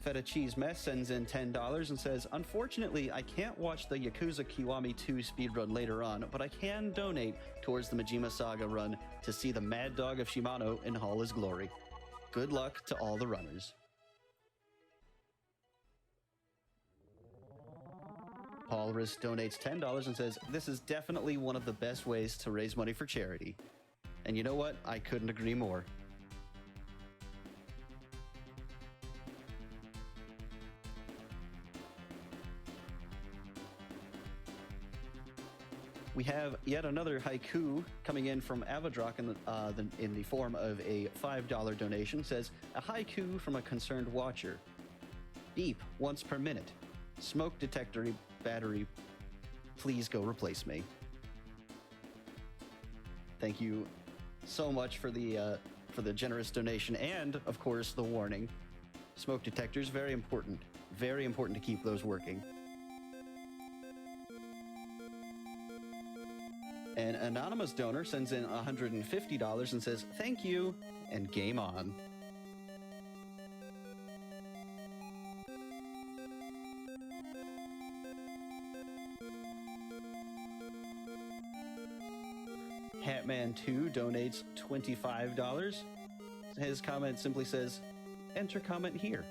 Feta Cheese Mess sends in $10 and says, unfortunately, I can't watch the Yakuza Kiwami 2 speedrun later on, but I can donate towards the Majima Saga run to see the Mad Dog of Shimano in all his glory. Good luck to all the runners. Paul Riss donates $10 and says, this is definitely one of the best ways to raise money for charity. And you know what? I couldn't agree more. We have yet another haiku coming in from Avadrock in the form of a $5 donation. It says, a haiku from a concerned watcher. Beep once per minute. Smoke detector battery. Please go replace me. Thank you so much for the generous donation and, of course, the warning. Smoke detectors, very important. Very important to keep those working. An anonymous donor sends in $150 and says, thank you, and game on. Hatman2 donates $25. His comment simply says, enter comment here.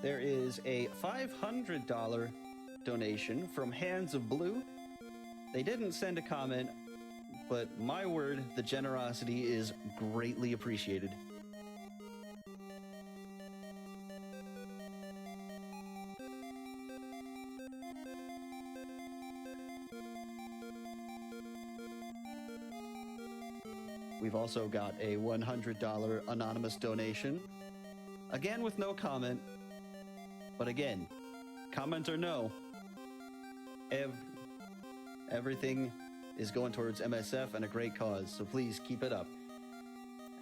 There is a $500 donation from Hands of Blue. They didn't send a comment, but my word, the generosity is greatly appreciated. We've also got a $100 anonymous donation. Again, with no comment. But again, comment or no, everything is going towards MSF and a great cause, so please keep it up.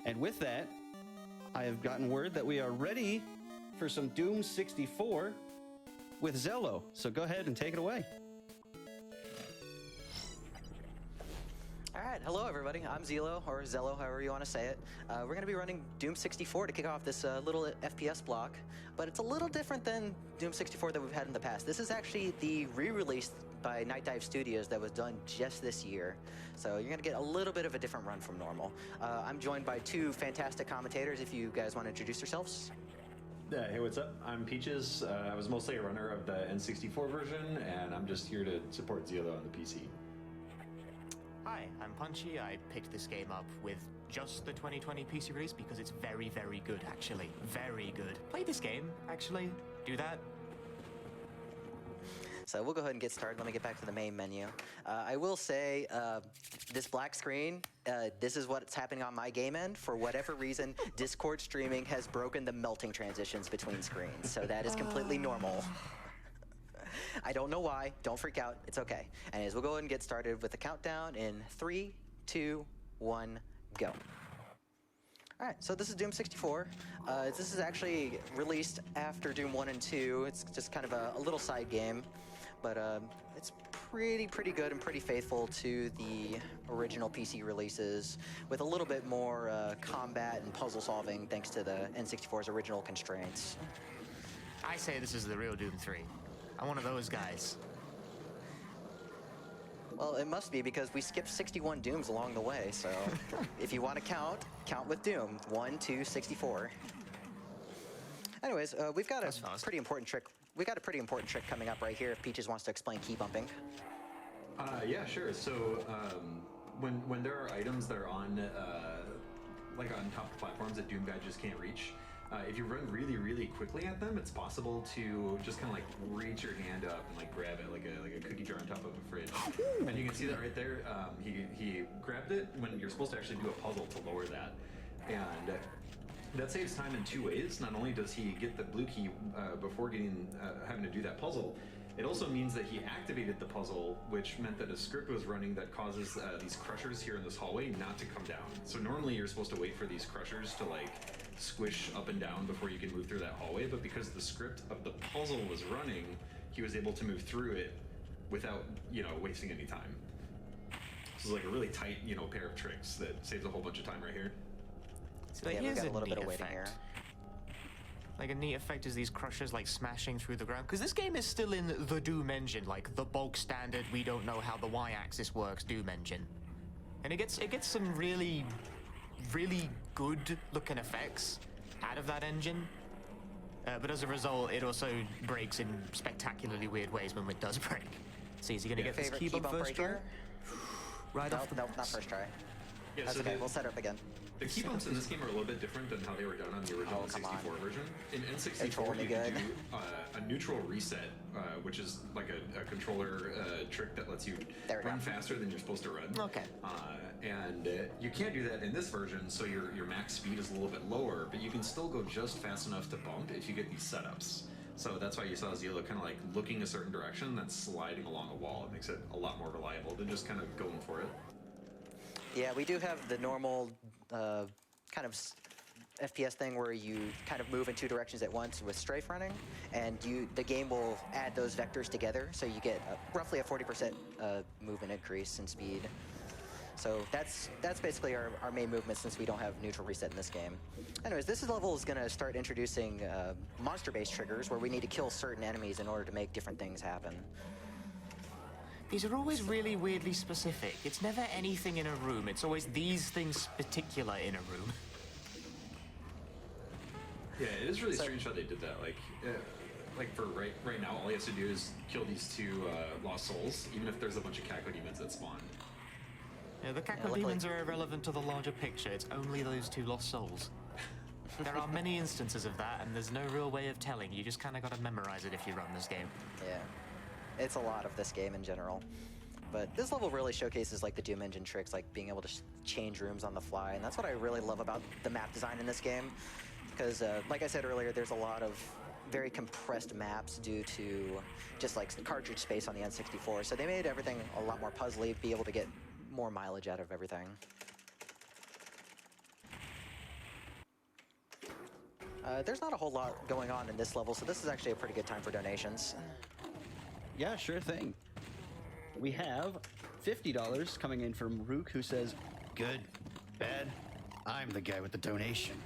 And with that, I have gotten word that we are ready for some Doom 64 with Zello, so go ahead and take it away. Alright, hello everybody, I'm Zelo, or Zello, however you want to say it. We're going to be running Doom 64 to kick off this little FPS block, but it's a little different than Doom 64 that we've had in the past. This is actually the re-release by Night Dive Studios that was done just this year, so you're going to get a little bit of a different run from normal. I'm joined by two fantastic commentators, if you guys want to introduce yourselves. Hey, what's up? I'm Peaches. I was mostly a runner of the N64 version, and I'm just here to support Zelo on the PC. Hi, I'm Punchy. I picked this game up with just the 2020 PC release because it's very, very good, actually. Very good. Play this game, actually. Do that. So we'll go ahead and get started. Let me get back to the main menu. I will say, this black screen, this is what's happening on my game end. For whatever reason, Discord streaming has broken the melting transitions between screens. So that is completely normal. I don't know why. Don't freak out. It's okay. Anyways, we'll go ahead and get started with the countdown in 3, 2, 1, go. All right, so this is Doom 64. This is actually released after Doom 1 and 2. It's just kind of a little side game, but it's pretty good and pretty faithful to the original PC releases, with a little bit more combat and puzzle solving thanks to the N64's original constraints. I say this is the real Doom 3. I'm one of those guys. Well, it must be because we skipped 61 Dooms along the way, so if you want to count with Doom. 1, 2, 64. Anyways, we've got a pretty important trick. We got a pretty important trick coming up right here if Peaches wants to explain key bumping. Yeah, sure. So when there are items that are on like on top platforms that Doom guy just can't reach, if you run really quickly at them, it's possible to just kind of like reach your hand up and like grab it like a cookie jar on top of a fridge. And you can see that right there. He grabbed it when you're supposed to actually do a puzzle to lower that. And that saves time in two ways. Not only does he get the blue key before having to do that puzzle, it also means that he activated the puzzle, which meant that a script was running that causes these crushers here in this hallway not to come down. So normally you're supposed to wait for these crushers to like squish up and down before you can move through that hallway, but because the script of the puzzle was running, he was able to move through it without, wasting any time. This is like a really tight, pair of tricks that saves a whole bunch of time right here. So Yeah, we've here's got a little neat bit of waiting effect. here. Like a neat effect is these crushers like smashing through the ground, because this game is still in the Doom engine, like the bulk standard, we don't know how the Y-axis works Doom engine. And it gets some really, really good looking effects out of that engine. But as a result, it also breaks in spectacularly weird ways when it does break. See, is he gonna get this Favorite key bump right first try? here? Right off the Nope, not first try. Yeah, That's so okay, the, we'll set her up again. the key bumps in this game are a little bit different than how they were done on the original Oh, come on. N64 version. In They're trolling N64, me you can good. do a neutral reset, which is like a controller trick that lets you There we run go. faster than you're supposed to run. Okay. And you can't do that in this version, so your max speed is a little bit lower, but you can still go just fast enough to bump if you get these setups. So that's why you saw Zila kind of like looking a certain direction, then sliding along a wall. It makes it a lot more reliable than just kind of going for it. Yeah, we do have the normal kind of FPS thing where you kind of move in two directions at once with strafe running, and the game will add those vectors together, so you get roughly a 40% movement increase in speed. So that's basically our main movement since we don't have neutral reset in this game. Anyways, this level is going to start introducing monster-based triggers where we need to kill certain enemies in order to make different things happen. These are always really weirdly specific. It's never anything in a room. It's always these things particular in a room. Yeah, it is really strange how they did that. Like for right now, all he has to do is kill these two lost souls, even if there's a bunch of Caco demons that spawn. Yeah, the Caco luckily- demons are irrelevant to the larger picture. It's only those two lost souls. There are many instances of that, and there's no real way of telling. You just kind of got to memorize it if you run this game. Yeah, it's a lot of this game in general. But this level really showcases like the Doom engine tricks, like being able to change rooms on the fly, and that's what I really love about the map design in this game. Because, like I said earlier, there's a lot of very compressed maps due to just like cartridge space on the N64. So they made everything a lot more puzzly, be able to get more mileage out of everything. There's not a whole lot going on in this level, so this is actually a pretty good time for donations. Yeah, sure thing. We have $50 coming in from Rook, who says, "Good, bad, I'm the guy with the donation.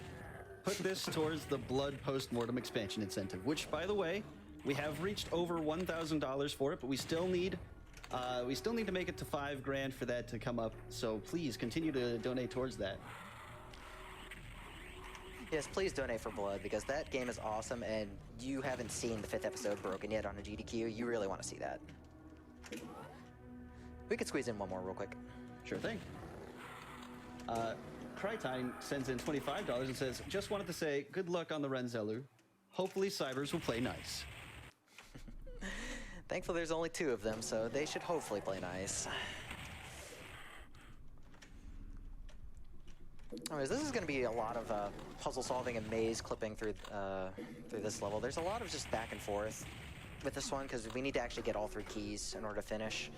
Put this towards the Blood Postmortem expansion incentive," which, by the way, we have reached over $1,000 for it, but we still need to make it to $5,000 for that to come up. So please continue to donate towards that. Yes, please donate for Blood, because that game is awesome, and you haven't seen the 5th episode broken yet on a GDQ. You really want to see that. We could squeeze in one more real quick. Sure thing. Crytime sends in $25 and says, "Just wanted to say good luck on the Renzellu. Hopefully Cybers will play nice." Thankfully, there's only 2 of them, so they should hopefully play nice. Anyways, this is going to be a lot of puzzle solving and maze clipping through this level. There's a lot of just back and forth with this one because we need to actually get all 3 keys in order to finish.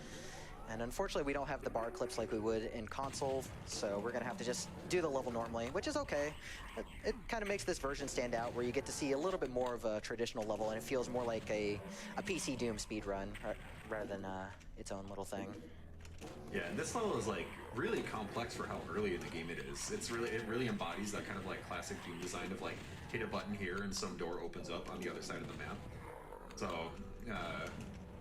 And unfortunately, we don't have the bar clips like we would in console, so we're going to have to just do the level normally, which is okay. It kind of makes this version stand out where you get to see a little bit more of a traditional level, and it feels more like a PC Doom speedrun rather than its own little thing. Yeah, and this level is like really complex for how early in the game it is. It really embodies that kind of like classic Doom design of like hit a button here and some door opens up on the other side of the map. So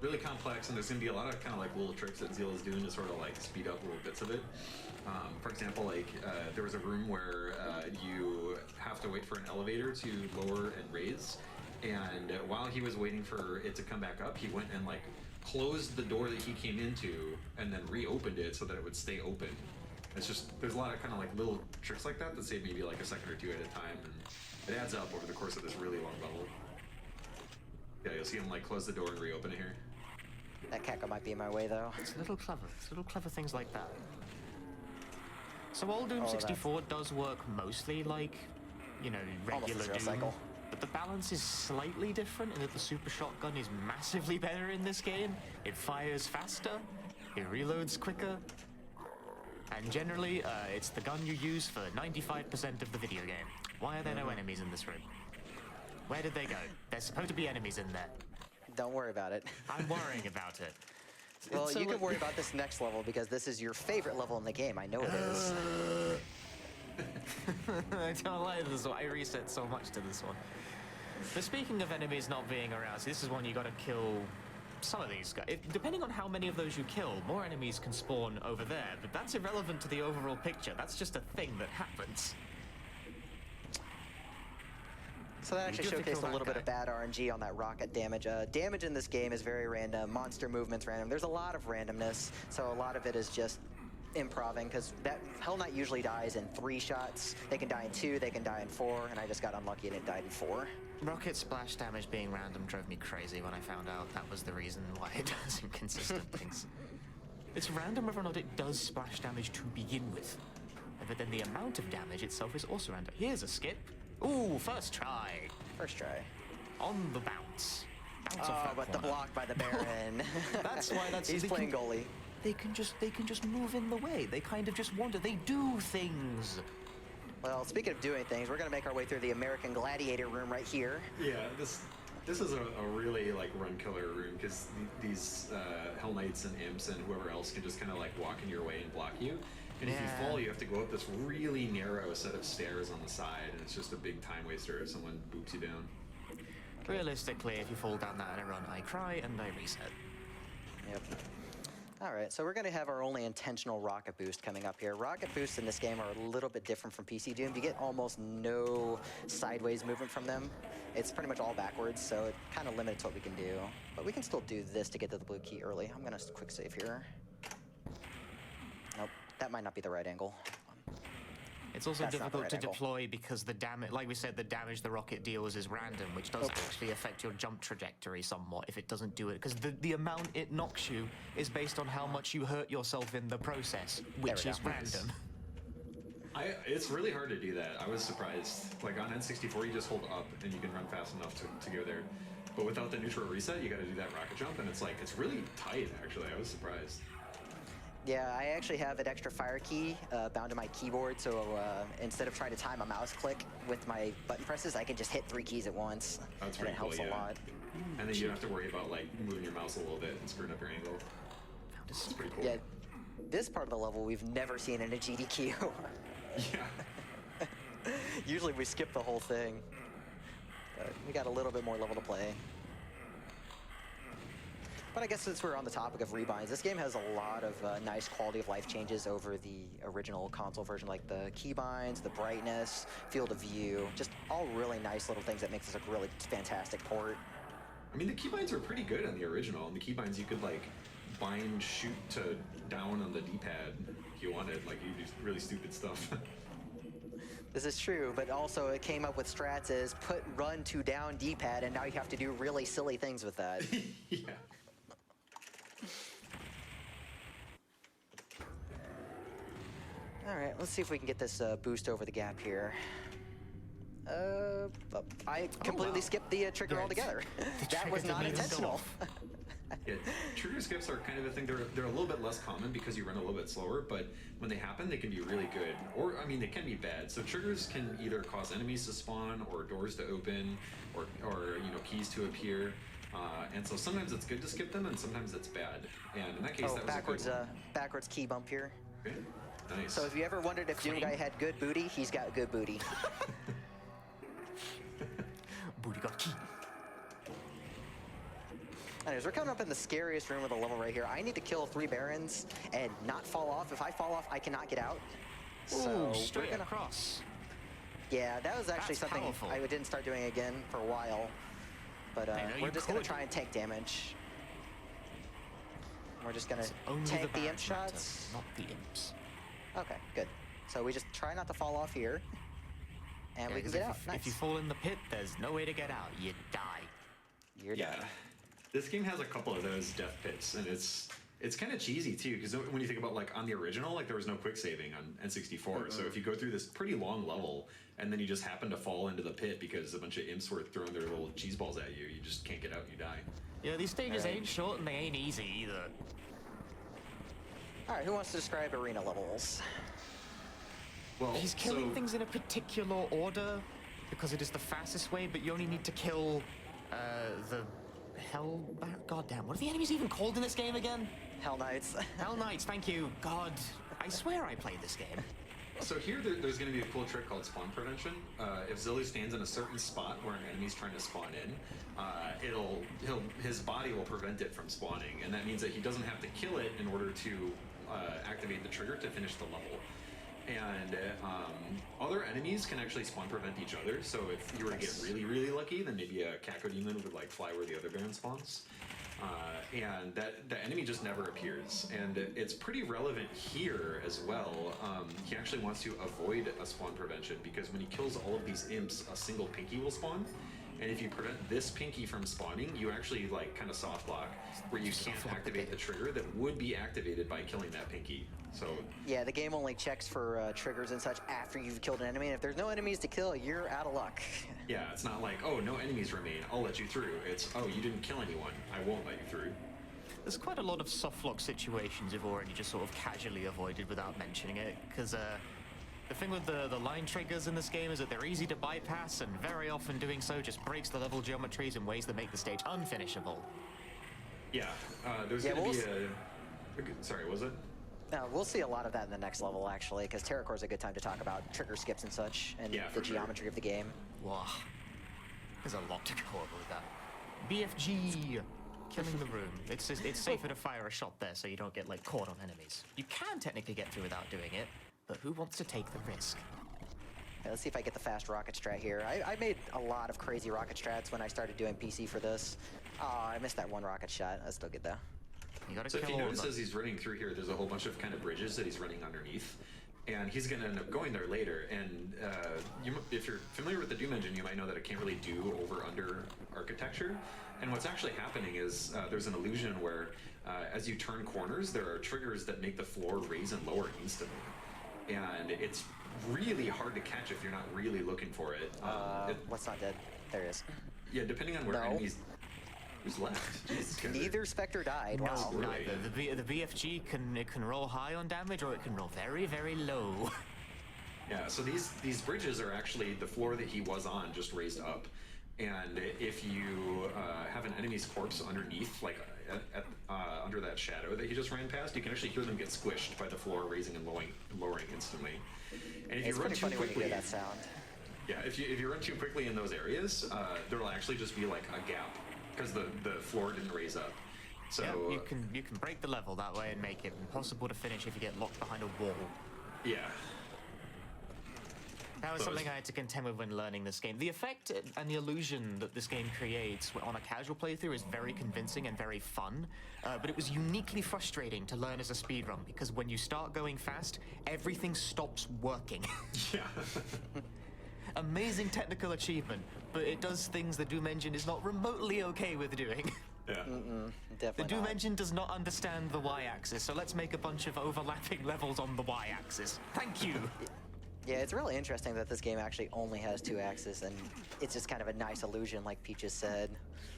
really complex, and there's gonna be a lot of kind of like little tricks that Zila's doing to sort of like speed up little bits of it. For example, like there was a room where you have to wait for an elevator to lower and raise, and while he was waiting for it to come back up, he went and like closed the door that he came into and then reopened it so that it would stay open. It's just, there's a lot of kind of like little tricks like that that save maybe like a second or 2 at a time, and it adds up over the course of this really long level. Yeah, you'll see him like close the door and reopen it here. That Caco might be in my way, though. It's little clever things like that. So old Doom Oh, 64 does work mostly like, you know, Almost a regular zero Doom. cycle. But the balance is slightly different in that the super shotgun is massively better in this game. It fires faster, it reloads quicker, and generally it's the gun you use for 95% of the video game. Why are there no enemies in this room? Where did they go? There's supposed to be enemies in there. Don't worry about it. I'm worrying about it. Well, So, you can like- worry about this next level because this is your favorite level in the game. I know it is. I don't like this one. I reset so much to this one. But speaking of enemies not being around, so this is one you gotta kill some of these guys. Depending on how many of those you kill, more enemies can spawn over there, but that's irrelevant to the overall picture. That's just a thing that happens. So that actually do have to showcased kill a little that bit of bad RNG on that rocket damage. Damage in this game is very random. Monster movement's random. There's a lot of randomness, so a lot of it is just improving, because that Hell Knight usually dies in 3 shots. They can die in 2, they can die in 4, and I just got unlucky and it died in 4. Rocket splash damage being random drove me crazy when I found out that was the reason why it does inconsistent things. It's random whether or not it does splash damage to begin with. But then the amount of damage itself is also random. Here's a skip. Ooh, first try. First try. On the bounce. Bounce Oh, off that but the corner. block by the Baron. That's why that's He's they playing can- goalie. They can just move in the way. They kind of just wander. They do things. Well, speaking of doing things, we're gonna make our way through the American Gladiator room right here. Yeah, this is a really like run killer room because these Hell Knights and Imps and whoever else can just kind of like walk in your way and block you. And if you Yeah. fall, you have to go up this really narrow set of stairs on the side, and it's just a big time waster if someone boops you down. Realistically, if you fall down that in a run, I cry and I reset. Yep. All right, so we're going to have our only intentional rocket boost coming up here. Rocket boosts in this game are a little bit different from PC Doom. You get almost no sideways movement from them. It's pretty much all backwards, so it kind of limits what we can do. But we can still do this to get to the blue key early. I'm going to quick save here. Nope, that might not be the right angle. It's also That's not the difficult right to angle. deploy because the damage, like we said, the damage the rocket deals is random, which does actually affect your jump trajectory somewhat if it doesn't do it. Because the amount it knocks you is based on how much you hurt yourself in the process, which we is go. random. It's really hard to do that. I was surprised. Like on N64, you just hold up and you can run fast enough to go there. But without the neutral reset, you got to do that rocket jump, and it's really tight. Actually, I was surprised. Yeah, I actually have an extra fire key bound to my keyboard, so instead of trying to time a mouse click with my button presses, I can just hit 3 keys at once, That's and pretty it helps cool, a yeah. lot. And then you don't have to worry about like moving your mouse a little bit and screwing up your angle. It's pretty cool. Yeah, this part of the level we've never seen in a GDQ. Yeah. Usually we skip the whole thing. But we got a little bit more level to play. But I guess since we're on the topic of rebinds, this game has a lot of nice quality of life changes over the original console version, like the keybinds, the brightness, field of view, just all really nice little things that makes this a really fantastic port. I mean, the keybinds were pretty good on the original. And the keybinds, you could like bind shoot to down on the D-pad if you wanted. Like you do really stupid stuff. This is true, but also it came up with strats as put run to down D-pad, and now you have to do really silly things with that. Yeah. All right, let's see if we can get this boost over the gap here. I completely wow. skipped the trigger Yeah, altogether. the That was trigger not didn't even go intentional. off. Yeah, trigger skips are kind of a thing. They're a little bit less common because you run a little bit slower, but when they happen, they can be really good. Or, I mean, they can be bad. So triggers can either cause enemies to spawn, or doors to open, or keys to appear. And so sometimes it's good to skip them, and sometimes it's bad. And in that case, Oh, that was backwards, a good one. backwards key bump here. Okay. Nice. So if you ever wondered if Doom Guy had good booty, he's got good booty. Booty got key. Anyways, we're coming up in the scariest room of the level right here. I need to kill 3 barons and not fall off. If I fall off, I cannot get out. So Ooh, we're straight gonna. across. Yeah, that was actually That's something powerful. I didn't start doing again for a while. But I know we're you just gonna could. try and tank damage. We're just gonna Only tank the imp barons matter, shots. not the imps. Okay, good. So we just try not to fall off here, and Yeah, we can 'cause get if, out. if Nice. you fall in the pit, there's no way to get out. You die. You're Yeah. done. This game has a couple of those death pits, and it's kind of cheesy too, because when you think about like on the original, like there was no quick saving on N64. So if you go through this pretty long level and then you just happen to fall into the pit because a bunch of imps were throwing their little cheese balls at you, you just can't get out and you die. Yeah, these stages Alright. ain't short and they ain't easy either. All right, who wants to describe arena levels? Well, He's killing so- things in a particular order because it is the fastest way, but you only need to kill the hell. Goddamn, what are the enemies even called in this game again? Hell Knights. Hell Knights, thank you. God, I swear I played this game. So here, there's going to be a cool trick called spawn prevention. If Zilly stands in a certain spot where an enemy's trying to spawn in, his body will prevent it from spawning, and that means that he doesn't have to kill it in order to activate the trigger to finish the level. And other enemies can actually spawn prevent each other. So if you were to get really, really lucky, then maybe a Cacodemon would like fly where the other Baron spawns. And the enemy just never appears. And it's pretty relevant here as well. He actually wants to avoid a spawn prevention because when he kills all of these imps, a single pinky will spawn. And if you prevent this pinky from spawning, you actually like kind of soft block where you can't activate the trigger that would be activated by killing that pinky. So Yeah, the game only checks for triggers and such after you've killed an enemy, and if there's no enemies to kill, you're out of luck. yeah, it's not like, oh, no enemies remain, I'll let you through. It's, oh, you didn't kill anyone, I won't let you through. There's quite a lot of softlock situations you've already just sort of casually avoided without mentioning it, because the thing with the line triggers in this game is that they're easy to bypass, and very often doing so just breaks the level geometries in ways that make the stage unfinishable. Yeah, there's Yeah, gonna we'll be s- sorry, was it? We'll see a lot of that in the next level, actually, because TerraCore is a good time to talk about trigger skips and such, and Yeah, the for sure. geometry of the game. Wow. There's a lot to go over with that. BFG, killing the room. It's safer to fire a shot there so you don't get like caught on enemies. You can technically get through without doing it, but who wants to take the risk? Okay, let's see if I get the fast rocket strat here. I made a lot of crazy rocket strats when I started doing PC for this. Oh, I missed that one rocket shot. That's still good though. You gotta So if kill you all of notice them. as he's running through here, there's a whole bunch of kind of bridges that he's running underneath. And he's going to end up going there later. And if you're familiar with the Doom engine, you might know that it can't really do over-under architecture. And what's actually happening is there's an illusion where as you turn corners, there are triggers that make the floor raise and lower instantly. And it's really hard to catch if you're not really looking for it. What's not dead? There it is. Yeah, depending on where No. enemies... Who's left? Jesus Christ. Neither Spectre died. Wow. No, Really? neither. The BFG can roll high on damage or it can roll very, very low. Yeah, so these bridges are actually the floor that he was on, just raised up. And if you have an enemy's corpse underneath, like under that shadow that he just ran past, you can actually hear them get squished by the floor raising and lowering instantly. And if It's you run pretty too funny when you quickly, hear that sound. yeah, if you run too quickly in those areas, there will actually just be like a gap because the floor didn't raise up. So Yeah, you can break the level that way and make it impossible to finish if you get locked behind a wall. yeah. That was So something it's- I had to contend with when learning this game. The effect and the illusion that this game creates on a casual playthrough is very convincing and very fun, but it was uniquely frustrating to learn as a speedrun because when you start going fast, everything stops working. Yeah. Amazing technical achievement, but it does things the Doom engine is not remotely okay with doing. Yeah. The Definitely Doom not. engine does not understand the y-axis, so let's make a bunch of overlapping levels on the y-axis. Thank you! Yeah, it's really interesting that this game actually only has 2 axes, and it's just kind of a nice illusion, like Peaches said.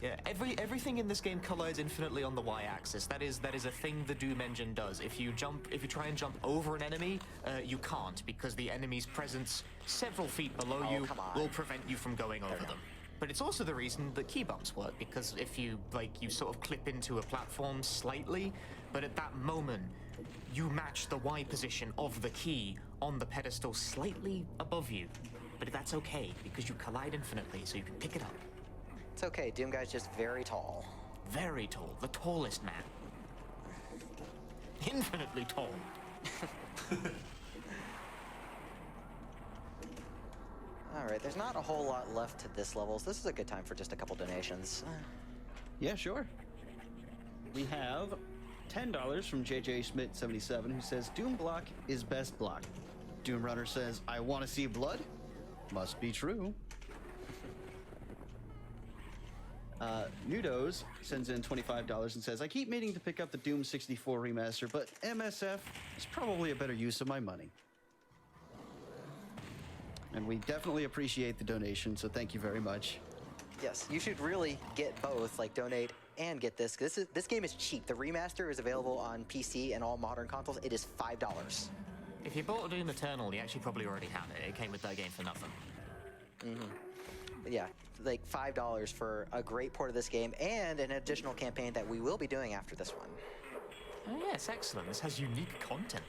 Yeah, everything in this game collides infinitely on the y-axis. That is a thing the Doom engine does. If you try and jump over an enemy, you can't because the enemy's presence several feet below Oh, you come on. will prevent you from going over we go. them. But it's also the reason that key bumps work because if you sort of clip into a platform slightly, but at that moment you match the Y position of the key on the pedestal slightly above you. But that's okay because you collide infinitely, so you can pick it up. It's okay, Doom Guy's just very tall. Very tall, the tallest man. Infinitely tall. Alright, there's not a whole lot left to this level, so this is a good time for just a couple donations. Yeah, sure. We have $10 from JJ Schmidt 77 who says Doom block is best block. Doom Runner says I want to see blood. Must be true. Nudos sends in $25 and says I keep meaning to pick up the Doom 64 remaster, but MSF is probably a better use of my money. And we definitely appreciate the donation, so thank you very much. Yes, you should really get both, like donate and get this. This game is cheap. The remaster is available on PC and all modern consoles. It is $5. If you bought Doom Eternal, you actually probably already had it. It came with that game for nothing. But yeah, like $5 for a great port of this game and an additional campaign that we will be doing after this one. Oh yes, excellent. This has unique content.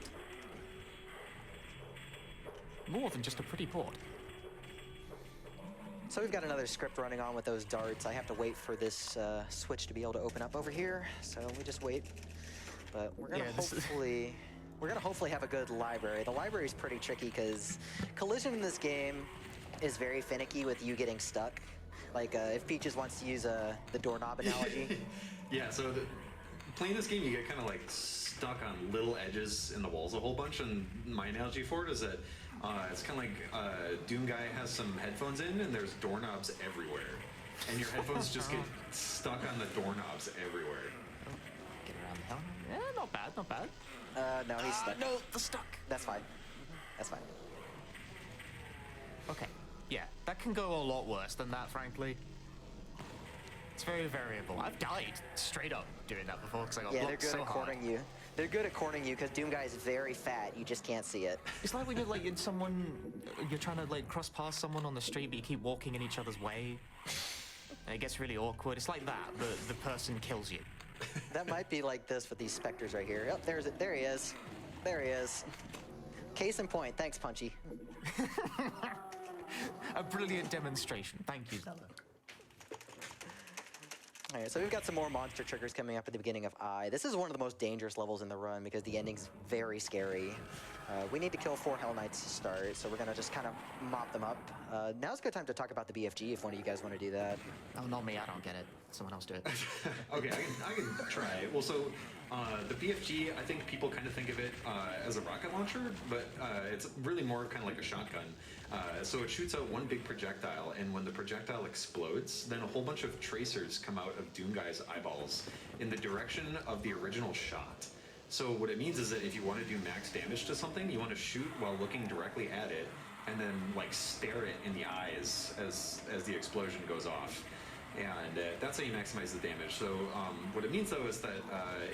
More than just a pretty port. So we've got another script running on with those darts. I have to wait for this switch to be able to open up over here, so we just wait. But we're gonna hopefully have a good library. The library is pretty tricky because collision in this game is very finicky with you getting stuck. Like if Peaches wants to use the doorknob analogy. Yeah, so playing this game, you get kind of like stuck on little edges in the walls a whole bunch, and my analogy for it is that it's kind of like Doom Guy has some headphones in, and there's doorknobs everywhere. And your headphones just get stuck on the doorknobs everywhere. Get around the hell. Yeah, not bad, not bad. No, he's stuck. No, the stuck. That's fine. That's fine. Okay, yeah, that can go a lot worse than that, frankly. It's very variable. I've died straight up doing that before because I got Yeah, they're blocked good so at hard. cornering you. They're good at cornering you because Doom Guy is very fat. You just can't see it. It's like when you're like you're trying to like cross past someone on the street, but you keep walking in each other's way. And it gets really awkward. It's like that, but the person kills you. That might be like this with these specters right here. Oh, there's it. There he is. There he is. Case in point. Thanks, Punchy. A brilliant demonstration. Thank you, Zelda. All right, so we've got some more monster triggers coming up at the beginning of I. This is one of the most dangerous levels in the run because the ending's very scary. We need to kill 4 Hell Knights to start, so we're gonna just kind of mop them up. Now's a good time to talk about the BFG if one of you guys want to do that. Oh, not me. I don't get it. Someone else do it. Okay, I can try it. Well, so the BFG, I think people kind of think of it as a rocket launcher, but it's really more kind of like a shotgun. So it shoots out one big projectile, and when the projectile explodes, then a whole bunch of tracers come out of Doom Guy's eyeballs in the direction of the original shot. So what it means is that if you want to do max damage to something, you want to shoot while looking directly at it, and then like stare it in the eyes as the explosion goes off. And that's how you maximize the damage. So what it means, though, is that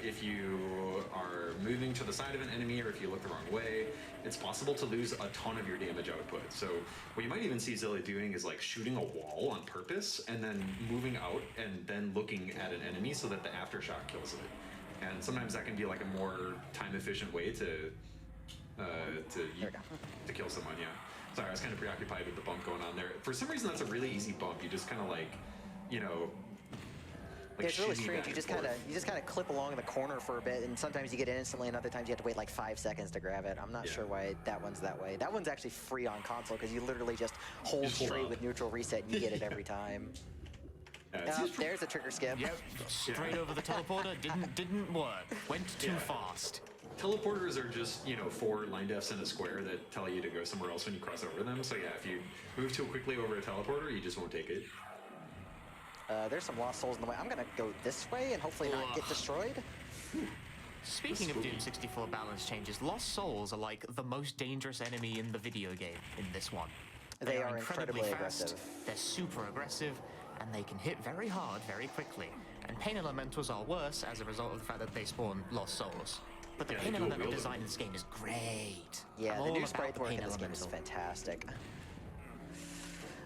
if you are moving to the side of an enemy or if you look the wrong way, it's possible to lose a ton of your damage output. So what you might even see Zilla doing is like shooting a wall on purpose and then moving out and then looking at an enemy so that the aftershock kills it. And sometimes that can be like a more time-efficient way to kill someone, yeah. Sorry, I was kind of preoccupied with the bump going on there. For some reason, that's a really easy bump. You just kind of like, you know, like It's really shimmy strange. back You and just kind of clip along in the corner for a bit, and sometimes you get it instantly, and other times you have to wait like 5 seconds to grab it. I'm not sure why that one's that way. That one's actually free on console because you literally just hold Just hold straight on. with neutral reset, and you get it every time. it's There's a trigger skip. Yep, straight over the teleporter. Didn't work. Went too fast. Teleporters are just, you know, 4 line defs in a square that tell you to go somewhere else when you cross over them. So yeah, if you move too quickly over a teleporter, you just won't take it. There's some lost souls in the way. I'm gonna go this way and hopefully not get destroyed. Speaking of Doom 64 balance changes, Lost Souls are like the most dangerous enemy in the video game in this one. They are incredibly incredibly fast, aggressive. they're super aggressive, and they can hit very hard very quickly. And Pain Elementals are worse as a result of the fact that they spawn Lost Souls. But the Yeah, Pain they dual Elemental wield design them. in this game is great. Yeah, I'm the all new about sprite the work Pain in this game is Elemental. fantastic.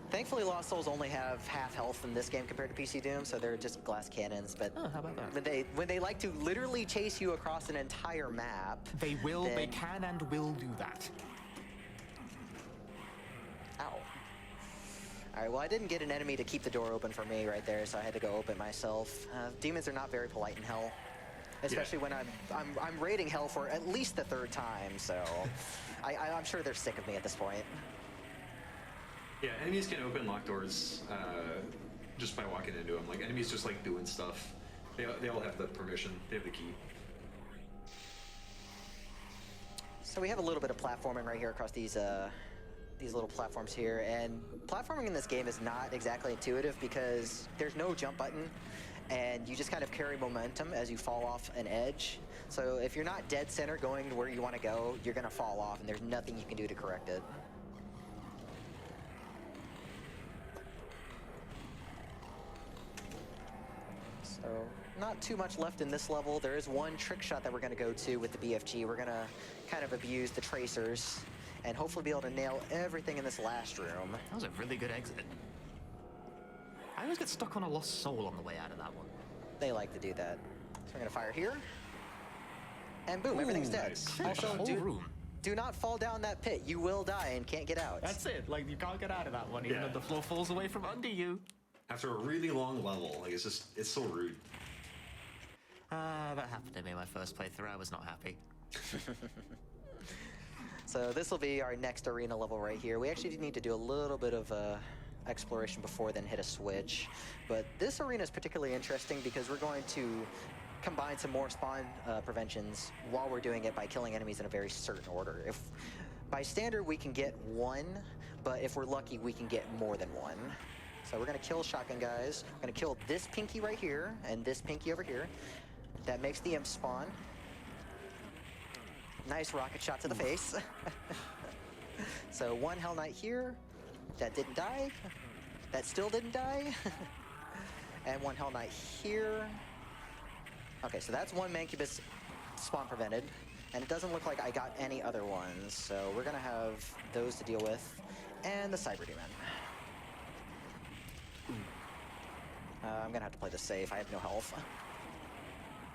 Thankfully, Lost Souls only have half health in this game compared to PC Doom, so they're just glass cannons. But Oh, how about that? when they like to literally chase you across an entire map, They then- can and will do that. Ow. All right, well, I didn't get an enemy to keep the door open for me right there, so I had to go open myself. Demons are not very polite in Hell, especially when I'm raiding Hell for at least the 3rd time. So I'm sure they're sick of me at this point. Yeah, enemies can open locked doors just by walking into them. Like enemies just like doing stuff. They all have the permission. They have the key. So we have a little bit of platforming right here across these little platforms here, and platforming in this game is not exactly intuitive because there's no jump button, and you just kind of carry momentum as you fall off an edge. So if you're not dead center going to where you want to go, you're gonna fall off, and there's nothing you can do to correct it. So not too much left in this level. There is one trick shot that we're going to go to with the BFG. We're going to kind of abuse the tracers and hopefully be able to nail everything in this last room. That was a really good exit. I always get stuck on a lost soul on the way out of that one. They like to do that. So we're going to fire here. And boom, everything's dead. nice. Also, Whole room. do not fall down that pit. You will die and can't get out. That's it. Like, you can't get out of that one, even Yeah. if the floor falls away from under you. After a really long level, like it's so rude. That happened to me my first playthrough. I was not happy. So this will be our next arena level right here. We actually need to do a little bit of exploration before then hit a switch. But this arena is particularly interesting because we're going to combine some more spawn preventions while we're doing it by killing enemies in a very certain order. If by standard we can get one, but if we're lucky we can get more than one. So we're gonna kill shotgun guys. We're gonna kill this pinky right here and this pinky over here. That makes the imp spawn. Nice rocket shot to the face. So one Hell Knight here. That didn't die. That still didn't die. And one Hell Knight here. Okay, so that's one Mancubus spawn prevented. And it doesn't look like I got any other ones. So we're gonna have those to deal with. And the Cyber Demon. I'm gonna have to play this safe. I have no health.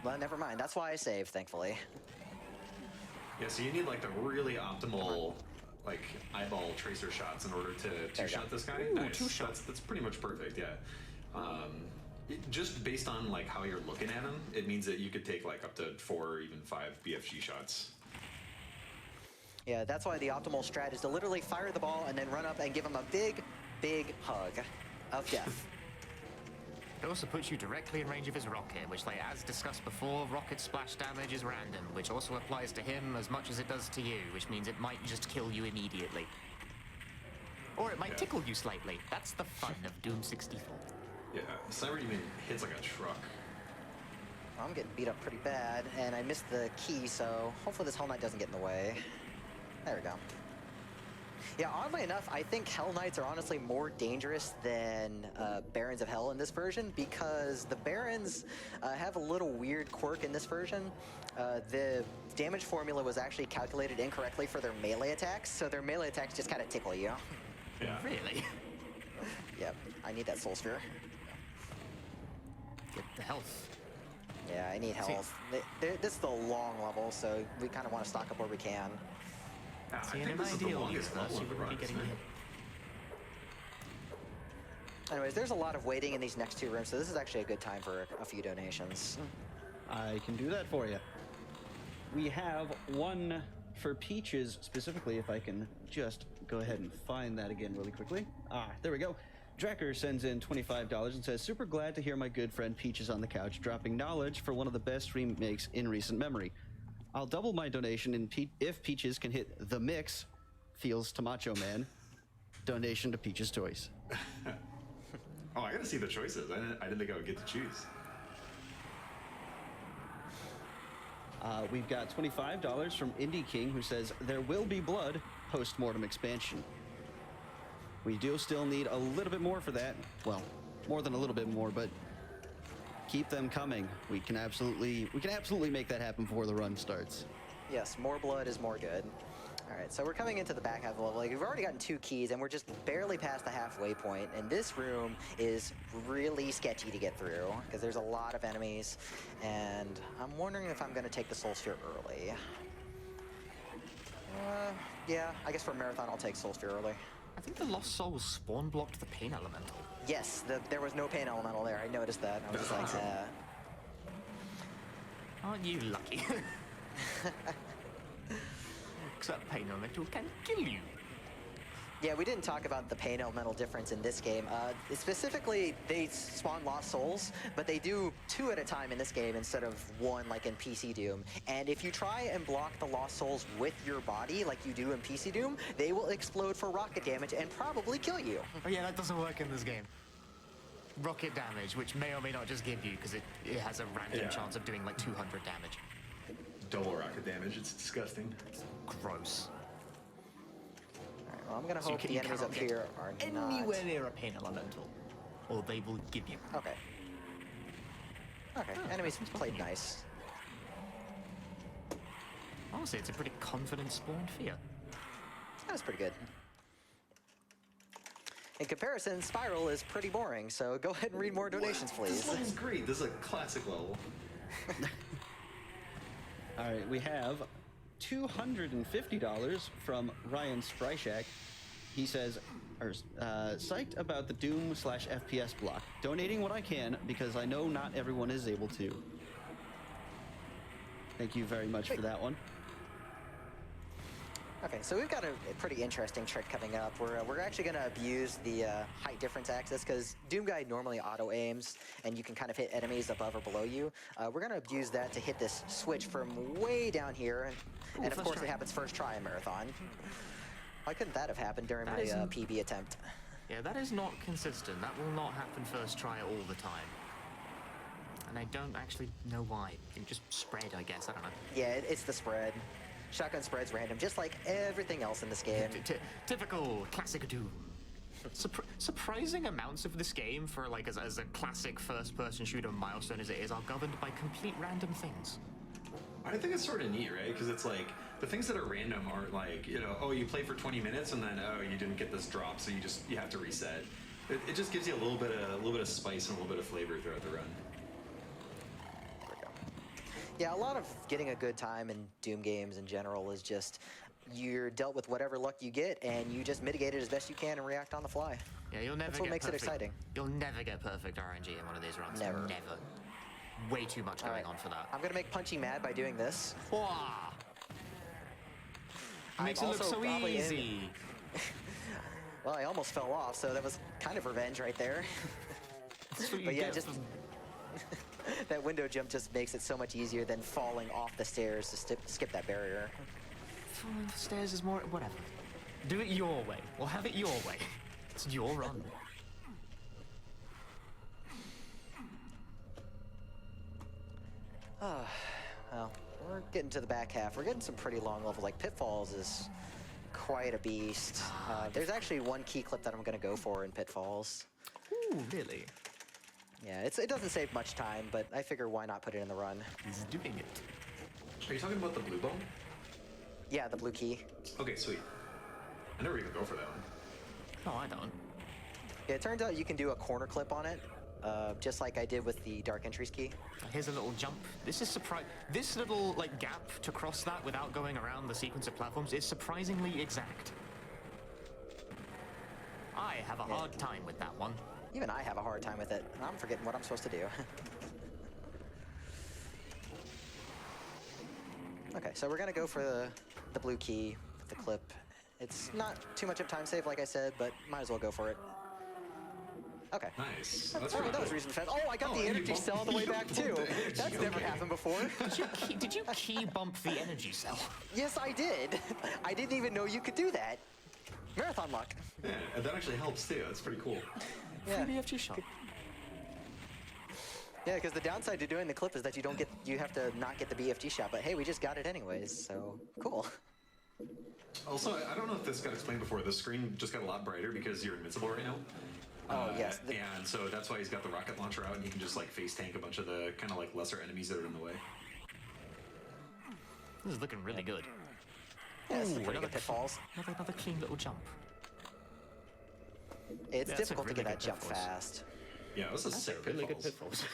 Well, never mind. That's why I saved, thankfully. Yeah, so you need like the really optimal like eyeball tracer shots in order to There you two-shot go. this guy. Ooh, Nice. two-shot. That's pretty much perfect, yeah. Just based on like how you're looking at him, it means that you could take like up to 4 or even 5 BFG shots. Yeah, that's why the optimal strat is to literally fire the ball and then run up and give him a big, big hug of death. It also puts you directly in range of his rocket, which, like, as discussed before, rocket splash damage is random, which also applies to him as much as it does to you, which means it might just kill you immediately. Or it might Yeah. tickle you slightly. That's the fun of Doom 64. Yeah, Cyber Demon hits like a truck. I'm getting beat up pretty bad, and I missed the key, so hopefully this Hell Knight doesn't get in the way. There we go. Yeah, oddly enough, I think Hell Knights are honestly more dangerous than Barons of Hell in this version because the Barons have a little weird quirk in this version. The damage formula was actually calculated incorrectly for their melee attacks, so their melee attacks just kind of tickle you. Yeah. Really? Yep, I need that Soul Sphere. Get the health. Yeah, I need See- health. This is the long level, so we kind of want to stock up where we can. Yeah, I See, and think in this is the ideal longest universe, level you of the wouldn't run, be getting isn't hit. it? Anyways, there's a lot of waiting in these next two rooms, so this is actually a good time for a few donations. I can do that for you. We have one for Peaches specifically, if I can just go ahead and find that again really quickly. There we go. Drecker sends in $25 and says, super glad to hear my good friend Peaches on the couch dropping knowledge for one of the best remakes in recent memory. I'll double my donation if Peaches can hit the mix, feels Tamacho Man. Donation to Peaches Toys. Oh, I gotta see the choices. I didn't think I would get to choose. We've got $25 from Indie King, who says, there will be blood post-mortem expansion. We do still need a little bit more for that. Well, more than a little bit more, but keep them coming. We can absolutely make that happen before the run starts. Yes, more blood is more good. All right, so we're coming into the back half of the level. Like, we've already gotten 2 keys, and we're just barely past the halfway point. And this room is really sketchy to get through because there's a lot of enemies. And I'm wondering if I'm going to take the Soul Sphere early. Yeah, I guess for Marathon, I'll take Soul Sphere early. I think the Lost Souls spawn blocked the Pain Elemental. Yes, there was no Pain Elemental there. I noticed that. I was just like, Aren't you lucky? Because that Pain Elemental can kill you. Yeah, we didn't talk about the Pain Elemental difference in this game. Specifically, they spawn Lost Souls, but they do 2 at a time in this game instead of 1 like in PC Doom. And if you try and block the Lost Souls with your body like you do in PC Doom, they will explode for rocket damage and probably kill you. Oh yeah, that doesn't work in this game. Rocket damage, which may or may not just give you, because it has a random Yeah. chance of doing like 200 damage. Double rocket damage. It's disgusting. Gross. All right, well, I'm gonna So hope the enemies cannot up get here are anywhere not... near a Pain Elemental, or they will give you. Okay. Okay, enemies played nice. Honestly, it's a pretty confident spawn fear. That was pretty good. In comparison, Spiral is pretty boring, so go ahead and read more donations, This please. level's great. This is a classic level. All right, we have $250 from Ryan Spryshak. He says, psyched about the Doom/FPS block. Donating what I can because I know not everyone is able to. Thank you very much for that one. Okay, so we've got a pretty interesting trick coming up. We're actually going to abuse the height difference axis because Doom Guy normally auto aims and you can kind of hit enemies above or below you. We're going to abuse that to hit this switch from way down here. And of course it happens first try in Marathon. Why couldn't that have happened during my PB attempt? Yeah, that is not consistent. That will not happen first try all the time. And I don't actually know why. It just spread, I guess. I don't know. Yeah, it's the spread. Shotgun spread's random, just like everything else in this game. Typical classic Doom. Surprising amounts of this game for like as a classic first-person shooter milestone as it is are governed by complete random things. I think it's sort of neat, right? Because it's like the things that are random aren't like, you know, oh, you play for 20 minutes and then oh, you didn't get this drop, so you have to reset. It just gives you a little bit of spice and a little bit of flavor throughout the run. Yeah, a lot of getting a good time in Doom games in general is just you're dealt with whatever luck you get and you just mitigate it as best you can and react on the fly. Yeah, you'll never That's what get makes perfect. it exciting. You'll never get perfect RNG in one of these runs. Never. Never. Way too much going Alright, on for that. I'm gonna make Punchy mad by doing this. Wah! Makes it look also so probably easy. Well, I almost fell off, so that was kind of revenge right there. That's what you But yeah, get just for- that window jump just makes it so much easier than falling off the stairs to skip that barrier. Falling the stairs is more... whatever. Do it your way. Or have it your way. It's your run. Well, we're getting to the back half. We're getting some pretty long level. Like Pitfalls is quite a beast. There's actually one key clip that I'm gonna go for in Pitfalls. Ooh, really? Yeah, it doesn't save much time, but I figure why not put it in the run? He's doing it. Are you talking about the blue bone? Yeah, the blue key. Okay, sweet. I never even go for that one. No, I don't. Yeah, it turns out you can do a corner clip on it, just like I did with the Dark Entries key. Here's a little jump. This is surprise. This little like gap to cross that without going around the sequence of platforms is surprisingly exact. I have a hard time with that one. Even I have a hard time with it. I'm forgetting what I'm supposed to do. Okay, so we're gonna go for the blue key with the clip. It's not too much of time save, like I said, but might as well go for it. Okay. Nice. That's Oh, pretty that was cool. reasonably fast. Oh, I got the and you energy bumped- cell on the way you back bumped too. the energy, That's never okay. happened before. Did you key bump the energy cell? Yes, I did. I didn't even know you could do that. Marathon luck. Yeah, and that actually helps too. That's pretty cool. Yeah. Free BFG shot. Yeah, because the downside to doing the clip is that you have to not get the BFG shot. But hey, we just got it anyways, so cool. Also, I don't know if this got explained before. The screen just got a lot brighter because you're invincible right now. Oh, yes. And so that's why he's got the rocket launcher out, and you can just like face tank a bunch of the kind of like lesser enemies that are in the way. This is looking really good. Yeah, this is Ooh, pretty another good pitfalls. Another clean little jump. It's That's a difficult to really get that good jump pitfalls. fast. Yeah, this is sick. Really good pitfalls. pitfalls.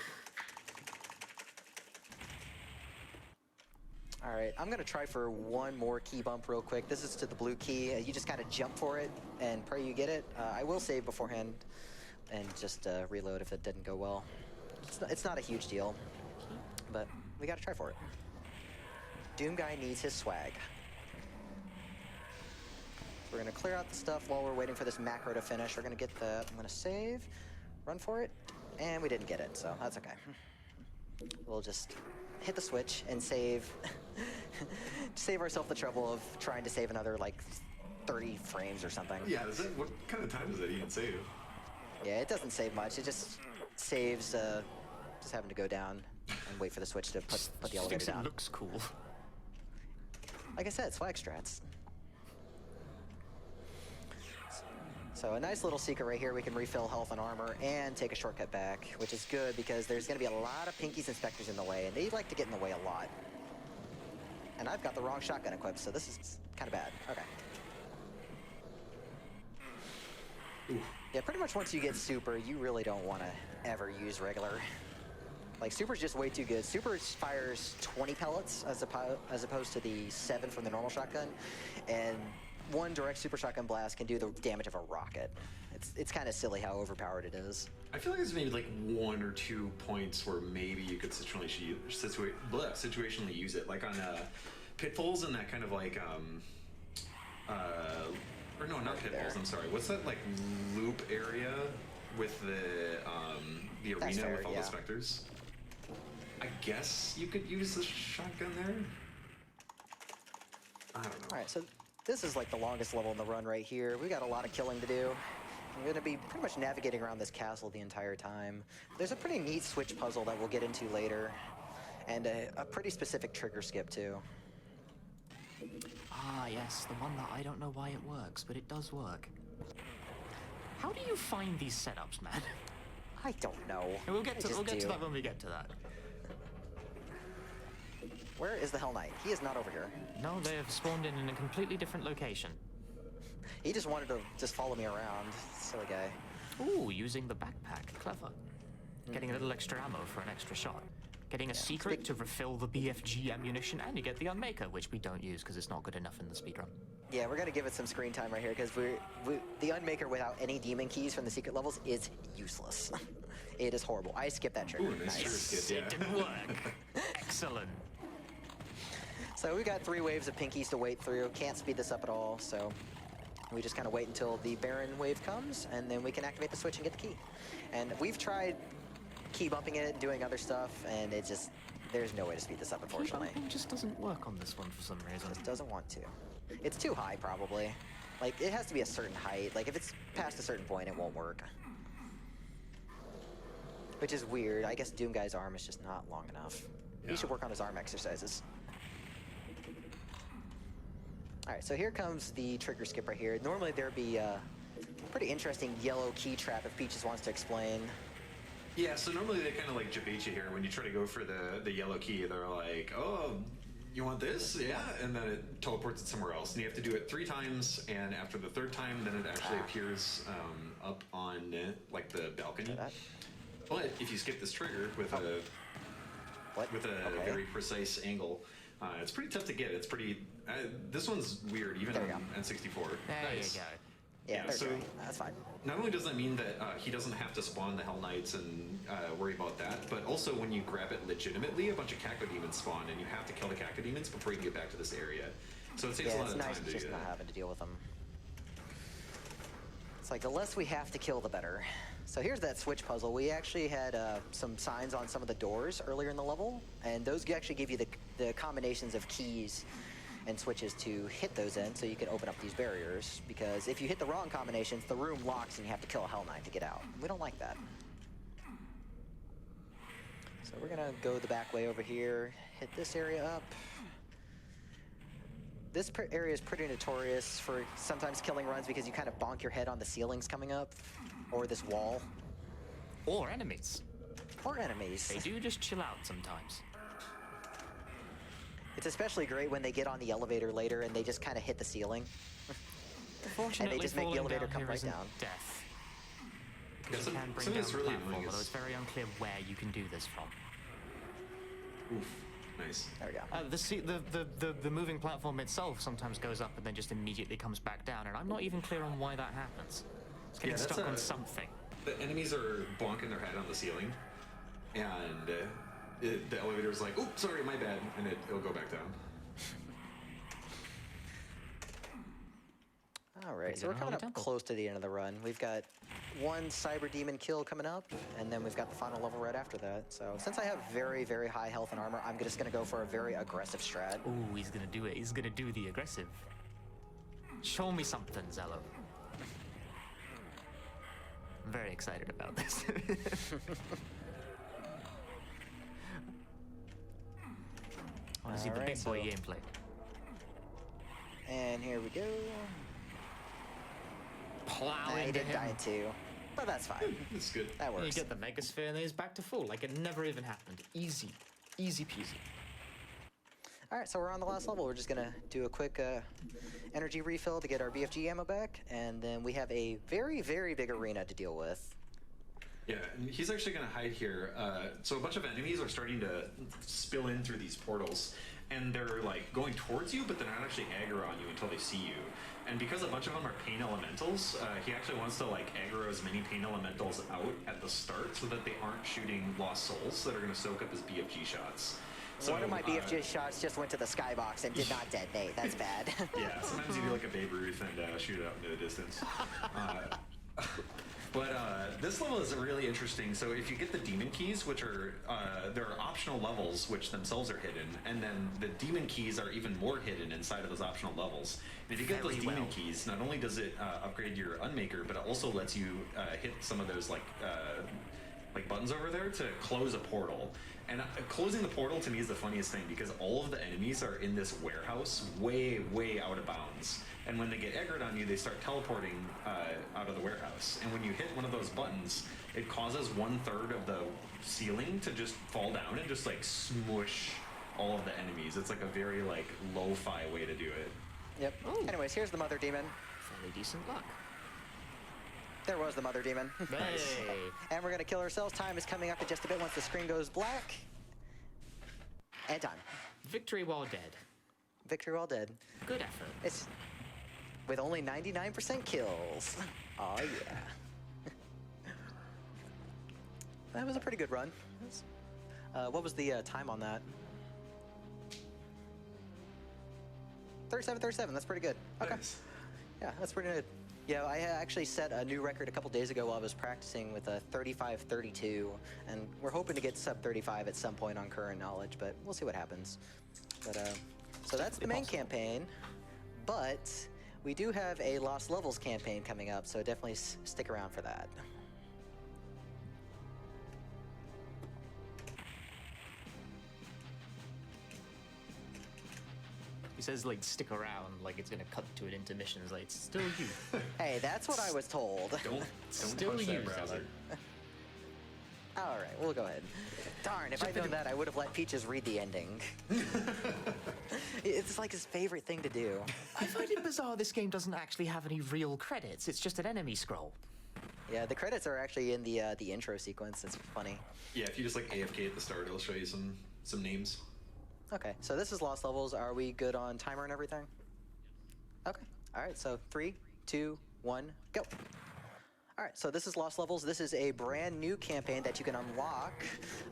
All right, I'm gonna try for one more key bump real quick. This is to the blue key. You just kind of jump for it and pray you get it. I will save beforehand and just reload if it didn't go well. It's not a huge deal, but we gotta try for it. Doom Guy needs his swag. So we're gonna clear out the stuff while we're waiting for this macro to finish. We're gonna get the, I'm gonna save, run for it, and we didn't get it, so that's okay. We'll just hit the switch and save ourselves the trouble of trying to save another like 30 frames or something. Yeah, what kind of time does that even save? Yeah, it doesn't save much. It just saves just having to go down and wait for the switch to put the elevator Thinks it down. looks cool. Like I said, swag strats. So a nice little secret right here. We can refill health and armor and take a shortcut back, which is good because there's going to be a lot of Pinky's Inspectors in the way, and they like to get in the way a lot. And I've got the wrong shotgun equipped, so this is kind of bad. Okay. Ooh. Yeah, pretty much once you get super, you really don't want to ever use regular. Like, super's just way too good. Super fires 20 pellets as opposed to the 7 from the normal shotgun, and one direct super shotgun blast can do the damage of a rocket. It's kind of silly how overpowered it is. I feel like there's maybe like 1 or 2 points where maybe you could situationally use it, like on pitfalls and that kind of like or no, not pitfalls. I'm sorry. What's that like loop area with the arena fair, with all yeah. the specters? I guess you could use the shotgun there. I don't know. All right, so this is like the longest level in the run right here. We got a lot of killing to do. I'm going to be pretty much navigating around this castle the entire time. There's a pretty neat switch puzzle that we'll get into later, and a pretty specific trigger skip too. Ah, yes, the one that I don't know why it works, but it does work. How do you find these setups, man? I don't know. And we'll get to do. that when we get to that. Where is the Hell Knight? He is not over here. No, they have spawned in a completely different location. He just wanted to just follow me around. Silly guy. Ooh, using the backpack. Clever. Getting a little extra ammo for an extra shot. Getting a secret to refill the BFG ammunition, and you get the Unmaker, which we don't use because it's not good enough in the speedrun. Yeah, we're gonna give it some screen time right here because the Unmaker without any demon keys from the secret levels is useless. It is horrible. I skipped that trigger. Ooh, nice trigger skip, yeah. It didn't work. Excellent. So we got 3 waves of pinkies to wait through. Can't speed this up at all, so we just kind of wait until the Baron wave comes, and then we can activate the switch and get the key. And we've tried key bumping it and doing other stuff, and it just, there's no way to speed this up, unfortunately. It just doesn't work on this one for some reason. Just doesn't want to. It's too high, probably. Like, it has to be a certain height. Like, if it's past a certain point, it won't work. Which is weird. I guess Doom Guy's arm is just not long enough. He should work on his arm exercises. Alright, so here comes the trigger skip right here. Normally there'd be a pretty interesting yellow key trap if Peaches wants to explain. Yeah, so normally they kind of like debate you here when you try to go for the yellow key. They're like, oh, you want this? Yeah, and then it teleports it somewhere else. And you have to do it 3 times, and after the 3rd time, then it actually appears up on like the balcony. But if you skip this trigger with a very precise angle, it's pretty tough to get. It's pretty. This one's weird, even on N64. There Nice. you go. Yeah, so that's fine. not only does that mean that he doesn't have to spawn the Hell Knights and worry about that, but also when you grab it legitimately, a bunch of Cacodemons spawn, and you have to kill the Cacodemons before you get back to this area. So it saves a lot of time to do just not that. having to deal with them. It's like the less we have to kill, the better. So here's that switch puzzle. We actually had some signs on some of the doors earlier in the level, and those actually give you the combinations of keys and switches to hit those in so you can open up these barriers, because if you hit the wrong combinations, the room locks and you have to kill a Hell Knight to get out. We don't like that. So we're gonna go the back way over here, hit this area up. This area is pretty notorious for sometimes killing runs because you kind of bonk your head on the ceilings coming up, or this wall. Or enemies. Or enemies. They do just chill out sometimes. It's especially great when they get on the elevator later and they just kind of hit the ceiling. Fortunately, and they just make the falling elevator down come here right isn't down. death. Yeah, Because you can bring something down that's the really platform, annoying although is- it's very unclear where you can do this from. Oof, nice. There we go. The moving platform itself sometimes goes up and then just immediately comes back down, and I'm not even clear on why that happens. It's getting Yeah, that's stuck on a- something. The enemies are bonking their head on the ceiling, and the elevator's like, "Oops, sorry, my bad," and it'll go back down. All right, Pretty so we're good coming Holy up Temple. close to the end of the run. We've got one Cyber Demon kill coming up, and then we've got the final level right after that. So since I have very, very high health and armor, I'm just gonna go for a very aggressive strat. Ooh, he's gonna do it. He's gonna do the aggressive. Show me something, Zello. I'm very excited about this. I want to see the Alright, big boy so- gameplay. And here we go. plow He into did him. die too, but that's fine. It's good. That And you works. get the Megasphere and then he's back to full, like it never even happened. Easy. Easy peasy. All right, so we're on the last level. We're just gonna do a quick energy refill to get our BFG ammo back, and then we have a very, very big arena to deal with. Yeah, and he's actually going to hide here. So a bunch of enemies are starting to spill in through these portals, and they're like going towards you, but they're not actually aggro on you until they see you. And because a bunch of them are pain elementals, he actually wants to like aggro as many pain elementals out at the start so that they aren't shooting lost souls that are going to soak up his BFG shots. So, One of my BFG shots just went to the skybox and did not detonate. That's bad. Yeah, sometimes you do like a Babe Ruth and shoot it out into the distance. But this level is really interesting. So if you get the demon keys, which are there are optional levels which themselves are hidden, and then the demon keys are even more hidden inside of those optional levels. And if you get those Very demon well. keys, not only does it upgrade your Unmaker, but it also lets you hit some of those like buttons over there to close a portal. And closing the portal to me is the funniest thing because all of the enemies are in this warehouse way, way out of bounds. And when they get aggroed on you, they start teleporting out of the warehouse. And when you hit one of those buttons, it causes 1/3 of the ceiling to just fall down and just like smush all of the enemies. It's like a very like lo-fi way to do it. Yep. Anyways, here's the mother demon. Fairly decent luck. There was the mother demon. Hey. And we're gonna kill ourselves. Time is coming up in just a bit once the screen goes black. And time. Victory while dead. Victory while dead. Good effort. It's with only 99% kills. Oh yeah. That was a pretty good run. What was the time on that? 37. That's pretty good. Okay. Nice. Yeah, that's pretty good. Yeah, I actually set a new record a couple days ago while I was practicing with a 35-32, and we're hoping to get sub 35 at some point on current knowledge, but we'll see what happens. But so that's the main campaign, but we do have a Lost Levels campaign coming up, so definitely stick around for that. He says like stick around, like it's gonna cut to an intermission. It's like it's still you. Hey, that's what I was told. Don't Still touch you, that browser. All right, we'll go ahead. Darn, if I'd known that, I would have let Peaches read the ending. It's like his favorite thing to do. I find it bizarre this game doesn't actually have any real credits. It's just an enemy scroll. Yeah, the credits are actually in the intro sequence. It's funny. Yeah, if you just like AFK at the start, it'll show you some names. Okay, so this is Lost Levels. Are we good on timer and everything? Okay. All right, so 3, 2, 1, go. All right, so this is Lost Levels. This is a brand new campaign that you can unlock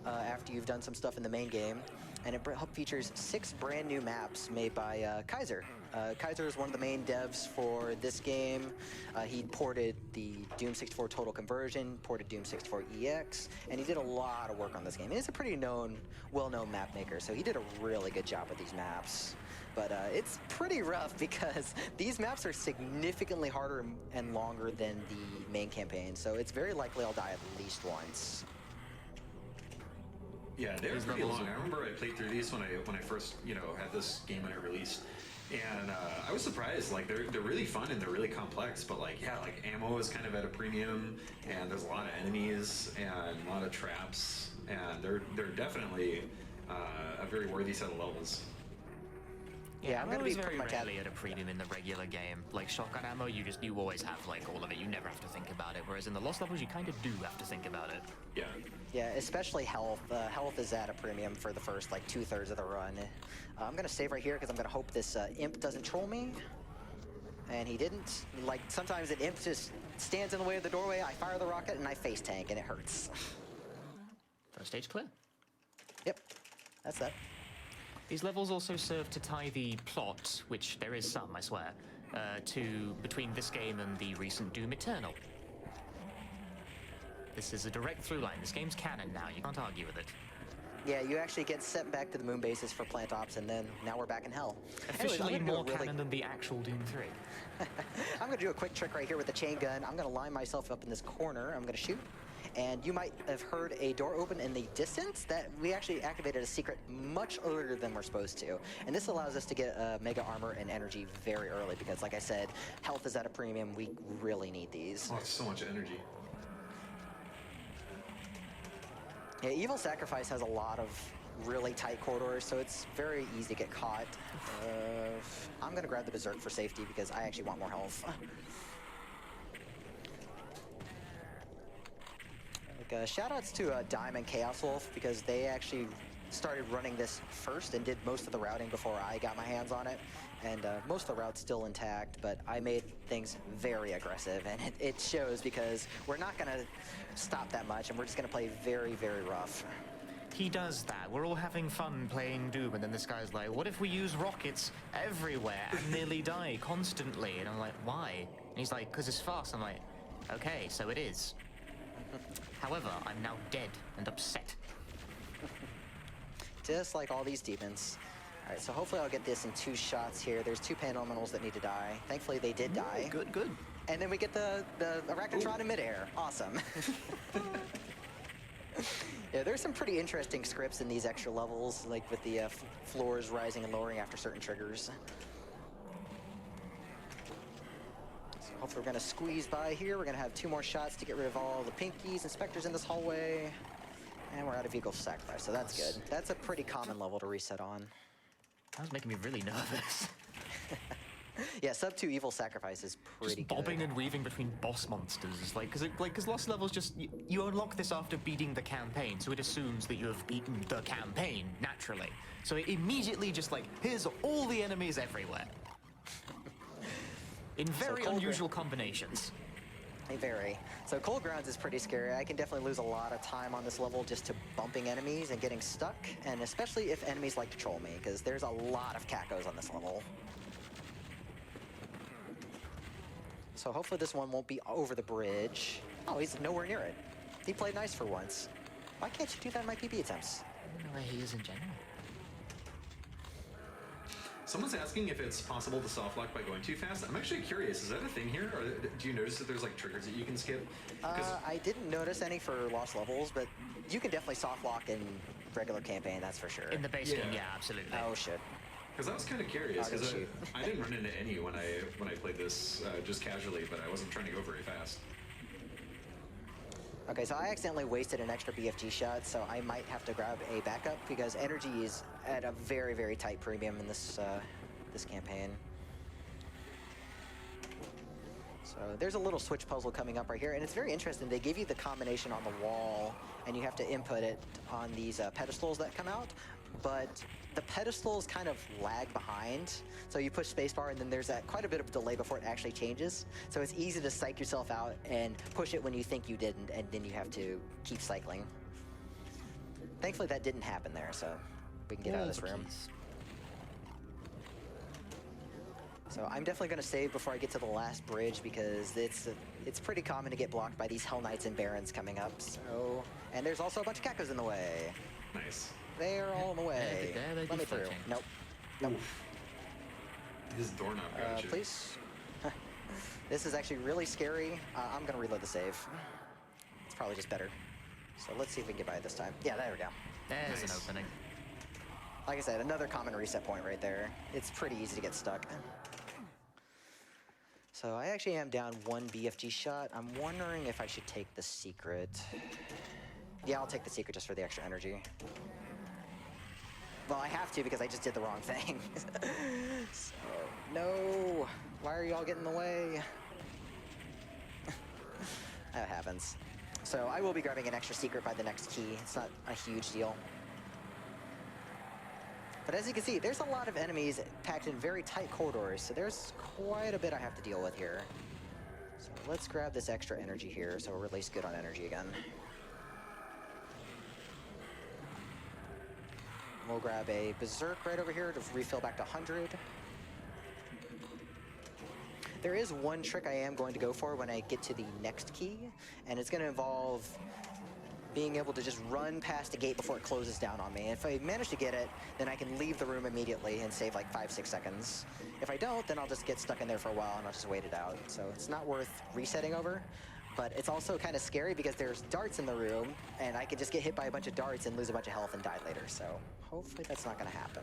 after you've done some stuff in the main game. And it features 6 brand new maps made by Kaiser. Kaiser is one of the main devs for this game. He ported the Doom 64 Total Conversion, ported Doom 64 EX, and he did a lot of work on this game. And he's a pretty well-known map maker, so he did a really good job with these maps. But it's pretty rough because these maps are significantly harder and longer than the main campaign, so it's very likely I'll die at least once. Yeah, they're These pretty levels long. are- I remember I played through these when I first had this game when it released, and I was surprised. Like they're really fun and they're really complex, but like ammo is kind of at a premium, and there's a lot of enemies and a lot of traps, and they're definitely a very worthy set of levels. Yeah, I'm ammo gonna be is pretty very much rarely at a premium in the regular game. Like shotgun ammo, you always have like all of it. You never have to think about it. Whereas in the Lost Levels, you kind of do have to think about it. Yeah. Yeah, especially health. Health is at a premium for the first like 2/3 of the run. I'm gonna save right here because I'm gonna hope this imp doesn't troll me. And he didn't. Like sometimes an imp just stands in the way of the doorway. I fire the rocket and I face tank and it hurts. First stage clear. Yep, that's that. These levels also serve to tie the plot, which there is some, I swear, to between this game and the recent Doom Eternal. This is a direct through line. This game's canon now. You can't argue with it. Yeah, you actually get sent back to the moon bases for plant ops, and then now we're back in hell. Anyways, Officially I'm gonna do a more really- canon than the actual Doom 3. I'm gonna do a quick trick right here with the chain gun. I'm gonna line myself up in this corner. I'm gonna shoot, And you might have heard a door open in the distance that we actually activated a secret much earlier than we're supposed to. And this allows us to get mega armor and energy very early because, like I said, health is at a premium. We really need these. Oh, it's so much energy. Yeah, Evil Sacrifice has a lot of really tight corridors, so it's very easy to get caught. I'm gonna grab the Berserk for safety because I actually want more health. Shout outs to Diamond Chaos Wolf because they actually started running this first and did most of the routing before I got my hands on it. And most of the route's still intact, but I made things very aggressive, and it shows because we're not gonna stop that much, and we're just gonna play very, very rough. He does that. We're all having fun playing Doom, and then this guy's like, what if we use rockets everywhere and nearly die constantly? And I'm like, why? And he's like, because it's fast. I'm like, okay, so it is. However, I'm now dead and upset. Just like all these demons. All right, so hopefully I'll get this in 2 shots here. There's 2 Panelementals that need to die. Thankfully, they did die. Good, good. And then we get the Arachnotron in midair. Awesome. Yeah, there's some pretty interesting scripts in these extra levels, like with the floors rising and lowering after certain triggers. So hopefully we're gonna squeeze by here. We're gonna have 2 more shots to get rid of all the pinkies and specters in this hallway. And we're out of Eagle Sacrifice, so that's good. That's a pretty common level to reset on. That was making me really nervous. Yeah, sub 2 Evil Sacrifice is pretty Just bobbing good. and weaving between boss monsters, because Lost Levels just you unlock this after beating the campaign, so it assumes that you have beaten the campaign naturally. So it immediately just like here's all the enemies everywhere, in very unusual combinations. They vary. So Cold Grounds is pretty scary. I can definitely lose a lot of time on this level just to bumping enemies and getting stuck, and especially if enemies like to troll me, because there's a lot of cacos on this level. So hopefully this one won't be over the bridge. Oh, he's nowhere near it. He played nice for once. Why can't you do that in my PB attempts? I don't know where he is in general. Someone's asking if it's possible to soft lock by going too fast. I'm actually curious. Is that a thing here? Or do you notice that there's like triggers that you can skip? I didn't notice any for Lost Levels, but you can definitely soft lock in regular campaign, that's for sure. In the base game, Yeah. yeah, absolutely. Oh, shit. Because I was kind of curious. Oh, good Because shoot. I didn't run into any when I played this just casually, but I wasn't trying to go very fast. Okay, so I accidentally wasted an extra BFG shot, so I might have to grab a backup because energy is at a very, very tight premium in this this campaign. So there's a little switch puzzle coming up right here, and it's very interesting. They give you the combination on the wall, and you have to input it on these pedestals that come out, but the pedestals kind of lag behind. So you push spacebar, and then there's quite a bit of delay before it actually changes. So it's easy to psych yourself out and push it when you think you didn't, and then you have to keep cycling. Thankfully, that didn't happen there, so we can get out of this room. So I'm definitely going to save before I get to the last bridge because it's pretty common to get blocked by these Hell Knights and Barons coming up. So, and there's also a bunch of cacos in the way. Nice. They're all in the way. they're Let me through. deflecting. Nope. Nope. This doorknob got you. Please. This is actually really scary. I'm going to reload the save. It's probably just better. So let's see if we can get by it this time. Yeah, there we go. There's an Nice. opening. Like I said, another common reset point right there. It's pretty easy to get stuck. So I actually am down 1 BFG shot. I'm wondering if I should take the secret. Yeah, I'll take the secret just for the extra energy. Well, I have to because I just did the wrong thing. So, no. Why are y'all getting in the way? That happens. So I will be grabbing an extra secret by the next key. It's not a huge deal. But as you can see, there's a lot of enemies packed in very tight corridors, so there's quite a bit I have to deal with here. So let's grab this extra energy here, so we're at least good on energy again. We'll grab a Berserk right over here to refill back to 100. There is one trick I am going to go for when I get to the next key, and it's going to involve being able to just run past a gate before it closes down on me. If I manage to get it, then I can leave the room immediately and save like 5-6 seconds. If I don't, then I'll just get stuck in there for a while and I'll just wait it out. So it's not worth resetting over, But it's also kind of scary because there's darts in the room, and I could just get hit by a bunch of darts and lose a bunch of health and die later. So hopefully that's not going to happen.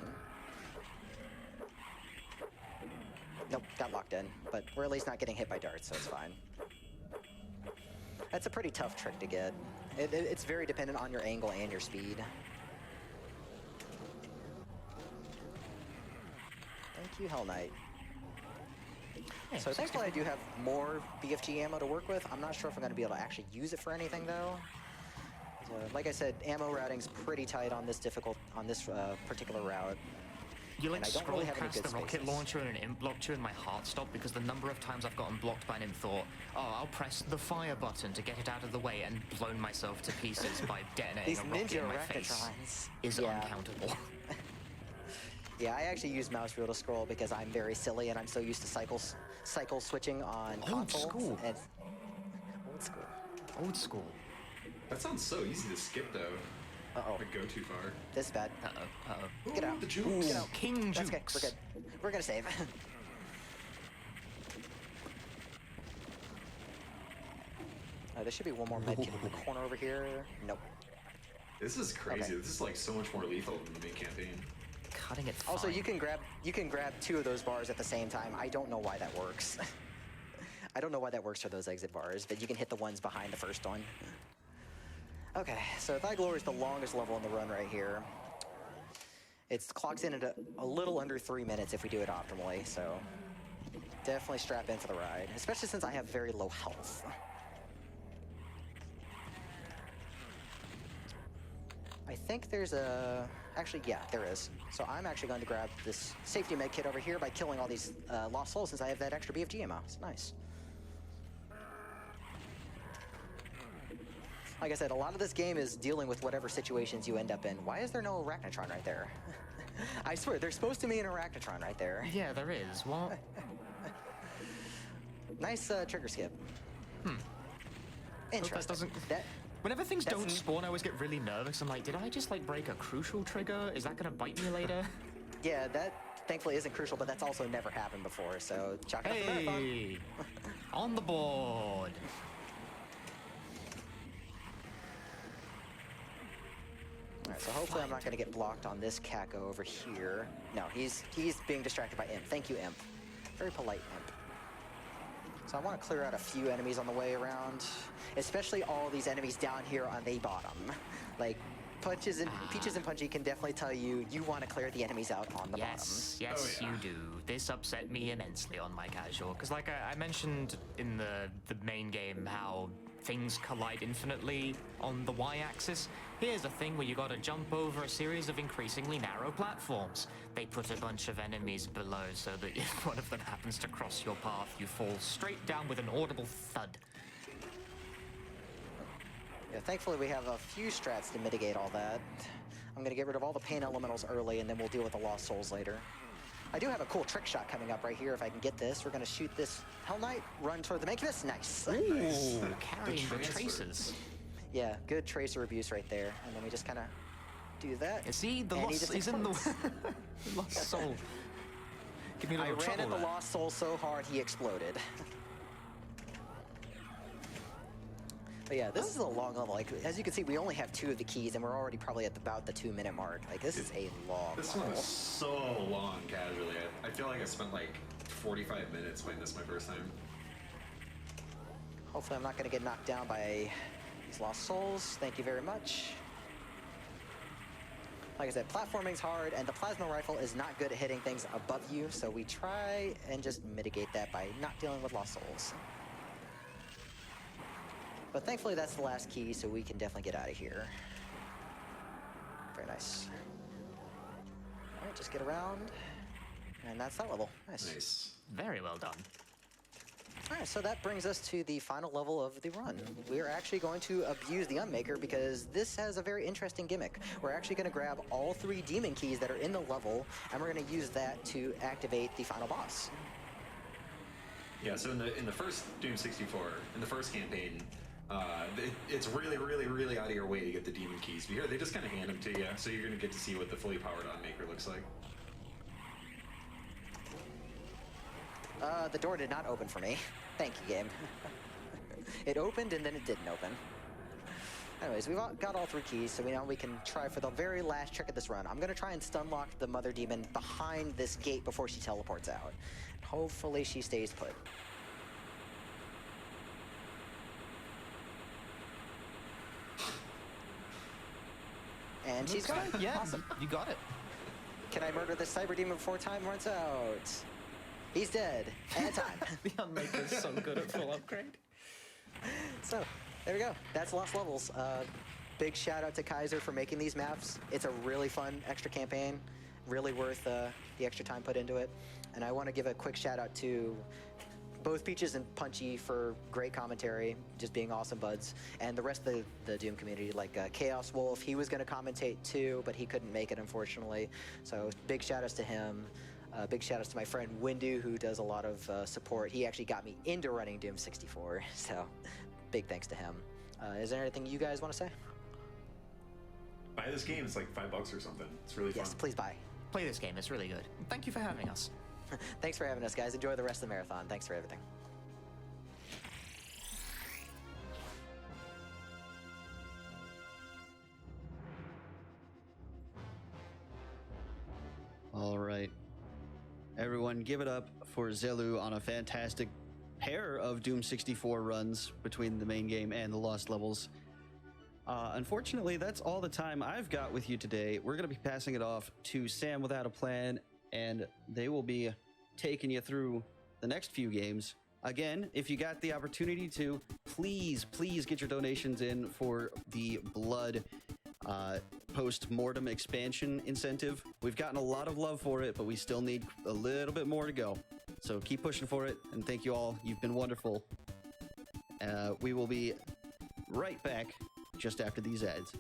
Nope, got locked in, but we're at least not getting hit by darts, so it's fine. That's a pretty tough trick to get. It's very dependent on your angle and your speed. Thank you, Hell Knight. Yeah, So thankfully I do have more BFG ammo to work with. I'm not sure if I'm going to be able to actually use it for anything though. So, like I said, ammo routing's pretty tight on this particular route. You like And I don't scroll really have any past good the rocket spaces. launcher and an imp blocked you and my heart stopped because the number of times I've gotten blocked by an imp thought, oh, I'll press the fire button to get it out of the way and blown myself to pieces by detonating These a rocket ninja in my face arachnotrons. is Yeah. uncountable. Yeah, I actually use mouse wheel to scroll because I'm very silly and I'm so used to cycle switching on consoles. school. And old school. Old school. That sounds so easy to skip though. Uh-oh. Like go too far. This is bad. Uh-oh, uh-oh. Get out. The jukes. Get out. King That's okay. Jukes. We're good. We're gonna save. There should be one more med kit in the corner over here. Nope. This is crazy. Okay. This is like so much more lethal than the main campaign. Cutting it fine. Also, you can grab two of those bars at the same time. I don't know why that works. I don't know why that works for those exit bars, but you can hit the ones behind the first one. Okay, so Thigh-Glory is the longest level in the run right here. It clocks in at a little under 3 minutes if we do it optimally, so definitely strap in for the ride, especially since I have very low health. I think there's a... Actually, yeah, there is. So I'm actually going to grab this safety med kit over here by killing all these lost souls since I have that extra BFG ammo. It's nice. Like I said, a lot of this game is dealing with whatever situations you end up in. Why is there no Arachnotron right there? I swear, there's supposed to be an Arachnotron right there. Yeah, there is. What? Nice trigger skip. Hope Interesting. that doesn't... That, Whenever things That's don't n- spawn, I always get really nervous. I'm like, did I just like break a crucial trigger? Is that gonna bite me later? yeah, that thankfully isn't crucial, but that's also never happened before, so chalk it up for marathon. Hey! On the board! Alright, so hopefully I'm not gonna get blocked on this Kako over here. No, he's being distracted by Imp. Thank you, Imp. Very polite Imp. So I want to clear out a few enemies on the way around, especially all these enemies down here on the bottom. Like, Peaches and Punchy can definitely tell you want to clear the enemies out on the Yes, yes, Oh, yeah. you do. This upset me immensely on my casual, because like I mentioned in the main game how things collide infinitely on the y-axis. Here's a thing where you gotta jump over a series of increasingly narrow platforms. They put a bunch of enemies below so that if one of them happens to cross your path, you fall straight down with an audible thud. bottom. Yeah, thankfully we have a few strats to mitigate all that. I'm gonna get rid of all the pain elementals early, and then we'll deal with the lost souls later. I do have a cool trick shot coming up right here if I can get this. We're gonna shoot this Hell Knight, run toward the Mancubus. Nice. Ooh, carrying the transfer. traces. Yeah, good tracer abuse right there. And then we just kind of do that. You see, the And he lost just is in the explodes. lost soul. Give me a I little ran trouble at the there. lost soul so hard he exploded. But yeah, this is a long level. Like, as you can see, we only have 2 of the keys, and we're already probably at about the 2-minute mark. Like, this is a long This level. one is so long casually. I feel like I spent like 45 minutes playing this my first time. Hopefully I'm not going to get knocked down by these lost souls. Thank you very much. Like I said, platforming's hard, and the plasma rifle is not good at hitting things above you, so we try and just mitigate that by not dealing with lost souls. But thankfully that's the last key, so we can definitely get out of here. Very nice. All right, just get around, and that's that level. Nice. Nice. Very well done. All right, so that brings us to the final level of the run. We're actually going to abuse the Unmaker because this has a very interesting gimmick. We're actually going to grab all 3 demon keys that are in the level, and we're going to use that to activate the final boss. Yeah, so in the first Doom 64, in the first campaign, it's really, really, really out of your way to get the demon keys. But here, they just kind of hand them to you, so you're going to get to see what the fully powered Unmaker looks like. The door did not open for me. Thank you, game. It opened and then it didn't open. Anyways, we've got all 3 keys, so now we can try for the very last trick of this run. I'm gonna try and stun lock the Mother Demon behind this gate before she teleports out. Hopefully she stays put. And she's gone. Yeah, Awesome. you got it. Can I murder this Cyber Demon before time runs out? He's dead. And time. The Unmaker's so good at full upgrade. So, there we go. That's Lost Levels. Big shout out to Kaiser for making these maps. It's a really fun extra campaign. Really worth the extra time put into it. And I want to give a quick shout out to both Peaches and Punchy for great commentary, just being awesome buds, and the rest of the Doom community, like Chaos Wolf. He was going to commentate too, but he couldn't make it, unfortunately. So big shout outs to him. Big shout outs to my friend Windu, who does a lot of support. He actually got me into running Doom 64, so big thanks to him. Is there anything you guys want to say? Buy this game. It's like $5 or something. It's really fun. Yes, please buy. Play this game, it's really good. Thank you for having us. Thanks for having us, guys. Enjoy the rest of the marathon. Thanks for everything. All right. Everyone, give it up for Zelu on a fantastic pair of Doom 64 runs between the main game and the Lost Levels. Unfortunately, that's all the time I've got with you today. We're going to be passing it off to Sam Without a Plan, and they will be taking you through the next few games. Again, if you got the opportunity to, please get your donations in for the Blood post-mortem expansion incentive. We've gotten a lot of love for it, but we still need a little bit more to go. So keep pushing for it, and thank you all. You've been wonderful. We will be right back just after these ads.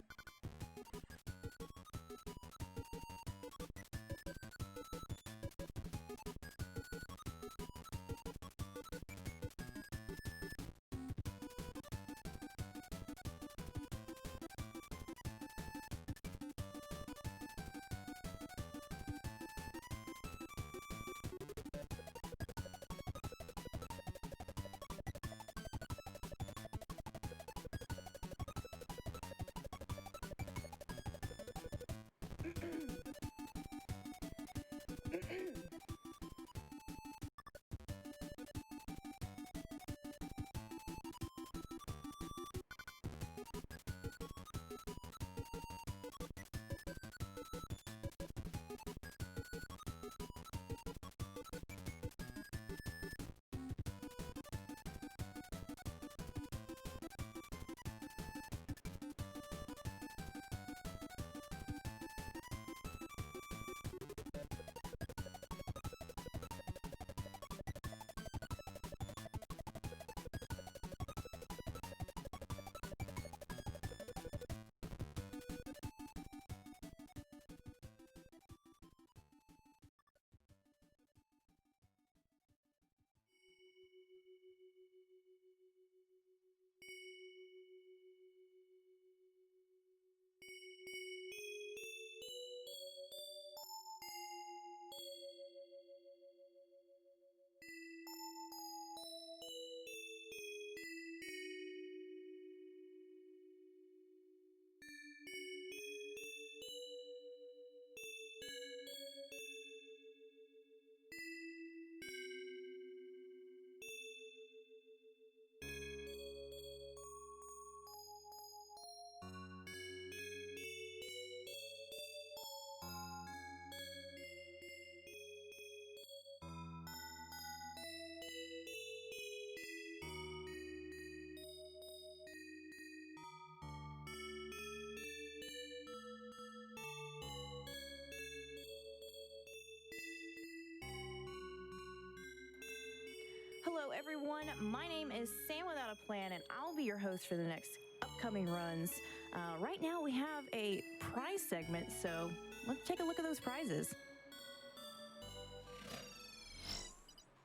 Hello, everyone. My name is Sam Without a Plan, and I'll be your host for the next upcoming runs. Right now, we have a prize segment, so let's take a look at those prizes.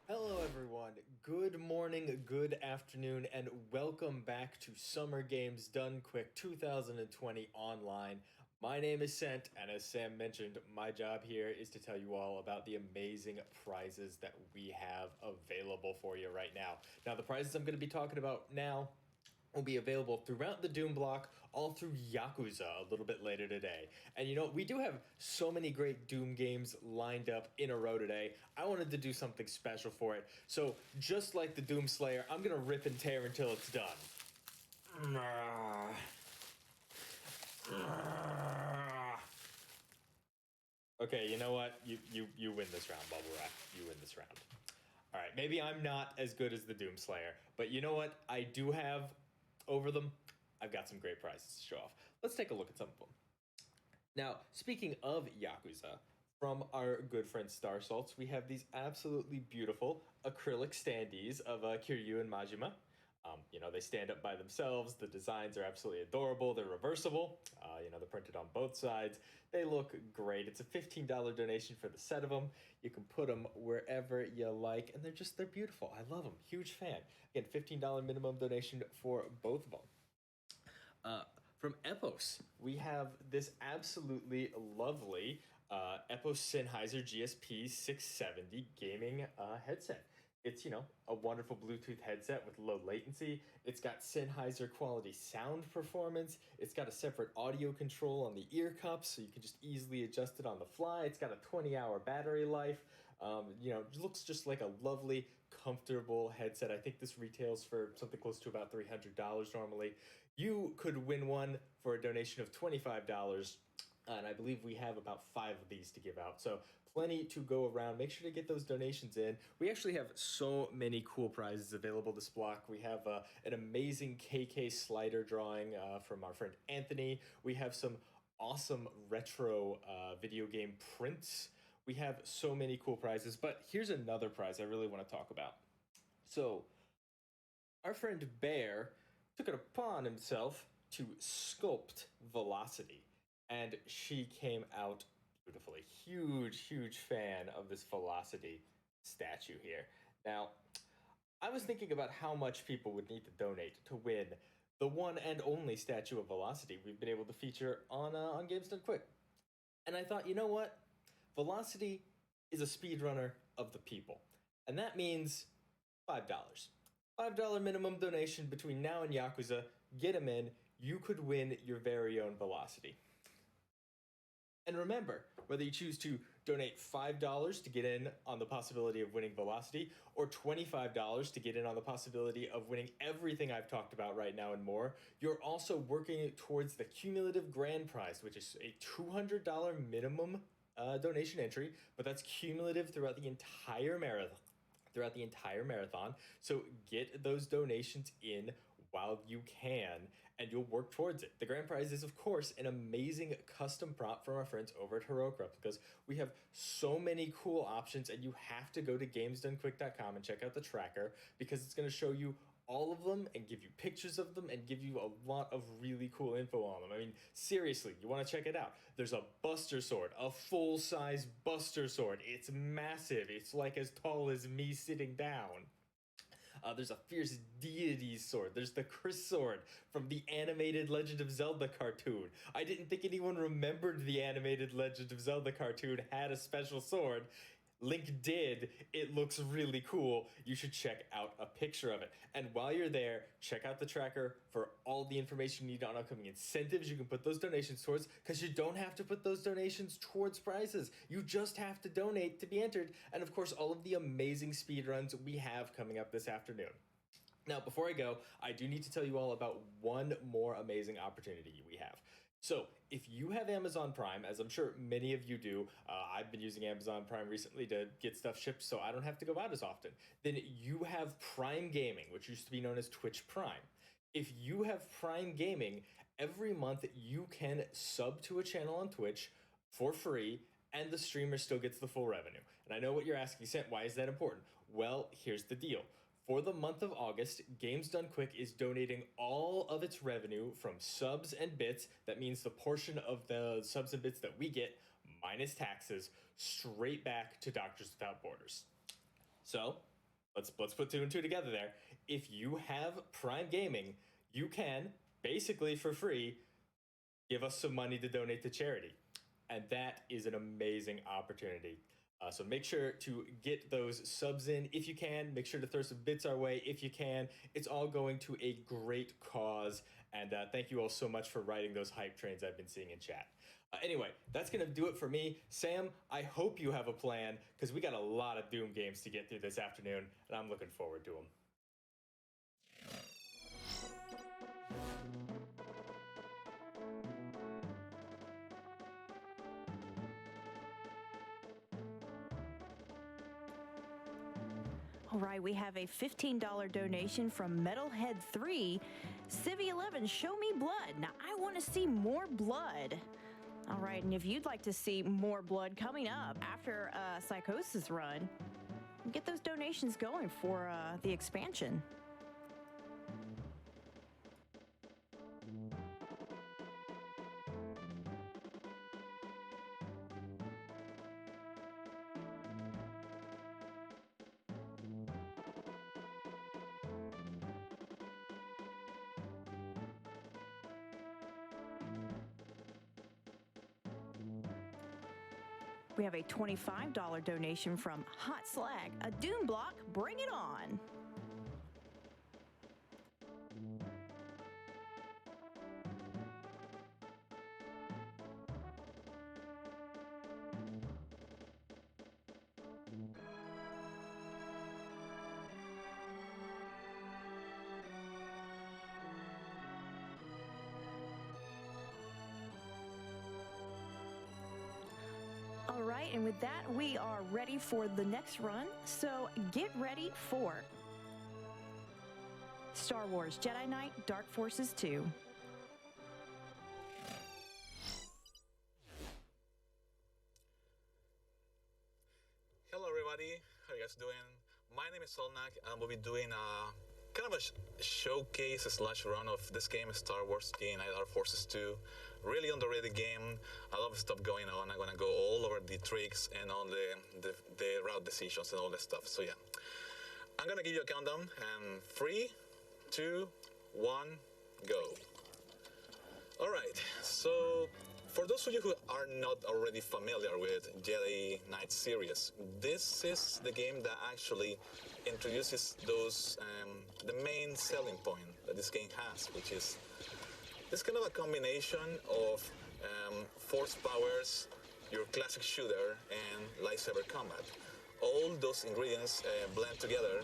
Hello everyone, good morning, good afternoon, and welcome back to Summer Games Done Quick 2020 Online. My name is Sent, and as Sam mentioned, my job here is to tell you all about the amazing prizes that we have available for you right now. Now, the prizes I'm going to be talking about now will be available throughout the Doom block, all through Yakuza a little bit later today. And you know, we do have so many great Doom games lined up in a row today. I wanted to do something special for it. So just like the Doom Slayer, I'm gonna rip and tear until it's done. Okay, you know what? You win this round, Bubble Wrap. You win this round. All right, maybe I'm not as good as the Doom Slayer, but you know what? I do have over them. I've got some great prizes to show off. Let's take a look at some of them. Now, speaking of Yakuza, from our good friend Star Salts, we have these absolutely beautiful acrylic standees of Kiryu and Majima. You know, they stand up by themselves. The designs are absolutely adorable. They're reversible. You know, they're printed on both sides. They look great. It's a $15 donation for the set of them. You can put them wherever you like, and they're beautiful. I love them. Huge fan. Again, $15 minimum donation for both of them. From Epos, we have this absolutely lovely Epos Sennheiser GSP 670 gaming headset. It's, you know, a wonderful Bluetooth headset with low latency. It's got Sennheiser quality sound performance. It's got a separate audio control on the ear cups, so you can just easily adjust it on the fly. It's got a 20-hour battery life. You know, it looks just like a lovely, comfortable headset. I think this retails for something close to about $300 normally. You could win one for a donation of $25, and I believe we have about 5 of these to give out. So plenty to go around. Make sure to get those donations in. We actually have so many cool prizes available this block. We have an amazing KK slider drawing from our friend Anthony. We have some awesome retro video game prints. We have so many cool prizes, but here's another prize I really want to talk about. So our friend Bear took it upon himself to sculpt Velocity, and she came out beautifully. Huge fan of this Velocity statue here. Now, I was thinking about how much people would need to donate to win the one and only statue of Velocity we've been able to feature on Games Done Quick. And I thought, you know what? Velocity is a speedrunner of the people. And that means $5. $5 minimum donation between now and Yakuza. Get them in. You could win your very own Velocity. And remember, whether you choose to donate $5 to get in on the possibility of winning Velocity, or $25 to get in on the possibility of winning everything I've talked about right now and more, you're also working towards the cumulative grand prize, which is a $200 minimum donation entry, but that's cumulative throughout the entire marathon. So get those donations in while you can, and you'll work towards it. The grand prize is, of course, an amazing custom prop from our friends over at Heroic Replicas. We have so many cool options, and you have to go to GamesDoneQuick.com and check out the tracker, because it's going to show you all of them and give you pictures of them and give you a lot of really cool info on them. I mean, seriously, you want to check it out. There's a Buster Sword, a full-size Buster Sword. It's massive. It's like as tall as me sitting down. There's a Fierce Deities sword. There's the Chris sword from the animated Legend of Zelda cartoon. I didn't think anyone remembered the animated Legend of Zelda cartoon had a special sword. Link did. It looks really cool. You should check out a picture of it. And while you're there, check out the tracker for all the information you need on upcoming incentives you can put those donations towards, because you don't have to put those donations towards prizes. You just have to donate to be entered. And of course, all of the amazing speedruns we have coming up this afternoon. Now, before I go, I do need to tell you all about one more amazing opportunity we have. So, if you have Amazon Prime, as I'm sure many of you do, I've been using Amazon Prime recently to get stuff shipped so I don't have to go out as often, then you have Prime Gaming, which used to be known as Twitch Prime. If you have Prime Gaming, every month you can sub to a channel on Twitch for free, and the streamer still gets the full revenue. And I know what you're asking, Sent, why is that important? Well, here's the deal. For the month of August, Games Done Quick is donating all of its revenue from subs and bits, that means the portion of the subs and bits that we get, minus taxes, straight back to Doctors Without Borders. So, let's put 2 and 2 together there. If you have Prime Gaming, you can, basically for free, give us some money to donate to charity. And that is an amazing opportunity. So make sure to get those subs in if you can. Make sure to throw some bits our way if you can. It's all going to a great cause. And thank you all so much for riding those hype trains I've been seeing in chat. Anyway, that's going to do it for me. Sam, I hope you have a plan, because we got a lot of Doom games to get through this afternoon, and I'm looking forward to them. All right, we have a $15 donation from Metalhead3. Civi11, show me blood. Now, I want to see more blood. All right, and if you'd like to see more blood coming up after Psychosis run, get those donations going for the expansion. We have a $25 donation from Hot Slag. A Doom block, bring it on. All right, and with that, we are ready for the next run. So get ready for Star Wars Jedi Knight Dark Forces 2. Hello everybody, how you guys doing? My name is Solnak, and we'll be doing a kind of a showcase / run of this game, Star Wars Jedi Knight Dark Forces 2. Really underrated game. A lot of stuff going on. I'm gonna go all over the tricks and all the route decisions and all that stuff. So yeah, I'm gonna give you a countdown, and 3, 2, 1, go. All right, so for those of you who are not already familiar with Jedi Knight series, this is the game that actually introduces those the main selling point that this game has, which is this kind of a combination of force powers, your classic shooter, and lightsaber combat. All those ingredients blend together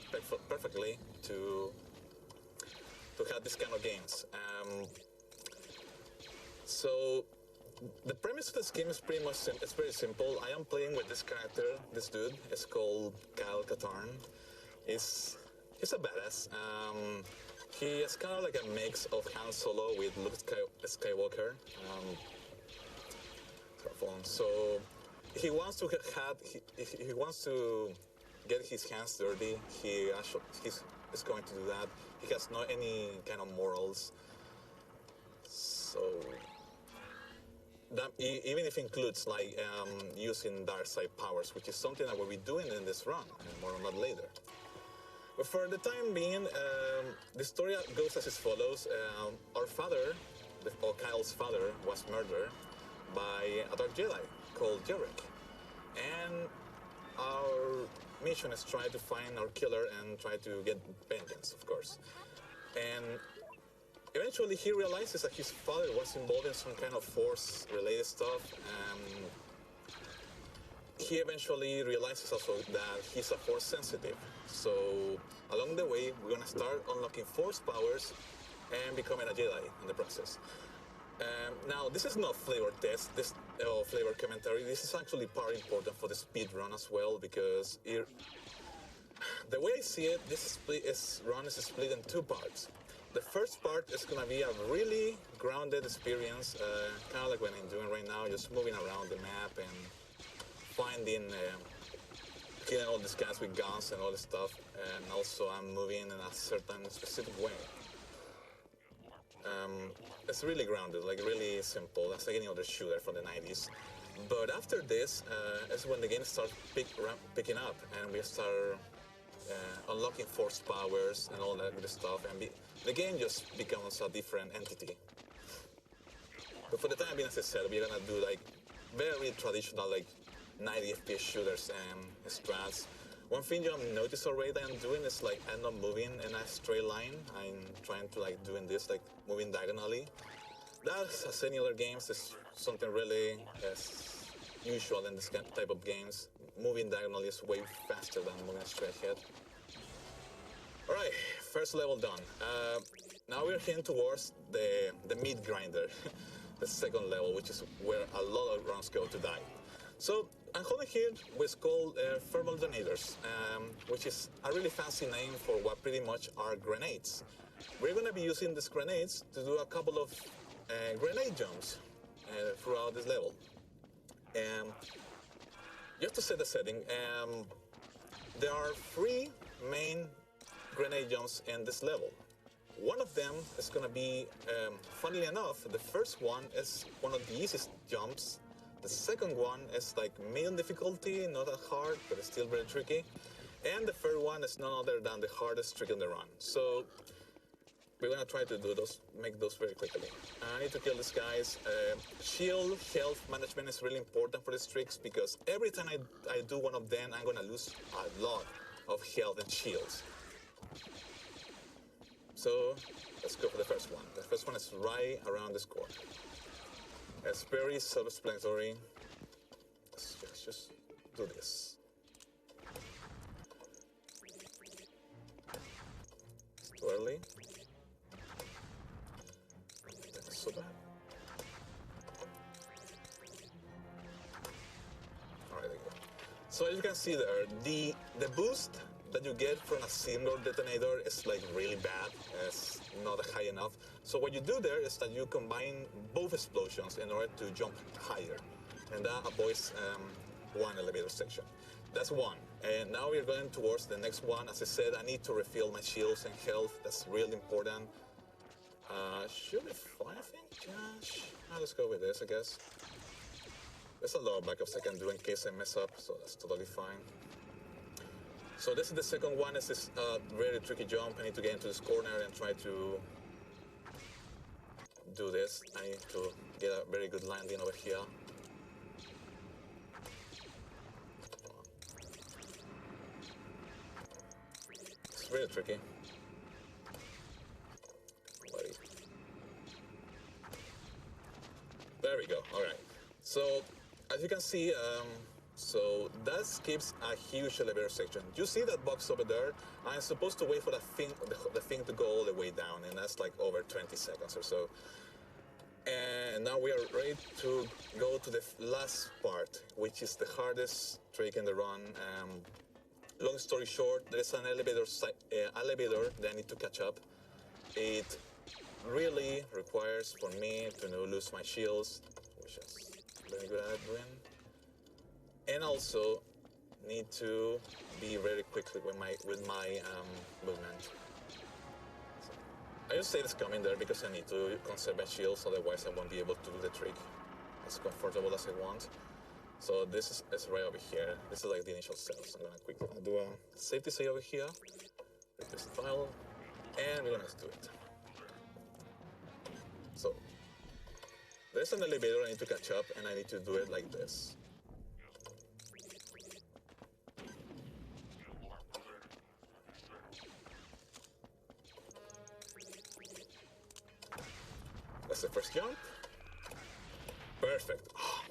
perfectly to have this kind of games. So the premise of this game is pretty much it's very simple. I am playing with this character, this dude. It's called Kyle Katarn. He's a badass. He is kind of like a mix of Han Solo with Luke Skywalker. So he wants to he wants to get his hands dirty. He's going to do that. He has no any kind of morals. So that even if it includes like using dark side powers, which is something that we'll be doing in this run, and more on that later. But for the time being, the story goes as follows. Our father, or Kyle's father, was murdered by a Dark Jedi called Jarek. And our mission is try to find our killer and try to get vengeance, of course. And eventually he realizes that his father was involved in some kind of force-related stuff. He eventually realizes also that he's a force sensitive. So along the way, we're gonna start unlocking force powers and becoming a Jedi in the process. Now, this is not flavor test, this flavor commentary. This is actually part important for the speed run as well, because the way I see it, this run is split in 2 parts. The first part is gonna be a really grounded experience, kind of like what I'm doing right now, just moving around the map and finding, killing all these guys with guns and all this stuff, and also I'm moving in a certain specific way. It's really grounded, like really simple. That's like any other shooter from the 90s. But after this is when the game starts picking up, and we start unlocking force powers and all that good stuff, and the game just becomes a different entity. But for the gonna be, as I said, we're gonna do like very traditional like 90 FPS shooters and strats. One thing you have noticed already that I'm doing is like I'm not moving in a straight line. I'm trying to like doing this like moving diagonally. That's, as any other games, is something really usual in this type of games. Moving diagonally is way faster than moving straight ahead. All right, first level done. Now we're heading towards the meat grinder, the second level, which is where a lot of rounds go to die. So I'm holding here what's called thermal detonators, which is a really fancy name for what pretty much are grenades. We're going to be using these grenades to do a couple of grenade jumps throughout this level. Just to set the setting, there are 3 main grenade jumps in this level. One of them is going to be, funnily enough, the first one is one of the easiest jumps. The second one is like medium difficulty, not that hard, but it's still very tricky. And the third one is none other than the hardest trick in the run. So we're going to try to do those, make those very quickly. I need to kill these guys. Shield health management is really important for these tricks because every time I do one of them, I'm going to lose a lot of health and shields. So let's go for the first one. The first one is right around this corner. It's very self-explanatory. Let's just do this. It's too early. That's so bad. All right, there you go. So as you can see there, the boost that you get from a single detonator is like really bad. It's not high enough. So what you do there is that you combine both explosions in order to jump higher. And that avoids one elevator section. That's one. And now we're going towards the next one. As I said, I need to refill my shields and health. That's really important. Should be fine, I think. Gosh. Let's go with this, I guess. There's a lot of backups I can do in case I mess up, so that's totally fine. So this is the second one. It's this very tricky jump. I need to get into this corner and try to do this. I need to get a very good landing over here. It's really tricky. Buddy. There we go. All right. So as you can see, so that skips a huge elevator section. You see that box over there? I'm supposed to wait for the thing to go all the way down, and that's like over 20 seconds or so. And now we are ready to go to the last part, which is the hardest trick in the run. Long story short, there is an elevator that I need to catch up. It really requires for me to lose my shields, which is very good at doing. And also need to be very quickly with my movement. So I just say this coming there because I need to conserve my shields, otherwise I won't be able to do the trick as comfortable as I want. So this is right over here. This is like the initial steps. I'm gonna quickly do a safety save over here, replace file, and we're gonna do it. So there's an elevator I need to catch up, and I need to do it like this. That's the first jump. Perfect. Oh,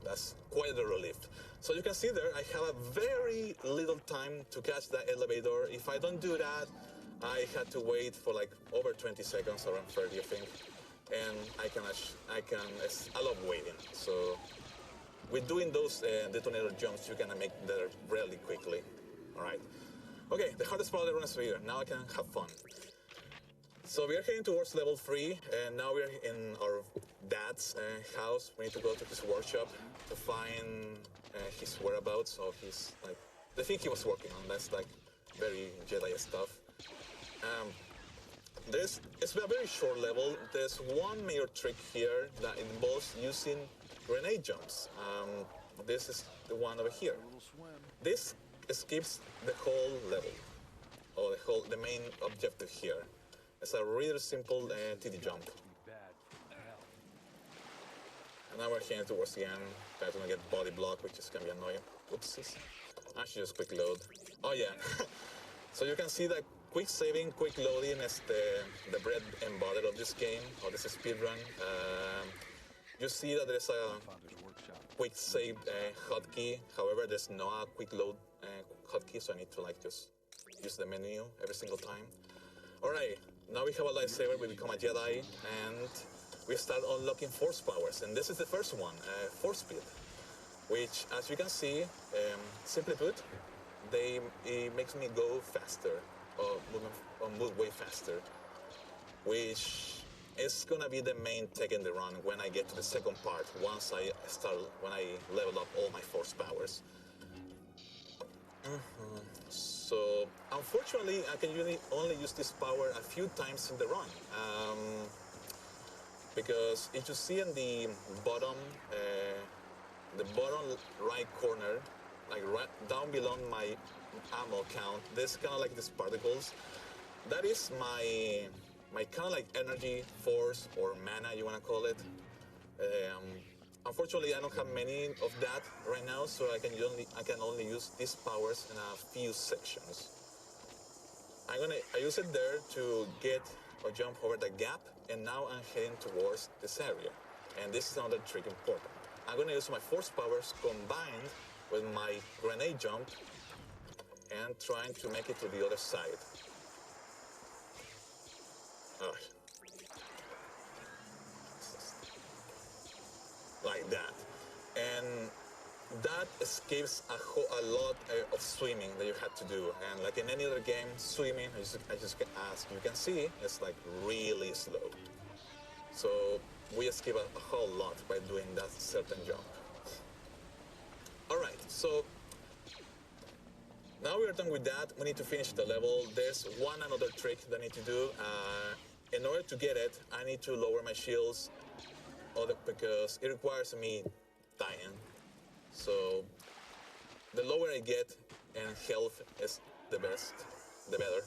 that's quite a relief. So you can see there, I have a very little time to catch that elevator. If I don't do that, I had to wait for like over 20 seconds, around 30, I think. And it's a lot of waiting. So with doing those detonator jumps, you can make that really quickly. All right. Okay, the hardest part of the run is here. Now I can have fun. So we are heading towards level 3, and now we're in our dad's house. We need to go to his workshop to find his whereabouts. So he's like, the thing he was working on, that's like very Jedi stuff. It's a very short level. There's one major trick here that involves using grenade jumps. This is the one over here. This skips the whole level, or the main objective here. It's a really simple TD jump. Now we're heading towards the end. Guys gonna get body block, which is gonna be annoying. Oopsies. I should just quick load. Oh yeah. So you can see that quick saving, quick loading is the bread and butter of this game, or this speedrun. You see that there's a quick save hotkey. However, there's no quick load hotkey, so I need to like just use the menu every single time. Alright, now we have a lightsaber, we become a Jedi, and we start unlocking force powers. And this is the first one, force speed, which, as you can see, simply put, it makes me go faster, or move way faster, which is gonna be the main tech in the run when I get to the second part, when I level up all my force powers. So, unfortunately, I can only use this power a few times in the run. Because if you see in the bottom right corner, like right down below my ammo count, there's kind of like these particles. That is my kind of like energy, force, or mana, you want to call it. Unfortunately, I don't have many of that right now, so I can only use these powers in a few sections. I use it there to get or jump over the gap, and now I'm heading towards this area. And this is another trick important. I'm gonna use my force powers combined with my grenade jump and trying to make it to the other side. Like that. And that escapes a lot of swimming that you had to do. And like in any other game, swimming, as you can see, is like really slow. So we escape a whole lot by doing that certain jump. Alright, so now we're done with that. We need to finish the level. There's another trick that I need to do. In order to get it, I need to lower my shields because it requires me dying. So the lower I get in health is the better.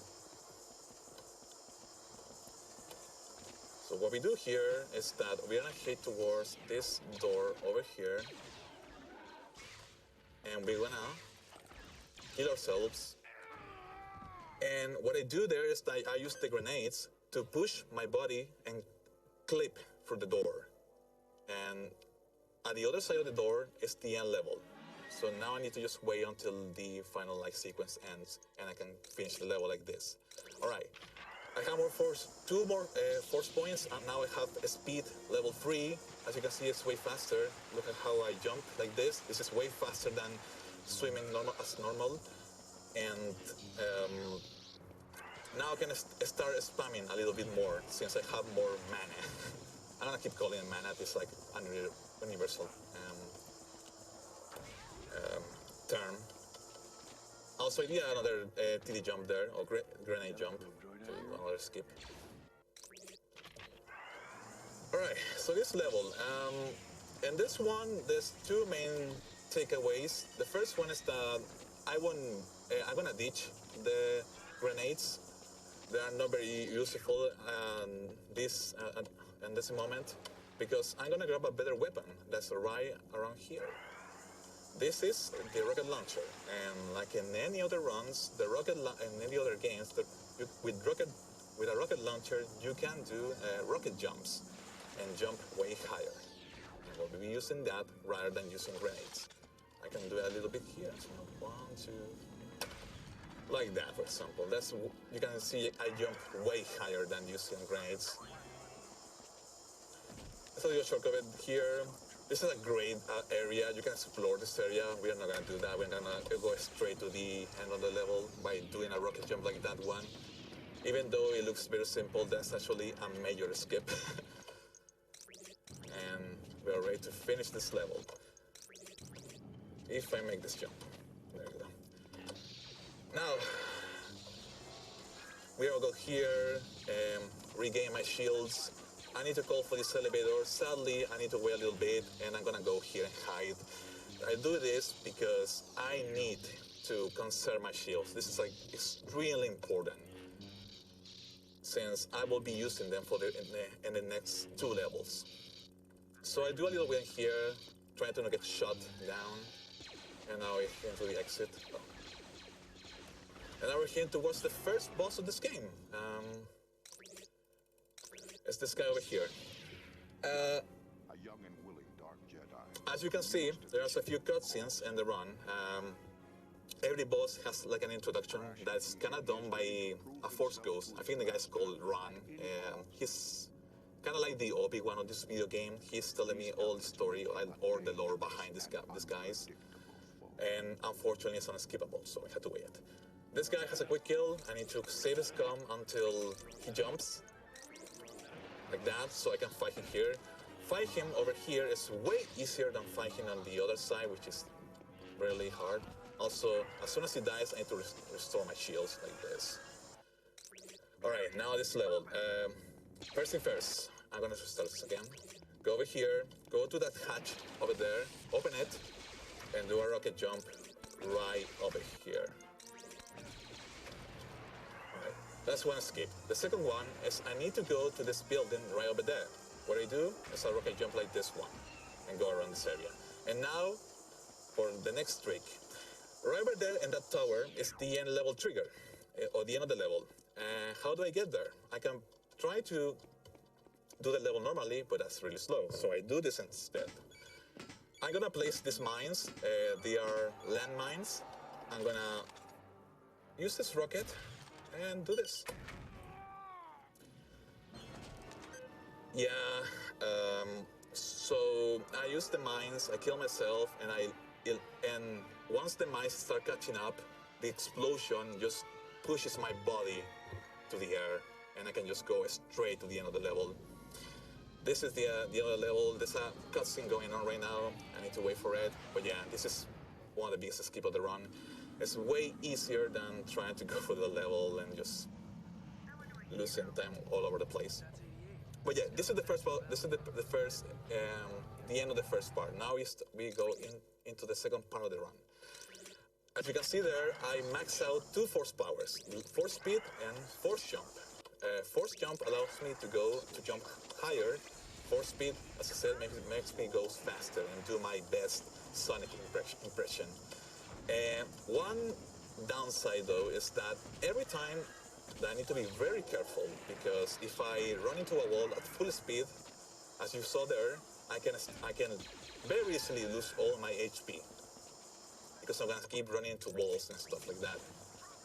So what we do here is that we're gonna head towards this door over here, and we're gonna kill ourselves. And what I do there is that I use the grenades to push my body and clip through the door. And at the other side of the door is the end level. So now I need to just wait until the final sequence ends, and I can finish the level like this. All right, I have two more force points, and now I have a speed level 3. As you can see, it's way faster. Look at how I jump like this. This is way faster than swimming normal. And now I can start spamming a little bit more since I have more mana. I'm gonna keep calling it mana. It's like a universal term. Also, yeah, another TD jump there, or grenade jump. So another skip. Alright, so this level. In this one, there's two main takeaways. The first one is that I'm gonna ditch the grenades. They are not very useful in this moment, because I'm gonna grab a better weapon that's right around here. This is the rocket launcher, and like in any other runs, in any other games, with a rocket launcher, you can do rocket jumps and jump way higher. And we'll be using that rather than using grenades. I can do a little bit here. So 1, 2, like that, for example. You can see I jump way higher than using grenades. So you shortcut here. This is a great area. You can explore this area. We are not gonna do that. We're gonna go straight to the end of the level by doing a rocket jump like that one. Even though it looks very simple, that's actually a major skip. And we are ready to finish this level. If I make this jump. There we go. Now, we will go here and regain my shields. I need to call for this elevator. Sadly, I need to wait a little bit, and I'm gonna go here and hide. I do this because I need to conserve my shields. This is like extremely important, since I will be using them in the next 2 levels. So So I do a little bit here, trying to not get shot down. And now I into the exit. Oh. And now we're heading towards the first boss of this game. It's this guy over here. A young and willing Dark Jedi. As you can see, there's a few cutscenes in the run. Every boss has like an introduction that's kind of done by a Force Ghost. I think the guy's called Ron. He's kind of like the Obi-Wan of this video game. He's telling me all the story or the lore behind these guys. And unfortunately, it's unskippable, so I had to wait. This guy has a quick kill. I need to save his scum until he jumps. Like that, so I can fight him here. Fight him over here is way easier than fighting on the other side, which is really hard. Also, as soon as he dies, I need to restore my shields like this. Alright, now this level. First thing first, I'm gonna start this again. Go over here, go to that hatch over there, open it, and do a rocket jump right over here. Alright, that's one escape. The second one is I need to go to this building right over there. What I do is a rocket jump like this one and go around this area. And now, for the next trick. Right over there in that tower is the end level trigger, or the end of the level. How do I get there? I can try to do the level normally, but that's really slow. So I do this instead. I'm gonna place these mines. They are landmines. I'm gonna use this rocket and do this. Yeah, so I use the mines, I kill myself, and once the mines start catching up, the explosion just pushes my body to the air, and I can just go straight to the end of the level. This is the other level. There's a cutscene going on right now. I need to wait for it. But yeah, this is one of the biggest escape of the run. It's way easier than trying to go for the level and just losing time all over the place. But yeah, this is the first part. This is the end of the first part. Now we go into the second part of the run. As you can see there, I max out 2 force powers, force speed and force jump. Force jump allows me to jump higher. Force speed, as I said, makes me go faster and do my best Sonic impression. One downside though is that every time that I need to be very careful, because if I run into a wall at full speed, as you saw there, I can very easily lose all my HP, because I'm gonna keep running into walls and stuff like that.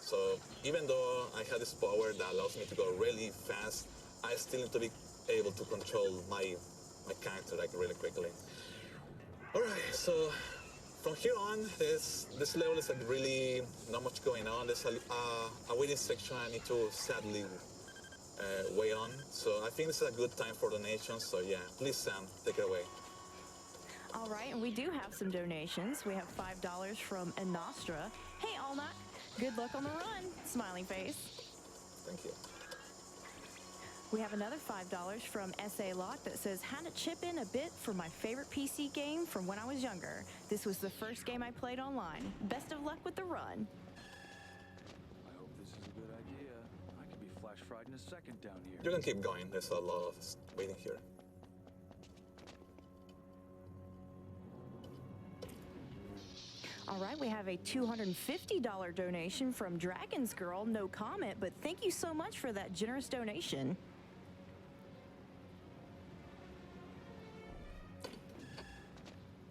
So even though I have this power that allows me to go really fast, I still need to be able to control my character like really quickly. Alright, so from here on, this level is like really not much going on. There's a waiting section I need to sadly wait on. So I think this is a good time for donations. So yeah, please Sam, take it away. All right, and we do have some donations. We have $5 from Enostra. Hey, Alnak, good luck on the run. Smiling face. Thank you. We have another $5 from SA Lock that says, had to chip in a bit for my favorite PC game from when I was younger. This was the first game I played online. Best of luck with the run. I hope this is a good idea. I could be flash fried in a second down here. You can keep going. There's a lot of waiting here. All right, we have a $250 donation from Dragon's Girl. No comment, but thank you so much for that generous donation.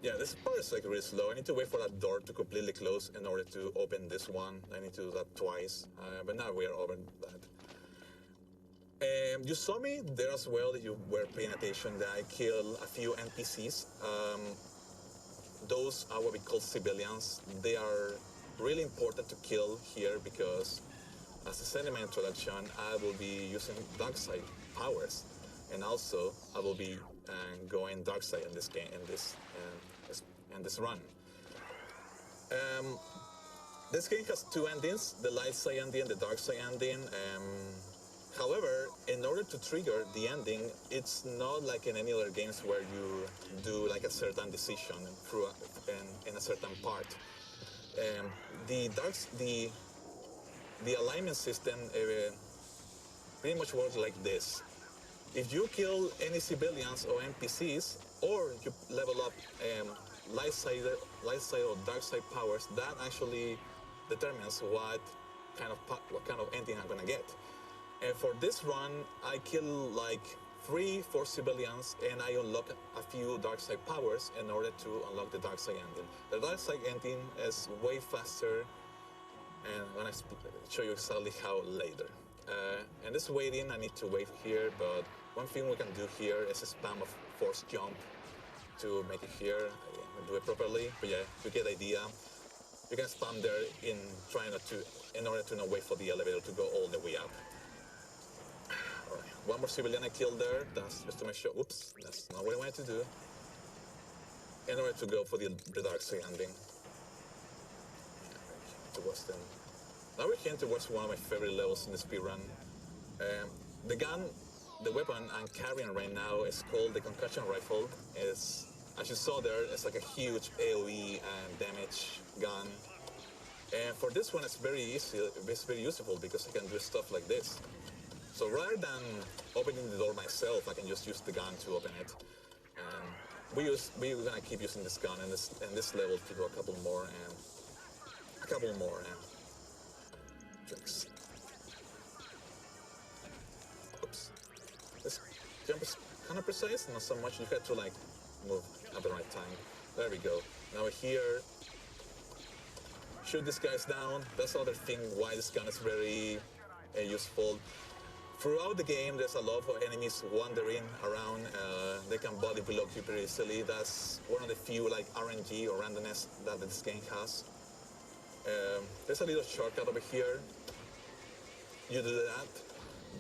Yeah, this part is like really slow. I need to wait for that door to completely close in order to open this one. I need to do that twice, but now we are over that. You saw me there as well. You were paying attention that I killed a few NPCs. Those are what we call civilians. They are really important to kill here because, as I said in my introduction, I will be using dark side powers, and also I will be going dark side in this game, in this run. This game has 2 endings: the light side ending and the dark side ending. However, in order to trigger the ending, it's not like in any other games where you do like a certain decision through in a certain part. The alignment system pretty much works like this. if you kill any civilians or NPCs, or you level up light side or dark side powers, that actually determines what kind of ending I'm gonna get. And for this run, I kill like 3-4 civilians, and I unlock a few dark side powers in order to unlock the dark side ending. The dark side ending is way faster, and I'm gonna show you exactly how later. And this waiting, I need to wait here, but one thing we can do here is a spam of force jump to make it here. I do it properly, but yeah, you get the idea. You can spam there in order to not wait for the elevator to go all the way up. Alright, one more civilian I killed there. That's just to make sure. Oops, that's not what I wanted to do. In order to go for the dark side ending. Towards them. Now we're heading towards one of my favorite levels in the speedrun. The gun, the weapon I'm carrying right now is called the concussion rifle. It's, as you saw there, it's like a huge AoE damage gun. And for this one, it's very easy. It's very useful because I can do stuff like this. So rather than opening the door myself, I can just use the gun to open it. We're gonna keep using this gun in this level to do a couple more tricks. Oops. This jump is kind of precise, not so much. You have to like move at the right time. There we go. Now here, shoot these guys down. That's another thing why this gun is very useful. Throughout the game, there's a lot of enemies wandering around. They can body block you pretty easily. That's one of the few like RNG or randomness that this game has. There's a little shortcut over here. You do that.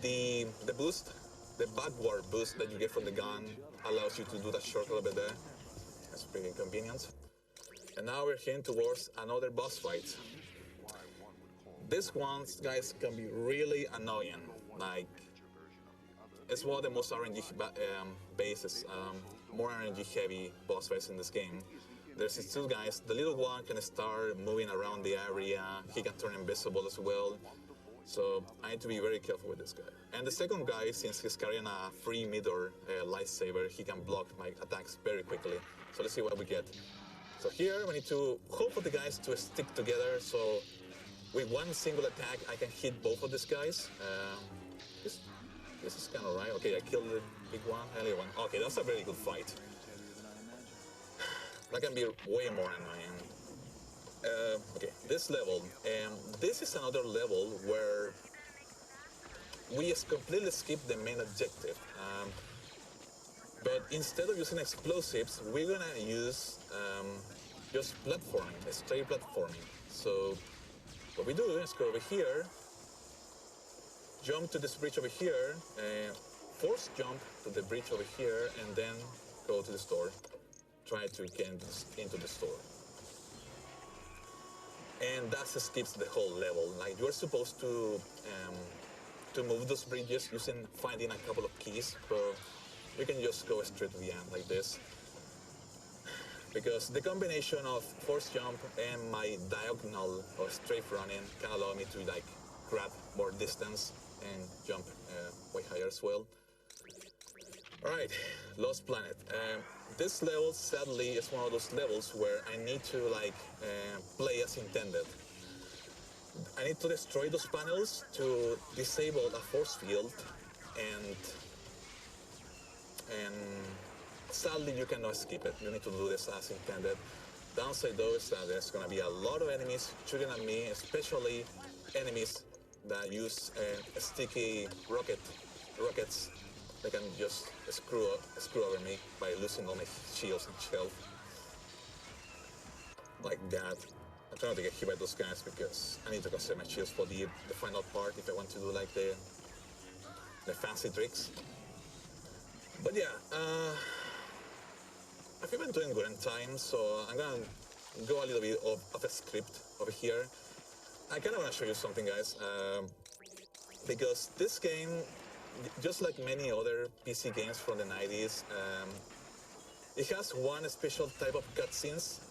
The boost, the backward boost that you get from the gun allows you to do that shortcut over there. That's pretty convenient. And now we're heading towards another boss fight. This one, guys, can be really annoying. Like, it's one of the most RNG bases, more RNG heavy boss fights in this game. There's these two guys. The little one can start moving around the area. He can turn invisible as well. So I need to be very careful with this guy. And the second guy, since he's carrying a free mid-or lightsaber, he can block my attacks very quickly. So let's see what we get. So here we need to hope for the guys to stick together. So with one single attack, I can hit both of these guys. This is kind of right. Okay, I killed the big one, early one. Okay, that's a very good fight. That can be way more annoying. Okay, this level. This is another level where we completely skip the main objective. But instead of using explosives, we're gonna use just platforming, straight platforming. So what we do is go over here, jump to this bridge over here, force jump to the bridge over here, and then go to the store. Try to get into the store. And that skips the whole level. Like, you're supposed to move those bridges finding a couple of keys, but you can just go straight to the end like this. Because the combination of force jump and my diagonal or strafe running can allow me to like grab more distance and jump way higher as well. Alright, Lost Planet. This level, sadly, is one of those levels where I need to like play as intended. I need to destroy those panels to disable a force field, and sadly you cannot skip it. You need to do this as intended. Downside though is that there's gonna be a lot of enemies shooting at me, especially enemies that use sticky rockets. They can just screw over me by losing all my shields and health. Like that. I'm trying to get hit by those guys because I need to conserve my shields for the final part if I want to do like the fancy tricks. But yeah, I've been doing good in time, so I'm gonna go a little bit of a script over here. I kind of want to show you something, guys, because this game, just like many other PC games from the 90s, it has one special type of cutscenes,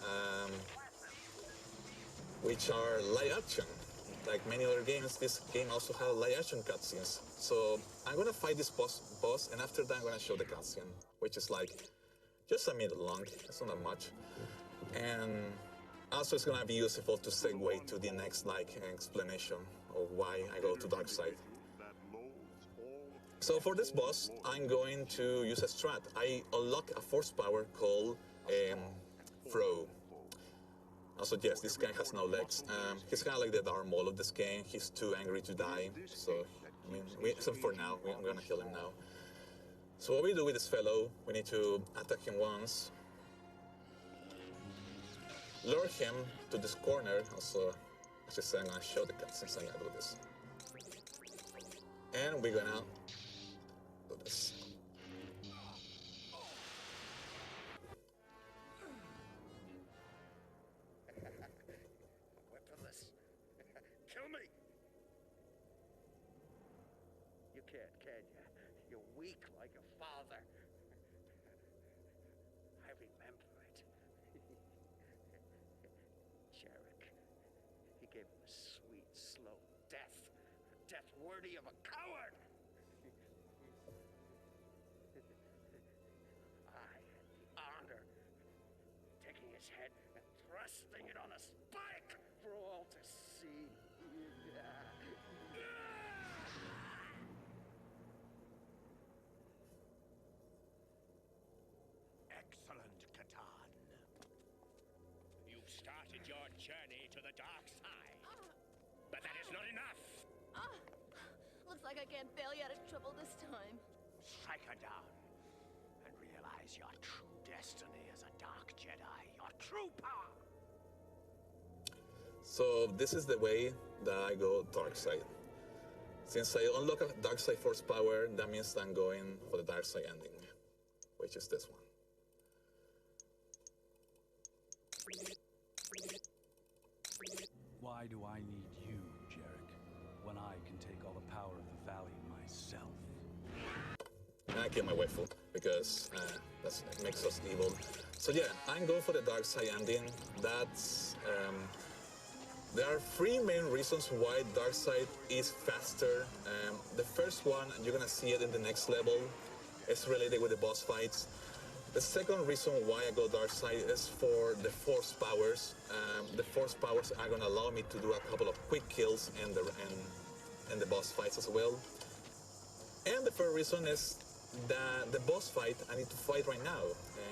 which are live action. Like many other games, this game also has live action cutscenes. So I'm gonna fight this boss, and after that I'm gonna show the cutscene, which is like just a minute long. It's not that much, and also it's gonna be useful to segue to the next explanation of why I go to Darkseid. So for this boss, I'm going to use a strat. I unlock a force power called Throw. Also, yes, this guy has no legs. He's kind of like the Darth Maul of this game. He's too angry to die. So, I mean, so for now, I'm gonna kill him now. So what we do with this fellow, we need to attack him once. Lure him to this corner. Also, as I said, I'm gonna show the cutscenes. I'm gonna do this. And we're gonna do this. Weaponless. Kill me! You can't, can you? You're weak like a father. I remember it. Jarek. He gave him a sweet, slow death. A death worthy of a coward! I had the honor taking his head and thrusting it on a spike for all to see. Excellent, Catan. You've started your journey to the dark side. But that is not enough. Looks like I can't bail you out of trouble this time. Strike her down and realize your true destiny as a Dark Jedi, your true power. So this is the way that I go Darkseid. Since I unlock a Darkseid force power, that means I'm going for the Darkseid ending, which is this one. Why do I need you, Jarek, when I can take all the power of the Valley myself? And I kill my waifu, because that makes us evil. So yeah, I'm going for the Darkseid ending. That's... there are three main reasons why Darkseid is faster. The first one, and you're gonna see it in the next level, is related with the boss fights. The second reason why I go Darkseid is for the force powers. The force powers are gonna allow me to do a couple of quick kills in the boss fights as well. And the third reason is that the boss fight I need to fight right now.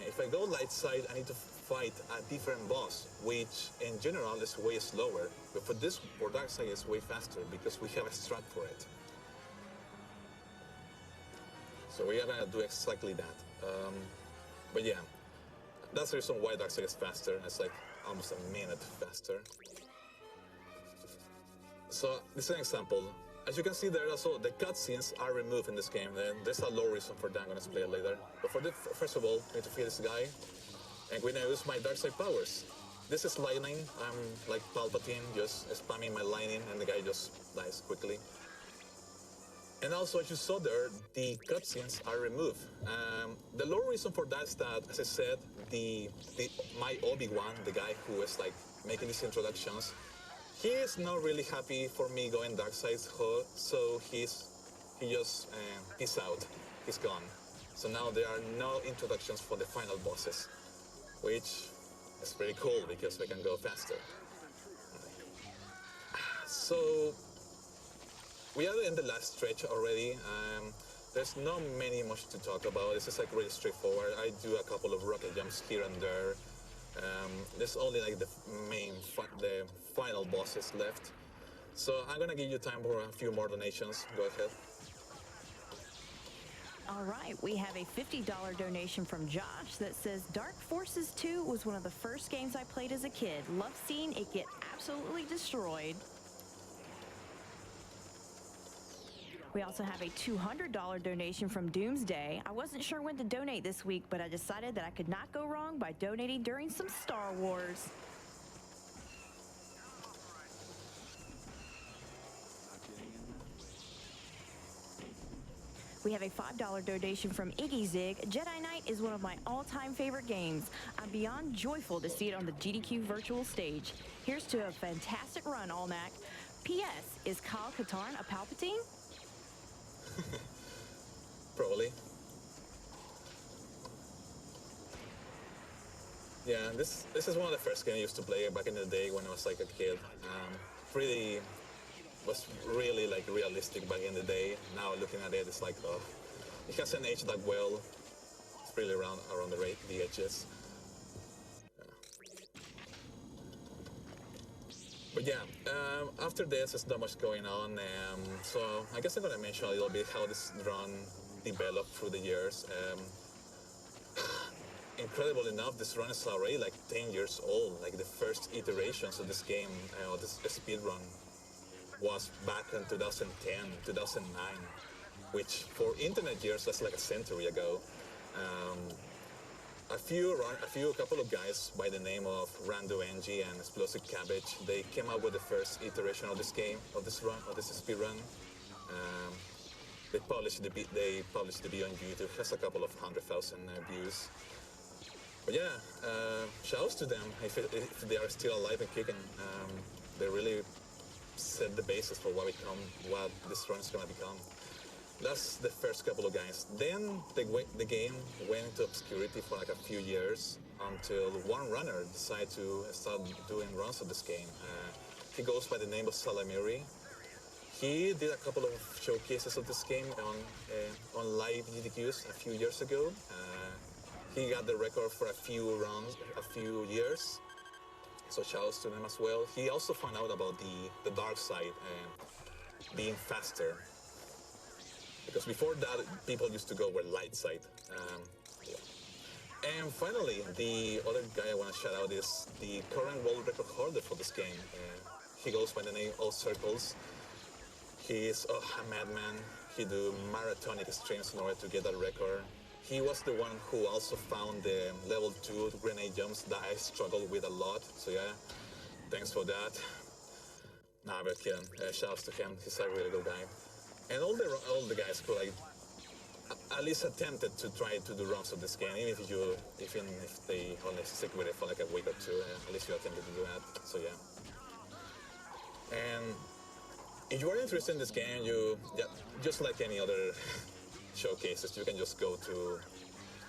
If I go light side, I need to fight a different boss, which in general is way slower. But for Darkseid, it's way faster because we have a strat for it. So we are gonna do exactly that. But yeah, that's the reason why Darkseid is faster. It's like almost a minute faster. So this is an example. As you can see there also, the cutscenes are removed in this game. There's a low reason for that, I'm gonna explain it later. But for first of all, I need to feed this guy. And we're gonna use my Darkseid powers. This is lightning. I'm like Palpatine, just spamming my lightning, and the guy just dies quickly. And also, as you saw there, the cutscenes are removed. The low reason for that is that, as I said, my Obi-Wan, the guy who is like making these introductions, he is not really happy for me going Darkseid, so he's out. He's gone. So now there are no introductions for the final bosses, which is pretty cool because we can go faster. So we are in the last stretch already. There's not much to talk about. This is like really straightforward. I do a couple of rocket jumps here and there. There's only like the final bosses left. So I'm gonna give you time for a few more donations. Go ahead. All right, we have a $50 donation from Josh that says, Dark Forces 2 was one of the first games I played as a kid. Loved seeing it get absolutely destroyed. We also have a $200 donation from Doomsday. I wasn't sure when to donate this week, but I decided that I could not go wrong by donating during some Star Wars. We have a $5 donation from Iggy Zig. Jedi Knight is one of my all-time favorite games. I'm beyond joyful to see it on the GDQ virtual stage. Here's to a fantastic run, Almac. P.S. Is Kyle Katarn a Palpatine? Probably. Yeah, this is one of the first games I used to play back in the day when I was like a kid. Was really like realistic back in the day. Now looking at it, it's like, oh, it hasn't aged that well. It's really around the edges. But yeah, after this, there's not much going on. So I guess I'm gonna mention a little bit how this run developed through the years. Incredible enough, this run is already like 10 years old. Like the first iterations of this game, this speed run, was back in 2010, 2009, which for internet years, that's like a century ago. A couple of guys by the name of Rando NG and Explosive Cabbage, they came up with the first iteration of this game, of this speed run. They published the video on YouTube. It has a couple of 100,000 views. But yeah, shouts to them if they are still alive and kicking. They really set the basis for what this run is gonna become. That's the first couple of guys. Then the game went into obscurity for like a few years until one runner decided to start doing runs of this game. He goes by the name of Salamiri. He did a couple of showcases of this game on live GDQs a few years ago. He got the record for a few runs, a few years. So shouts to them as well. He also found out about the dark side being faster. Because before that, people used to go with light side. Yeah. And finally, the other guy I want to shout out is the current world record holder for this game. He goes by the name of Circles. He is a madman. He do marathonic streams in order to get that record. He was the one who also found the level 2 grenade jumps that I struggled with a lot. So yeah, thanks for that. Nah, but kidding. Shouts to him. He's a really good guy. And all the guys who like at least attempted to try to do runs of this game, even if they only stick with it for like a week or two, at least you attempted to do that. So yeah. And if you are interested in this game, just like any other showcases, you can just go to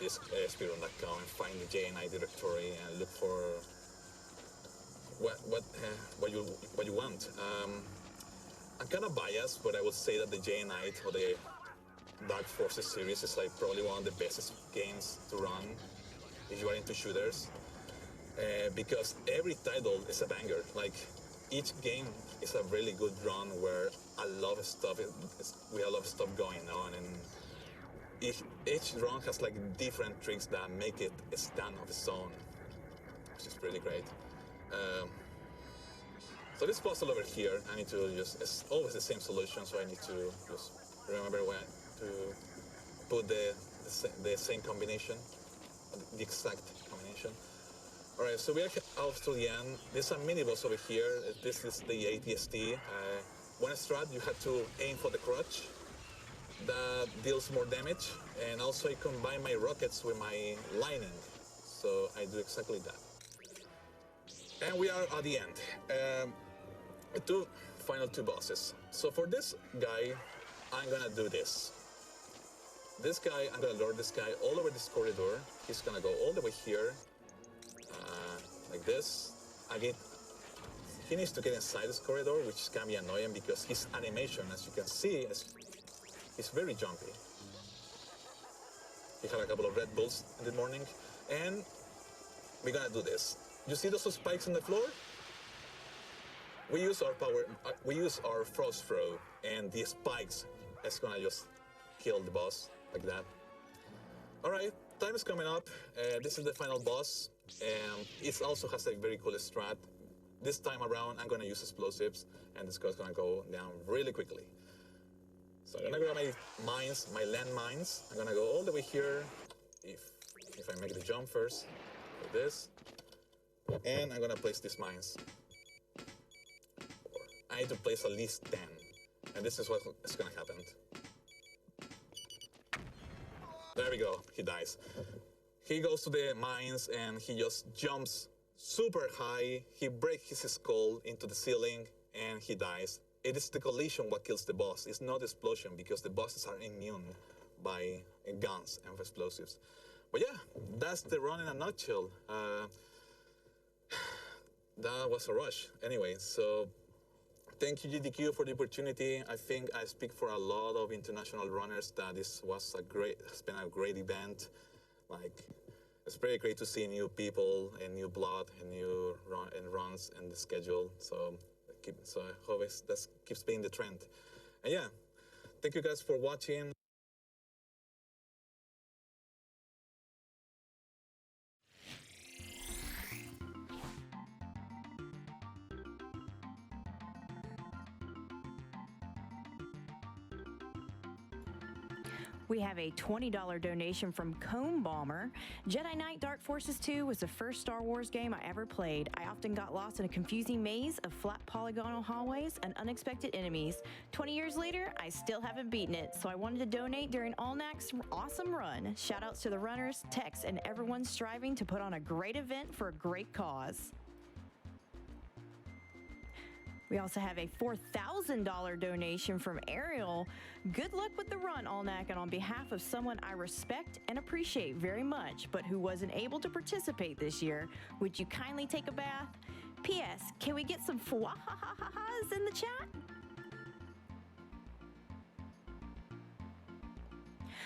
this speedrun.com, find the JNI directory, and look for what you want. I'm kind of biased, but I would say that the JNI or the Dark Forces series is like probably one of the best games to run if you are into shooters, because every title is a banger. Like each game is a really good run where a lot of stuff we have a lot of stuff going on, and each run has like different tricks that make it stand on its own, which is really great. So this puzzle over here, I need to it's always the same solution, so I need to just remember when to put the same combination, the exact combination. All right, so we are out to the end. There's a mini boss over here. This is the ATST. One strat, you have to aim for the crutch. That deals more damage, and also I combine my rockets with my lining, so I do exactly that. And we are at the end. Final two bosses. So for this guy, I'm gonna do this. This guy, I'm gonna lure this guy all over this corridor. He's gonna go all the way here, like this. Again, he needs to get inside this corridor, which can be annoying because his animation, as you can see, is very jumpy. He had a couple of Red Bulls in the morning, and we're gonna do this. You see those spikes on the floor? We use our Frost Throw, and the spikes is gonna just kill the boss like that. All right, time is coming up. This is the final boss, and it also has a very cool strat. This time around, I'm gonna use explosives, and this guy's gonna go down really quickly. So I'm gonna grab my mines, my land mines. I'm gonna go all the way here. If I make the jump first, like this, and I'm gonna place these mines. I need to place at least 10, and this is what is gonna happen. There we go, he dies. He goes to the mines and he just jumps super high. He breaks his skull into the ceiling and he dies. It is the collision what kills the boss. It's not the explosion because the bosses are immune. by guns and explosives. But yeah, that's the run in a nutshell. That was a rush. Anyway, so thank you, GDQ, for the opportunity. I think I speak for a lot of international runners that this was it's been a great event. Like, it's very great to see new people and new blood and new runs in the schedule. So I hope that keeps being the trend. And yeah, thank you guys for watching. We have a $20 donation from Comb Bomber. Jedi Knight Dark Forces 2 was the first Star Wars game I ever played. I often got lost in a confusing maze of flat polygonal hallways and unexpected enemies. 20 years later, I still haven't beaten it, so I wanted to donate during Allnac's awesome run. Shoutouts to the runners, techs, and everyone striving to put on a great event for a great cause. We also have a $4,000 donation from Ariel. Good luck with the run, Allnac, and on behalf of someone I respect and appreciate very much, but who wasn't able to participate this year, would you kindly take a bath? P.S. Can we get some fwahahahahas in the chat?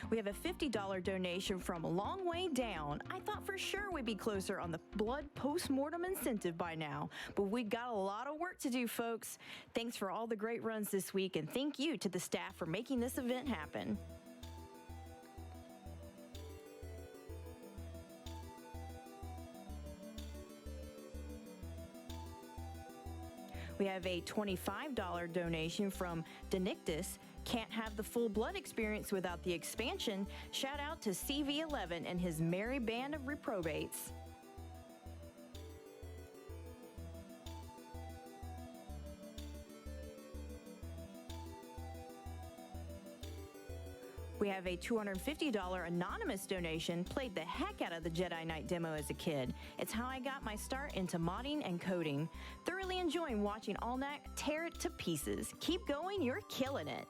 We have a $50 donation from Long Way Down. I thought for sure we'd be closer on the blood post-mortem incentive by now, but we got a lot of work to do, folks. Thanks for all the great runs this week, and thank you to the staff for making this event happen. We have a $25 donation from Denictus. Can't have the full blood experience without the expansion. Shout out to CV11 and his merry band of reprobates. We have a $250 anonymous donation. Played the heck out of the Jedi Knight demo as a kid. It's how I got my start into modding and coding. Thoroughly enjoying watching Allnac tear it to pieces. Keep going, you're killing it.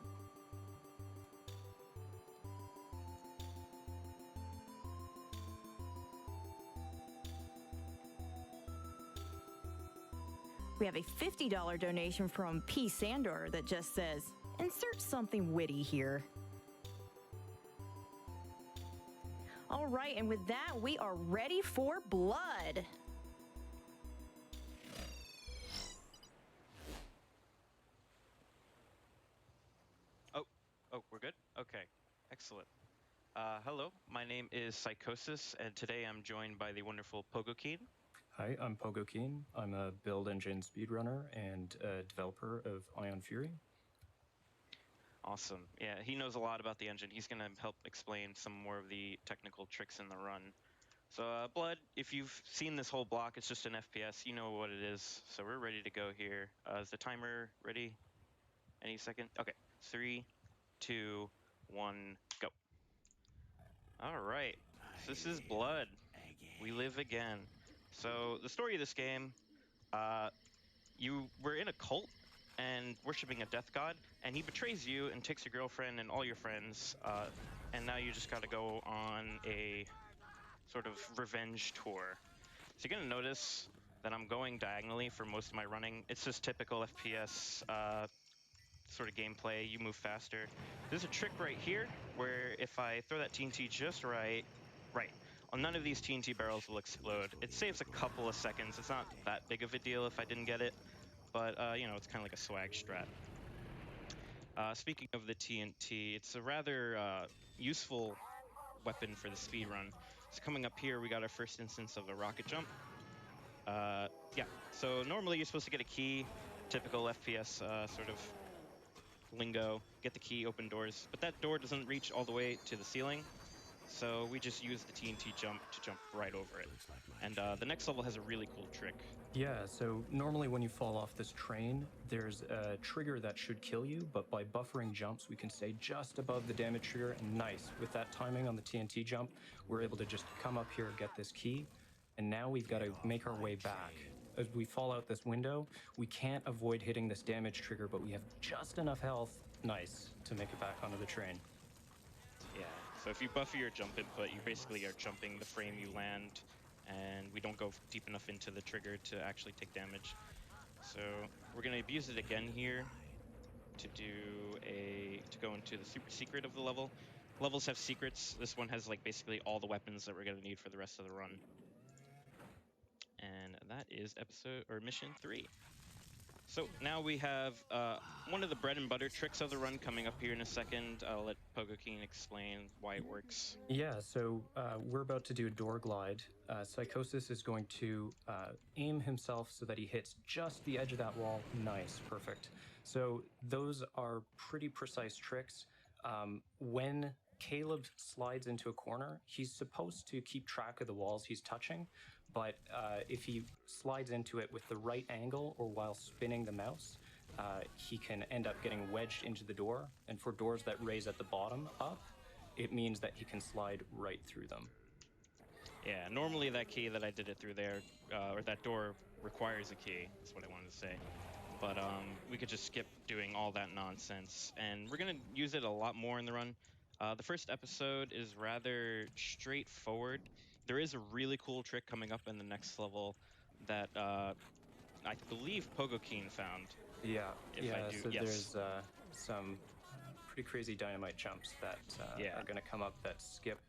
We have a $50 donation from P. Sandor that just says, insert something witty here. All right, and with that, we are ready for blood. Oh, we're good? Okay, excellent. Hello, my name is Psychosis, and today I'm joined by the wonderful Pogokeen. Hi, I'm Pogokeen. I'm a build engine speedrunner and a developer of Ion Fury. Awesome. Yeah, he knows a lot about the engine. He's going to help explain some more of the technical tricks in the run. So, Blood, if you've seen this whole block, it's just an FPS. You know what it is. So we're ready to go here. Is the timer ready? Any second? Okay. 3, 2, 1, go. All right. So this is Blood. We live again. So the story of this game, you were in a cult and worshipping a death god, and he betrays you and takes your girlfriend and all your friends, and now you just got to go on a sort of revenge tour. So you're going to notice that I'm going diagonally for most of my running. It's just typical FPS sort of gameplay. You move faster. There's a trick right here where if I throw that TNT just right, none of these TNT barrels will explode. It saves a couple of seconds. It's not that big of a deal if I didn't get it, but you know, it's kind of like a swag strat. Speaking of the TNT, it's a rather useful weapon for the speed run. So coming up here, we got our first instance of a rocket jump. Yeah, so normally you're supposed to get a key, typical FPS sort of lingo, get the key, open doors, but that door doesn't reach all the way to the ceiling. So we just use the TNT jump to jump right over it. And the next level has a really cool trick. Yeah, so normally when you fall off this train, there's a trigger that should kill you, but by buffering jumps, we can stay just above the damage trigger, and nice. With that timing on the TNT jump, we're able to just come up here, get this key, and now we've got to make our way back. As we fall out this window, we can't avoid hitting this damage trigger, but we have just enough health, nice, to make it back onto the train. Yeah. So if you buffer your jump input, you basically are jumping the frame you land, and we don't go deep enough into the trigger to actually take damage. So we're gonna abuse it again here to go into the super secret of the level. Levels have secrets. This one has like basically all the weapons that we're gonna need for the rest of the run. And that is mission 3. So now we have one of the bread and butter tricks of the run coming up here in a second. I'll let Pogokeen explain why it works. Yeah, so we're about to do a door glide. Psychosis is going to aim himself so that he hits just the edge of that wall. Nice, perfect. So those are pretty precise tricks. When Caleb slides into a corner, he's supposed to keep track of the walls he's touching, but if he slides into it with the right angle or while spinning the mouse, he can end up getting wedged into the door. And for doors that raise at the bottom up, it means that he can slide right through them. Yeah, normally that key that I did it through there, or that door requires a key, that's what I wanted to say. But we could just skip doing all that nonsense, and we're gonna use it a lot more in the run. The first episode is rather straightforward. There is a really cool trick coming up in the next level that I believe Pogokeen found. Yeah, so yes. there's some pretty crazy dynamite jumps that are going to come up that skip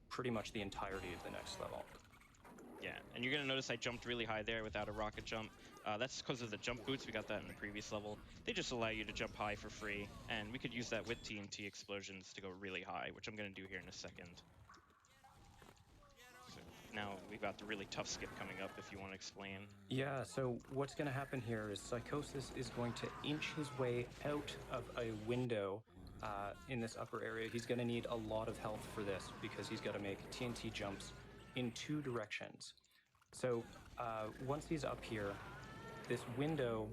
pretty much the entirety of the next level. Yeah, and you're going to notice I jumped really high there without a rocket jump. That's because of the jump boots. We got that in the previous level. They just allow you to jump high for free, and we could use that with TNT explosions to go really high, which I'm going to do here in a second. So now we've got the really tough skip coming up, if you want to explain. Yeah, so what's going to happen here is Psychosis is going to inch his way out of a window in this upper area. He's going to need a lot of health for this because he's got to make TNT jumps in 2 directions. So once he's up here, this window,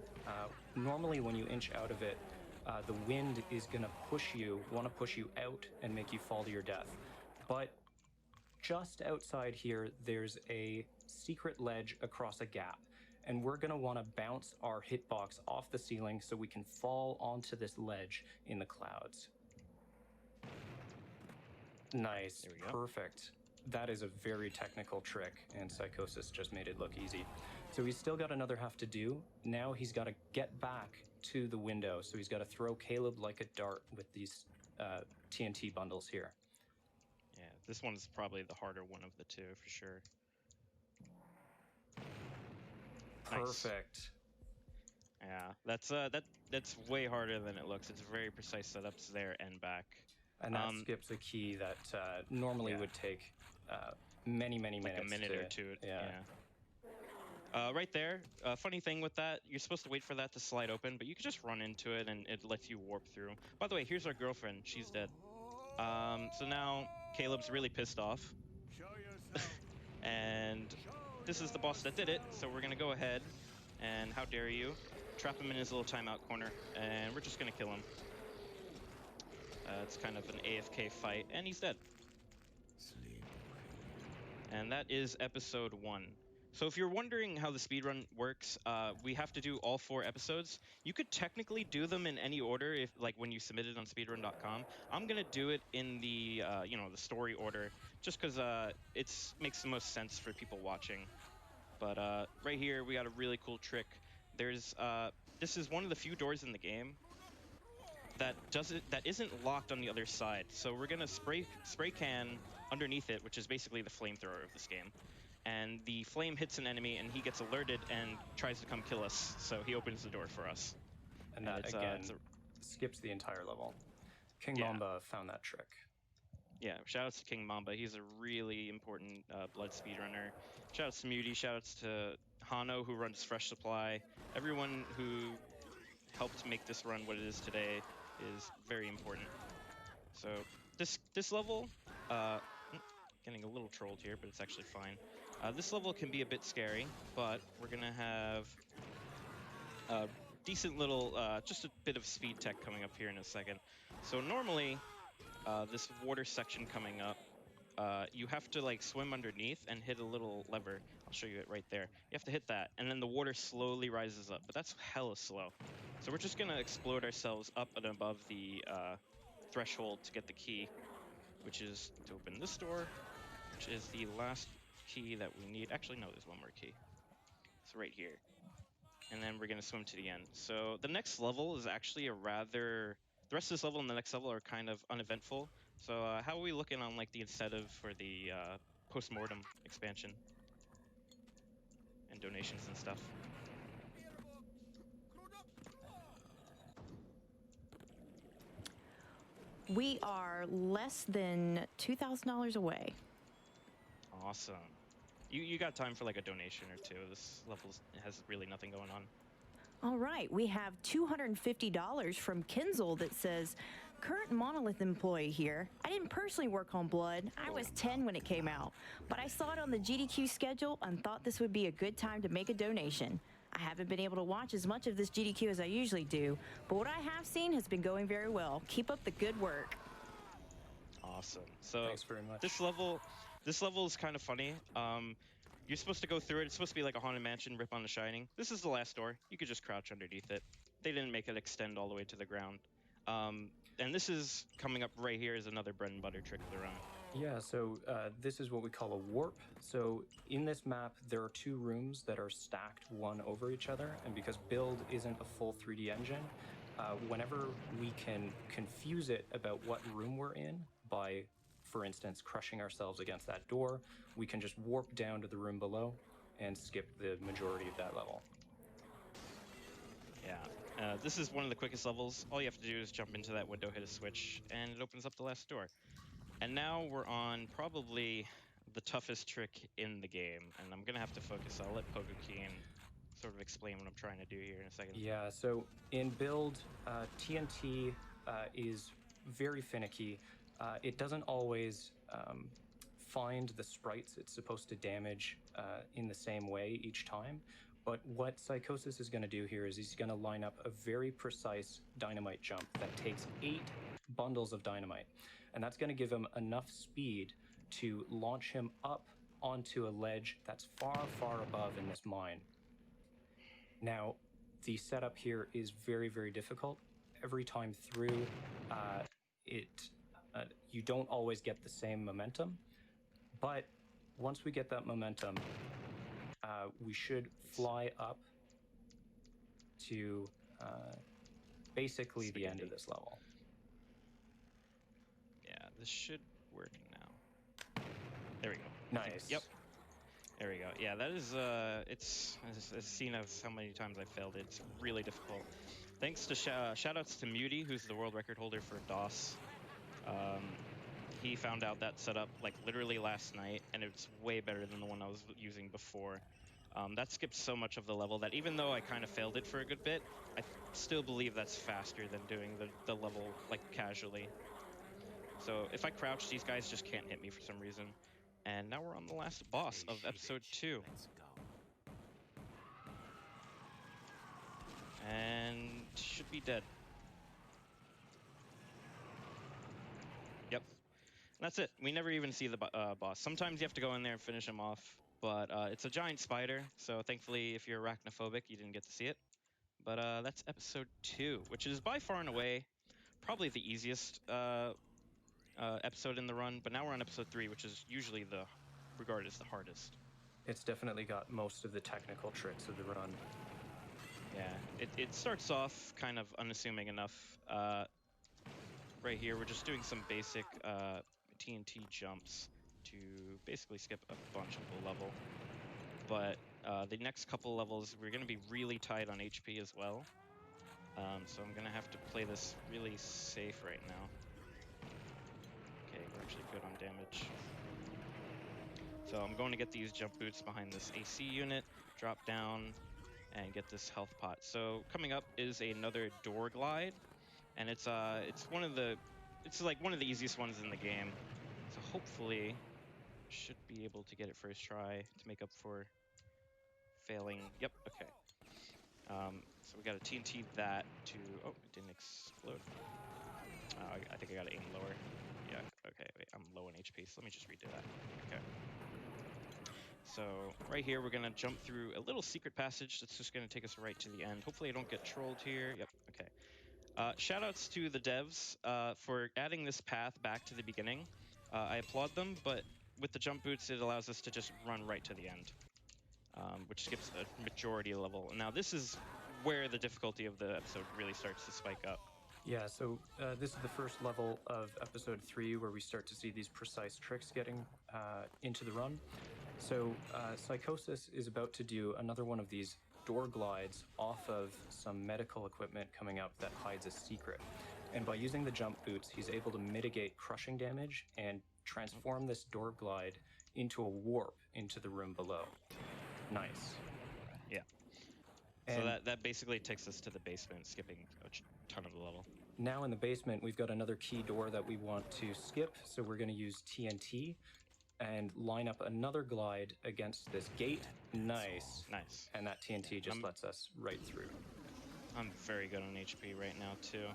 normally when you inch out of it, the wind is going to want to push you out and make you fall to your death. But just outside here, there's a secret ledge across a gap, and we're going to want to bounce our hitbox off the ceiling so we can fall onto this ledge in the clouds. Nice, There we go. perfect. That is a very technical trick, and Psychosis just made it look easy. So he's still got another half to do. Now he's got to get back to the window, so he's got to throw Caleb like a dart with these TNT bundles here. Yeah, this one's probably the harder one of the two, for sure. Nice. Perfect. Yeah, that's way harder than it looks. It's very precise setups there and back. And that skips a key that normally would take many minutes. Like a minute or two. Yeah. Right there, funny thing with that, you're supposed to wait for that to slide open, but you can just run into it and it lets you warp through. By the way, here's our girlfriend. She's dead. So now Caleb's really pissed off. And this is the boss that did it, so we're gonna go ahead and, how dare you, trap him in his little timeout corner, and we're just gonna kill him. It's kind of an AFK fight, and he's dead. And that is episode 1. So if you're wondering how the speedrun works, we have to do all 4 episodes. You could technically do them in any order, if like when you submit it on speedrun.com. I'm gonna do it in the the story order, just because it makes the most sense for people watching. But right here we got a really cool trick. There's this is one of the few doors in the game that isn't locked on the other side. So we're gonna spray can underneath it, which is basically the flamethrower of this game. And the flame hits an enemy, and he gets alerted and tries to come kill us. So he opens the door for us. And that, again, skips the entire level. King Mamba found that trick. Yeah, shoutouts to King Mamba. He's a really important blood speedrunner. Shoutouts to Muty, shoutouts to Hano, who runs Fresh Supply. Everyone who helped make this run what it is today is very important. So this level, getting a little trolled here, but it's actually fine. This level can be a bit scary, but we're gonna have a decent little, just a bit of speed tech coming up here in a second. So normally, this water section coming up, you have to like swim underneath and hit a little lever. I'll show you it right there. You have to hit that, and then the water slowly rises up, but that's hella slow. So we're just gonna explode ourselves up and above the threshold to get the key. which is to open this door, which is the last key that we need. Actually, no, there's one more key. It's right here. And then we're going to swim to the end. So the next level is actually a rather... The rest of this level and the next level are kind of uneventful. So how are we looking on like the incentive for the post-mortem expansion? And donations and stuff? We are less than $2,000 away. Awesome. You got time for like a donation or two. This level has really nothing going on. All right, we have $250 from Kinzel that says, current Monolith employee here. I didn't personally work on Blood. I was 10 when it came out, but I saw it on the GDQ schedule and thought this would be a good time to make a donation. I haven't been able to watch as much of this GDQ as I usually do, but what I have seen has been going very well. Keep up the good work. Awesome. So Thanks very much. This level is kind of funny. You're supposed to go through it. It's supposed to be like a Haunted Mansion, Rip on the Shining. This is the last door. You could just crouch underneath it. They didn't make it extend all the way to the ground. And this is coming up right here is another bread and butter trick of the run. Yeah, so this is what we call a warp. So in this map, there are two rooms that are stacked one over each other, and because Build isn't a full 3D engine, whenever we can confuse it about what room we're in by, for instance, crushing ourselves against that door, we can just warp down to the room below and skip the majority of that level. Yeah. This is one of the quickest levels. All you have to do is jump into that window, hit a switch, and it opens up the last door. And now we're on probably the toughest trick in the game, and I'm gonna have to focus. I'll let Pogokeen sort of explain what I'm trying to do here in a second. Yeah, so in Build, TNT is very finicky. It doesn't always find the sprites it's supposed to damage in the same way each time. But what Psychosis is going to do here is he's going to line up a very precise dynamite jump that takes 8 bundles of dynamite. And that's going to give him enough speed to launch him up onto a ledge that's far, far above in this mine. Now, the setup here is very, very difficult. Every time through, you don't always get the same momentum. But once we get that momentum, we should fly up to basically the end of this level. Yeah, this should work now. There we go. Nice. Yep. There we go. Yeah, that is, it's as seen as how many times I failed it. It's really difficult. Thanks to shoutouts to Muty, who's the world record holder for DOS. He found out that setup like literally last night, and it's way better than the one I was using before. That skipped so much of the level that even though I kind of failed it for a good bit, I still believe that's faster than doing the level like casually. So if I crouch, these guys just can't hit me for some reason. And now we're on the last boss of episode 2. Let's go. And should be dead. Yep. That's it. We never even see the boss. Sometimes you have to go in there and finish him off, but it's a giant spider, so thankfully if you're arachnophobic, you didn't get to see it. But that's episode 2, which is by far and away probably the easiest episode in the run, but now we're on episode 3, which is usually regarded as the hardest. It's definitely got most of the technical tricks of the run. Yeah, it starts off kind of unassuming enough. Right here, we're just doing some basic TNT jumps to basically skip a bunch of the level. But the next couple levels, we're going to be really tight on HP as well. So I'm going to have to play this really safe right now. Okay, we're actually good on damage. So I'm going to get these jump boots behind this AC unit, drop down, and get this health pot. So coming up is another door glide, and it's like one of the easiest ones in the game. So hopefully should be able to get it first try to make up for failing. Yep, okay. So we got to TNT that to, oh, it didn't explode. I think I got to aim lower. Yeah, okay, wait, I'm low on HP, so let me just redo that. Okay. So right here, we're gonna jump through a little secret passage that's just gonna take us right to the end. Hopefully I don't get trolled here. Yep, okay. Shoutouts to the devs for adding this path back to the beginning. I applaud them, but with the jump boots, it allows us to just run right to the end, which skips a majority level. Now, this is where the difficulty of the episode really starts to spike up. Yeah, so this is the first level of episode 3 where we start to see these precise tricks getting into the run. So Psychosis is about to do another one of these door glides off of some medical equipment coming up that hides a secret. And by using the jump boots, he's able to mitigate crushing damage and transform this door glide into a warp into the room below. Nice. Yeah. And so that basically takes us to the basement, skipping a ton of the level. now in the basement, we've got another key door that we want to skip, so we're going to use TNT and line up another glide against this gate. Nice. Nice. And that TNT just lets us right through. I'm very good on HP right now, too.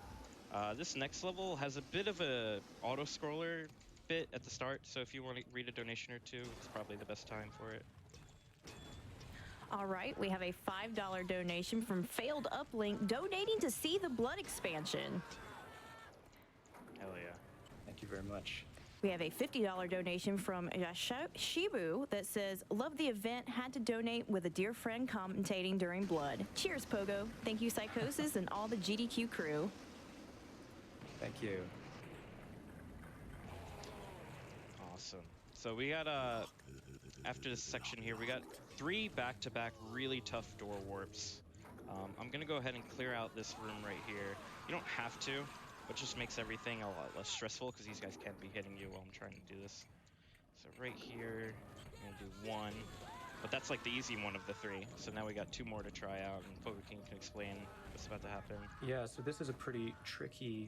This next level has a bit of a auto-scroller bit at the start, so if you want to read a donation or two, it's probably the best time for it. All right, we have a $5 donation from Failed Uplink donating to See the Blood expansion. Hell yeah. Thank you very much. We have a $50 donation from Shibu that says, love the event, had to donate with a dear friend commentating during Blood. Cheers, Pogo. Thank you, Psychosis, and all the GDQ crew. Thank you. Awesome. So we got, after this section here, we got 3 back-to-back really tough door warps. I'm gonna go ahead and clear out this room right here. You don't have to, but just makes everything a lot less stressful because these guys can't be hitting you while I'm trying to do this. So right here, I'm gonna do 1, but that's like the easy one of the 3. So now we got 2 more to try out, and Pogo King can explain what's about to happen. Yeah, so this is a pretty tricky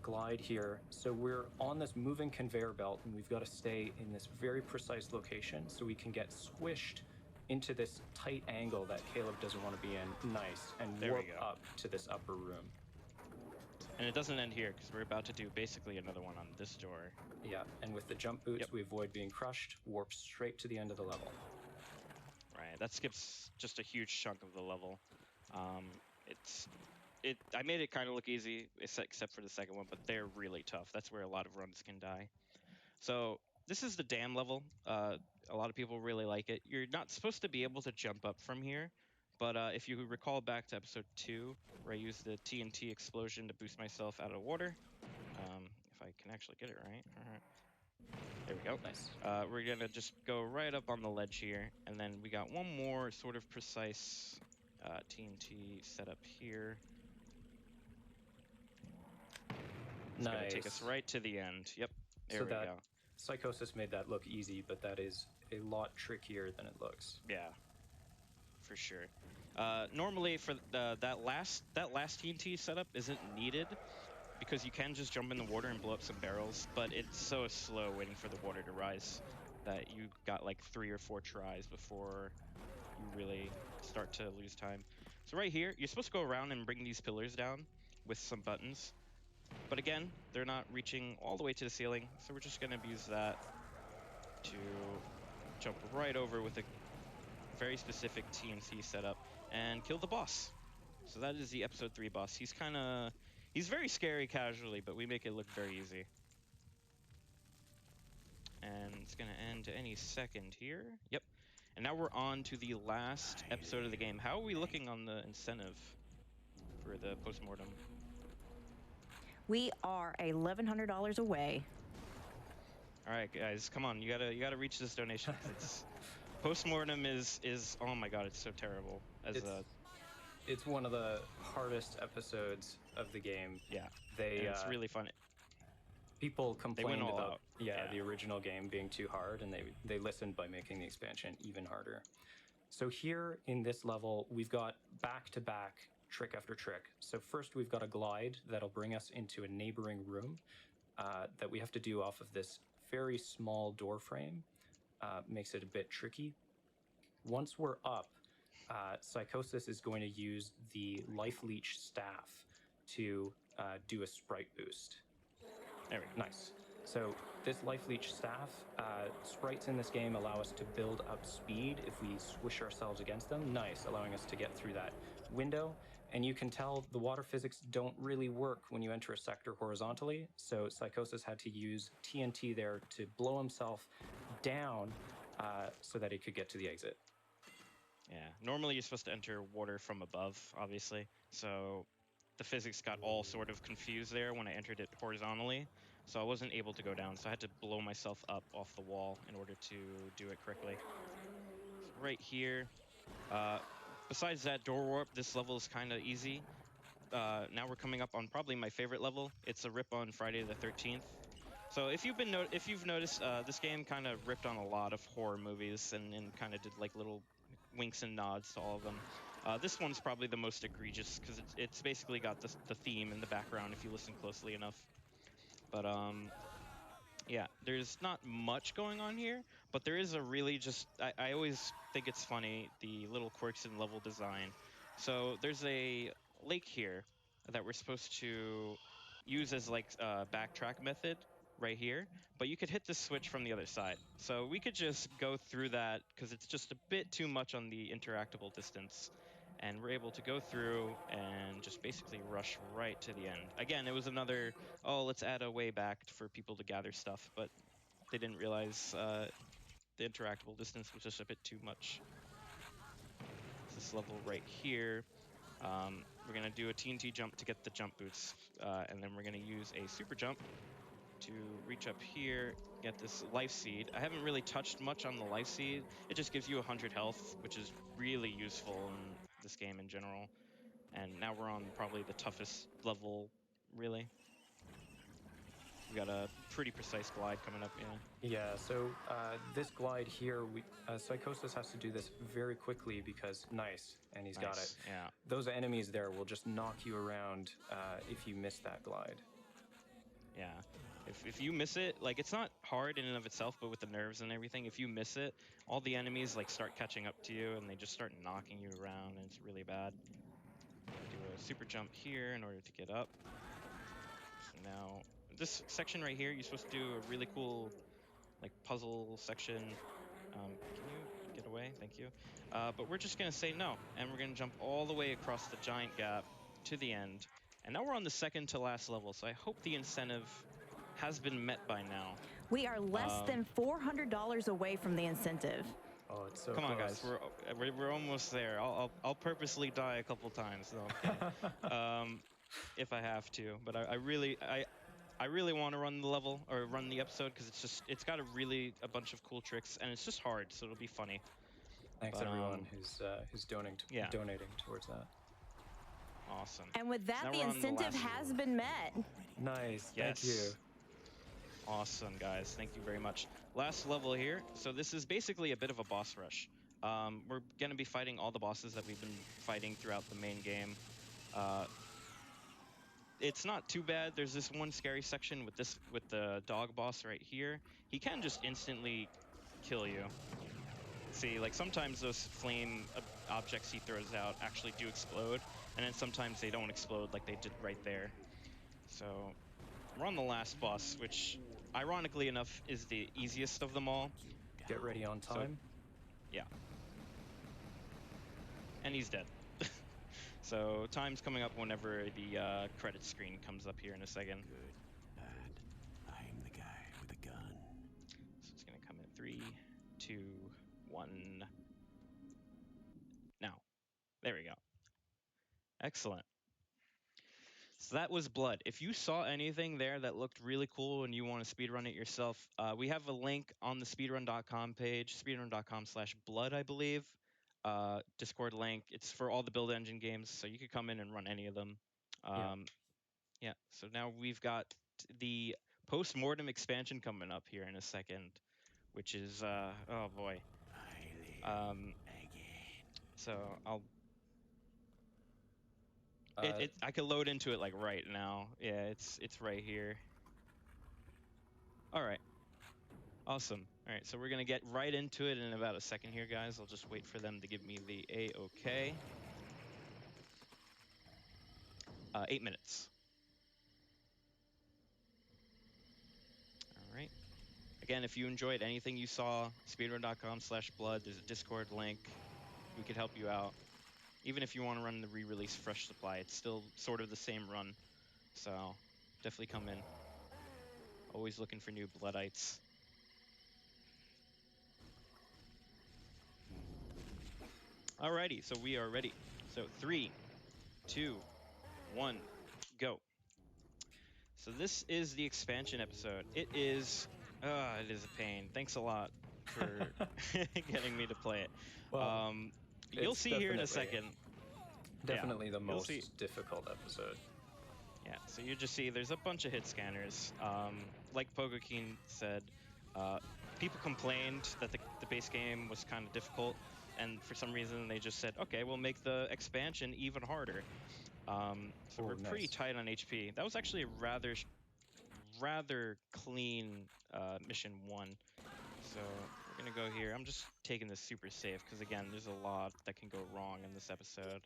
glide here. So we're on this moving conveyor belt, and we've got to stay in this very precise location so we can get squished into this tight angle that Caleb doesn't want to be in. Nice. And There we warp go. up to this upper room. And it doesn't end here because we're about to do basically another one on this door. Yeah, and with the jump boots, Yep. we avoid being crushed, warp straight to the end of the level. Right, that skips just a huge chunk of the level. I made it kind of look easy, except for the second one, but they're really tough. That's where a lot of runs can die. So this is the dam level. A lot of people really like it. You're not supposed to be able to jump up from here, but if you recall back to episode 2, where I used the TNT explosion to boost myself out of water, if I can actually get it right. All right. There we go. Nice. We're gonna just go right up on the ledge here, and then we got one more sort of precise TNT setup here. It's gonna take us right to the end. Yep, there we go. Psychosis made that look easy, but that is a lot trickier than it looks. Yeah, for sure. Normally, for that last TNT setup isn't needed because you can just jump in the water and blow up some barrels, but it's so slow waiting for the water to rise that you got like 3 or 4 tries before you really start to lose time. So right here, you're supposed to go around and bring these pillars down with some buttons. But again, they're not reaching all the way to the ceiling, so we're just going to use that to jump right over with a very specific TNT setup and kill the boss. So that is the episode 3 boss. He's very scary casually, but we make it look very easy. And it's going to end any second here. Yep. And now we're on to the last episode of the game. How are we looking on the incentive for the postmortem? We are $1,100 away. All right, guys, come on! You gotta reach this donation. It's postmortem is oh my god, it's so terrible. It's one of the hardest episodes of the game. Yeah, it's really fun. People complained all about out. the original game being too hard, and they listened by making the expansion even harder. So here in this level, we've got back-to-back trick after trick. So first we've got a glide that'll bring us into a neighboring room that we have to do off of this very small door frame. Makes it a bit tricky. Once we're up, Psychosis is going to use the Life Leech staff to do a sprite boost. There we go. Nice. So this Life Leech staff, sprites in this game allow us to build up speed if we squish ourselves against them. Nice, allowing us to get through that window. And you can tell the water physics don't really work when you enter a sector horizontally, so Psychosis had to use TNT there to blow himself down so that he could get to the exit. Yeah, normally you're supposed to enter water from above, obviously. So the physics got all sort of confused there when I entered it horizontally. So I wasn't able to go down, so I had to blow myself up off the wall in order to do it correctly. So right here, besides that door warp, this level is kind of easy. Now we're coming up on probably my favorite level. It's a rip on Friday the 13th. So if you've noticed, this game kind of ripped on a lot of horror movies and kind of did like little winks and nods to all of them. This one's probably the most egregious because it's basically got the theme in the background if you listen closely enough. But yeah, there's not much going on here, but there is a really I always think it's funny, the little quirks in level design. So there's a lake here that we're supposed to use as like a backtrack method right here, but you could hit this switch from the other side. So we could just go through that because it's just a bit too much on the interactable distance. And we're able to go through and just basically rush right to the end. Again, it was another, oh, let's add a way back for people to gather stuff, but they didn't realize the interactable distance was just a bit too much. This level right here, we're gonna do a TNT jump to get the jump boots, and then we're gonna use a super jump to reach up here, get this life seed. I haven't really touched much on the life seed. It just gives you 100 health, which is really useful in this game in general. And now we're on probably the toughest level, really. We got a pretty precise glide coming up, yeah. Yeah, so this glide here, Psychosis has to do this very quickly because nice, and he's got it. Yeah. Those enemies there will just knock you around if you miss that glide. Yeah. If you miss it, like, it's not hard in and of itself, but with the nerves and everything, if you miss it, all the enemies like start catching up to you and they just start knocking you around, and it's really bad. Do a super jump here in order to get up. So now this section right here, you're supposed to do a really cool like puzzle section. Can you get away? Thank you. But we're just gonna say no, and we're gonna jump all the way across the giant gap to the end. And now we're on the second to last level, so I hope the incentive has been met by now. We are less than $400 away from the incentive. Oh, it's so Come on, close. guys, we're almost there. I'll purposely die a couple times, no, I'm kidding. If I have to. But I really want to run the level or run the episode because it's got a bunch of cool tricks, and it's just hard, so it'll be funny. Thanks everyone who's donating towards that. Awesome. And with that, the incentive has been met. Nice. Yes. Thank you. Awesome, guys. Thank you very much. Last level here. So this is basically a bit of a boss rush. We're going to be fighting all the bosses that we've been fighting throughout the main game. It's not too bad. There's this one scary section with the dog boss right here. He can just instantly kill you. See, like sometimes those flame objects he throws out actually do explode, and then sometimes they don't explode like they did right there. So we're on the last boss, which ironically enough is the easiest of them all. Get ready on time. So, yeah. And he's dead. So time's coming up whenever the credit screen comes up here in a second. Good, bad. I'm the guy with a gun. So it's gonna come in 3, 2, 1. Now, there we go. Excellent. So that was Blood. If you saw anything there that looked really cool and you want to speedrun it yourself, we have a link on the speedrun.com page, speedrun.com/blood, I believe. Discord link. It's for all the Build Engine games, so you could come in and run any of them. Yeah. So now we've got the post-mortem expansion coming up here in a second, which is oh boy. So I'll. I could load into it like right now. Yeah, it's right here. All right. Awesome. All right, so we're gonna get right into it in about a second here, guys. I'll just wait for them to give me the A-OK. 8 minutes. All right. Again, if you enjoyed anything you saw, speedrun.com/blood. There's a Discord link. We could help you out. Even if you want to run the re-release fresh supply, it's still sort of the same run. So definitely come in. Always looking for new Bloodites. Alrighty, so we are ready. So 3, 2, 1, go. So this is the expansion episode. It is a pain. Thanks a lot for getting me to play it. Well, you'll it's see here in a second. Definitely Yeah, the you'll most see. difficult episode. Yeah, so you just see there's a bunch of hit scanners. Like Pogokeen said, people complained that the base game was kind of difficult, and for some reason they just said, okay, we'll make the expansion even harder. So we're pretty nice. tight on HP. That was actually a rather clean mission 1. So we're gonna go here. I'm just taking this super safe because again, there's a lot that can go wrong in this episode,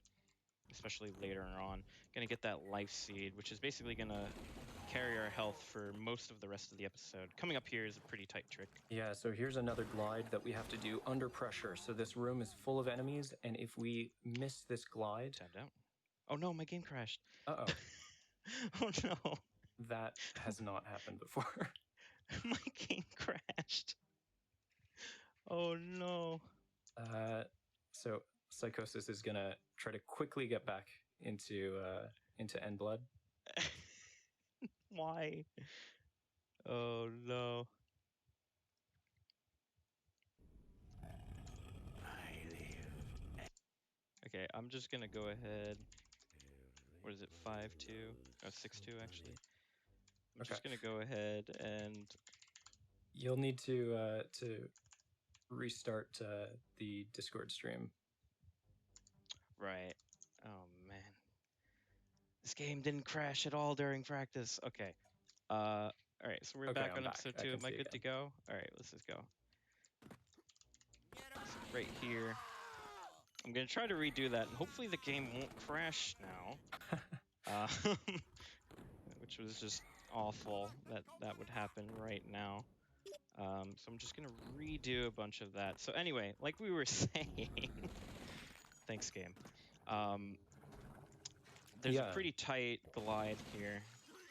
especially later on. Gonna get that life seed, which is basically gonna carry our health for most of the rest of the episode. Coming up here is a pretty tight trick. Yeah, so here's another glide that we have to do under pressure. So this room is full of enemies, and if we miss this glide... Tapped out. Oh no, my game crashed. Uh-oh. Oh no. That has not happened before. My game crashed. Oh no. So Psychosis is gonna try to quickly get back into End Blood. Why? Oh no. Okay, I'm just gonna go ahead. What is it? 5-2? Oh, 6-2 actually. I'm just gonna go ahead and. You'll need to restart the Discord stream. Right. Oh man. This game didn't crash at all during practice. Okay. All right. So we're back on episode 2. Am I good to go? All right. Let's just go. So right here. I'm gonna try to redo that, and hopefully the game won't crash now. Which was just awful that would happen right now. So I'm just gonna redo a bunch of that. So anyway, like we were saying, thanks game. There's a pretty tight glide here.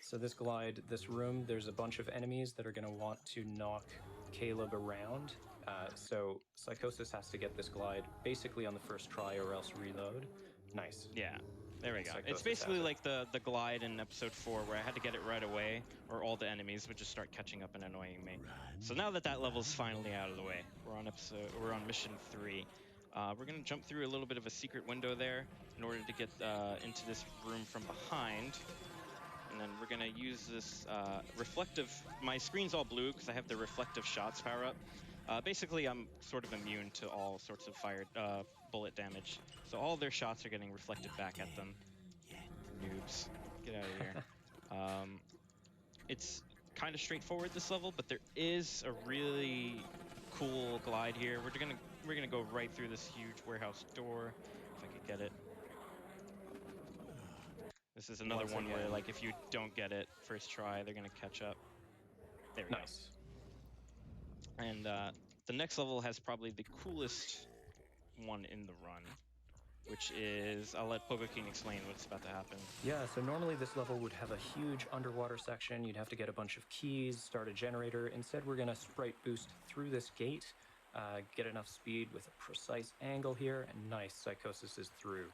So this glide, this room, there's a bunch of enemies that are gonna want to knock Caleb around. So Psychosis has to get this glide basically on the first try or else reload. Nice. Yeah. There we go. Psychosis it's basically like the glide in episode 4 where I had to get it right away or all the enemies would just start catching up and annoying me. So now that level's finally out of the way, we're on mission 3. We're gonna jump through a little bit of a secret window there in order to get into this room from behind. And then we're gonna use this reflective, my screen's all blue because I have the reflective shots power up. Basically, I'm sort of immune to all sorts of bullet damage. So all their shots are getting reflected back at them. Noobs. Get out of here. It's kind of straightforward this level, but there is a really cool glide here. We're gonna go right through this huge warehouse door, if I could get it. This is another one where, like, if you don't get it first try, they're gonna catch up. There we go. And the next level has probably the coolest one in the run, which is, I'll let Pogokeen explain what's about to happen. Yeah, so normally this level would have a huge underwater section. You'd have to get a bunch of keys, start a generator. Instead, we're gonna sprite boost through this gate, get enough speed with a precise angle here, and nice, Psychosis is through.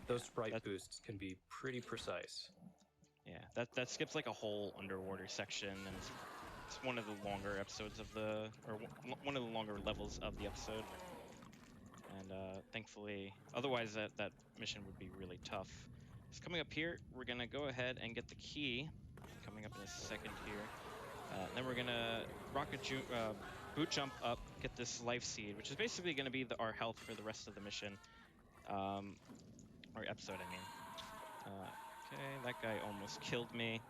Those sprite boosts can be pretty precise. Yeah, that skips like a whole underwater section, and it's one of the longer episodes of one of the longer levels of the episode. And thankfully, otherwise that mission would be really tough. So coming up here, we're gonna go ahead and get the key. Coming up in a second here. Then we're gonna boot jump up, get this life seed, which is basically gonna be our health for the rest of the mission. Or episode, I mean. Okay, that guy almost killed me.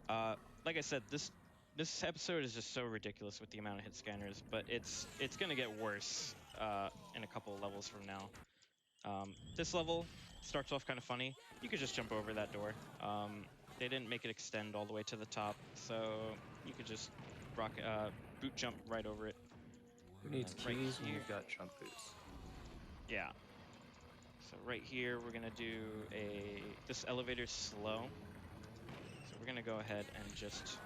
Like I said, this episode is just so ridiculous with the amount of hit scanners, but it's gonna get worse in a couple of levels from now. This level starts off kind of funny. You could just jump over that door. They didn't make it extend all the way to the top, so you could just boot jump right over it. Who needs keys when you've got jump boots? Yeah. So right here, we're gonna do this elevator's slow. So we're gonna go ahead and just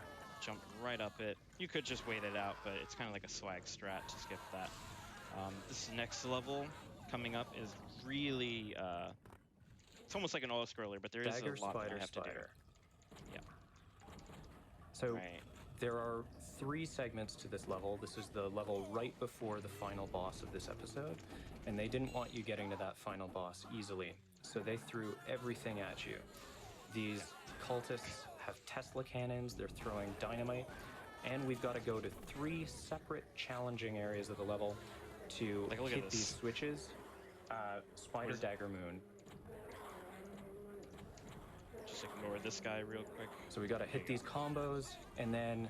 jump right up it. You could just wait it out, but it's kind of like a swag strat to skip that. This next level coming up is really, it's almost like an auto-scroller, but there is Dagger, a lot spider, that I have spider. to do. Yeah. So Right. there are 3 segments to this level. This is the level right before the final boss of this episode, and they didn't want you getting to that final boss easily, so they threw everything at you. These cultists have Tesla cannons, they're throwing dynamite, and we've got to go to 3 separate challenging areas of the level to Like, look at hit these this. switches. Spider, is it? dagger, moon. Just ignore this guy real quick. So we got to hit these combos and then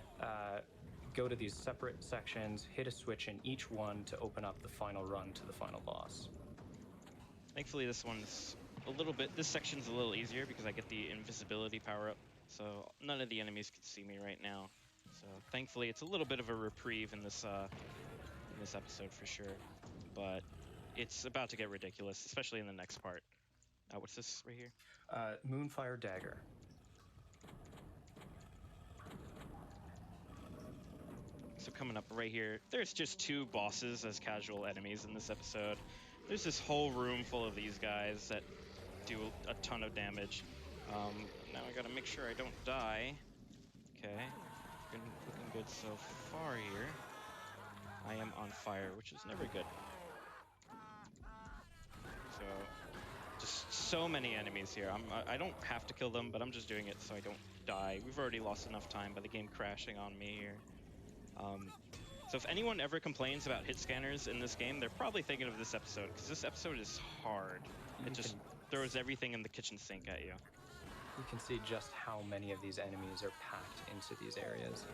go to these separate sections, hit a switch in each one to open up the final run to the final boss. Thankfully, this one's this section's a little easier because I get the invisibility power up. So none of the enemies can see me right now. So thankfully, it's a little bit of a reprieve in this episode for sure. But it's about to get ridiculous, especially in the next part. What's this right here? Moonfire dagger. So coming up right here, there's just 2 bosses as casual enemies in this episode. There's this whole room full of these guys that do a ton of damage. Now I gotta make sure I don't die. Okay, looking good so far here. I am on fire, which is never good. So, just so many enemies here. I don't have to kill them, but I'm just doing it so I don't die. We've already lost enough time by the game crashing on me here. So if anyone ever complains about hit scanners in this game, they're probably thinking of this episode, because this episode is hard. It just throws everything in the kitchen sink at you. You can see just how many of these enemies are packed into these areas.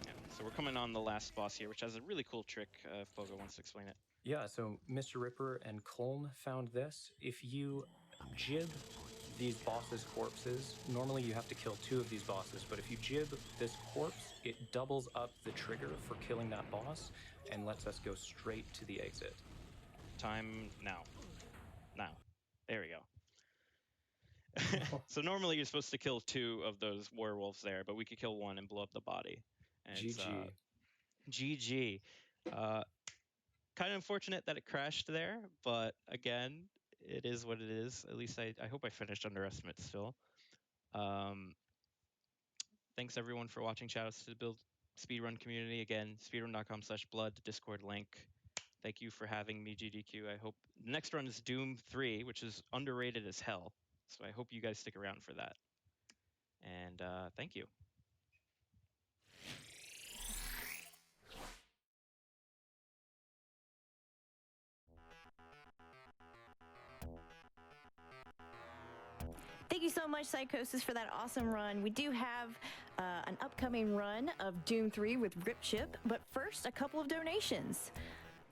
Yeah, so we're coming on the last boss here, which has a really cool trick, if Bogo wants to explain it. Yeah, so Mr. Ripper and Colm found this. If you jib these bosses' corpses, normally you have to kill 2 of these bosses, but if you jib this corpse, it doubles up the trigger for killing that boss and lets us go straight to the exit. Time now. Now. There we go. So normally you're supposed to kill 2 of those werewolves there, but we could kill 1 and blow up the body. And GG. GG. Kind of unfortunate that it crashed there, but again, it is what it is. At least I hope I finished Underestimate still. Thanks everyone for watching. Shoutouts to the Build Speedrun community. Again, speedrun.com/blood, Discord link. Thank you for having me, GDQ. I hope the next run is Doom 3, which is underrated as hell. So I hope you guys stick around for that. And thank you. Thank you so much, Psychosis, for that awesome run. We do have an upcoming run of Doom 3 with Rip Chip, but first, a couple of donations.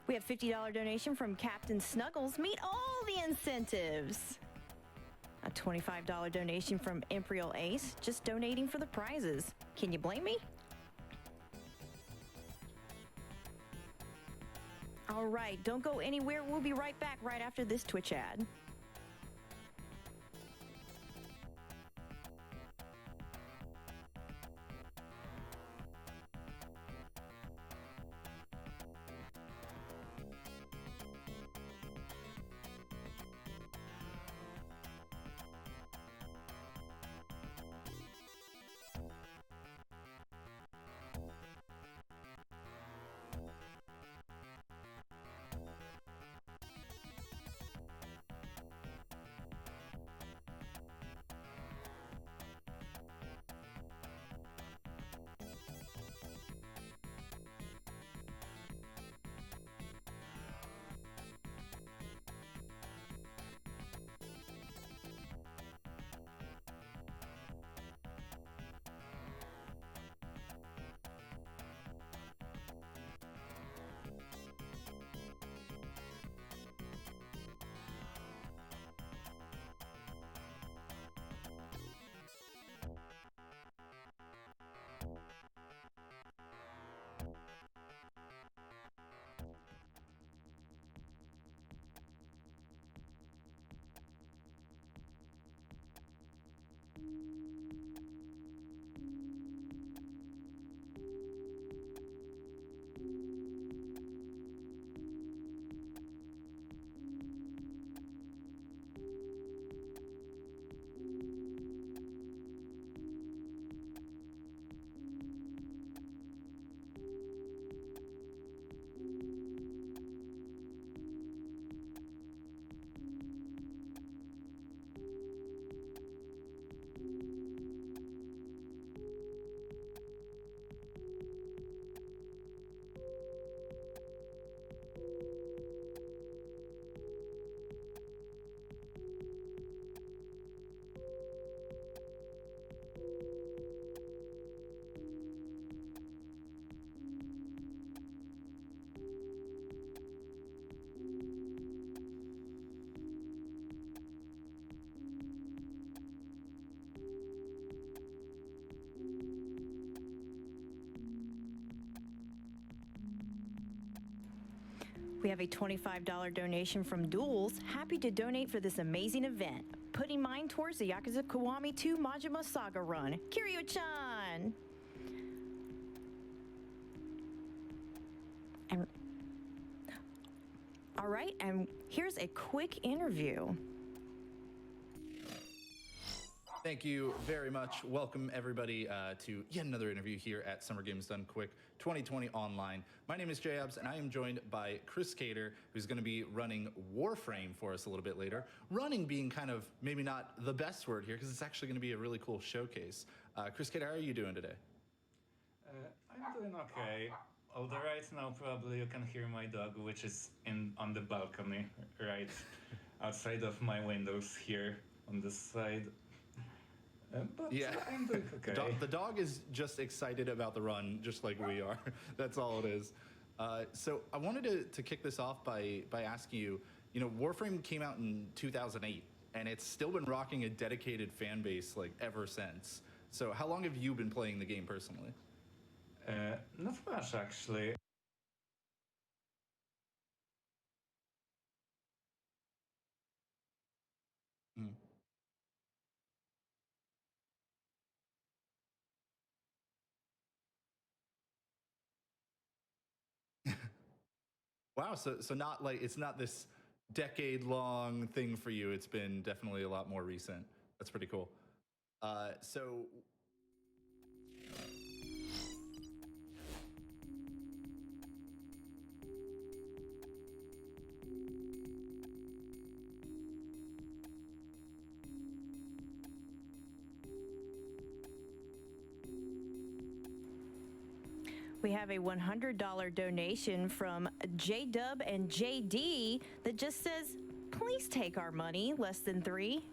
We have $50 donation from Captain Snuggles. Meet all the incentives. A $25 donation from Imperial Ace, just donating for the prizes. Can you blame me? All right, don't go anywhere. We'll be right back right after this Twitch ad. We have a $25 donation from Duels. Happy to donate for this amazing event. Putting mine towards the Yakuza Kiwami 2 Majima Saga run. Kiryu-chan! And, all right, and here's a quick interview. Thank you very much. Welcome, everybody, to yet another interview here at Summer Games Done Quick 2020 Online. My name is Jabs, and I am joined by Chris Cater, who's going to be running Warframe for us a little bit later. Running being kind of maybe not the best word here, because it's actually going to be a really cool showcase. Chris Cater, how are you doing today? I'm doing okay. Although right now probably you can hear my dog, which is on the balcony, right outside of my windows here on this side. But yeah, I'm doing okay. The dog is just excited about the run, just like we are. That's all it is. So I wanted to kick this off by asking you, Warframe came out in 2008, and it's still been rocking a dedicated fan base like ever since. So how long have you been playing the game personally? Not much, actually. Wow, so not like it's not this decade-long thing for you. It's been definitely a lot more recent. That's pretty cool. So. We have a $100 donation from J-Dub and JD that just says, please take our money, less than 3.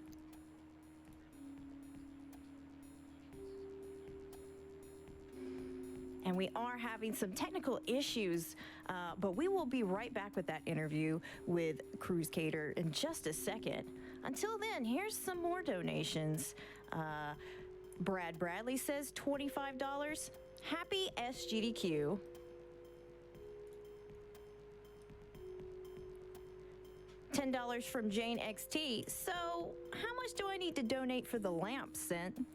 And we are having some technical issues, but we will be right back with that interview with Cruz Cater in just a second. Until then, here's some more donations. Brad Bradley says $25. Happy SGDQ. $10 from Jane XT. So, how much do I need to donate for the lamp scent?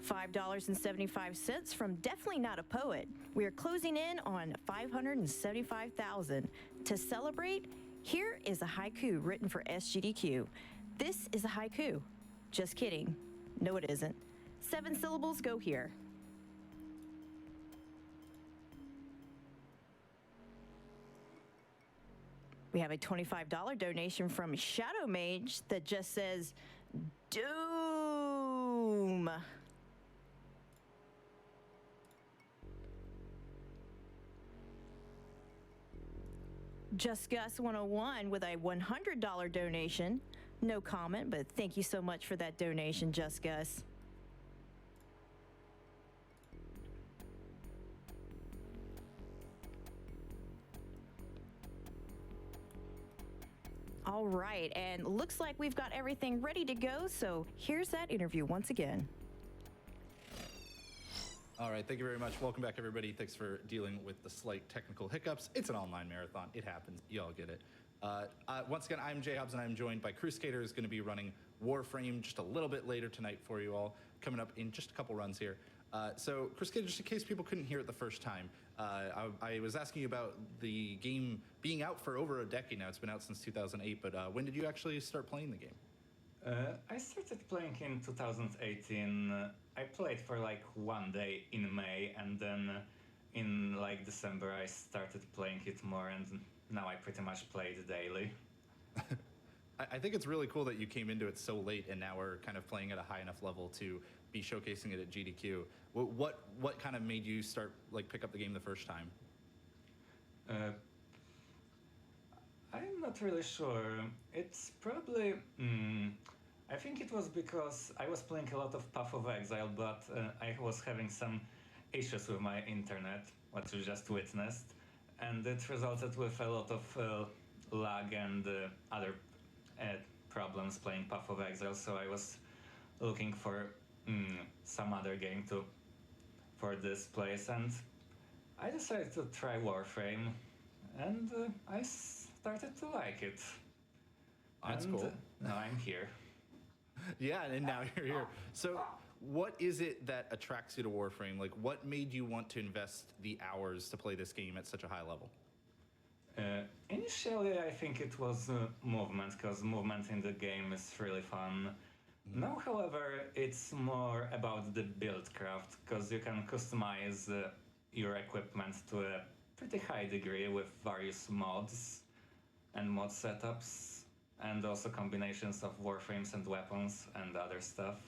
$5.75 from Definitely Not a Poet. We are closing in on $575,000. To celebrate, here is a haiku written for SGDQ. This is a haiku. Just kidding. No, it isn't. 7 syllables go here. We have a $25 donation from Shadow Mage that just says, Doom. Just Gus 101 with a $100 donation. No comment, but thank you so much for that donation, Just Gus. All right, and looks like we've got everything ready to go, so here's that interview once again. All right, thank you very much. Welcome back, everybody. Thanks for dealing with the slight technical hiccups. It's an online marathon. It happens. You all get it. Once again, I'm Jay Hobbs, and I'm joined by Cruz Cater, who's going to be running Warframe just a little bit later tonight for you all, coming up in just a couple runs here. So, Cruz Cater, just in case people couldn't hear it the first time, I was asking you about the game being out for over a decade now. It's been out since 2008, but when did you actually start playing the game? I started playing in 2018. I played for like one day in May, and then in like December I started playing it more, and now I pretty much play it daily. I think it's really cool that you came into it so late, and now we're kind of playing at a high enough level to be showcasing it at GDQ. What kind of made you start pick up the game the first time? I'm not really sure. It's probably. I think it was because I was playing a lot of Path of Exile, but I was having some issues with my internet, what you just witnessed, and it resulted with a lot of lag and other problems playing Path of Exile. So I was looking for some other game to for this place, and I decided to try Warframe, and I started to like it. That's and, cool. Now I'm here. Yeah, and now you're here. So, what is it that attracts you to Warframe? Like, what made you want to invest the hours to play this game at such a high level? Initially, I think it was movement, because movement in the game is really fun. Now, however, it's more about the build craft, because you can customize your equipment to a pretty high degree with various mods and mod setups, and also combinations of warframes and weapons and other stuff.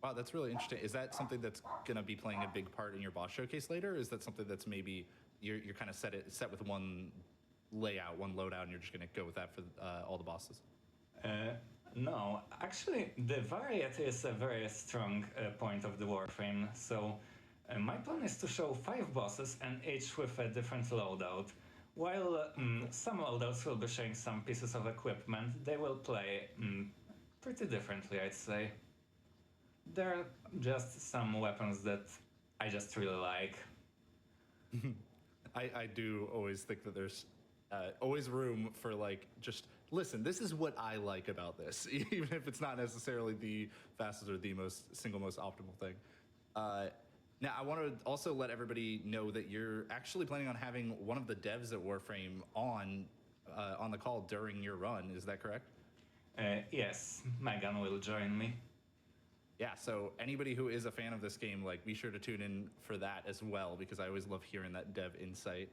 Wow, that's really interesting. Is that something that's going to be playing a big part in your boss showcase later? Or is that something that's maybe you're kind of set with one layout, one loadout, and you're just going to go with that for all the bosses? No, actually, the variety is a very strong point of the Warframe. So my plan is to show 5 bosses, and each with a different loadout. While some loadouts will be showing some pieces of equipment, they will play pretty differently, I'd say. There are just some weapons that I just really like. I do always think that there's always room for, like, just listen, this is what I like about this, even if it's not necessarily the fastest or the single most optimal thing. Now, I want to also let everybody know that you're actually planning on having one of the devs at Warframe on the call during your run. Is that correct? Yes, Megan will join me. Yeah, so anybody who is a fan of this game, like, be sure to tune in for that as well, because I always love hearing that dev insight.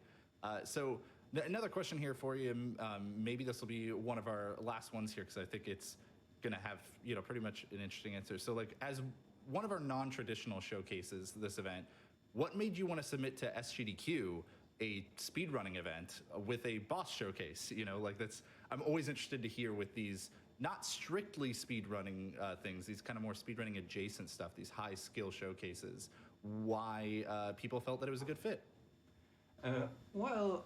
So another question here for you. Maybe this will be one of our last ones here, because I think it's going to have, pretty much an interesting answer. So, like, as one of our non-traditional showcases, this event, what made you want to submit to SGDQ, a speedrunning event with a boss showcase? I'm always interested to hear with these not strictly speedrunning things, these kind of more speedrunning adjacent stuff, these high skill showcases, why people felt that it was a good fit. Well,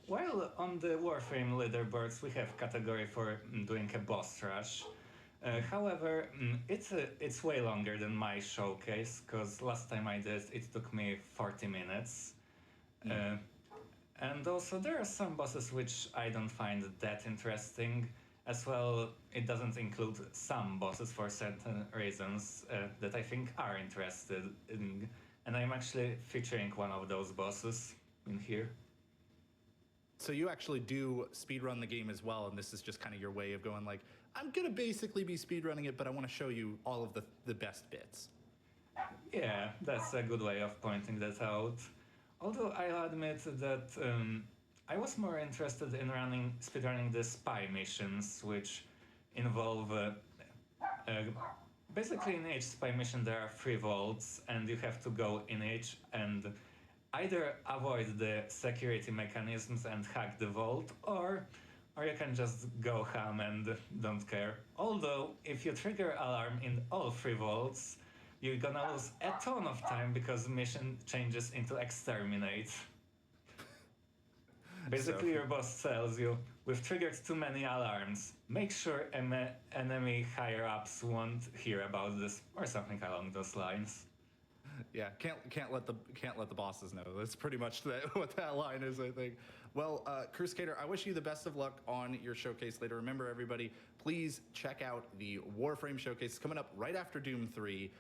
while on the Warframe leaderboards we have category for doing a boss rush, however, it's way longer than my showcase, because last time I did it took me 40 minutes. And also there are some bosses which I don't find that interesting. As well, it doesn't include some bosses for certain reasons that I think are interested in, and I'm actually featuring one of those bosses in here. So you actually do speedrun the game as well, and this is just kind of your way of going like, I'm gonna basically be speedrunning it, but I want to show you all of the best bits. Yeah, that's a good way of pointing that out. Although I'll admit that I was more interested in speedrunning the spy missions, which involve basically in each spy mission there are 3 vaults, and you have to go in each and either avoid the security mechanisms and hack the vault, or you can just go ham and don't care. Although, if you trigger alarm in all 3 vaults, you're gonna lose a ton of time because the mission changes into exterminate. Basically, your boss tells you, we've triggered too many alarms. Make sure enemy higher-ups won't hear about this, or something along those lines. Yeah, can't let the bosses know. That's pretty much what that line is, I think. Well, Crusader, I wish you the best of luck on your showcase later. Remember, everybody, please check out the Warframe showcase. It's coming up right after Doom 3,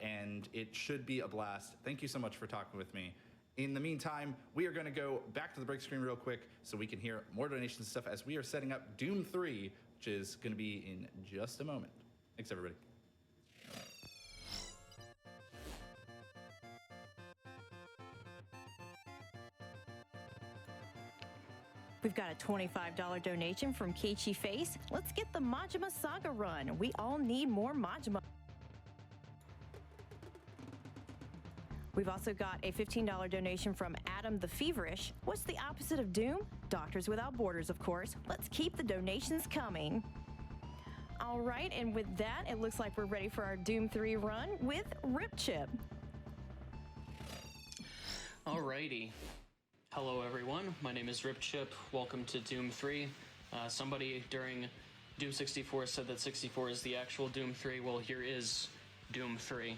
and it should be a blast. Thank you so much for talking with me. In the meantime, we are going to go back to the break screen real quick so we can hear more donations and stuff as we are setting up Doom 3, which is going to be in just a moment. Thanks, everybody. We've got a $25 donation from Keiichi Face. Let's get the Majima Saga run. We all need more Majima. We've also got a $15 donation from Adam the Feverish. What's the opposite of Doom? Doctors Without Borders, of course. Let's keep the donations coming. All right, and with that, it looks like we're ready for our Doom 3 run with Ripchip. Alrighty. Hello, everyone. My name is Ripchip. Welcome to Doom 3. Somebody during Doom 64 said that 64 is the actual Doom 3. Well, here is Doom 3.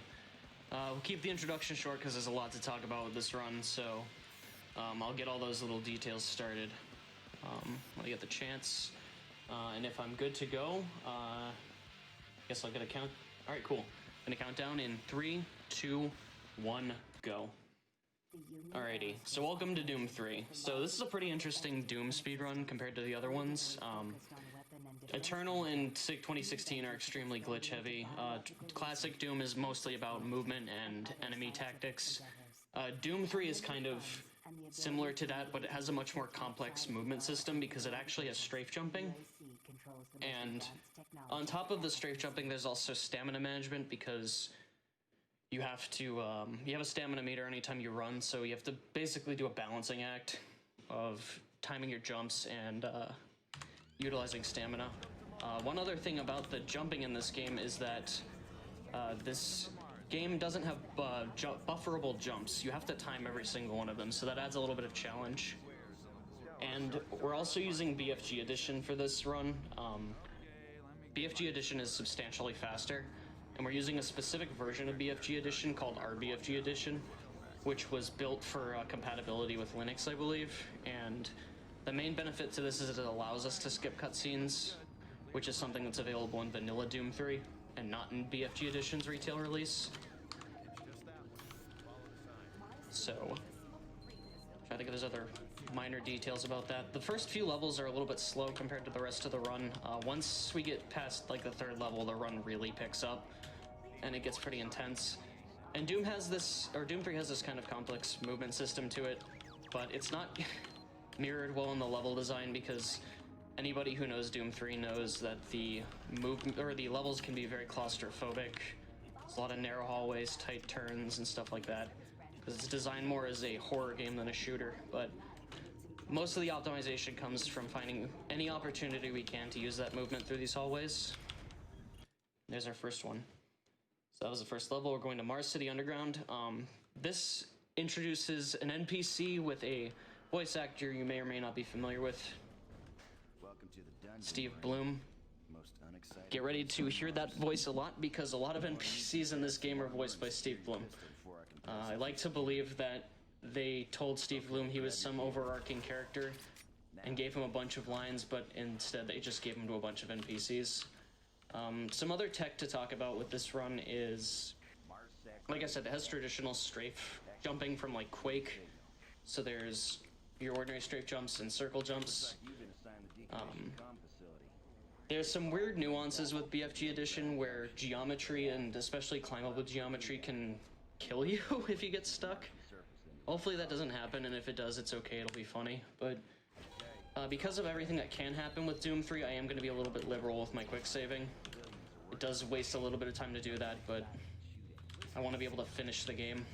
We'll keep the introduction short because there's a lot to talk about with this run, so I'll get all those little details started when I get the chance. And if I'm good to go, guess I'll get a count. All right, cool. Gonna count down in 3, 2, 1, go. Alrighty, so welcome to Doom 3. So this is a pretty interesting Doom speedrun compared to the other ones. Eternal and 2016 are extremely glitch heavy. Classic Doom is mostly about movement and enemy tactics. Doom 3 is kind of similar to that, but it has a much more complex movement system because it actually has strafe jumping. And on top of the strafe jumping, there's also stamina management because you have to, you have a stamina meter anytime you run, so you have to basically do a balancing act of timing your jumps and utilizing stamina. One other thing about the jumping in this game is that this game doesn't have bufferable jumps. You have to time every single one of them, so that adds a little bit of challenge. And we're also using BFG Edition for this run. BFG Edition is substantially faster, and we're using a specific version of BFG Edition called RBFG Edition, which was built for compatibility with Linux, I believe. And the main benefit to this is it allows us to skip cutscenes, which is something that's available in vanilla Doom 3 and not in BFG Edition's retail release. So, try to think if there's other minor details about that. The first few levels are a little bit slow compared to the rest of the run. Once we get past like the third level, the run really picks up and it gets pretty intense. And Doom 3 has this kind of complex movement system to it, but it's not mirrored well in the level design because anybody who knows Doom 3 knows that the levels can be very claustrophobic. There's a lot of narrow hallways, tight turns, and stuff like that, because it's designed more as a horror game than a shooter. But most of the optimization comes from finding any opportunity we can to use that movement through these hallways. There's our first one. So that was the first level. We're going to Mars City Underground. This introduces an NPC with a voice actor you may or may not be familiar with. Welcome to the dungeon. Steve Bloom. Most unexciting. Get ready to hear that voice a lot because a lot of NPCs in this game are voiced by Steve Bloom. I like to believe that they told Steve Bloom he was some overarching character and gave him a bunch of lines, but instead they just gave him to a bunch of NPCs. Some other tech to talk about with this run is, like I said, it has traditional strafe jumping from like Quake. So there's your ordinary strafe jumps and circle jumps. There's some weird nuances with BFG Edition where geometry and especially climbable geometry can kill you if you get stuck. Hopefully that doesn't happen, and if it does, it's okay, it'll be funny. But because of everything that can happen with Doom 3, I am going to be a little bit liberal with my quick saving. It does waste a little bit of time to do that, but I want to be able to finish the game.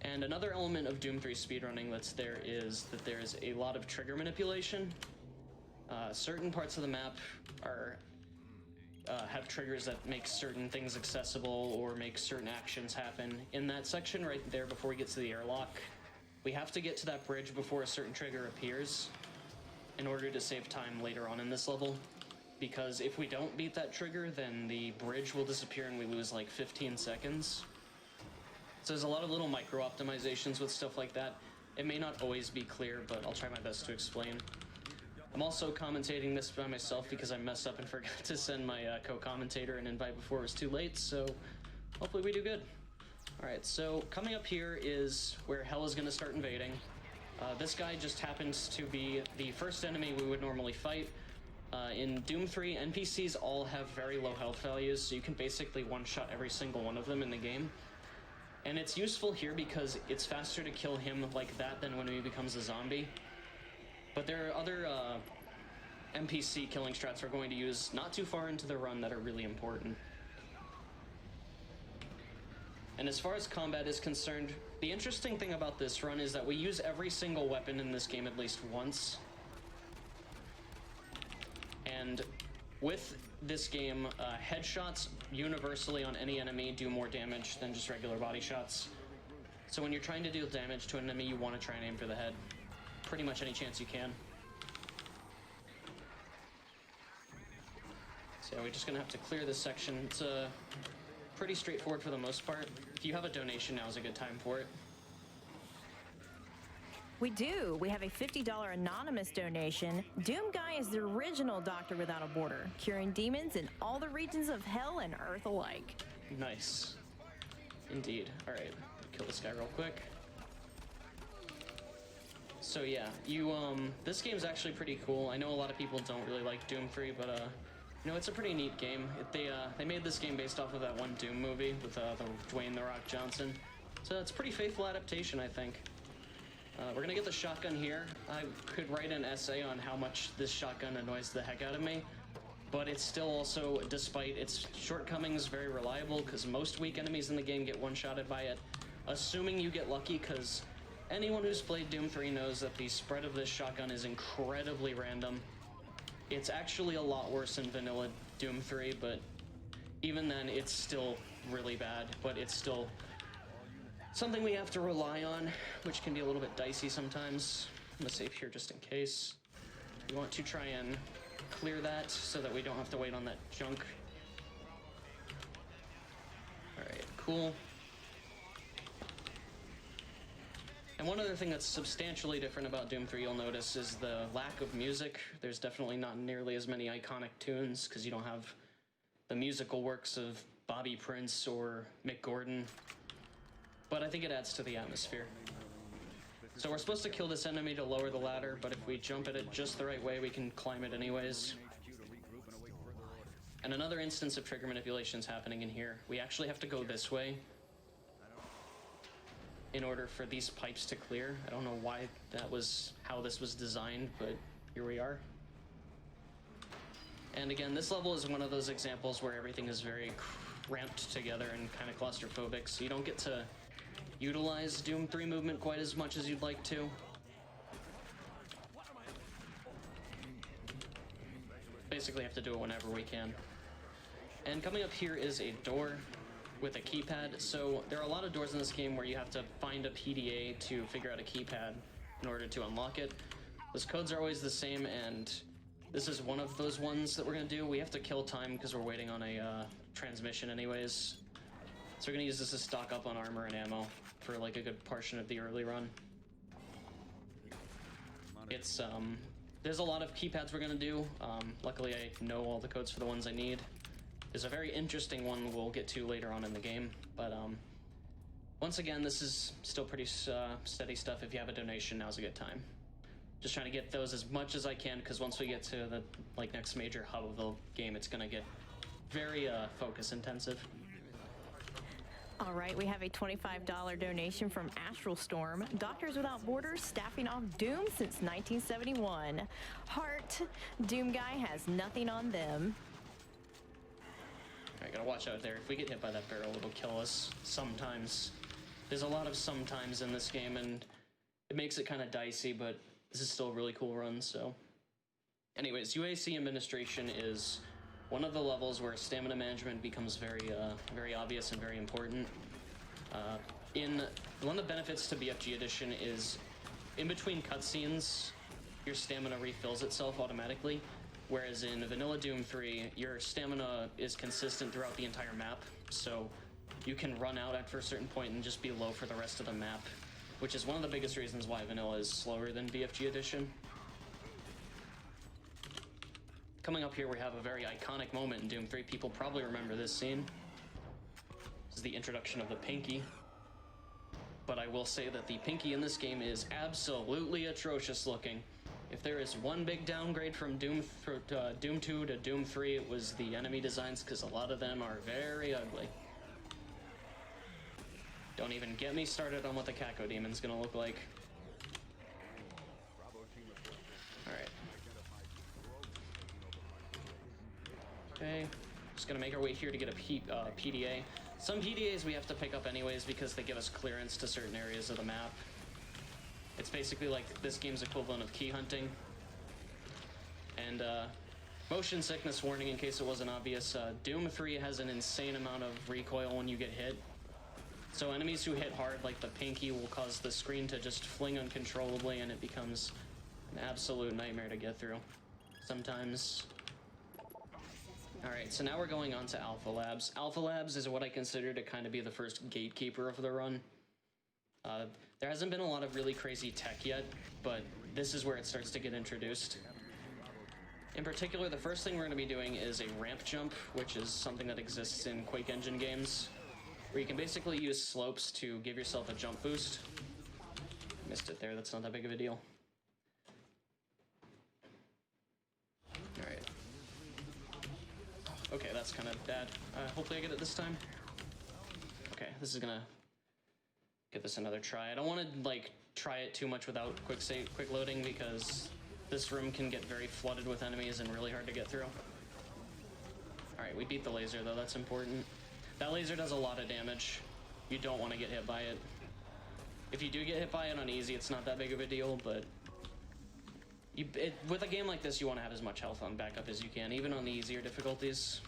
And another element of Doom 3 speedrunning that's there is that there's a lot of trigger manipulation. Certain parts of the map have triggers that make certain things accessible or make certain actions happen. In that section right there before we get to the airlock, we have to get to that bridge before a certain trigger appears in order to save time later on in this level. Because if we don't beat that trigger, then the bridge will disappear and we lose like 15 seconds. So there's a lot of little micro optimizations with stuff like that. It may not always be clear, but I'll try my best to explain. I'm also commentating this by myself because I messed up and forgot to send my co-commentator an invite before it was too late, so hopefully we do good. Alright, so coming up here is where hell is going to start invading. This guy just happens to be the first enemy we would normally fight. In Doom 3, NPCs all have very low health values, so you can basically one-shot every single one of them in the game. And it's useful here because it's faster to kill him like that than when he becomes a zombie. But there are other NPC killing strats we're going to use not too far into the run that are really important. And as far as combat is concerned, the interesting thing about this run is that we use every single weapon in this game at least once. And with this game, headshots universally on any enemy do more damage than just regular body shots. So when you're trying to deal damage to an enemy, you want to try and aim for the head. Pretty much any chance you can. So we're just gonna have to clear this section. It's a pretty straightforward for the most part. If you have a donation, now is a good time for it. We do. We have a $50 anonymous donation. Doom Guy is the original Doctor Without a Border, curing demons in all the regions of hell and earth alike. Nice. Indeed. All right, kill this guy real quick. So yeah, this game's actually pretty cool. I know a lot of people don't really like Doom 3, but you know, it's a pretty neat game. They made this game based off of that one Doom movie with the Dwayne "The Rock" Johnson. So it's a pretty faithful adaptation, I think. We're gonna get the shotgun here. I could write an essay on how much this shotgun annoys the heck out of me, but it's still also, despite its shortcomings, very reliable, because most weak enemies in the game get one-shotted by it, assuming you get lucky, because anyone who's played Doom 3 knows that the spread of this shotgun is incredibly random. It's actually a lot worse than vanilla Doom 3, but even then, it's still really bad, but it's still something we have to rely on, which can be a little bit dicey sometimes. I'm gonna save here just in case. We want to try and clear that so that we don't have to wait on that junk. Alright, cool. And one other thing that's substantially different about Doom 3 you'll notice is the lack of music. There's definitely not nearly as many iconic tunes because you don't have the musical works of Bobby Prince or Mick Gordon. But I think it adds to the atmosphere. So we're supposed to kill this enemy to lower the ladder, but if we jump at it just the right way, we can climb it anyways. And another instance of trigger manipulation is happening in here. We actually have to go this way in order for these pipes to clear. I don't know why how this was designed, but here we are. And again, this level is one of those examples where everything is very cramped together and kind of claustrophobic, so you don't get to utilize Doom 3 movement quite as much as you'd like to. Basically have to do it whenever we can. And coming up here is a door with a keypad. So there are a lot of doors in this game where you have to find a PDA to figure out a keypad in order to unlock it. Those codes are always the same, and this is one of those ones that we're gonna do. We have to kill time because we're waiting on a transmission anyways. So we're gonna use this to stock up on armor and ammo for like a good portion of the early run. It's, there's a lot of keypads we're gonna do. Luckily I know all the codes for the ones I need. There's a very interesting one we'll get to later on in the game, but once again, this is still pretty steady stuff. If you have a donation, now's a good time. Just trying to get those as much as I can, because once we get to the next major hub of the game, it's gonna get very focus intensive. All right, we have a $25 donation from Astral Storm. Doctors Without Borders staffing off Doom since 1971. Heart, Doom Guy has nothing on them. Alright, gotta watch out there. If we get hit by that barrel, it'll kill us sometimes. There's a lot of sometimes in this game, and it makes it kind of dicey, but this is still a really cool run, so. Anyways, UAC Administration is one of the levels where stamina management becomes very obvious and very important. One of the benefits to BFG Edition is in between cutscenes, your stamina refills itself automatically, whereas in Vanilla Doom 3, your stamina is consistent throughout the entire map, so you can run out after a certain point and just be low for the rest of the map, which is one of the biggest reasons why Vanilla is slower than BFG Edition. Coming up here, we have a very iconic moment in Doom 3. People probably remember this scene. This is the introduction of the Pinky. But I will say that the Pinky in this game is absolutely atrocious looking. If there is one big downgrade from Doom 2 to Doom 3, it was the enemy designs, because a lot of them are very ugly. Don't even get me started on what the Caco Demon's gonna look like. Alright. Okay, just gonna make our way here to get a PDA. Some PDAs we have to pick up anyways because they give us clearance to certain areas of the map. It's basically like this game's equivalent of key hunting. And motion sickness warning in case it wasn't obvious, Doom 3 has an insane amount of recoil when you get hit. So enemies who hit hard like the Pinky will cause the screen to just fling uncontrollably, and it becomes an absolute nightmare to get through sometimes. Alright, so now we're going on to Alpha Labs. Alpha Labs is what I consider to kind of be the first gatekeeper of the run. There hasn't been a lot of really crazy tech yet, but this is where it starts to get introduced. In particular, the first thing we're going to be doing is a ramp jump, which is something that exists in Quake Engine games, where you can basically use slopes to give yourself a jump boost. Missed it there, that's not that big of a deal. Alright. Okay, that's kind of bad. Hopefully I get it this time. Okay, this is gonna give this another try. I don't want to, like, try it too much without quick loading because this room can get very flooded with enemies and really hard to get through. Alright, we beat the laser though, that's important. That laser does a lot of damage. You don't want to get hit by it. If you do get hit by it on easy, it's not that big of a deal, but with a game like this, you want to have as much health on backup as you can, even on the easier difficulties.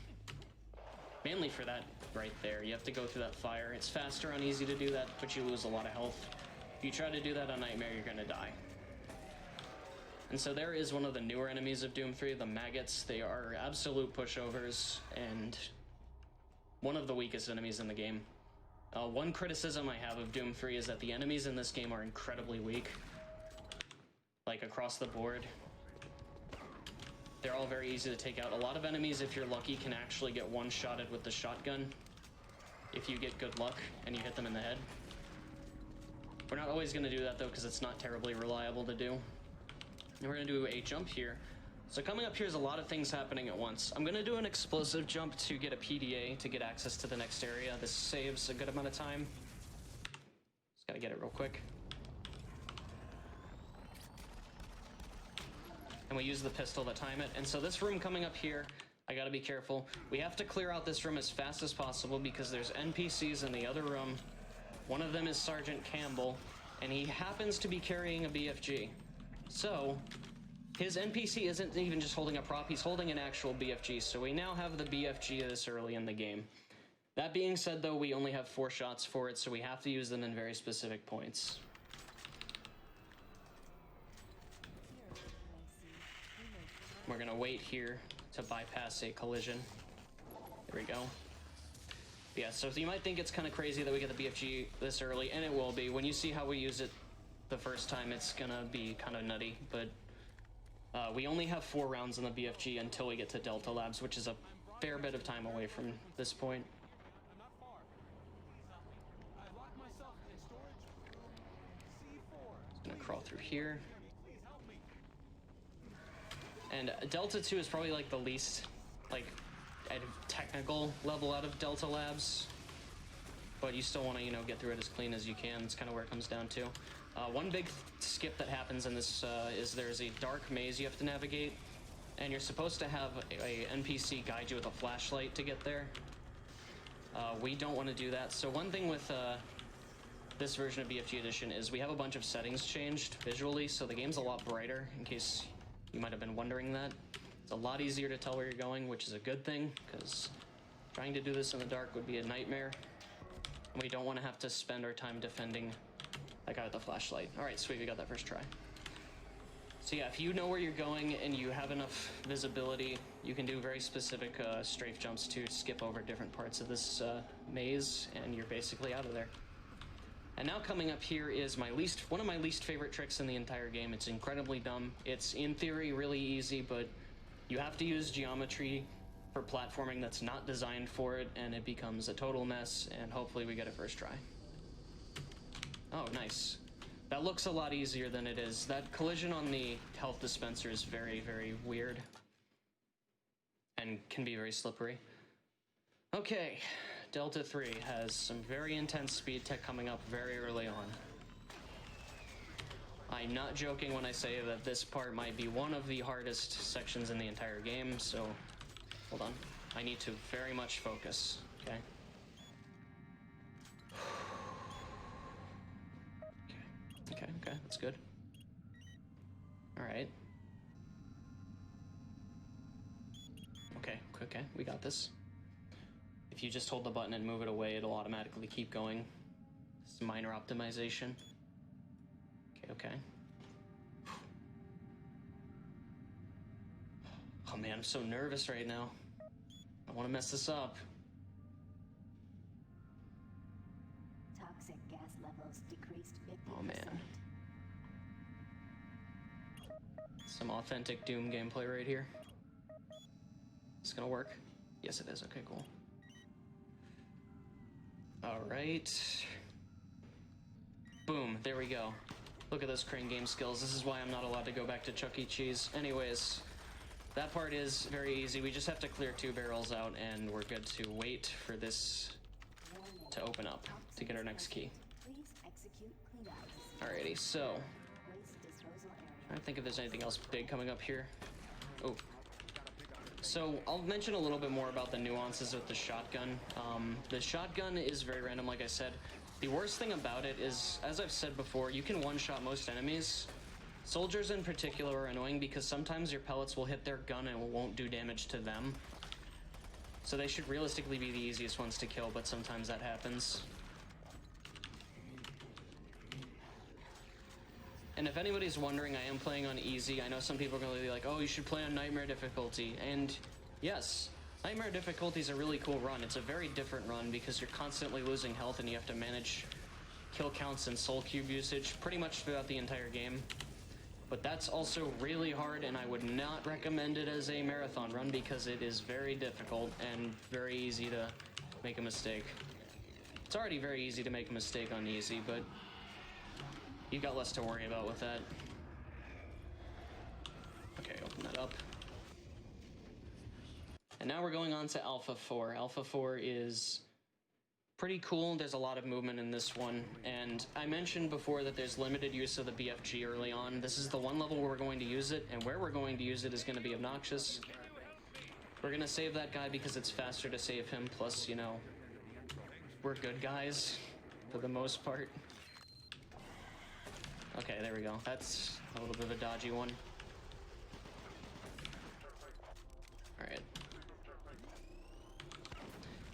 Mainly for that right there. You have to go through that fire. It's faster on easy to do that, but you lose a lot of health. If you try to do that on Nightmare, you're going to die. And so there is one of the newer enemies of Doom 3, the maggots. They are absolute pushovers, and one of the weakest enemies in the game. One criticism I have of Doom 3 is that the enemies in this game are incredibly weak. Like, across the board. They're all very easy to take out. A lot of enemies, if you're lucky, can actually get one-shotted with the shotgun. If you get good luck and you hit them in the head. We're not always going to do that, though, because it's not terribly reliable to do. And we're going to do a jump here. So coming up here is a lot of things happening at once. I'm going to do an explosive jump to get a PDA to get access to the next area. This saves a good amount of time. Just got to get it real quick. And we use the pistol to time it. And so this room coming up here, I gotta be careful. We have to clear out this room as fast as possible because there's NPCs in the other room. One of them is Sergeant Campbell, and he happens to be carrying a BFG. So, his NPC isn't even just holding a prop, he's holding an actual BFG, so we now have the BFG this early in the game. That being said, though, we only have 4 shots for it, so we have to use them in very specific points. We're gonna wait here to bypass a collision. There we go. Yeah, so you might think it's kind of crazy that we get the BFG this early, and it will be. When you see how we use it the first time, it's gonna be kind of nutty, but we only have 4 rounds on the BFG until we get to Delta Labs, which is a fair bit of time away from this point. Just gonna crawl through here. And Delta 2 is probably like the least, like, technical level out of Delta Labs. But you still want to, you know, get through it as clean as you can. It's kind of where it comes down to. One big skip that happens in this is there's a dark maze you have to navigate. And you're supposed to have a NPC guide you with a flashlight to get there. We don't want to do that. So one thing with this version of BFG Edition is we have a bunch of settings changed visually. So the game's a lot brighter, in case you might have been wondering that. It's a lot easier to tell where you're going, which is a good thing, because trying to do this in the dark would be a nightmare. And we don't want to have to spend our time defending that guy with the flashlight. All right, sweet, we got that first try. So yeah, if you know where you're going and you have enough visibility, you can do very specific strafe jumps to skip over different parts of this maze, and you're basically out of there. And now coming up here is one of my least favorite tricks in the entire game. It's incredibly dumb. It's, in theory, really easy, but you have to use geometry for platforming that's not designed for it, and it becomes a total mess, and hopefully we get it first try. Oh, nice. That looks a lot easier than it is. That collision on the health dispenser is very, very weird, and can be very slippery. Okay. Delta 3 has some very intense speed tech coming up very early on. I'm not joking when I say that this part might be one of the hardest sections in the entire game, so hold on. I need to very much focus, okay? Okay, that's good. All right. Okay, we got this. If you just hold the button and move it away, it'll automatically keep going. It's minor optimization. Okay. Oh man, I'm so nervous right now. I want to mess this up. Toxic gas levels decreased 50%. Oh man. Some authentic Doom gameplay right here. It's gonna work? Yes, it is. Okay, cool. Alright. Boom, there we go. Look at those crane game skills. This is why I'm not allowed to go back to Chuck E. Cheese. Anyways, that part is very easy. We just have to clear 2 barrels out, and we're good to wait for this to open up to get our next key. Alrighty, so I don't think if there's anything else big coming up here. Oh. So I'll mention a little bit more about the nuances with the shotgun. The shotgun is very random, like I said. The worst thing about it is, as I've said before, you can one-shot most enemies. Soldiers in particular are annoying because sometimes your pellets will hit their gun and it won't do damage to them. So they should realistically be the easiest ones to kill, but sometimes that happens. And if anybody's wondering, I am playing on easy. I know some people are going to be like, oh, you should play on Nightmare difficulty. And yes, Nightmare difficulty is a really cool run. It's a very different run because you're constantly losing health and you have to manage kill counts and soul cube usage pretty much throughout the entire game. But that's also really hard, and I would not recommend it as a marathon run because it is very difficult and very easy to make a mistake. It's already very easy to make a mistake on easy, but you've got less to worry about with that. Okay, open that up. And now we're going on to Alpha 4. Alpha 4 is pretty cool. There's a lot of movement in this one. And I mentioned before that there's limited use of the BFG early on. This is the one level where we're going to use it, and where we're going to use it is going to be obnoxious. We're going to save that guy because it's faster to save him. Plus, you know, we're good guys for the most part. Okay, there we go. That's a little bit of a dodgy one. Alright.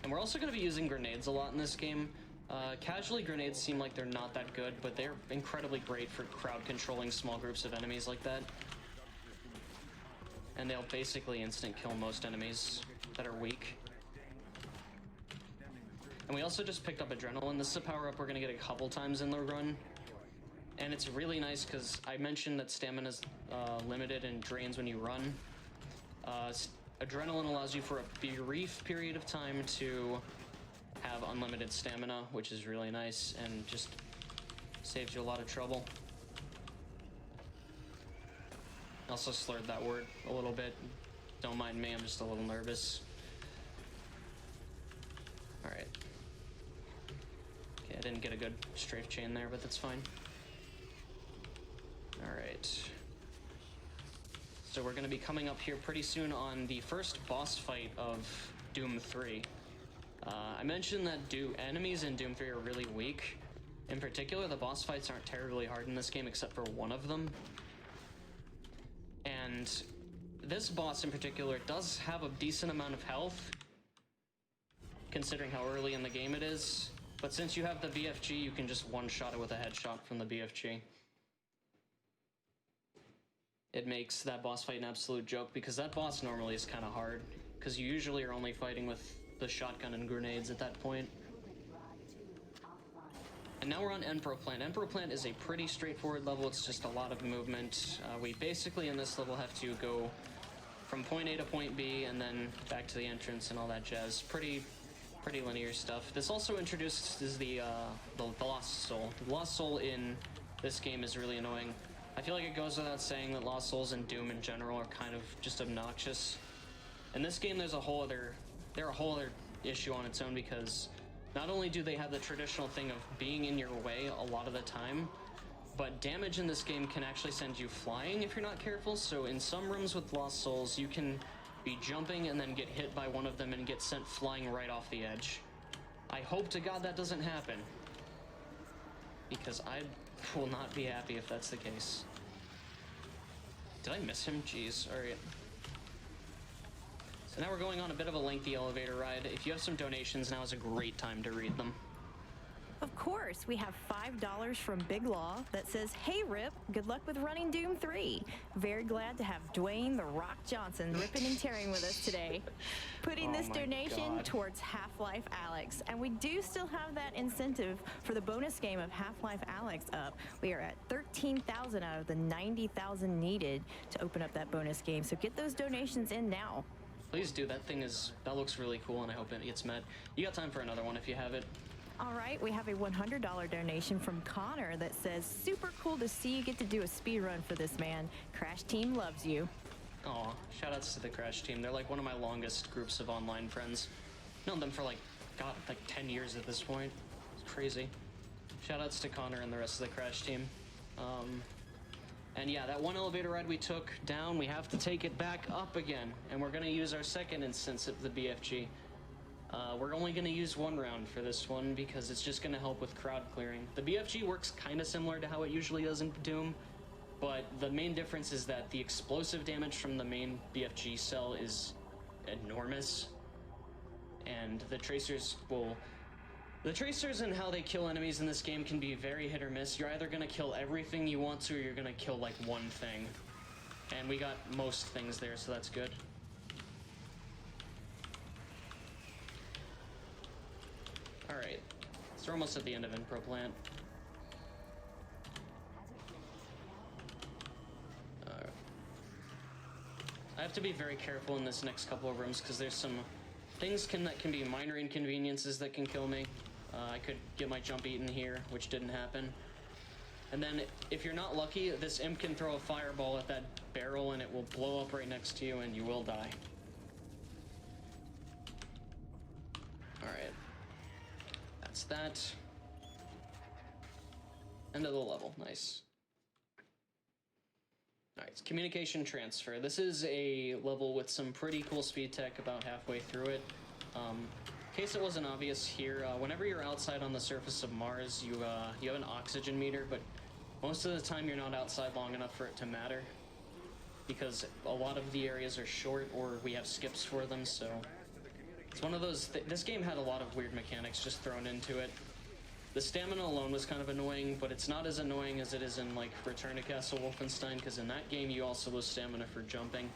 And we're also going to be using grenades a lot in this game. Casually, grenades seem like they're not that good, but they're incredibly great for crowd controlling small groups of enemies like that. And they'll basically instant kill most enemies that are weak. And we also just picked up Adrenaline. This is a power-up we're going to get a couple times in the run. And it's really nice because I mentioned that stamina is limited and drains when you run. Adrenaline allows you for a brief period of time to have unlimited stamina, which is really nice and just saves you a lot of trouble. I also slurred that word a little bit. Don't mind me, I'm just a little nervous. Alright. Okay, I didn't get a good strafe chain there, but that's fine. Alright. So we're going to be coming up here pretty soon on the first boss fight of Doom 3. I mentioned that enemies in Doom 3 are really weak. In particular, the boss fights aren't terribly hard in this game except for one of them. And this boss in particular does have a decent amount of health, considering how early in the game it is. But since you have the BFG, you can just one-shot it with a headshot from the BFG. It makes that boss fight an absolute joke, because that boss normally is kind of hard, because you usually are only fighting with the shotgun and grenades at that point. And now we're on Emperor Plant. Emperor Plant is a pretty straightforward level. It's just a lot of movement. We basically in this level have to go from point A to point B and then back to the entrance and all that jazz. Pretty linear stuff. This also introduces the Lost Soul. The Lost Soul in this game is really annoying. I feel like it goes without saying that Lost Souls and Doom in general are kind of just obnoxious. In this game, they're a whole other issue on its own, because not only do they have the traditional thing of being in your way a lot of the time, but damage in this game can actually send you flying if you're not careful. So in some rooms with Lost Souls, you can be jumping and then get hit by one of them and get sent flying right off the edge. I hope to God that doesn't happen, because I will not be happy if that's the case. Did I miss him? Jeez. Alright. So now we're going on a bit of a lengthy elevator ride. If you have some donations, now is a great time to read them. Of course, we have $5 from Big Law that says, "Hey Rip, good luck with running Doom 3. Very glad to have Dwayne The Rock Johnson ripping and tearing with us today. Putting this my donation God. towards Half-Life Alyx. And we do still have that incentive for the bonus game of Half-Life Alyx up. We are at 13,000 out of the 90,000 needed to open up that bonus game. So get those donations in now. Please do. That looks really cool, and I hope it gets met. You got time for another one if you have it. All right, we have a $100 donation from Connor that says, "Super cool to see you get to do a speed run for this, man. Crash Team loves you." Aw, shoutouts to the Crash team. They're like one of my longest groups of online friends. Known them for like 10 years at this point. It's crazy. Shoutouts to Connor and the rest of the Crash team. And yeah, that one elevator ride we took down, we have to take it back up again. And we're gonna use our second instance of the BFG. We're only going to use one round for this one because it's just going to help with crowd clearing. The BFG works kind of similar to how it usually does in Doom, but the main difference is that the explosive damage from the main BFG cell is enormous, and the Tracers and how they kill enemies in this game can be very hit or miss. You're either going to kill everything you want to, or you're going to kill like one thing. And we got most things there, so that's good. Alright, so we're almost at the end of Impro Plant. I have to be very careful in this next couple of rooms because there's some things that can be minor inconveniences that can kill me. I could get my jump eaten here, which didn't happen. And then if you're not lucky, this imp can throw a fireball at that barrel and it will blow up right next to you and you will die. Alright. That's that. End of the level. Nice. Alright, it's communication transfer. This is a level with some pretty cool speed tech about halfway through it. In case it wasn't obvious here, whenever you're outside on the surface of Mars, you have an oxygen meter, but most of the time you're not outside long enough for it to matter. Because a lot of the areas are short, or we have skips for them, so... It's one of those... This game had a lot of weird mechanics just thrown into it. The stamina alone was kind of annoying, but it's not as annoying as it is in, like, Return to Castle Wolfenstein, because in that game you also lose stamina for jumping.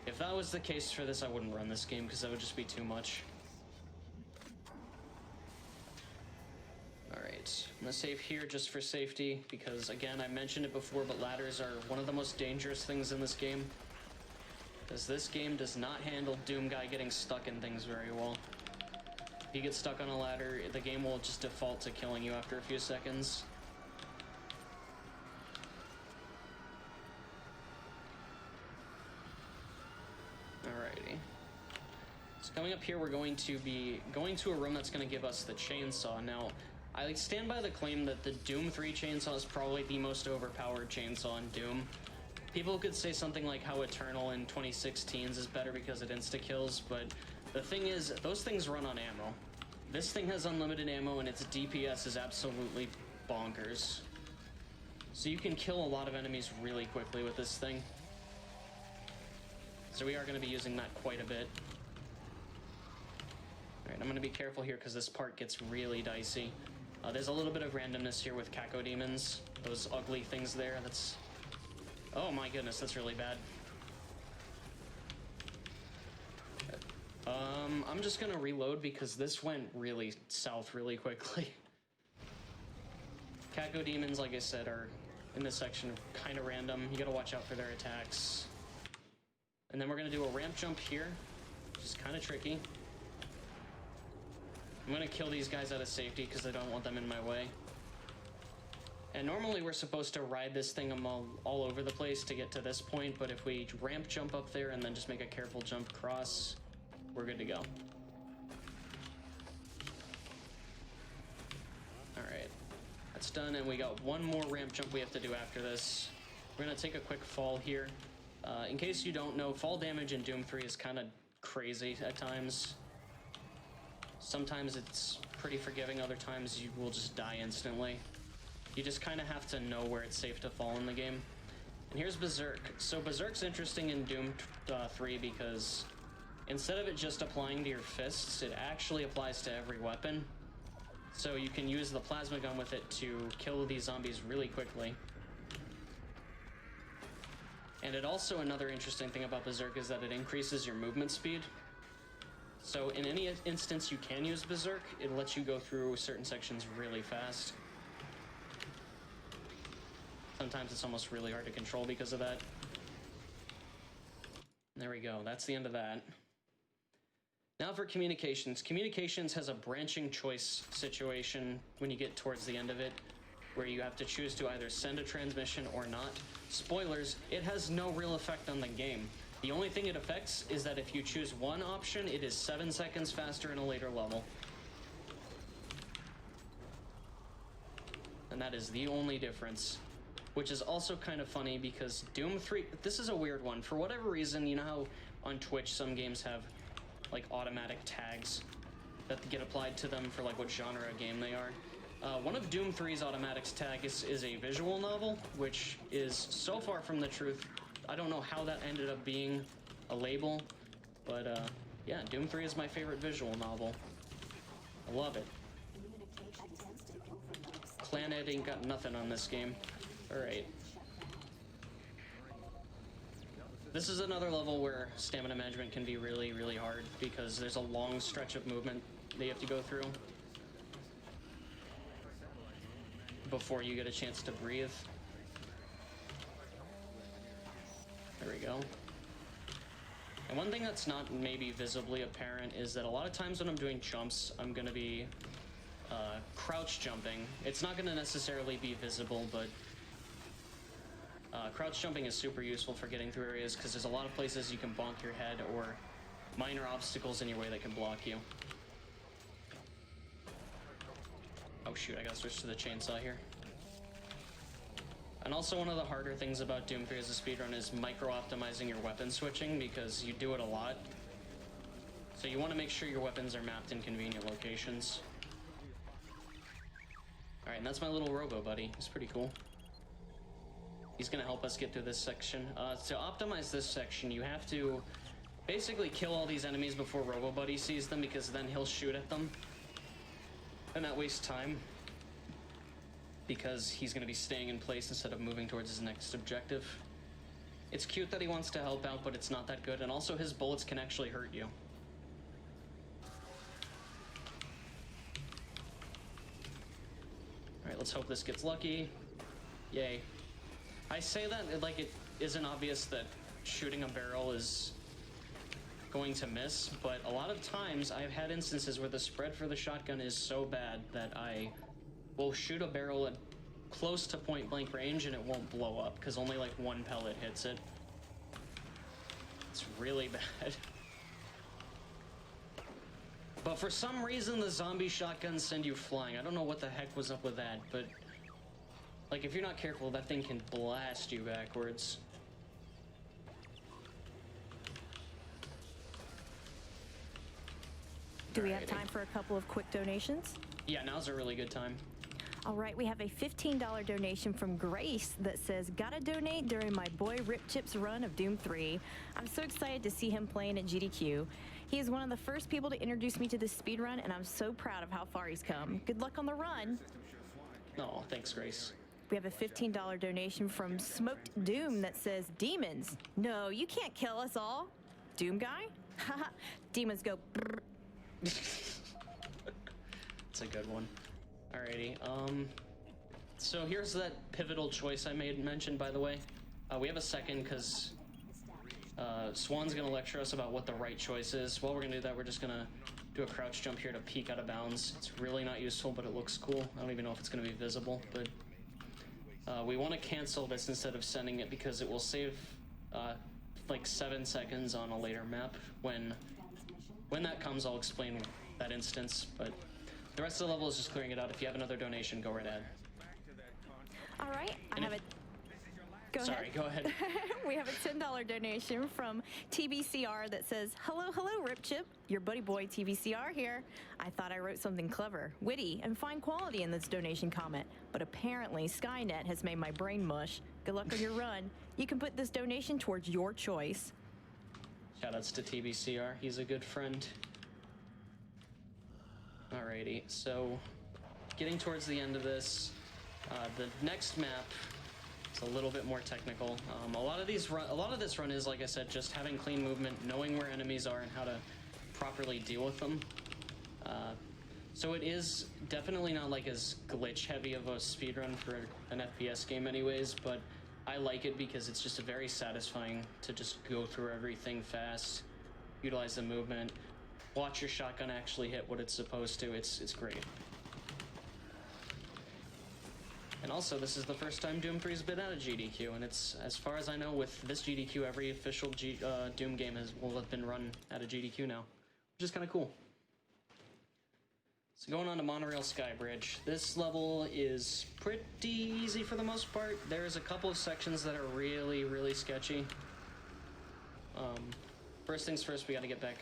If that was the case for this, I wouldn't run this game, because that would just be too much. Alright, I'm gonna save here just for safety, because, again, I mentioned it before, but ladders are one of the most dangerous things in this game. Because this game does not handle Doom Guy getting stuck in things very well. If you get stuck on a ladder, the game will just default to killing you after a few seconds. Alrighty. So coming up here, we're going to be going to a room that's going to give us the chainsaw. Now, I stand by the claim that the Doom 3 chainsaw is probably the most overpowered chainsaw in Doom. People could say something like how Eternal in 2016's is better because it insta-kills, but the thing is, those things run on ammo. This thing has unlimited ammo and its DPS is absolutely bonkers. So you can kill a lot of enemies really quickly with this thing. So we are going to be using that quite a bit. Alright, I'm going to be careful here because this part gets really dicey. There's a little bit of randomness here with cacodemons. Those ugly things there, that's... Oh my goodness, that's really bad. I'm just gonna reload because this went really south really quickly. Cacodemons, like I said, are in this section kind of random. You gotta watch out for their attacks. And then we're gonna do a ramp jump here, which is kind of tricky. I'm gonna kill these guys out of safety because I don't want them in my way. And normally we're supposed to ride this thing all over the place to get to this point, but if we ramp jump up there and then just make a careful jump across, we're good to go. Alright, that's done, and we got one more ramp jump we have to do after this. We're gonna take a quick fall here. In case you don't know, fall damage in Doom 3 is kind of crazy at times. Sometimes it's pretty forgiving, other times you will just die instantly. You just kind of have to know where it's safe to fall in the game. And here's Berserk. So Berserk's interesting in Doom 3 because instead of it just applying to your fists, it actually applies to every weapon. So you can use the plasma gun with it to kill these zombies really quickly. And it also, another interesting thing about Berserk is that it increases your movement speed. So in any instance you can use Berserk, it lets you go through certain sections really fast. Sometimes it's almost really hard to control because of that. There we go, that's the end of that. Now for communications. Communications has a branching choice situation when you get towards the end of it, where you have to choose to either send a transmission or not. Spoilers, it has no real effect on the game. The only thing it affects is that if you choose one option, it is 7 seconds faster in a later level. And that is the only difference. Which is also kind of funny because Doom 3, this is a weird one. For whatever reason, you know how on Twitch some games have like automatic tags that get applied to them for like what genre of game they are. One of Doom 3's automatics tag is a visual novel, which is so far from the truth. I don't know how that ended up being a label, but yeah, Doom 3 is my favorite visual novel. I love it. Clannad ain't got nothing on this game. Alright. This is another level where stamina management can be really, really hard because there's a long stretch of movement that you have to go through before you get a chance to breathe. There we go. And one thing that's not maybe visibly apparent is that a lot of times when I'm doing jumps, I'm going to be crouch jumping. It's not going to necessarily be visible, but crouch jumping is super useful for getting through areas because there's a lot of places you can bonk your head or minor obstacles in your way that can block you. Oh shoot, I gotta switch to the chainsaw here. And also one of the harder things about Doom 3 as a speedrun is micro-optimizing your weapon switching because you do it a lot. So you want to make sure your weapons are mapped in convenient locations. Alright, and that's my little robo buddy. He's pretty cool. He's gonna help us get through this section. To optimize this section, you have to basically kill all these enemies before Robo Buddy sees them because then he'll shoot at them. And that wastes time. Because he's gonna be staying in place instead of moving towards his next objective. It's cute that he wants to help out, but it's not that good. And also his bullets can actually hurt you. Alright, let's hope this gets lucky. Yay. I say that like it isn't obvious that shooting a barrel is going to miss, but a lot of times I've had instances where the spread for the shotgun is so bad that I will shoot a barrel at close to point blank range and it won't blow up because only like one pellet hits it. It's really bad. But for some reason the zombie shotguns send you flying. I don't know what the heck was up with that, but like, if you're not careful, that thing can blast you backwards. Do we have time for a couple of quick donations? Yeah, now's a really good time. All right, we have a $15 donation from Grace that says, gotta donate during my boy Rip Chip's run of Doom 3. I'm so excited to see him playing at GDQ. He is one of the first people to introduce me to this speedrun, and I'm so proud of how far he's come. Good luck on the run. Oh, thanks, Grace. We have a $15 donation from Smoked Doom that says, demons. No, you can't kill us all. Doom guy? Haha, demons go brrr. It's a good one. Alrighty, so here's that pivotal choice I mentioned, by the way. We have a second because Swan's gonna lecture us about what the right choice is. While we're gonna do that, we're just gonna do a crouch jump here to peek out of bounds. It's really not useful, but it looks cool. I don't even know if it's gonna be visible, but we want to cancel this instead of sending it because it will save like 7 seconds on a later map. When that comes, I'll explain that instance, but the rest of the level is just clearing it out. If you have another donation, go right ahead. All right, I have a... Sorry, go ahead. We have a $10 donation from TBCR that says, hello, Rip Chip. Your buddy boy TBCR here. I thought I wrote something clever, witty, and fine quality in this donation comment, but apparently Skynet has made my brain mush. Good luck on your run. You can put this donation towards your choice. Shoutouts to TBCR. He's a good friend. Alrighty, so getting towards the end of this. The next map is a little bit more technical. A lot of this run is, like I said, just having clean movement, knowing where enemies are and how to properly deal with them. So it is definitely not like as glitch heavy of a speedrun for an FPS game anyways, but I like it because it's just very satisfying to just go through everything fast, utilize the movement, watch your shotgun actually hit what it's supposed to. It's great. And also, this is the first time Doom 3's been out of GDQ, and it's, as far as I know, with this GDQ, every official Doom game will have been run out of GDQ now, which is kind of cool. So going on to Monorail Skybridge. This level is pretty easy for the most part. There's a couple of sections that are really, really sketchy. First things first, we gotta get back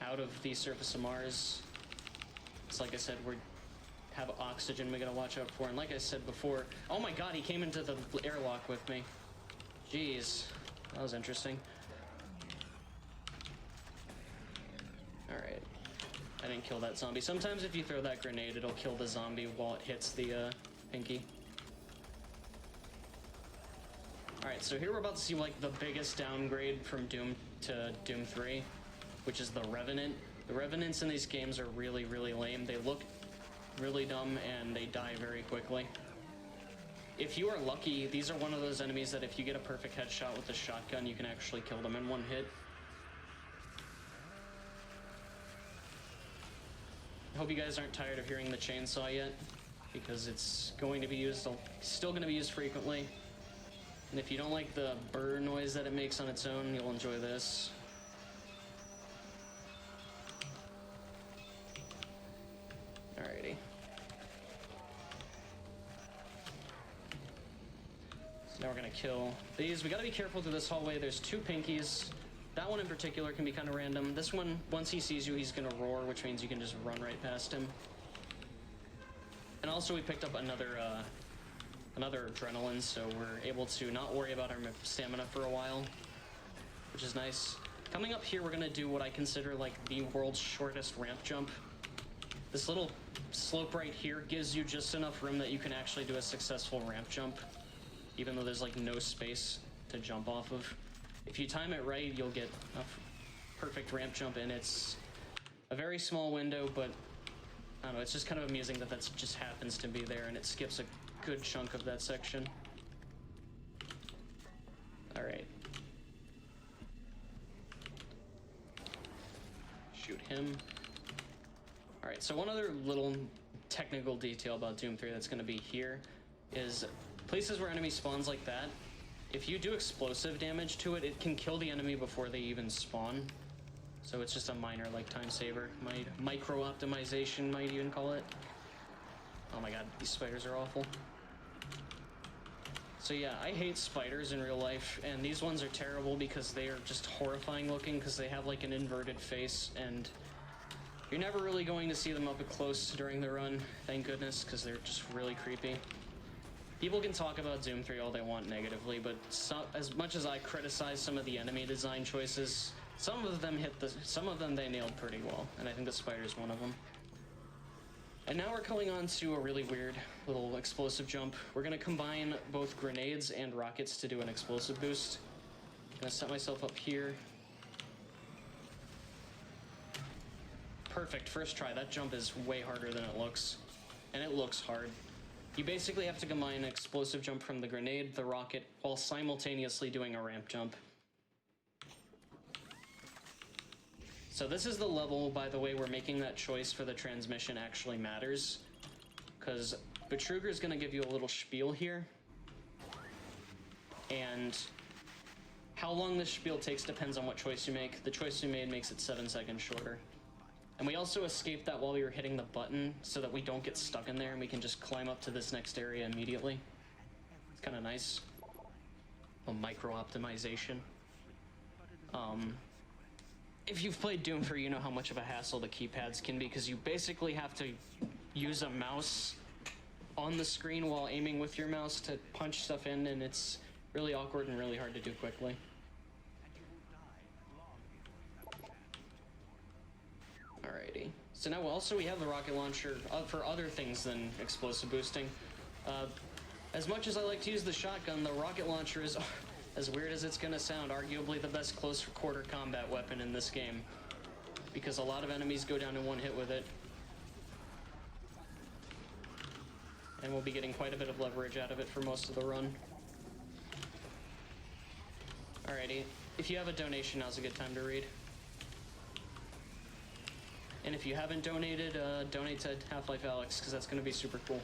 out of the surface of Mars. It's like I said, we have oxygen we gotta watch out for. And like I said before, oh my god, he came into the airlock with me. Jeez, that was interesting. Alright. I didn't kill that zombie. Sometimes if you throw that grenade, it'll kill the zombie while it hits the pinky. Alright, so here we're about to see like the biggest downgrade from Doom to Doom 3, which is the Revenant. The Revenants in these games are really, really lame. They look really dumb and they die very quickly. If you are lucky, these are one of those enemies that if you get a perfect headshot with the shotgun, you can actually kill them in one hit. I hope you guys aren't tired of hearing the chainsaw yet, because it's going to be used, still going to be used frequently. And if you don't like the burr noise that it makes on its own, you'll enjoy this. Alrighty. So now we're gonna kill these. We gotta be careful through this hallway. There's two pinkies. That one in particular can be kind of random. This one, once he sees you, he's gonna roar, which means you can just run right past him. And also we picked up another adrenaline, so we're able to not worry about our stamina for a while, which is nice. Coming up here, we're gonna do what I consider like the world's shortest ramp jump. This little slope right here gives you just enough room that you can actually do a successful ramp jump, even though there's like no space to jump off of. If you time it right, you'll get a perfect ramp jump, and it's a very small window, but I don't know, it's just kind of amusing that that just happens to be there, and it skips a good chunk of that section. Alright. Shoot him. Alright, so one other little technical detail about Doom 3 that's going to be here is places where enemy spawns like that, if you do explosive damage to it, it can kill the enemy before they even spawn. So it's just a minor, like, time saver. Micro optimization, might even call it. Oh my god, these spiders are awful. So yeah, I hate spiders in real life, and these ones are terrible because they are just horrifying looking because they have like an inverted face, and you're never really going to see them up close during the run, thank goodness, because they're just really creepy. People can talk about Doom 3 all they want negatively, but as much as I criticize some of the enemy design choices, some of them they nailed pretty well, and I think the spider's one of them. And now we're coming on to a really weird little explosive jump. We're gonna combine both grenades and rockets to do an explosive boost. I'm gonna set myself up here. Perfect, first try. That jump is way harder than it looks, and it looks hard. You basically have to combine an explosive jump from the grenade, the rocket, while simultaneously doing a ramp jump. So this is the level, by the way, where making that choice for the transmission actually matters, because Betruger is going to give you a little spiel here, and how long this spiel takes depends on what choice you make. The choice you made makes it 7 seconds shorter. And we also escaped that while we were hitting the button so that we don't get stuck in there and we can just climb up to this next area immediately. It's kind of nice. A micro optimization. If you've played Doom 3, you know how much of a hassle the keypads can be, because you basically have to use a mouse on the screen while aiming with your mouse to punch stuff in, and it's really awkward and really hard to do quickly. Alrighty, So now also we have the rocket launcher for other things than explosive boosting. As much as I like to use the shotgun, the rocket launcher is, as weird as it's gonna sound, arguably the best close quarter combat weapon in this game. Because a lot of enemies go down in one hit with it. And we'll be getting quite a bit of leverage out of it for most of the run. Alrighty, if you have a donation, now's a good time to read. And if you haven't donated, donate to Half-Life Alyx, because that's going to be super cool.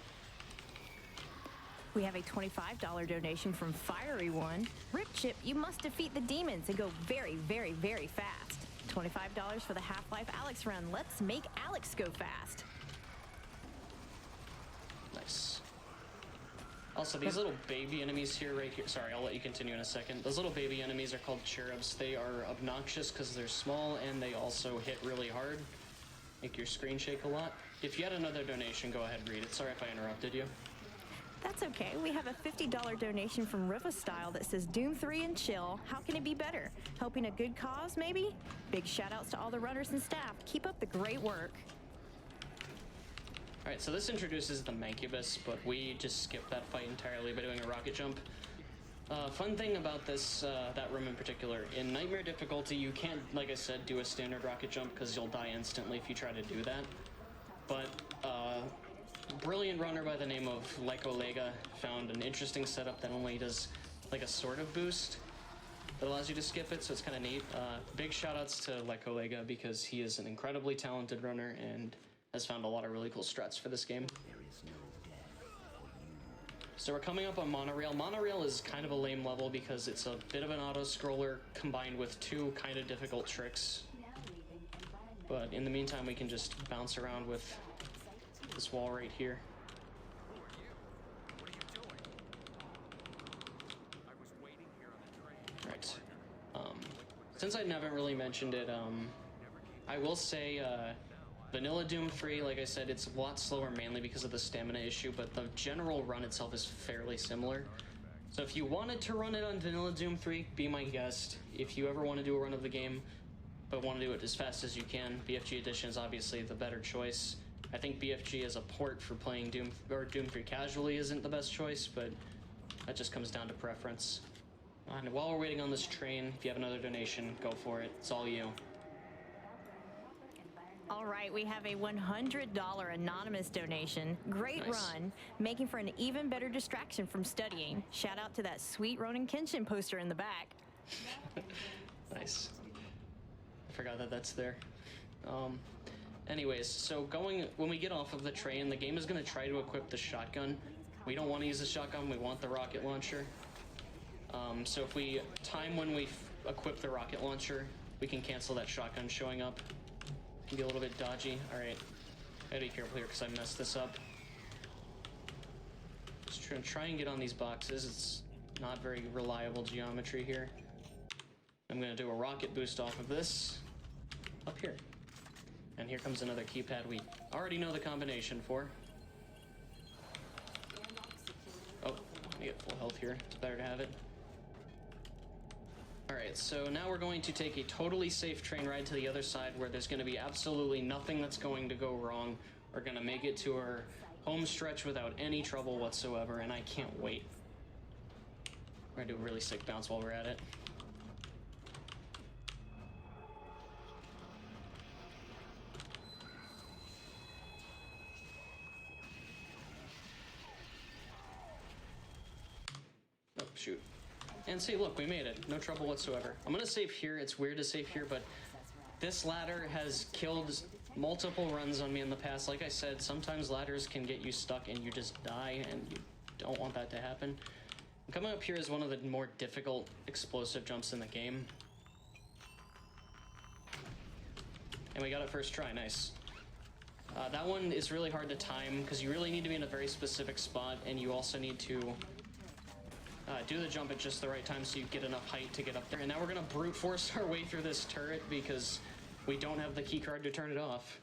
We have a $25 donation from Fiery One. Rip Chip, you must defeat the demons and go very, very, very fast. $25 for the Half-Life Alyx run. Let's make Alyx go fast. Nice. Also, these little baby enemies here, right here. Sorry, I'll let you continue in a second. Those little baby enemies are called cherubs. They are obnoxious because they're small and they also hit really hard. Make your screen shake a lot. If you had another donation, go ahead and read it. Sorry if I interrupted you. That's okay. We have a $50 donation from Riva Style that says Doom 3 and chill. How can it be better? Helping a good cause, maybe? Big shout outs to all the runners and staff. Keep up the great work. Alright, so this introduces the Mancubus, but we just skipped that fight entirely by doing a rocket jump. Fun thing about this, that room in particular, in Nightmare difficulty, you can't, like I said, do a standard rocket jump because you'll die instantly if you try to do that. But, brilliant runner by the name of Lycolega found an interesting setup that only does, like, a sort of boost that allows you to skip it, so it's kind of neat. Big shout-outs to Lycolega because he is an incredibly talented runner and has found a lot of really cool struts for this game. So we're coming up on Monorail. Monorail is kind of a lame level because it's a bit of an auto-scroller combined with two kind of difficult tricks. But in the meantime, we can just bounce around with this wall right here. Right. Since I haven't really mentioned it, I will say, Vanilla Doom 3, like I said, it's a lot slower mainly because of the stamina issue, but the general run itself is fairly similar. So if you wanted to run it on Vanilla Doom 3, be my guest. If you ever want to do a run of the game, but want to do it as fast as you can, BFG Edition is obviously the better choice. I think BFG as a port for playing Doom 3 casually isn't the best choice, but that just comes down to preference. And while we're waiting on this train, if you have another donation, go for it. It's all you. All right, we have a $100 anonymous donation. Great run, making for an even better distraction from studying. Shout out to that sweet Ronin Kenshin poster in the back. Nice. I forgot that that's there. Anyways, so when we get off of the train, the game is going to try to equip the shotgun. We don't want to use the shotgun, we want the rocket launcher. So if we time when we equip the rocket launcher, we can cancel that shotgun showing up. Can be a little bit dodgy. Alright, gotta be careful here because I messed this up. Just try and get on these boxes. It's not very reliable geometry here. I'm gonna do a rocket boost off of this up here. And here comes another keypad we already know the combination for. Oh, let me get full health here. It's better to have it. Alright, so now we're going to take a totally safe train ride to the other side where there's going to be absolutely nothing that's going to go wrong. We're going to make it to our home stretch without any trouble whatsoever, and I can't wait. We're going to do a really sick bounce while we're at it. Oh, shoot. And see, look, we made it. No trouble whatsoever. I'm gonna save here. It's weird to save here, but this ladder has killed multiple runs on me in the past. Like I said, sometimes ladders can get you stuck and you just die, and you don't want that to happen. Coming up here is one of the more difficult explosive jumps in the game. And we got it first try, nice. That one is really hard to time because you really need to be in a very specific spot, and you also need to do the jump at just the right time so you get enough height to get up there. And now we're gonna brute force our way through this turret because we don't have the key card to turn it off.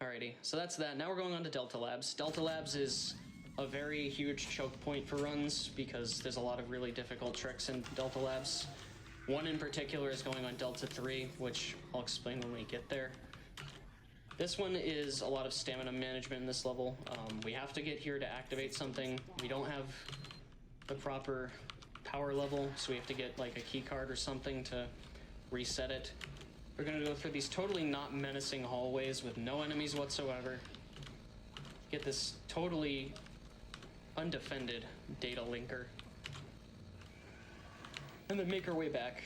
Alrighty, so that's that. Now we're going on to Delta Labs. Delta Labs is a very huge choke point for runs because there's a lot of really difficult tricks in Delta Labs. One in particular is going on Delta 3, which I'll explain when we get there. This one is a lot of stamina management in this level. We have to get here to activate something. We don't have the proper power level, so we have to get like a key card or something to reset it. We're gonna go through these totally not menacing hallways with no enemies whatsoever. Get this totally undefended data linker. And then make our way back.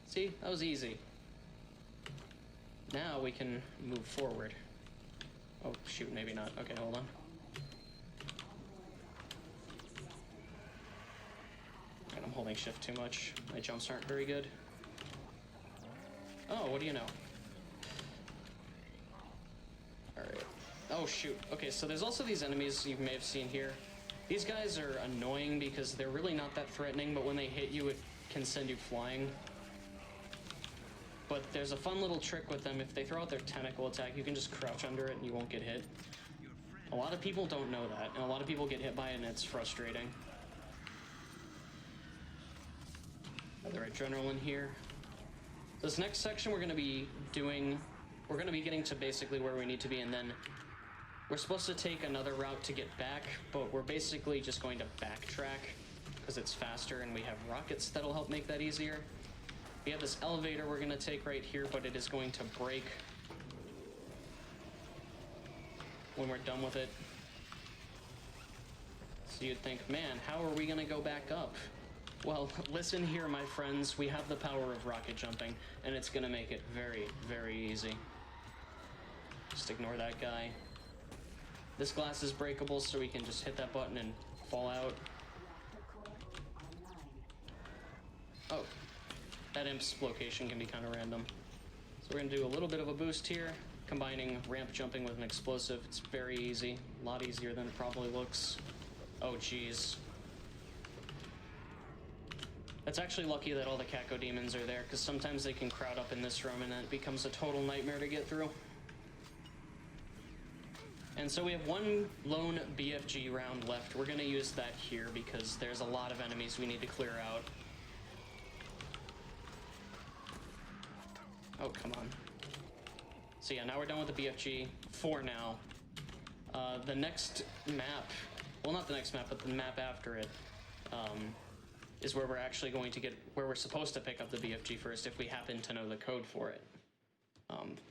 See, that was easy. Now we can move forward. Oh, shoot, maybe not. Okay, hold on. And I'm holding shift too much. My jumps aren't very good. Oh, what do you know? Alright. Oh, shoot. Okay, so there's also these enemies you may have seen here. These guys are annoying because they're really not that threatening, but when they hit you, it can send you flying. But there's a fun little trick with them. If they throw out their tentacle attack, you can just crouch under it and you won't get hit. A lot of people don't know that, and a lot of people get hit by it and it's frustrating. Another adrenaline here. This next section we're gonna be getting to basically where we need to be, and then we're supposed to take another route to get back, but we're basically just going to backtrack because it's faster and we have rockets that'll help make that easier. We have this elevator we're gonna take right here, but it is going to break when we're done with it. So you'd think, man, how are we gonna go back up? Well, listen here, my friends, we have the power of rocket jumping, and it's gonna make it very, very easy. Just ignore that guy. This glass is breakable, so we can just hit that button and fall out. Oh, that imp's location can be kind of random. So we're gonna do a little bit of a boost here, combining ramp jumping with an explosive. It's very easy, a lot easier than it probably looks. Oh, geez. It's actually lucky that all the cacodemons are there, because sometimes they can crowd up in this room and it becomes a total nightmare to get through. And so we have one lone BFG round left. We're gonna use that here because there's a lot of enemies we need to clear out. Oh, come on. So yeah, now we're done with the BFG for now. The next map, well, not the next map, but the map after it, is where we're actually going to where we're supposed to pick up the BFG first if we happen to know the code for it.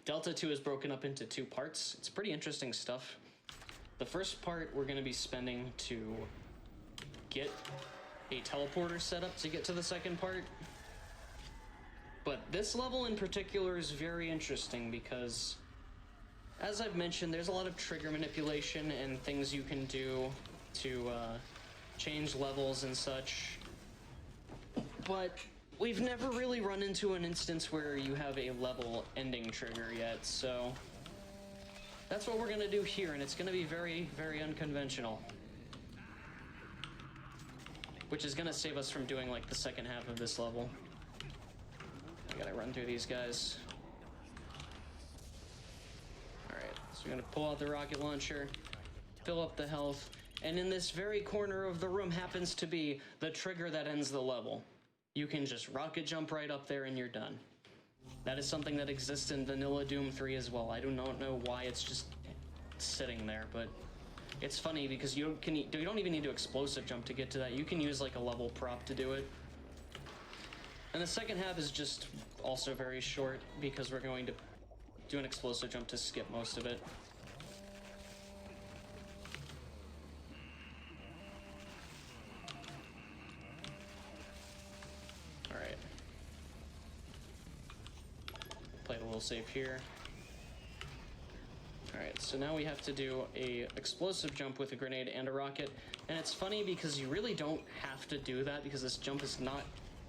Delta 2 is broken up into 2 parts. It's pretty interesting stuff. The first part we're going to be spending to get a teleporter set up to get to the second part. But this level in particular is very interesting because, as I've mentioned, there's a lot of trigger manipulation and things you can do to change levels and such. But we've never really run into an instance where you have a level ending trigger yet, so that's what we're gonna do here, and it's gonna be very, very unconventional. Which is gonna save us from doing like the second half of this level. I gotta run through these guys. Alright, so we're gonna pull out the rocket launcher, fill up the health, and in this very corner of the room happens to be the trigger that ends the level. You can just rocket jump right up there and you're done. That is something that exists in vanilla Doom 3 as well. I do not know why it's just sitting there, but it's funny because you don't even need to explosive jump to get to that. You can use like a level prop to do it. And the second half is just also very short because we're going to do an explosive jump to skip most of it. Alright. Play it a little safe here. Alright, so now we have to do a explosive jump with a grenade and a rocket. And it's funny because you really don't have to do that because this jump is not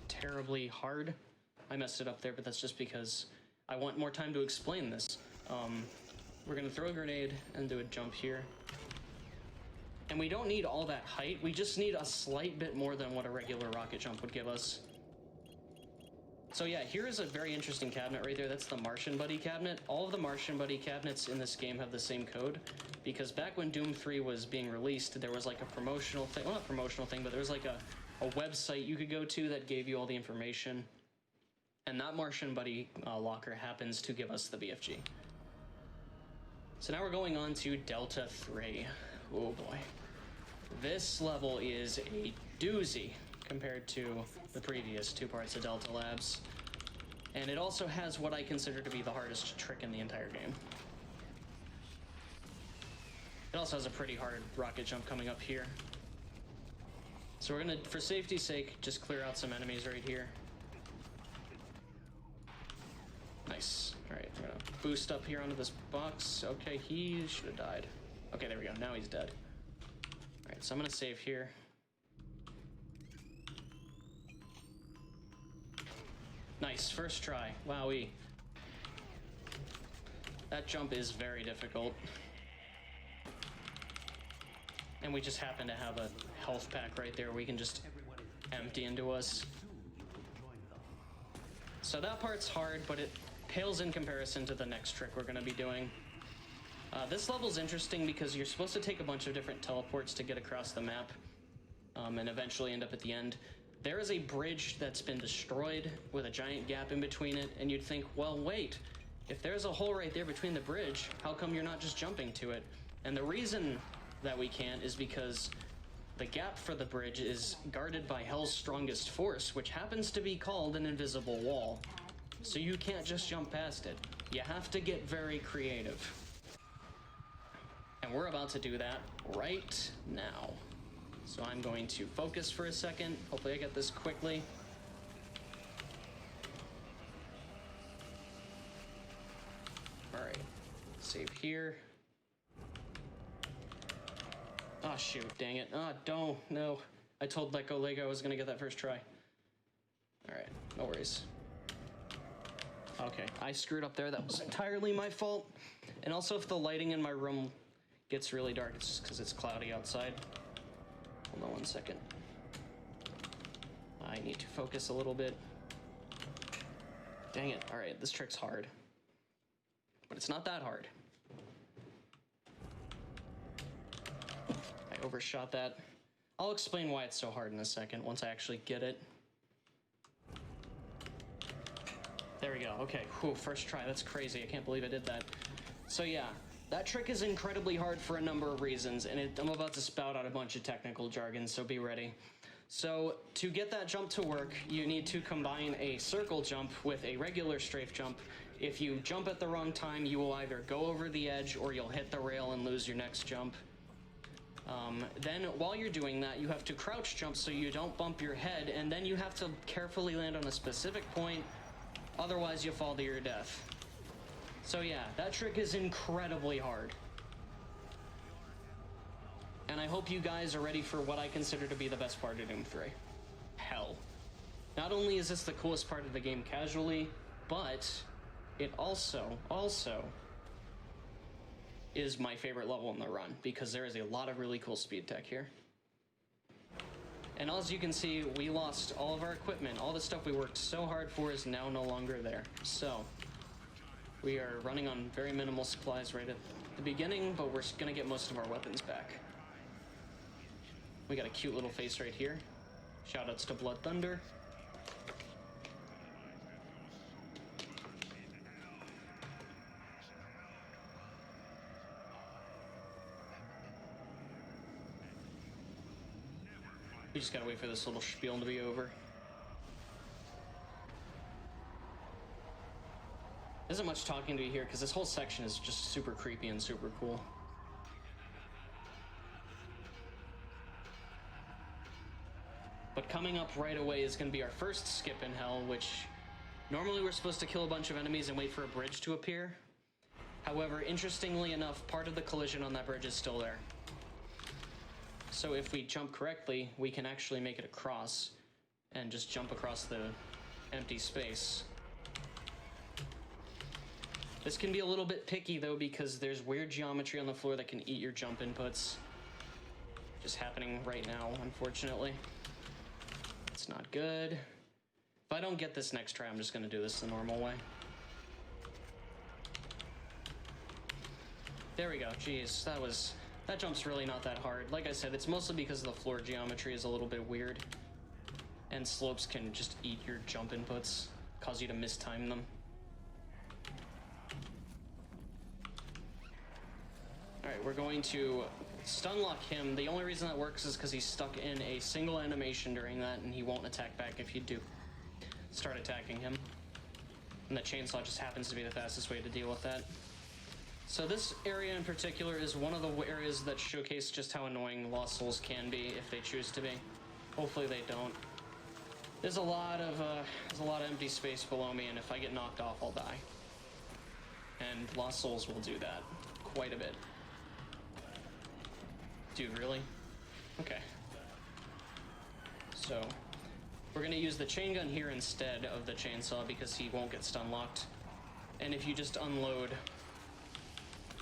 terribly hard. I messed it up there, but that's just because I want more time to explain this. We're gonna throw a grenade and do a jump here. And we don't need all that height, we just need a slight bit more than what a regular rocket jump would give us. So yeah, here is a very interesting cabinet right there. That's the Martian Buddy cabinet. All of the Martian Buddy cabinets in this game have the same code, because back when Doom 3 was being released, there was like a promotional thing, well, not promotional thing, but there was like a website you could go to that gave you all the information. And that Martian Buddy locker happens to give us the BFG. So now we're going on to Delta 3. Oh boy. This level is a doozy compared to the previous 2 parts of Delta Labs. And it also has what I consider to be the hardest trick in the entire game. It also has a pretty hard rocket jump coming up here. So we're gonna, for safety's sake, just clear out some enemies right here. Nice. Alright, we're gonna boost up here onto this box. Okay, he should have died. Okay, there we go. Now he's dead. Alright, so I'm gonna save here. Nice, first try. Wowee. That jump is very difficult. And we just happen to have a health pack right there we can just empty into us. So that part's hard, but it pales in comparison to the next trick we're gonna be doing. This level's interesting because you're supposed to take a bunch of different teleports to get across the map, and eventually end up at the end. There is a bridge that's been destroyed with a giant gap in between it, and you'd think, well, wait, if there's a hole right there between the bridge, how come you're not just jumping to it? And the reason that we can't is because the gap for the bridge is guarded by Hell's strongest force, which happens to be called an invisible wall. So you can't just jump past it. You have to get very creative. And we're about to do that right now. So I'm going to focus for a second. Hopefully I get this quickly. All right, save here. Oh shoot, dang it. Oh, don't, no. I told Let Go Lego I was gonna get that first try. All right, no worries. Okay, I screwed up there. That was entirely my fault. And also, if the lighting in my room gets really dark, it's just because it's cloudy outside. Hold on one second. I need to focus a little bit. Dang it. All right, this trick's hard. But it's not that hard. I overshot that. I'll explain why it's so hard in a second once I actually get it. There we go. Okay, whew, first try. That's crazy. I can't believe I did that. So yeah, that trick is incredibly hard for a number of reasons, and I'm about to spout out a bunch of technical jargon, so be ready. So to get that jump to work, you need to combine a circle jump with a regular strafe jump. If you jump at the wrong time, you will either go over the edge or you'll hit the rail and lose your next jump. Then while you're doing that, you have to crouch jump so you don't bump your head, and then you have to carefully land on a specific point, otherwise you fall to your death. So yeah, that trick is incredibly hard. And I hope you guys are ready for what I consider to be the best part of Doom 3. Hell. Not only is this the coolest part of the game casually, but it also is my favorite level in the run, because there is a lot of really cool speed tech here. And as you can see, we lost all of our equipment. All the stuff we worked so hard for is now no longer there. So we are running on very minimal supplies right at the beginning, but we're gonna get most of our weapons back. We got a cute little face right here. Shoutouts to Blood Thunder. We just gotta wait for this little spiel to be over. There isn't much talking to you here because this whole section is just super creepy and super cool. But coming up right away is going to be our first skip in Hell, which normally we're supposed to kill a bunch of enemies and wait for a bridge to appear. However, interestingly enough, part of the collision on that bridge is still there. So if we jump correctly, we can actually make it across and just jump across the empty space. This can be a little bit picky though, because there's weird geometry on the floor that can eat your jump inputs. Just happening right now, unfortunately. It's not good. If I don't get this next try, I'm just gonna do this the normal way. There we go. Jeez, that jump's really not that hard. Like I said, it's mostly because the floor geometry is a little bit weird. And slopes can just eat your jump inputs, cause you to mistime them. Alright, we're going to stun lock him. The only reason that works is because he's stuck in a single animation during that, and he won't attack back if you do start attacking him. And the chainsaw just happens to be the fastest way to deal with that. So this area in particular is one of the areas that showcase just how annoying Lost Souls can be if they choose to be. Hopefully they don't. There's a lot of empty space below me, and if I get knocked off, I'll die. And Lost Souls will do that quite a bit. Dude, really? Okay. So, we're gonna use the chain gun here instead of the chainsaw because he won't get stun locked. And if you just unload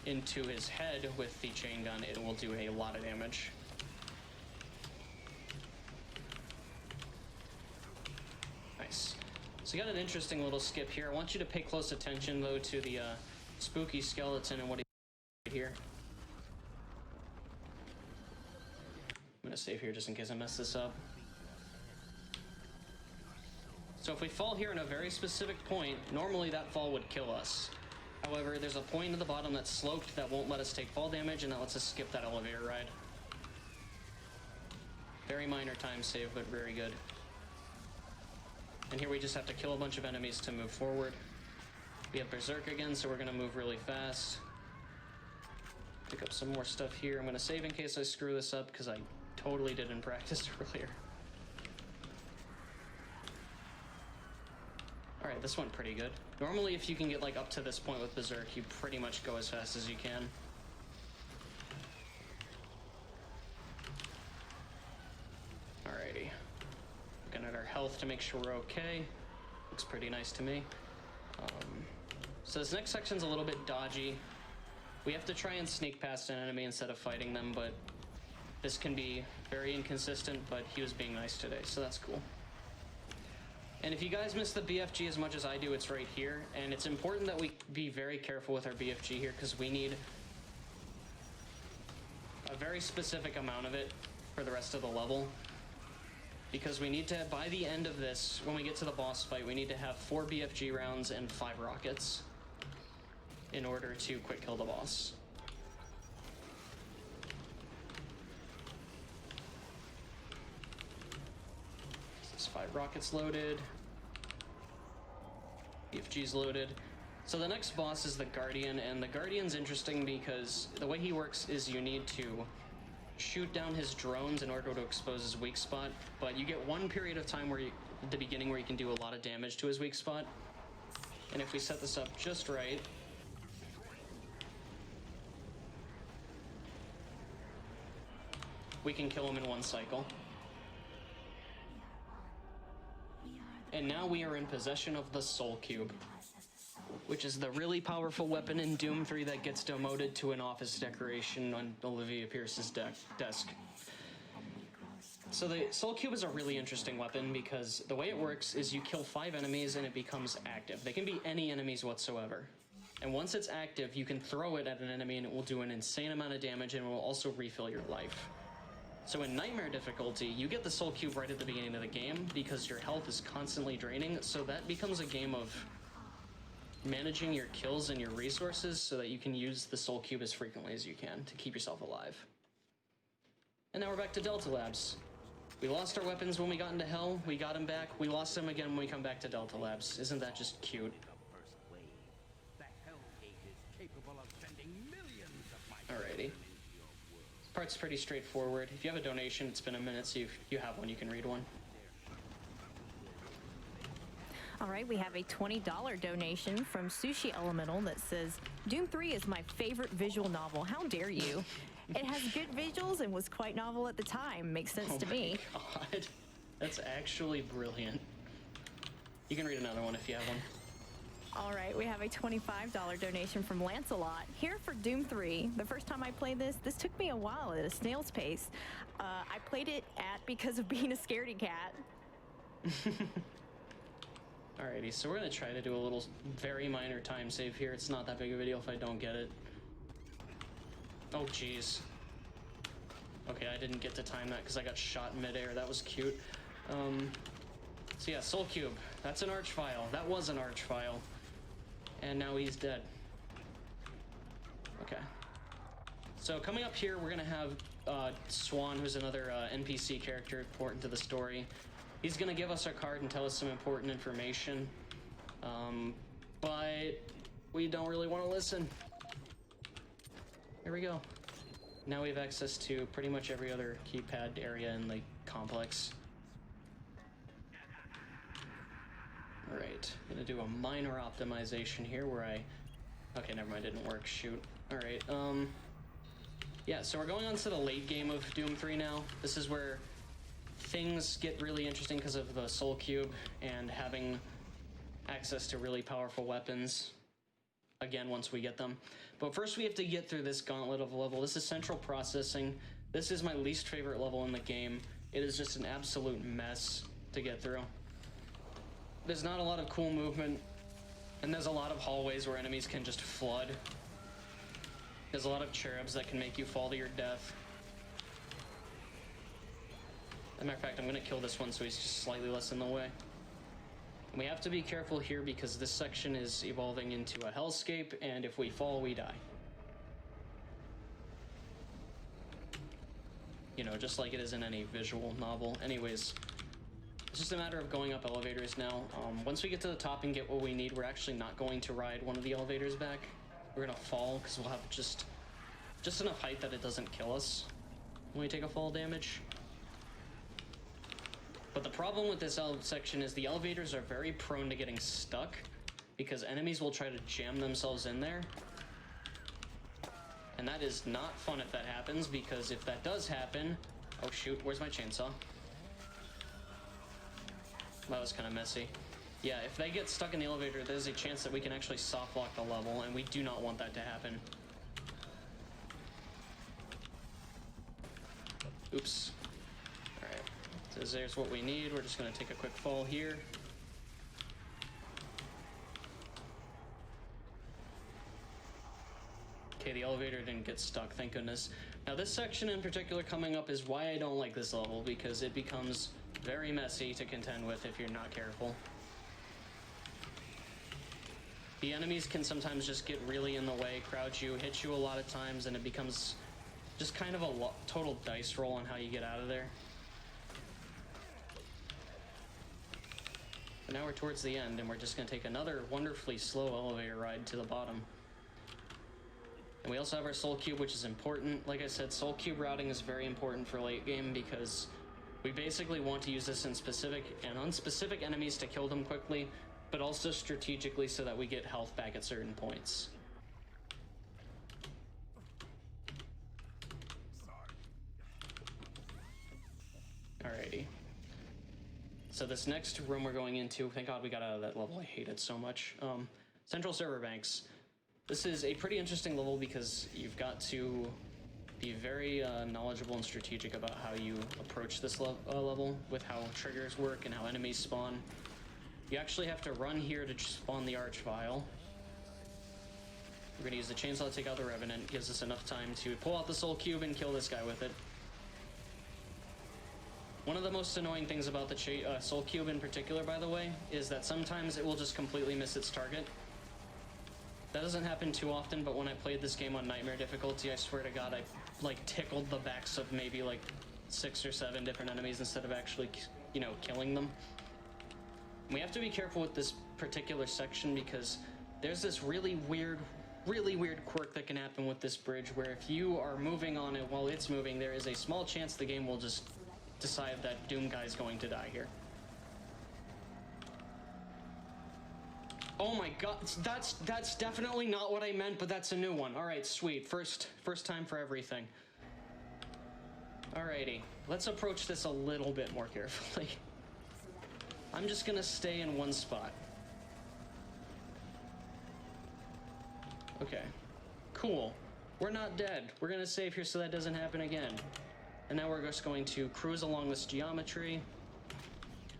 into his head with the chain gun, it will do a lot of damage. Nice. So you got an interesting little skip here. I want you to pay close attention though to the spooky skeleton and what he here. I'm gonna save here just in case I mess this up. So if we fall here in a very specific point, normally that fall would kill us. However, there's a point at the bottom that's sloped that won't let us take fall damage, and that lets us skip that elevator ride. Very minor time save, but very good. And here we just have to kill a bunch of enemies to move forward. We have Berserk again, so we're gonna move really fast. Pick up some more stuff here. I'm gonna save in case I screw this up, because I totally did in practice earlier. Alright, this went pretty good. Normally, if you can get like up to this point with Berserk, you pretty much go as fast as you can. Alrighty. Looking at our health to make sure we're okay. Looks pretty nice to me. So this next section's a little bit dodgy. We have to try and sneak past an enemy instead of fighting them, but this can be very inconsistent, but he was being nice today, so that's cool. And if you guys miss the BFG as much as I do, it's right here. And it's important that we be very careful with our BFG here because we need a very specific amount of it for the rest of the level. Because we need to, by the end of this, when we get to the boss fight, we need to have 4 BFG rounds and 5 rockets in order to quick kill the boss. There's 5 rockets loaded. BFG's loaded. So the next boss is the Guardian, and the Guardian's interesting because the way he works is you need to shoot down his drones in order to expose his weak spot, but you get one period of time where at the beginning where you can do a lot of damage to his weak spot. And if we set this up just right, we can kill him in one cycle. And now we are in possession of the Soul Cube, which is the really powerful weapon in Doom 3 that gets demoted to an office decoration on Olivia Pierce's desk. So the Soul Cube is a really interesting weapon because the way it works is you kill 5 enemies and it becomes active. They can be any enemies whatsoever. And once it's active, you can throw it at an enemy and it will do an insane amount of damage and it will also refill your life. So in Nightmare difficulty, you get the Soul Cube right at the beginning of the game because your health is constantly draining, so that becomes a game of managing your kills and your resources so that you can use the Soul Cube as frequently as you can to keep yourself alive. And now we're back to Delta Labs. We lost our weapons when we got into Hell, we got them back, we lost them again when we come back to Delta Labs. Isn't that just cute? Alrighty. Part's pretty straightforward. If you have a donation, it's been a minute, so if you have one, you can read one. All right, we have a $20 donation from Sushi Elemental that says, Doom 3 is my favorite visual novel. How dare you? It has good visuals and was quite novel at the time. Makes sense to me. Oh my god. That's actually brilliant. You can read another one if you have one. All right, we have a $25 donation from Lancelot. Here for Doom 3. The first time I played this took me a while at a snail's pace. I played it because of being a scaredy cat. Alrighty, so we're gonna try to do a little very minor time save here. It's not that big of a deal if I don't get it. Oh, jeez. Okay, I didn't get to time that because I got shot in midair. That was cute. So yeah, Soul Cube. That's an Archvile. That was an Archvile. And now he's dead. Okay. So coming up here, we're gonna have Swan, who's another NPC character important to the story. He's gonna give us our card and tell us some important information. But we don't really want to listen. Here we go. Now we have access to pretty much every other keypad area in the complex. Alright, gonna do a minor optimization here where okay, never mind, didn't work, shoot. Alright, yeah, so we're going on to the late game of Doom 3 now. This is where things get really interesting because of the Soul Cube and having access to really powerful weapons. Again, once we get them. But first we have to get through this gauntlet of level. This is Central Processing. This is my least favorite level in the game. It is just an absolute mess to get through. There's not a lot of cool movement, and there's a lot of hallways where enemies can just flood. There's a lot of cherubs that can make you fall to your death. As a matter of fact, I'm gonna kill this one so he's just slightly less in the way. We have to be careful here because this section is evolving into a hellscape, and if we fall, we die. You know, just like it is in any visual novel. Anyways, it's just a matter of going up elevators now. Once we get to the top and get what we need, we're actually not going to ride one of the elevators back. We're gonna fall because we'll have just enough height that it doesn't kill us when we take a fall damage. But the problem with this section is the elevators are very prone to getting stuck because enemies will try to jam themselves in there. And that is not fun if that happens, because if that does happen... Oh shoot, where's my chainsaw? That was kind of messy. Yeah, if they get stuck in the elevator, there's a chance that we can actually soft lock the level, and we do not want that to happen. Oops. Alright, so there's what we need. We're just going to take a quick fall here. Okay, the elevator didn't get stuck, thank goodness. Now this section in particular coming up is why I don't like this level, because it becomes very messy to contend with if you're not careful. The enemies can sometimes just get really in the way, crowd you, hit you a lot of times, and it becomes just kind of a total dice roll on how you get out of there. But now we're towards the end, and we're just going to take another wonderfully slow elevator ride to the bottom. And we also have our Soul Cube, which is important. Like I said, Soul Cube routing is very important for late game because we basically want to use this in specific and unspecific enemies to kill them quickly, but also strategically so that we get health back at certain points. Alrighty. So this next room we're going into, thank God we got out of that level, I hate it so much. Central Server Banks. This is a pretty interesting level because you've got to be very knowledgeable and strategic about how you approach this level with how triggers work and how enemies spawn. You actually have to run here to spawn the Archvile. We're going to use the chainsaw to take out the Revenant. It gives us enough time to pull out the Soul Cube and kill this guy with it. One of the most annoying things about the Soul Cube in particular, by the way, is that sometimes it will just completely miss its target. That doesn't happen too often, but when I played this game on Nightmare difficulty, I swear to God, I like tickled the backs of maybe like 6 or 7 different enemies instead of actually, you know, killing them. We have to be careful with this particular section because there's this really weird quirk that can happen with this bridge where if you are moving on it while it's moving, there is a small chance the game will just decide that Doom Guy's going to die here. Oh my God, that's definitely not what I meant, but that's a new one. All right, sweet. First time for everything. Alrighty, let's approach this a little bit more carefully. I'm just gonna stay in one spot. Okay, cool. We're not dead. We're gonna save here so that doesn't happen again. And now we're just going to cruise along this geometry.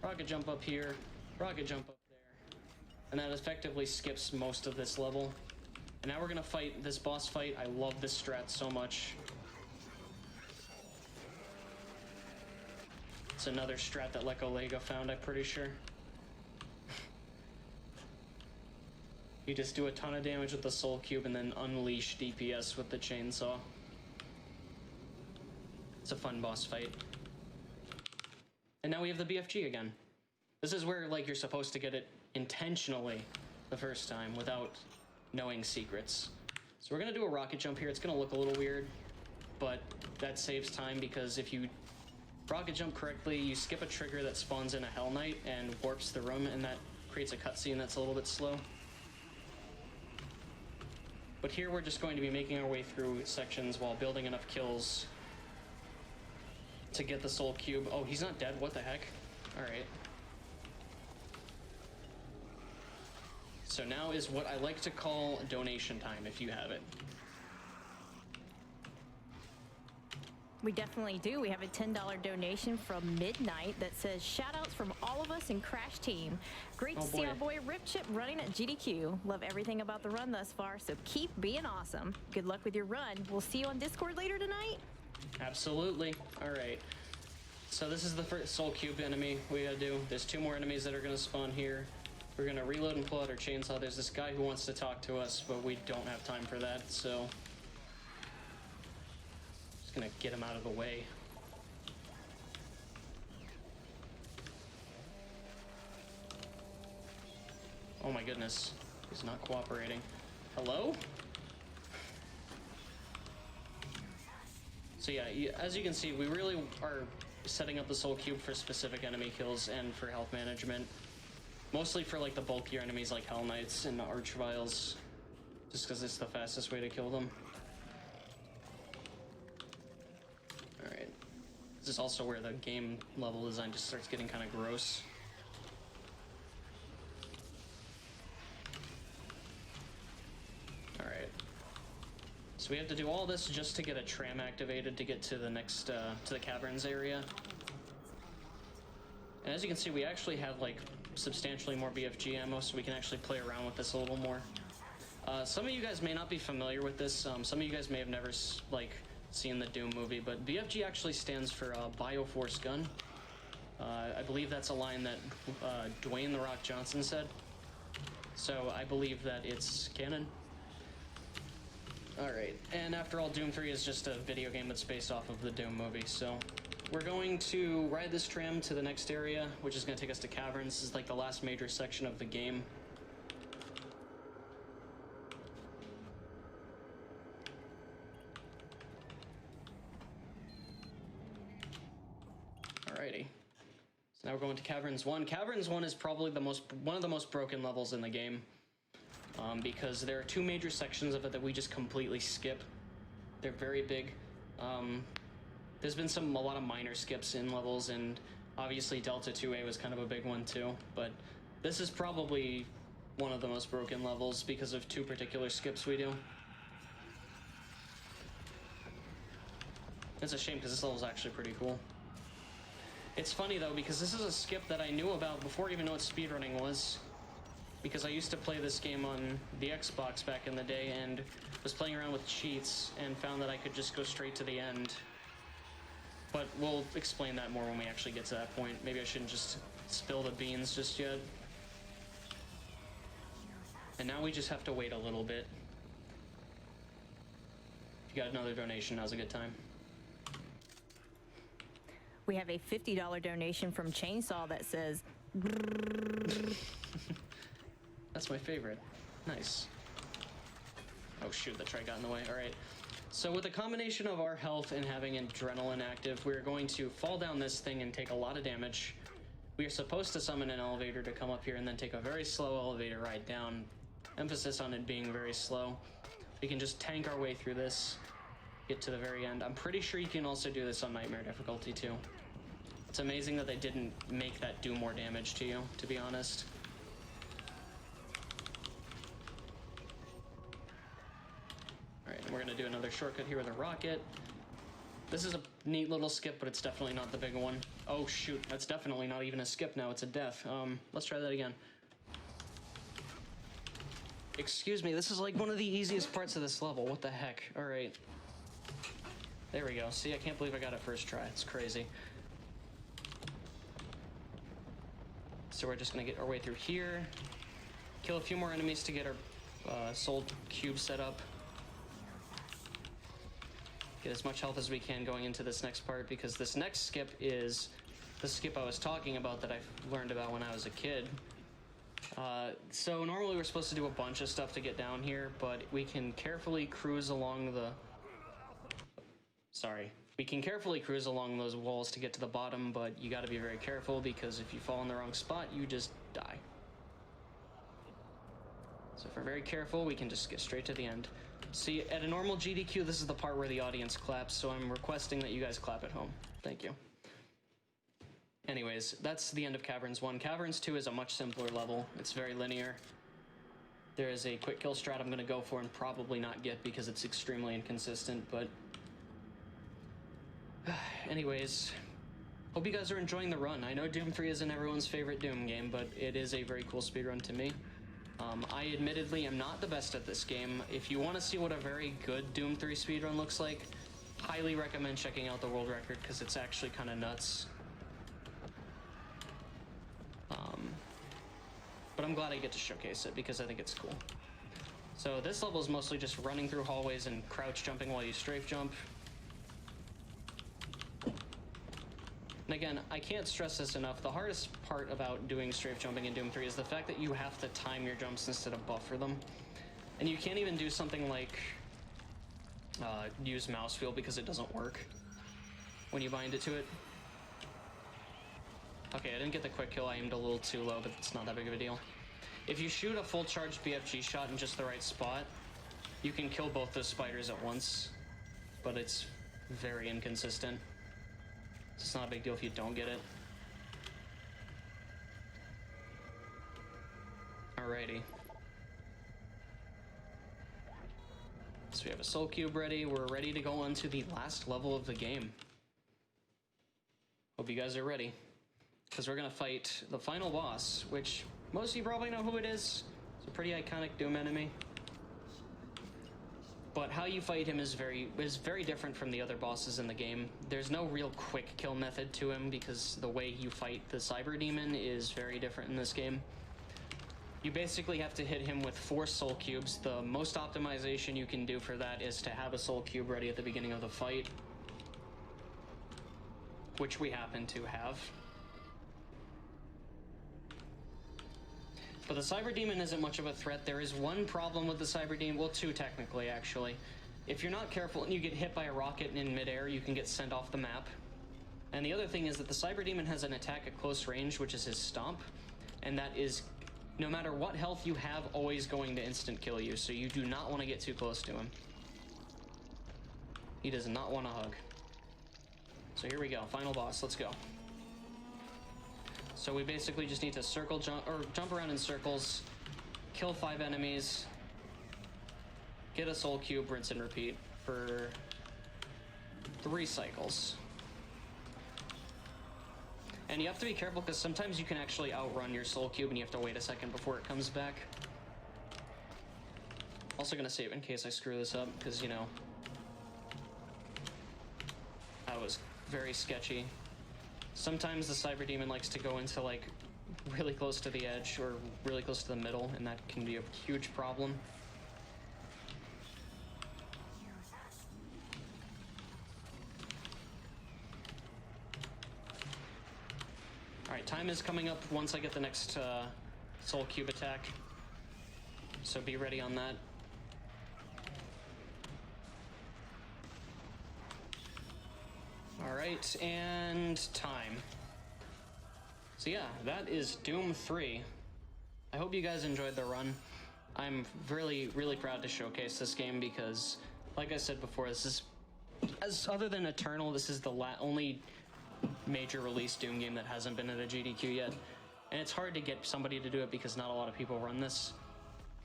Rocket jump up here, rocket jump up there. And that effectively skips most of this level. And now we're gonna fight this boss fight. I love this strat so much. It's another strat that Lecco Lego found, I'm pretty sure. You just do a ton of damage with the Soul Cube and then unleash DPS with the chainsaw. It's a fun boss fight. And now we have the BFG again. This is where, like, you're supposed to get it intentionally the first time without knowing secrets. So we're gonna do a rocket jump here. It's gonna look a little weird, but that saves time because if you rocket jump correctly, you skip a trigger that spawns in a Hell Knight and warps the room, and that creates a cutscene that's a little bit slow. But here we're just going to be making our way through sections while building enough kills to get the Soul Cube. Oh, he's not dead? What the heck? Alright. So now is what I like to call donation time, if you have it. We definitely do. We have a $10 donation from Midnight that says, shout-outs from all of us in Crash Team. Great to see our boy Rip Chip running at GDQ. Love everything about the run thus far, so keep being awesome. Good luck with your run. We'll see you on Discord later tonight. Absolutely. All right. So this is the first Soul Cube enemy we gotta do. There's 2 more enemies that are gonna spawn here. We're gonna reload and pull out our chainsaw. There's this guy who wants to talk to us, but we don't have time for that, so... just gonna get him out of the way. Oh my goodness. He's not cooperating. Hello? So yeah, as you can see, we really are setting up the Soul Cube for specific enemy kills and for health management. Mostly for like the bulkier enemies like Hell Knights and Archviles, just because it's the fastest way to kill them. Alright. This is also where the game level design just starts getting kind of gross. Alright. So we have to do all this just to get a tram activated to get to the next, to the caverns area. And as you can see, we actually have like substantially more BFG ammo, so we can actually play around with this a little more. Some of you guys may not be familiar with this. Some of you guys may have never seen the Doom movie, but BFG actually stands for Bioforce Gun. I believe that's a line that Dwayne "The Rock" Johnson said. So I believe that it's canon. Alright, and after all, Doom 3 is just a video game that's based off of the Doom movie, so... we're going to ride this tram to the next area, which is going to take us to caverns. This is like the last major section of the game. Alrighty. So now we're going to Caverns 1. Caverns 1 is probably one of the most broken levels in the game. Because there are 2 major sections of it that we just completely skip. They're very big. There's been a lot of minor skips in levels, and obviously Delta 2A was kind of a big one too, but this is probably one of the most broken levels because of 2 particular skips we do. It's a shame because this level's actually pretty cool. It's funny though, because this is a skip that I knew about before I even knew what speedrunning was, because I used to play this game on the Xbox back in the day and was playing around with cheats and found that I could just go straight to the end. But we'll explain that more when we actually get to that point. Maybe I shouldn't just spill the beans just yet. And now we just have to wait a little bit. If you got another donation, now's a good time. We have a $50 donation from Chainsaw that says... That's my favorite. Nice. Oh shoot, the tray got in the way. Alright. So with a combination of our health and having adrenaline active, we're going to fall down this thing and take a lot of damage. We are supposed to summon an elevator to come up here and then take a very slow elevator ride down. Emphasis on it being very slow. We can just tank our way through this, get to the very end. I'm pretty sure you can also do this on Nightmare difficulty too. It's amazing that they didn't make that do more damage to you, to be honest. Alright, and we're gonna do another shortcut here with a rocket. This is a neat little skip, but it's definitely not the big one. Oh shoot, that's definitely not even a skip now, it's a death. Let's try that again. Excuse me, this is like one of the easiest parts of this level. What the heck? All right. There we go. See, I can't believe I got it first try. It's crazy. So we're just gonna get our way through here. Kill a few more enemies to get our soul cube set up. Get as much health as we can going into this next part, because this next skip is the skip I was talking about that I learned about when I was a kid. So normally we're supposed to do a bunch of stuff to get down here, but we can carefully cruise along the... Sorry. We can carefully cruise along those walls to get to the bottom, but you gotta be very careful, because if you fall in the wrong spot, you just die. So if we're very careful, we can just get straight to the end. See, at a normal GDQ, this is the part where the audience claps, so I'm requesting that you guys clap at home. Thank you. Anyways, that's the end of Caverns 1. Caverns 2 is a much simpler level. It's very linear. There is a quick kill strat I'm going to go for and probably not get because it's extremely inconsistent, but... Anyways, hope you guys are enjoying the run. I know Doom 3 isn't everyone's favorite Doom game, but it is a very cool speedrun to me. I admittedly am not the best at this game. If you want to see what a very good Doom 3 speedrun looks like, highly recommend checking out the world record because it's actually kind of nuts. But I'm glad I get to showcase it because I think it's cool. So this level is mostly just running through hallways and crouch jumping while you strafe jump. And again, I can't stress this enough. The hardest part about doing strafe jumping in Doom 3 is the fact that you have to time your jumps instead of buffer them. And you can't even do something like use mouse wheel because it doesn't work when you bind it to it. Okay, I didn't get the quick kill. I aimed a little too low, but it's not that big of a deal. If you shoot a full charged BFG shot in just the right spot, you can kill both those spiders at once, but it's very inconsistent. It's not a big deal if you don't get it. Alrighty. So we have a soul cube ready. We're ready to go on to the last level of the game. Hope you guys are ready. Because we're going to fight the final boss, which most of you probably know who it is. It's a pretty iconic Doom enemy. But how you fight him is very different from the other bosses in the game. There's no real quick kill method to him because the way you fight the Cyber Demon is very different in this game. You basically have to hit him with 4 soul cubes. The most optimization you can do for that is to have a soul cube ready at the beginning of the fight, which we happen to have. But the Cyber Demon isn't much of a threat. There is one problem with the Cyber Demon, well, 2 technically, actually. If you're not careful and you get hit by a rocket in midair, you can get sent off the map. And the other thing is that the Cyber Demon has an attack at close range, which is his stomp, and that is, no matter what health you have, always going to instant kill you, so you do not want to get too close to him. He does not want to hug. So here we go, final boss, let's go. So we basically just need to circle jump, or jump around in circles, kill 5 enemies, get a soul cube, rinse and repeat for 3 cycles. And you have to be careful because sometimes you can actually outrun your soul cube and you have to wait a second before it comes back. Also gonna save in case I screw this up because, you know, that was very sketchy. Sometimes the Cyber Demon likes to go into, like, really close to the edge or really close to the middle, and that can be a huge problem. Alright, time is coming up once I get the next Soul Cube attack, so be ready on that. Alright, and time. So yeah, that is Doom 3. I hope you guys enjoyed the run. I'm really, really proud to showcase this game because, like I said before, this is, other than Eternal, this is the only major release Doom game that hasn't been at a GDQ yet. And it's hard to get somebody to do it because not a lot of people run this.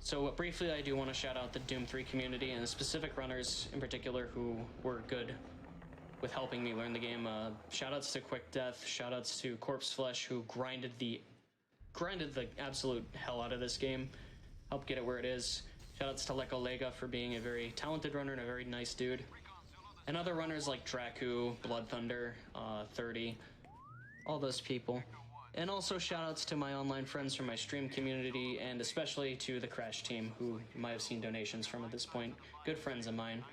So briefly, I do want to shout out the Doom 3 community and the specific runners in particular who were good with helping me learn the game. Shoutouts to Quick Death, shoutouts to Corpse Flesh, who grinded the absolute hell out of this game. helped get it where it is. Shoutouts to Leko Lega for being a very talented runner and a very nice dude. And other runners like Draku, Blood Thunder, 30, all those people. And also shoutouts to my online friends from my stream community, and especially to the Crash team, who you might have seen donations from at this point. Good friends of mine.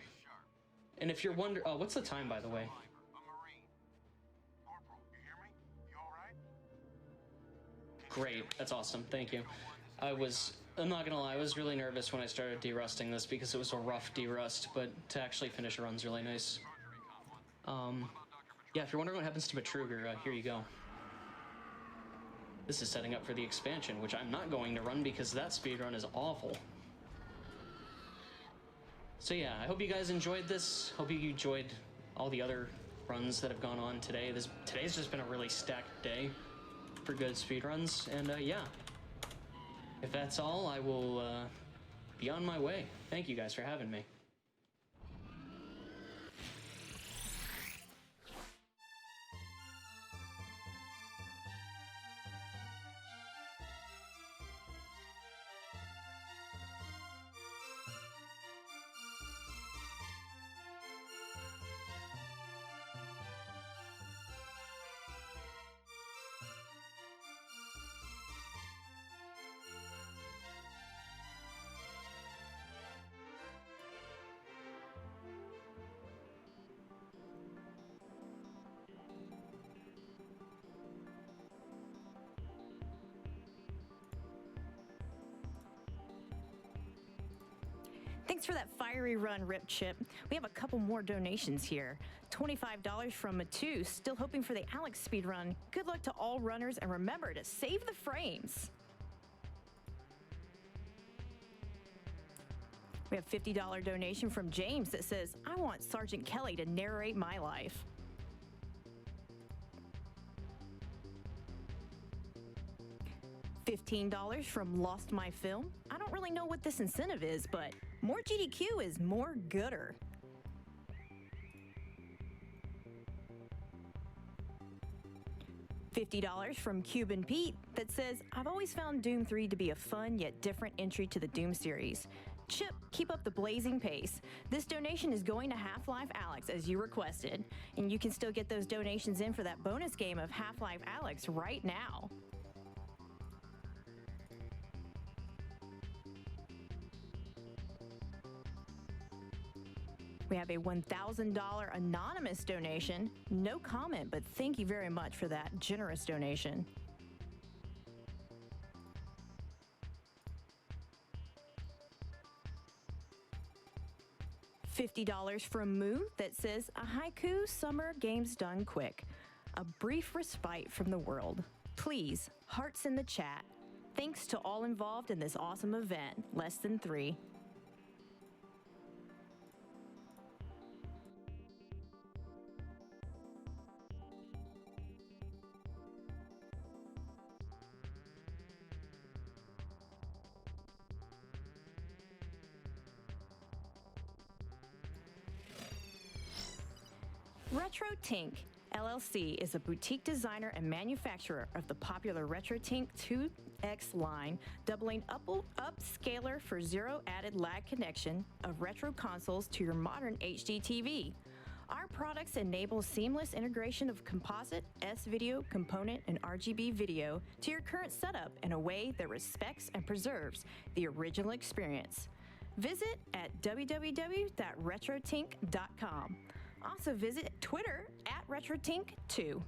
And if you're wondering, oh, what's the time, by the way? Great, that's awesome, thank you. I'm not gonna lie, I was really nervous when I started derusting this because it was a rough derust, but to actually finish a run's really nice. Yeah, if you're wondering what happens to Matruger, here you go. This is setting up for the expansion, which I'm not going to run because that speedrun is awful. So yeah, I hope you guys enjoyed this. Hope you enjoyed all the other runs that have gone on today. Today's just been a really stacked day for good speedruns, and yeah. If that's all, I will be on my way. Thank you guys for having me. Thanks for that fiery run, Rip Chip. We have a couple more donations here. $25 from Matu, still hoping for the Alex speedrun. Good luck to all runners, and remember to save the frames. We have a $50 donation from James that says, I want Sergeant Kelly to narrate my life. $15 from Lost My Film. I don't really know what this incentive is, but more GDQ is more gooder. $50 from Cuban Pete that says, I've always found Doom 3 to be a fun yet different entry to the Doom series. Chip, keep up the blazing pace. This donation is going to Half-Life Alex as you requested, and you can still get those donations in for that bonus game of Half-Life Alex right now. We have a $1,000 anonymous donation. No comment, but thank you very much for that generous donation. $50 from Moo that says, a haiku summer games done quick. A brief respite from the world. Please, hearts in the chat. Thanks to all involved in this awesome event. Less than 3. RetroTink LLC is a boutique designer and manufacturer of the popular RetroTink 2X line, doubling upscaler for zero added lag connection of retro consoles to your modern HD TV. Our products enable seamless integration of composite, S-video, component, and RGB video to your current setup in a way that respects and preserves the original experience. Visit at www.retrotink.com. Also visit Twitter at RetroTink2.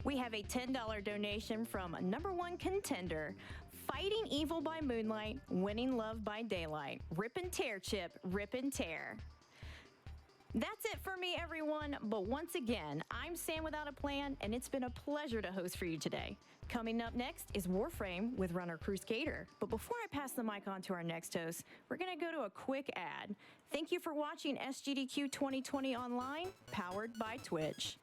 We have a $10 donation from number one contender, Fighting Evil by Moonlight, Winning Love by Daylight. Rip and tear, Chip, rip and tear. That's it for me, everyone. But once again, I'm Sam Without a Plan, and it's been a pleasure to host for you today. Coming up next is Warframe with runner Crusader. But before I pass the mic on to our next host, we're going to go to a quick ad. Thank you for watching SGDQ 2020 Online, powered by Twitch.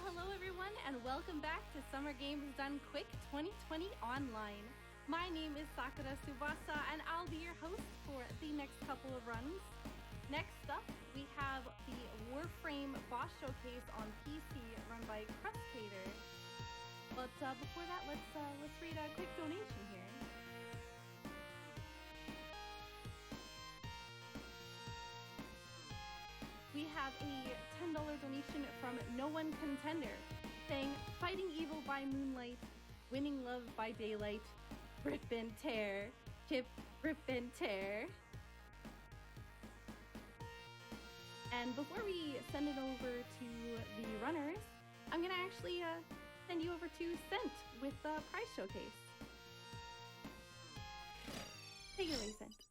hello everyone, and welcome back to Summer Games Done Quick 2020 Online. My name is Sakura Tsubasa, and I'll be your host for the next couple of runs. Next up, we have the Warframe Boss Showcase on PC run by Crustader. But before that, let's read a quick donation here. We have a $10 donation from No One Contender, saying, "Fighting evil by moonlight, winning love by daylight, rip and tear, chip, rip and tear." And before we send it over to the runners, I'm gonna actually send you over to Scent with the prize showcase. Take it away, Scent.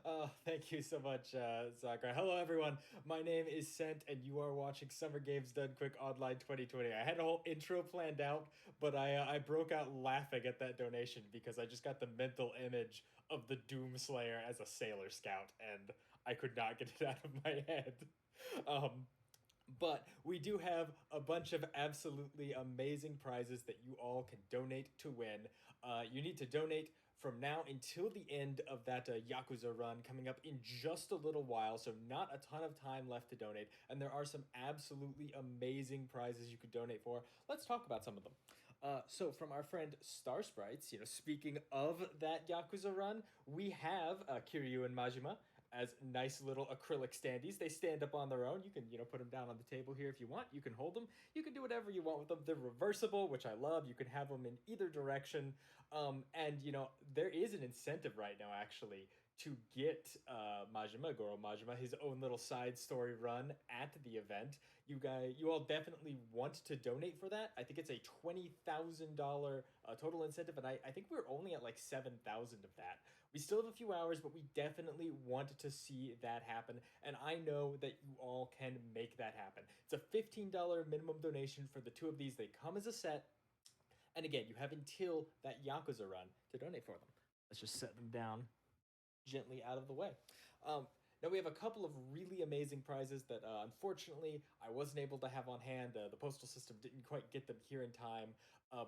Oh, thank you so much, Sakura. Hello, everyone. My name is Scent, and you are watching Summer Games Done Quick Online 2020. I had a whole intro planned out, but I broke out laughing at that donation because I just got the mental image of the Doomslayer as a Sailor Scout, and I could not get it out of my head. But we do have a bunch of absolutely amazing prizes that you all can donate to win. You need to donate from now until the end of that Yakuza run coming up in just a little while, so not a ton of time left to donate, and there are some absolutely amazing prizes you could donate for. Let's talk about some of them. So from our friend Star Sprites, speaking of that Yakuza run, we have Kiryu and Majima as nice little acrylic standees. They stand up on their own. You can, put them down on the table here if you want. You can hold them. You can do whatever you want with them. They're reversible, which I love. You can have them in either direction. And, there is an incentive right now, actually, to get Majima, Goro Majima, his own little side story run at the event. You all definitely want to donate for that. I think it's a $20,000 total incentive, and I think we're only at like 7,000 of that. We still have a few hours, but we definitely want to see that happen, and I know that you all can make that happen. It's a $15 minimum donation for the two of these. They come as a set, and again, you have until that Yakuza run to donate for them. Let's just set them down gently out of the way. Now we have a couple of really amazing prizes that unfortunately I wasn't able to have on hand. The postal system didn't quite get them here in time,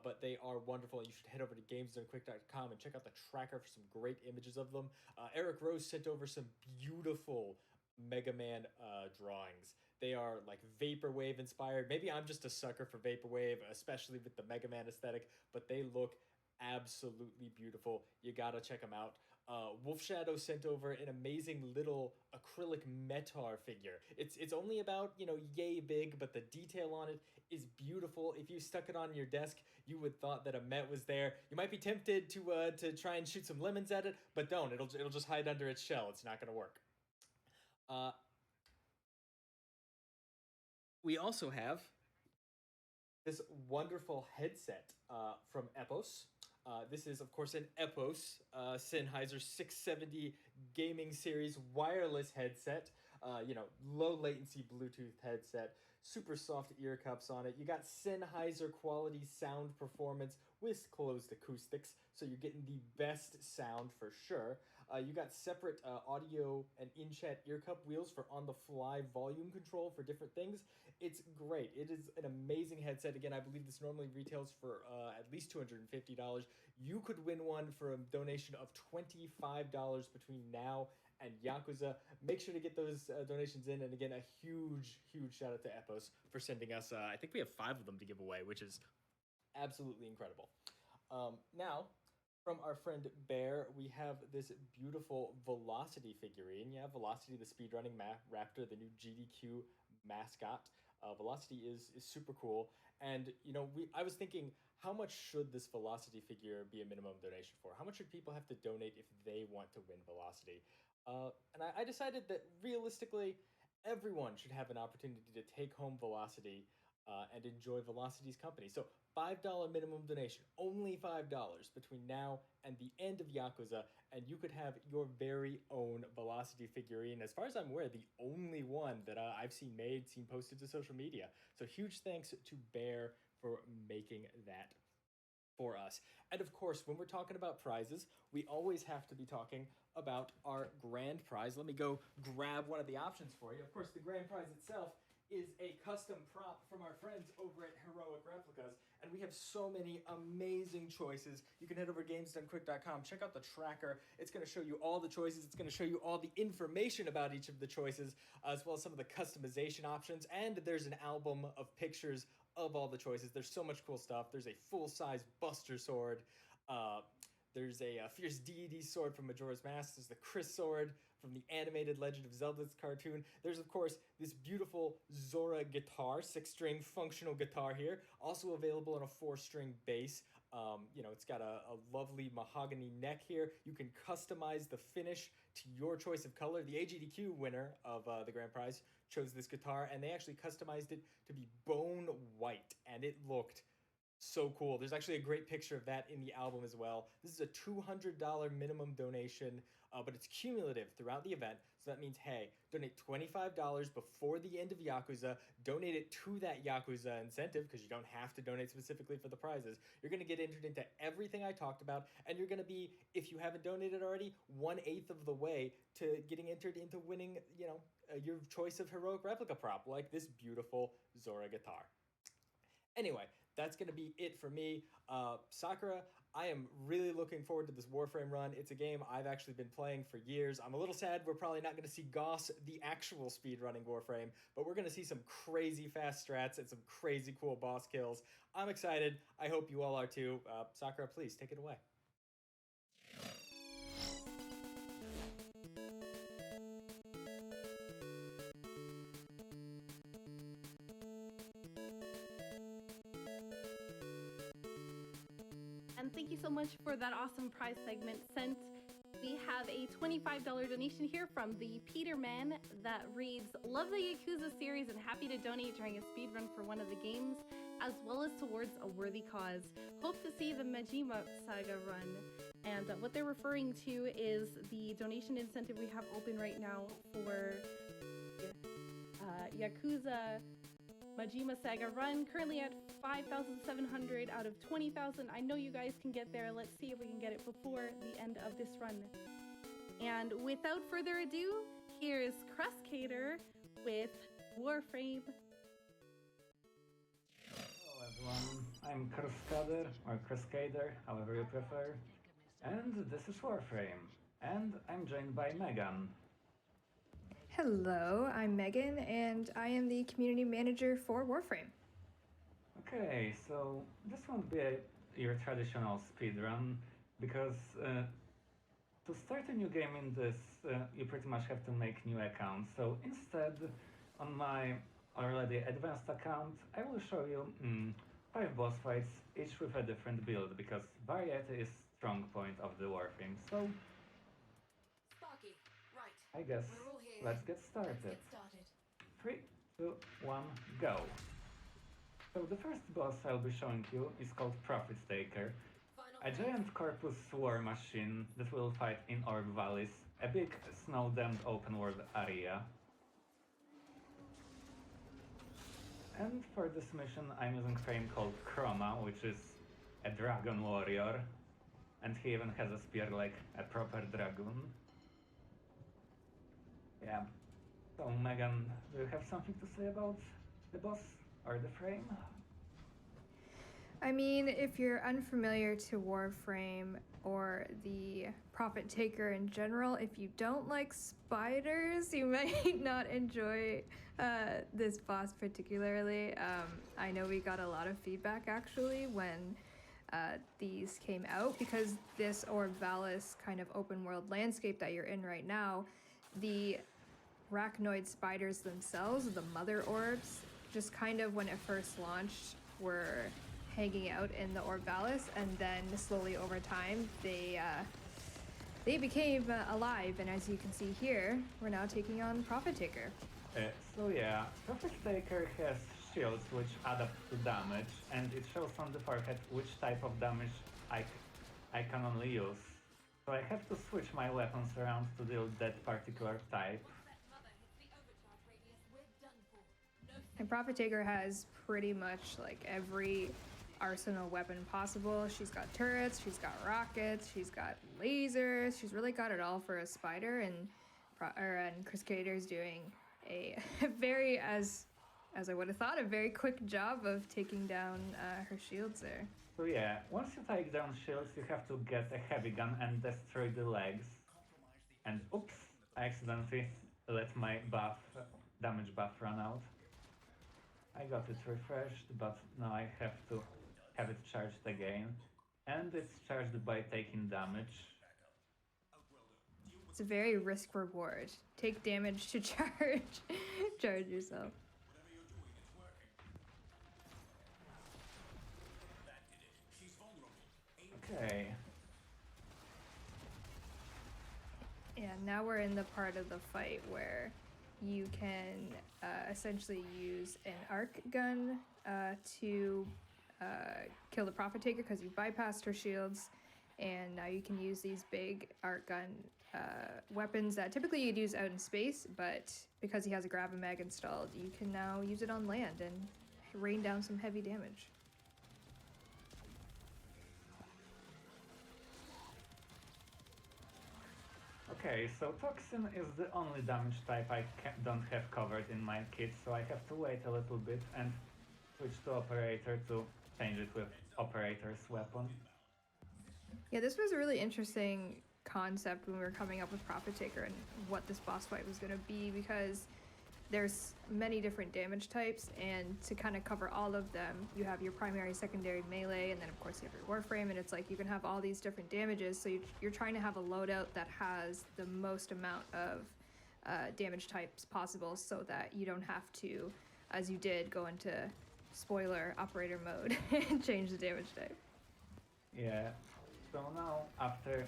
but they are wonderful. You should head over to gamesdonequick.com and check out the tracker for some great images of them. Eric Rose sent over some beautiful Mega Man drawings. They are like Vaporwave inspired. Maybe I'm just a sucker for Vaporwave, especially with the Mega Man aesthetic, but they look absolutely beautiful. You gotta check them out. Wolf Shadow sent over an amazing little acrylic Metar figure. It's only about, yay big, but the detail on it is beautiful. If you stuck it on your desk, you would thought that a Met was there. You might be tempted to try and shoot some lemons at it, but don't. It'll just hide under its shell. It's not gonna work. We also have this wonderful headset from Epos. This is, of course, an Epos Sennheiser 670 gaming series wireless headset. Low latency Bluetooth headset, super soft ear cups on it. You got Sennheiser quality sound performance with closed acoustics, so you're getting the best sound for sure. You got separate audio and in-chat ear cup wheels for on-the-fly volume control for different things. It's great. It is an amazing headset. Again, I believe this normally retails for at least $250. You could win one for a donation of $25 between now and Yakuza. Make sure to get those donations in. And again, a huge, huge shout out to Epos for sending us, I think we have 5 of them to give away, which is absolutely incredible. Now, from our friend Bear, we have this beautiful Velocity figurine. Yeah, Velocity, the speedrunning raptor, the new GDQ mascot. Velocity is super cool. And, I was thinking, how much should this Velocity figure be a minimum donation for? How much should people have to donate if they want to win Velocity? And I decided that realistically, everyone should have an opportunity to take home Velocity and enjoy Velocity's company. So $5 minimum donation, only $5 between now and the end of Yakuza, and you could have your very own Velocity figurine. As far as I'm aware, the only one that I've seen posted to social media. So huge thanks to Bear for making that for us. And of course, when we're talking about prizes, we always have to be talking about our grand prize. Let me go grab one of the options for you. Of course, the grand prize itself is a custom prop from our friends over at Heroic Replicas, and we have so many amazing choices. You can head over to GamesDoneQuick.com, check out the tracker. It's going to show you all the choices. It's going to show you all the information about each of the choices, as well as some of the customization options, and there's an album of pictures of all the choices. There's so much cool stuff. There's a full-size Buster sword. There's a Fierce Deity sword from Majora's Mask. There's the Chris sword from the animated Legend of Zelda's cartoon. There's, of course, this beautiful Zora guitar, 6-string functional guitar here, also available on a 4-string bass. It's got a lovely mahogany neck here. You can customize the finish to your choice of color. The AGDQ winner of the grand prize chose this guitar, and they actually customized it to be bone white, and it looked so cool. There's actually a great picture of that in the album as well. This is a $200 minimum donation, but it's cumulative throughout the event. So that means, hey, donate $25 before the end of Yakuza, donate it to that Yakuza incentive, because you don't have to donate specifically for the prizes. You're going to get entered into everything I talked about, and you're going to be, if you haven't donated already, 1/8 of the way to getting entered into winning, your choice of heroic replica prop, like this beautiful Zora guitar. Anyway, that's going to be it for me. Sakura, I am really looking forward to this Warframe run. It's a game I've actually been playing for years. I'm a little sad we're probably not going to see Goss, the actual speedrunning Warframe, but we're going to see some crazy fast strats and some crazy cool boss kills. I'm excited. I hope you all are too. Sakura, please take it away. And thank you so much for that awesome prize segment sent. We have a $25 donation here from the Peterman that reads, "Love the Yakuza series and happy to donate during a speedrun for one of the games, as well as towards a worthy cause. Hope to see the Majima Saga run." And what they're referring to is the donation incentive we have open right now for Yakuza Majima Saga run, currently at 5,700 out of 20,000. I know you guys can get there. Let's see if we can get it before the end of this run. And without further ado, here's Cruskader with Warframe. Hello everyone, I'm Cruskader, or Cruskader, however you prefer. And this is Warframe. And I'm joined by Megan. Hello, I'm Megan, and I am the community manager for Warframe. Okay, so this won't be your traditional speedrun, because to start a new game in this, you pretty much have to make new accounts. So instead, on my already advanced account, I will show you 5 boss fights, each with a different build, because variety is strong point of the Warframe. So, Sparky, right. I guess We're all here. let's get started. Let's get started. 3, 2, 1, go. So the first boss I'll be showing you is called Profit Taker, a giant corpus war machine that will fight in Orb Valleys, a big snow-dammed open world area. And for this mission I'm using frame called Chroma, which is a dragon warrior, and he even has a spear like a proper dragon. Yeah. So Megan, do you have something to say about the boss or the frame? I mean, if you're unfamiliar to Warframe or the Profit Taker in general, if you don't like spiders, you might not enjoy this boss particularly. I know we got a lot of feedback actually when these came out, because this Orb Vallis kind of open world landscape that you're in right now, the arachnoid spiders themselves, the mother orbs, just kind of when it first launched were hanging out in the Orb Vallis, and then slowly over time they became alive, and as you can see here, we're now taking on Profit Taker. So yeah, Profit Taker has shields which add up to damage, and it shows on the forehead which type of damage I can only use. So I have to switch my weapons around to deal that particular type. And Profit Taker has pretty much like every arsenal weapon possible. She's got turrets, she's got rockets, she's got lasers. She's really got it all for a spider, and Cruskader's doing a very, as as I would have thought, a very quick job of taking down her shields there. So yeah, once you take down shields, you have to get a heavy gun and destroy the legs. And oops, I accidentally let my damage buff run out. I got it refreshed, but now I have to have it charged again. And it's charged by taking damage. It's a very risk reward. Take damage to charge yourself. Okay. Yeah, now we're in the part of the fight where you can essentially use an arc gun to kill the Prophet Taker because you bypassed her shields, and now you can use these big arc gun weapons that typically you'd use out in space, but because he has a Grav-A-Mag installed, you can now use it on land and rain down some heavy damage. Okay, so Toxin is the only damage type I don't have covered in my kit, so I have to wait a little bit and switch to Operator to change it with Operator's weapon. Yeah, this was a really interesting concept when we were coming up with Prophet Taker and what this boss fight was going to be, because there's many different damage types, and to kind of cover all of them, you have your primary, secondary, melee, and then of course you have your Warframe, and it's like you can have all these different damages, so you're trying to have a loadout that has the most amount of damage types possible, so that you don't have to, as you did, go into spoiler operator mode and change the damage type. Yeah, so now after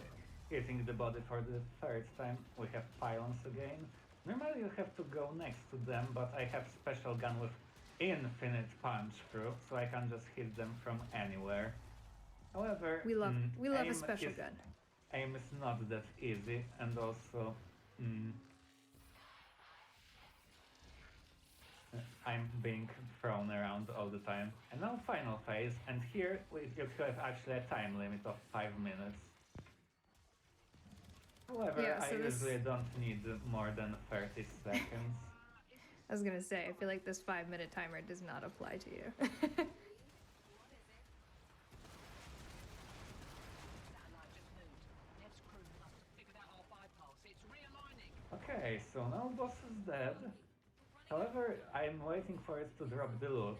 hitting the body for the third time, we have Pylons again. Normally you have to go next to them, but I have special gun with infinite punch through, so I can just hit them from anywhere. However, we love a special gun. Aim is not that easy, and also I'm being thrown around all the time. And now final phase, and here you have actually a time limit of 5 minutes. However, yeah, so I usually don't need more than 30 seconds. I was gonna say, I feel like this 5-minute timer does not apply to you. Okay, so now boss is dead. However, I'm waiting for it to drop the loot.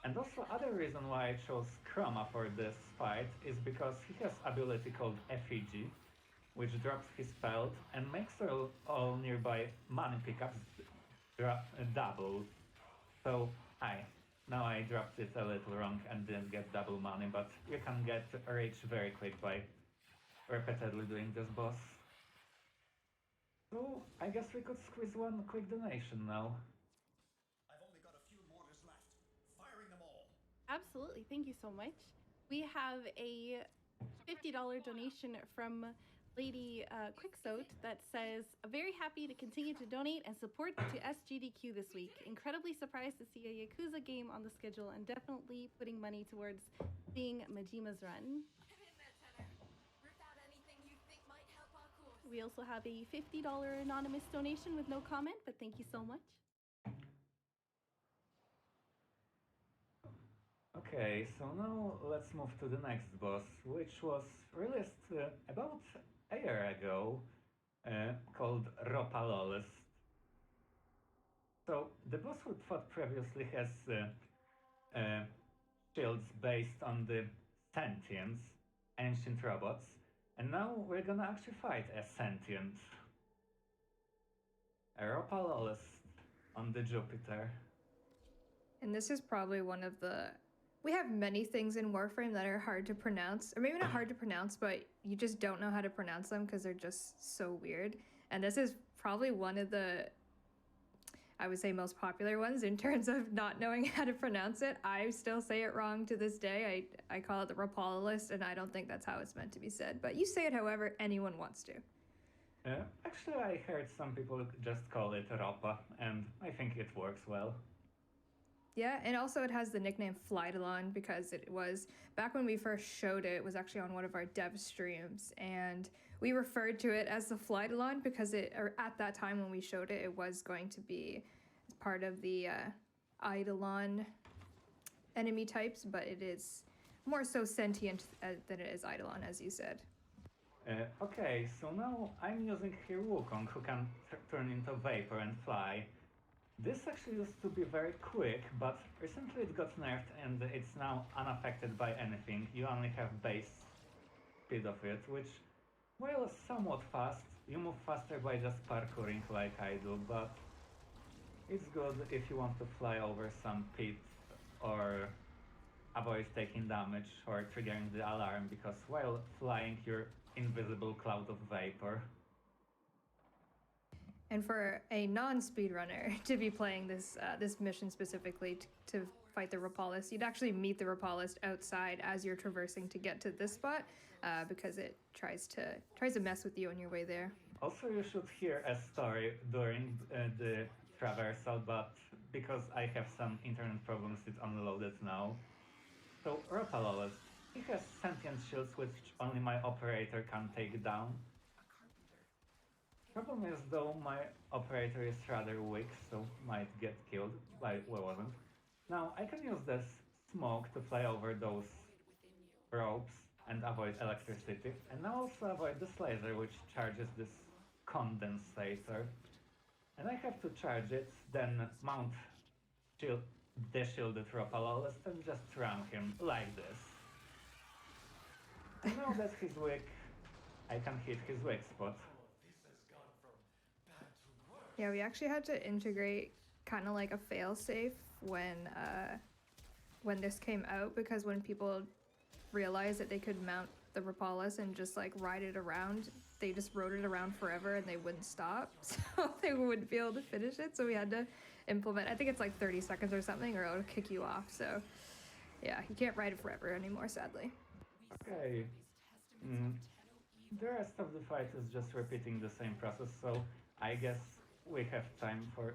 And also other reason why I chose Chroma for this fight is because he has ability called Effigy, which drops his belt and makes all nearby money pickups double. So now I dropped it a little wrong and didn't get double money, but you can get rage very quick by repeatedly doing this boss. So I guess we could squeeze one quick donation now. I've only got a few mortars left. Firing them all. Absolutely, thank you so much. We have a $50 donation from Lady Quicksoat that says, very happy to continue to donate and support to SGDQ this week. Incredibly surprised to see a Yakuza game on the schedule and definitely putting money towards seeing Majima's run. We also have a $50 anonymous donation with no comment, but thank you so much. Okay, so now let's move to the next boss, which was released about a year ago, called Ropalolis. So the boss we fought previously has shields based on the sentients, ancient robots, and now we're gonna actually fight a sentient Ropalolis on the Jupiter. And this is probably one of the... We have many things in Warframe that are hard to pronounce, or maybe not hard to pronounce, but you just don't know how to pronounce them because they're just so weird. And this is probably one of the, I would say, most popular ones in terms of not knowing how to pronounce it. I still say it wrong to this day. I call it the Ropalolis, and I don't think that's how it's meant to be said. But you say it however anyone wants to. Actually, I heard some people just call it Ropa, and I think it works well. Yeah, and also it has the nickname Flydalon because it was, back when we first showed it, it was actually on one of our dev streams, and we referred to it as the Flydalon because at that time when we showed it, it was going to be part of the Eidolon enemy types, but it is more so sentient than it is Eidolon, as you said. Okay, so now I'm using here Wukong, who can turn into vapor and fly. This actually used to be very quick, but recently it got nerfed and it's now unaffected by anything. You only have base speed of it, which, while somewhat fast, you move faster by just parkouring like I do, but it's good if you want to fly over some pit or avoid taking damage or triggering the alarm, because while flying you're invisible cloud of vapor. And for a non-speedrunner to be playing this this mission specifically to fight the Rapalus, you'd actually meet the Rapalus outside as you're traversing to get to this spot, because it tries to mess with you on your way there. Also, you should hear a story during the traversal, but because I have some internet problems, it's unloaded now. So Rapalus, he has sentient shields which only my operator can take down. Problem is though, my operator is rather weak, so might get killed. Well, wasn't. Now I can use this smoke to fly over those ropes and avoid electricity, and now also avoid this laser which charges this condensator. And I have to charge it, then mount the shielded Rapalus and just ram him like this. Now that he's weak, I can hit his weak spot. Yeah, we actually had to integrate kind of like a failsafe when this came out, because when people realized that they could mount the Rapalus and just like ride it around, they just rode it around forever and they wouldn't stop, so they wouldn't be able to finish it. So we had to implement, I think it's like 30 seconds or something, or it'll kick you off. So yeah, you can't ride it forever anymore, sadly. Okay. The rest of the fight is just repeating the same process, so I guess we have time for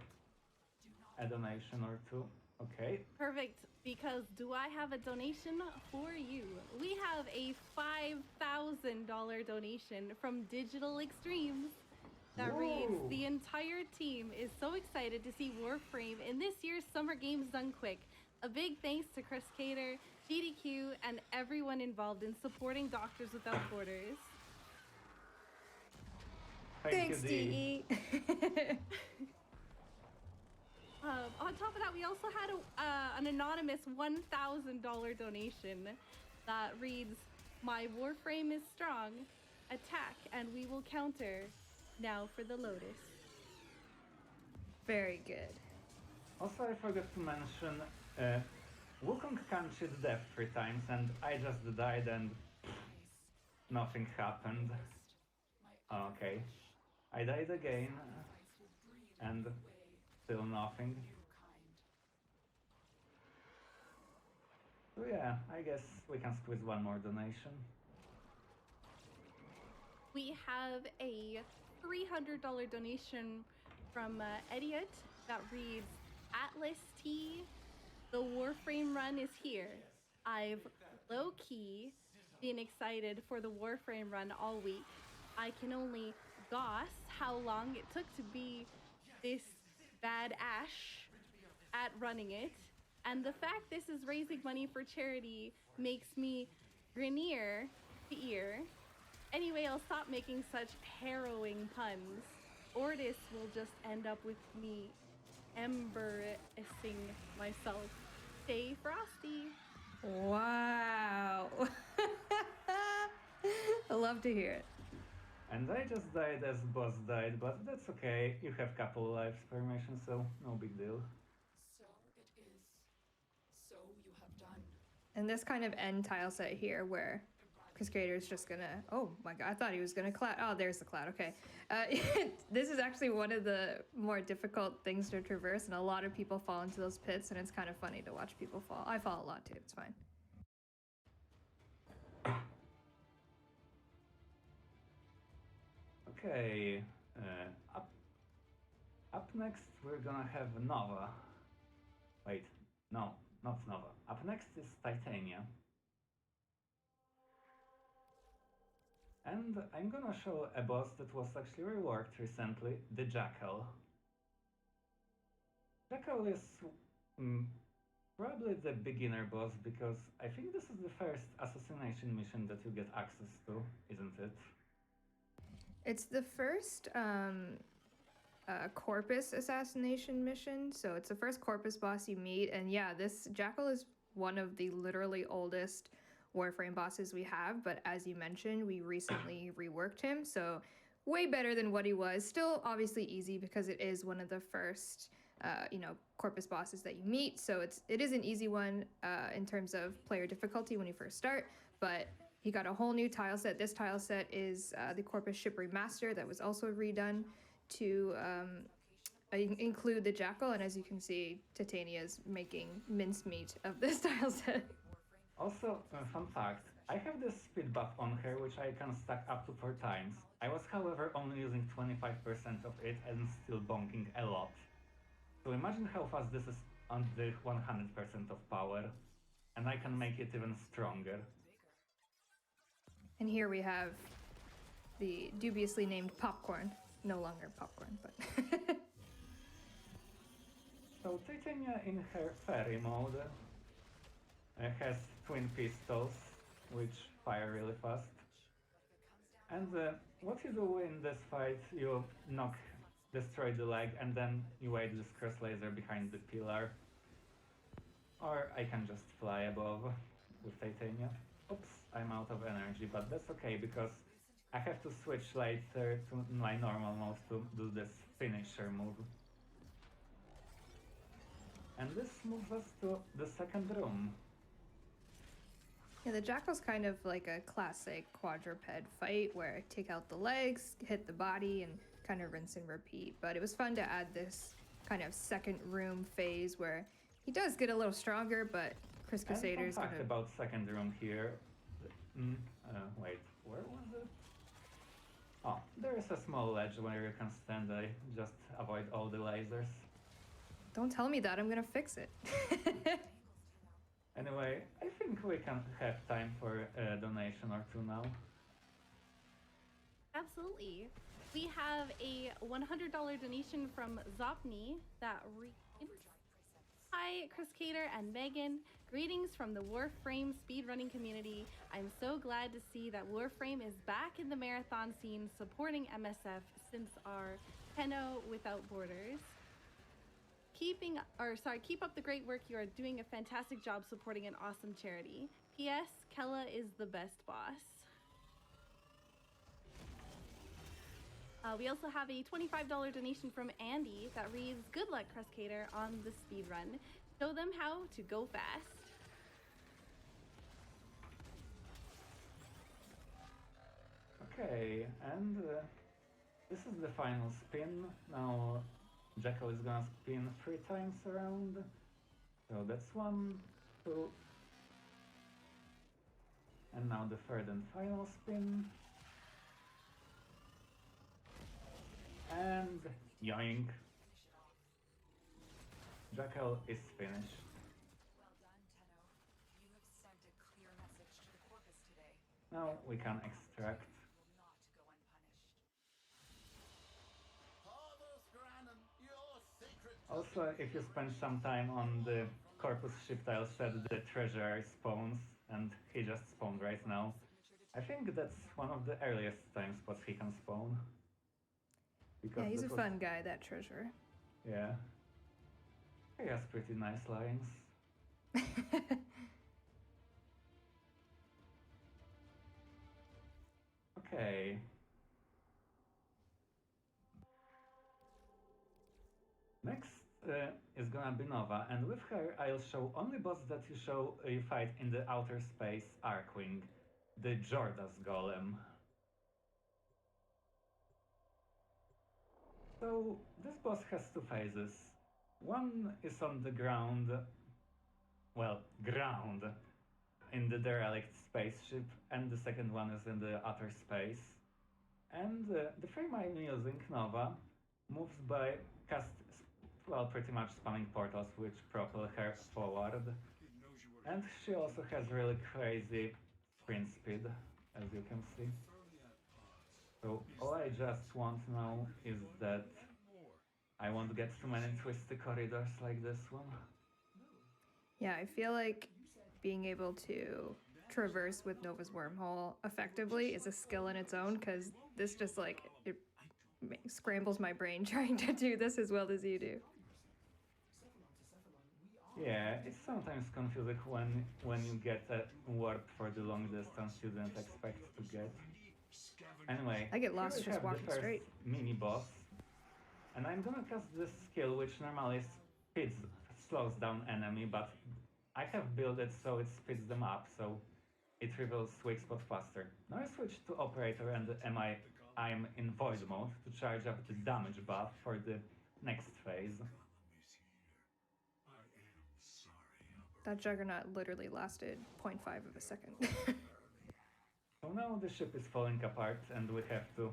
a donation or two. Okay. Perfect, because do I have a donation for you? We have a $5,000 donation from Digital Extremes that reads, Whoa. the entire team is so excited to see Warframe in this year's Summer Games Done Quick. A big thanks to Chris Cater, DDQ, and everyone involved in supporting Doctors Without Borders. Thanks, DE. On top of that, we also had an anonymous $1,000 donation that reads, my Warframe is strong, attack and we will counter. Now for the Lotus. Very good. Also, I forgot to mention, Wukong can cheat death 3 times, and I just died and nothing happened. Okay. I died again, and still nothing. So yeah, I guess we can squeeze one more donation. We have a $300 donation from Idiot that reads, Atlas T, the Warframe run is here. I've low-key been excited for the Warframe run all week. I can only guess how long it took to be this bad Ash at running it. And the fact this is raising money for charity makes me grin ear to ear. Anyway, I'll stop making such harrowing puns. Ortis will just end up with me embarrassing myself. Stay frosty. Wow. I love to hear it. And I just died as boss died, but that's okay. You have couple lives per mission, so no big deal. So it is. So you have done. And this kind of end tile set here where Chris Gator is just gonna, oh my god, I thought he was gonna cloud. Oh, there's the cloud, okay. This is actually one of the more difficult things to traverse, and a lot of people fall into those pits, and it's kind of funny to watch people fall. I fall a lot too, it's fine. Okay, up next we're gonna have Nova. Wait, no, not Nova. Up next is Titania. And I'm gonna show a boss that was actually reworked recently, the Jackal. Jackal is Probably the beginner boss, because I think this is the first assassination mission that you get access to, isn't it? It's the first Corpus assassination mission, so it's the first Corpus boss you meet, and yeah, this Jackal is one of the literally oldest Warframe bosses we have, but as you mentioned, we recently reworked him, so way better than what he was. Still obviously easy because it is one of the first Corpus bosses that you meet, so it is an easy one in terms of player difficulty when you first start, but he got a whole new tile set. This tile set is the Corpus Ship Remaster that was also redone to include the Jackal, and as you can see, Titania's making mincemeat of this tile set. Also, fun fact, I have this speed buff on her which I can stack up to 4 times. I was however only using 25% of it and still bonking a lot. So imagine how fast this is on the 100% of power, and I can make it even stronger. And here we have the dubiously named Popcorn. No longer Popcorn, but... So Titania in her fairy mode has twin pistols, which fire really fast. And what you do in this fight, you destroy the leg, and then you wait this cross laser behind the pillar. Or I can just fly above with Titania. Oops, I'm out of energy, but that's okay because I have to switch later to my normal mode to do this finisher move. And this moves us to the second room. Yeah, the Jackal's kind of like a classic quadruped fight where take out the legs, hit the body, and kind of rinse and repeat. But it was fun to add this kind of second room phase where he does get a little stronger, but Chris Crusader's gonna... about second room here. Wait, where was it? Oh, there is a small ledge where you can stand. I just avoid all the lasers. Don't tell me that, I'm gonna fix it. Anyway, I think we can have time for a donation or two now. Absolutely. We have a $100 donation from Zopni that reads, "Hi, Chris Cater and Megan. Greetings from the Warframe speedrunning community. I'm so glad to see that Warframe is back in the marathon scene supporting MSF since our Tenno Without Borders. Keep up the great work. You are doing a fantastic job supporting an awesome charity. P.S. Kella is the best boss." We also have a $25 donation from Andy that reads, "Good luck, Cruscader, on the speed run. Show them how to go fast." Okay, and this is the final spin. Now Jackal is gonna spin 3 times around. So that's 1, 2. And now the third and final spin. And yoink. Jackal is finished. Well done, Tenno. You have sent a clear message to the Corpus today. Now we can extract. Will not go unpunished. Also, if you spend some time on the Corpus ship tile set, the treasure spawns, and he just spawned right now. I think that's one of the earliest time spots he can spawn. Yeah, he's a fun guy, that treasurer. Yeah. He has pretty nice lines. Okay. Next is gonna be Nova, and with her I'll show only boss that you fight in the outer space Archwing, the Jordas Golem. So this boss has 2 phases. One is on the ground, in the derelict spaceship, and the second one is in the outer space. And the frame I'm using, Nova, moves by pretty much spamming portals which propel her forward. And she also has really crazy sprint speed, as you can see. So all I just want now is that I won't get too many twisty corridors like this one. Yeah, I feel like being able to traverse with Nova's wormhole effectively is a skill in its own, because this just like it scrambles my brain trying to do this as well as you do. Yeah, it's sometimes confusing when you get a warp for the long distance you didn't expect to get. Anyway, I get lost here we just have walking the first straight. mini boss, and I'm gonna cast this skill which normally slows down enemy, but I have built it so it speeds them up, so it reveals weak spot faster. Now I switch to operator and I'm in void mode to charge up the damage buff for the next phase. That Juggernaut literally lasted 0.5 of a second. So now the ship is falling apart and we have to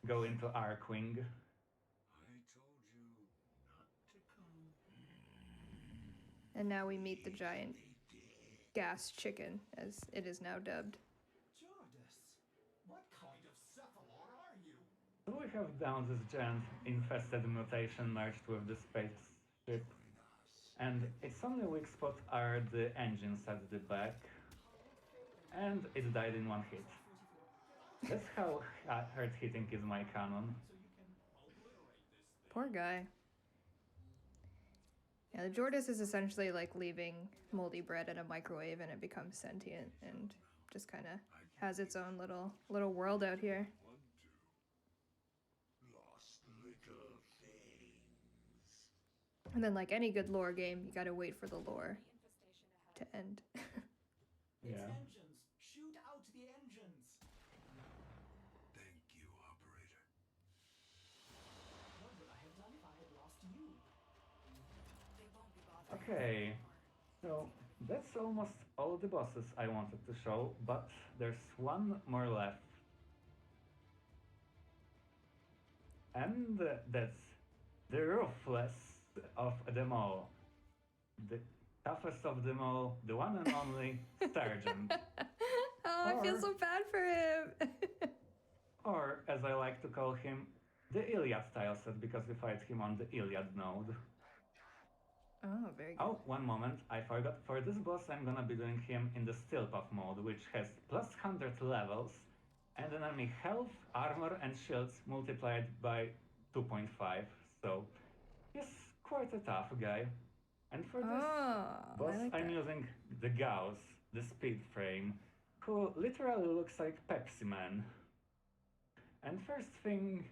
go into Arkwing. And now we meet the giant gas chicken, as it is now dubbed. What kind of cephalon are you? So we have down this giant infested mutation merged with the spaceship. And its only weak spot are the engines at the back. And it died in one hit. That's how hard hitting is my canon. Poor guy. Yeah, the Jordis is essentially like leaving moldy bread in a microwave and it becomes sentient and just kind of has its own little world out here. And then like any good lore game, you gotta wait for the lore to end. Yeah. Engines! Shoot out the engines! Thank you, operator. What would I have done if I had lost you? Okay, so that's almost all the bosses I wanted to show, but there's one more left. And that's the Ruthless of them all. The toughest of them all, the one and only Sergeant. Oh, I feel so bad for him. Or, as I like to call him, the Iliad tileset, because we fight him on the Iliad node. Oh, very good. Oh, one moment, I forgot. For this boss, I'm gonna be doing him in the Steelpuff mode, which has plus 100 levels, and enemy health, armor, and shields multiplied by 2.5. So, he's quite a tough guy. And for this boss, I like I'm that. using the Gauss, the speed frame, who literally looks like Pepsi Man. And first thing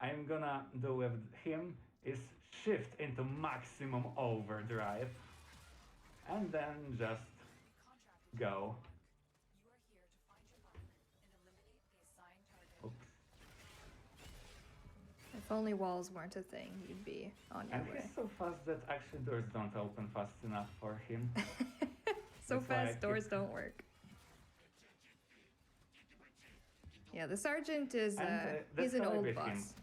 I'm gonna do with him is shift into maximum overdrive. And then just go. Oops. If only walls weren't a thing, you'd be on your And way. he's so fast that actually doors don't open fast enough for him. So It's fast, like doors don't work. Yeah, the Sergeant is And, he's that's an how I old beat him. boss.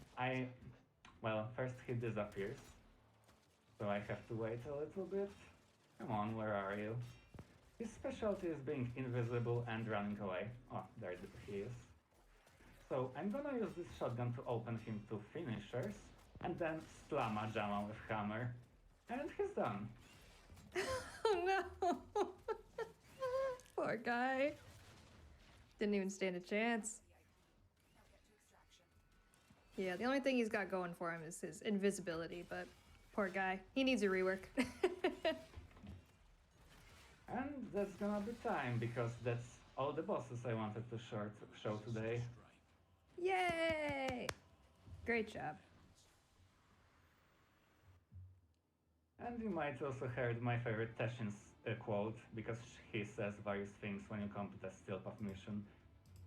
Well, first he disappears. So I have to wait a little bit. Come on, where are you? His specialty is being invisible and running away. Oh, there he is. So I'm gonna use this shotgun to open him to finishers, and then slam a Jama with hammer. And he's done. Oh no! Poor guy. Didn't even stand a chance. Yeah, the only thing he's got going for him is his invisibility, but poor guy. He needs a rework. And that's gonna be time, because that's all the bosses I wanted to show today. Yay! Great job. And you might also heard my favorite Teshin's quote, because he says various things when you come to the Steelpuff mission.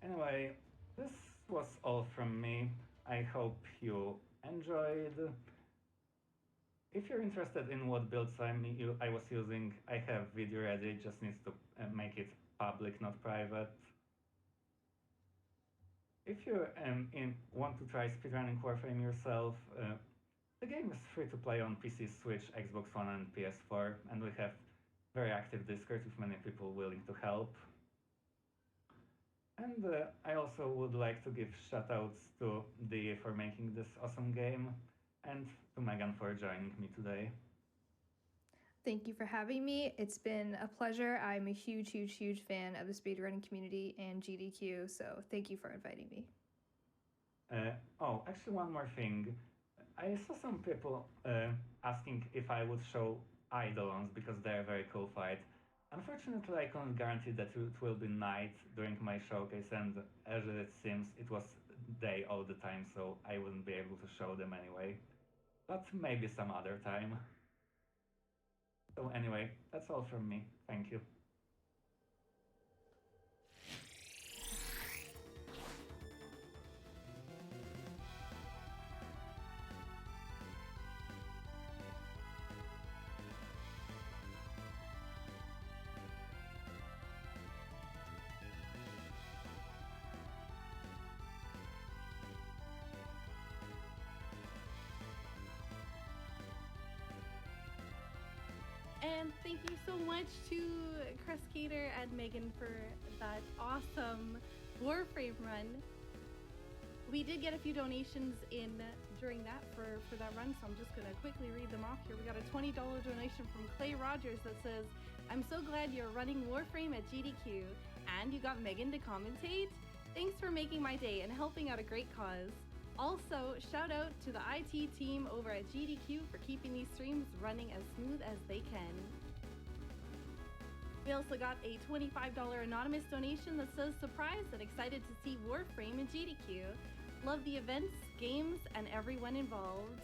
Anyway, this was all from me. I hope you enjoyed. If you're interested in what builds I was using, I have video ready, it just needs to make it public, not private. If you want to try speedrunning Warframe yourself, the game is free to play on PC, Switch, Xbox One and PS4, and we have very active Discord with many people willing to help. And I also would like to give shoutouts to DE for making this awesome game, and to Megan for joining me today. Thank you for having me. It's been a pleasure. I'm a huge, huge, huge fan of the speedrunning community and GDQ, so thank you for inviting me. Oh, actually, one more thing. I saw some people asking if I would show Eidolons because they're a very cool fight. Unfortunately, I can't guarantee that it will be night during my showcase, and as it seems, it was day all the time, so I wouldn't be able to show them anyway. But maybe some other time. So anyway, that's all from me. Thank you. And thank you so much to Cruskater and Megan for that awesome Warframe run. We did get a few donations in during that for that run, so I'm just going to quickly read them off here. We got a $20 donation from Clay Rogers that says, "I'm so glad you're running Warframe at GDQ, and you got Megan to commentate. Thanks for making my day and helping out a great cause. Also, shout out to the IT team over at GDQ for keeping these streams running as smooth as they can." We also got a $25 anonymous donation that says, "Surprised and excited to see Warframe in GDQ. Love the events, games, and everyone involved."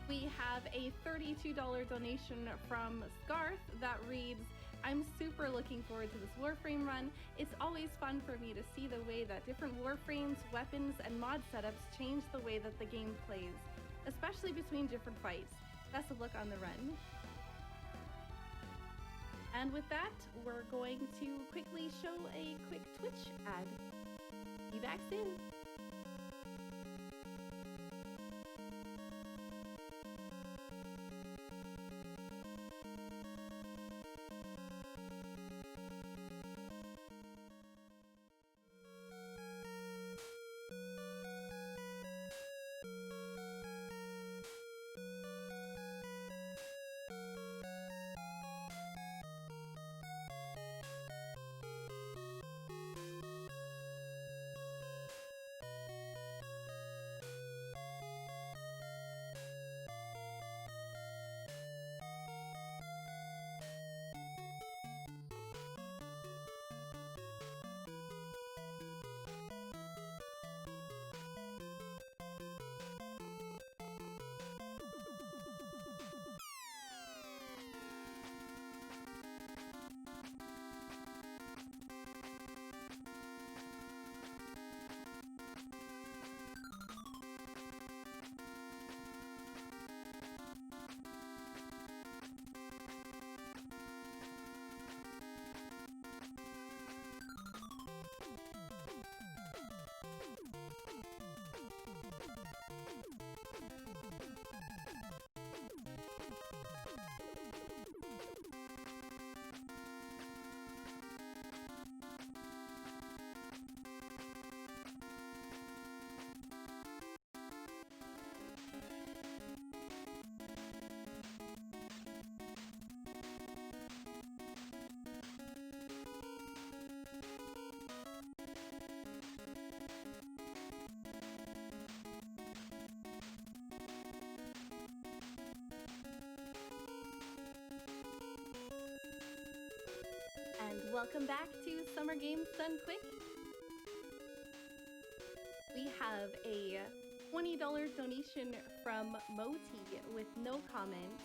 We have a $32 donation from Scarth that reads, "I'm super looking forward to this Warframe run. It's always fun for me to see the way that different Warframes, weapons, and mod setups change the way that the game plays, especially between different fights. Best of luck on the run." And with that, we're going to quickly show a quick Twitch ad. Be back soon. And welcome back to Summer Games Done Quick. We have a $20 donation from Moti with no comment.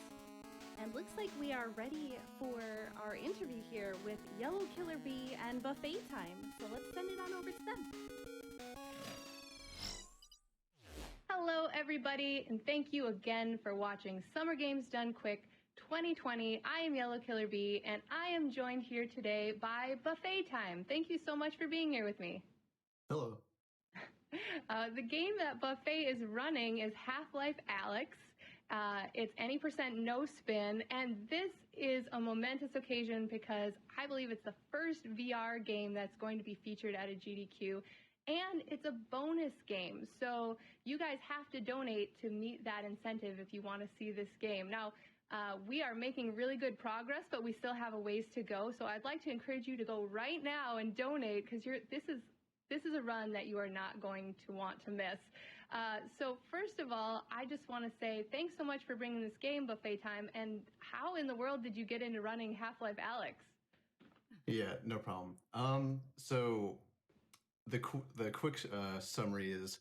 And looks like we are ready for our interview here with Yellow Killer Bee and Buffet Time. So let's send it on over to them. Hello, everybody, and thank you again for watching Summer Games Done Quick 2020. I am Yellow Killer Bee, and I am joined here today by Buffet Time. Thank you so much for being here with me. Hello. The game that Buffet is running is Half-Life Alyx. It's any percent no spin, and this is a momentous occasion because I believe it's the first VR game that's going to be featured at a GDQ, and it's a bonus game. So you guys have to donate to meet that incentive if you want to see this game. Now, we are making really good progress, but we still have a ways to go. So I'd like to encourage you to go right now and donate, because this is a run that you are not going to want to miss. So first of all, I just want to say thanks so much for bringing this game, Buffet Time. And how in the world did you get into running Half-Life Alyx? Yeah, no problem. So the quick summary is,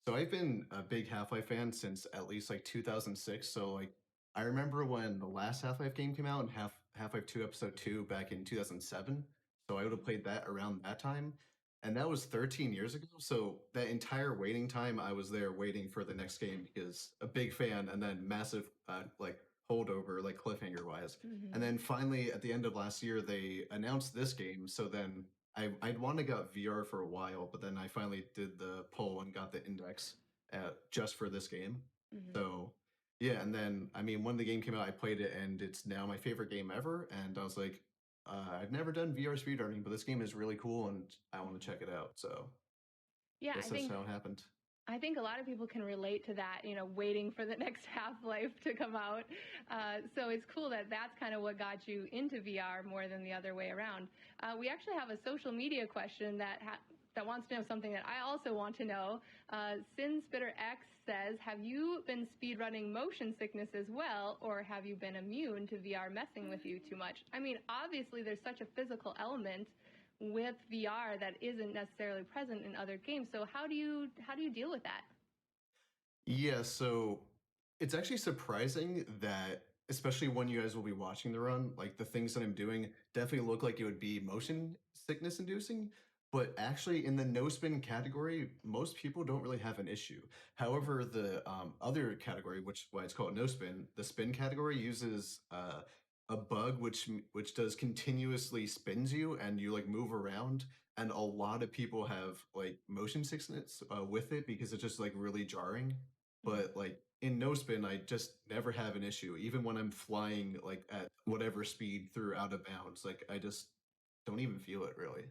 so I've been a big Half-Life fan since at least like 2006. So like I remember when the last Half-Life game came out, and Half-Life 2 Episode 2 back in 2007. So I would have played that around that time. And that was 13 years ago. So that entire waiting time, I was there waiting for the next game because a big fan, and then massive like holdover, like cliffhanger wise. And then finally at the end of last year, they announced this game. So then I'd want to got VR for a while, but then I finally did the poll and got the index just for this game. So yeah, and then I mean, when the game came out, I played it, and it's now my favorite game ever. And I was like, I've never done VR speedrunning, but this game is really cool, and I want to check it out. So yeah, that's how it happened. I think a lot of people can relate to that, you know, waiting for the next Half-Life to come out. So it's cool that that's kind of what got you into VR more than the other way around. We actually have a social media question that wants to know something that I also want to know. SinSpitterX says, have you been speedrunning motion sickness as well, or have you been immune to VR messing with you too much? I mean, obviously there's such a physical element with VR that isn't necessarily present in other games. So how do you deal with that? Yeah, so it's actually surprising that, especially when you guys will be watching the run, like the things that I'm doing definitely look like it would be motion sickness inducing. But actually, in the no spin category, most people don't really have an issue. However, the other category, why it's called no spin, the spin category uses a bug which does continuously spins you, and you like move around. And a lot of people have like motion sickness with it because it's just like really jarring. But like in no spin, I just never have an issue, even when I'm flying like at whatever speed through out of bounds. Like I just don't even feel it really.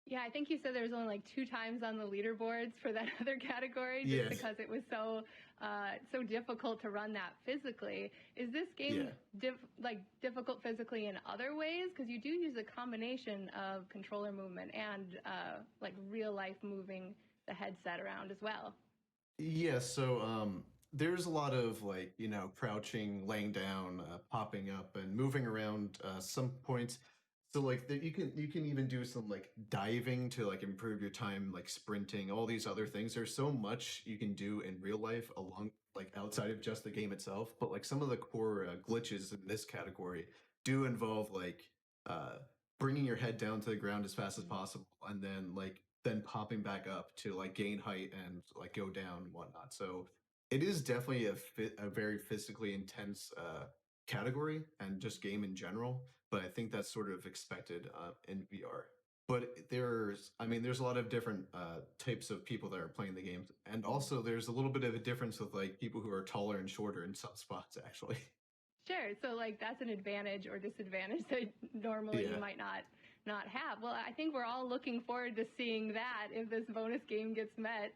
Yeah, I think you said there was only like 2 times on the leaderboards for that other category, just because it was so difficult to run that physically. Is this game difficult physically in other ways? Because you do use a combination of controller movement and like real life moving the headset around as well. Yeah, so there's a lot of like, you know, crouching, laying down, popping up, and moving around some points. So like you can even do some like diving to like improve your time, like sprinting, all these other things. There's so much you can do in real life along like outside of just the game itself. But like some of the core glitches in this category do involve like bringing your head down to the ground as fast as possible, and then popping back up to like gain height and like go down and whatnot. So it is definitely a very physically intense category and just game in general. But I think that's sort of expected in VR. But there's a lot of different types of people that are playing the games, and also there's a little bit of a difference with like people who are taller and shorter in some spots actually. Sure. So like that's an advantage or disadvantage that normally you might not have. Well, I think we're all looking forward to seeing that if this bonus game gets met.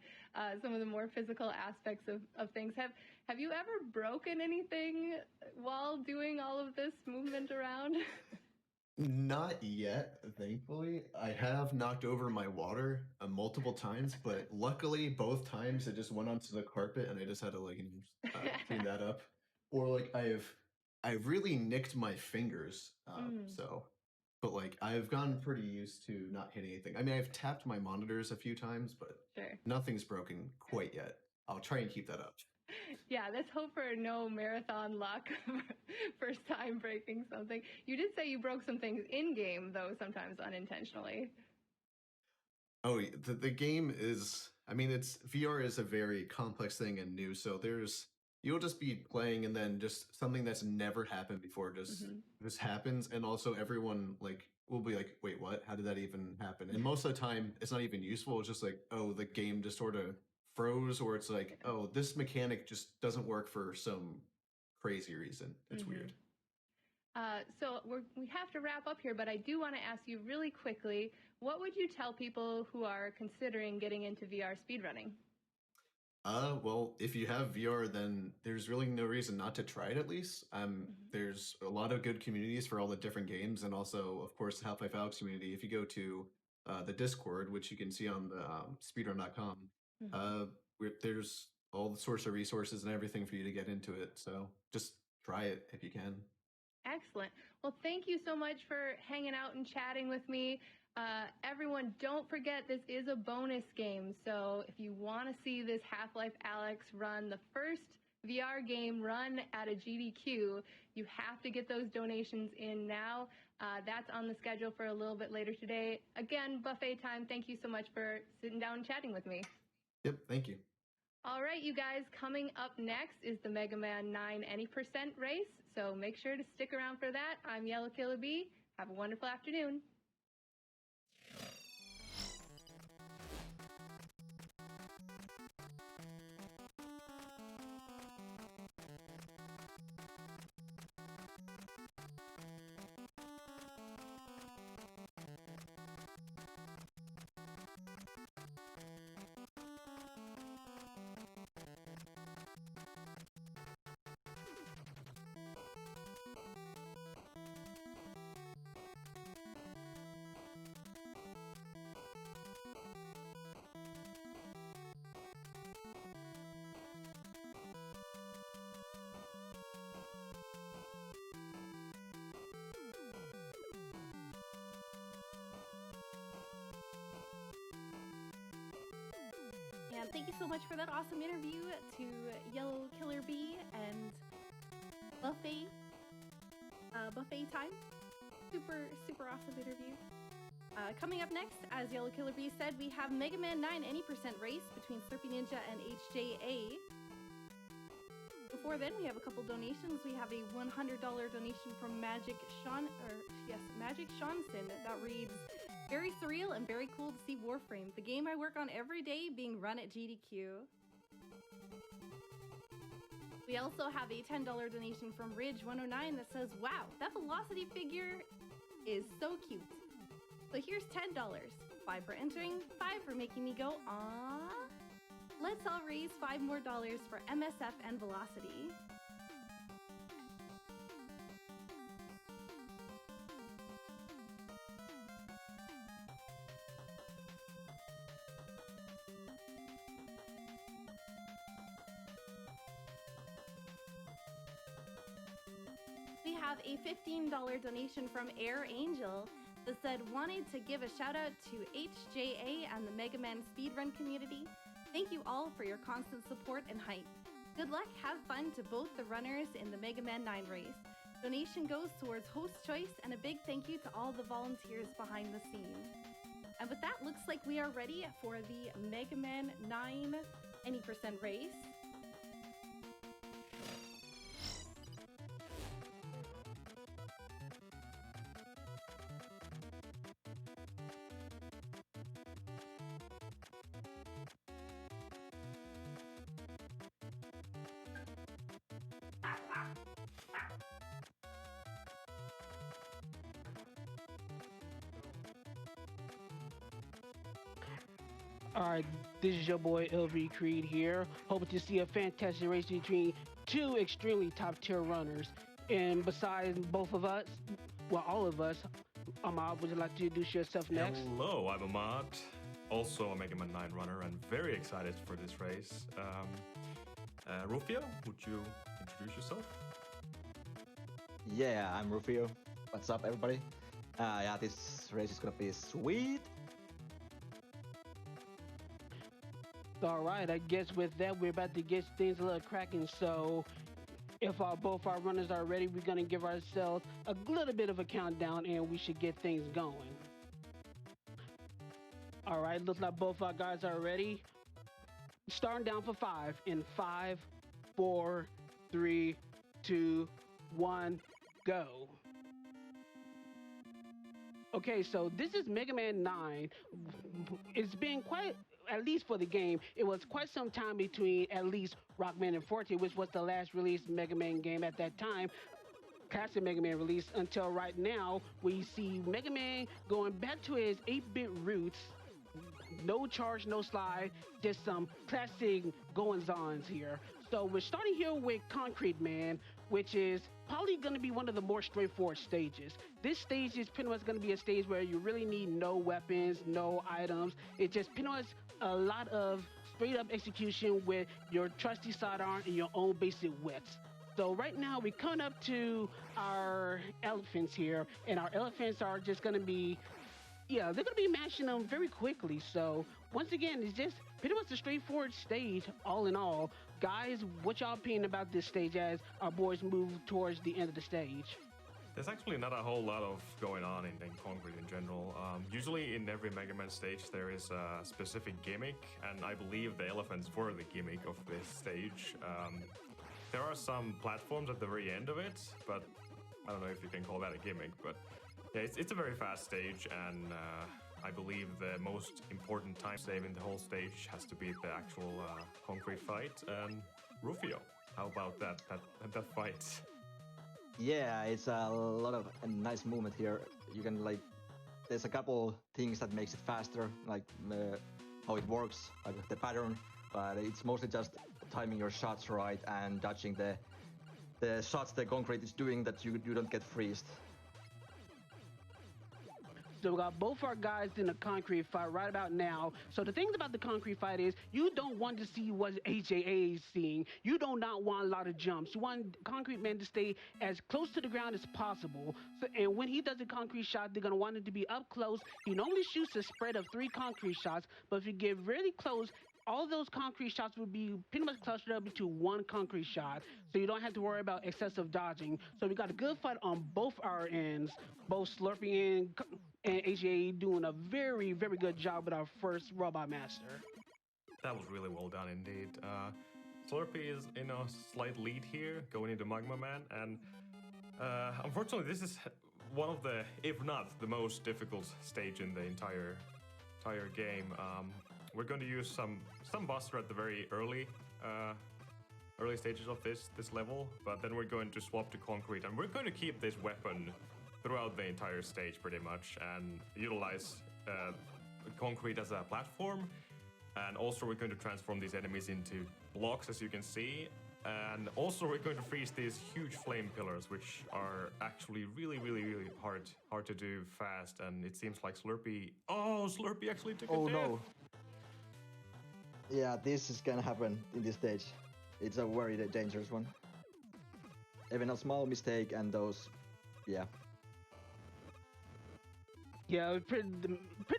Some of the more physical aspects of things. Have you ever broken anything while doing all of this movement around? Not yet, thankfully. I have knocked over my water multiple times, but luckily both times it just went onto the carpet and I just had to like clean that up. Or like I've really nicked my fingers, but like I've gotten pretty used to not hitting anything. I mean, I've tapped my monitors a few times, but nothing's broken quite yet. I'll try and keep that up. Yeah, let's hope for no marathon luck first time breaking something. You did say you broke some things in game, though, sometimes unintentionally. Oh, the game is, I mean, VR is a very complex thing and new, so you'll just be playing and then just something that's never happened before just happens, and also everyone like will be like, wait, what? How did that even happen? And most of the time it's not even useful. It's just like, oh, the game just sort of froze, or it's like, oh, this mechanic just doesn't work for some crazy reason. It's weird. So we have to wrap up here, but I do want to ask you really quickly, what would you tell people who are considering getting into VR speedrunning? Well, if you have VR, then there's really no reason not to try it at least. There's a lot of good communities for all the different games, and also, of course, the Half-Life Alyx community. If you go to the Discord, which you can see on the speedrun.com, there's all the sorts of resources and everything for you to get into it. So just try it if you can. Excellent. Well, thank you so much for hanging out and chatting with me. Everyone, don't forget this is a bonus game. So if you want to see this Half-Life Alyx run, the first VR game run at a GDQ, you have to get those donations in now. That's on the schedule for a little bit later today. Again, buffet time. Thank you so much for sitting down and chatting with me. Yep, thank you. All right, you guys, coming up next is the Mega Man 9 Any% race. So make sure to stick around for that. I'm Yellow Killer Bee. Have a wonderful afternoon. And thank you so much for that awesome interview to Yellow Killer Bee and Buffet Time. Super awesome interview. Coming up next, as Yellow Killer Bee said, we have Mega Man 9 Any% race between Slurpy Ninja and HJA. Before then, we have a couple donations. We have a $100 donation from Magic Shawnson that reads, "Very surreal and very cool to see Warframe, the game I work on every day, being run at GDQ." We also have a $10 donation from Ridge109 that says, "Wow, that Velocity figure is so cute." So here's $10. 5 for entering, 5 for making me go, "Aww." Let's all raise $5 more for MSF and Velocity. We have a $15 donation from Air Angel that said, "Wanted to give a shout out to HJA and the Mega Man speedrun community. Thank you all for your constant support and hype. Good luck, have fun to both the runners in the Mega Man 9 race. Donation goes towards host choice, and a big thank you to all the volunteers behind the scenes." And with that, looks like we are ready for the Mega Man 9 Any% race. Alright, this is your boy LV Creed here, hoping to see a fantastic race between two extremely top tier runners. And besides both of us, well, all of us, Ahmad, would you like to introduce yourself next? Hello, I'm Ahmad, also a Mega Man 9 runner and very excited for this race. Rufio, would you introduce yourself? Yeah, I'm Rufio. What's up, everybody? Yeah, this race is gonna be sweet. All right, I guess with that, we're about to get things a little cracking. So if both our runners are ready, we're going to give ourselves a little bit of a countdown and we should get things going. All right, looks like both our guys are ready. Starting down for 5 in 5, 4, 3, 2, 1, go. Okay, so this is Mega Man 9. It's been quite, at least for the game, it was quite some time between at least Rockman and Forte, which was the last released Mega Man game at that time. classic Mega Man release until right now, we see Mega Man going back to his 8-bit roots. No charge, no slide, just some classic goings-ons here. So we're starting here with Concrete Man, which is probably going to be one of the more straightforward stages. This stage is pretty much going to be a stage where you really need no weapons, no items. It's just pretty much a lot of straight-up execution with your trusty sidearm and your own basic wits. So right now we're coming up to our elephants here, and our elephants are just going to be they're going to be mashing them very quickly. So once again, it's just pretty much a straightforward stage all in all. Guys, what y'all opinion about this stage as our boys move towards the end of the stage? There's actually not a whole lot of going on in Concrete in general. Usually in every Mega Man stage there is a specific gimmick, and I believe the elephants were the gimmick of this stage. There are some platforms at the very end of it, but I don't know if you can call that a gimmick, but yeah, it's a very fast stage, and I believe the most important time save in the whole stage has to be the actual concrete fight. And Rufio, how about that fight? Yeah, it's a lot of a nice movement here. You can there's a couple things that makes it faster, like how it works, like the pattern, but it's mostly just timing your shots right and dodging the shots the concrete is doing that you don't get freezed. So we got both our guys in a concrete fight right about now. So the thing about the concrete fight is you don't want to see what HJA is seeing. You do not want a lot of jumps. You want Concrete Man to stay as close to the ground as possible. So, and when he does a concrete shot, they're going to want it to be up close. He normally shoots a spread of 3 concrete shots, but if you get really close, all those concrete shots would be pretty much clustered up into 1 concrete shot, so you don't have to worry about excessive dodging. So we got a good fight on both our ends, both Slurpee and HJA doing a very, very good job with our first Robot Master. That was really well done indeed. Slurpee is in a slight lead here, going into Magma Man, and unfortunately this is one of the, if not the most difficult stage in the entire game. We're going to use some Buster at the very early stages of this level, but then we're going to swap to Concrete, and we're going to keep this weapon throughout the entire stage pretty much, and utilize Concrete as a platform. And also we're going to transform these enemies into blocks, as you can see. And also we're going to freeze these huge flame pillars, which are actually really, really, really hard to do fast. And it seems like Slurpee actually took a death. No. Yeah, this is gonna happen in this stage. It's a very dangerous one. Even a small mistake and those, yeah. Yeah, pretty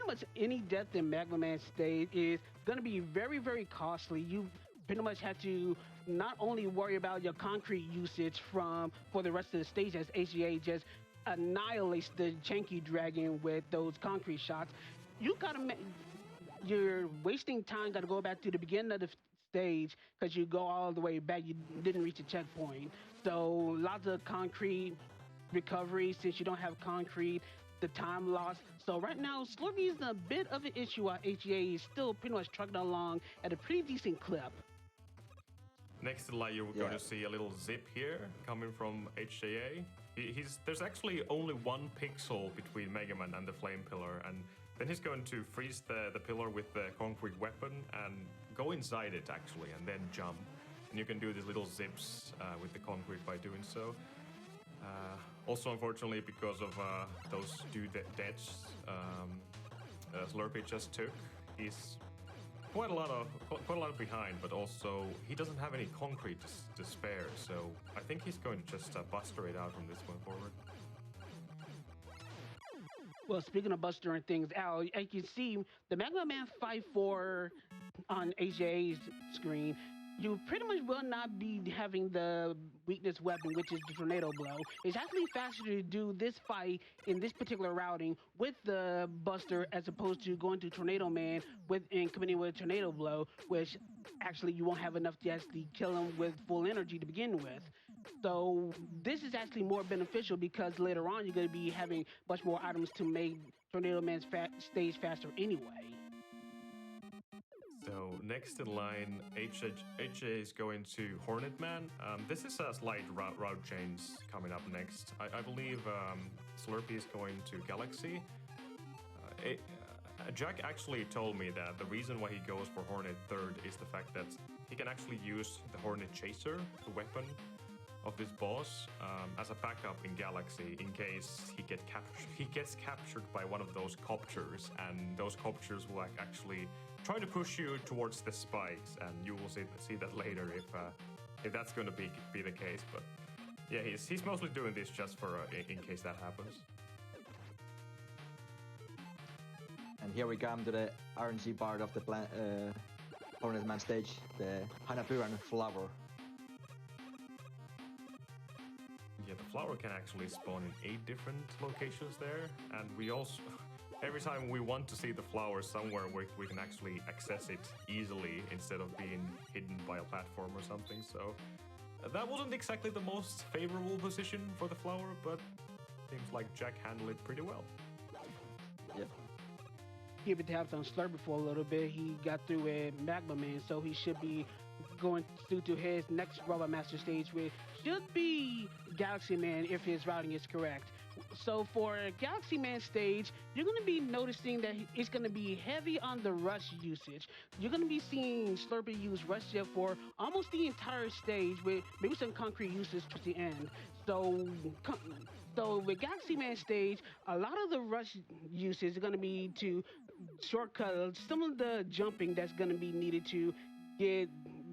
much any death in Magma Man stage is gonna be very, very costly. You pretty much have to not only worry about your concrete usage for the rest of the stage, as HGA just annihilates the Janky Dragon with those concrete shots. You're wasting time. Got to go back to the beginning of the stage because you go all the way back. You didn't reach a checkpoint. So lots of concrete recovery since you don't have concrete. The time loss. So right now, Slurpee is a bit of an issue while HGA is still pretty much trucking along at a pretty decent clip. Next to the light, you're going to see a little zip here coming from HJA. There's actually only 1 pixel between Mega Man and the flame pillar, and then he's going to freeze the pillar with the concrete weapon and go inside it actually, and then jump. And you can do these little zips with the concrete by doing so. Also, unfortunately, because of those 2 deaths Slurpee just took, he's quite a lot behind, but also he doesn't have any concrete to spare, so I think he's going to just buster it out from this point forward. Well, speaking of bustering things out, as you can see, the Magma Man Fight 4 on HJA's screen, you pretty much will not be having the weakness weapon, which is the Tornado Blow. It's actually faster to do this fight in this particular routing with the Buster as opposed to going to Tornado Man and committing with a Tornado Blow, which actually you won't have enough to actually kill him with full energy to begin with. So this is actually more beneficial because later on you're going to be having much more items to make Tornado Man's stage faster anyway. So next in line, HJ is going to Hornet Man. This is a slight route change coming up next. I believe Slurpee is going to Galaxy. Jack actually told me that the reason why he goes for Hornet third is the fact that he can actually use the Hornet Chaser, the weapon of this boss, as a backup in Galaxy in case he gets captured by one of those copters, and those copters will actually try to push you towards the spikes, and you will see that later if that's going to be the case. But yeah, he's mostly doing this just for in case that happens. And here we come to the RNG part of the Hornet Man stage, the Hanapuran flower. Yeah, the flower can actually spawn in 8 different locations there, and we also, every time we want to see the flower somewhere, we can actually access it easily instead of being hidden by a platform or something. So that wasn't exactly the most favorable position for the flower, but seems like Jack handled it pretty well. Yep. Give it tabs on Slurpee for a little bit. He got through a Magma Man, so he should be going through to his next Robot Master stage, which should be Galaxy Man if his routing is correct. So for Galaxy Man stage, you're going to be noticing that it's going to be heavy on the rush usage. You're going to be seeing Slurpee use Rush Jet for almost the entire stage, with maybe some concrete usage towards the end. So with Galaxy Man stage, a lot of the rush usage is going to be to shortcut some of the jumping that's going to be needed to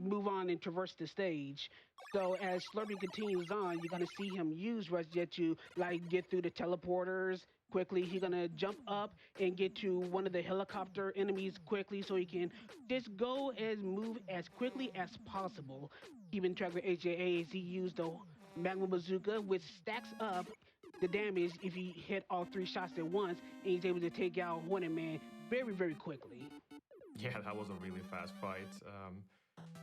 move on and traverse the stage. So as Slurpee continues on, you're gonna see him use Rush Jet to like get through the teleporters quickly. He's gonna jump up and get to one of the helicopter enemies quickly, so he can just move as quickly as possible. Keeping track with HJA as he used the Magma Bazooka, which stacks up the damage if he hit all 3 shots at once, and he's able to take out Hornet Man very, very quickly. Yeah, that was a really fast fight.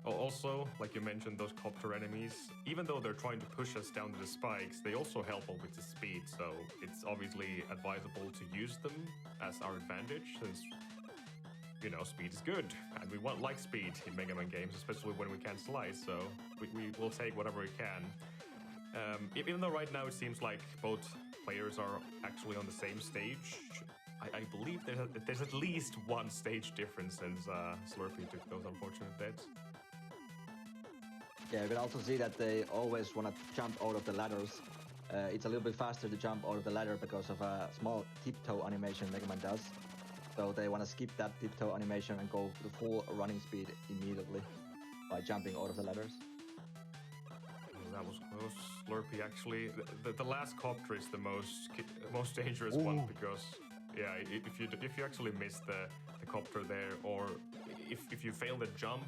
Also, like you mentioned, those copter enemies, even though they're trying to push us down to the spikes, they also help us with the speed, so it's obviously advisable to use them as our advantage, since, you know, speed is good, and we like speed in Mega Man games, especially when we can't slide, so we will take whatever we can. Even though right now it seems like both players are actually on the same stage, I believe there's at least one stage difference since Slurpee took those unfortunate deaths. Yeah, you can also see that they always want to jump out of the ladders. It's a little bit faster to jump out of the ladder because of a small tiptoe animation Mega Man does. So they want to skip that tiptoe animation and go to full running speed immediately by jumping out of the ladders. That was close. Slurpee actually, the last copter is the most dangerous one, because yeah, if you actually miss the copter there, or if you fail the jump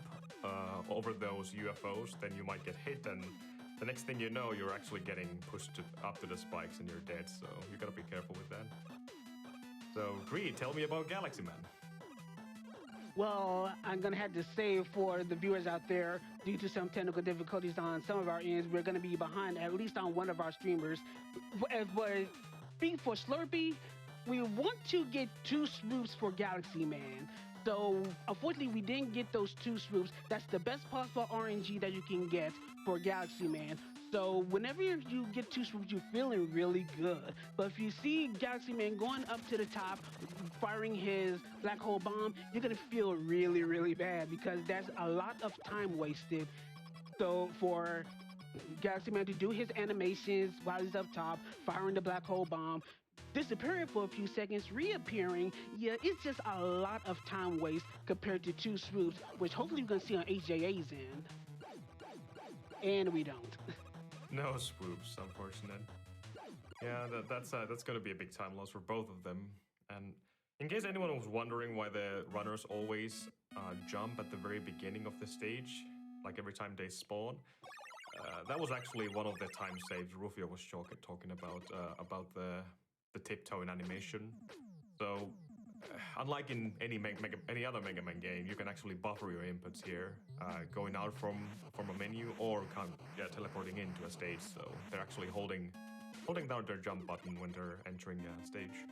over those UFOs, then you might get hit, and the next thing you know, you're actually getting pushed up to the spikes and you're dead, so you gotta be careful with that. So, Greed, tell me about Galaxy Man. Well, I'm going to have to say for the viewers out there, due to some technical difficulties on some of our ends, we're going to be behind at least on one of our streamers. But speaking for Slurpee, we want to get 2 swoops for Galaxy Man. So, unfortunately, we didn't get those 2 swoops. That's the best possible RNG that you can get for Galaxy Man. So, whenever you get 2 swoops, you're feeling really good. But if you see Galaxy Man going up to the top, firing his black hole bomb, you're going to feel really, really bad, because that's a lot of time wasted. So, for Galaxy Man to do his animations while he's up top, firing the black hole bomb, disappearing for a few seconds, reappearing, yeah, it's just a lot of time waste compared to 2 swoops, which hopefully we're going to see on HJA's end. And we don't. No swoops, unfortunate. Yeah, that's going to be a big time loss for both of them. And in case anyone was wondering why the runners always jump at the very beginning of the stage, like every time they spawn, that was actually one of the time saves Rufio was talking about the tiptoeing animation. So, unlike in any other Mega Man game, you can actually buffer your inputs here, going out from a menu or teleporting into a stage. So they're actually holding down their jump button when they're entering a stage.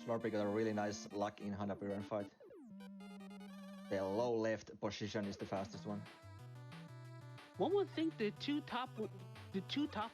Slurpee got a really nice luck in Hanapuran fight. the low left position is the fastest one. One would think the two top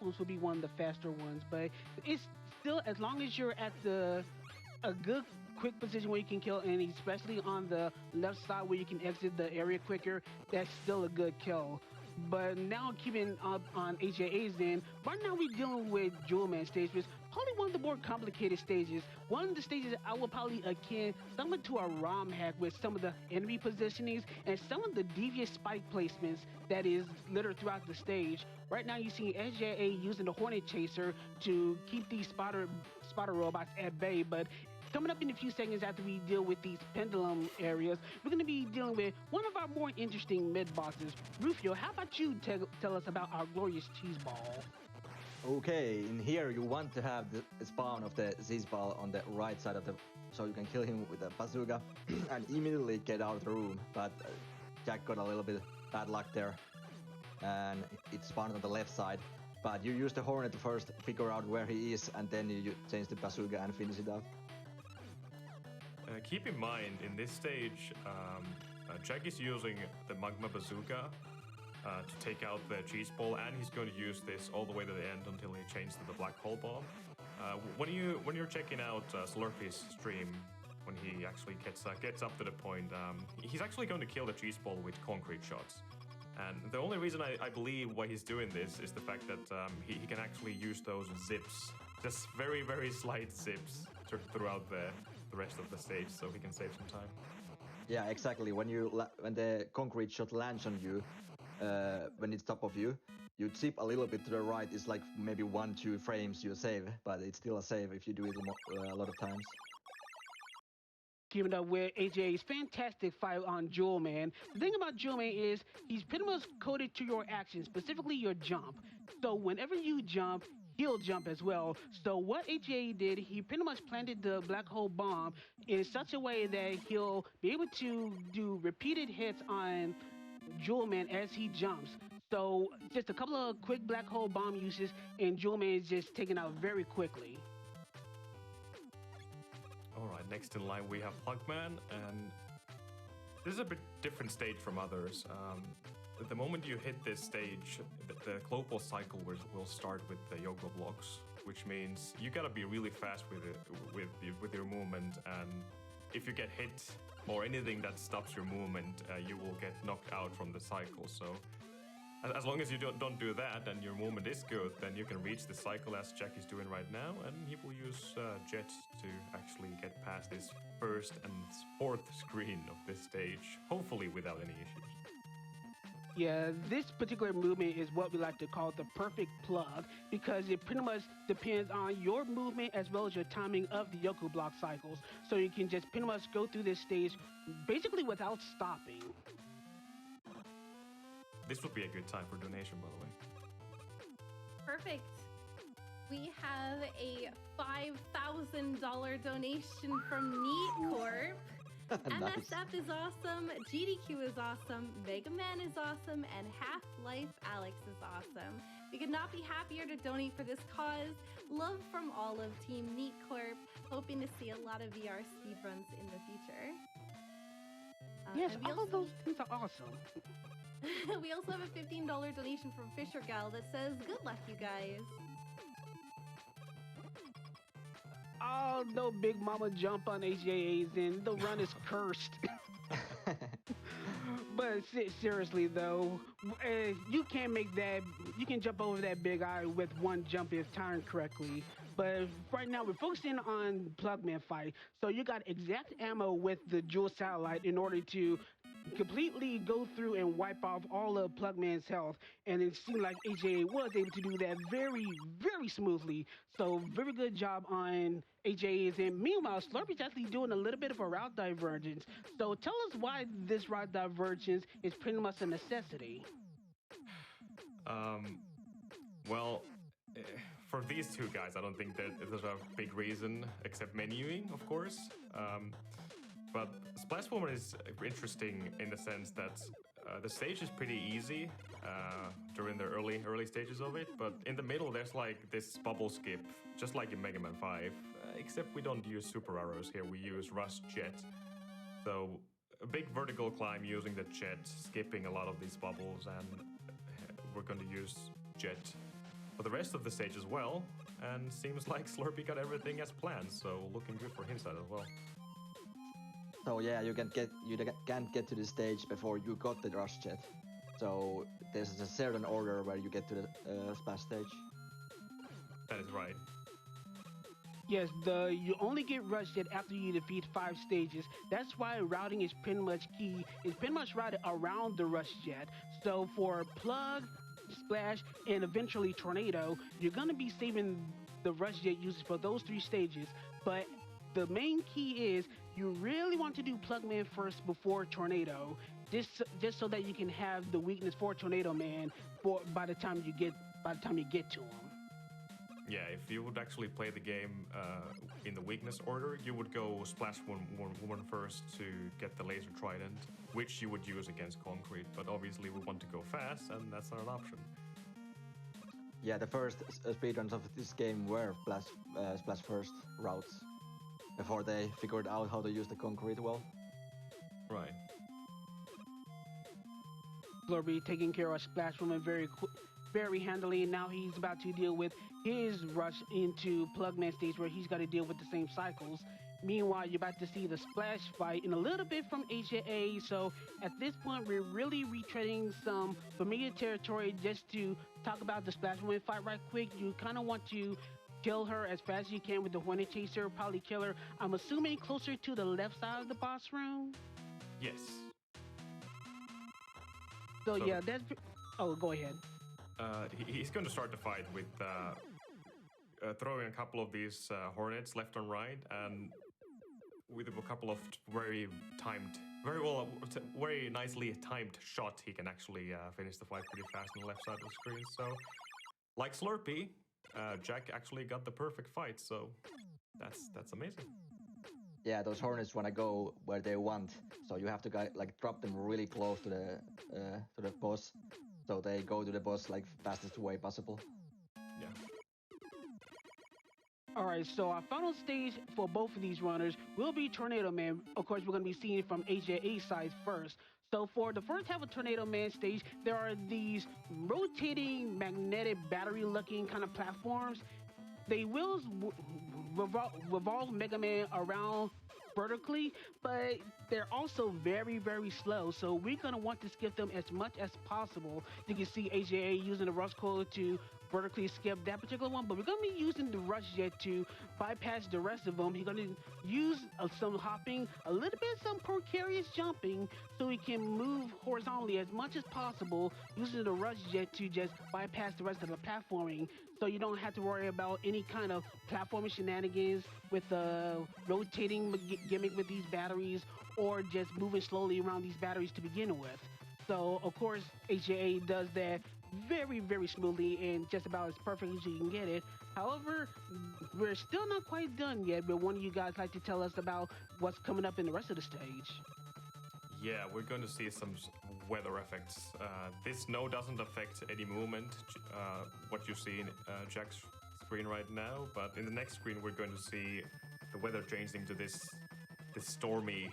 ones would be one of the faster ones, but it's still, as long as you're at a good quick position where you can kill, and especially on the left side where you can exit the area quicker, that's still a good kill. But now keeping up on HJA's end, right now we're dealing with Jewel Man stage, which is probably one of the more complicated stages. One of the stages I would probably akin somewhat to a ROM hack with some of the enemy positionings and some of the devious spike placements that is littered throughout the stage. Right now you see HJA using the Hornet Chaser to keep these spotter robots at bay, but coming up in a few seconds after we deal with these pendulum areas, we're going to be dealing with one of our more interesting mid-bosses. Rufio, how about you tell us about our glorious cheese ball? Okay, in here you want to have the spawn of the Zizbal on the right side of the, so you can kill him with a bazooka and immediately get out of the room. But Jack got a little bit bad luck there, and it spawned on the left side. But you use the Hornet to first figure out where he is, and then you change the bazooka and finish it off. Keep in mind, in this stage, Jack is using the Magma Bazooka to take out the cheese ball, and he's going to use this all the way to the end until he changes to the black hole bomb. When you're checking out Slurpy's stream, when he actually gets up to the point, he's actually going to kill the cheese ball with concrete shots. And the only reason I believe why he's doing this is the fact that he can actually use those zips, just very, very slight zips throughout the rest of the stage, so he can save some time. Yeah, exactly. When the concrete shot lands on you, when it's top of you, you zip a little bit to the right. It's like maybe 1-2 frames you save, but it's still a save if you do it a lot of times. Keeping up with AJ's fantastic fight on Jewel Man. The thing about Jewel Man is he's pretty much coded to your actions, specifically your jump. So whenever you jump, he'll jump as well. So what HJ did, he pretty much planted the black hole bomb in such a way that he'll be able to do repeated hits on Jewel Man as he jumps. So just a couple of quick black hole bomb uses and Jewel Man is just taken out very quickly. Alright, next in line we have Plugman, and this is a bit different stage from others. The moment you hit this stage, the global cycle will start with the Yoko blocks, which means you gotta be really fast with your movement, and if you get hit or anything that stops your movement, you will get knocked out from the cycle. So as long as you don't do that and your movement is good, then you can reach the cycle as Jack is doing right now, and he will use Jet to actually get past this first and fourth screen of this stage, hopefully without any issues. Yeah, this particular movement is what we like to call the perfect plug, because it pretty much depends on your movement as well as your timing of the Yoku block cycles. So you can just pretty much go through this stage basically without stopping. This would be a good time for donation, by the way. Perfect. We have a $5,000 donation from Neat Corp. Nice. MSF is awesome, GDQ is awesome, Mega Man is awesome, and Half-Life Alex is awesome. We could not be happier to donate for this cause. Love from all of Team Neat Corp. Hoping to see a lot of VR speedruns in the future. Yes, all of those things are awesome. We also have a $15 donation from Fisher Gal that says, "Good luck, you guys." Oh, no Big Mama jump on HJA's and the run is cursed. But seriously though, you can make that, you can jump over that big eye with one jump if timed correctly. But right now we're focusing on Plugman fight. So you got exact ammo with the Jewel Satellite in order to completely go through and wipe off all of Plugman's health, and it seemed like AJ was able to do that very, very smoothly. So very good job on AJ's. And meanwhile, Slurpy's actually doing a little bit of a route divergence. So tell us why this route divergence is pretty much a necessity. Well, for these two guys, I don't think that there's a big reason except menuing, of course. But Splashformer is interesting in the sense that the stage is pretty easy during the early stages of it, but in the middle there's like this bubble skip, just like in Mega Man 5, except we don't use super arrows here, we use Rush Jet. So a big vertical climb using the jet, skipping a lot of these bubbles, and we're going to use jet for the rest of the stage as well. And seems like Slurpee got everything as planned, so looking good for his side as well. So yeah, you can't get to the stage before you got the rush jet. So there's a certain order where you get to the splash stage. That is right. Yes, you only get rush jet after you defeat 5 stages. That's why routing is pretty much key. It's pretty much routed around the rush jet. So for Plug, Splash, and eventually Tornado, you're gonna be saving the rush jet uses for those 3 stages. But the main key is you really want to do Plug Man first before Tornado, just so that you can have the weakness for Tornado Man by the time you get to him. Yeah, if you would actually play the game in the weakness order, you would go Splash one first to get the Laser Trident, which you would use against Concrete, but obviously we want to go fast, and that's not an option. Yeah, the first speedruns of this game were Splash first routes, before they figured out how to use the Concrete well. Right. Slurpee taking care of Splash Woman very handily. Now he's about to deal with his rush into Plugman stage, where he's got to deal with the same cycles. Meanwhile, you're about to see the Splash fight in a little bit from HJA. So at this point, we're really retreading some familiar territory. Just to talk about the Splash Woman fight right quick, you kind of want to kill her as fast as you can with the Hornet Chaser, probably kill her, I'm assuming, closer to the left side of the boss room. Yes. So yeah, that's... Oh, go ahead. He's going to start the fight with throwing a couple of these Hornets left and right, and with a couple of very nicely timed shot, he can actually finish the fight pretty fast on the left side of the screen. So, like Slurpee, Jack actually got the perfect fight, so that's amazing. Yeah, those Hornets wanna go where they want, so you have to drop them really close to the boss, so they go to the boss like fastest way possible. Yeah. All right, so our final stage for both of these runners will be Tornado Man. Of course, we're going to be seeing it from HJA side first. So for the first half of Tornado Man stage, there are these rotating magnetic battery-looking kind of platforms. They will revolve Mega Man around vertically, but they're also very, very slow. So we're going to want to skip them as much as possible. You can see HJA using the rush code to vertically skip that particular one, but we're going to be using the rush jet to bypass the rest of them. He's going to use some hopping, a little bit some precarious jumping, so he can move horizontally as much as possible, using the rush jet to just bypass the rest of the platforming, so you don't have to worry about any kind of platforming shenanigans with the rotating gimmick with these batteries, or just moving slowly around these batteries to begin with. So of course HJA does that very, very smoothly and just about as perfect as you can get it. However, we're still not quite done yet, but one of you guys like to tell us about what's coming up in the rest of the stage. Yeah, we're going to see some weather effects. This snow doesn't affect any movement, what you see in Jack's screen right now, but in the next screen we're going to see the weather changing to this stormy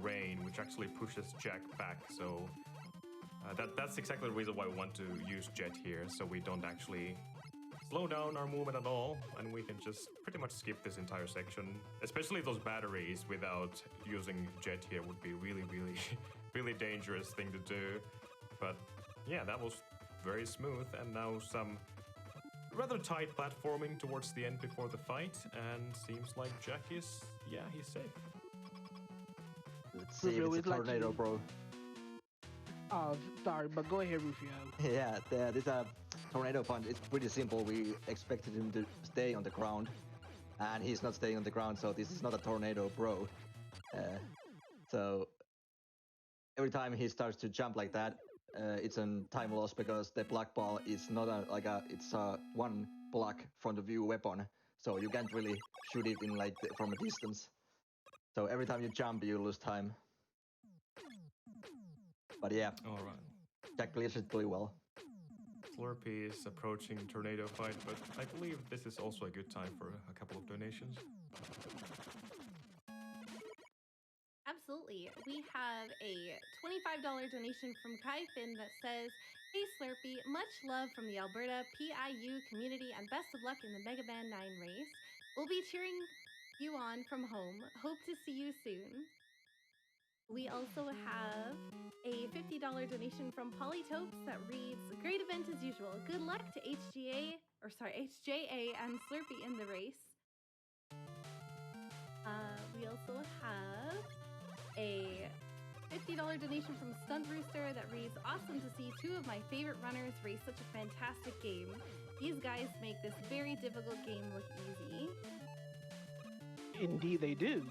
rain, which actually pushes Jack back. So that's exactly the reason why we want to use Jet here, so we don't actually slow down our movement at all, and we can just pretty much skip this entire section. Especially those batteries without using Jet here would be really, really, really dangerous thing to do. But yeah, that was very smooth, and now some rather tight platforming towards the end before the fight, and seems like Jack is, yeah, he's safe. Let's see if it's a tornado, bro. Oh, sorry, but go ahead, Rufio. Yeah, this tornado punch, it's pretty simple. We expected him to stay on the ground, and he's not staying on the ground, so this is not a tornado, bro. So every time he starts to jump like that, it's a time loss, because the block ball is not it's a one block front of view weapon, so you can't really shoot it in from a distance. So every time you jump, you lose time. But yeah, all right. Jack clears it really well. Slurpee is approaching tornado fight, but I believe this is also a good time for a couple of donations. Absolutely. we have a $25 donation from Kai Finn that says, "Hey Slurpee, much love from the Alberta PIU community and best of luck in the Mega Man 9 race. We'll be cheering you on from home. Hope to see you soon." We also have a $50 donation from Polytopes that reads, "Great event as usual. Good luck to HJA and Slurpee in the race." We also have a $50 donation from Stunt Rooster that reads, "Awesome to see two of my favorite runners race such a fantastic game. These guys make this very difficult game look easy." Indeed, they do.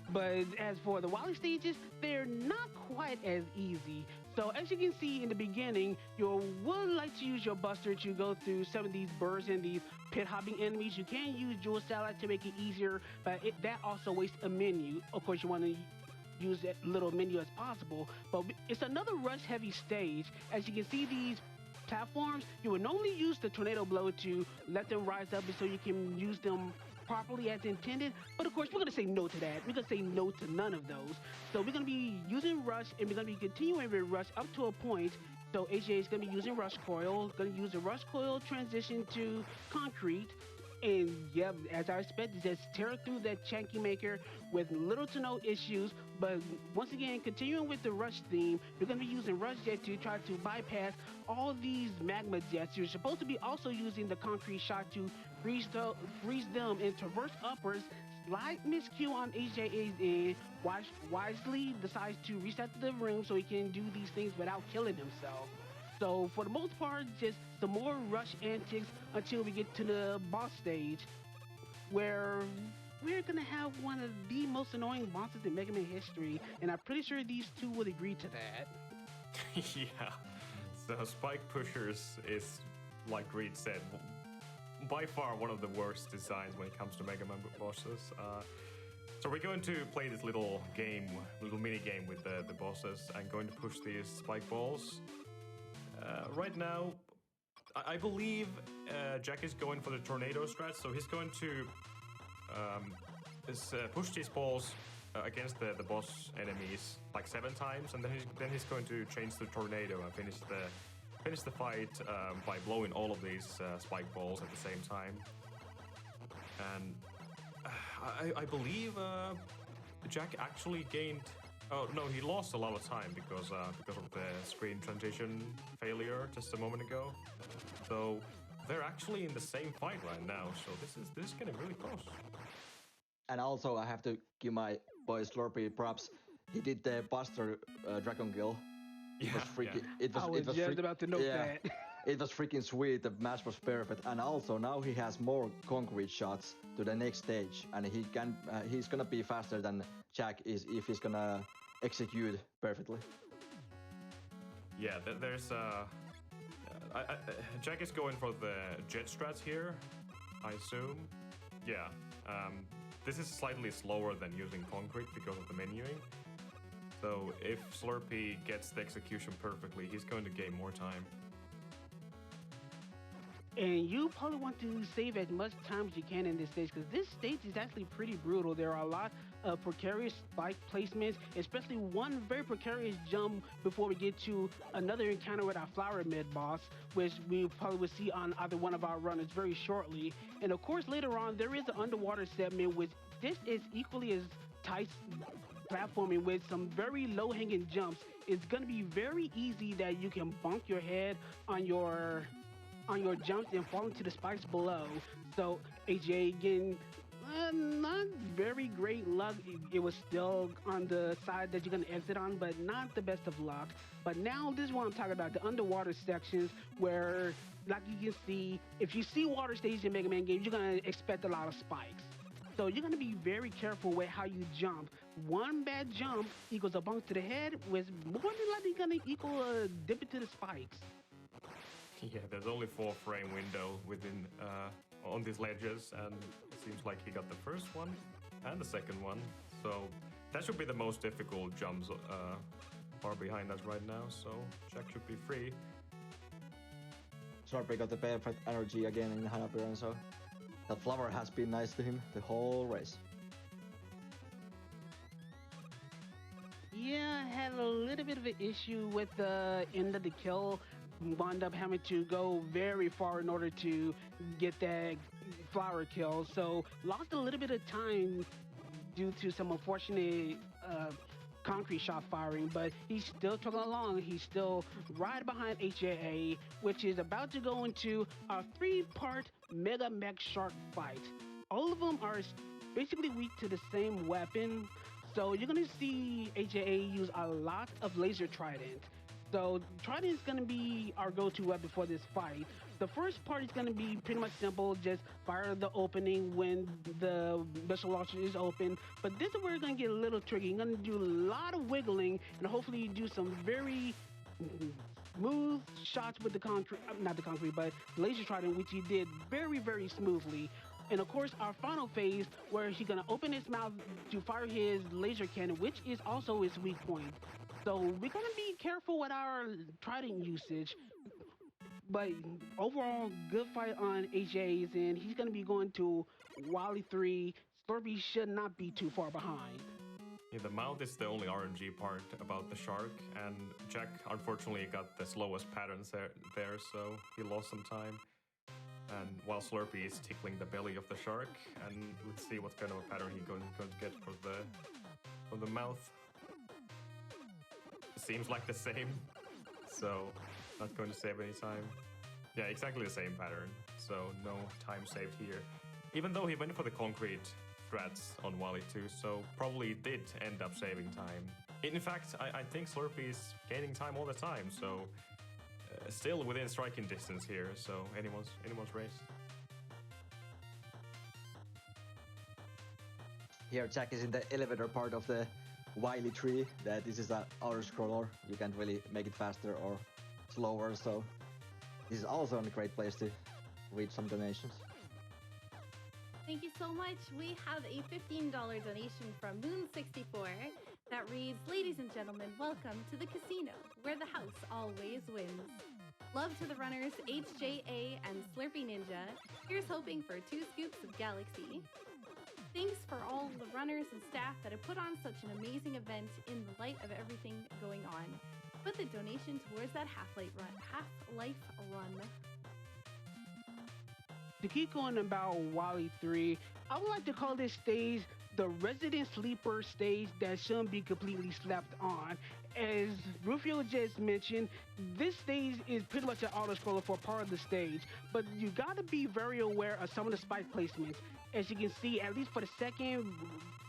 But as for the Wily stages, they're not quite as easy. So as you can see in the beginning, you would like to use your Buster to go through some of these bursts and these pit hopping enemies. You can use Jewel Salad to make it easier, but that also wastes a menu. Of course, you want to use that little menu as possible, but it's another rush heavy stage. As you can see, these platforms, you would normally use the tornado blow to let them rise up so you can use them properly as intended, but of course we're going to say no to that. We're going to say no to none of those. So we're going to be using Rush, and we're going to be continuing with Rush up to a point. So HJ is going to be using Rush Coil, going to use the Rush Coil transition to Concrete, and yeah, as I expected, just tear through that Chanky Maker with little to no issues. But once again, continuing with the Rush theme, we're going to be using Rush Jet to try to bypass all these Magma Jets. You're supposed to be also using the Concrete Shot to freeze them and traverse upwards. Slight miscue on HJA's end. Wisely decides to reset the room so he can do these things without killing himself. So for the most part, just some more Rush antics until we get to the boss stage, where we're gonna have one of the most annoying bosses in Mega Man history, and I'm pretty sure these two would agree to that. Yeah. So Spike Pushers is, like Reed said, by far one of the worst designs when it comes to Mega Man bosses. So we're going to play this little mini game with the bosses and going to push these spike balls. Right now, I believe Jack is going for the tornado strat, so he's going to push these balls against the boss enemies like 7 times, and then he's going to change the tornado and finish the fight by blowing all of these spike balls at the same time. And I believe Jack actually gained. Oh no, he lost a lot of time because of the screen transition failure just a moment ago. So they're actually in the same fight right now. So this is getting really close. And also, I have to give my boy Slurpee props. He did the Buster Dragon Kill. It was freaking. I was just about to note that. It was freaking sweet. The match was perfect, and also now he has more concrete shots to the next stage, and he's gonna be faster than Jack is if he's gonna execute perfectly. Yeah, there's Jack is going for the jet strats here, I assume. Yeah, this is slightly slower than using concrete because of the menuing. So if Slurpee gets the execution perfectly, he's going to gain more time. And you probably want to save as much time as you can in this stage, because this stage is actually pretty brutal. There are a lot of precarious spike placements, especially one very precarious jump before we get to another encounter with our Flower Mid boss, which we probably will see on either one of our runners very shortly. And of course, later on, there is an underwater segment, which this is equally as tight platforming with some very low-hanging jumps. It's going to be very easy that you can bonk your head on your jumps and fall into the spikes below. So HJ again, not very great luck. It was still on the side that you're going to exit on, but not the best of luck. But now this is what I'm talking about, the underwater sections where, like you can see, if you see water stages in Mega Man games, you're going to expect a lot of spikes. So you're going to be very careful with how you jump. One bad jump equals a bump to the head, with more than likely going to equal a dip into the spikes. Yeah, there's only 4-frame window within on these ledges, and it seems like he got the first one and the second one. So that should be the most difficult jumps far behind us right now. So Jack should be free. Slurpee got the perfect energy again in Hanabiran, so that flower has been nice to him the whole race. had a little bit of an issue with the end of the kill. Wound up having to go very far in order to get that flower kill. So lost a little bit of time due to some unfortunate concrete shot firing, but he's still trucking along. He's still right behind HJA, which is about to go into a 3-part Mega Mech Shark fight. All of them are basically weak to the same weapon, so you're going to see HJA use a lot of Laser Trident. So Trident is going to be our go-to weapon for this fight. The first part is going to be pretty much simple, just fire the opening when the missile launcher is open. But this is where it's going to get a little tricky. You're going to do a lot of wiggling, and hopefully you do some very smooth shots with the concrete, not the concrete, but Laser Trident, which he did very, very smoothly. And of course, our final phase, where he's going to open his mouth to fire his laser cannon, which is also his weak point. So we're going to be careful with our Trident usage. But overall, good fight on HJ's, and he's going to be going to Wily 3. Slurpee should not be too far behind. Yeah, the mouth is the only RNG part about the shark, and Jack unfortunately got the slowest patterns there, so he lost some time. And while Slurpee is tickling the belly of the shark, and let's see what kind of a pattern he's going to get for the mouth. Seems like the same, so not going to save any time. Yeah, exactly the same pattern, so no time saved here. Even though he went for the concrete threats on Wally 2, so probably did end up saving time. In fact, I think Slurpee is gaining time all the time, so still within striking distance here, so anyone's race. Here, Jack is in the elevator part of the Wily tree. That this is an auto-scroller. You can't really make it faster or slower, so this is also a great place to reach some donations. Thank you so much. We have a $15 donation from Moon64 that reads, "Ladies and gentlemen, welcome to the casino, where the house always wins. Love to the runners HJA and Slurpee Ninja. Here's hoping for 2 scoops of Galaxy. Thanks for all the runners and staff that have put on such an amazing event in the light of everything going on. Put the donation towards that Half-Life run." To keep going about Wally 3, I would like to call this stage the Resident Sleeper stage that shouldn't be completely slept on. As Rufio just mentioned, this stage is pretty much an auto-scroller for part of the stage, but you gotta be very aware of some of the spike placements. As you can see, at least for the second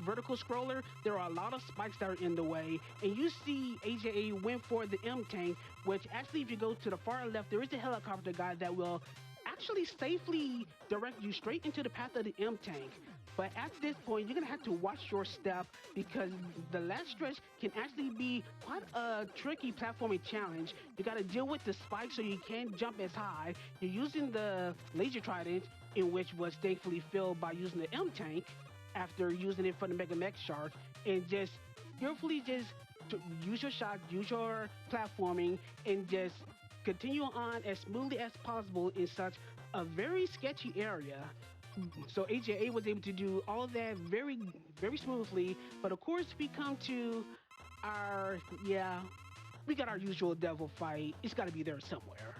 vertical scroller, there are a lot of spikes that are in the way, and you see AJA went for the M-Tank, which actually, if you go to the far left, there is a helicopter guy that will actually safely direct you straight into the path of the M-Tank. But at this point, you're going to have to watch your step, because the last stretch can actually be quite a tricky platforming challenge. You got to deal with the spikes so you can't jump as high. You're using the Laser Trident, in which was thankfully filled by using the M-Tank after using it for the Mega Mech Shark, and just carefully just use your shot, use your platforming, and just continue on as smoothly as possible in such a very sketchy area. So AJA was able to do all of that very, very smoothly. But of course, we come to our, we got our usual devil fight. It's got to be there somewhere.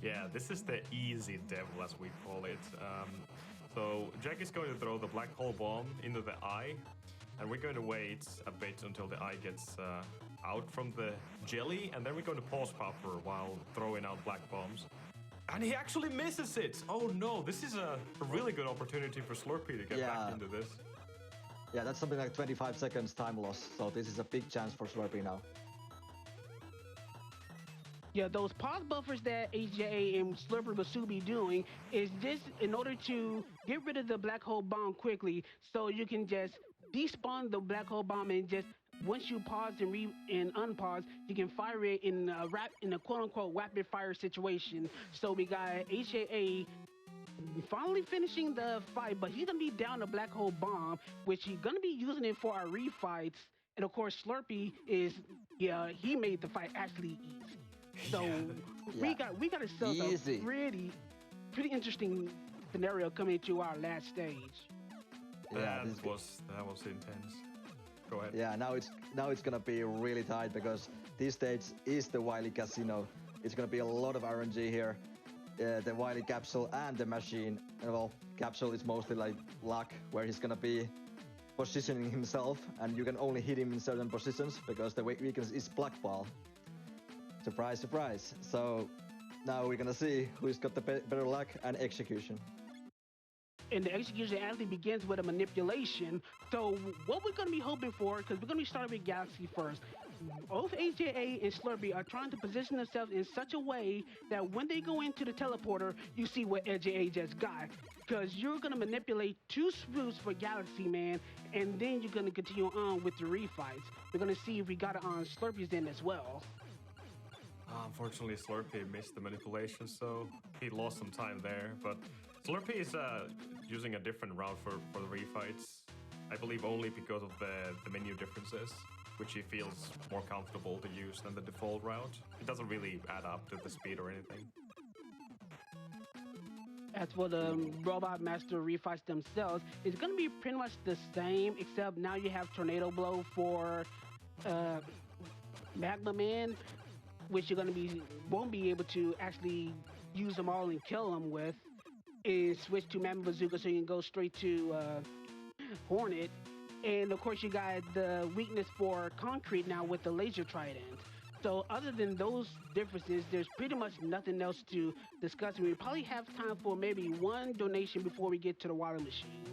Yeah, this is the easy devil, as we call it. So Jack is going to throw the black hole bomb into the eye, and we're going to wait a bit until the eye gets out from the jelly, and then we're going to pause popper while throwing out black bombs. And he actually misses it! Oh no, this is a really good opportunity for Slurpee to get back into this. Yeah, that's something like 25 seconds time loss, so this is a big chance for Slurpee now. Yeah, those pause buffers that HJA and Slurpee will soon be doing is just in order to get rid of the black hole bomb quickly, so you can just despawn the black hole bomb, and just once you pause and unpause, you can fire it in a quote-unquote rapid fire situation. So we got HJA finally finishing the fight, but he's gonna be down the black hole bomb, which he's gonna be using it for our refights. And of course, Slurpee is, he made the fight actually easy. So we got ourselves a pretty interesting scenario coming into our last stage. That was intense. Go ahead. Yeah, now it's gonna be really tight because this stage is the Wily Casino. It's gonna be a lot of RNG here. The Wily Capsule and the machine. Well, Capsule is mostly like luck, where he's gonna be positioning himself, and you can only hit him in certain positions because the weakness is Black Ball. Surprise, surprise. So now we're gonna see who's got the better luck and execution. And the execution actually begins with a manipulation. So what we're going to be hoping for, because we're going to be starting with Galaxy first. Both AJA and Slurpee are trying to position themselves in such a way that when they go into the teleporter, you see what AJA just got. Because you're going to manipulate 2 spoots for Galaxy Man, and then you're going to continue on with the refights. We're going to see if we got it on Slurpee's end as well. Unfortunately, Slurpee missed the manipulation, so he lost some time there. But Slurpee is using a different route for the refights. I believe only because of the menu differences, which he feels more comfortable to use than the default route. It doesn't really add up to the speed or anything. As for the Robot Master refights themselves, it's going to be pretty much the same, except now you have Tornado Blow for Magma Man, which you're going to won't be able to actually use them all and kill them with. Is switch to Magma Bazooka so you can go straight to Hornet. And of course you got the weakness for Concrete now with the Laser Trident. So other than those differences, there's pretty much nothing else to discuss. We probably have time for maybe one donation before we get to the water machine.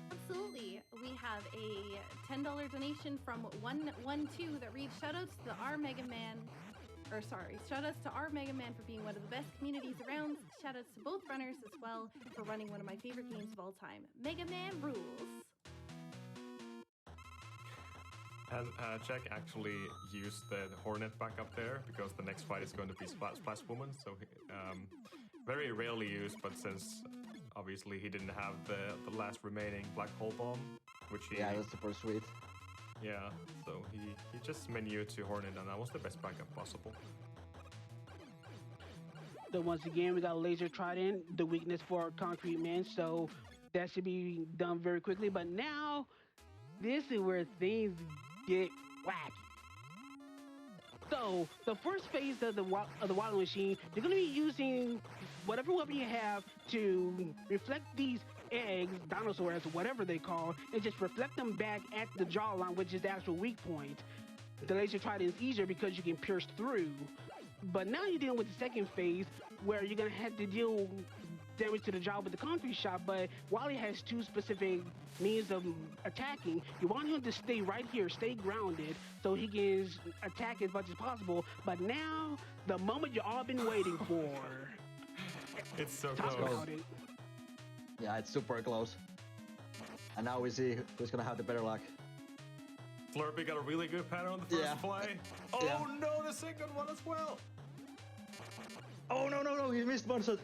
Absolutely. We have a $10 donation from 112 that reads, shoutouts to our Mega Man. Shoutouts to our Mega Man for being one of the best communities around. Shoutouts to both runners as well for running one of my favorite games of all time. Mega Man rules. Jack actually used the Hornet back up there because the next fight is going to be Splash Woman, so very rarely used, but since obviously he didn't have the last remaining Black Hole Bomb, which he... Yeah, that's super sweet. Yeah, so he just menued to Hornet, and that was the best backup possible. So once again, we got Laser Trident, the weakness for Concrete Man, so that should be done very quickly. But now, this is where things get wacky. So the first phase of the water machine, you're going to be using whatever weapon you have to reflect these eggs, dinosaurs, whatever they call, and just reflect them back at the jawline, which is the actual weak point. The Laser Trident is easier because you can pierce through. But now you're dealing with the second phase where you're going to have to deal damage to the jaw with the concrete shot, but Wily has 2 specific means of attacking. You want him to stay right here, stay grounded, so he can attack as much as possible. But now, the moment you've all been waiting for. It's so close. Yeah, it's super close. And now we see who's gonna have the better luck. Slurpee got a really good pattern on the first play. Oh no, the second one as well. Oh no, he missed one shot.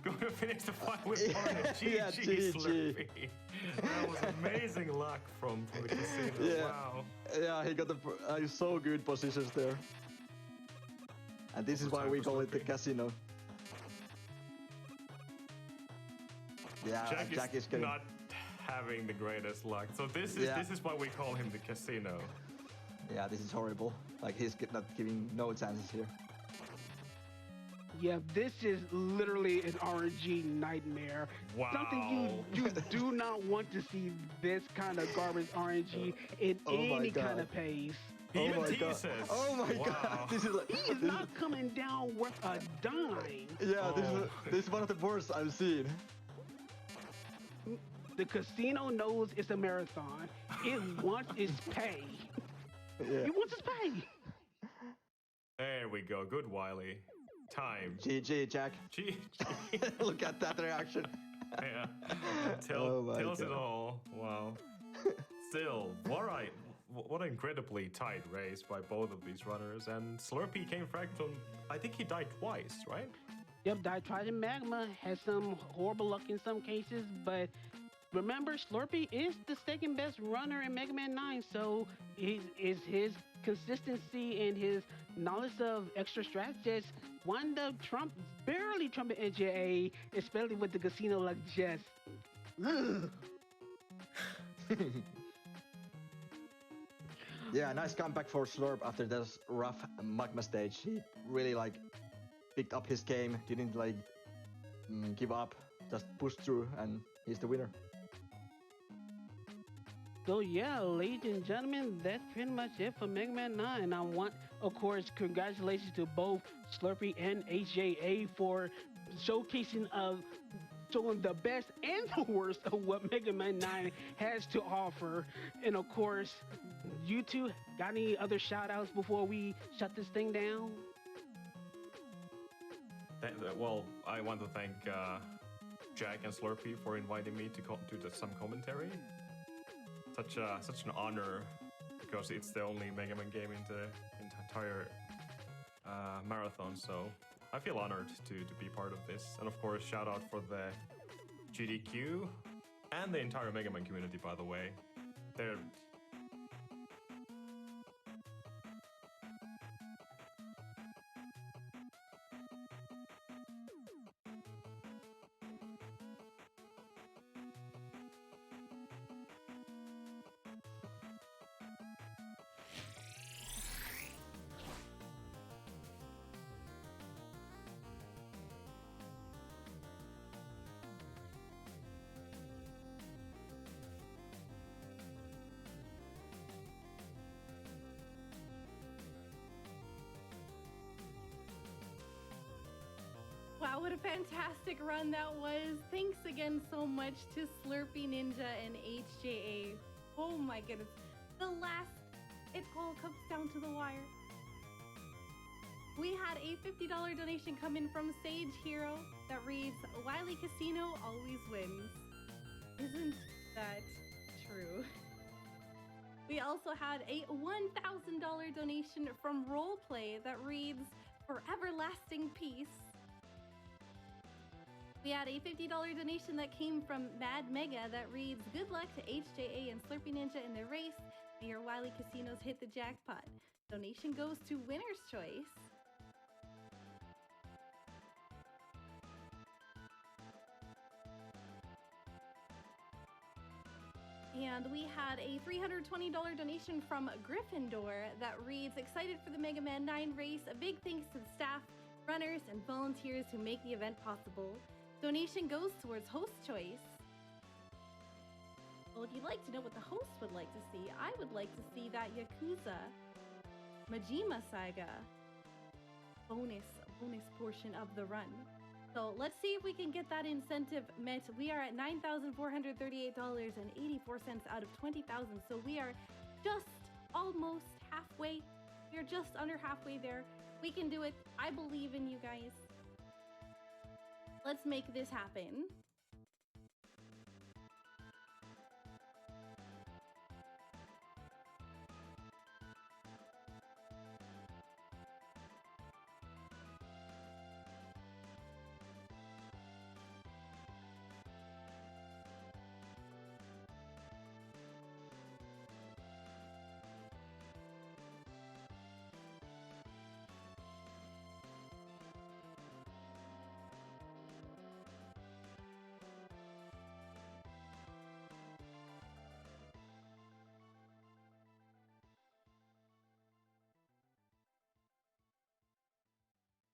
Going to finish the fight with Hornet. GG, Slurpee. That was amazing luck from the casino. Yeah. Wow. Yeah, he got the so good positions there. And this is why we call it the casino. Yeah, Jack is getting... not having the greatest luck. So this is why we call him the casino. Yeah, this is horrible. Like he's not giving no chances here. Yeah, this is literally an RNG nightmare. Wow. Something you do not want to see this kind of garbage RNG in any kind of pace. He even teases. Oh my god. This is like, he is not coming down worth a dime. Yeah, this is one of the worst I've seen. The casino knows it's a marathon. It wants its pay. Yeah. It wants its pay. There we go. Good Wily. Time. GG, Jack. GG. Look at that reaction. Yeah. Tells it all. Wow. Still, what an incredibly tight race by both of these runners. And Slurpee came fractured on, I think he died twice, right? Yep, Trident Magma has some horrible luck in some cases, but remember, Slurpee is the second best runner in Mega Man 9, so is his consistency and his knowledge of extra strats just wound up barely trumping NJA, especially with the casino luck just. Yeah, nice comeback for Slurp after this rough magma stage. He really like picked up his game, didn't like give up, just pushed through, and he's the winner. So yeah, ladies and gentlemen, that's pretty much it for Mega Man 9. I want, of course, congratulations to both Slurpee and HJA for showcasing showing the best and the worst of what Mega Man 9 has to offer. And of course, you two, got any other shout outs before we shut this thing down? Well, I want to thank Jack and Slurpee for inviting me to do some commentary. Such an honor, because it's the only Mega Man game in the entire marathon, so I feel honored to be part of this. And of course, shout out for the GDQ and the entire Mega Man community, by the way. They're Wow, what a fantastic run that was. Thanks again so much to Slurpee Ninja and HJA. Oh my goodness. The last, it all comes down to the wire. We had a $50 donation come in from Sage Hero that reads, Wily Casino always wins. Isn't that true? We also had a $1,000 donation from Roleplay that reads, For Everlasting Peace. We had a $50 donation that came from Mad Mega that reads, Good luck to HJA and Slurpee Ninja in their race. May your Wily Casinos hit the jackpot. Donation goes to Winner's Choice. And we had a $320 donation from Gryffindor that reads, Excited for the Mega Man 9 race. A big thanks to the staff, runners, and volunteers who make the event possible. Donation goes towards host choice. Well, if you'd like to know what the host would like to see, I would like to see that Yakuza Majima Saga bonus portion of the run. So let's see if we can get that incentive met. We are at $9,438.84 out of 20,000. So we are just almost halfway. We're just under halfway there. We can do it. I believe in you guys. Let's make this happen.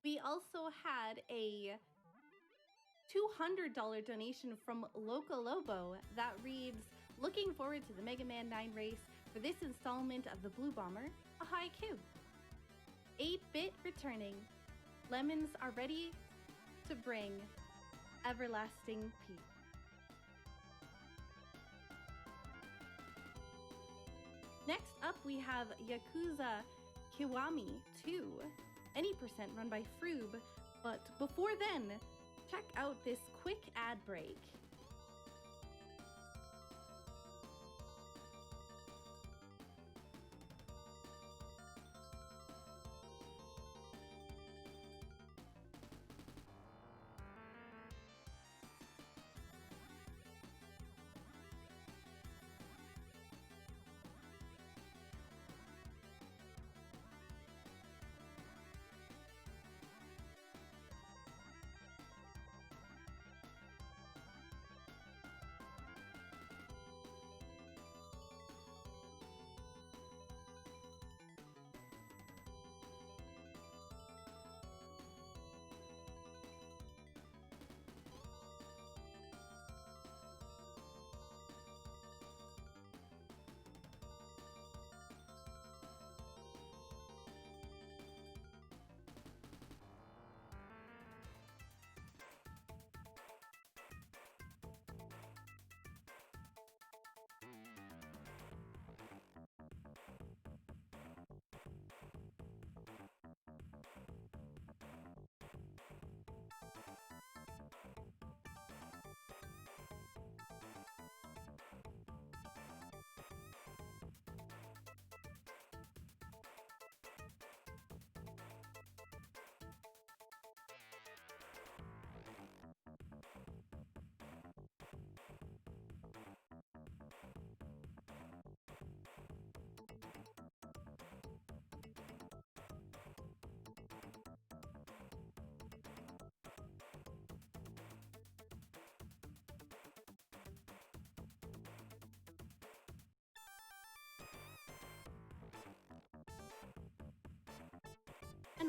We also had a $200 donation from Loco Lobo that reads, Looking forward to the Mega Man 9 race for this installment of the Blue Bomber, a haiku. 8-bit returning. Lemons are ready to bring everlasting peace. Next up, we have Yakuza Kiwami 2. Any percent run by Froob, but before then, check out this quick ad break.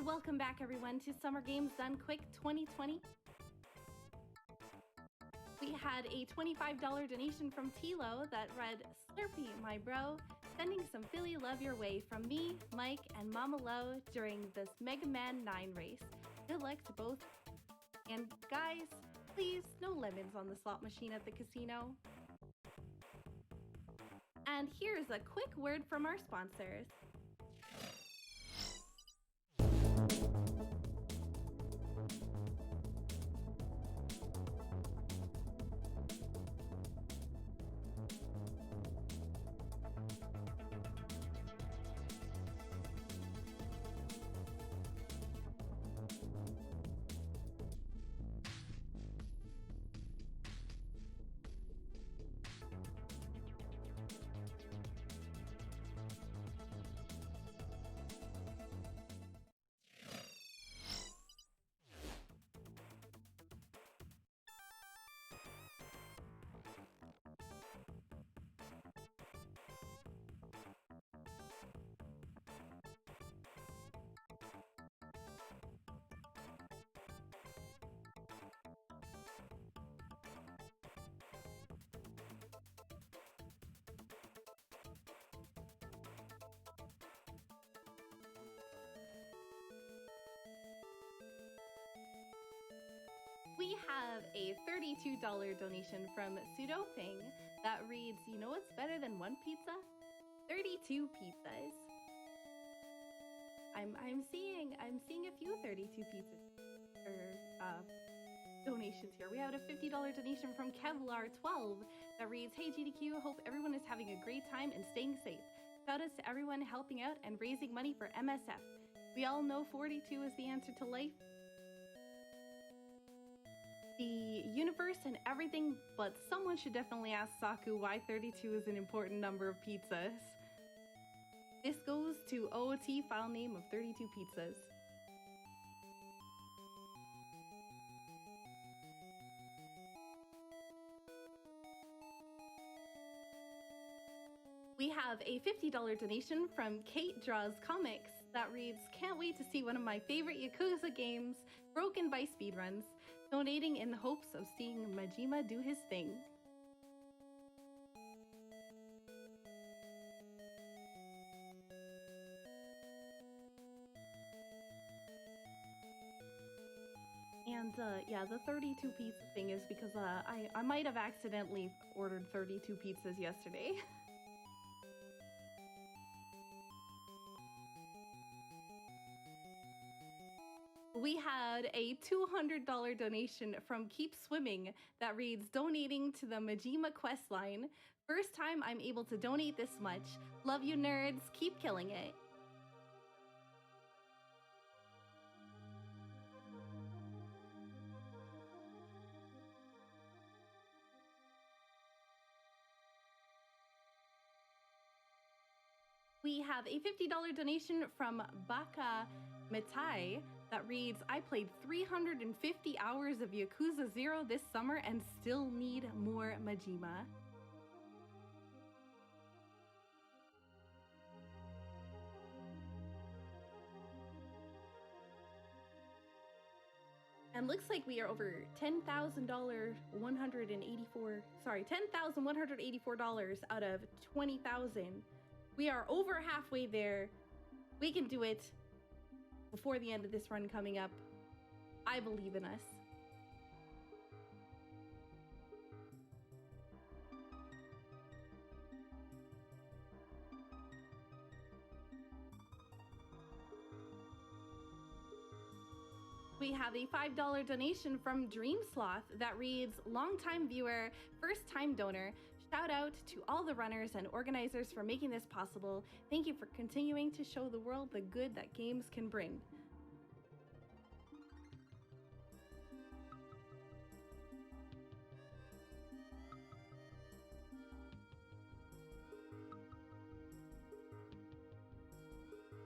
Welcome back, everyone, to Summer Games Done Quick 2020. We had a $25 donation from Tilo that read, Slurpee, my bro, sending some Philly love your way from me, Mike, and Mama Lo during this Mega Man 9 race. Good luck to both. And guys, please, no lemons on the slot machine at the casino. And here's a quick word from our sponsors. We have a $32 donation from Pseudofing that reads, you know what's better than one pizza? 32 pizzas. I'm seeing a few 32 pizzas donations here. We have a $50 donation from Kevlar12 that reads, hey GDQ, hope everyone is having a great time and staying safe. Shout outs to everyone helping out and raising money for MSF. We all know 42 is the answer to life, the universe, and everything, but someone should definitely ask Saku why 32 is an important number of pizzas. This goes to OOT file name of 32 pizzas. We have a $50 donation from Kate Draws Comics that reads, can't wait to see one of my favorite Yakuza games broken by speedruns. Donating in the hopes of seeing Majima do his thing. And yeah, the 32 pizza thing is because I might have accidentally ordered 32 pizzas yesterday. We had a $200 donation from Keep Swimming that reads, donating to the Majima questline. First time I'm able to donate this much. Love you nerds, keep killing it. We have a $50 donation from Baka Mitai that reads, I played 350 hours of Yakuza 0 this summer and still need more Majima. And looks like we are over $10,184 out of 20,000. We are over halfway there. We can do it before the end of this run coming up. I believe in us. We have a $5 donation from Dream Sloth that reads, longtime viewer, first time donor. Shout out to all the runners and organizers for making this possible. Thank you for continuing to show the world the good that games can bring.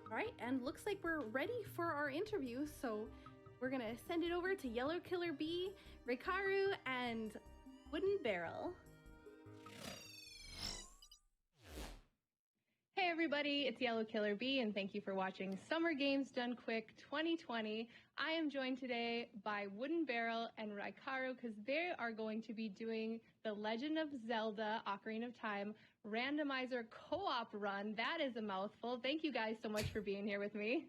All right, and looks like we're ready for our interview, so we're gonna send it over to Yellow Killer Bee, Rikaru, and Wooden Barrel. Hey everybody, it's Yellow Killer Bee, and thank you for watching Summer Games Done Quick 2020. I am joined today by Wooden Barrel and Raikaru because they are going to be doing the Legend of Zelda Ocarina of Time randomizer co-op run. That is a mouthful. Thank you guys so much for being here with me.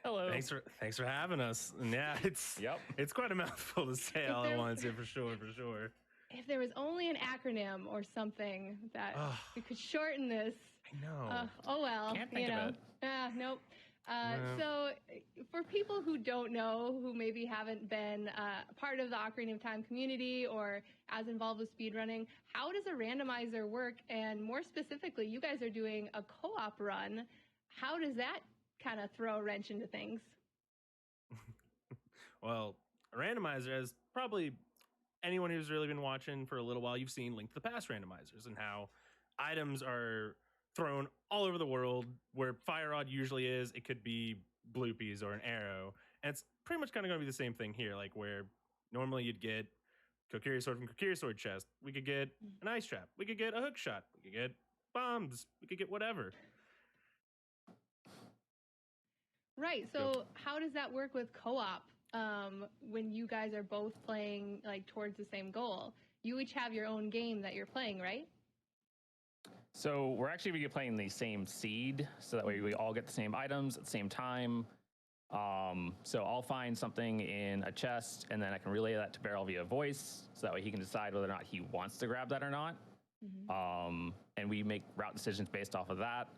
Hello. Thanks for having us. And yeah, it's quite a mouthful to say all at once. Yeah, for sure. If there was only an acronym or something that we could shorten this. I know. Oh well. Can't think of it. Nope. No. So for people who don't know, who maybe haven't been part of the Ocarina of Time community or as involved with speedrunning, how does a randomizer work? And more specifically, you guys are doing a co-op run. How does that kind of throw a wrench into things? Well, a randomizer, as probably anyone who's really been watching for a little while, you've seen Link to the Past randomizers and how items are thrown all over the world. Where Fire Rod usually is, it could be Bloopies or an arrow. And it's pretty much kind of going to be the same thing here, like where normally you'd get Kokiri Sword from Kokiri Sword chest. We could get an ice trap. We could get a hook shot. We could get bombs. We could get whatever. Right. So how does that work with co-op when you guys are both playing like towards the same goal? You each have your own game that you're playing, right? So we're actually going to be playing the same seed, so that way we all get the same items at the same time. So I'll find something in a chest, and then I can relay that to Barrel via voice, so that way he can decide whether or not he wants to grab that or not. And we make route decisions based off of that,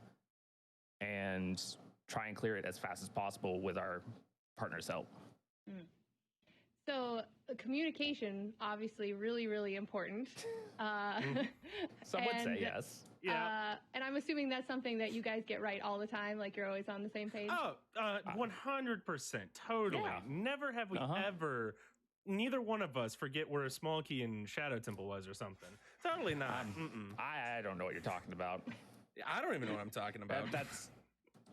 and try and clear it as fast as possible with our partner's help. So communication, obviously, really, really important. Some would say yes. Yeah. And I'm assuming that's something that you guys get right all the time, like you're always on the same page? 100%. Totally. Yeah. Never have we ever, neither one of us forget where a small key in Shadow Temple was or something. Totally not. I don't know what you're talking about. I don't even know what I'm talking about. That's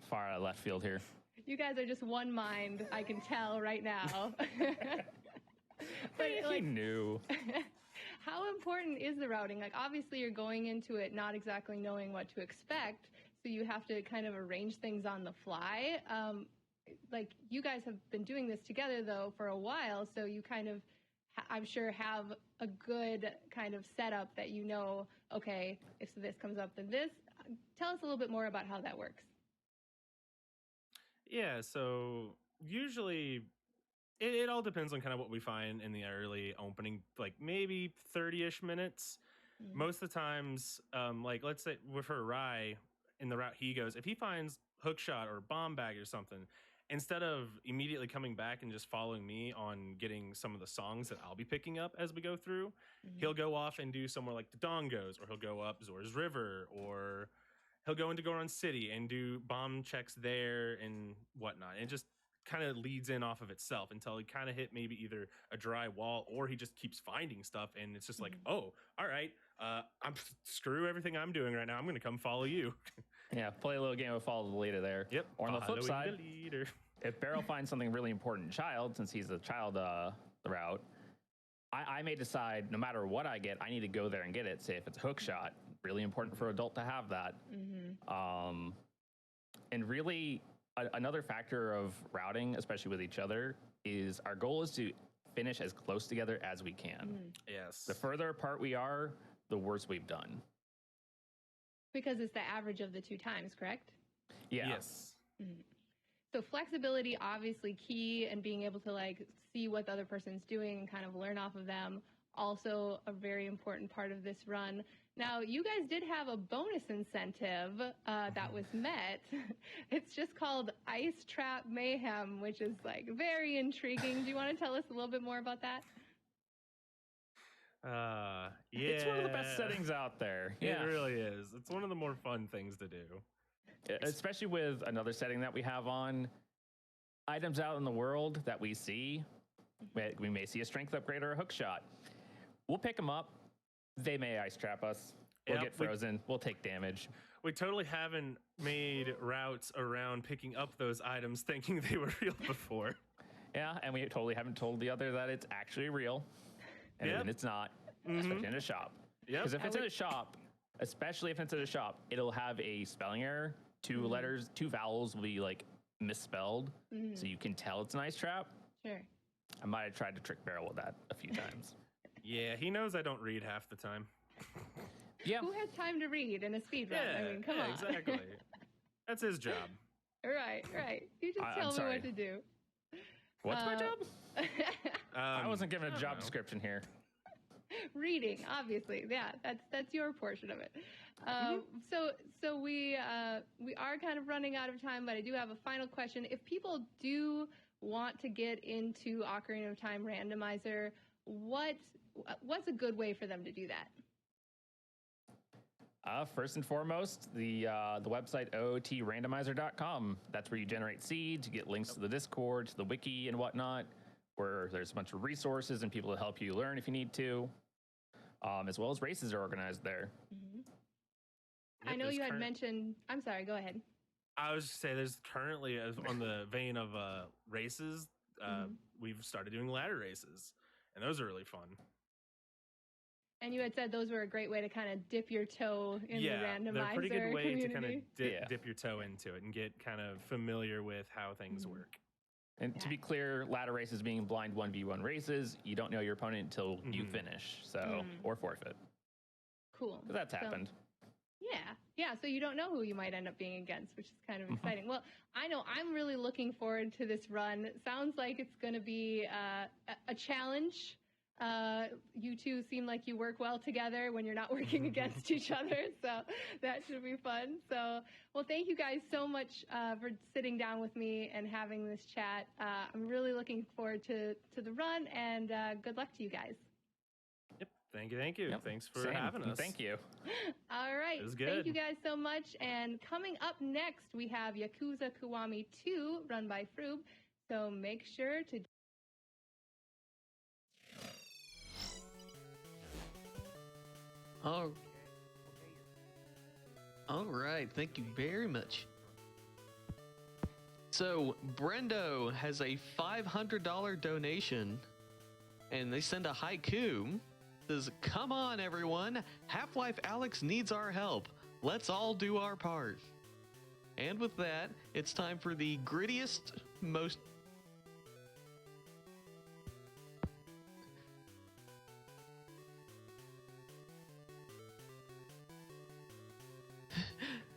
far out of left field here. You guys are just one mind, I can tell right now. But he knew. How important is the routing? Like, obviously, you're going into it not exactly knowing what to expect, so you have to kind of arrange things on the fly. Like, you guys have been doing this together, though, for a while, so you kind of, I'm sure, have a good kind of setup that you know, okay, if this comes up, then this. Tell us a little bit more about how that works. Yeah, so usually it all depends on kind of what we find in the early opening, like maybe 30-ish minutes. Most of the times, like let's say with her Rai, in the route he goes, if he finds hookshot or bomb bag or something, instead of immediately coming back and just following me on getting some of the songs that I'll be picking up as we go through, he'll go off and do somewhere like the Dongos, or he'll go up Zora's River, or he'll go into Goron City and do bomb checks there and whatnot. And it just kind of leads in off of itself until he kind of hit maybe either a dry wall, or he just keeps finding stuff. And it's just like, oh, all right, I'm screw everything I'm doing right now. I'm going to come follow you. Yeah, play a little game of follow the leader there. Yep. Or on the flip Following side, the leader. If Barrel finds something really important child, since he's the child route, I may decide no matter what I get, I need to go there and get it. Say if it's a hook shot, really important for adult to have that. And really, another factor of routing, especially with each other, is our goal is to finish as close together as we can. Yes. The further apart we are, the worse we've done. Because it's the average of the two times, correct? Yeah. Yes. So flexibility, obviously key, and being able to like see what the other person's doing and kind of learn off of them, also a very important part of this run. Now, you guys did have a bonus incentive that was met. It's just called Ice Trap Mayhem, which is like very intriguing. Do you want to tell us a little bit more about that? Yeah. It's one of the best settings out there. It really is. It's one of the more fun things to do. Especially with another setting that we have on, items out in the world that we see, we may see a strength upgrade or a hook shot. We'll pick them up. They may ice trap us. We'll get frozen. We'll take damage. We totally haven't made routes around picking up those items thinking they were real before. Yeah, and we totally haven't told the other that it's actually real. And then it's not, especially in a shop. Because if it's in a shop, especially if it's at a shop, it'll have a spelling error. Two letters, two vowels will be like misspelled, so you can tell it's an ice trap. Sure. I might have tried to trick Barrel with that a few times. Yeah, he knows I don't read half the time. Yeah. Who has time to read in a speed run? I mean, come on. Exactly. That's his job. Right. You just tell me what to do. What's my job? I wasn't given a job description here. Reading, obviously. Yeah, that's your portion of it. So we are kind of running out of time, but I do have a final question. If people do want to get into Ocarina of Time Randomizer, what's a good way for them to do that? First and foremost, the website ootrandomizer.com. That's where you generate seeds, you get links to the Discord, to the wiki and whatnot, where there's a bunch of resources and people to help you learn if you need to, as well as races are organized there. I know you had mentioned... I'm sorry, go ahead. I was just saying, there's currently, on the vein of races, we've started doing ladder races, and those are really fun. And you had said those were a great way to kind of dip your toe in the randomizer they're a pretty good way community. to kind of dip your toe into it and get kind of familiar with how things work. And to be clear, ladder races being blind 1v1 races, you don't know your opponent until you finish, so or forfeit. Cool. That's happened. Yeah, so you don't know who you might end up being against, which is kind of exciting. Well, I know I'm really looking forward to this run. It sounds like it's going to be a challenge. You two seem like you work well together when you're not working against each other, so that should be fun. So, well, thank you guys so much for sitting down with me and having this chat. I'm really looking forward to the run, and good luck to you guys. Yep. Thank you. Yep. Thanks for having us. Thank you. All right. It was good. Thank you guys so much. And coming up next, we have Yakuza Kiwami 2, run by Froob. So make sure to... All right, thank you very much. So, Brendo has a $500 donation, and they send a haiku. Says, "Come on, everyone! Half-Life Alex needs our help. Let's all do our part." And with that, it's time for the grittiest, most...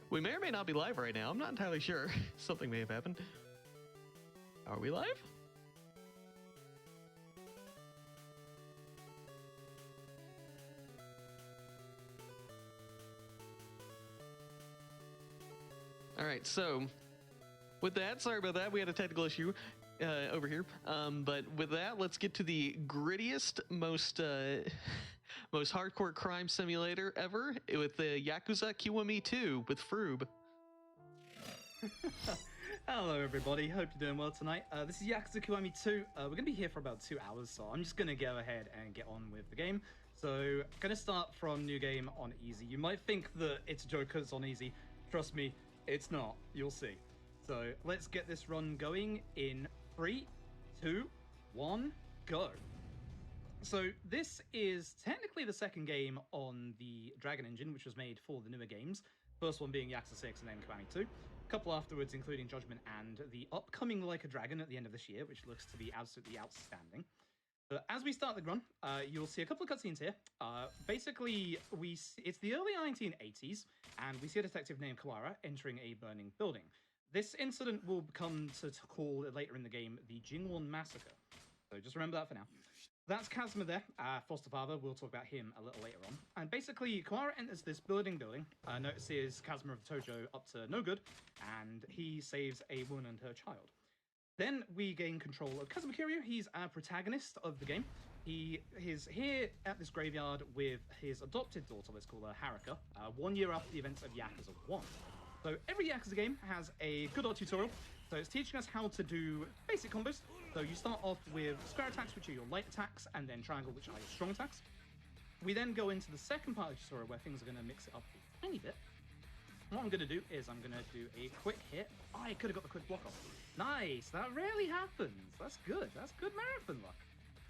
We may or may not be live right now. I'm not entirely sure. Something may have happened. Are we live? All right, so with that, sorry about that. We had a technical issue over here. But with that, let's get to the grittiest, most hardcore crime simulator ever with the Yakuza Kiwami 2 with Froob. Hello everybody, hope you're doing well tonight. This is Yakuza Kiwami 2. We're going to be here for about 2 hours, so I'm just going to go ahead and get on with the game. So, going to start from new game on easy. You might think that it's a joke because it's on easy. Trust me, it's not. You'll see. So, let's get this run going in 3, 2, 1, go. So this is technically the second game on the Dragon Engine, which was made for the newer games. First one being Yakuza 6 and then Kiwami 2. A couple afterwards, including Judgment and the upcoming Like a Dragon at the end of this year, which looks to be absolutely outstanding. But as we start the run, you'll see a couple of cutscenes here. Basically, it's the early 1980s, and we see a detective named Kawara entering a burning building. This incident will come to call later in the game the Jingwon Massacre. So just remember that for now. That's Kazuma there, foster father. We'll talk about him a little later on. And basically, Kawara enters this building, notices Kazuma of Tojo up to no good, and he saves a woman and her child. Then we gain control of Kazuma Kiryu. He's our protagonist of the game. He is here at this graveyard with his adopted daughter, let's call her Haruka, 1 year after the events of Yakuza 1. So every Yakuza game has a good art tutorial. So it's teaching us how to do basic combos. So you start off with square attacks, which are your light attacks, and then triangle, which are your strong attacks. We then go into the second part of the tutorial where things are going to mix it up a tiny bit. What I'm going to do is I'm going to do a quick hit. Oh, I could have got the quick block off. Nice, that rarely happens. That's good marathon luck.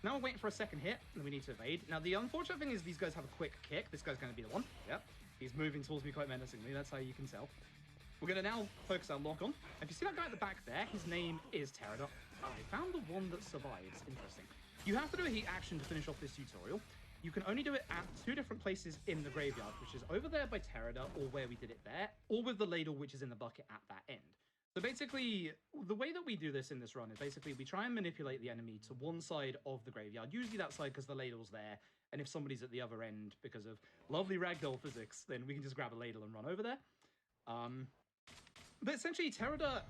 Now we're waiting for a second hit, and we need to evade. Now the unfortunate thing is these guys have a quick kick. This guy's going to be the one. Yep. He's moving towards me quite menacingly, that's how you can tell. We're going to now focus our lock on. If you see that guy at the back there, his name is Pterodot. I found the one that survives. Interesting. You have to do a heat action to finish off this tutorial. You can only do it at 2 different places in the graveyard, which is over there by Pterodot, or where we did it there, or with the ladle, which is in the bucket at that end. So basically, the way that we do this in this run is basically we try and manipulate the enemy to one side of the graveyard, usually that side because the ladle's there, and if somebody's at the other end because of lovely ragdoll physics, then we can just grab a ladle and run over there. But essentially, Pterodot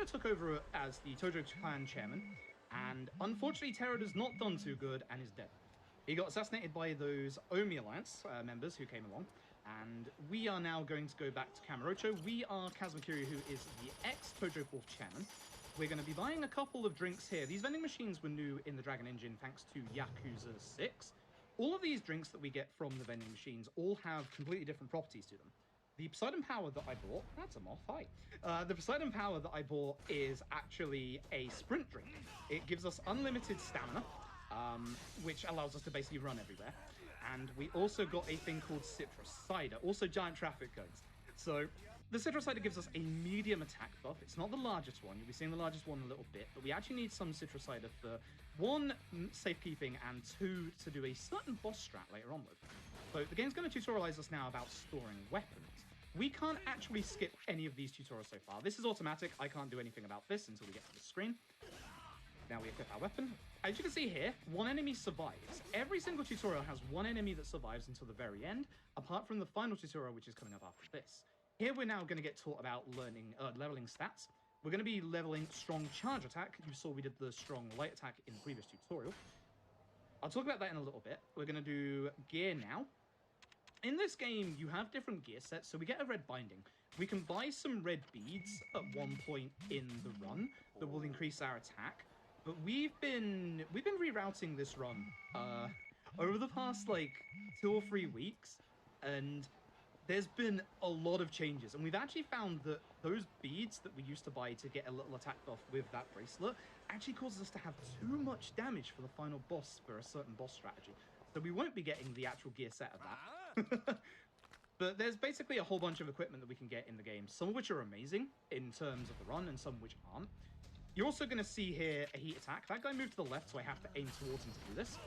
took over as the Tojo clan chairman, and unfortunately, Pterodot's not done too good and is dead. He got assassinated by those Omi Alliance members who came along, and we are now going to go back to Kamurocho. We are Kazmakiri, who is the ex-Tojo 4th chairman. We're going to be buying a couple of drinks here. These vending machines were new in the Dragon Engine thanks to Yakuza 6. All of these drinks that we get from the vending machines all have completely different properties to them. The Poseidon Power that I bought, that's a moth, hi. The Poseidon Power that I bought is actually a sprint drink. It gives us unlimited stamina, which allows us to basically run everywhere. And we also got a thing called Citrus Cider, also giant traffic cones. So the Citrus Cider gives us a medium attack buff. It's not the largest one, you'll be seeing the largest one in a little bit, but we actually need some Citrus Cider for 1, safekeeping, and 2, to do a certain boss strat later on with. So the game's going to tutorialize us now about storing weapons. We can't actually skip any of these tutorials so far. This is automatic. I can't do anything about this until we get to the screen. Now we equip our weapon. As you can see here, 1 enemy survives. Every single tutorial has 1 enemy that survives until the very end, apart from the final tutorial, which is coming up after this. Here we're now going to get taught about leveling stats. We're going to be leveling strong charge attack. You saw we did the strong light attack in the previous tutorial. I'll talk about that in a little bit. We're going to do gear now. In this game, you have different gear sets, so we get a red binding. We can buy some red beads at one point in the run that will increase our attack, but we've been rerouting this run over the past like 2 or 3 weeks, and there's been a lot of changes, and we've actually found that those beads that we used to buy to get a little attack buff with that bracelet actually causes us to have too much damage for the final boss for a certain boss strategy. So we won't be getting the actual gear set of that. But there's basically a whole bunch of equipment that we can get in the game, some of which are amazing in terms of the run and some which aren't. You're also going to see here a heat attack. That guy moved to the left, so I have to aim towards him to do this.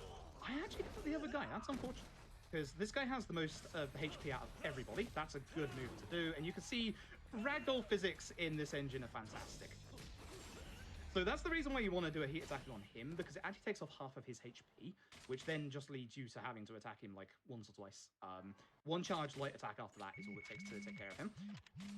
I actually got the other guy. That's unfortunate, because this guy has the most HP out of everybody. That's a good move to do, and you can see ragdoll physics in this engine are fantastic. So that's the reason why you want to do a heat attack on him, because it actually takes off half of his HP, which then just leads you to having to attack him like once or twice. 1 charge light attack after that is all it takes to take care of him.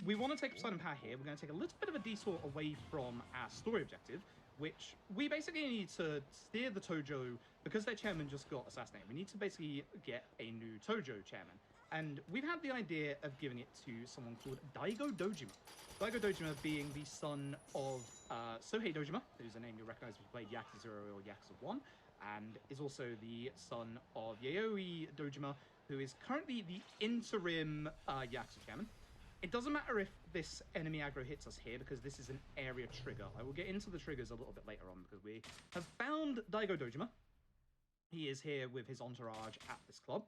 We want to take Poseidon Power here. We're going to take a little bit of a detour away from our story objective, which we basically need to steer the Tojo, because their chairman just got assassinated. We need to basically get a new Tojo chairman. And we've had the idea of giving it to someone called Daigo Dojima. Daigo Dojima being the son of Sohei Dojima, who's a name you'll recognize if you played Yakuza 0 or Yakuza 1, and is also the son of Yayoi Dojima, who is currently the interim Yakuza chairman. It doesn't matter if this enemy aggro hits us here, because this is an area trigger. I will get into the triggers a little bit later on, because we have found Daigo Dojima. He is here with his entourage at this club.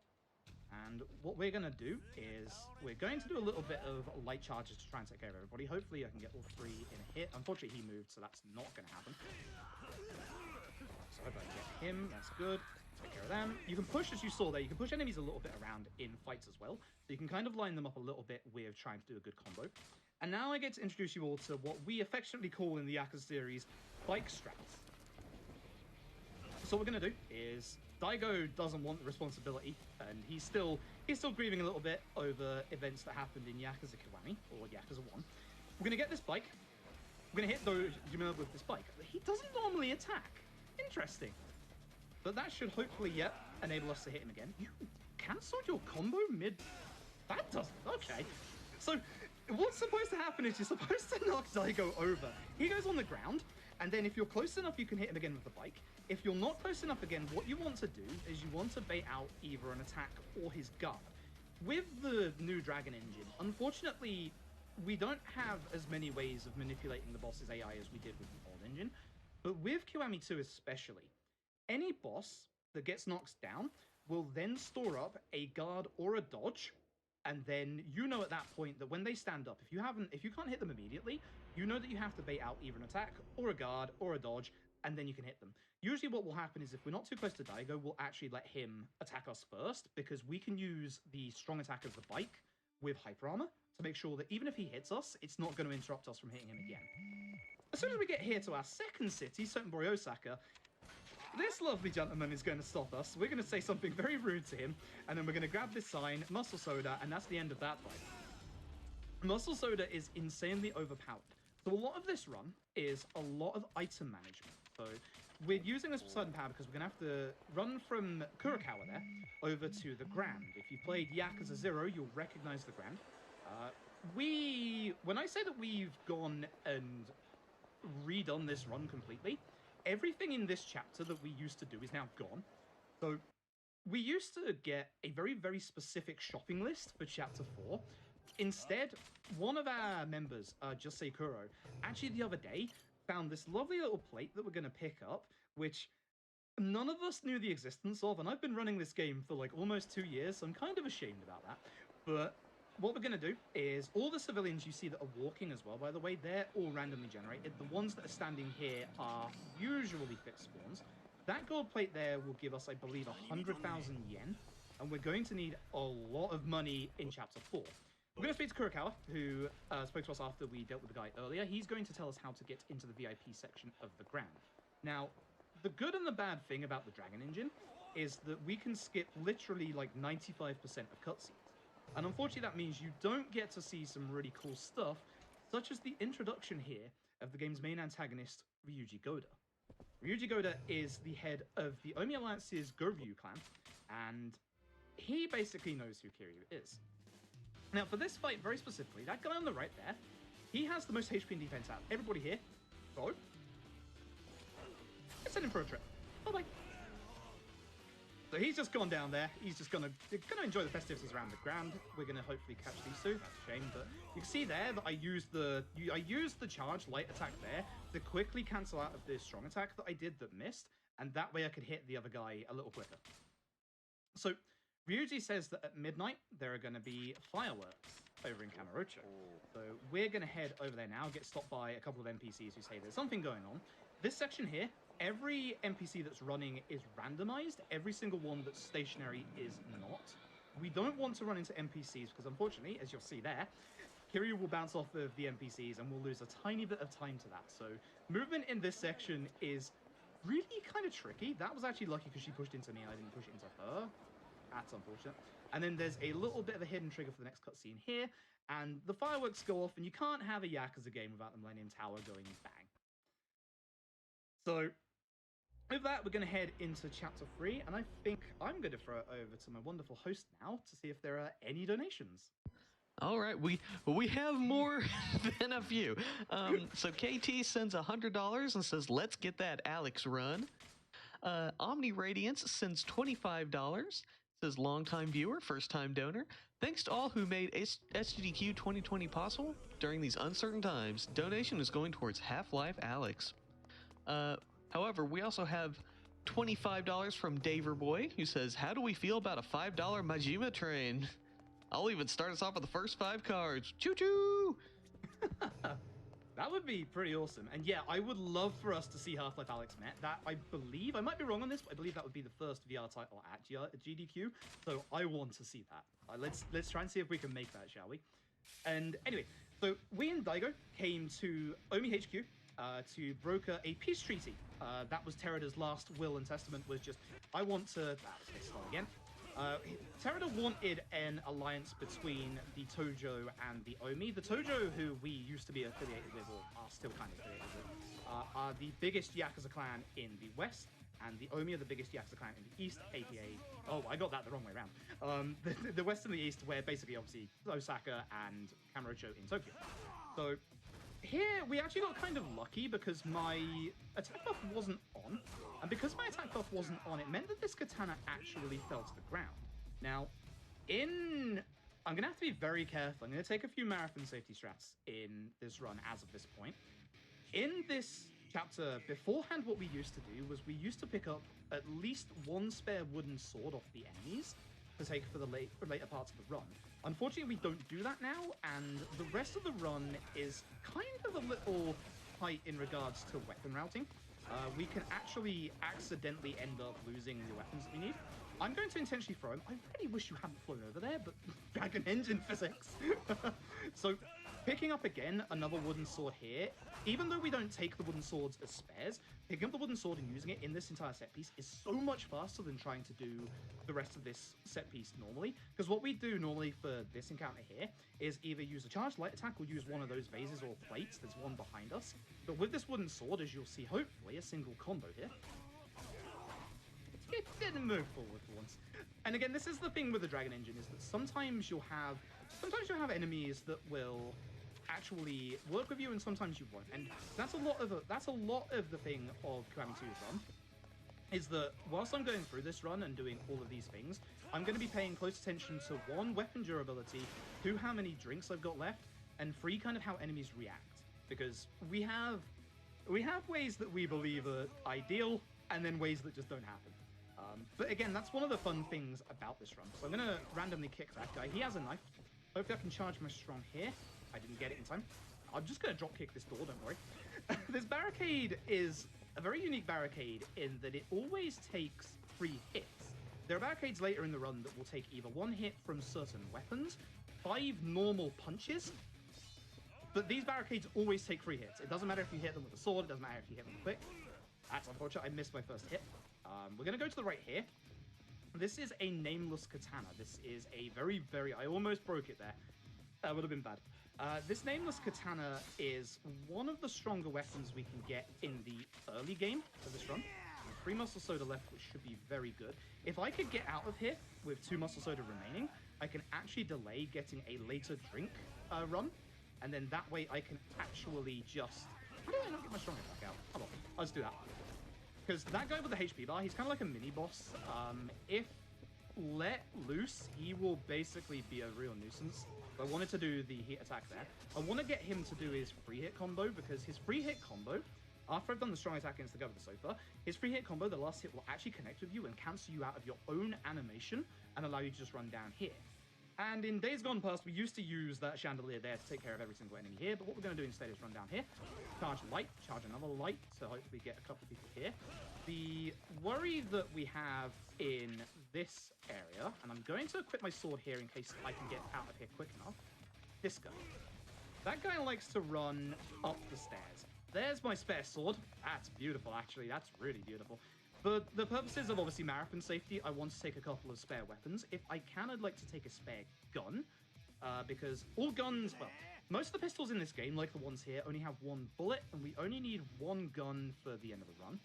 And what we're going to do is we're going to do a little bit of light charges to try and take care of everybody. Hopefully I can get all 3 in a hit. Unfortunately, he moved, so that's not going to happen. So I hope I can get him. That's good. Take care of them. You can push, as you saw there, you can push enemies a little bit around in fights as well. So you can kind of line them up a little bit with trying to do a good combo. And now I get to introduce you all to what we affectionately call in the Yakuza series, bike strats. So what we're going to do is Daigo doesn't want the responsibility, and he's still grieving a little bit over events that happened in Yakuza Kiwami, or Yakuza 1. We're going to get this bike. We're going to hit Dojima with this bike. He doesn't normally attack. Interesting. But that should hopefully, enable us to hit him again. You cancelled your combo mid... That doesn't... Okay. So, what's supposed to happen is you're supposed to knock Daigo over. He goes on the ground, and then if you're close enough, you can hit him again with the bike. If you're not close enough again, what you want to do is you want to bait out either an attack or his guard. With the new Dragon Engine, unfortunately, we don't have as many ways of manipulating the boss's AI as we did with the old engine. But with Kiwami 2 especially, any boss that gets knocked down will then store up a guard or a dodge, And then you know at that point that when they stand up, if you can't hit them immediately, you know that you have to bait out either an attack or a guard or a dodge, and then you can hit them. Usually what will happen is if we're not too close to Daigo, we'll actually let him attack us first, because we can use the strong attack of the bike with hyper armor to make sure that even if he hits us, it's not going to interrupt us from hitting him again. As soon as we get here to our second city, Sotenbori Osaka, this lovely gentleman is going to stop us. We're going to say something very rude to him, and then we're going to grab this sign, Muscle Soda, and that's the end of that fight. Muscle Soda is insanely overpowered. So a lot of this run is a lot of item management. So we're using this sudden power because we're going to have to run from Kurokawa there over to the Grand. If you played Yakuza 0, you'll recognize the Grand. When I say that we've gone and redone this run completely, everything in this chapter that we used to do is now gone. So we used to get a very, very specific shopping list for chapter 4. Instead, one of our members, Josei Kuro, actually the other day found this lovely little plate that we're going to pick up, which none of us knew the existence of, and I've been running this game for like almost 2 years, so I'm kind of ashamed about that. But what we're going to do is all the civilians you see that are walking as well, by the way, they're all randomly generated. The ones that are standing here are usually fixed spawns. That gold plate there will give us, I believe, 100,000 yen, and we're going to need a lot of money in chapter 4. We're going to speak to Kurokawa, who spoke to us after we dealt with the guy earlier. He's going to tell us how to get into the VIP section of the Grand. Now, the good and the bad thing about the Dragon Engine is that we can skip literally like 95% of cutscenes. And unfortunately, that means you don't get to see some really cool stuff, such as the introduction here of the game's main antagonist, Ryuji Goda. Ryuji Goda is the head of the Omi Alliance's Goryu clan, and he basically knows who Kiryu is. Now, for this fight very specifically, that guy on the right there, he has the most HP and defense out of everybody here. So, let's send him for a trip. Bye-bye. So he's just gone down there. He's just gonna enjoy the festivities around the Grand. We're gonna hopefully catch these two. That's a shame, but you can see there that I used the charge light attack there to quickly cancel out of the strong attack that I did that missed, and that way I could hit the other guy a little quicker. So Ryuji says that at midnight there are going to be fireworks over in Kamurocho. So we're going to head over there now, get stopped by a couple of NPCs who say there's something going on. This section here, every NPC that's running is randomized. Every single one that's stationary is not. We don't want to run into NPCs because unfortunately, as you'll see there, Kiryu will bounce off of the NPCs and we'll lose a tiny bit of time to that. So movement in this section is really kind of tricky. That was actually lucky because she pushed into me and I didn't push it into her. That's unfortunate. And then there's a little bit of a hidden trigger for the next cutscene here, and the fireworks go off, and you can't have a Yakuza game without the Millennium Tower going bang. So, with that, we're going to head into Chapter 3, and I think I'm going to throw it over to my wonderful host now to see if there are any donations. All right, we have more than a few. So KT sends $100 and says, "Let's get that Alex run." Omni Radiance sends $25. Says longtime viewer, first time donor. Thanks to all who made SGDQ 2020 possible during these uncertain times. Donation is going towards Half-Life Alex. However, we also have $25 from Daverboy, who says, "How do we feel about a $5 Majima train? I'll even start us off with the first 5 cards. Choo-choo!" That would be pretty awesome. And yeah, I would love for us to see Half-Life Alex met. That, I believe, I might be wrong on this, but I believe that would be the first VR title at GDQ. So I want to see that. Let's try and see if we can make that, shall we? And anyway, so we and Daigo came to Omi HQ to broker a peace treaty. That was Terada's last will and testament, was just, I want to... let's start again. Terada wanted an alliance between the Tojo and the Omi. The Tojo, who we used to be affiliated with, or are still kind of affiliated with, are the biggest Yakuza clan in the West, and the Omi are the biggest Yakuza clan in the East, aka... Oh, I got that the wrong way around. The West and the East, where basically, obviously, Osaka and Kamurocho in Tokyo. So, here, we actually got kind of lucky because my attack buff wasn't on. And because my attack buff wasn't on, it meant that this katana actually fell to the ground. Now, I'm going to have to be very careful. I'm going to take a few marathon safety strats in this run as of this point. In this chapter, beforehand, what we used to do was we used to pick up at least one spare wooden sword off the enemies. to take for the later parts of the run. Unfortunately, we don't do that now, and the rest of the run is kind of a little tight in regards to weapon routing. We can actually accidentally end up losing the weapons that we need. I'm going to intentionally throw him. I really wish you hadn't flown over there, but Dragon Engine physics. So, picking up again another wooden sword here, even though we don't take the wooden swords as spares, picking up the wooden sword and using it in this entire set piece is so much faster than trying to do the rest of this set piece normally. Because what we do normally for this encounter here is either use a charged light attack or use one of those vases or plates. There's one behind us. But with this wooden sword, as you'll see, hopefully, a single combo here. It didn't move forward for once. And again, this is the thing with the Dragon Engine, is that sometimes you'll have enemies that will actually work with you, and sometimes you won't. And that's a lot of the thing of Kiwami 2's run, is that whilst I'm going through this run and doing all of these things, I'm going to be paying close attention to 1, weapon durability, 2, how many drinks I've got left, and 3, kind of how enemies react. Because we have ways that we believe are ideal, and then ways that just don't happen. But again, that's one of the fun things about this run. So I'm going to randomly kick that guy. He has a knife. Hopefully I can charge my strong here. I didn't get it in time. I'm just going to drop kick this door, don't worry. This barricade is a very unique barricade in that it always takes 3 hits. There are barricades later in the run that will take either 1 hit from certain weapons, 5 normal punches, but these barricades always take 3 hits. It doesn't matter if you hit them with a sword, it doesn't matter if you hit them quick. That's unfortunate, I missed my first hit. We're going to go to the right here. This is a nameless katana. This is a very, I almost broke it there. That would have been bad. This nameless katana is one of the stronger weapons we can get in the early game of this run. 3 muscle soda left, which should be very good. If I could get out of here with 2 muscle soda remaining, I can actually delay getting a later drink run, and then that way I can actually just... How do I not get my strong attack out? Come on, I'll just do that. Because that guy with the HP bar, he's kind of like a mini-boss. If let loose, he will basically be a real nuisance. I wanted to do the hit attack there. I want to get him to do his free hit combo, because his free hit combo, after I've done the strong attack against the guy with the sofa, his free hit combo, the last hit will actually connect with you and cancel you out of your own animation and allow you to just run down here. And in days gone past, we used to use that chandelier there to take care of every single enemy here, but what we're going to do instead is run down here, charge light, charge another light, to hopefully get a couple of people here. The worry that we have in this area, and I'm going to equip my sword here in case I can get out of here quick enough, this guy. That guy likes to run up the stairs. There's my spare sword. That's beautiful, actually. That's really beautiful. For the purposes of obviously marathon safety, I want to take a couple of spare weapons. If I can, I'd like to take a spare gun, because all guns, well, most of the pistols in this game, like the ones here, only have 1 bullet, and we only need 1 gun for the end of the run.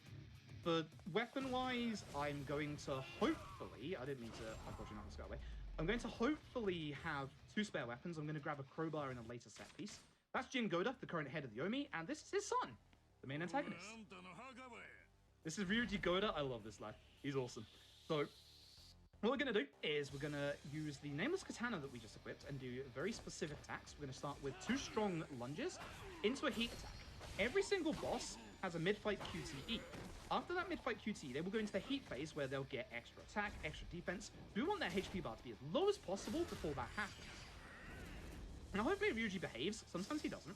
But weapon-wise, I'm going to hopefully, I didn't mean to, unfortunately, not go away. I'm going to hopefully have 2 spare weapons. I'm going to grab a crowbar in a later set piece. That's Jin Goda, the current head of the Yomi, and this is his son, the main antagonist. This is Ryuji Goda. I love this lad. He's awesome. So, what we're going to do is we're going to use the Nameless Katana that we just equipped and do very specific attacks. We're going to start with 2 strong lunges into a heat attack. Every single boss has a mid-fight QTE. After that mid-fight QTE, they will go into the heat phase where they'll get extra attack, extra defense. We want their HP bar to be as low as possible before that happens. Now, hopefully Ryuji behaves. Sometimes he doesn't.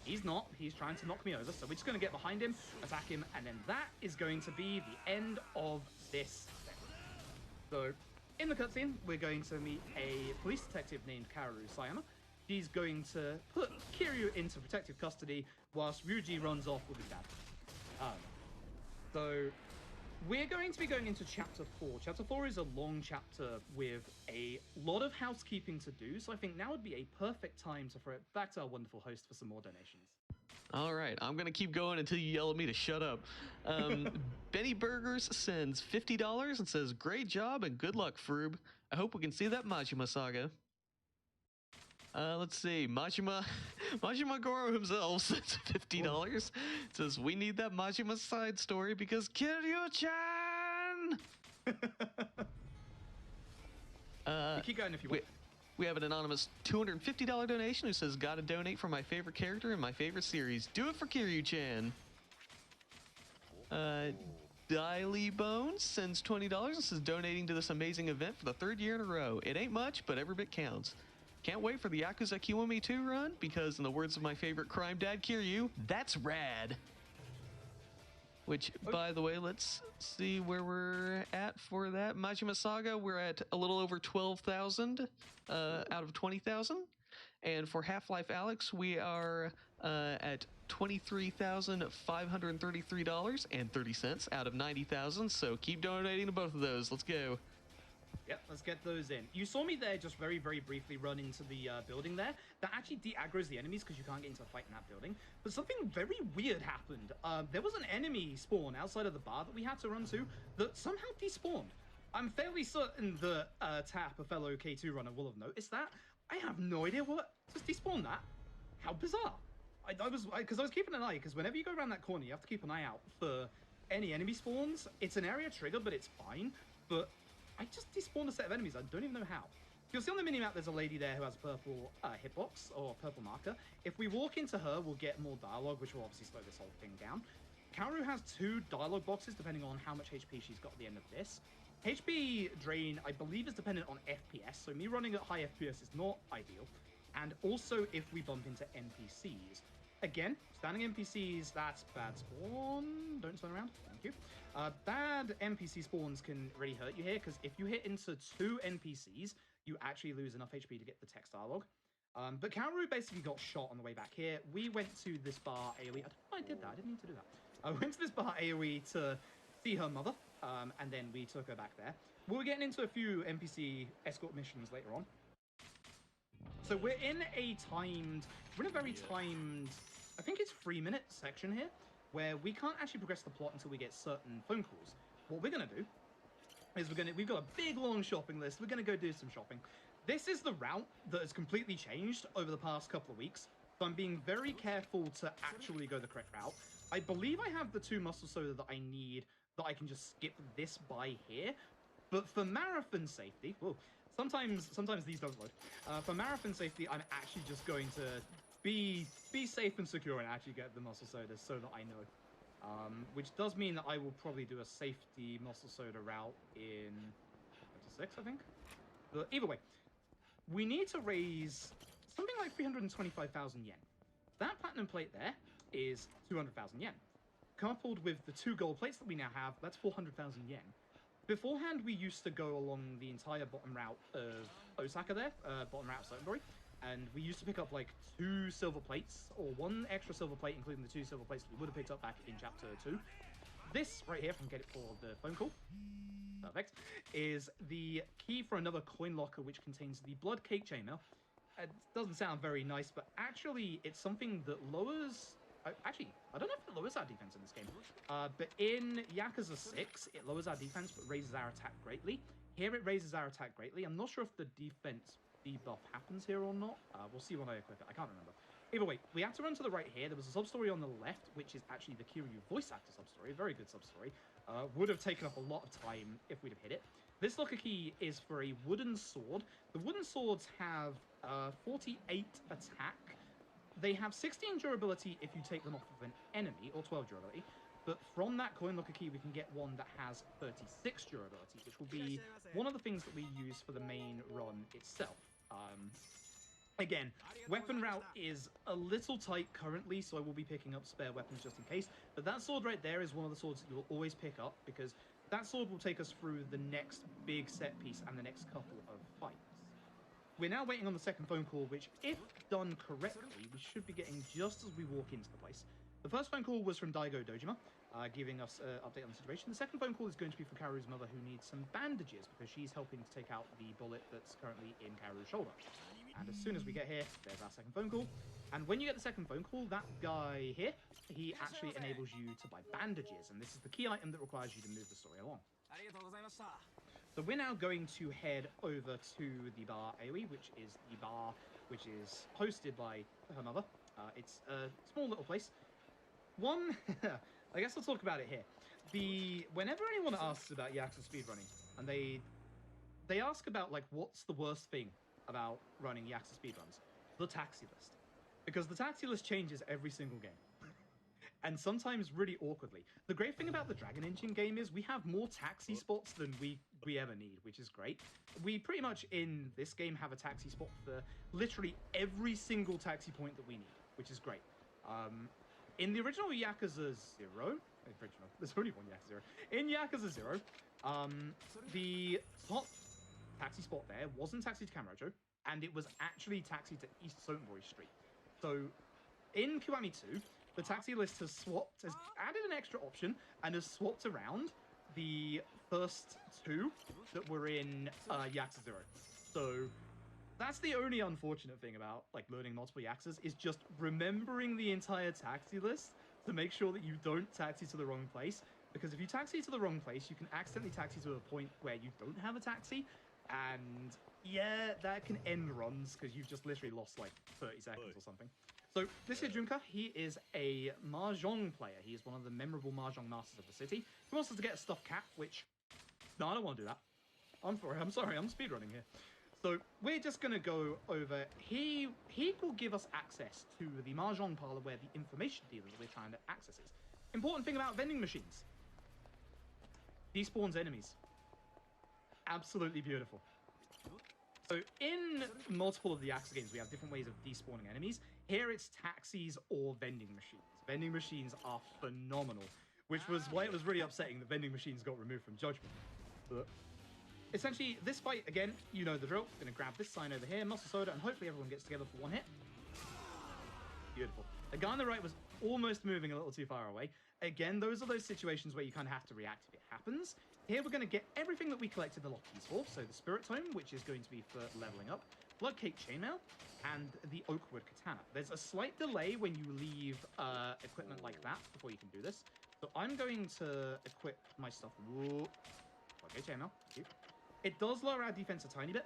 He's not. He's trying to knock me over, so we're just going to get behind him, attack him, and then that is going to be the end of this thing. So, in the cutscene, we're going to meet a police detective named Kaoru Sayama. She's going to put Kiryu into protective custody whilst Ryuji runs off with his dad. So, we're going to be going into Chapter 4. Chapter 4 is a long chapter with a lot of housekeeping to do, so I think now would be a perfect time to throw it back to our wonderful host for some more donations. All right, I'm going to keep going until you yell at me to shut up. Benny Burgers sends $50 and says, "Great job and good luck, Froob. I hope we can see that Majima saga." Let's see, Majima Goro himself sends $50. Says, "We need that Majima side story because Kiryu-chan!" Keep going if you want. We have an anonymous $250 donation who says, "Gotta donate for my favorite character in my favorite series. Do it for Kiryu-chan." Diley Bones sends $20. This is donating to this amazing event for the 3rd year in a row. It ain't much, but every bit counts. Can't wait for the Yakuza Kiwami 2 run, because in the words of my favorite crime dad, Kiryu, that's rad. Which, by the way, let's see where we're at for that. Majima Saga, we're at a little over 12,000 out of 20,000. And for Half-Life Alyx, we are at $23,533.30 out of 90,000. So keep donating to both of those. Let's go. Yep, let's get those in. You saw me there just very, very briefly run into the building there. That actually de-aggroes the enemies because you can't get into a fight in that building. But something very weird happened. There was an enemy spawn outside of the bar that we had to run to that somehow despawned. I'm fairly certain that Tap, a fellow K2 runner, will have noticed that. I have no idea what just despawned that. How bizarre. I was keeping an eye, because whenever you go around that corner, you have to keep an eye out for any enemy spawns. It's an area trigger, but it's fine. But I just despawned a set of enemies. I don't even know how. You'll see on the minimap there's a lady there who has a purple hitbox, or purple marker. If we walk into her, we'll get more dialogue, which will obviously slow this whole thing down. Kaoru has 2 dialogue boxes, depending on how much HP she's got at the end of this. HP drain, I believe, is dependent on FPS, so me running at high FPS is not ideal. And also if we bump into NPCs. Again, standing NPCs, that's bad spawn. Don't turn around, thank you. Bad NPC spawns can really hurt you here, because if you hit into 2 NPCs, you actually lose enough HP to get the text dialogue. But Kaoru basically got shot on the way back here. We went to this bar AoE. I don't know why I did that. I didn't need to do that. I went to this bar AoE to see her mother, and then we took her back there. We'll be getting into a few NPC escort missions later on. So we're in a very timed, I think it's 3-minute section here, where we can't actually progress the plot until we get certain phone calls. What we're gonna do is we've got a big long shopping list. We're gonna go do some shopping. This is the route that has completely changed over the past couple of weeks, so I'm being very careful to actually go the correct route. I believe I have the 2 muscle soda that I need, that I can just skip this by here, but for marathon safety, whoa, sometimes these don't load. For marathon safety, I'm actually just going to be safe and secure and actually get the muscle sodas so that I know. Which does mean that I will probably do a safety muscle soda route in 26, I think. But either way, we need to raise something like 325,000 yen. That platinum plate there is 200,000 yen. Coupled with the 2 gold plates that we now have, that's 400,000 yen. Beforehand, we used to go along the entire bottom route of Osaka there, bottom route of Sotenbori, and we used to pick up like 2 silver plates, or 1 extra silver plate, including the 2 silver plates that we would have picked up back in Chapter 2. This right here, if I can get it for the phone call, perfect, is the key for another coin locker which contains the blood cake chainmail. It doesn't sound very nice, but actually it's something that lowers... Actually, I don't know if it lowers our defense in this game, but in Yakuza 6, it lowers our defense but raises our attack greatly. Here it raises our attack greatly. I'm not sure if the defense debuff happens here or not. We'll see when I equip it. I can't remember. Either way, we have to run to the right here. There was a sub-story on the left, which is actually the Kiryu voice actor sub-story. Very good sub-story. Would have taken up a lot of time if we'd have hit it. This locker key is for a wooden sword. The wooden swords have 48 attack. They have 16 durability if you take them off of an enemy, or 12 durability. But from that coin locker key, we can get one that has 36 durability, which will be one of the things that we use for the main run itself. Again, weapon route is a little tight currently, so I will be picking up spare weapons just in case. But that sword right there is one of the swords that you'll always pick up, because that sword will take us through the next big set piece and the next couple of fights. We're now waiting on the second phone call, which, if done correctly, we should be getting just as we walk into the place. The first phone call was from Daigo Dojima, giving us an update on the situation. The second phone call is going to be from Kaoru's mother, who needs some bandages because she's helping to take out the bullet that's currently in Kaoru's shoulder. And as soon as we get here, there's our second phone call. And when you get the second phone call, that guy here, he actually enables you to buy bandages, and this is the key item that requires you to move the story along. So we're now going to head over to the bar AoE, which is the bar which is hosted by her mother. It's a small little place. I guess I'll talk about it here. Whenever anyone asks about Yakuza speedrunning, and they ask about, like, what's the worst thing about running Yakuza speedruns? The taxi list. Because the taxi list changes every single game. and sometimes really awkwardly. The great thing about the Dragon Engine game is we have more taxi spots than we ever need, which is great. We pretty much in this game have a taxi spot for literally every single taxi point that we need, which is great. In the original Yakuza 0, there's only one Yakuza 0. In Yakuza 0, the top taxi spot there wasn't taxi to Kamurocho, and it was actually taxi to East Sotenbori Street. So in Kiwami 2, the taxi list has added an extra option and has swapped around the first two that were in Yakuza 0. So that's the only unfortunate thing about like learning multiple Yakuzas, is just remembering the entire taxi list to make sure that you don't taxi to the wrong place. Because if you taxi to the wrong place, you can accidentally taxi to a point where you don't have a taxi, and yeah, that can end runs because you've just literally lost like 30 seconds or something. So this here Junka, he is a Mahjong player. He is one of the memorable Mahjong masters of the city. He wants us to get a stuffed cat, which, no, I don't want to do that. I'm sorry, I'm speedrunning here. So we're just going to go over, he will give us access to the Mahjong parlor where the information dealer that we're trying to access is. Important thing about vending machines. Despawns enemies. Absolutely beautiful. So in multiple of the Yakuza games, we have different ways of despawning enemies. Here it's taxis or vending machines. Vending machines are phenomenal, which was why it was really upsetting that vending machines got removed from Judgment. But essentially, this fight, again, you know the drill. Gonna grab this sign over here, Muscle Soda, and hopefully everyone gets together for one hit. Beautiful. The guy on the right was almost moving a little too far away. Again, those are those situations where you kind of have to react if it happens. Here we're going to get everything that we collected the lock keys for. So the Spirit Tome, which is going to be for leveling up, Blood Cake Chainmail, and the Oakwood Katana. There's a slight delay when you leave equipment like that before you can do this. So I'm going to equip my stuff. Blood Cake Chainmail. It does lower our defense a tiny bit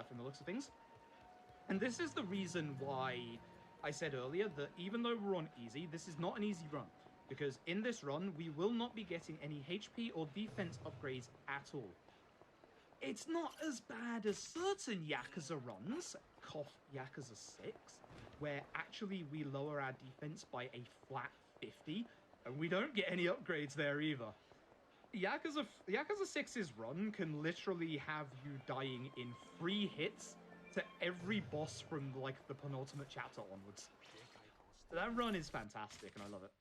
from the looks of things. And this is the reason why I said earlier that even though we're on easy, this is not an easy run. Because in this run, we will not be getting any HP or defense upgrades at all. It's not as bad as certain Yakuza runs, cough Yakuza 6, where actually we lower our defense by a flat 50, and we don't get any upgrades there either. Yakuza 6's run can literally have you dying in 3 hits to every boss from like the penultimate chapter onwards. That run is fantastic, and I love it.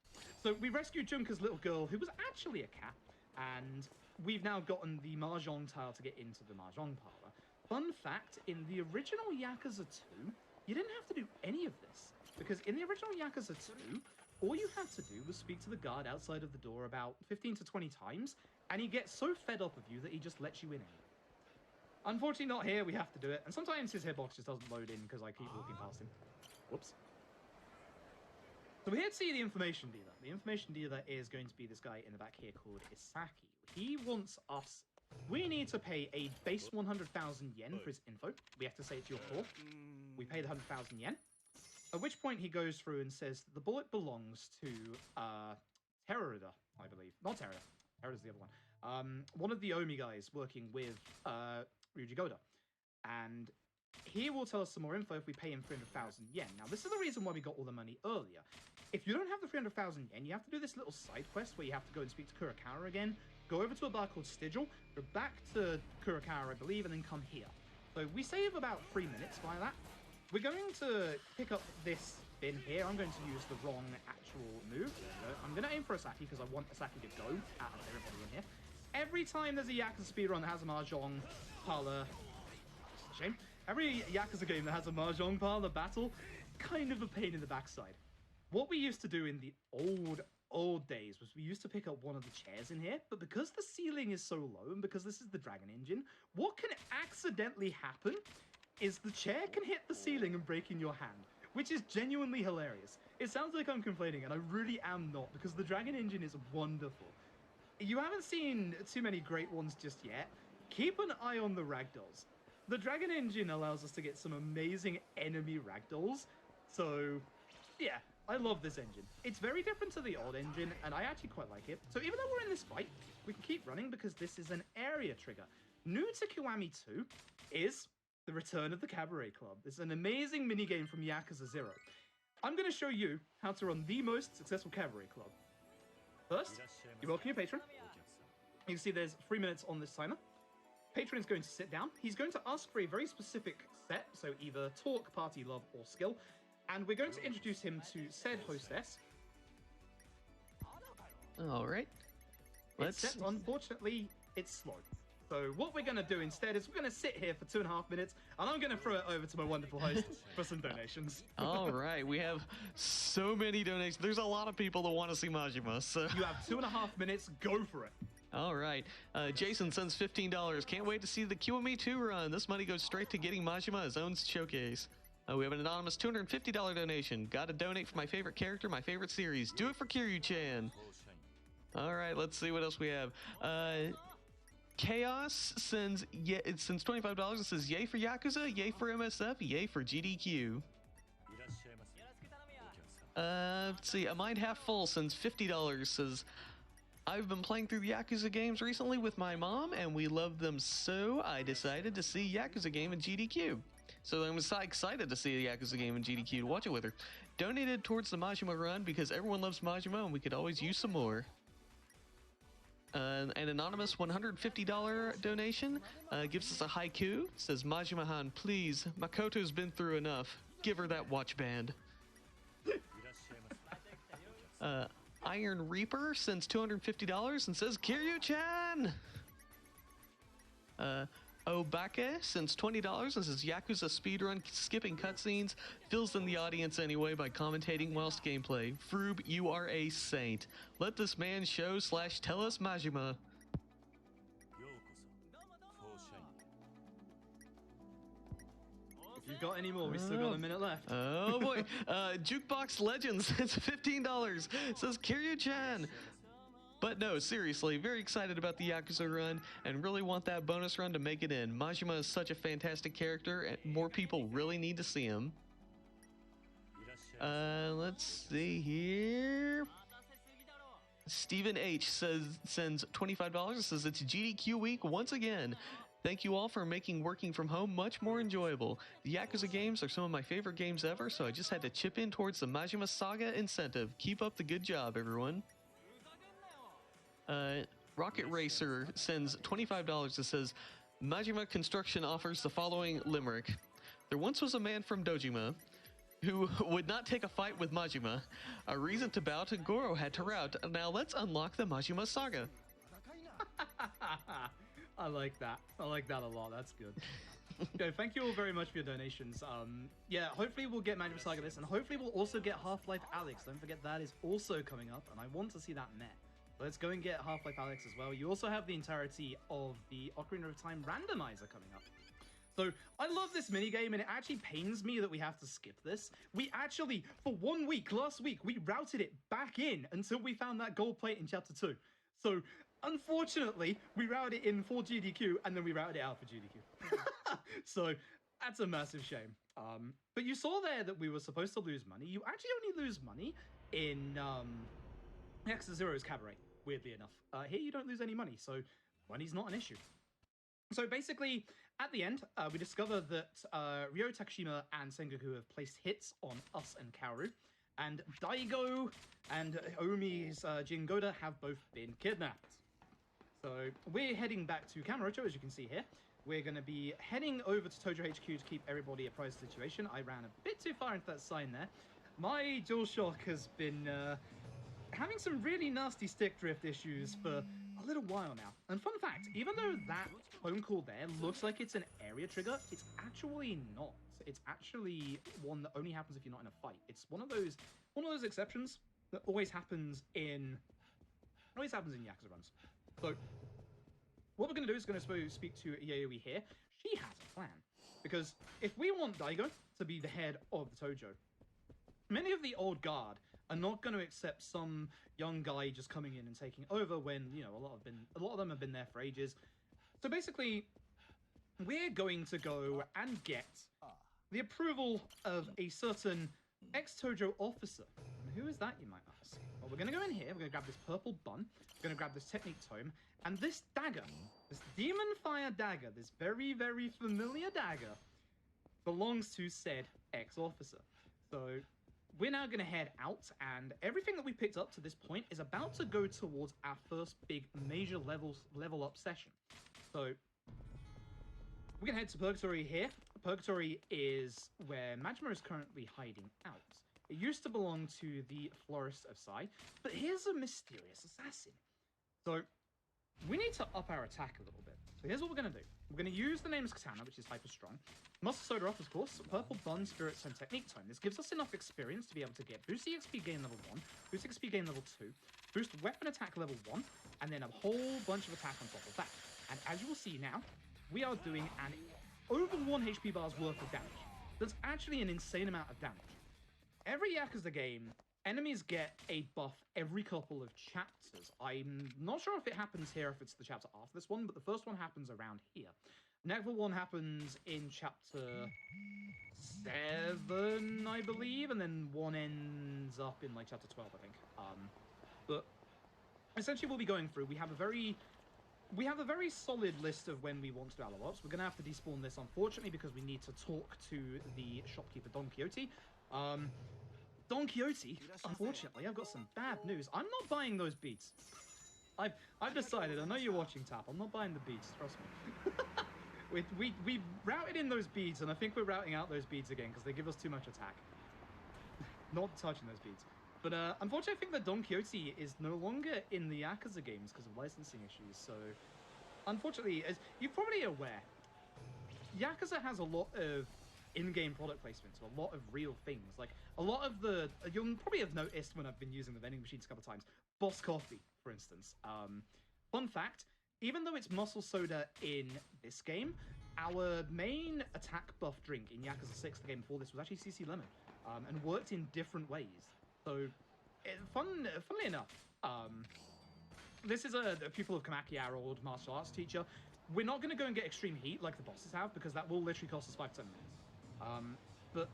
So we rescued Junka's little girl, who was actually a cat, and we've now gotten the Mahjong tile to get into the Mahjong parlor. Fun fact, in the original Yakuza 2, you didn't have to do any of this, because in the original Yakuza 2, all you had to do was speak to the guard outside of the door about 15 to 20 times, and he gets so fed up of you that he just lets you in anyway. Unfortunately, not here, we have to do it, and sometimes his hitbox just doesn't load in because I keep walking past him. Whoops. So we're here to see the information dealer. The information dealer is going to be this guy in the back here called Isaki. He wants us... We need to pay a base 100,000 yen for his info. We have to say it's your call. We pay the 100,000 yen. At which point he goes through and says the bullet belongs to Teruda, I believe. Not Teruda. Teruda's the other one. One of the Omi guys working with Ryuji Goda. And he will tell us some more info if we pay him 300,000 yen. Now, this is the reason why we got all the money earlier. If you don't have the 300,000 yen, you have to do this little side quest where you have to go and speak to Kurokawa again, go over to a bar called Stigil, go back to Kurokawa, I believe, and then come here. So we save about 3 minutes by that. We're going to pick up this bin here. I'm going to use the wrong actual move. I'm going to aim for Asaki because I want Asaki to go out of everybody in here. Every time there's a Yakuza speedrun that has a Mahjong parlor, it's a shame. Every Yakuza game that has a Mahjong parlor battle, kind of a pain in the backside. What we used to do in the old days was we used to pick up one of the chairs in here, but because the ceiling is so low and because this is the Dragon Engine, what can accidentally happen is the chair can hit the ceiling and break in your hand, which is genuinely hilarious. It sounds like I'm complaining, and I really am not, because the Dragon Engine is wonderful. You haven't seen too many great ones just yet. Keep an eye on the ragdolls. The Dragon Engine allows us to get some amazing enemy ragdolls, so yeah, I love this engine. It's very different to the old engine, and I actually quite like it. So even though we're in this fight, we can keep running because this is an area trigger. New to Kiwami 2 is the return of the Cabaret Club. This is an amazing minigame from Yakuza 0. I'm going to show you how to run the most successful cavalry club. First, you welcome your patron. You can see there's 3 minutes on this timer. Patron is going to sit down. He's going to ask for a very specific set, so either talk, party, love, or skill. And we're going to introduce him to said hostess. All right. Except, unfortunately, it's slow. So what we're going to do instead is we're going to sit here for 2.5 minutes, and I'm going to throw it over to my wonderful host for some donations. All right, we have so many donations. There's a lot of people that want to see Majima, so... You have 2.5 minutes, go for it. All right, Jason sends $15. Can't wait to see the QME 2 run. This money goes straight to getting Majima his own showcase. We have an anonymous $250 donation. Gotta donate for my favorite character, my favorite series. Do it for Kiryu-chan. All right, let's see what else we have. Chaos sends $25 and says yay for Yakuza, yay for MSF, yay for GDQ. Let's see, A Mind Half Full sends $50, says I've been playing through the Yakuza games recently with my mom and we love them, so I decided to see Yakuza game in GDQ. So I'm so excited to see a Yakuza game in GDQ to watch it with her. Donated towards the Majima run because everyone loves Majima and we could always use some more. An anonymous $150 donation gives us a haiku. Says, Majima-han, please, Makoto's been through enough. Give her that watch band. Iron Reaper sends $250 and says, Kiryu-chan! Obake sends $20 and says, Yakuza speedrun skipping cutscenes, fills in the audience anyway by commentating whilst gameplay. Froob, you are a saint. Let this man show / tell us Majima. If you've got any more, we've still got a minute left. Oh boy. Jukebox Legends sends $15. Says, Kiryu-chan. But no, seriously, very excited about the Yakuza run and really want that bonus run to make it in. Majima is such a fantastic character and more people really need to see him. Let's see here. Stephen H sends $25 and says it's GDQ week once again. Thank you all for making working from home much more enjoyable. The Yakuza games are some of my favorite games ever, so I just had to chip in towards the Majima Saga incentive. Keep up the good job, everyone. Rocket Racer sends $25 that says, Majima Construction offers the following limerick. There once was a man from Dojima who would not take a fight with Majima. A reason to bow to Goro had to rout. Now let's unlock the Majima Saga. I like that. I like that a lot. That's good. Okay, thank you all very much for your donations. Yeah, hopefully we'll get Majima Saga this, and hopefully we'll also get Half-Life Alyx. Don't forget that is also coming up, and I want to see that met. Let's go and get Half-Life Alyx as well. You also have the entirety of the Ocarina of Time randomizer coming up. So I love this minigame, and it actually pains me that we have to skip this. We actually, for 1 week, last week, we routed it back in until we found that gold plate in Chapter 2. So unfortunately, we routed it in for GDQ, and then we routed it out for GDQ. So that's a massive shame. But you saw there that we were supposed to lose money. You actually only lose money in Yakuza Zero's Cabaret. Weirdly enough, here you don't lose any money, so money's not an issue. So basically, at the end, we discover that Ryo Takashima and Sengoku have placed hits on us and Kaoru, and Daigo and Omi's Jingoda have both been kidnapped. So we're heading back to Kamurocho, as you can see here. We're going to be heading over to Tojo HQ to keep everybody apprised of the situation. I ran a bit too far into that sign there. My DualShock has been having some really nasty stick drift issues for a little while now. And fun fact, even though that phone call there looks like it's an area trigger, it's actually not. It's actually one that only happens if you're not in a fight. It's one of those exceptions that always happens in Yakuza runs. So what we're going to do is going to speak to Yayoi here. She has a plan, because if we want Daigo to be the head of the Tojo, many of the old guard are not going to accept some young guy just coming in and taking over when, you know, a lot of them have been there for ages. So basically, we're going to go and get the approval of a certain ex-Tojo officer. And who is that, you might ask? Well, we're going to go in here, we're going to grab this purple bun, we're going to grab this technique tome, and this dagger, this demon fire dagger, this very, very familiar dagger, belongs to said ex-officer. So we're now going to head out, and everything that we picked up to this point is about to go towards our first big major level up session. So we're going to head to Purgatory here. Purgatory is where Majima is currently hiding out. It used to belong to the Florist of Sai, but here's a mysterious assassin. So we need to up our attack a little bit. So here's what we're going to do. We're going to use the Nameless Katana, which is hyper strong. Muscle Soda up, of course. Purple Bun, Spirits, and Technique Tome. This gives us enough experience to be able to get boost EXP gain level 1, boost XP gain level 2, boost weapon attack level 1, and then a whole bunch of attack on top of that. And as you will see now, we are doing an over 1 HP bar's worth of damage. That's actually an insane amount of damage. Every Yakuza game, enemies get a buff every couple of chapters. I'm not sure if it happens here, if it's the chapter after this one, but the first one happens around here. Next one happens in chapter 7, I believe, and then one ends up in like chapter 12, I think. But essentially, we'll be going through. We have a very solid list of when we want to do our level ups. We're gonna have to despawn this, unfortunately, because we need to talk to the shopkeeper Don Quixote. Don Quixote, unfortunately, I've got some bad news. I'm not buying those beats. I've decided. I know you're watching, Tap. I'm not buying the beats. Trust me. We routed in those beads, and I think we're routing out those beads again because they give us too much attack. Not touching those beads. But unfortunately, I think that Don Quixote is no longer in the Yakuza games because of licensing issues. So, unfortunately, as you're probably aware, Yakuza has a lot of in-game product placements, a lot of real things. Like, a lot of the... You'll probably have noticed when I've been using the vending machines a couple of times. Boss Coffee, for instance. Fun fact, even though it's Muscle Soda in this game, our main attack buff drink in Yakuza 6, the game before this, was actually CC Lemon, and worked in different ways. So, funnily enough, this is a pupil of Kamaki, our old martial arts teacher. We're not going to go and get extreme heat like the bosses have, because that will literally cost us 5 to 10 minutes. But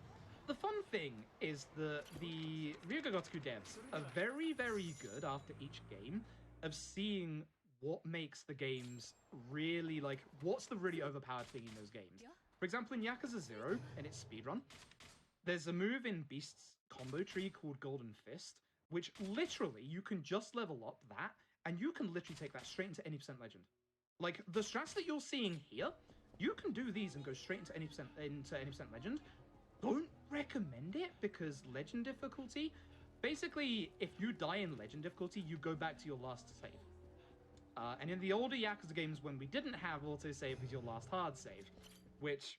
the fun thing is that the Ryuga Gotoku devs are very, very good after each game of seeing what makes the games really, like, what's the really overpowered thing in those games. For example, in Yakuza 0, and its speedrun, there's a move in Beast's combo tree called Golden Fist, which literally, you can just level up that, and you can literally take that straight into any % legend. Like, the strats that you're seeing here, you can do these and go straight into any % legend. Don't recommend it, because legend difficulty, basically, if you die in legend difficulty, you go back to your last save. And in the older Yakuza games, when we didn't have autosave as your last hard save, which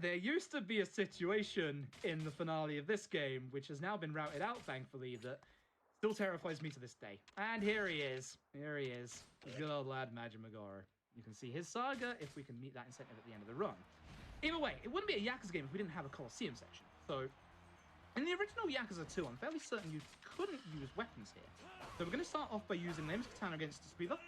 there used to be a situation in the finale of this game, which has now been routed out, thankfully, that still terrifies me to this day. And here he is. Here he is. Good old lad, Majima Goro. You can see his saga if we can meet that incentive at the end of the run. Either way, it wouldn't be a Yakuza game if we didn't have a Colosseum section. So, in the original Yakuza 2, I'm fairly certain you couldn't use weapons here. So we're going to start off by using Nameless Katana against Spreether.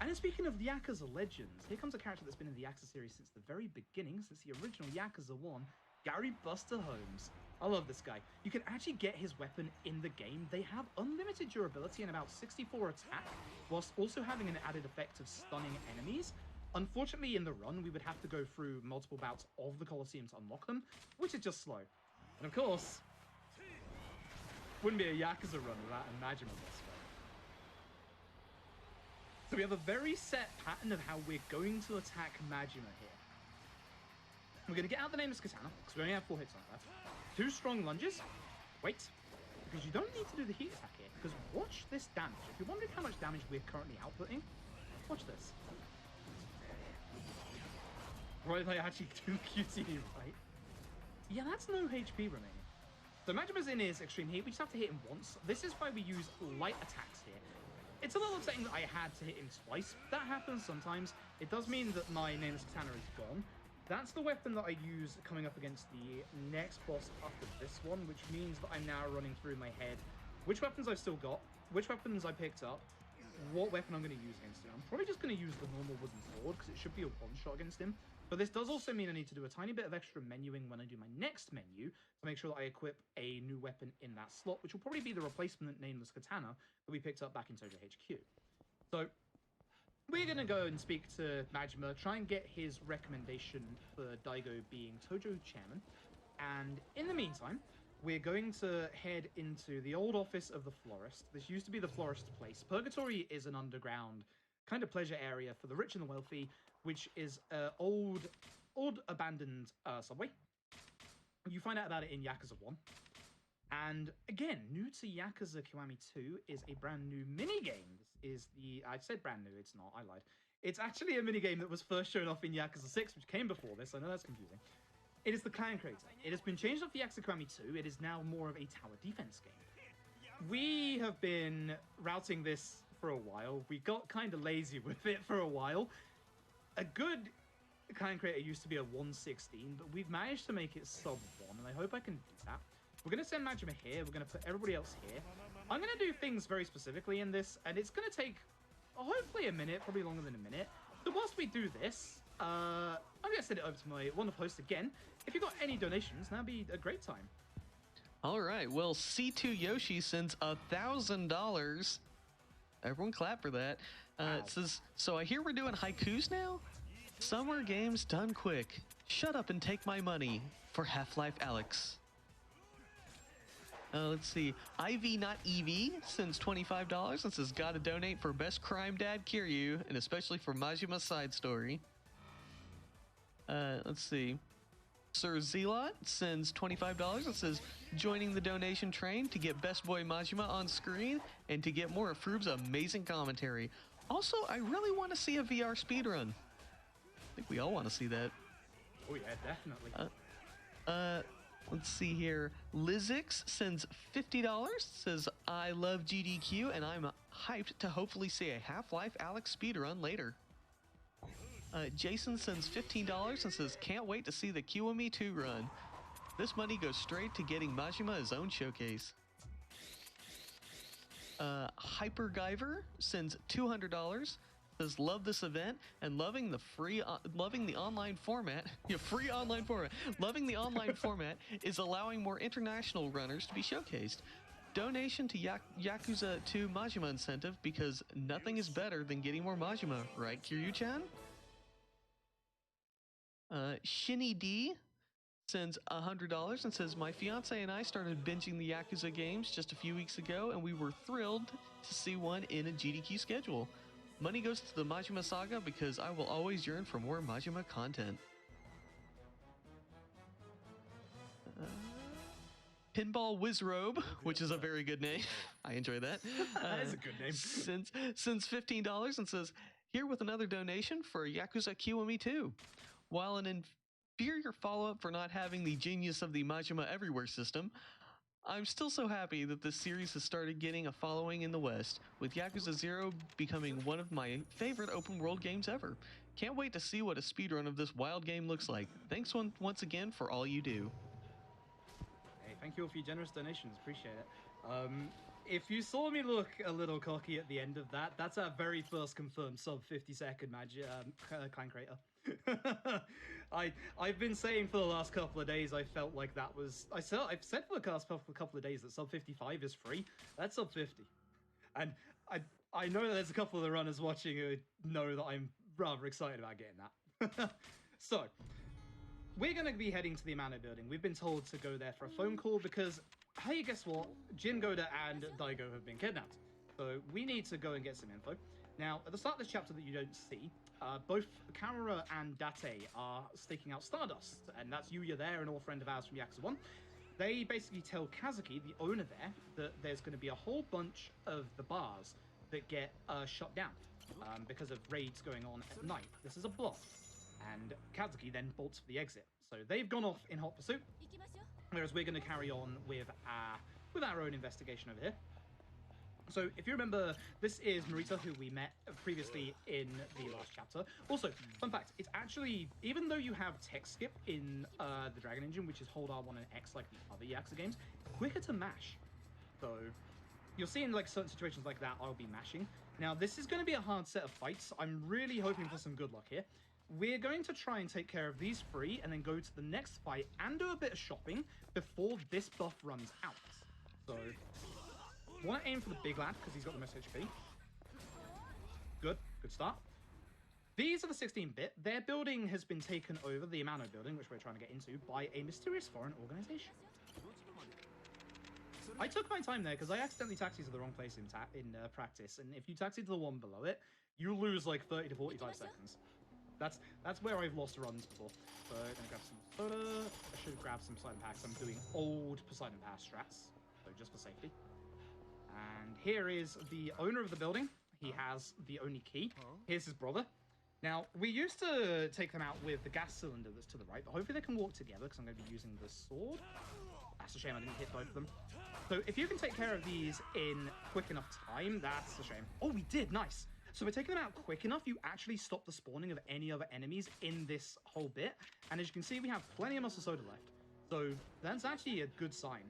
And then speaking of Yakuza legends, here comes a character that's been in the Yakuza series since the very beginning, since the original Yakuza 1, Gary Buster Holmes. I love this guy. You can actually get his weapon in the game. They have unlimited durability and about 64 attack, whilst also having an added effect of stunning enemies. Unfortunately, in the run, we would have to go through multiple bouts of the Colosseum to unlock them, which is just slow. And of course, wouldn't be a Yakuza run without a Majima boss fight. So we have a very set pattern of how we're going to attack Majima here. We're going to get out the Nameless Katana, because we only have 4 hits on that. 2 strong lunges. Wait, because you don't need to do the heat attack here, because watch this damage. If you're wondering how much damage we're currently outputting, watch this. Right, I actually do QTE, right? Yeah, that's no HP remaining. So Majima's in his extreme heat. We just have to hit him once. This is why we use light attacks here. It's a little upsetting that I had to hit him twice. That happens sometimes. It does mean that my Nameless Katana is gone. That's the weapon that I use coming up against the next boss after this one, which means that I'm now running through my head which weapons I've still got, which weapons I picked up, what weapon I'm going to use against him. I'm probably just going to use the normal wooden sword, because it should be a one-shot against him. But this does also mean I need to do a tiny bit of extra menuing when I do my next menu to make sure that I equip a new weapon in that slot, which will probably be the replacement Nameless Katana that we picked up back in Tojo HQ. So we're going to go and speak to Majima, try and get his recommendation for Daigo being Tojo chairman. And in the meantime, we're going to head into the old office of the florist. This used to be the florist's place. Purgatory is an underground kind of pleasure area for the rich and the wealthy, which is an old abandoned subway. You find out about it in Yakuza 1. And again, new to Yakuza Kiwami 2 is a brand new minigame. This is I said brand new, it's not, I lied. It's actually a minigame that was first shown off in Yakuza 6, which came before this. I know that's confusing. It is the Clan Creator. It has been changed off the Yakuza Kiwami 2. It is now more of a tower defense game. We have been routing this for a while. We got kind of lazy with it for a while. A good Clan Creator used to be a 116, but we've managed to make it sub 1, and I hope I can do that. We're going to send Majima here. We're going to put everybody else here. I'm going to do things very specifically in this, and it's going to take hopefully a minute, probably longer than a minute. So whilst we do this, I'm going to send it over to my wonderful host again. If you've got any donations, that'd be a great time. All right. Well, C2 Yoshi sends $1,000. Everyone clap for that. It says, so I hear we're doing haikus now? Summer games done quick. Shut up and take my money for Half-Life Alex. Let's see. IV Not EV sends $25 and says, gotta donate for Best Crime Dad Kiryu, and especially for Majima's side story. Let's see. Sir Zelot sends $25 and says, joining the donation train to get Best Boy Majima on screen and to get more of Froob's amazing commentary. Also, I really want to see a VR speedrun. I think we all want to see that. Oh yeah, definitely. Let's see here. Lizix sends $50, says, I love GDQ and I'm hyped to hopefully see a Half-Life Alex speedrun later. Jason sends $15 and says, can't wait to see the Kiwami 2 run. This money goes straight to getting Majima his own showcase. Hypergiver sends $200, says, love this event and loving the online format. Free online format. Loving the online format is allowing more international runners to be showcased. Donation to Yakuza 2 Majima incentive because nothing is better than getting more Majima, right, Kiryu-chan? Shinny D sends $100 and says, my fiance and I started binging the Yakuza games just a few weeks ago and we were thrilled to see one in a GDQ schedule. Money goes to the Majima Saga because I will always yearn for more Majima content. Pinball Wizrobe, which is a very good name. I enjoy that. That is a good name. Sends $15 and says, here with another donation for Yakuza Kiwami 2. While an inferior follow-up for not having the genius of the Majima Everywhere system, I'm still so happy that this series has started getting a following in the West, with Yakuza 0 becoming one of my favorite open-world games ever. Can't wait to see what a speedrun of this wild game looks like. Thanks once again for all you do. Hey, thank you all for your generous donations. Appreciate it. If you saw me look a little cocky at the end of that, that's our very first confirmed sub 50-second Clan Creator. I've been saying for the last couple of days I felt like that was I've said for the last couple of days that sub 55 is free. That's sub 50, and I know that there's a couple of the runners watching who know that I'm rather excited about getting that. So we're going to be heading to the Amano building. We've been told to go there for a phone call because, hey, guess what? Jin Goda and Daigo have been kidnapped, so we need to go and get some info. Now, at the start of this chapter that you don't see, both Kamura and Date are staking out Stardust, and that's Yuya there, an old friend of ours from Yakuza 1. They basically tell Kazuki, the owner there, that there's going to be a whole bunch of the bars that get shut down because of raids going on at night. This is a block, and Kazuki then bolts for the exit. So they've gone off in hot pursuit, whereas we're going to carry on with our own investigation over here. So, if you remember, this is Marita, who we met previously in the last chapter. Also, fun fact, it's actually, even though you have text skip in the Dragon Engine, which is hold R1 and X like the other Yakuza games, quicker to mash. So, you'll see in like certain situations like that, I'll be mashing. Now, this is going to be a hard set of fights. I'm really hoping for some good luck here. We're going to try and take care of these three and then go to the next fight and do a bit of shopping before this buff runs out. So, want to aim for the big lad because he's got the most HP. Good start. These are the 16-bit. Their building has been taken over, the Amano building, which we're trying to get into, by a mysterious foreign organization. I took my time there because I accidentally taxied to the wrong place in practice, and if you taxi to the one below it, you lose like 30 to 45 seconds. That's where I've lost runs before. So I'm gonna grab some soda. I should grab some Poseidon packs. I'm doing old Poseidon Pass strats, so just for safety. And here is the owner of the building. He has the only key. Here's his brother. Now, we used to take them out with the gas cylinder that's to the right, but hopefully they can walk together because I'm going to be using the sword. That's a shame I didn't hit both of them. So if you can take care of these in quick enough time, that's a shame. Oh, we did. Nice. So we're taking them out quick enough, you actually stop the spawning of any other enemies in this whole bit. And as you can see, we have plenty of muscle soda left. So that's actually a good sign.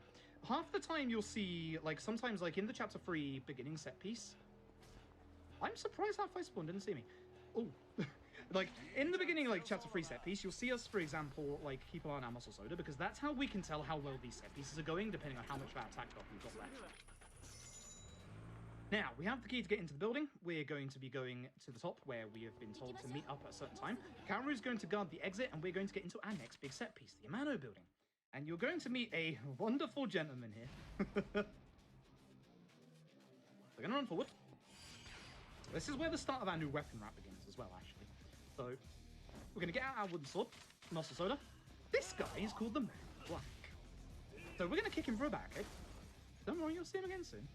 Half the time you'll see, like sometimes like in the chapter 3 beginning set piece, I'm surprised halfway spawn didn't see me. Oh, like in the beginning, like chapter 3 set piece, you'll see us, for example, like keep an eye on our muscle soda because that's how we can tell how well these set pieces are going, depending on how much of our attack buff we've got left. Now, we have the key to get into the building. We're going to be going to the top where we have been told to meet up at a certain time. Kaoru's going to guard the exit, and we're going to get into our next big set piece, the Amano building. And you're going to meet a wonderful gentleman here. We're going to run forward. This is where the start of our new weapon wrap begins as well, actually. So, we're going to get out our wooden sword, muscle soda. This guy is called the Man in Black. So we're going to kick him for a back, okay? Don't worry, you'll see him again soon.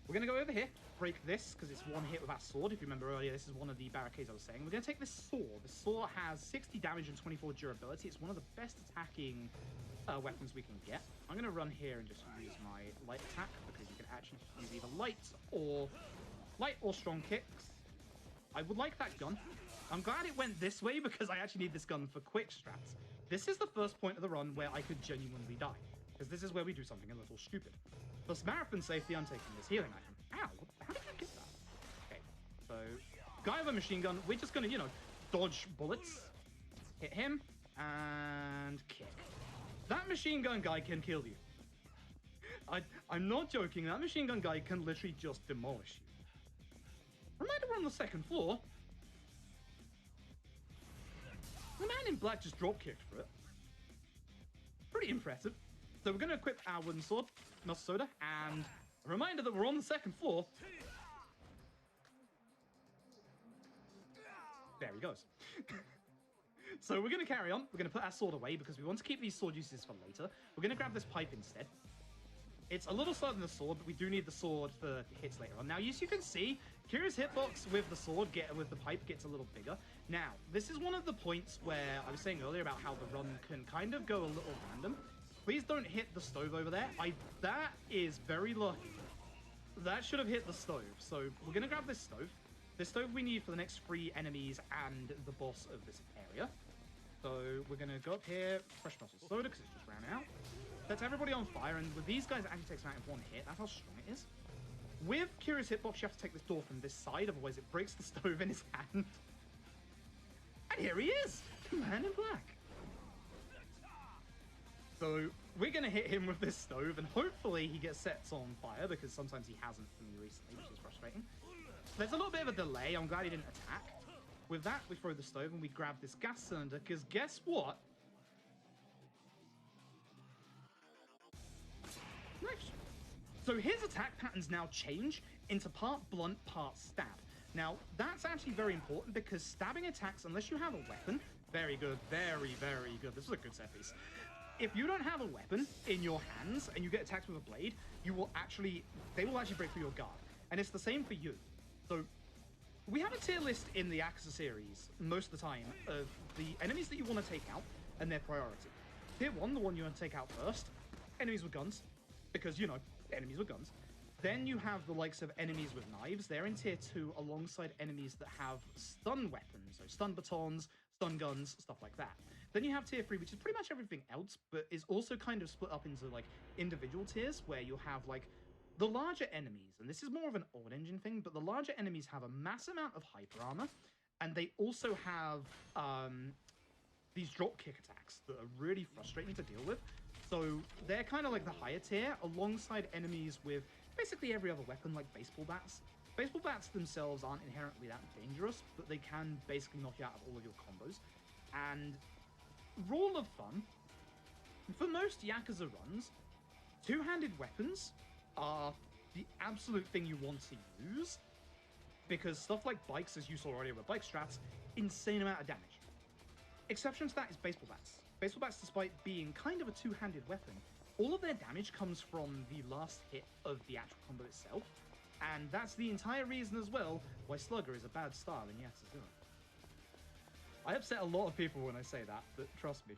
We're going to go over here, break this, because it's one hit with our sword. If you remember earlier, this is one of the barricades I was saying. We're going to take this sword. The sword has 60 damage and 24 durability. It's one of the best attacking weapons we can get. I'm going to run here and just use my light attack, because you can actually use either light or strong kicks. I would like that gun. I'm glad it went this way, because I actually need this gun for quick strats. This is the first point of the run where I could genuinely die, because this is where we do something a little stupid. For marathon safety, I'm taking this healing item. Ow, how did I get that? Okay, so guy with a machine gun, we're just gonna, you know, dodge bullets, hit him, and kick. That machine gun guy can kill you. I'm not joking, that machine gun guy can literally just demolish you. Reminder, we're on the second floor. The Man in Black just drop kicked for it. Pretty impressive. So we're going to equip our wooden sword, muscle soda, and a reminder that we're on the second floor. There he goes. So we're going to carry on. We're going to put our sword away because we want to keep these sword uses for later. We're going to grab this pipe instead. It's a little slower than the sword, but we do need the sword for hits later on. Now, as you can see, Kira's hitbox with the sword, with the pipe, gets a little bigger. Now, this is one of the points where I was saying earlier about how the run can kind of go a little random. Please don't hit the stove over there. That is very lucky. That should have hit the stove. So we're going to grab this stove. This stove we need for the next 3 enemies and the boss of this area. So we're going to go up here, fresh muscle soda because it's just ran out. That's everybody on fire, and with these guys, it actually takes them out in one hit. That's how strong it is. With Kira's hitbox, you have to take this door from this side, otherwise it breaks the stove in his hand. And here he is, the Man in Black. So we're going to hit him with this stove, and hopefully he gets set on fire, because sometimes he hasn't for me recently, which is frustrating. There's a little bit of a delay. I'm glad he didn't attack. With that, we throw the stove, and we grab this gas cylinder, because guess what? Nice. So his attack patterns now change into part blunt, part stab. Now, that's actually very important, because stabbing attacks, unless you have a weapon, very good, very, very good. This is a good set piece. If you don't have a weapon in your hands and you get attacked with a blade, they will actually break through your guard. And it's the same for you. So we have a tier list in the Yakuza series most of the time of the enemies that you want to take out and their priority. Tier 1, the one you want to take out first, enemies with guns, because, you know, enemies with guns. Then you have the likes of enemies with knives. They're in tier 2 alongside enemies that have stun weapons, so stun batons, stun guns, stuff like that. Then you have tier 3, which is pretty much everything else, but is also kind of split up into like individual tiers where you have like the larger enemies, and this is more of an old engine thing, but the larger enemies have a mass amount of hyper armor, and they also have these drop kick attacks that are really frustrating to deal with. So they're kind of like the higher tier alongside enemies with basically every other weapon, like baseball bats. Baseball bats themselves aren't inherently that dangerous, but they can basically knock you out of all of your combos. And rule of thumb, for most Yakuza runs, Two-handed weapons are the absolute thing you want to use, because stuff like bikes, as you saw earlier with bike strats, insane amount of damage. Exception to that is baseball bats. Baseball bats, despite being kind of a two-handed weapon, all of their damage comes from the last hit of the actual combo itself, and that's the entire reason as well why Slugger is a bad style in Yakuza 0. I upset a lot of people when I say that, but trust me.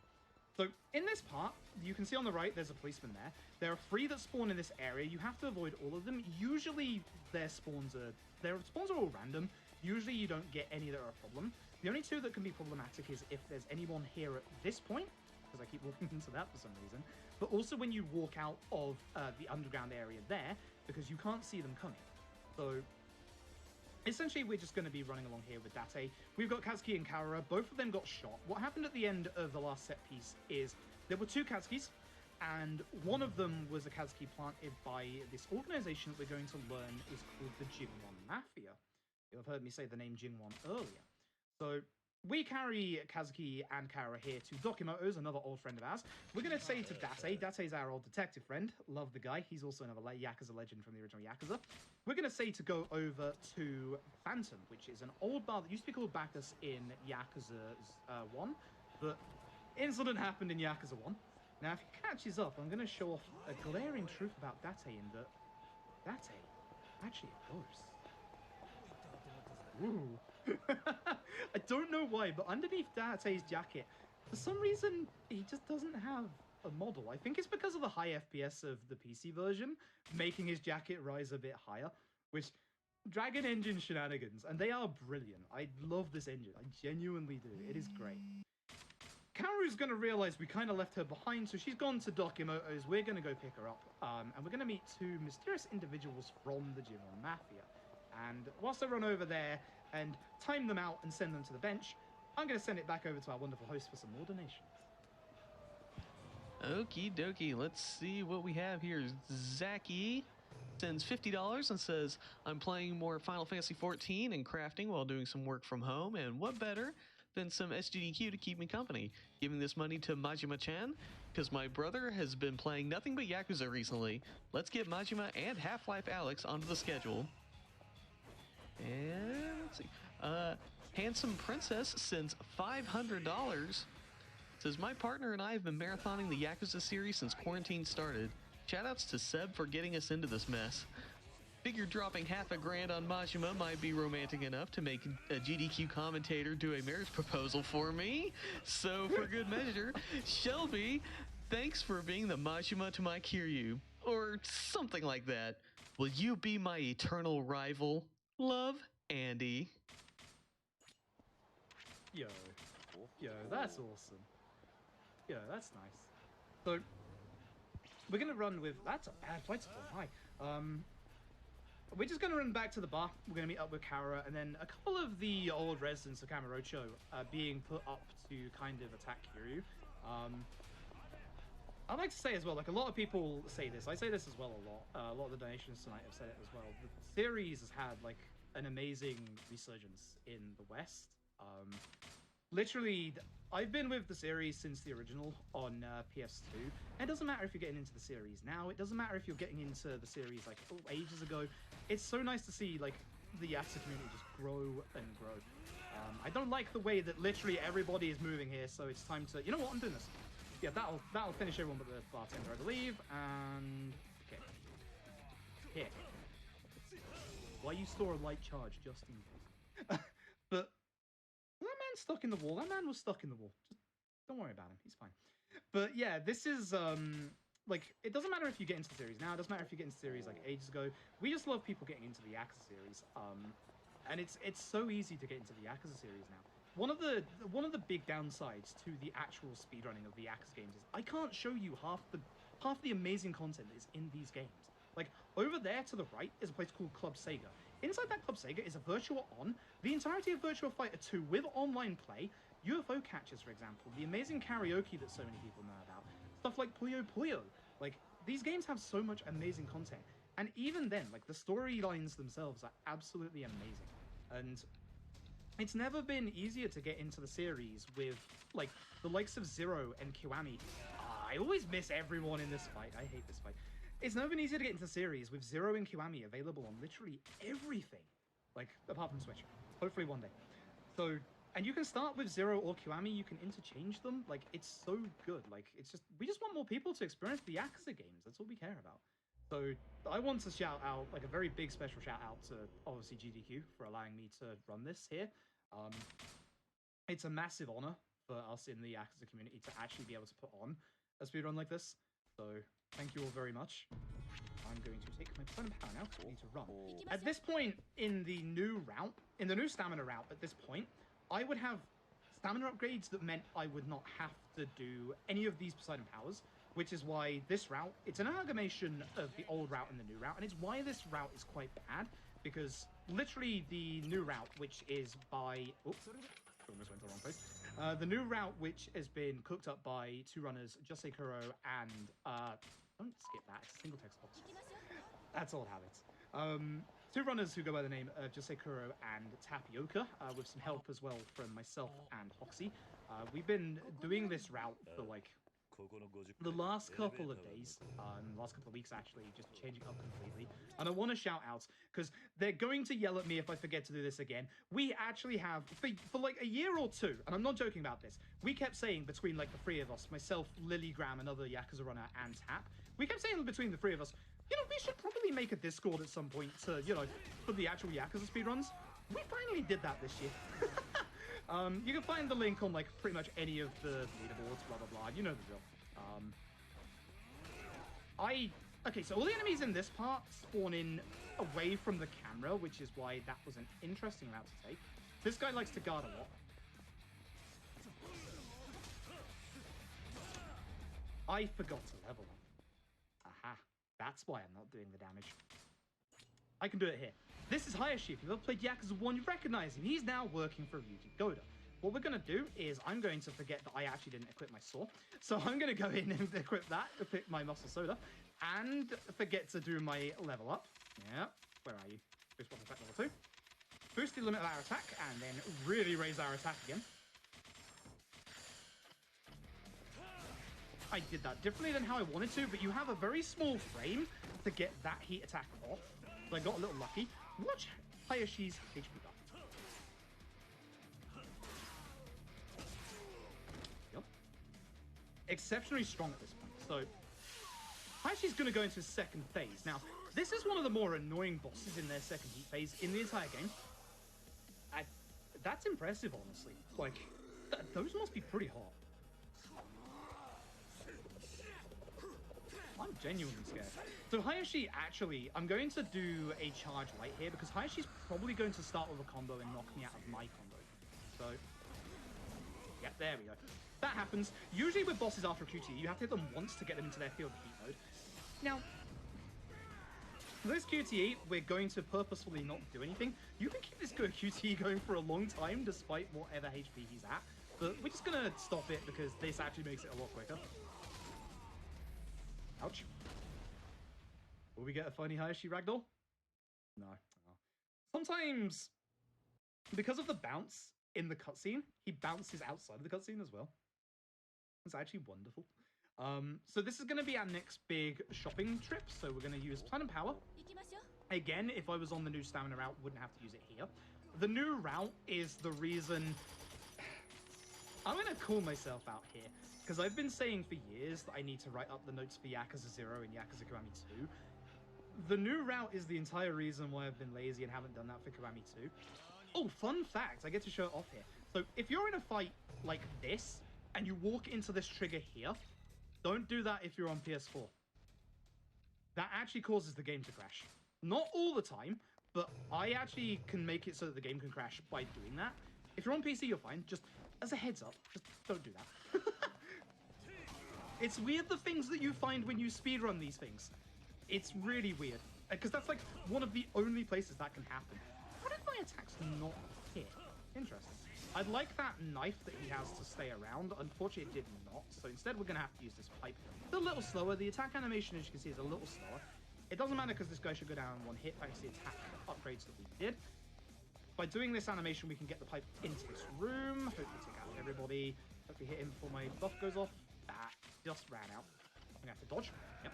So in this part, you can see on the right, there's a policeman there. There are 3 that spawn in this area. You have to avoid all of them. Usually their spawns are all random. Usually you don't get any that are a problem. The only 2 that can be problematic is if there's anyone here at this point, because I keep walking into that for some reason, but also when you walk out of the underground area there, because you can't see them coming. So essentially, we're just going to be running along here with Date. We've got Kazuki and Kaora. Both of them got shot. What happened at the end of the last set piece is there were 2 Kazukis, and one of them was a Kazuki planted by this organization that we're going to learn is called the Jingwon Mafia. You'll have heard me say the name Jingwon earlier. So we carry Kazuki and Kaora here to Dokimoto's, another old friend of ours. We're going to say to Date, Date's our old detective friend. Love the guy. He's also another Yakuza legend from the original Yakuza. We're going to say to go over to Phantom, which is an old bar that used to be called Bacchus in Yakuza 1. The incident happened in Yakuza 1. Now, if he catches up, I'm going to show off a glaring truth about Date in that Date actually a ghost. Ooh. I don't know why, but underneath Date's jacket, for some reason, he just doesn't have a model. I think it's because of the high FPS of the PC version, making his jacket rise a bit higher, which Dragon Engine shenanigans, and they are brilliant. I love this engine. I genuinely do. It is great. Kaoru's going to realize we kind of left her behind, so she's gone to Dokimoto's. We're going to go pick her up, and we're going to meet 2 mysterious individuals from the Jingwon Mafia. And whilst I run over there and time them out and send them to the bench, I'm going to send it back over to our wonderful host for some more donations. Okie dokie, let's see what we have here. Zaki sends $50 and says, I'm playing more Final Fantasy XIV and crafting while doing some work from home, and what better than some SGDQ to keep me company? Giving this money to Majima-chan, because my brother has been playing nothing but Yakuza recently. Let's get Majima and Half-Life Alex onto the schedule. And let's see. Handsome Princess sends $500. Says, my partner and I have been marathoning the Yakuza series since quarantine started. Shoutouts to Seb for getting us into this mess. Figure dropping $500 on Majima might be romantic enough to make a GDQ commentator do a marriage proposal for me. So for good measure, Shelby, thanks for being the Majima to my Kiryu. Or something like that. Will you be my eternal rival? Love, Andy. Yo, that's awesome. Yo, that's nice. So, we're gonna run with, that's a bad fight spawn, hi. We're just gonna run back to the bar. We're gonna meet up with Kaora, and then a couple of the old residents of Kamurocho are being put up to kind of attack Kiryu. I'd like to say as well, like a lot of people say this, I say this as well a lot of the donations tonight have said it as well. The series has had like an amazing resurgence in the West. Literally, I've been with the series since the original on PS2. It doesn't matter if you're getting into the series now, it doesn't matter if you're getting into the series like ages ago. It's so nice to see like the Yakuza community just grow and grow. I don't like the way that literally everybody is moving here, so it's time to, you know what, I'm doing this. Yeah, that'll finish everyone but the bartender, I believe. And okay, here. Why you store a light charge just in case? But that man's stuck in the wall. That man was stuck in the wall. Just don't worry about him. He's fine. But yeah, this is like it doesn't matter if you get into the series now. It doesn't matter if you get into the series like ages ago. We just love people getting into the Yakuza series. And it's so easy to get into the Yakuza series now. One of the big downsides to the actual speedrunning of the Yakuza games is I can't show you half the amazing content that is in these games. Like over there to the right is a place called Club Sega. Inside that Club Sega is a Virtua On, the entirety of Virtua Fighter 2 with online play, UFO catchers, for example, the amazing karaoke that so many people know about, stuff like Puyo Puyo. Like these games have so much amazing content, and even then, like the storylines themselves are absolutely amazing. And it's never been easier to get into the series with like the likes of Zero and Kiwami. I always miss everyone in this fight. I hate this fight. it's never been easier to get into series with Zero and Kiwami available on literally everything. Like, apart from Switch. Hopefully one day. So, and you can start with Zero or Kiwami, you can interchange them. Like, it's so good. Like, it's just, we just want more people to experience the Yakuza games. That's all we care about. So, I want to shout out, like, a very big special shout out to, obviously, GDQ for allowing me to run this here. It's a massive honor for us in the Yakuza community to actually be able to put on a speedrun like this. So, thank you all very much. I'm going to take my Persona Power now because we need to run. At this point in the new route, in the new stamina route, at this point, I would have stamina upgrades that meant I would not have to do any of these Poseidon Powers, which is why this route, it's an amalgamation of the old route and the new route, and it's why this route is quite bad, because literally the new route, which is by... Oops, almost went to the wrong place. The new route, which has been cooked up by two runners, Josei Kuro and... don't skip that, it's a single text box. That's old habits. Two runners who go by the name of Josei Kuro and Tapioca, with some help as well from myself and Hoxie. We've been doing this route for like the last couple of days, last couple of weeks actually, just changing up completely. And I want to shout out, because they're going to yell at me if I forget to do this again. We actually have, for like a year or two, and I'm not joking about this, we kept saying between like the three of us, myself, Lily Graham, another Yakuza runner, and Tap, we kept saying between the three of us, you know, we should probably make a Discord at some point to, you know, for the actual Yakuza speedruns. We finally did that this year. You can find the link on, like, pretty much any of the leaderboards, blah, blah, blah. You know the drill. Okay, so all the enemies in this part spawn in away from the camera, which is why that was an interesting route to take. This guy likes to guard a lot. I forgot to level up. Aha. That's why I'm not doing the damage. I can do it here. This is Hayashi. If you've ever played Yakuza 1, you recognize him. He's now working for Ryuji Goda. What we're going to do is I'm going to forget that I actually didn't equip my saw. So I'm going to go in and equip that, equip my muscle soda, and forget to do my level up. Yeah, where are you? Boost weapon effect level 2. Boost the limit of our attack, and then really raise our attack again. I did that differently than how I wanted to, but you have a very small frame to get that heat attack off. So I got a little lucky. Watch Hayashi's HP buff. Yep. Exceptionally strong at this point. So Hayashi's going to go into his second phase. Now, this is one of the more annoying bosses in their second heat phase in the entire game. That's impressive, honestly. Like, those must be pretty hot. I'm genuinely scared. So Hayashi, actually, I'm going to do a charge light here because Hayashi's probably going to start with a combo and knock me out of my combo. So, yeah, there we go. That happens. Usually with bosses after a QTE, you have to hit them once to get them into their field heat mode. Now, for this QTE, we're going to purposefully not do anything. You can keep this QTE going for a long time despite whatever HP he's at, but we're just going to stop it because this actually makes it a lot quicker. Ouch. Will we get a funny Hayashi ragdoll? No. Sometimes, because of the bounce in the cutscene, he bounces outside of the cutscene as well. It's actually wonderful. So this is going to be our next big shopping trip. So we're going to use Platinum Power. Again, if I was on the new stamina route, wouldn't have to use it here. The new route is the reason... I'm going to call myself out here. Because I've been saying for years that I need to write up the notes for Yakuza 0 and Yakuza Kiwami 2. The new route is the entire reason why I've been lazy and haven't done that for Kiwami 2. Oh, fun fact, I get to show it off here. So if you're in a fight like this, and you walk into this trigger here, don't do that if you're on PS4. That actually causes the game to crash. Not all the time, but I actually can make it so that the game can crash by doing that. If you're on PC, you're fine. Just as a heads up, just don't do that. It's weird the things that you find when you speedrun these things. It's really weird. Because that's like one of the only places that can happen. What if my attack's not hit? Interesting. I'd like that knife that he has to stay around. Unfortunately, it did not. So instead, we're going to have to use this pipe. It's a little slower. The attack animation, as you can see, is a little slower. It doesn't matter because this guy should go down in one hit thanks to the attack upgrades that we did. By doing this animation, we can get the pipe into this room. Hopefully take out everybody. Hopefully hit him before my buff goes off. That just ran out. I'm gonna have to dodge. Yep.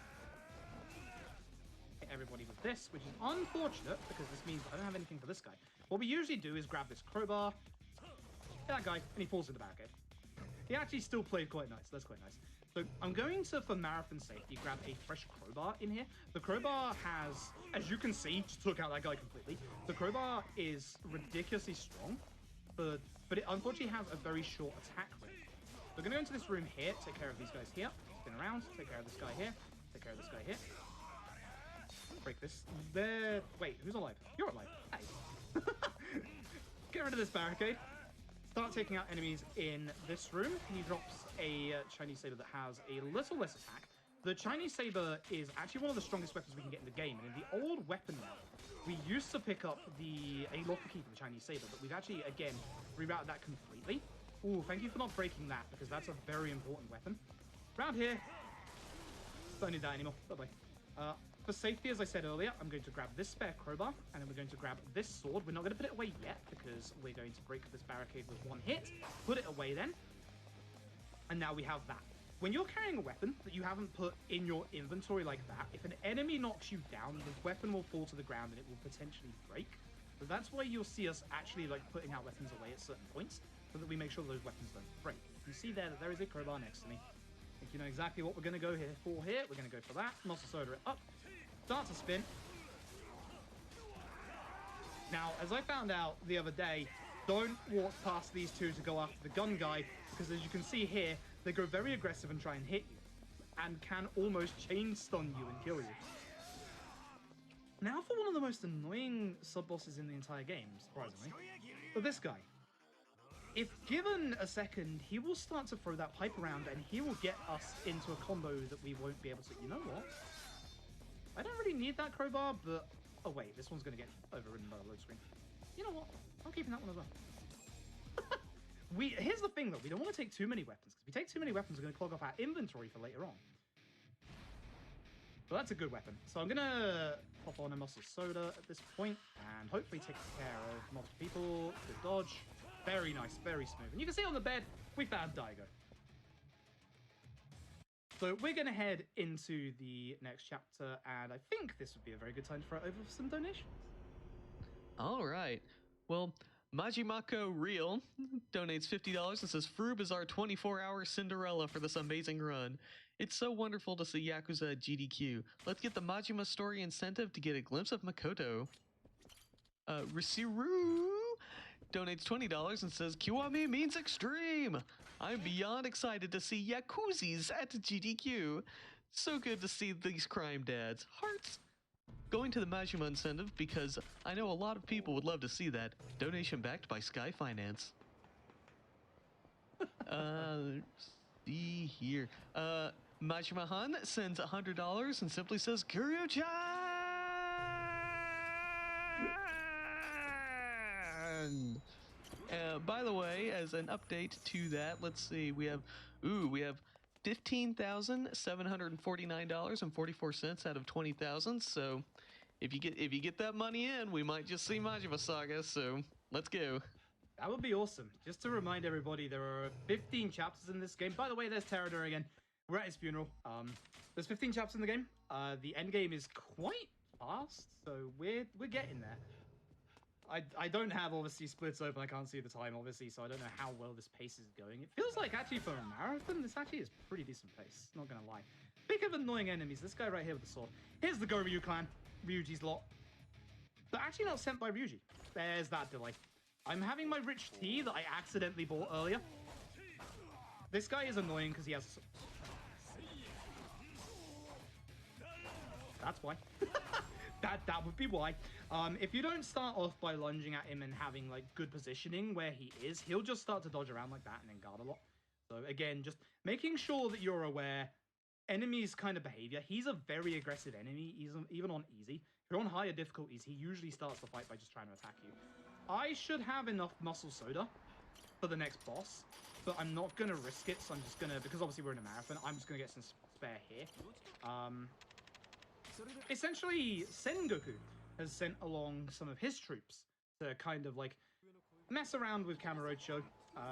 everybody with this, which is unfortunate because this means I don't have anything for this guy. What we usually do is grab this crowbar, that guy, and he falls in the barricade. He actually still played quite nice. That's quite nice. So I'm going to, for marathon safety, grab a fresh crowbar in here. The crowbar has, as you can see, just took out that guy completely. The crowbar is ridiculously strong, but it unfortunately has a very short attack range. We're going to go into this room here, take care of these guys here, spin around, take care of this guy here, take care of this guy here. Break this. There. Wait, who's alive? You're alive. Hey. Get rid of this barricade. Start taking out enemies in this room. He drops a Chinese saber that has a little less attack. The Chinese saber is actually one of the strongest weapons we can get in the game. And in the old weapon route, we used to pick up a locker key for the Chinese saber, but we've actually, again, rerouted that completely. Ooh, thank you for not breaking that, because that's a very important weapon. Round here, don't need that anymore. Bye-bye. For safety, as I said earlier, I'm going to grab this spare crowbar, and then we're going to grab this sword. We're not going to put it away yet, because we're going to break this barricade with one hit. Put it away then. And now we have that. When you're carrying a weapon that you haven't put in your inventory like that, if an enemy knocks you down, the weapon will fall to the ground and it will potentially break. So that's why you'll see us actually like putting out weapons away at certain points, so that we make sure those weapons don't break. You see there that there is a crowbar next to me. I think you know exactly what we're going to go here for here. We're going to go for that. Muscle soda it up. Start to spin. Now, as I found out the other day, don't walk past these two to go after the gun guy, because as you can see here, they go very aggressive and try and hit you, and can almost chain stun you and kill you. Now for one of the most annoying sub-bosses in the entire game, surprisingly. But this guy. If given a second, he will start to throw that pipe around, and he will get us into a combo that we won't be able to... You know what? I don't really need that crowbar, but... Oh wait, this one's going to get overridden by the load screen. You know what? I'm keeping that one as well. Here's the thing though, we don't want to take too many weapons, because if we take too many weapons, we're going to clog off our inventory for later on. But that's a good weapon. So I'm going to pop on a muscle soda at this point, and hopefully take care of multiple people. Good dodge. Very nice, very smooth. And you can see on the bed, we found Daigo. So we're going to head into the next chapter, and I think this would be a very good time to throw over some donations. All right. Well, Majimako Real donates $50 and says, Froob is our 24-hour Cinderella for this amazing run. It's so wonderful to see Yakuza at GDQ. Let's get the Majima story incentive to get a glimpse of Makoto. Risiru donates $20 and says, Kiwami means extreme. I'm beyond excited to see Yakuzis at GDQ. So good to see these crime dads. Hearts. Going to the Majima incentive because I know a lot of people would love to see that. Donation backed by Sky Finance. Let's see here. Majima-han sends $100 and simply says, Kuryu-chan! By the way, as an update to that, let's see, we have $15,749.44 out of 20,000. So if you get that money in, we might just see Majima Saga. So let's go. That would be awesome. Just to remind everybody, there are 15 chapters in this game. By the way, there's Terador again. We're at his funeral. There's 15 chapters in the game. The end game is quite fast, so we're getting there. I don't have, obviously, splits open. I can't see the time, obviously, so I don't know how well this pace is going. It feels like, actually, for a marathon, this actually is pretty decent pace. Not gonna lie. Speaking of annoying enemies, this guy right here with the sword. Here's the Goryu clan. Ryuji's lot. They're actually not sent by Ryuji. There's that delay. I'm having my rich tea that I accidentally bought earlier. This guy is annoying because he has... That's why. That would be why. If you don't start off by lunging at him and having like good positioning where he is, he'll just start to dodge around like that and then guard a lot. So again, just making sure that you're aware enemy's kind of behavior. He's a very aggressive enemy, even on easy. If you're on higher difficulties, he usually starts the fight by just trying to attack you. I should have enough muscle soda for the next boss, but I'm not gonna risk it. So I'm just gonna, because obviously we're in a marathon, I'm just gonna get some spare here. Essentially, Sengoku has sent along some of his troops to kind of like mess around with Kamurocho,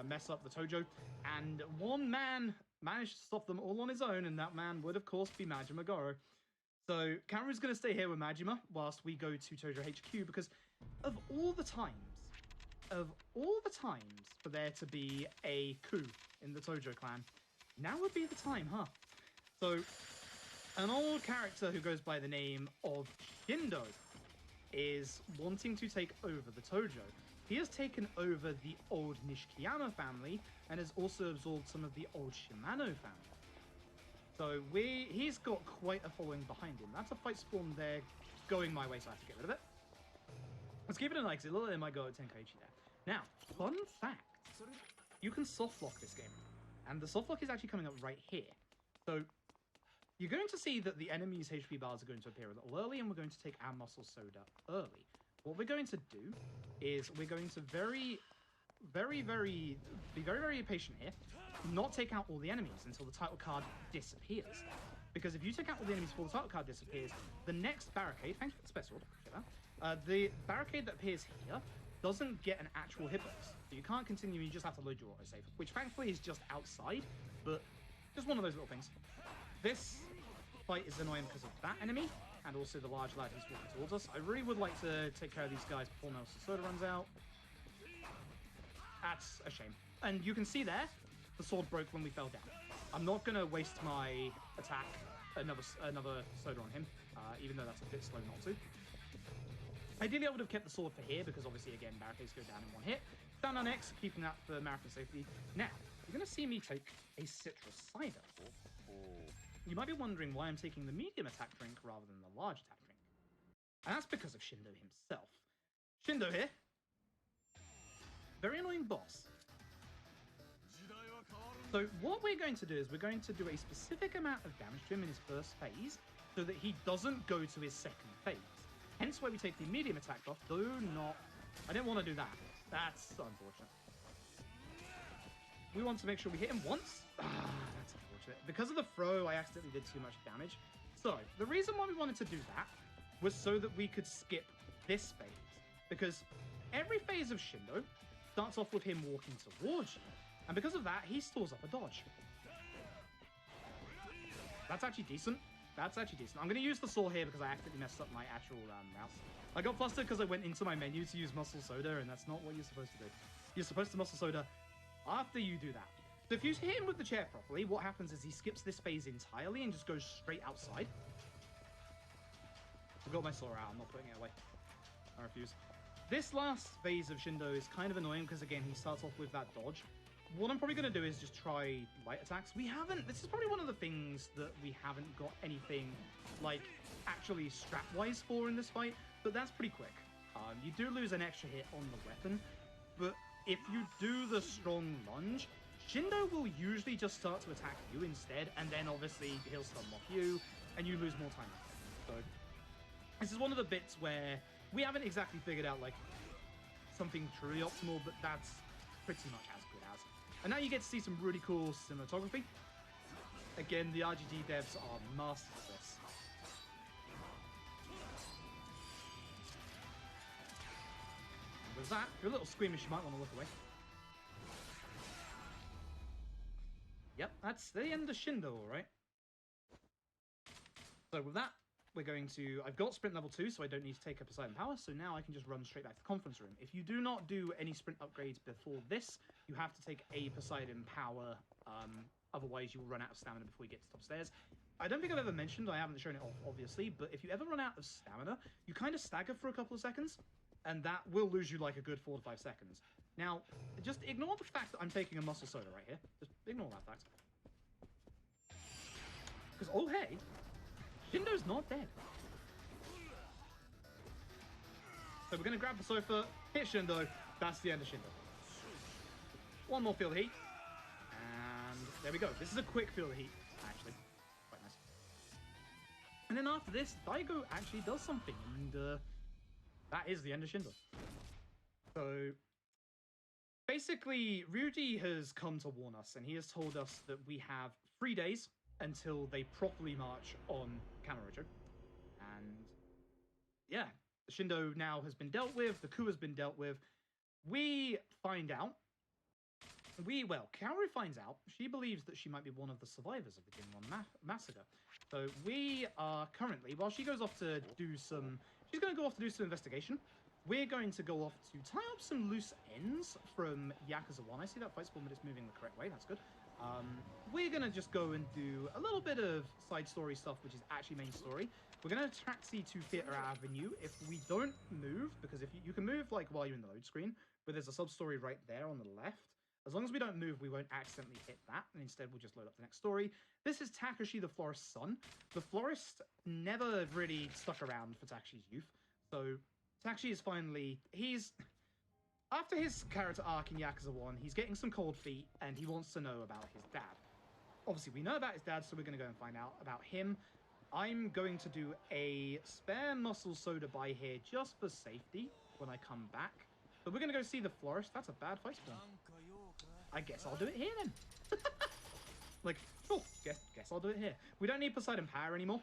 mess up the Tojo, and one man managed to stop them all on his own, and that man would of course be Majima Goro. So Kaoru's going to stay here with Majima whilst we go to Tojo HQ because of all the times for there to be a coup in the Tojo clan, now would be the time, huh? So an old character who goes by the name of Shindo is wanting to take over the Tojo. He has taken over the old Nishikiyama family and has also absorbed some of the old Shimano family. So he's got quite a following behind him. That's a fight spawn there going my way, so I have to get rid of it. Let's keep it in because it looks like it might go at Tenkaichi there. Now, fun fact, you can softlock this game. And the softlock is actually coming up right here. So you're going to see that the enemy's HP bars are going to appear a little early, and we're going to take our muscle soda early. What we're going to do is we're going to be very, very patient here. Not take out all the enemies until the title card disappears. Because if you take out all the enemies before the title card disappears, the next barricade, thanks for the special, the barricade that appears here doesn't get an actual hitbox. So you can't continue, you just have to load your autosave, which thankfully is just outside, but just one of those little things. This fight is annoying because of that enemy, and also the large lad who's walking towards us. I really would like to take care of these guys before Nelson Soda runs out. That's a shame. And you can see there, the sword broke when we fell down. I'm not going to waste my attack, another soda on him, even though that's a bit slow not to. Ideally, I would have kept the sword for here, because obviously, again, barricades go down in one hit. Down on X, keeping that for marathon safety. Now, you're going to see me take a citrus cider. You might be wondering why I'm taking the medium attack drink rather than the large attack drink. And that's because of Shindo himself. Shindo here. Very annoying boss. So what we're going to do is we're going to do a specific amount of damage to him in his first phase so that he doesn't go to his second phase. Hence why we take the medium attack buff. Do not... I didn't want to do that. That's unfortunate. We want to make sure we hit him once. That's unfortunate. Because of the throw, I accidentally did too much damage. So the reason why we wanted to do that was so that we could skip this phase. Because every phase of Shindo starts off with him walking towards you. And because of that, he stores up a dodge. That's actually decent. That's actually decent. I'm going to use the saw here because I accidentally messed up my actual mouse. I got flustered because I went into my menu to use muscle soda, and that's not what you're supposed to do. You're supposed to muscle soda after you do that. So if you hit him with the chair properly, what happens is he skips this phase entirely and just goes straight outside. I've got my saw out. I'm not putting it away. I refuse. This last phase of Shindo is kind of annoying because, again, he starts off with that dodge. What I'm probably going to do is just try light attacks. This is probably one of the things that we haven't got anything, like, actually strat-wise for in this fight, but that's pretty quick. You do lose an extra hit on the weapon, but if you do the strong lunge, Shindo will usually just start to attack you instead, and then obviously he'll stun block you, and you lose more time. So, this is one of the bits where we haven't exactly figured out, like, something truly optimal, but that's pretty much as good as. And now you get to see some really cool cinematography. Again, the RGD devs are masters of this. And with that, if you're a little squeamish, you might want to look away. Yep, that's the end of Shindo, alright. So with that, we're going to... I've got sprint level 2, so I don't need to take a Poseidon Power, so now I can just run straight back to the conference room. If you do not do any sprint upgrades before this, you have to take a Poseidon Power, otherwise you will run out of stamina before you get to the top stairs. I don't think I've ever mentioned, I haven't shown it off, obviously, but if you ever run out of stamina, you kind of stagger for a couple of seconds, and that will lose you like a good 4 to 5 seconds. Now, just ignore the fact that I'm taking a muscle soda right here. Just ignore that fact. Because, oh hey, Shindo's not dead. So we're going to grab the sofa, hit Shindo, that's the end of Shindo. One more field of heat, and there we go. This is a quick field of heat, actually. Quite nice. And then after this, Daigo actually does something, and that is the end of Shindo. So, basically, Ryuji has come to warn us, and he has told us that we have 3 days until they properly march on Kamurocho. And yeah, Shindo now has been dealt with, the coup has been dealt with. We find out, Kaoru finds out, she believes that she might be one of the survivors of the Ginmon massacre. So we are currently, while she goes off to do some, she's going to go off to do some investigation. We're going to go off to tie up some loose ends from Yakuza 1. I see that fight spawn, but it's moving the correct way. That's good. We're going to just go and do a little bit of side story stuff, which is actually main story. We're going to taxi to Theatre Avenue. If we don't move, because if you can move like while you're in the load screen, but there's a sub-story right there on the left. As long as we don't move, we won't accidentally hit that, and instead we'll just load up the next story. This is Takashi the Florist's son. The Florist never really stuck around for Takashi's youth, so Takashi is finally... After his character arc in Yakuza 1, he's getting some cold feet, and he wants to know about his dad. Obviously, we know about his dad, so we're going to go and find out about him. I'm going to do a spare muscle soda buy here just for safety when I come back. But we're going to go see the Florist. That's a bad fight spawn. I guess I'll do it here then. Like, oh, guess I'll do it here. We don't need Poseidon Power anymore.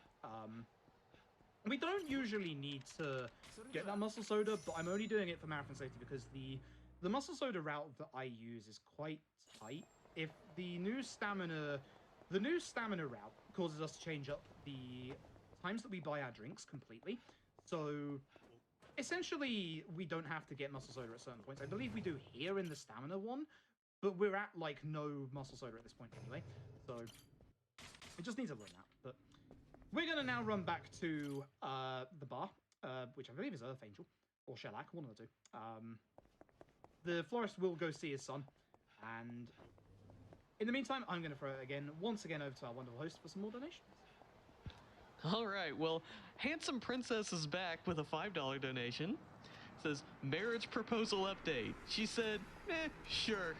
We don't usually need to get that muscle soda, but I'm only doing it for marathon safety because the muscle soda route that I use is quite tight. If the new stamina route causes us to change up the times that we buy our drinks completely. So essentially, we don't have to get muscle soda at certain points. I believe we do here in the stamina one, but we're at like no muscle soda at this point anyway. So it just needs to learn that. But we're going to now run back to the bar, which I believe is Earth Angel or Shellac, one of the two. The Florist will go see his son, and in the meantime, I'm going to throw it once again over to our wonderful host for some more donations. All right, well, Handsome Princess is back with a $5 donation. It says, marriage proposal update. She said, sure.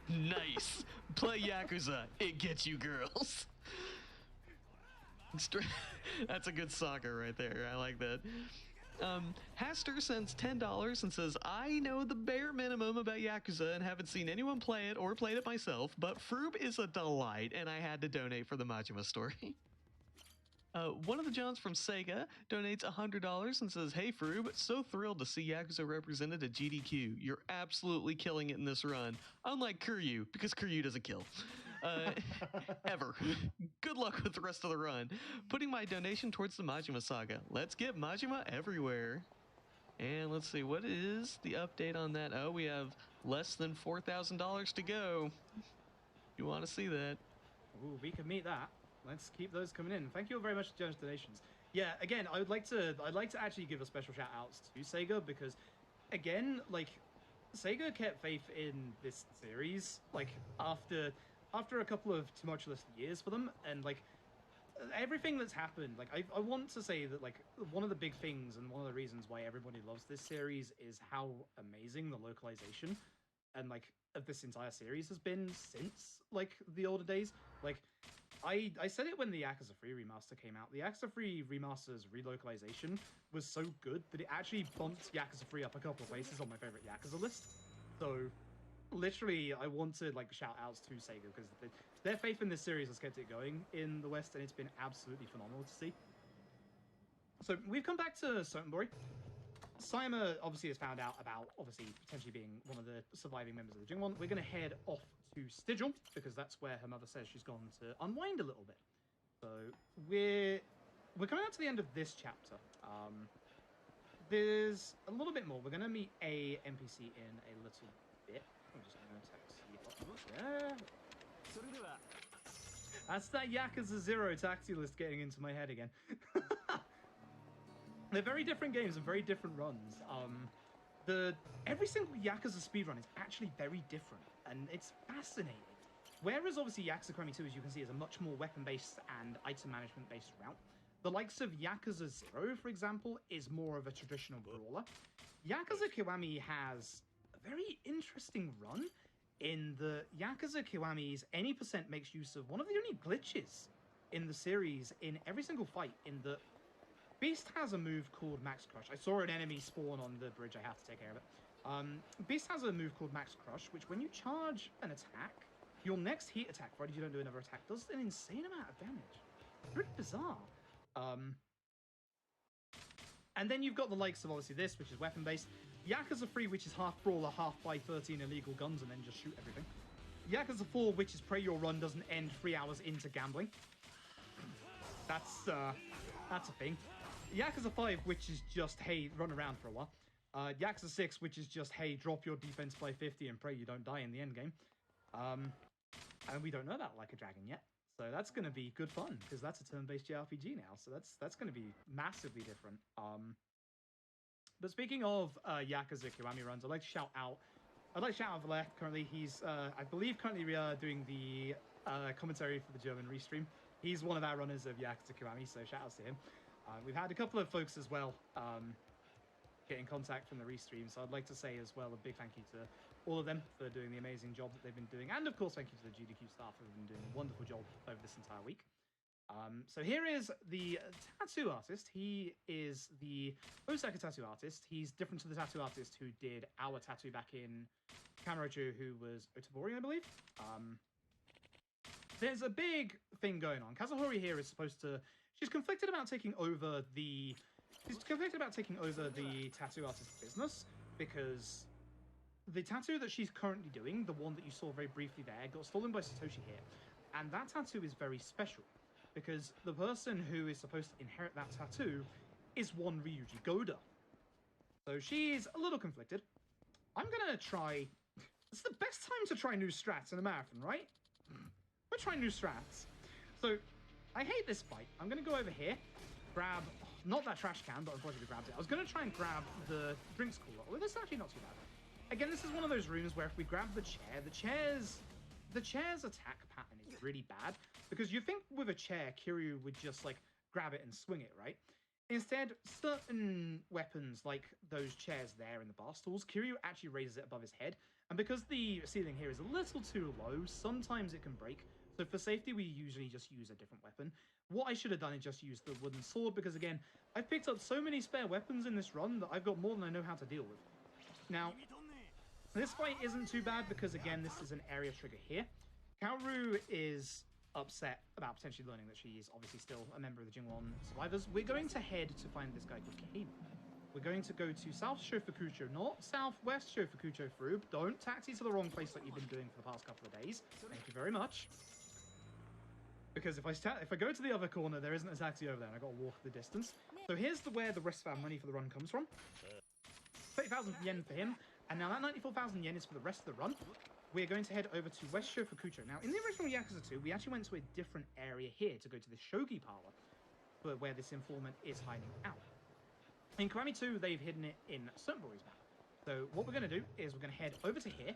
Nice. Play Yakuza. It gets you girls. That's a good soccer right there. I like that. Haster sends $10 and says, I know the bare minimum about Yakuza and haven't seen anyone play it or played it myself, but Froob is a delight and I had to donate for the Majima story. One of the Johns from Sega donates $100 and says, hey Froob, so thrilled to see Yakuza represented at GDQ. You're absolutely killing it in this run. Unlike Kiryu, because Kiryu doesn't kill. Ever. Good luck with the rest of the run. Putting my donation towards the Majima saga. Let's get Majima everywhere. And let's see, what is the update on that? Oh, we have less than $4,000 to go. You want to see that? Ooh, we can meet that. Let's keep those coming in. Thank you all very much for generous donations. Yeah, again, I'd like to actually give a special shout outs to Sega because, again, like, Sega kept faith in this series, like, after a couple of tumultuous years for them, and, like, everything that's happened, like, I want to say that, like, one of the big things and one of the reasons why everybody loves this series is how amazing the localization and, like, of this entire series has been since, like, the older days. Like, I said it when the Yakuza 3 remaster came out. The Yakuza 3 remaster's relocalization was so good that it actually bumped Yakuza 3 up a couple of places on my favorite Yakuza list. So, literally, I want to like shout outs to Sega because their faith in this series has kept it going in the West, and it's been absolutely phenomenal to see. So we've come back to Sotenbori. Saima obviously has found out about obviously potentially being one of the surviving members of the Jingwon. We're going to head off to Stygiel because that's where her mother says she's gone to unwind a little bit. So we're coming out to the end of this chapter. There's a little bit more. We're going to meet a NPC in a little bit. I'm just going to taxi. That's that Yakuza 0 taxi list getting into my head again. They're very different games and very different runs. Every single Yakuza speedrun is actually very different, and it's fascinating. Whereas obviously Yakuza Kiwami 2, as you can see, is a much more weapon-based and item management-based route. The likes of Yakuza 0, for example, is more of a traditional brawler. Yakuza Kiwami has a very interesting run in the Yakuza Kiwami's any percent makes use of one of the only glitches in the series in every single fight, in the Beast has a move called Max Crush. I saw an enemy spawn on the bridge. I have to take care of it. Beast has a move called Max Crush, which when you charge an attack, your next heat attack, provided you don't do another attack, does an insane amount of damage. Pretty bizarre. And then you've got the likes of obviously this, which is weapon-based. Yakuza 3, which is half brawler, half buy 13 illegal guns and then just shoot everything. Yakuza 4, which is pray your run doesn't end 3 hours into gambling. That's a thing. Yakuza 5, which is just, hey, run around for a while. Yakuza 6, which is just, hey, drop your defense by 50 and pray you don't die in the end game. And we don't know that Like a Dragon yet. So that's going to be good fun, because that's a turn-based JRPG now. So that's going to be massively different. But speaking of Yakuza Kiwami runs, I'd like to shout out Valer. Currently, he's, I believe, doing the commentary for the German restream. He's one of our runners of Yakuza Kiwami, so shout outs to him. We've had a couple of folks as well get in contact from the restream, so I'd like to say as well a big thank you to all of them for doing the amazing job that they've been doing, and of course thank you to the GDQ staff who have been doing a wonderful job over this entire week. So here is the tattoo artist. He is the Osaka tattoo artist. He's different to the tattoo artist who did our tattoo back in Kamurocho, who was Otobori, I believe. There's a big thing going on. Kazuhori here is supposed to... She's conflicted about taking over the tattoo artist's business, because the tattoo that she's currently doing, the one that you saw very briefly there, got stolen by Satoshi here. And that tattoo is very special, because the person who is supposed to inherit that tattoo is one Ryuji Goda. So she's a little conflicted. I'm gonna try... It's the best time to try new strats in a marathon, right? We're trying new strats. So, I hate this fight. I'm gonna go over here, grab... Not that trash can, but unfortunately grabbed it. I was gonna try and grab the drinks cooler. Well, this is actually not too bad. Again, this is one of those rooms where if we grab the chair's attack pattern is really bad, because you think with a chair, Kiryu would just, like, grab it and swing it, right? Instead, certain weapons, like those chairs there in the bar stools, Kiryu actually raises it above his head, and because the ceiling here is a little too low, sometimes it can break. So for safety, we usually just use a different weapon. What I should have done is just use the wooden sword, because again, I've picked up so many spare weapons in this run that I've got more than I know how to deal with. Now, this fight isn't too bad, because again, this is an area trigger here. Kaoru is upset about potentially learning that she is obviously still a member of the Jingwon survivors. We're going to head to find this guy called Kahima. We're going to go to South Shofukucho, not Southwest Shofukucho, Froob. Don't taxi to the wrong place like you've been doing for the past couple of days. Thank you very much. Because if I go to the other corner, there isn't a taxi over there, and I've got to walk the distance. So here's where the rest of our money for the run comes from. 30,000 yen for him, and now that 94,000 yen is for the rest of the run. We're going to head over to West Shofukucho. Now, in the original Yakuza 2, we actually went to a different area here to go to the Shogi Parlor, where this informant is hiding out. In Kiwami 2, they've hidden it in Sunbury's map. So what we're going to do is we're going to head over to here.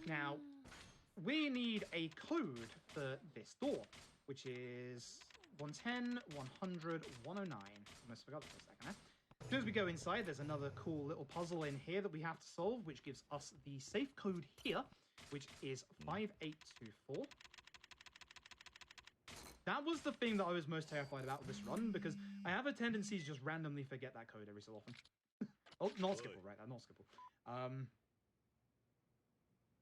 Now, we need a code for this door, which is 110, 100, 109. Almost forgot it for a second there. As soon as we go inside, there's another cool little puzzle in here that we have to solve, which gives us the safe code here, which is 5824. That was the thing that I was most terrified about with this run, because I have a tendency to just randomly forget that code every so often. Oh, not Skipple, right? Not Skipple.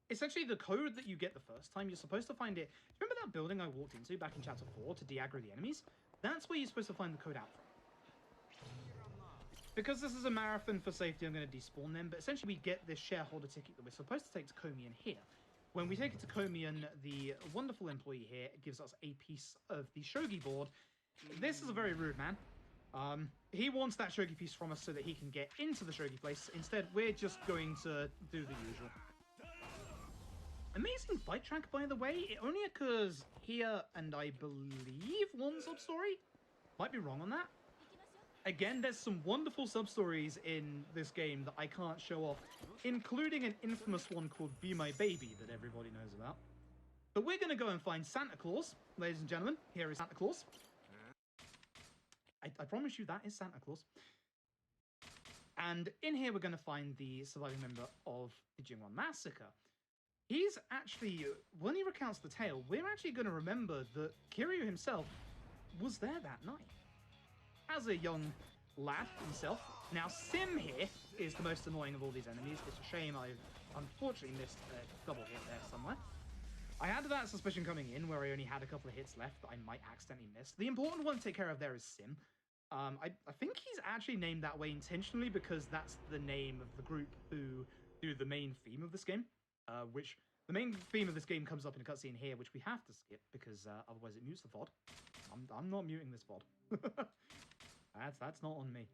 Essentially, the code that you get the first time, you're supposed to find it... Remember that building I walked into back in Chapter 4 to de-aggro the enemies? That's where you're supposed to find the code out from. Because this is a marathon for safety, I'm going to despawn them, but essentially we get this shareholder ticket that we're supposed to take to Komian here. When we take it to Komian, the wonderful employee here gives us a piece of the shogi board. This is a very rude man. He wants that shogi piece from us so that he can get into the shogi place. Instead, we're just going to do the usual. Amazing fight track, by the way. It only occurs here, and I believe one sub-story. Might be wrong on that. Again, there's some wonderful sub-stories in this game that I can't show off, including an infamous one called Be My Baby that everybody knows about. But we're going to go and find Santa Claus, ladies and gentlemen. Here is Santa Claus. I promise you that is Santa Claus. And in here we're going to find the surviving member of the Jingwon Massacre. He's actually, when he recounts the tale, we're actually going to remember that Kiryu himself was there that night. As a young lad himself. Now, Sim here is the most annoying of all these enemies. It's a shame I've unfortunately missed a double hit there somewhere. I had that suspicion coming in where I only had a couple of hits left that I might accidentally miss. The important one to take care of there is Sim. I think he's actually named that way intentionally because that's the name of the group who do the main theme of this game, which The main theme of this game comes up in a cutscene here, which we have to skip because otherwise it mutes the VOD. I'm not muting this VOD. That's not on me.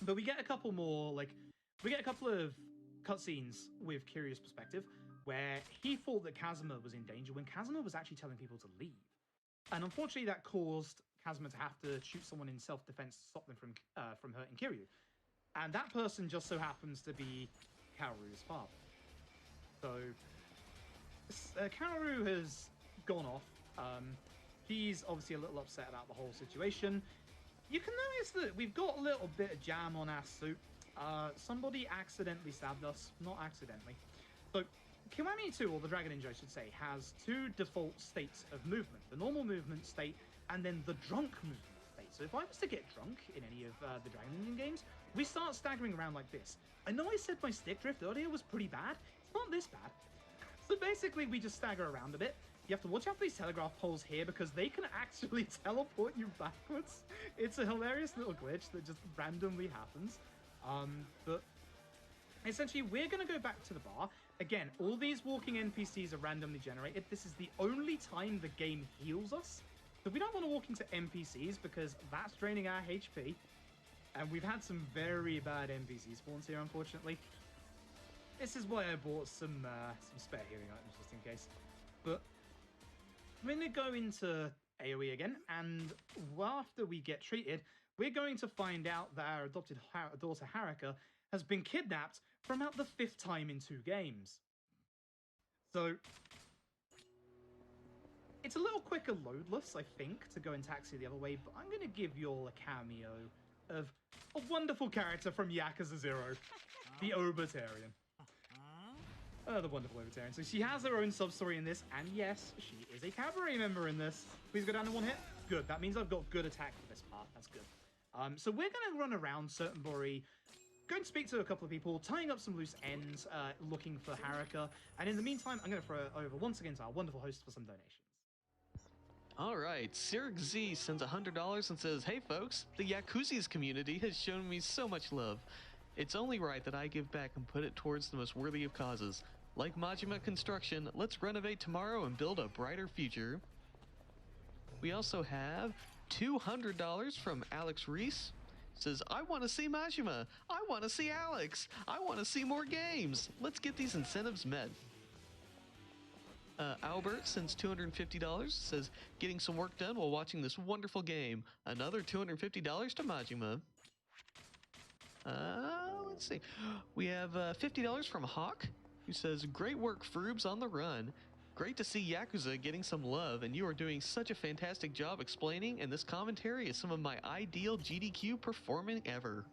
But we get a couple more, we get a couple of cutscenes with Kiryu's perspective, where he thought that Kazuma was in danger when Kazuma was actually telling people to leave. And unfortunately, that caused Kazuma to have to shoot someone in self-defense to stop them from hurting Kiryu. And that person just so happens to be Kaoru's father. So, Kaoru has gone off. He's obviously a little upset about the whole situation. You can notice that we've got a little bit of jam on our suit. Somebody accidentally stabbed us. Not accidentally. So, Kiwami 2, or the Dragon Ninja I should say, has two default states of movement. The normal movement state, and then the drunk movement state. So if I was to get drunk in any of the Dragon Ninja games, we start staggering around like this. I know I said my stick drift earlier was pretty bad. It's not this bad. So basically, we just stagger around a bit. You have to watch out for these telegraph poles here because they can actually teleport you backwards. It's a hilarious little glitch that just randomly happens. But essentially, we're going to go back to the bar. Again, all these walking NPCs are randomly generated. This is the only time the game heals us. So we don't want to walk into NPCs because that's draining our HP. And we've had some very bad NPC spawns here, unfortunately. This is why I bought some spare healing items just in case. But we're going to go into AoE again, and after we get treated, we're going to find out that our adopted daughter Haruka has been kidnapped for about the 5th time in 2 games. So it's a little quicker loadless, I think, to go in taxi the other way, but I'm going to give you all a cameo of a wonderful character from Yakuza 0, the Obertarian. The wonderful Obertarian. So she has her own sub-story in this, and yes, she is a cabaret member in this. Please go down to 1 hit. Good. That means I've got good attack for this part. That's good. So we're going to run around Certain-Bori, going to speak to a couple of people, tying up some loose ends, looking for Haruka. And in the meantime, I'm going to throw it over once again to our wonderful host for some donations. All right, Sirik Z sends $100 and says, "Hey folks, the Yakuza's community has shown me so much love. It's only right that I give back and put it towards the most worthy of causes. Like Majima Construction, let's renovate tomorrow and build a brighter future." We also have $200 from Alex Reese. Says, "I want to see Majima. I want to see Alex. I want to see more games. Let's get these incentives met." Albert sends $250. Says, "Getting some work done while watching this wonderful game. Another $250 to Majima." Let's see. We have $50 from Hawk, who says, "Great work, Froobs on the run. Great to see Yakuza getting some love, and you are doing such a fantastic job explaining, and this commentary is some of my ideal GDQ performing ever."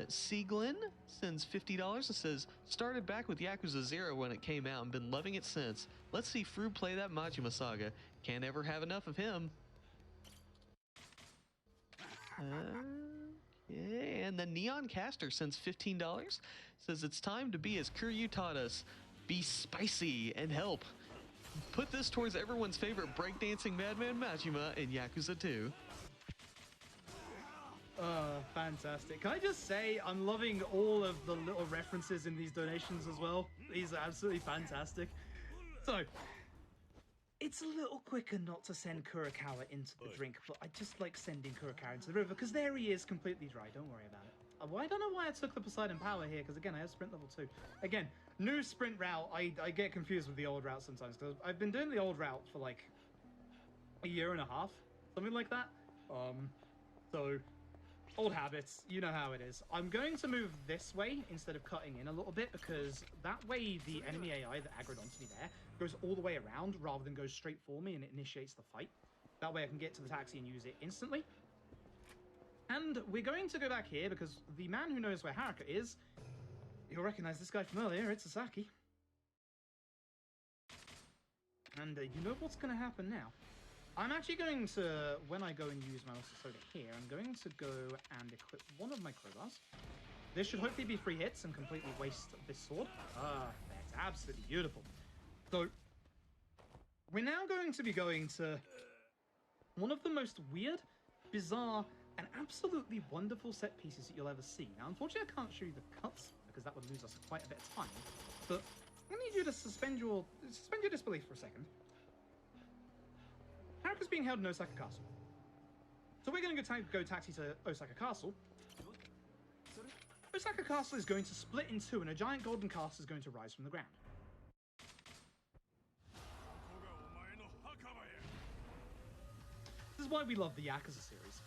Sieglin sends $50 and says, "Started back with Yakuza 0 when it came out and been loving it since. Let's see Froob play that Majima saga. Can't ever have enough of him." Okay, and the Neon Caster sends $15. Says, "It's time to be as Kiryu taught us. Be spicy and help. Put this towards everyone's favorite breakdancing madman Majima in Yakuza 2. Fantastic. Can I just say, I'm loving all of the little references in these donations as well. These are absolutely fantastic. So, it's a little quicker not to send Kurokawa into the drink, but I just like sending Kurokawa into the river, because there he is, completely dry. Don't worry about it. Well, I don't know why I took the Poseidon Power here, because again, I have sprint level 2. Again, new sprint route, I get confused with the old route sometimes, because I've been doing the old route for like a year and a half, something like that. So, old habits, you know how it is. I'm going to move this way instead of cutting in a little bit, because that way the enemy AI that aggroed onto me there goes all the way around rather than goes straight for me and it initiates the fight. That way I can get to the taxi and use it instantly. And we're going to go back here because the man who knows where Haruka is, you'll recognize this guy from earlier, it's Sasaki. And you know what's going to happen now. I'm actually going to, when I go and use my Master Soda here, I'm going to go and equip one of my crowbars. This should hopefully be 3 hits and completely waste this sword. That's absolutely beautiful. So, we're now going to be going to one of the most weird, bizarre, and absolutely wonderful set pieces that you'll ever see. Now, unfortunately, I can't show you the cuts because that would lose us quite a bit of time. But I need you to suspend your disbelief for a second. Haruka's being held in Osaka Castle. So we're going to go taxi to Osaka Castle. Osaka Castle is going to split in two, and a giant golden castle is going to rise from the ground. This is why we love the Yakuza series.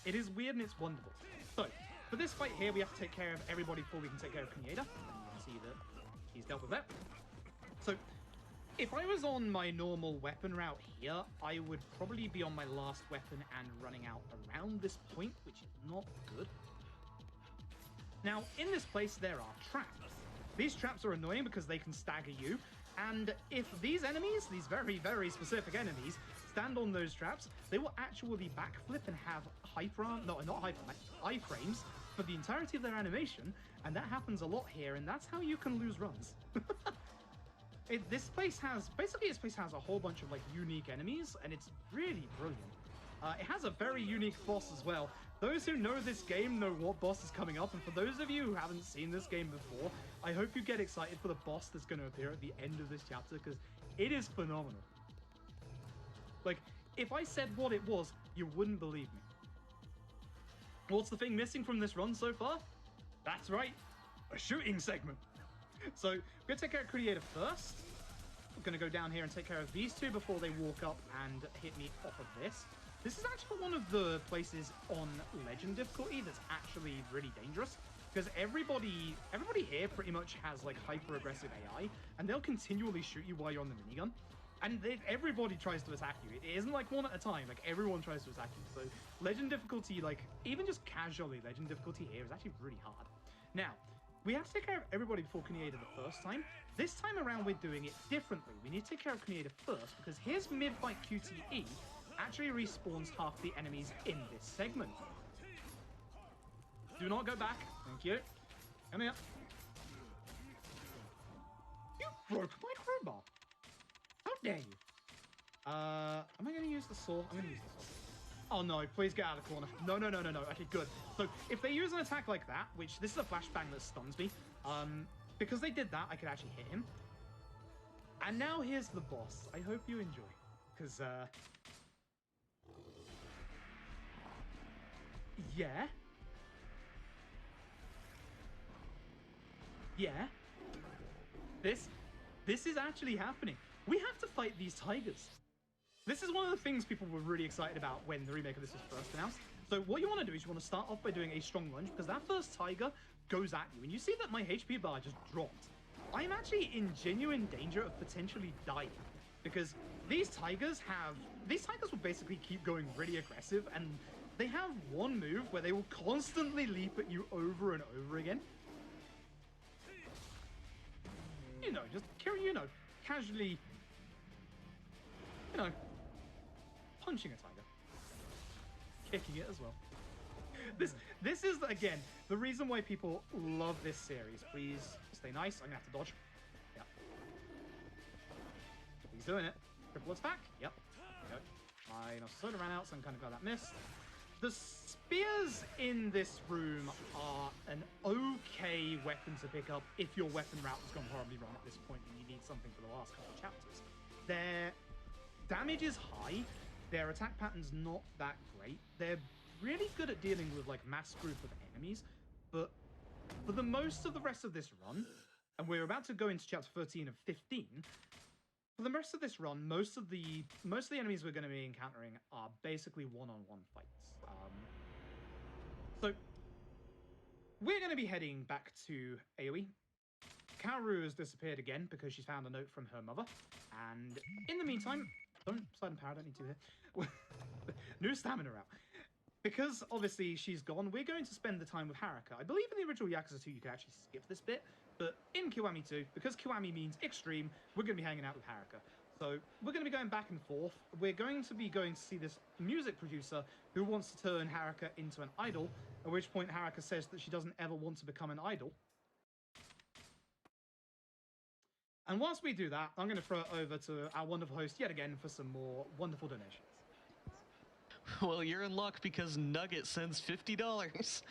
It is weird and it's wonderful. So, for this fight here, we have to take care of everybody before we can take care of Kuneda. And you can see that he's dealt with that. So, if I was on my normal weapon route here, I would probably be on my last weapon and running out around this point, which is not good. Now, in this place, there are traps. These traps are annoying because they can stagger you, and if these enemies, these very, very specific enemies, stand on those traps, they will actually backflip and have iframes for the entirety of their animation, and that happens a lot here, and that's how you can lose runs. This place has a whole bunch of like unique enemies, and it's really brilliant. It has a very unique boss as well. Those who know this game know what boss is coming up, and for those of you who haven't seen this game before, I hope you get excited for the boss that's going to appear at the end of this chapter, because it is phenomenal. Like, if I said what it was, you wouldn't believe me. What's the thing missing from this run so far? That's right, a shooting segment. So, we're going to take care of Creator first. We're going to go down here and take care of these two before they walk up and hit me off of this. This is actually one of the places on Legend difficulty that's actually really dangerous, because everybody here pretty much has like hyper-aggressive AI, and they'll continually shoot you while you're on the minigun. And everybody tries to attack you. It isn't like one at a time, like everyone tries to attack you. So Legend difficulty, like even just casually, Legend difficulty here is actually really hard. Now, we have to take care of everybody before Kuneda the first time. This time around, we're doing it differently. We need to take care of Kuneda first, because his mid-fight QTE actually respawns half the enemies in this segment. Do not go back. Thank you. Come here. You broke my crowbar. How dare you? Am I going to use the sword? I'm going to use the sword. Oh no, please get out of the corner. No. Okay, good. So, if they use an attack like that, which this is a flashbang that stuns me, because they did that, I could actually hit him. And now here's the boss. I hope you enjoy. Because, yeah. This is actually happening. We have to fight these tigers. This is one of the things people were really excited about when the remake of this was first announced. So what you want to do is you want to start off by doing a strong lunge, because that first tiger goes at you, and you see that my HP bar just dropped. I'm actually in genuine danger of potentially dying, because these tigers will basically keep going really aggressive, and they have one move where they will constantly leap at you over and over again. You know, just casually, punching a tiger, kicking it as well. This is, again, the reason why people love this series. Please stay nice. I'm gonna have to dodge. Yep. He's doing it. Triple attack. Yep. Okay. My Soda ran out, so I'm kind of glad that missed. The spears in this room are an okay weapon to pick up if your weapon route has gone horribly wrong at this point and you need something for the last couple of chapters. Their damage is high. Their attack pattern's not that great. They're really good at dealing with like mass group of enemies, but for the most of the rest of this run, and we're about to go into chapter 13 of 15, for the rest of this run, most of the enemies we're going to be encountering are basically one-on-one fights. So we're going to be heading back to AoE. Kaoru has disappeared again because she's found a note from her mother, and in the meantime, don't slide and power, I don't need to here. New stamina out. Because obviously she's gone, we're going to spend the time with Haruka. I believe in the original Yakuza 2 you could actually skip this bit, but in Kiwami 2, because Kiwami means extreme, we're going to be hanging out with Haruka. So we're going to be going back and forth. We're going to be going to see this music producer who wants to turn Haruka into an idol, at which point Haruka says that she doesn't ever want to become an idol. And whilst we do that, I'm going to throw it over to our wonderful host yet again for some more wonderful donations. Well, you're in luck because Nugget sends $50. It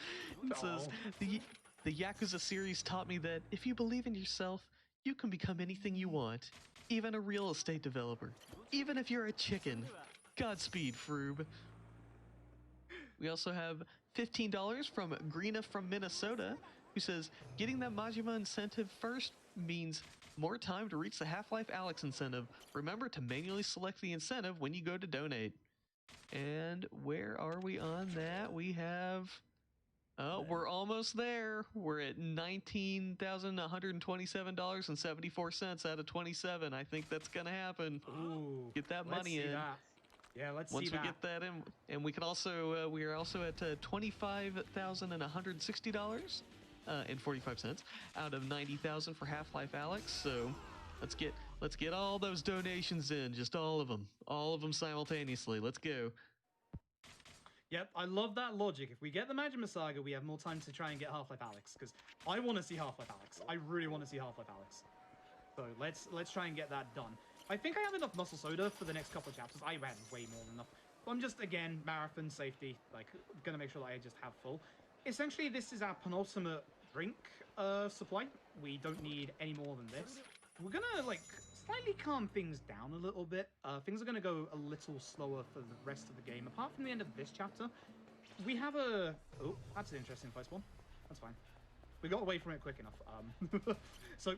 says, the Yakuza series taught me that if you believe in yourself, you can become anything you want, even a real estate developer, even if you're a chicken. Godspeed, Froob. We also have $15 from Greena from Minnesota, who says, getting that Majima incentive first means more time to reach the Half-Life Alyx incentive. Remember to manually select the incentive when you go to donate. And where are we on that? We have... Oh, we're almost there. We're at $19,127.74 out of 27. I think that's gonna happen. Ooh, get that money in. That. Yeah, let's Once see we that. get that in, and we can also we are also at $25,160 and 45 cents out of 90,000 for Half-Life Alyx. So let's get all those donations in, just all of them simultaneously. Let's go. Yep, I love that logic. If we get the Majima Saga, we have more time to try and get Half-Life Alyx, because I want to see Half-Life Alyx. I really want to see Half-Life Alyx. So let's try and get that done. I think I have enough muscle soda for the next couple of chapters. I had way more than enough. But I'm just, again, marathon safety, like, gonna make sure that I just have full. Essentially, this is our penultimate drink supply. We don't need any more than this. We're gonna, like, slightly calm things down a little bit. Things are going to go a little slower for the rest of the game. Apart from the end of this chapter, we have a... Oh, that's an interesting place one. That's fine. We got away from it quick enough. So,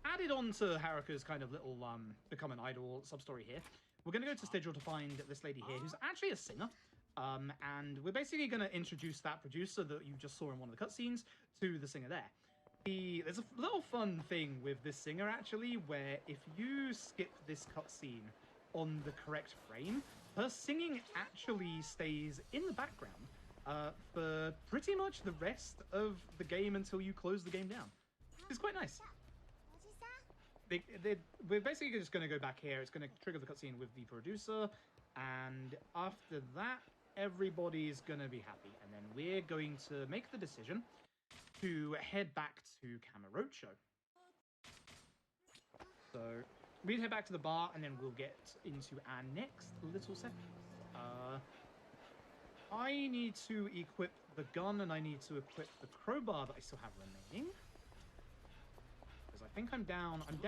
added on to Haruka's kind of little become an idol sub-story here, we're going to go to Sigil to find this lady here, who's actually a singer. And we're basically going to introduce that producer that you just saw in one of the cutscenes to the singer there. There's a little fun thing with this singer, actually, where if you skip this cutscene on the correct frame, her singing actually stays in the background for pretty much the rest of the game until you close the game down. It's quite nice. We're basically just going to go back here. It's going to trigger the cutscene with the producer, and after that, everybody's going to be happy. And then we're going to make the decision to head back to Kamurocho. So we'll head back to the bar, and then we'll get into our next little segment. I need to equip the gun, and I need to equip the crowbar that I still have remaining. Because I think I'm down, if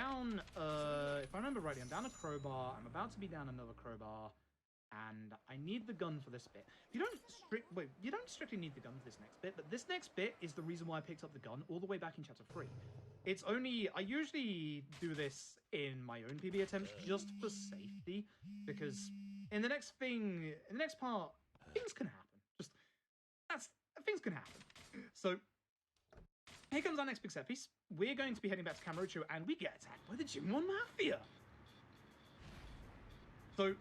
I remember rightly, I'm down a crowbar, I'm about to be down another crowbar, and I need the gun for this bit. You don't strictly need the gun for this next bit, but this next bit is the reason why I picked up the gun all the way back in chapter 3. It's only, I usually do this in my own PB attempts just for safety, because in the next part, things can happen. Things can happen. So, here comes our next big set piece. We're going to be heading back to Kamurocho, and we get attacked by the Junon Mafia. So,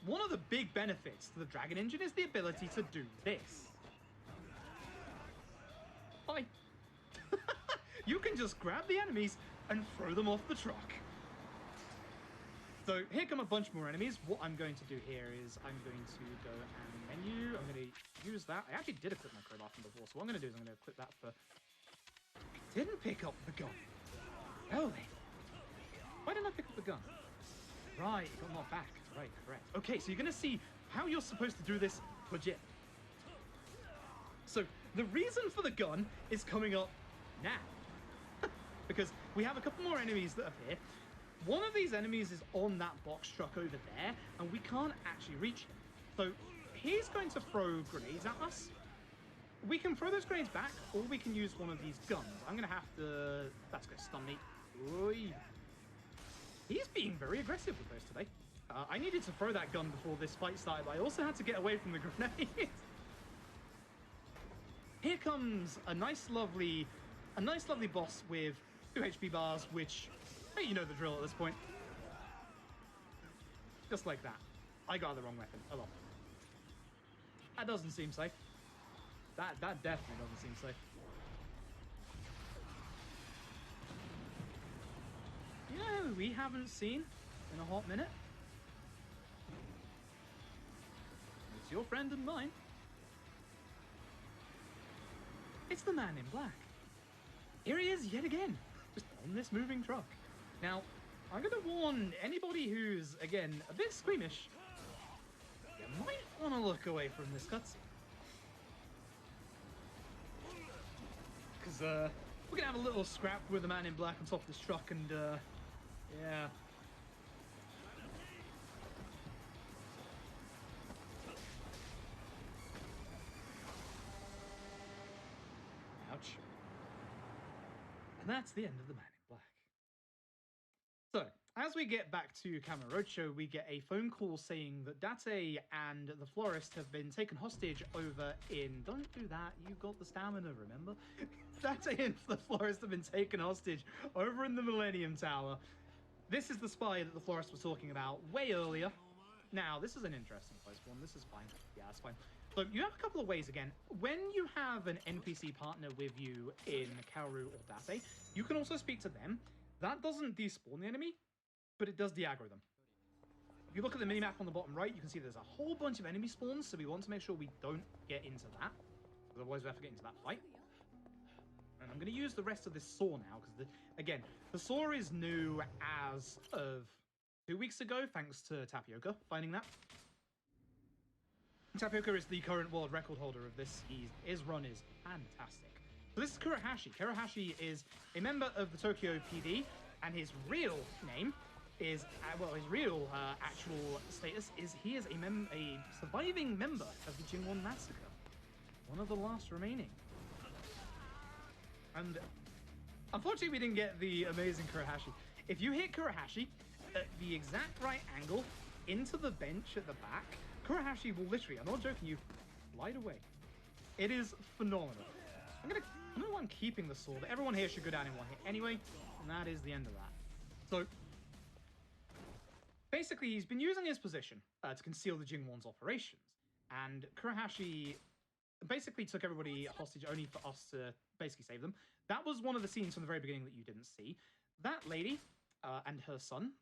one of the big benefits to the Dragon Engine is the ability to do this. Bye. You can just grab the enemies and throw them off the truck. So here come a bunch more enemies. What I'm going to do here is I'm going to go and menu. I'm going to use that. I actually did equip my crowbar from before, so what I'm going to do is I'm going to equip that for... I didn't pick up the gun. Holy. Why didn't I pick up the gun? Right, it got knocked back. Right, correct. Okay, so you're going to see how you're supposed to do this legit. So the reason for the gun is coming up now. Because we have a couple more enemies that appear. One of these enemies is on that box truck over there, and we can't actually reach him. So he's going to throw grenades at us. We can throw those grenades back, or we can use one of these guns. I'm going to have to... That's going to stun me. Oy. He's being very aggressive with those today. I needed to throw that gun before this fight started, but I also had to get away from the grenade. Here comes a nice lovely boss with 2 HP bars, which... Hey, you know the drill at this point. Just like that. I got the wrong weapon. Oh well. That doesn't seem safe. That definitely doesn't seem safe. You know who we haven't seen in a hot minute? It's your friend and mine. It's the Man in Black. Here he is yet again, just on this moving truck. Now, I'm going to warn anybody who's, again, a bit squeamish. want to look away from this cutscene. Because we're going to have a little scrap with the man in black on top of this truck and, yeah. Ouch. And that's the end of the man in black. So, as we get back to Kamurocho, we get a phone call saying that Date and the florist have been taken hostage over in... Don't do that, you've got the stamina, remember? Date and the florist have been taken hostage over in the Millennium Tower. This is the spy that the florist was talking about way earlier. Now, this is an interesting place one. This is fine. Yeah, it's fine. So, you have a couple of ways again. When you have an NPC partner with you in Kaoru or Date, you can also speak to them. That doesn't despawn the enemy, but it does de-aggro them. If you look at the minimap on the bottom right, you can see there's a whole bunch of enemy spawns, so we want to make sure we don't get into that. Otherwise, we have to get into that fight. And I'm going to use the rest of this saw now, because, again, the saw is new as of 2 weeks ago, thanks to Tapioca finding that. Tapioca is the current world record holder of this. His run is fantastic. So this is Kurohashi. Kurohashi is a member of the Tokyo PD, and his real name is, well, his real actual status is he is a surviving member of the Jingwon Massacre. One of the last remaining. And unfortunately, we didn't get the amazing Kurohashi. If you hit Kurohashi at the exact right angle into the bench at the back, Kurohashi will literally, I'm not joking you, glide away. It is phenomenal. I don't know why I'm keeping the sword. Everyone here should go down in one hit anyway, and that is the end of that. So, basically, he's been using his position to conceal the Jingwon's operations, and Kurohashi basically took everybody hostage only for us to basically save them. That was one of the scenes from the very beginning that you didn't see. That lady and her son,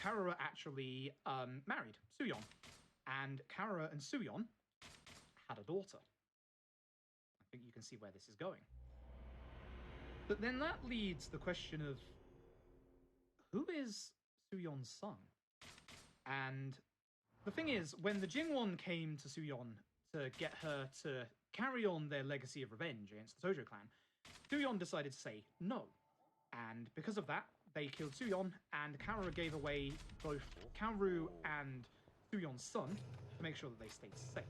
Karura, actually married Suyeon, and Karura and Suyeon had a daughter. I think you can see where this is going. But then that leads the question of, who is Suyeon's son? And the thing is, when the Jingwon came to Suyeon to get her to carry on their legacy of revenge against the Tojo clan, Suyeon decided to say no. And because of that, they killed Suyeon, and Karura gave away both Kaoru and Suyeon's son to make sure that they stayed safe.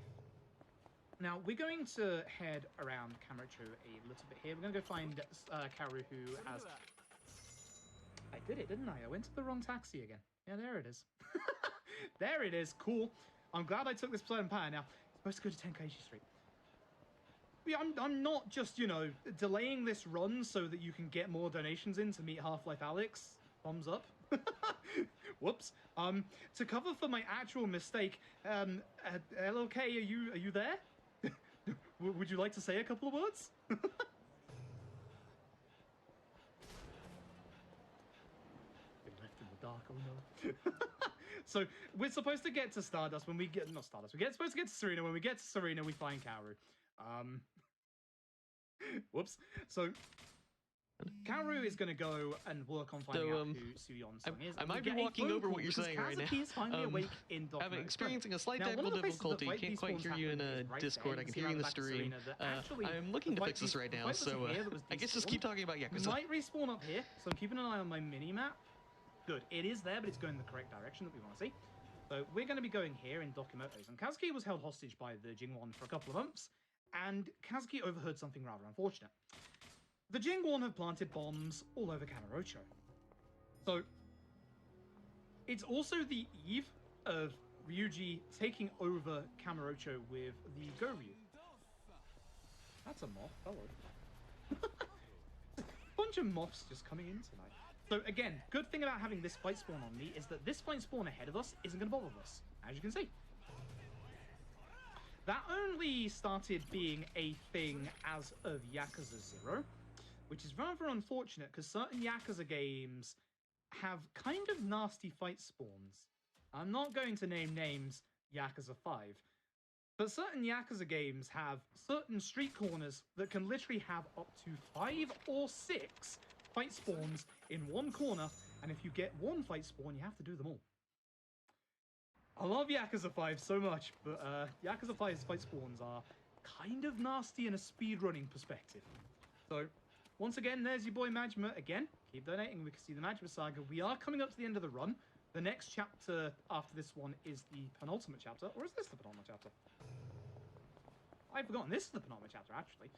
Now, we're going to head around Kamurocho a little bit here. We're going to go find Kaoru, who has... I did it, didn't I? I went to the wrong taxi again. Yeah, there it is. There it is. Cool. I'm glad I took this plan now. It's supposed to go to Tenkaichi Street. Yeah, I'm not just, you know, delaying this run so that you can get more donations in to meet Half-Life Alex. Thumbs up. Whoops. To cover for my actual mistake, LOK, are you there? Would you like to say a couple of words? Been left in the dark, oh no. So, we're supposed to get to Stardust when we get... Not Stardust, we're supposed to get to Serena. When we get to Serena, we find Kaoru. Whoops. So, Kaoru is going to go and work on finding out who Suyeon's son is. I might be walking over what you're saying right now. Is finally awake in I'm experiencing a slight technical difficulty. Can't quite hear you in Discord. I can hear you in the stream. I'm looking to fix this right now, so I guess just keep talking about Yakuza. Might respawn up here, so I'm keeping an eye on my mini-map. Good. It is there, but it's going in the correct direction that we want to see. So we're going to be going here in Dokimoto's. And Kazuki was held hostage by the Jingwon for a couple of months, and Kazuki overheard something rather unfortunate. The Jingwon have planted bombs all over Kamurocho. So, it's also the eve of Ryuji taking over Kamurocho with the Goryu. That's a moth, hello. Bunch of moths just coming in tonight. So again, good thing about having this fight spawn on me is that this fight spawn ahead of us isn't going to bother us, as you can see. That only started being a thing as of Yakuza 0, which is rather unfortunate because certain Yakuza games have kind of nasty fight spawns. I'm not going to name names, Yakuza 5, but certain Yakuza games have certain street corners that can literally have up to 5 or 6 fight spawns in one corner, and if you get one fight spawn, you have to do them all. I love Yakuza 5 so much, but Yakuza 5's fight spawns are kind of nasty in a speedrunning perspective. So, once again, there's your boy Majima again. Keep donating, we can see the Majima Saga. We are coming up to the end of the run. The next chapter after this one is the penultimate chapter, or is this the penultimate chapter? I've forgotten, this is the penultimate chapter, actually.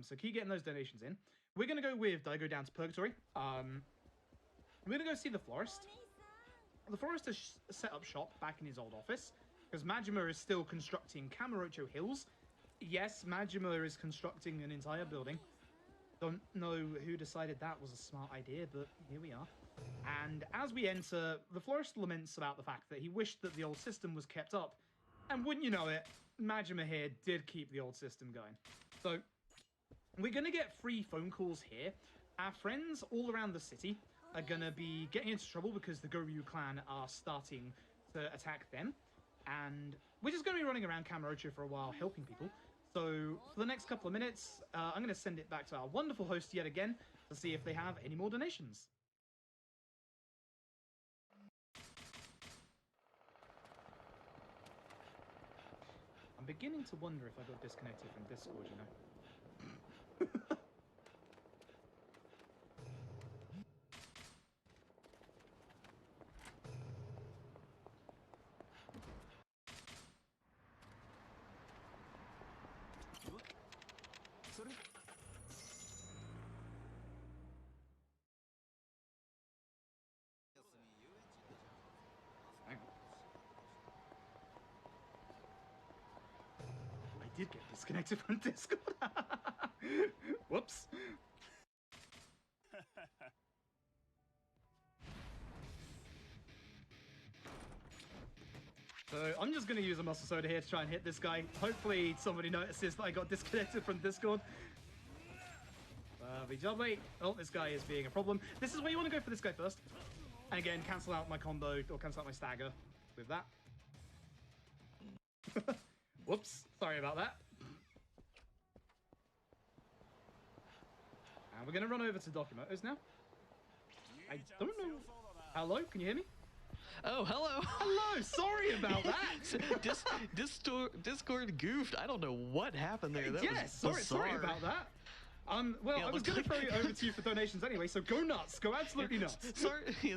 So keep getting those donations in. We're going to go with Daigo down to Purgatory. We're going to go see the Florist. The Florist has set up shop back in his old office, because Majima is still constructing Kamurocho Hills. Yes, Majima is constructing an entire building. Don't know who decided that was a smart idea, but here we are. And as we enter, the Florist laments about the fact that he wished that the old system was kept up. And wouldn't you know it, Majima here did keep the old system going. So, we're going to get free phone calls here. Our friends all around the city are going to be getting into trouble because the Goryu clan are starting to attack them. And we're just going to be running around Kamurocho for a while, helping people. So, for the next couple of minutes, I'm going to send it back to our wonderful host yet again to see if they have any more donations. I'm beginning to wonder if I got disconnected from Discord, you know. I did get disconnected from Discord. Whoops. So I'm just going to use a muscle soda here to try and hit this guy. Hopefully somebody notices that I got disconnected from Discord. Lovely. Oh, this guy is being a problem. This is where you want to go for this guy first. And again, cancel out my combo, or cancel out my stagger with that. Whoops, sorry about that. And we're going to run over to Dokumotos now. I don't know. Hello, can you hear me? Oh, hello. Hello, sorry about that. Discord goofed. I don't know what happened there. That was sorry about that. Well, yeah, I was going to throw it over to you for donations anyway, so go nuts. Go absolutely nuts.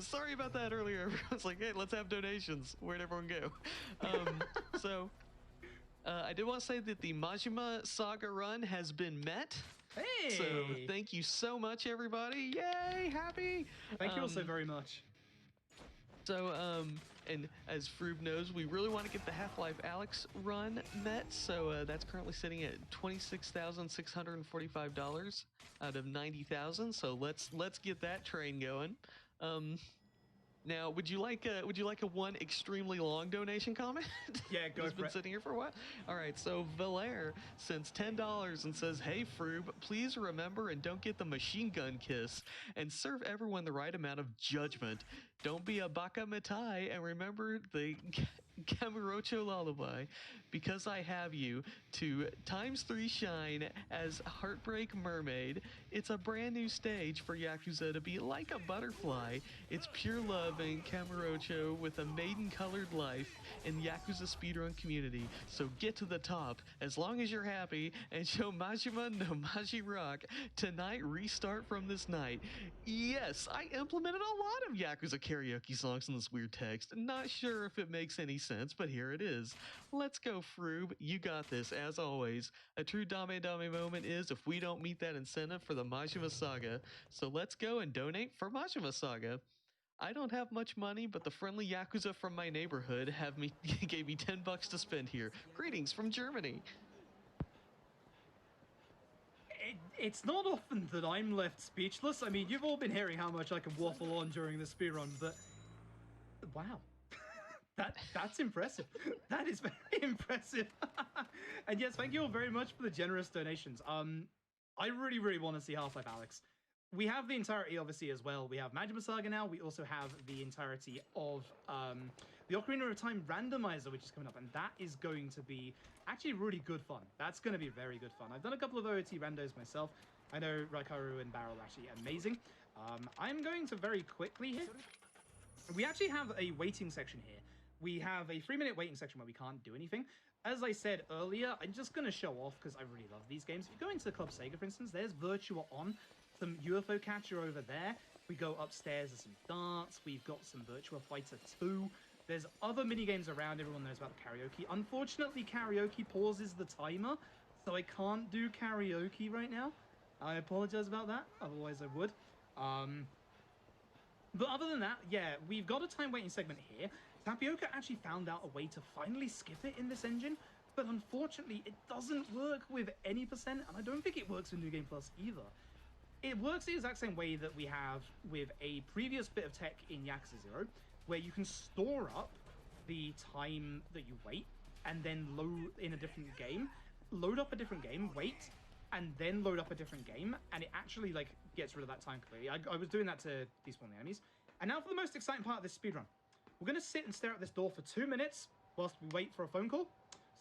Sorry about that earlier. Everyone's like, hey, let's have donations. Where'd everyone go? I did want to say that the Majima Saga run has been met. Hey! So thank you so much, everybody. Yay, happy. Thank you all so very much. So, and as Froob knows, we really want to get the Half-Life Alyx run met, so that's currently sitting at $26,645 out of $90,000. So let's get that train going. Now, would you like a one extremely long donation comment? Yeah, go for it. He's been sitting here for a while. All right, so Valaire sends $10 and says, "Hey Froob, please remember and don't get the machine gun kiss, and serve everyone the right amount of judgment. Don't be a baka mitai, and remember the Kamurocho lullaby, because I have you, to ×3 shine as Heartbreak Mermaid. It's a brand new stage for Yakuza to be like a butterfly. It's pure love in Kamurocho with a maiden-colored life in Yakuza speedrun community. So get to the top as long as you're happy and show Majima no Maji Rock. Tonight, restart from this night." Yes, I implemented a lot of Yakuza karaoke songs in this weird text. Not sure if it makes any sense, but here it is. Let's go, Froob. You got this, as always. A true Dame Dame moment is if we don't meet that incentive for the Majima Saga. So let's go and donate for Majima Saga. I don't have much money, but the friendly Yakuza from my neighborhood gave me $10 to spend here. Greetings from Germany. It's not often that I'm left speechless. I mean, you've all been hearing how much I can waffle on during the speedrun, but wow. That's impressive. That is very impressive. And yes, thank you all very much for the generous donations. I really, really want to see Half-Life Alyx. We have the entirety, obviously, as well. We have Majima Saga now. We also have the entirety of the Ocarina of Time randomizer, which is coming up, and that is going to be actually really good fun. That's going to be very good fun. I've done a couple of OOT randos myself. I know Raikaru and Barrel are actually amazing. I'm going to very quickly here. We actually have a waiting section here we have a 3-minute waiting section where we can't do anything. As I said earlier, I'm just going to show off because I really love these games. If you go into Club Sega, for instance, there's Virtua On, some UFO Catcher over there. We go upstairs, there's some darts. We've got some Virtua Fighter 2. There's other mini games around. Everyone knows about the karaoke. Unfortunately, karaoke pauses the timer, so I can't do karaoke right now. I apologize about that. Otherwise, I would. But other than that, yeah, we've got a time waiting segment here. Tapioca actually found out a way to finally skip it in this engine, but unfortunately, it doesn't work with any percent, and I don't think it works with New Game Plus either. It works the exact same way that we have with a previous bit of tech in Yakuza 0, where you can store up the time that you wait, and then load in a different game, load up a different game, wait, and then load up a different game, and it actually like gets rid of that time completely. I was doing that to despawn the enemies. And now for the most exciting part of this speedrun. We're going to sit and stare at this door for 2 minutes whilst we wait for a phone call.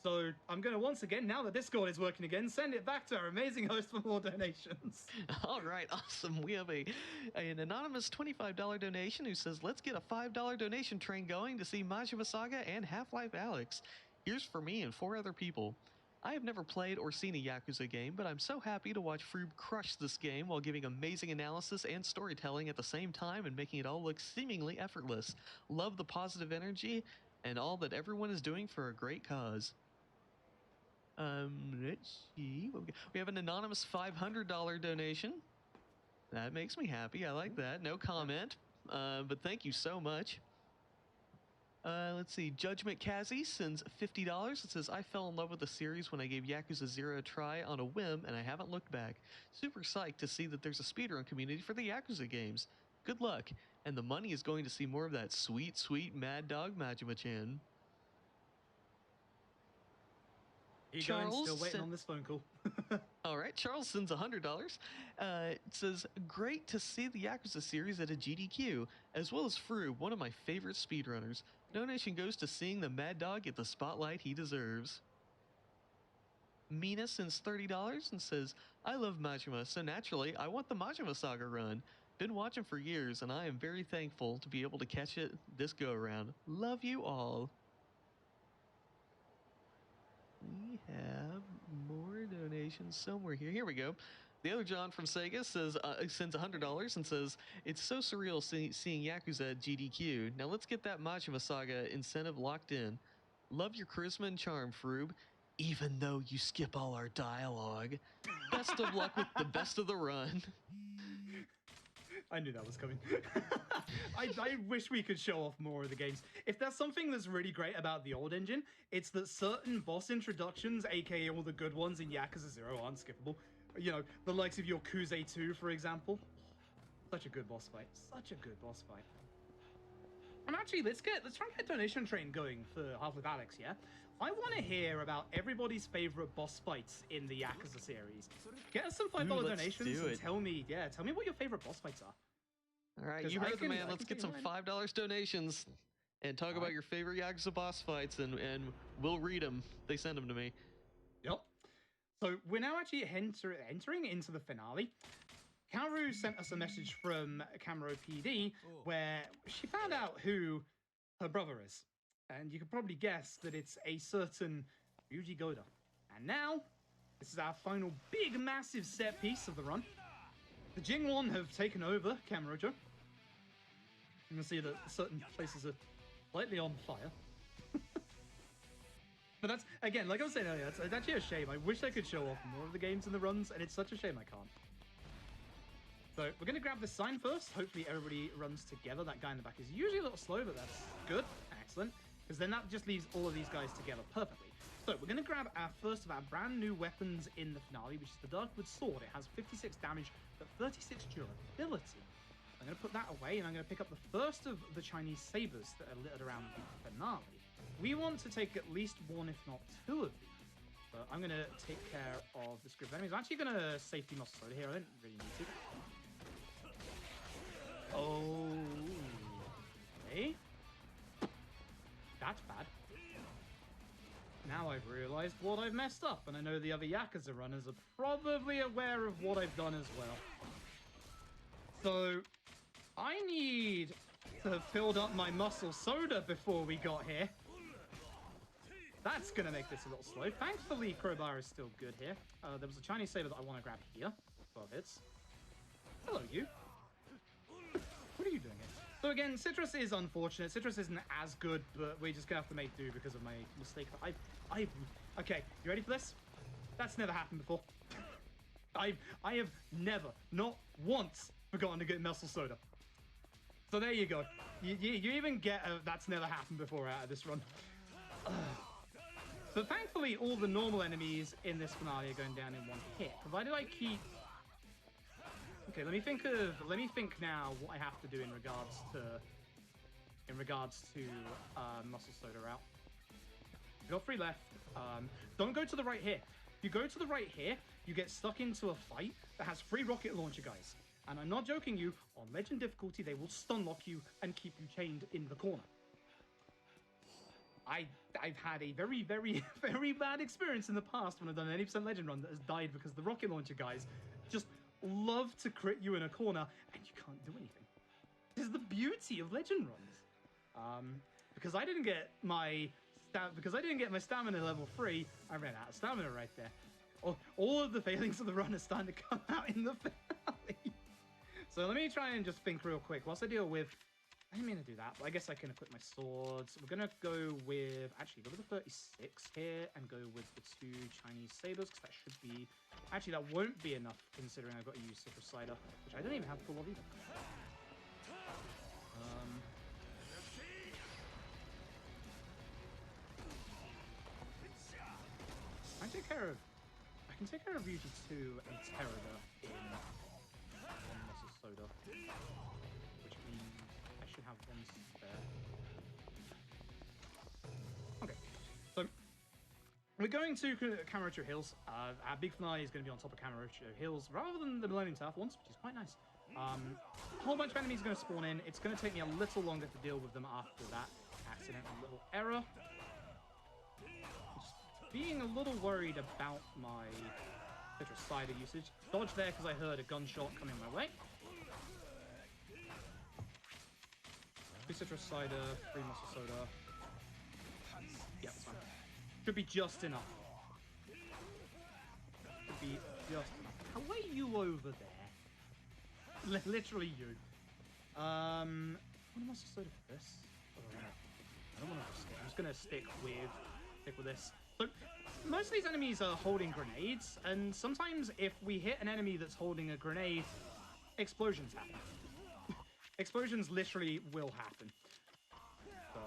So I'm going to once again, now that Discord is working again, send it back to our amazing host for more donations. All right, awesome. We have an anonymous $25 donation who says, let's get a $5 donation train going to see Majima Saga and Half-Life Alyx. Here's for me and 4 other people. I have never played or seen a Yakuza game, but I'm so happy to watch Froob crush this game while giving amazing analysis and storytelling at the same time and making it all look seemingly effortless. Love the positive energy and all that everyone is doing for a great cause. Let's see. We have an anonymous $500 donation. That makes me happy. I like that. No comment, but thank you so much. Let's see. Judgment Kazi sends $50. It says, I fell in love with the series when I gave Yakuza 0 a try on a whim, and I haven't looked back. Super psyched to see that there's a speedrun community for the Yakuza games. Good luck. And the money is going to see more of that sweet, sweet Mad Dog Majima-chan. Charles, still waiting on this phone call. All right, Charles sends $100. It says, great to see the Yakuza series at a GDQ, as well as Froob, one of my favorite speedrunners. Donation goes to seeing the Mad Dog get the spotlight he deserves. Mina sends $30 and says, I love Majima, so naturally, I want the Majima Saga run. Been watching for years, and I am very thankful to be able to catch it this go-around. Love you all. We have more donations somewhere here. Here we go. The other John from Sega says sends $100 and says, it's so surreal seeing Yakuza at GDQ. Now let's get that Majima Saga incentive locked in. Love your charisma and charm, Froob, even though you skip all our dialogue. Best of luck with the best of the run. I knew that was coming. I wish we could show off more of the games. If there's something that's really great about the old engine, it's that certain boss introductions, aka all the good ones in Yakuza 0, aren't skippable. You know, the likes of your Kuze 2, for example. Such a good boss fight. Such a good boss fight. And actually, let's try and get a donation train going for Half-Life Alyx, yeah? I want to hear about everybody's favorite boss fights in the Yakuza series. Get us some $5 donations and tell me what your favorite boss fights are. All right, you heard the man. Let's get some $5 donations and talk about your favorite Yakuza boss fights, and we'll read them. They send them to me. Yep. So we're now actually entering into the finale. Kaoru sent us a message from Camero PD where she found out who her brother is. And you can probably guess that it's a certain Ryuji Goda. And now, this is our final big, massive set piece of the run. The Jingwon have taken over Kamurocho. You can see that certain places are slightly on fire. But that's, again, like I was saying earlier, it's actually a shame. I wish I could show off more of the games in the runs, and it's such a shame I can't. So we're going to grab this sign first. Hopefully everybody runs together. That guy in the back is usually a little slow, but that's good. Excellent. Because then that just leaves all of these guys together perfectly. So we're going to grab our first of our brand new weapons in the finale, which is the Darkwood Sword. It has 56 damage, but 36 durability. I'm going to put that away, and I'm going to pick up the first of the Chinese sabers that are littered around the finale. We want to take at least one, if not two of these. So I'm going to take care of this group of enemies. I'm actually going to safety muscle soda here. I don't really need to. Oh. Okay. That's bad. Now I've realized what I've messed up, and I know the other Yakuza runners are probably aware of what I've done as well. So I need to have filled up my muscle soda before we got here. That's going to make this a little slow. Thankfully, Crowbar is still good here. There was a Chinese saber that I want to grab here. 12 hits. Hello, you. What are you doing here? So again, Citrus is unfortunate. Citrus isn't as good, but we're just going to have to make do because of my mistake. Okay, you ready for this? That's never happened before. I have never, not once, forgotten to get muscle soda. So there you go. You even get a that's never happened before out of this run. But thankfully, all the normal enemies in this finale are going down in one hit. Provided I keep... Okay, let me think now what I have to do in regards to muscle soda route. You've got 3 left. Don't go to the right here. If you go to the right here, you get stuck into a fight that has 3 rocket launcher guys. And I'm not joking you, on Legend difficulty, they will stun lock you and keep you chained in the corner. I've had a very, very, very bad experience in the past when I've done an 80% Legend run that has died because the rocket launcher guys just love to crit you in a corner and you can't do anything. This is the beauty of Legend runs. Because I didn't get my stamina level 3, I ran out of stamina right there. All of the failings of the run are starting to come out in the finale. So let me try and just think real quick whilst I deal with... I didn't mean to do that, but I guess I can equip my swords. We're going to go with... Actually, go with the 36 here and go with the 2 Chinese sabers, because that should be... Actually, that won't be enough, considering I've got to use Citrus Cider, which I don't even have full of either. I can take care of Ryuji 2 and Terrada in Muscle Soda, which means I should have 1 spare. Okay, so we're going to Kamurocho Hills. Our big finale is going to be on top of Kamurocho Hills rather than the Millennium Tower once, which is quite nice. A whole bunch of enemies are going to spawn in. It's going to take me a little longer to deal with them after that accidental little error. Being a little worried about my Citrus Cider usage. Dodge there because I heard a gunshot coming my way. 2 Citrus Cider, 3 Muscle Soda. Yeah, that's fine. Should be just enough. Should be just enough. How are you over there? Literally you. I want a Muscle Soda for this. I don't want to risk it. I'm just going to stick with this. So, most of these enemies are holding grenades, and sometimes if we hit an enemy that's holding a grenade, explosions happen. Explosions literally will happen. So,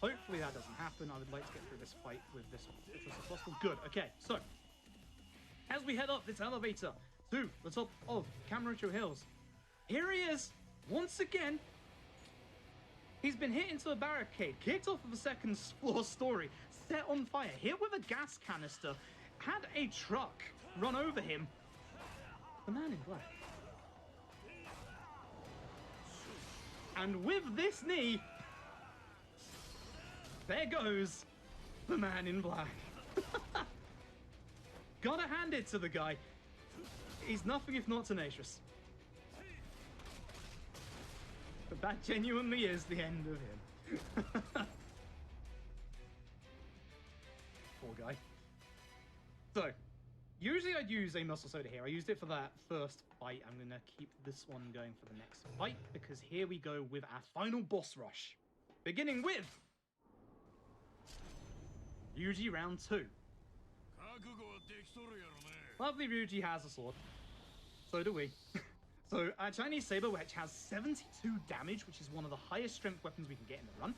hopefully that doesn't happen. I would like to get through this fight with this Citrus as possible. Good, okay, so, as we head up this elevator to the top of Kamurocho Hills, here he is, once again. He's been hit into a barricade, kicked off of a 2nd floor story, set on fire, hit with a gas canister, had a truck run over him. The Man in Black. And with this knee, there goes the Man in Black. Gotta hand it to the guy. He's nothing if not tenacious. But that genuinely is the end of him. Poor guy. So, usually I'd use a Muscle Soda here. I used it for that first fight. I'm going to keep this one going for the next fight, because here we go with our final boss rush. Beginning with Ryuji round 2. Lovely Ryuji has a sword. So do we. So, our Chinese Saber, which has 72 damage, which is one of the highest strength weapons we can get in the run,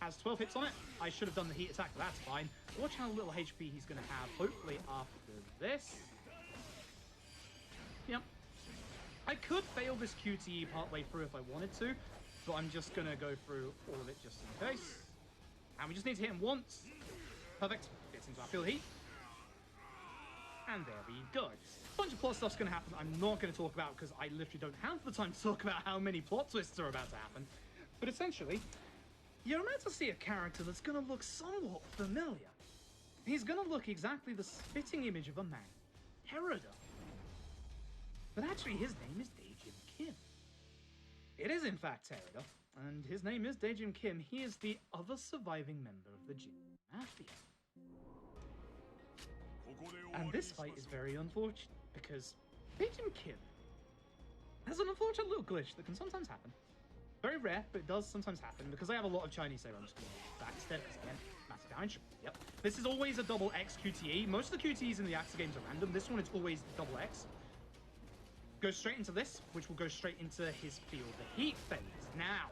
has 12 hits on it. I should have done the heat attack, but that's fine. Watch how little HP he's going to have, hopefully, after this. Yep. I could fail this QTE partway through if I wanted to, but I'm just going to go through all of it just in case. And we just need to hit him once. Perfect. Gets into our field heat. And there we go. A bunch of plot stuff's going to happen I'm not going to talk about because I literally don't have the time to talk about how many plot twists are about to happen. But essentially, you're meant to see a character that's going to look somewhat familiar. He's going to look exactly the spitting image of a man, Terrada. But actually, his name is Daejin Kim. It is, in fact, Terrada. and his name is Daejim Kim. He is the other surviving member of the Jin Mafia. And this fight is very unfortunate because Daejim Kim has an unfortunate little glitch that can sometimes happen. Very rare, but it does sometimes happen because I have a lot of Chinese there. I'm just going to back instead because again, massive damage. Yep. This is always a double X QTE. Most of the QTEs in the Yakuza games are random. This one is always double X. Goes straight into this, which will go straight into his Feel the Heat phase. Now,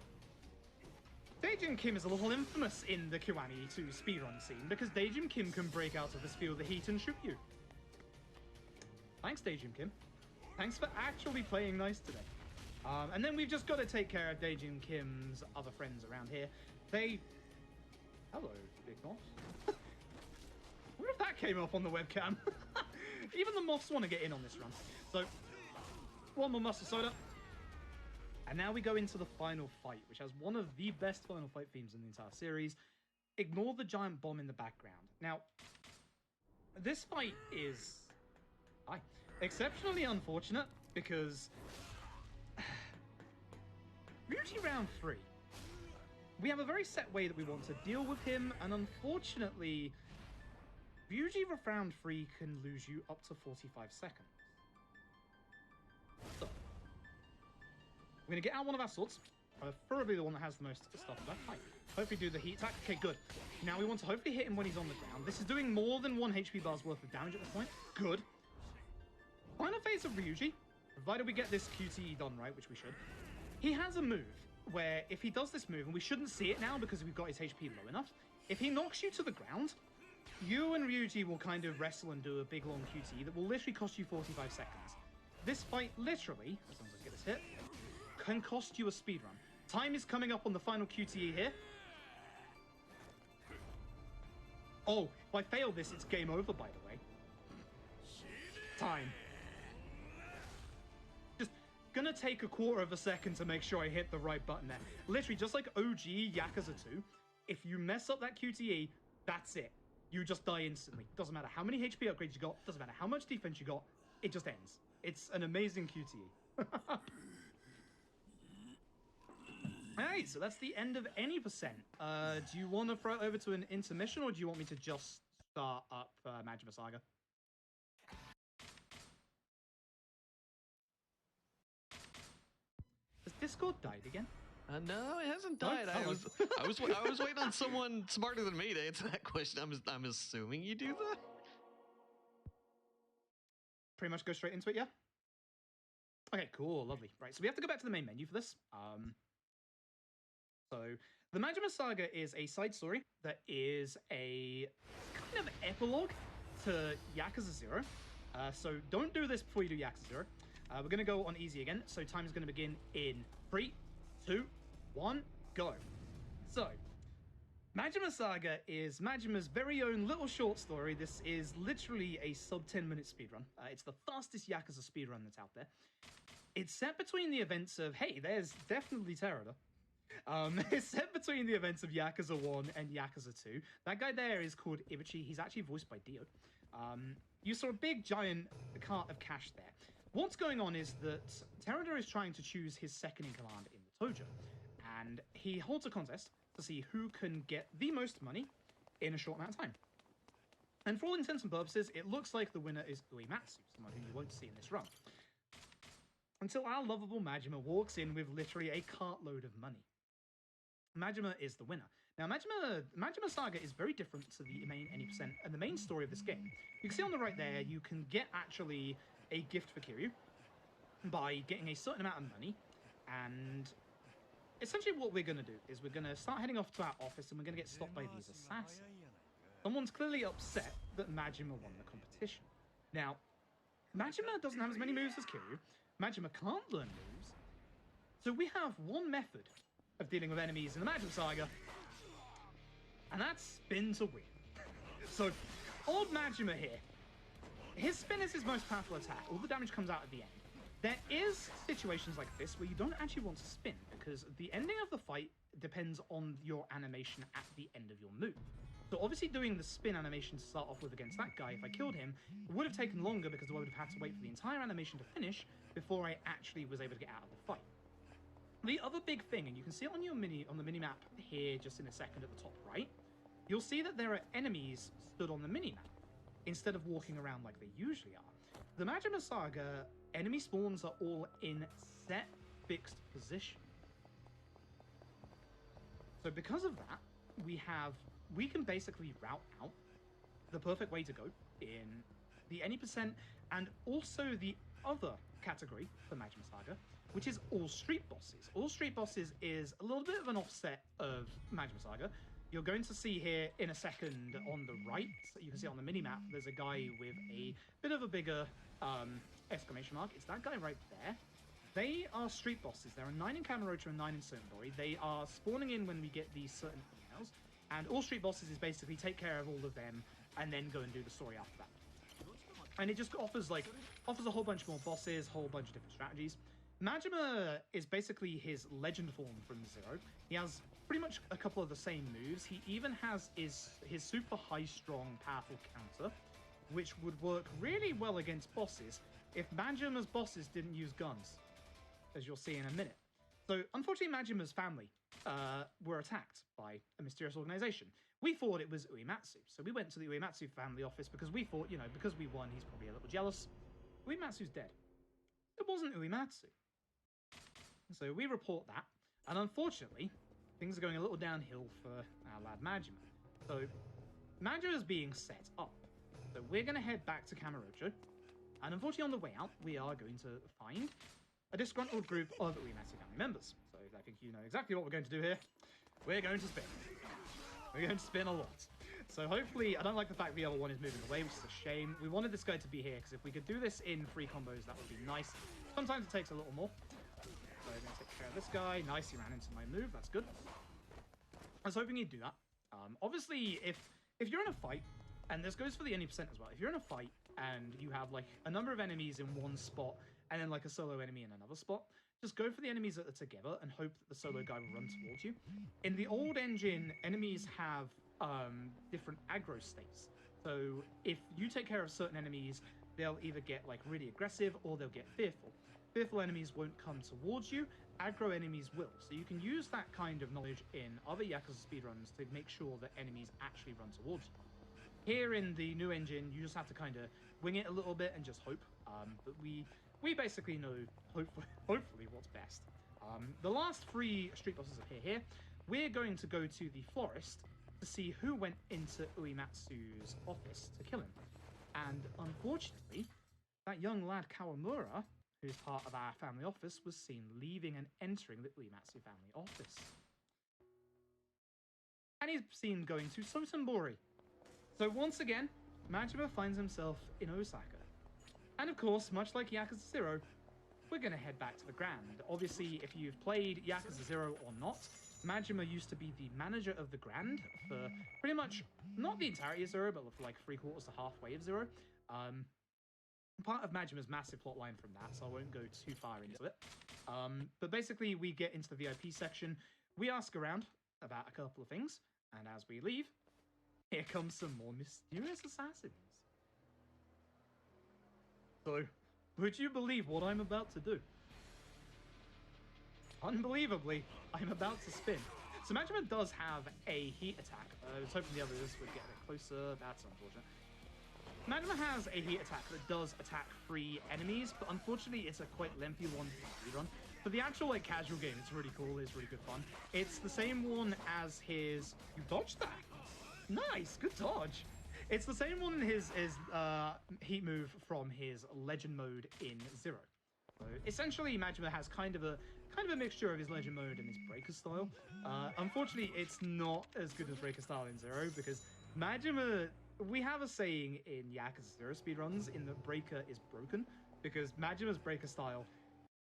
Daejim Kim is a little infamous in the Kiwami 2 speedrun scene because Daejim Kim can break out of this Feel the Heat and shoot you. Thanks, Daejim Kim. Thanks for actually playing nice today. And then we've just got to take care of Daejim Kim's other friends around here. Hello, Big Moss. I wonder if that came up on the webcam. Even the moths want to get in on this run. So, one more mustard soda. And now we go into the final fight, which has one of the best final fight themes in the entire series. Ignore the giant bomb in the background. Now, this fight is exceptionally unfortunate because Ryuji round 3. We have a very set way that we want to deal with him, and unfortunately, Ryuji round 3 can lose you up to 45 seconds. So, we're going to get out one of our swords, preferably the one that has the most stuff left. Hopefully do the heat attack. Okay, good. Now we want to hopefully hit him when he's on the ground. This is doing more than 1 HP bar's worth of damage at this point. Good. Final phase of Ryuji, provided we get this QTE done right, which we should. He has a move where if he does this move, and we shouldn't see it now because we've got his HP low enough, if he knocks you to the ground, you and Ryuji will kind of wrestle and do a big long QTE that will literally cost you 45 seconds. This fight literally, as long as I get this hit, can cost you a speedrun. Time is coming up on the final QTE here. Oh, if I fail this, it's game over, by the way. Time. Just gonna take a quarter of a second to make sure I hit the right button there. Literally, just like OG Yakuza 2, if you mess up that QTE, that's it. You just die instantly. Doesn't matter how many HP upgrades you got, doesn't matter how much defense you got, it just ends. It's an amazing QTE. Alright, so that's the end of any percent. Do you want to throw it over to an intermission, or do you want me to just start up Majima Saga? Has Discord died again? No, it hasn't died. I was waiting on someone smarter than me to answer that question. I'm assuming you do that. Pretty much go straight into it, yeah? Okay, cool, lovely. Right, so we have to go back to the main menu for this. So, the Majima Saga is a side story that is a kind of epilogue to Yakuza 0. So don't do this before you do Yakuza 0. We're going to go on easy again, so time is going to begin in 3, 2, 1, go. So, Majima Saga is Majima's very own little short story. This is literally a sub 10-minute speedrun. It's the fastest Yakuza speedrun that's out there. It's set between the events of, hey, there's definitely Terada. It's set between the events of Yakuza 1 and Yakuza 2. That guy there is called Ibuchi. He's actually voiced by Dio. You saw a big, giant cart of cash there. What's going on is that Terada is trying to choose his second-in-command in the Tojo. And he holds a contest to see who can get the most money in a short amount of time. And for all intents and purposes, it looks like the winner is Uematsu, someone who you won't see in this run. Until our lovable Majima walks in with literally a cartload of money. Majima is the winner. Now, Majima Saga is very different to the main Any% and the main story of this game. You can see on the right there, you can get actually a gift for Kiryu by getting a certain amount of money. And essentially what we're going to do is we're going to start heading off to our office and we're going to get stopped by these assassins. Someone's clearly upset that Majima won the competition. Now, Majima doesn't have as many moves as Kiryu. Majima can't learn moves. So we have one method of dealing with enemies in the Majima Saga, and that's spin to win. So, old Majima here, his spin is his most powerful attack. All the damage comes out at the end. There is situations like this where you don't actually want to spin, because the ending of the fight depends on your animation at the end of your move. So obviously doing the spin animation to start off with against that guy, if I killed him, would have taken longer because I would have had to wait for the entire animation to finish before I actually was able to get out of the fight. The other big thing, and you can see it on the mini map here, just in a second at the top right, you'll see that there are enemies stood on the mini map instead of walking around like they usually are. The Majima Saga enemy spawns are all in set, fixed position. So because of that, we can basically route out the perfect way to go in the any percent and also the other category for Majima Saga, which is all street bosses. All street bosses is a little bit of an offset of Majima Saga. You're going to see here in a second on the right, so you can see on the mini-map, there's a guy with a bit of a bigger exclamation mark. It's that guy right there. They are street bosses. There are 9 in Kamurocho and 9 in Suntory. They are spawning in when we get these certain emails. And all street bosses is basically take care of all of them and then go and do the story after that. And it just offers a whole bunch more bosses, whole bunch of different strategies. Majima is basically his legend form from Zero. He has pretty much a couple of the same moves. He even has his super high, strong, powerful counter, which would work really well against bosses if Majima's bosses didn't use guns, as you'll see in a minute. So, unfortunately, Majima's family were attacked by a mysterious organization. We thought it was Uematsu, so we went to the Uematsu family office because we thought, because we won, he's probably a little jealous. Uematsu's dead. It wasn't Uematsu. So we report that, and unfortunately, things are going a little downhill for our lad Majima. So, Majima is being set up. So we're going to head back to Kamurocho, and unfortunately on the way out, we are going to find a disgruntled group of Uematsu family members. So I think you know exactly what we're going to do here. We're going to spin. We're going to spin a lot. So hopefully, I don't like the fact the other one is moving away, which is a shame. We wanted this guy to be here, because if we could do this in 3 combos, that would be nice. Sometimes it takes a little more. So I'm going to take care of this guy. Nice, he ran into my move. That's good. I was hoping he'd do that. Obviously, if you're in a fight, and this goes for the any percent as well, if you're in a fight and you have like a number of enemies in one spot and then like a solo enemy in another spot, just go for the enemies that are together and hope that the solo guy will run towards you. In the old engine, enemies have different aggro states. So if you take care of certain enemies, they'll either get like really aggressive or they'll get fearful. Fearful enemies won't come towards you, aggro enemies will. So you can use that kind of knowledge in other Yakuza speedruns to make sure that enemies actually run towards you. Here in the new engine, you just have to kind of wing it a little bit and just hope. But we basically know, hopefully, what's best. The last 3 street bosses appear here. We're going to go to the forest to see who went into Uematsu's office to kill him. And unfortunately, that young lad Kawamura, who's part of our family office, was seen leaving and entering the Uematsu family office. And he's seen going to Sotenbori. So once again, Majima finds himself in Osaka. And of course, much like Yakuza 0, we're going to head back to the Grand. Obviously, if you've played Yakuza 0 or not, Majima used to be the manager of the Grand for pretty much, not the entirety of 0, but for like 3/4 to halfway of 0. Part of Majima's massive plot line from that, so I won't go too far into it. But basically, we get into the VIP section, we ask around about a couple of things, and as we leave, here comes some more mysterious assassins. So, would you believe what I'm about to do? Unbelievably, I'm about to spin. So Majima does have a heat attack. I was hoping the others would get a bit closer. That's unfortunate. Majima has a heat attack that does attack 3 enemies, but unfortunately it's a quite lengthy one to run. For the actual like casual game, it's really cool. It's really good fun. It's the same one as his... You dodged that? Nice, good dodge. It's the same one as his heat move from his legend mode in 0. So essentially, Majima has kind of a mixture of his legend mode and his breaker style. Unfortunately, it's not as good as breaker style in 0 because Majima... We have a saying in Yakuza 0 speedruns in that breaker is broken because Majima's breaker style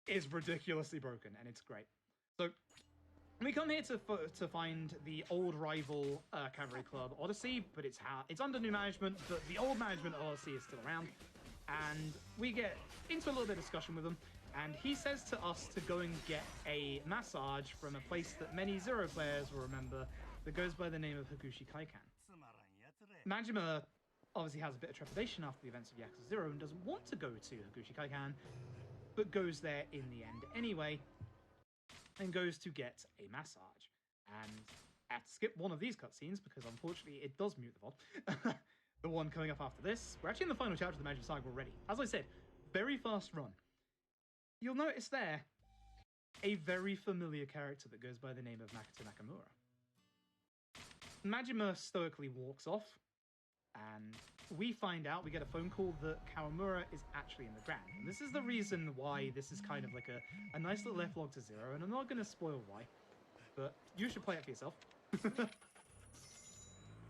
is ridiculously broken and it's great. So we come here to find the old rival cavalry club Odyssey, but it's under new management, but the old management of Odyssey is still around. And we get into a little bit of discussion with him, and he says to us to go and get a massage from a place that many 0 players will remember that goes by the name of Hakushi Kaikan. Majima obviously has a bit of trepidation after the events of Yakuza 0 and doesn't want to go to Hakushi Kaikan, but goes there in the end anyway. and goes to get a massage. And I have to skip one of these cutscenes because unfortunately it does mute the VOD. The one coming up after this. We're actually in the final chapter of the Magic Saga already. As I said, very fast run. You'll notice there a very familiar character that goes by the name of Makoto Nakamura. Majima stoically walks off, and we find out, we get a phone call that Kawamura is actually in the ground. And this is the reason why this is kind of like a nice little epilogue to Zero, and I'm not going to spoil why, but you should play it for yourself.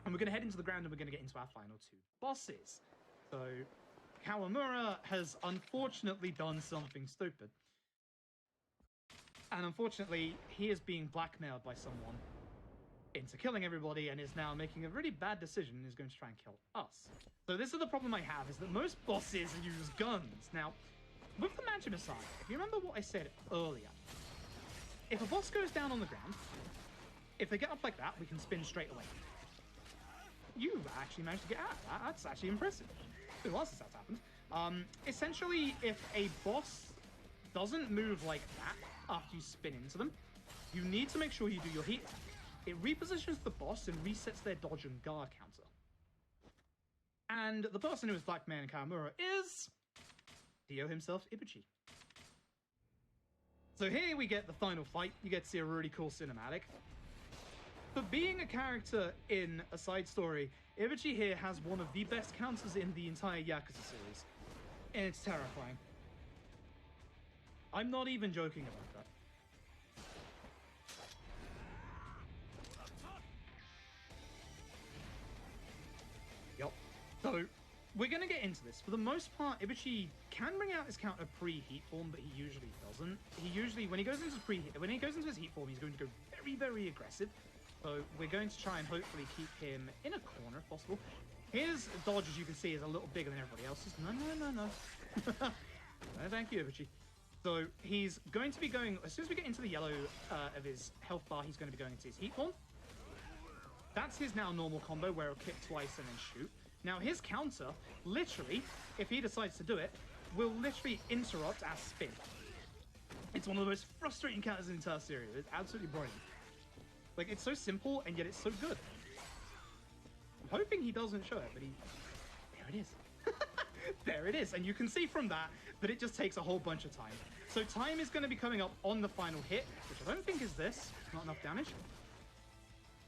And we're going to head into the ground and we're going to get into our final two bosses. So, Kawamura has unfortunately done something stupid. And unfortunately, he is being blackmailed by someone into killing everybody and is now making a really bad decision and is going to try and kill us. So this is the problem I have, is that most bosses use guns. Now, with the Majima Saga, if you remember what I said earlier, if a boss goes down on the ground, if they get up like that, we can spin straight away. You actually managed to get out of that. That's actually impressive. Who else has that happened? Essentially, if a boss doesn't move like that after you spin into them, you need to make sure you do your heat attack. It repositions the boss and resets their dodge and guard counter. And the person who is blackmailing Kawamura is Dio himself, Ibuchi. So here we get the final fight. You get to see a really cool cinematic. For being a character in a side story, Ibuchi here has one of the best counters in the entire Yakuza series. And it's terrifying. I'm not even joking about that. Yup. So, we're going to get into this. For the most part, Ibuchi can bring out his counter pre-heat form, but he usually doesn't. He usually, when he goes into his heat form, he's going to go very, very aggressive. So we're going to try and hopefully keep him in a corner if possible. His dodge, as you can see, is a little bigger than everybody else's. No. No, thank you, Ibuchi. So he's going to be going, as soon as we get into the yellow of his health bar, he's going to be going into his heat form. That's his now normal combo where he'll kick twice and then shoot. Now his counter, literally, if he decides to do it, will literally interrupt our spin. It's one of the most frustrating counters in the entire series. It's absolutely brilliant. Like, it's so simple, and yet it's so good. I'm hoping he doesn't show it, but there it is. There it is. And you can see from that it just takes a whole bunch of time. So time is going to be coming up on the final hit, which I don't think is this. Not enough damage.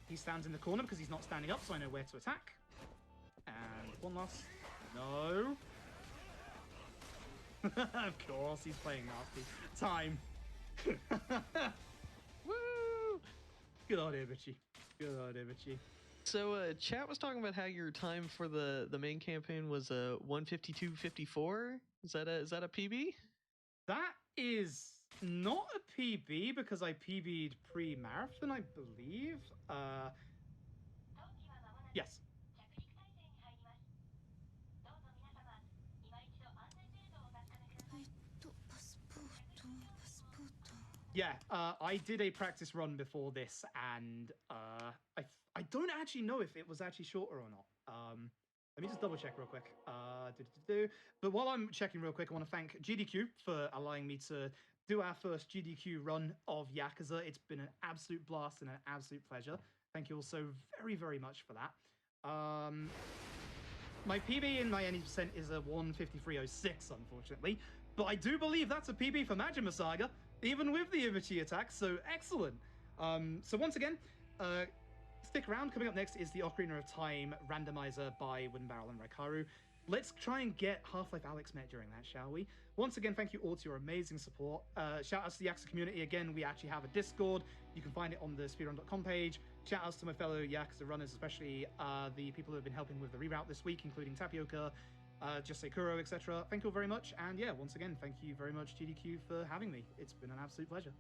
He stands in the corner because he's not standing up, so I know where to attack. And one last... No. Of course, he's playing nasty. Time. Woo! Good old Ibuchi. Good old Ibuchi. So, chat was talking about how your time for the main campaign was 1:52:54. Is that a PB? That is not a PB because I PB'd pre-marathon, I believe. Yes. Yeah, I did a practice run before this, and I don't actually know if it was actually shorter or not. Let me just double check real quick. But while I'm checking real quick, I want to thank GDQ for allowing me to do our first GDQ run of Yakuza. It's been an absolute blast and an absolute pleasure. Thank you all so very, very much for that. My PB in my any percent is a 1:53:06, unfortunately, but I do believe that's a PB for Majima Saga, even with the Ibuchi attack, so excellent. So once again, stick around. Coming up next is the Ocarina of Time randomizer by Wooden Barrel and Raikaru. Let's try and get Half-Life Alyx met during that, shall we? Once again, thank you all to your amazing support. Shout outs to the Yakuza community. Again, we actually have a Discord. You can find it on the speedrun.com page. Shout outs to my fellow Yakuza runners, especially the people who have been helping with the reroute this week, including Tapioca, Just Say Kuro, etc. Thank you all very much. And yeah, once again, thank you very much, GDQ, for having me. It's been an absolute pleasure.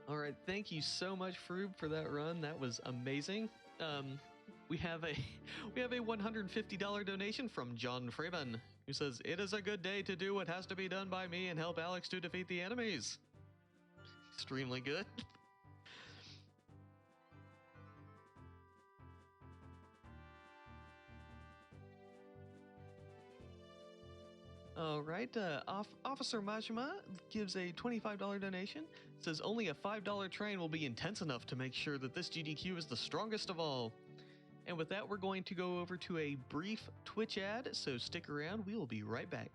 All right, thank you so much, Froob, for that run. That was amazing. We have a $150 donation from John Freeman, who says, "It is a good day to do what has to be done by me and help Alex to defeat the enemies." Extremely good. All right, Officer Majima gives a $25 donation. Says only a $5 train will be intense enough to make sure that this GDQ is the strongest of all. And with that, we're going to go over to a brief Twitch ad, so stick around. We will be right back.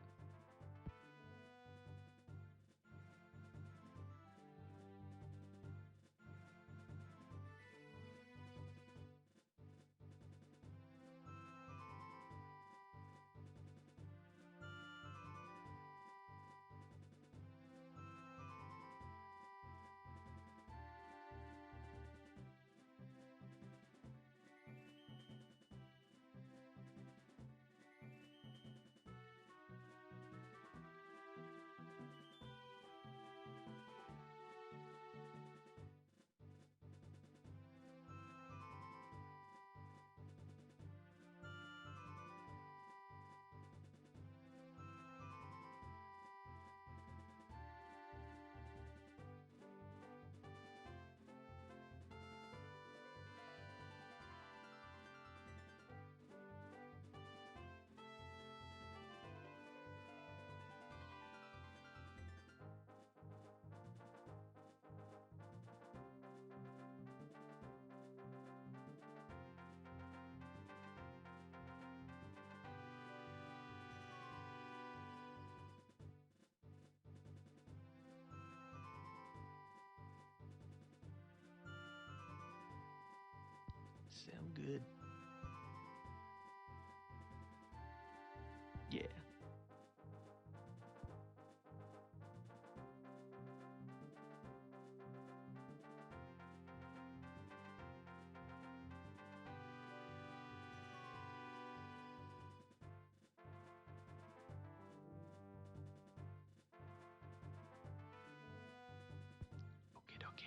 Sound good. Yeah. Okay.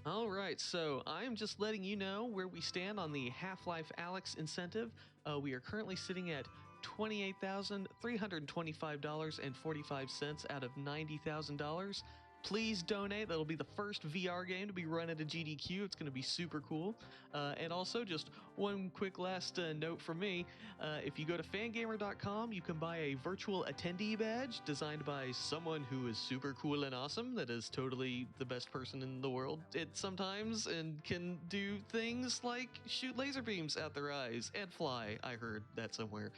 All right, so I'm just letting you know where we stand on the Half-Life Alyx incentive. We are currently sitting at $28,325.45 out of $90,000. Please donate. That'll be the first VR game to be run at a GDQ. It's going to be super cool. And also, just one quick last note from me. If you go to fangamer.com, you can buy a virtual attendee badge designed by someone who is super cool and awesome. That is totally the best person in the world sometimes and can do things like shoot laser beams out their eyes and fly. I heard that somewhere.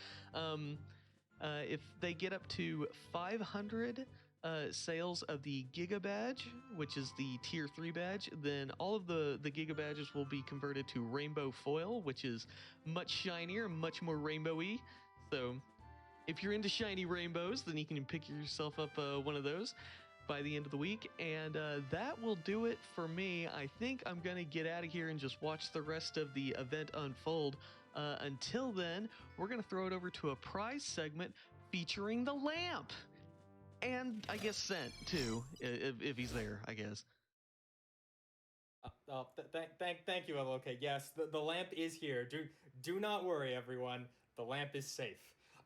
If they get up to 500 sales of the Giga badge, which is the tier 3 badge, then all of the Giga badges will be converted to rainbow foil, which is much shinier, much more rainbowy. So if you're into shiny rainbows, then you can pick yourself up one of those by the end of the week. And that will do it for me. I think I'm gonna get out of here and just watch the rest of the event unfold. Until then, we're gonna throw it over to a prize segment featuring the lamp. And I guess Sent too, if he's there, I guess. Thank you, okay. Yes, the lamp is here. Do not worry, everyone. The lamp is safe.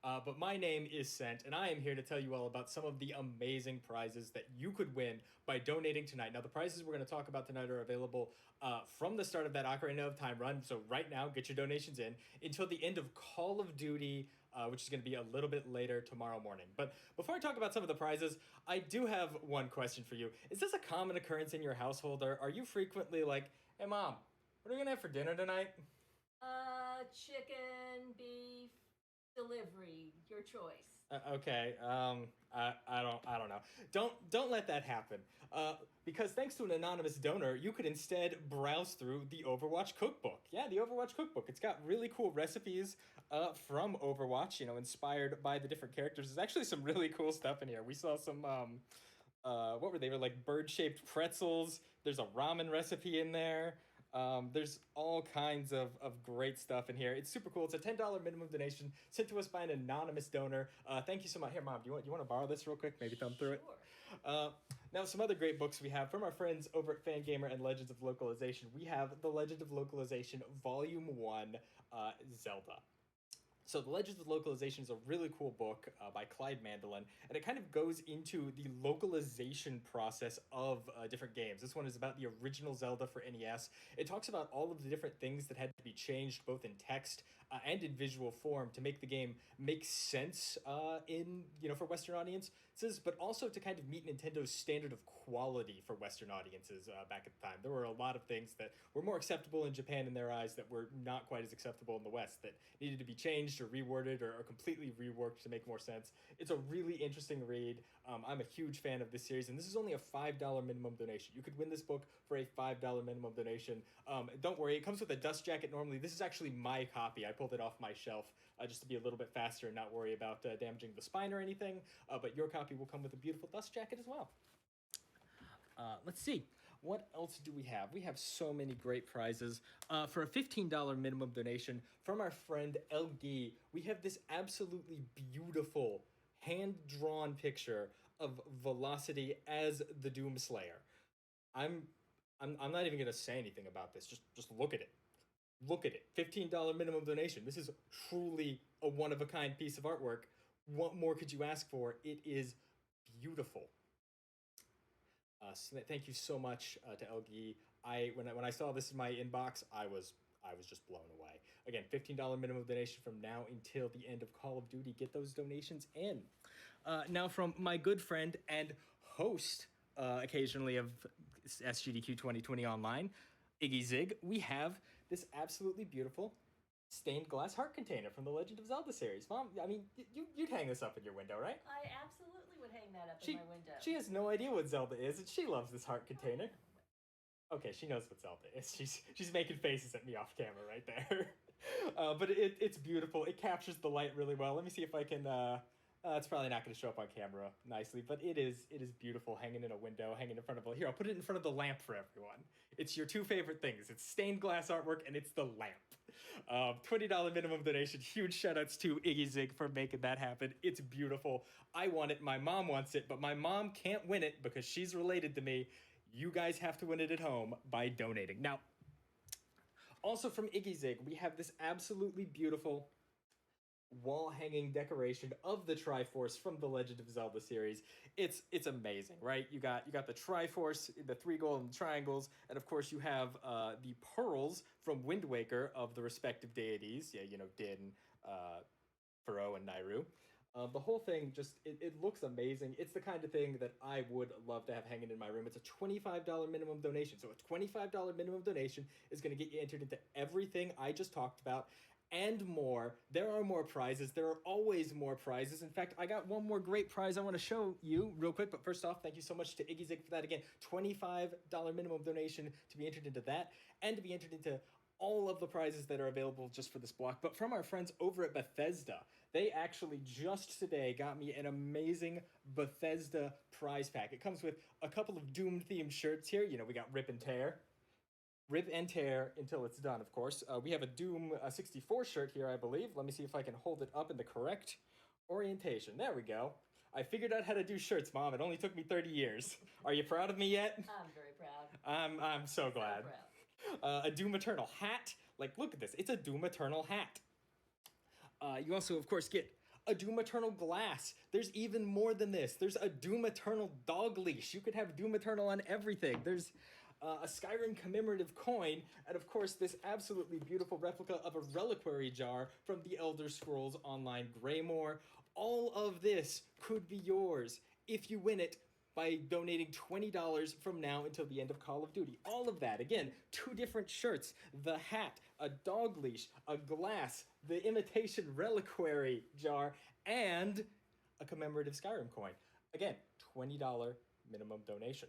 But my name is Sent, and I am here to tell you all about some of the amazing prizes that you could win by donating tonight. Now, the prizes we're going to talk about tonight are available from the start of that Ocarina of Time run. So right now, get your donations in until the end of Call of Duty, which is going to be a little bit later tomorrow morning. But before I talk about some of the prizes, I do have one question for you. Is this a common occurrence in your household, or are you frequently like, hey, Mom, what are we going to have for dinner tonight? Chicken, beef, delivery, your choice. Okay, I don't know. Don't let that happen. Because thanks to an anonymous donor, you could instead browse through the Overwatch cookbook. Yeah, the Overwatch cookbook. It's got really cool recipes from Overwatch, inspired by the different characters. There's actually some really cool stuff in here. We saw some, what were they? They were like bird-shaped pretzels. There's a ramen recipe in there. There's all kinds of great stuff in here. It's super cool. It's a $10 minimum donation sent to us by an anonymous donor. Thank you so much. Here, Mom, do you want to borrow this real quick? Maybe thumb through it. Now, some other great books we have from our friends over at Fangamer and Legends of Localization. We have The Legend of Localization Volume 1, Zelda. So The Legends of Localization is a really cool book by Clyde Mandelin, and it kind of goes into the localization process of different games. This one is about the original Zelda for NES. It talks about all of the different things that had to be changed both in text and in visual form to make the game make sense for Western audiences, but also to kind of meet Nintendo's standard of quality for Western audiences back at the time. There were a lot of things that were more acceptable in Japan in their eyes that were not quite as acceptable in the West, that needed to be changed or reworded or completely reworked to make more sense. It's a really interesting read. I'm a huge fan of this series, and this is only a $5 minimum donation. You could win this book for a $5 minimum donation. Don't worry, it comes with a dust jacket normally. This is actually my copy. I pulled it off my shelf just to be a little bit faster and not worry about damaging the spine or anything, but your copy will come with a beautiful dust jacket as well. Let's see. What else do we have? We have so many great prizes. For a $15 minimum donation from our friend LG, we have this absolutely beautiful hand-drawn picture of Velocity as the Doomslayer. I'm not even gonna say anything about this. Just look at it. Look at it. $15 minimum donation. This is truly a one-of-a-kind piece of artwork. What more could you ask for? It is beautiful. So thank you so much to LG. When I saw this in my inbox, I was just blown away. Again, $15 minimum donation from now until the end of Call of Duty. Get those donations in. Now from my good friend and host occasionally of SGDQ 2020 Online, Iggy Zig, we have this absolutely beautiful stained glass heart container from the Legend of Zelda series. Mom, I mean, you'd hang this up in your window, right? I absolutely would hang that up in my window. She has no idea what Zelda is, and she loves this heart container. Okay, she knows what Zelda is. She's making faces at me off camera right there. But it's beautiful. It captures the light really well. Let me see if I can... it's probably not going to show up on camera nicely, but it is beautiful, hanging in a window, hanging in front of... Here, I'll put it in front of the lamp for everyone. It's your two favorite things. It's stained glass artwork, and it's the lamp. $20 minimum donation. Huge shout-outs to Iggy Zig for making that happen. It's beautiful. I want it. My mom wants it, but my mom can't win it because she's related to me. You guys have to win it at home by donating. Now, also from Iggy Zig, we have this absolutely beautiful wall-hanging decoration of the Triforce from the Legend of Zelda series. It's amazing, right? You got the Triforce, the three golden triangles, and of course you have the pearls from Wind Waker of the respective deities. Yeah, Din, Faro, and Nairu. The whole thing it looks amazing. It's the kind of thing that I would love to have hanging in my room. It's a $25 minimum donation. So a $25 minimum donation is going to get you entered into everything I just talked about and more. There are more prizes. There are always more prizes. In fact, I got one more great prize I want to show you real quick. But first off, thank you so much to Iggy Zig for that. Again, $25 minimum donation to be entered into that and to be entered into all of the prizes that are available just for this block. But from our friends over at Bethesda, they actually just today got me an amazing Bethesda prize pack. It comes with a couple of Doom-themed shirts here. We got Rip and Tear. Rip and Tear until it's done, of course. We have a Doom 64 shirt here, I believe. Let me see if I can hold it up in the correct orientation. There we go. I figured out how to do shirts, Mom. It only took me 30 years. Are you proud of me yet? I'm very proud. I'm so glad. So proud. A Doom Eternal hat. Look at this. It's a Doom Eternal hat. You also, of course, get a Doom Eternal glass. There's even more than this. There's a Doom Eternal dog leash. You could have Doom Eternal on everything. There's a Skyrim commemorative coin, and of course this absolutely beautiful replica of a reliquary jar from the Elder Scrolls Online Greymoor. All of this could be yours if you win it by donating $20 from now until the end of Call of Duty. All of that, again, 2 different shirts, the hat, a dog leash, a glass, the imitation reliquary jar, and a commemorative Skyrim coin. Again, $20 minimum donation.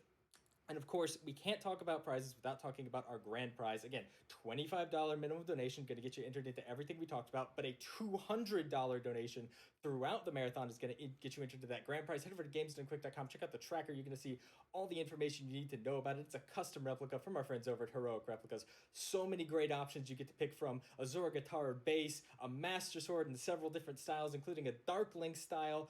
And of course, we can't talk about prizes without talking about our grand prize. Again, $25 minimum donation, going to get you entered into everything we talked about, but a $200 donation throughout the marathon is going to get you entered into that grand prize. Head over to GamesDoneQuick.com, check out the tracker. You're going to see all the information you need to know about it. It's a custom replica from our friends over at Heroic Replicas. So many great options you get to pick from: a Zora guitar or bass, a Master Sword in several different styles, including a Dark Link style,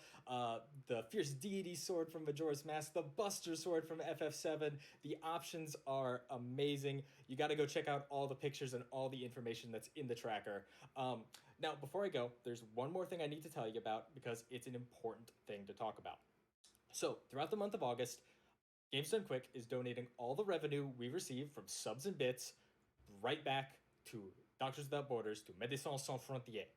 the Fierce Deity Sword from Majora's Mask, the Buster Sword from FF7. The options are amazing. You got to go check out all the pictures and all the information that's in the tracker. Now, before I go, there's one more thing I need to tell you about because it's an important thing to talk about. So, throughout the month of August, Games Done Quick is donating all the revenue we receive from subs and bits right back to Doctors Without Borders, to Médecins Sans Frontières.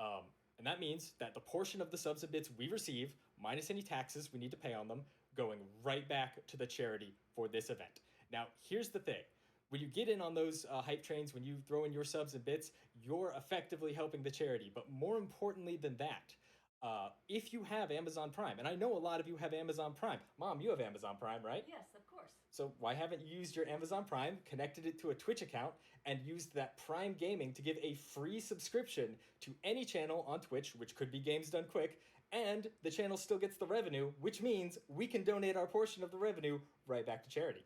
And that means that the portion of the subs and bits we receive, minus any taxes we need to pay on them, going right back to the charity for this event. Now, here's the thing. When you get in on those hype trains, when you throw in your subs and bits, you're effectively helping the charity. But more importantly than that, if you have Amazon Prime, and I know a lot of you have Amazon Prime. Mom, you have Amazon Prime, right? Yes, of course. So why haven't you used your Amazon Prime, connected it to a Twitch account, and used that Prime Gaming to give a free subscription to any channel on Twitch, which could be Games Done Quick, and the channel still gets the revenue, which means we can donate our portion of the revenue right back to charity.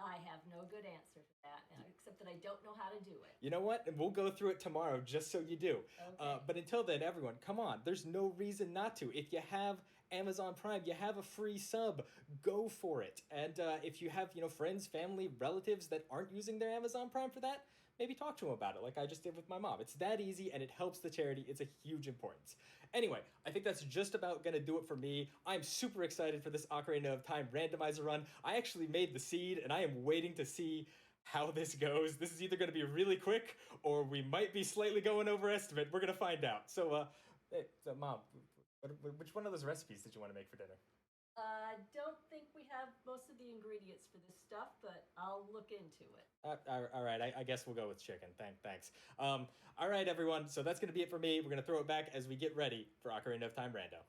I have no good answer for that, except that I don't know how to do it. You know what? And we'll go through it tomorrow just so you do. Okay. But until then, everyone, come on. There's no reason not to. If you have Amazon Prime, you have a free sub, go for it. And if you have, friends, family, relatives that aren't using their Amazon Prime for that, maybe talk to them about it like I just did with my mom. It's that easy and it helps the charity. It's a huge importance. Anyway, I think that's just about going to do it for me. I'm super excited for this Ocarina of Time randomizer run. I actually made the seed and I am waiting to see how this goes. This is either going to be really quick or we might be slightly going over estimate. We're going to find out. So, Mom, which one of those recipes did you want to make for dinner? I don't think we have most of the ingredients for this stuff, but I'll look into it. All right, I guess we'll go with chicken. Thanks. All right, everyone. So that's going to be it for me. We're going to throw it back as we get ready for Ocarina of Time Rando.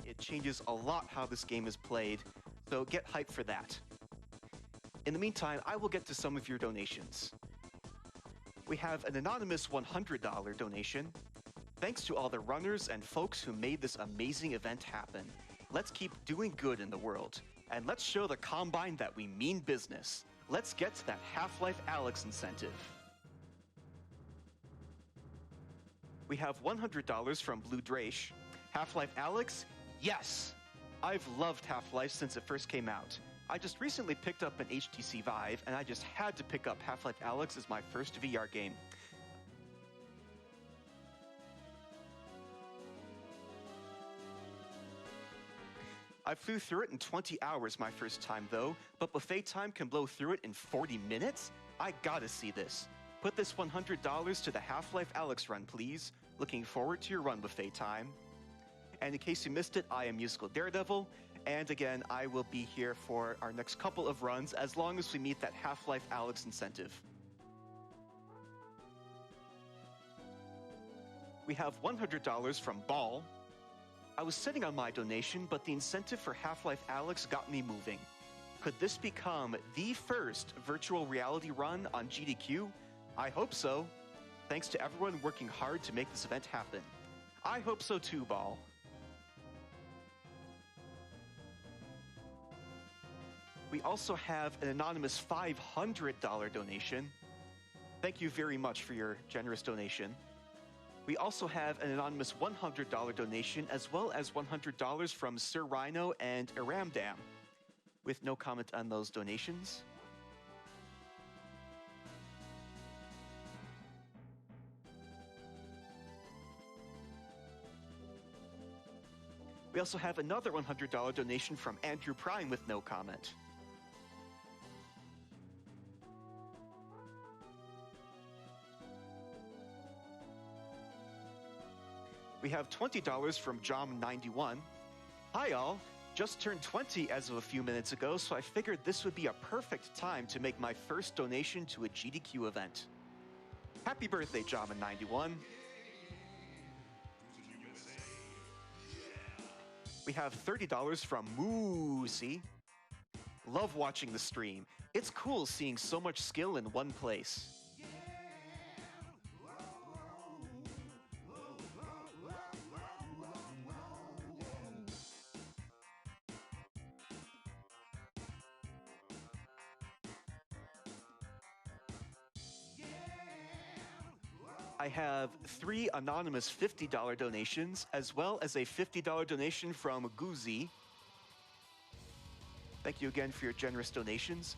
It changes a lot how this game is played, so get hyped for that. In the meantime, I will get to some of your donations. We have an anonymous $100 donation. Thanks to all the runners and folks who made this amazing event happen. Let's keep doing good in the world, and let's show the Combine that we mean business. Let's get to that Half-Life Alyx incentive. We have $100 from Blue Draish. Half-Life Alyx? Yes! I've loved Half-Life since it first came out. I just recently picked up an HTC Vive, and I just had to pick up Half-Life Alyx as my first VR game. I flew through it in 20 hours my first time though, but Buffet Time can blow through it in 40 minutes? I gotta see this. Put this $100 to the Half-Life Alyx run, please. Looking forward to your run, Buffet Time. And in case you missed it, I am Musical Daredevil, and again, I will be here for our next couple of runs as long as we meet that Half-Life Alyx incentive. We have $100 from Ball. I was sitting on my donation, but the incentive for Half-Life Alyx got me moving. Could this become the first virtual reality run on GDQ? I hope so. Thanks to everyone working hard to make this event happen. I hope so too, Ball. We also have an anonymous $500 donation. Thank you very much for your generous donation. We also have an anonymous $100 donation, as well as $100 from Sir Rhino and Aramdam. With no comment on those donations. We also have another $100 donation from Andrew Prime with no comment. We have $20 from Jom91. Hi all, just turned 20 as of a few minutes ago, so I figured this would be a perfect time to make my first donation to a GDQ event. Happy birthday, Jom91. We have $30 from Moosey. Love watching the stream. It's cool seeing so much skill in one place. I have 3 anonymous $50 donations, as well as a $50 donation from Goozy. Thank you again for your generous donations.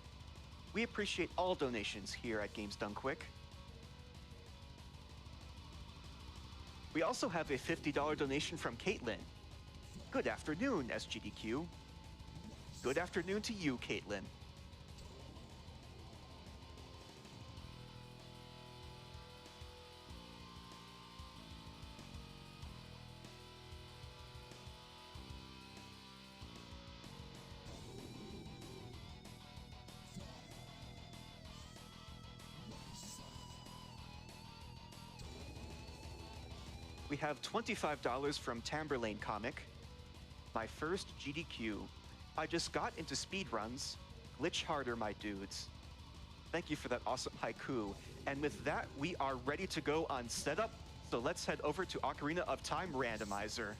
We appreciate all donations here at Games Done Quick. We also have a $50 donation from Caitlin. Good afternoon, SGDQ. Good afternoon to you, Caitlin. We have $25 from Tamberlane Comic. My first GDQ. I just got into speedruns. Glitch harder, my dudes. Thank you for that awesome haiku. And with that, we are ready to go on setup. So let's head over to Ocarina of Time Randomizer.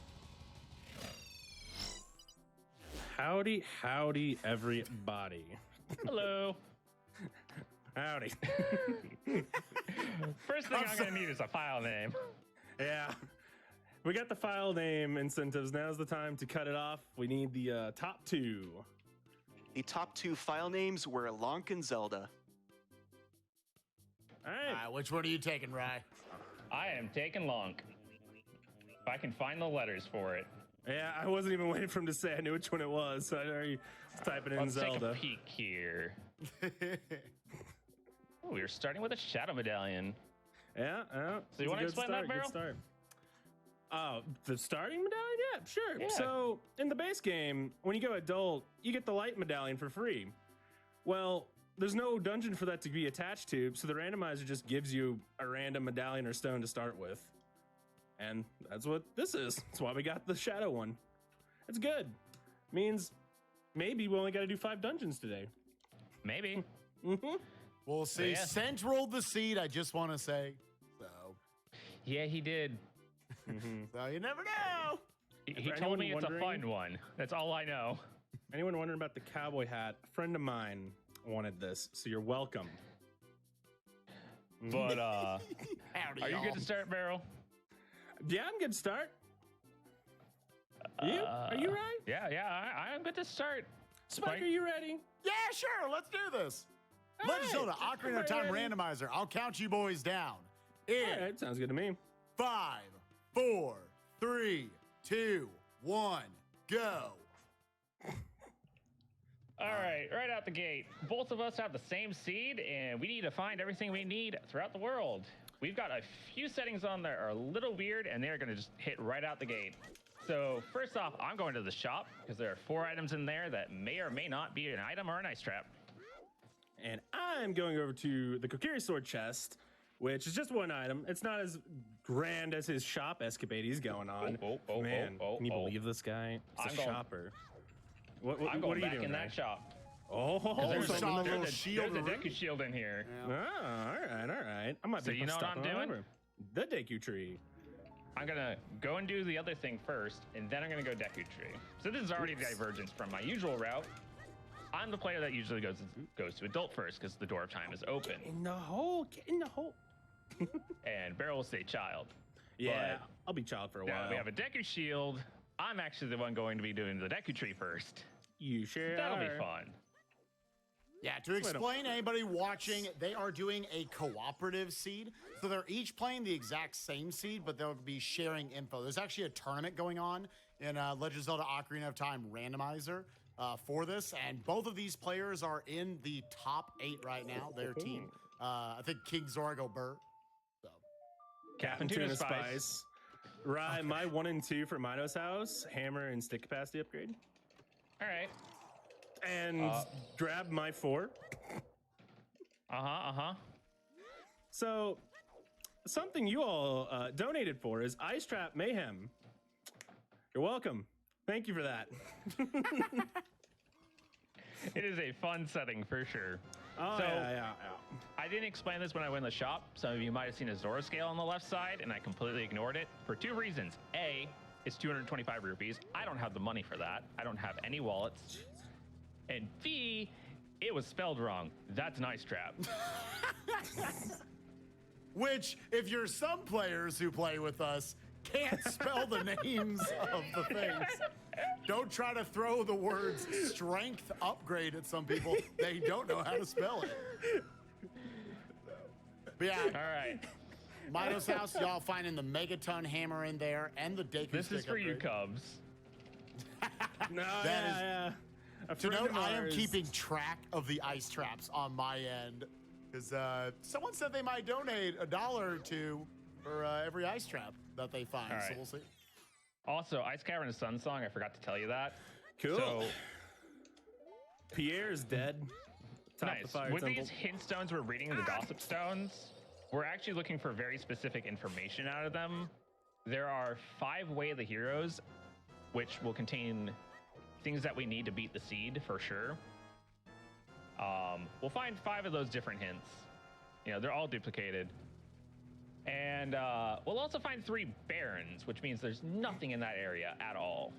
Howdy, howdy, everybody. Hello. Howdy. First thing I'm going to need is a file name. Yeah. We got the file name incentives. Now's the time to cut it off. We need the top 2. The top 2 file names were Lonk and Zelda. All right. Which one are you taking, Rye? I am taking Lonk. If I can find the letters for it. Yeah, I wasn't even waiting for him to say. I knew which one it was. So I already was typing in Let's Zelda. take a peek here. Oh, we're starting with a Shadow Medallion. Yeah. So you want to explain that, Barrel? Good start. The starting medallion? Yeah, sure. Yeah. So in the base game, when you go adult, you get the light medallion for free. Well, there's no dungeon for that to be attached to, so the randomizer just gives you a random medallion or stone to start with. And that's what this is. That's why we got the shadow one. It's good. Means maybe we only got to do 5 dungeons today. Maybe. Mm-hmm. We'll see. Yeah. Sent rolled the seed, I just want to say. So. Yeah, he did. So you never know. He told me it's a fun one. That's all I know. Anyone wondering about the cowboy hat? A friend of mine wanted this, so you're welcome. But are you y'all. good to start, Barrel? Yeah, I'm good to start. You? Are you right? Yeah, I'm good to start. Spike, are you ready? Yeah, sure. Let's do this. Legend of Zelda Ocarina of Time Randomizer. I'll count you boys down. All right, sounds good to me. 5, 4, 3, 2, 1, go. All right, right out the gate. Both of us have the same seed, and we need to find everything we need throughout the world. We've got a few settings on there are a little weird, and they're going to just hit right out the gate. So first off, I'm going to the shop because there are 4 items in there that may or may not be an item or an ice trap. And I'm going over to the Kokiri sword chest, which is just one item. It's not as grand as his shop escapade he's going on. Man, can you believe this guy? He's a shopper. What I'm are going you back doing in there? that shop. Oh, There's a something little there. shield. There's a Deku shield in here. Oh, all right. I might So be you know what stopping I'm all doing? over. The Deku tree. I'm gonna go and do the other thing first, and then I'm gonna go Deku Tree. So this is already a divergence from my usual route. I'm the player that usually goes to adult first because the door of time is open. Get in the hole. Get in the hole. And Beryl will say child. Yeah, But I'll be child for a now while. we have a Deku Shield. I'm actually the one going to be doing the Deku Tree first. You sure That'll be are. fun. Yeah, to explain to anybody watching, they are doing a cooperative seed. So they're each playing the exact same seed, but they'll be sharing info. There's actually a tournament going on in Legend of Zelda Ocarina of Time randomizer for this. And both of these players are in the top 8 right now, their team. I think King Zorgo Burr. So. Captain Tuna Spice. Right, my 1 and 2 for Mido's house, hammer and stick capacity upgrade. All right. And grab my 4. So, something you all donated for is Ice Trap Mayhem. You're welcome. Thank you for that. It is a fun setting for sure. Oh, so, yeah. I didn't explain this when I went in the shop. Some of you might have seen a Zora scale on the left side, and I completely ignored it for 2 reasons. A, it's 225 rupees. I don't have the money for that. I don't have any wallets. And B, it was spelled wrong. That's an Ice Trap. Which, if you're some players who play with us, can't spell the names of the things. Don't try to throw the words strength upgrade at some people. They don't know how to spell it. But yeah. All right. Mido's house, y'all finding the Megaton hammer in there and the Deku This stick is for you, upgrade. Cubs. No, That A To friend note, of I am ours- keeping track of the ice traps on my end because someone said they might donate $1 or 2 for every ice trap that they find. All So right. we'll see. Also, Ice Cavern of Sun Song, I forgot to tell you that. Cool. So, Pierre's dead. Top nice. the fire With temple. these hint stones we're reading, the gossip stones, we're actually looking for very specific information out of them. There are 5 Way of the Heroes, which will contain things that we need to beat the seed for sure. We'll find 5 of those different hints. You know, they're all duplicated. And we'll also find 3 barons, which means there's nothing in that area at all.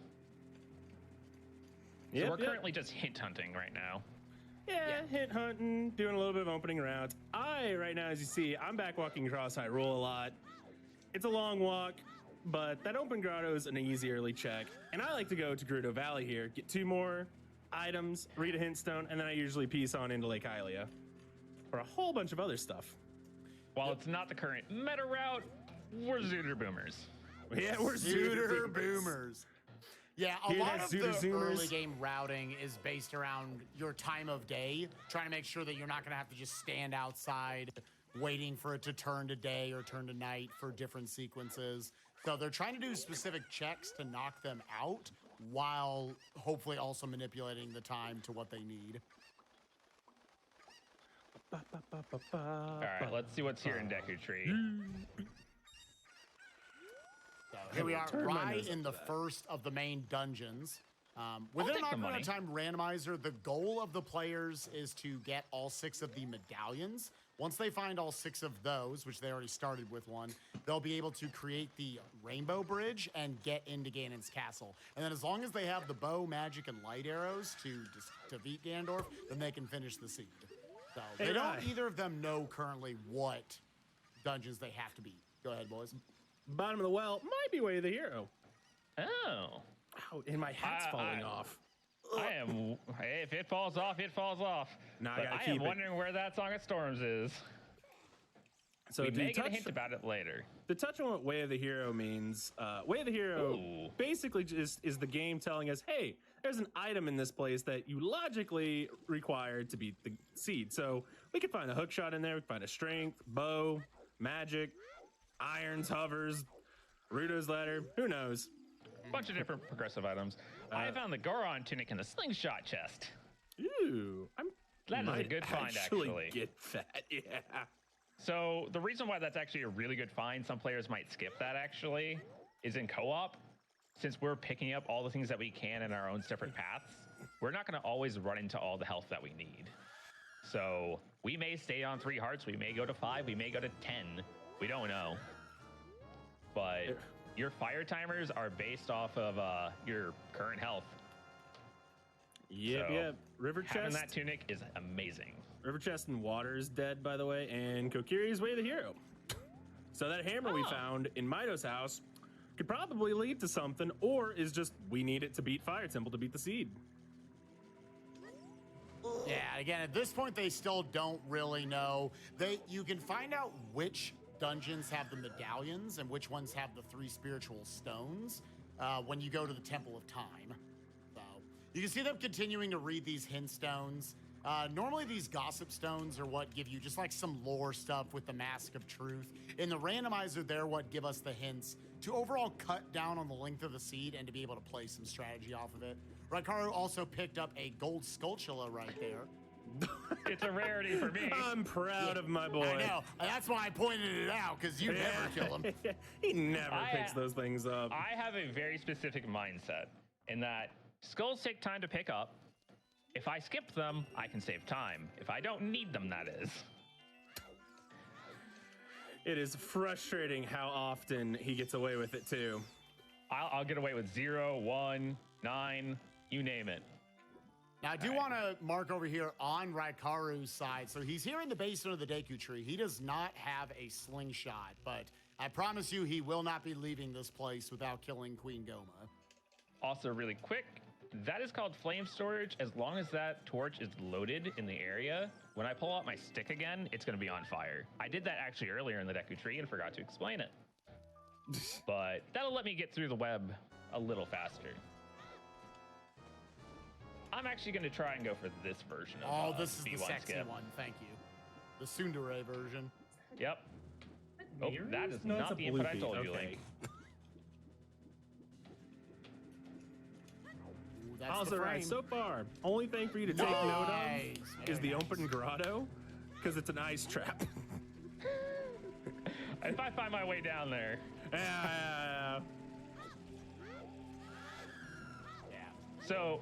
So we're currently just hint hunting right now. Yeah, hint hunting, doing a little bit of opening routes. Right now, as you see, I'm back walking across Hyrule a lot. It's a long walk, but that open grotto is an easy early check. And I like to go to Gerudo Valley here, get 2 more items, read a hint stone, and then I usually piece on into Lake Hylia for a whole bunch of other stuff. While it's not the current meta route, we're Zooter Boomers. Yeah, we're Zooter Boomers. Yeah, a Hear lot that, of Zooter the Zoomers? early game routing is based around your time of day, trying to make sure that you're not going to have to just stand outside waiting for it to turn to day or turn to night for different sequences. So they're trying to do specific checks to knock them out while hopefully also manipulating the time to what they need. All right, let's see what's here in Deku Tree. So here we are, Turn my right nose in up the to that. first of the main dungeons. Within take the an Ocarina money. of Time randomizer, the goal of the players is to get all 6 of the medallions. Once they find all 6 of those, which they already started with one, they'll be able to create the Rainbow Bridge and get into Ganon's castle. And then as long as they have the bow, magic, and light arrows to defeat Ganondorf, then they can finish the seed. So they Hey, don't Rye. either of them know currently what dungeons they have to beat. Go ahead, boys. Bottom of the well might be Way of the Hero. Oh. Ow, and my hat's falling off. I am. Hey, if it falls off, it falls off. Nah, I But gotta I keep am it. wondering where that Song of Storms is. So we to may get a touch- hint about it later. To touch on what Way of the Hero means, Way of the Hero Ooh. basically just is the game telling us, hey, there's an item in this place that you logically require to beat the seed. So we could find a hook shot in there, we could find a strength, bow, magic, irons, hovers, Ruto's ladder, who knows? Bunch of different progressive items. I found the Goron tunic in the slingshot chest. Ooh, That is a might good find, actually actually. get that, yeah. So the reason why that's actually a really good find, some players might skip that actually, is in co-op. Since we're picking up all the things that we can in our own separate paths, we're not going to always run into all the health that we need. So we may stay on 3 hearts, we may go to 5, we may go to 10. We don't know. But your fire timers are based off of your current health. Yep, So yep. River having chest. that tunic is amazing. River chest and water is dead, by the way, and Kokiri's way the hero. So that hammer we found in Mido's house could probably lead to something, or is just we need it to beat Fire Temple to beat the seed. Yeah, again, at this point, they still don't really know. You can find out which dungeons have the medallions and which ones have the 3 spiritual stones when you go to the Temple of Time. So you can see them continuing to read these hint stones. Normally, these gossip stones are what give you just like some lore stuff with the Mask of Truth. In the randomizer, they're what give us the hints to overall cut down on the length of the seed and to be able to play some strategy off of it. Raikaru also picked up a gold Skulltula right there. It's a rarity for me. I'm proud of my boy. I know. That's why I pointed it out, because you never kill him. He never picks those things up. I have a very specific mindset in that skulls take time to pick up. If I skip them, I can save time. If I don't need them, that is. It is frustrating how often he gets away with it, too. I'll get away with 0, 1, 9, you name it. Now, I do want to mark over here on Raikaru's side. So he's here in the basement of the Deku Tree. He does not have a slingshot, but I promise you he will not be leaving this place without killing Queen Goma. Also, really quick, that is called flame storage. As long as that torch is loaded in the area, when I pull out my stick again, it's going to be on fire. I did that actually earlier in the Deku Tree and forgot to explain it. But that'll let me get through the web a little faster. I'm actually going to try and go for this version of this is the B1 sexy skip. one. Thank you. The Tsundere version. Yep. Oh, that is No, it's not a the input I Bluetooth. told you, Okay. Link. Ooh, that's Also, the right, frame. so far, only thing for you to take note Nice. of is the open grotto, because it's an ice trap. If I find my way down there. Yeah. So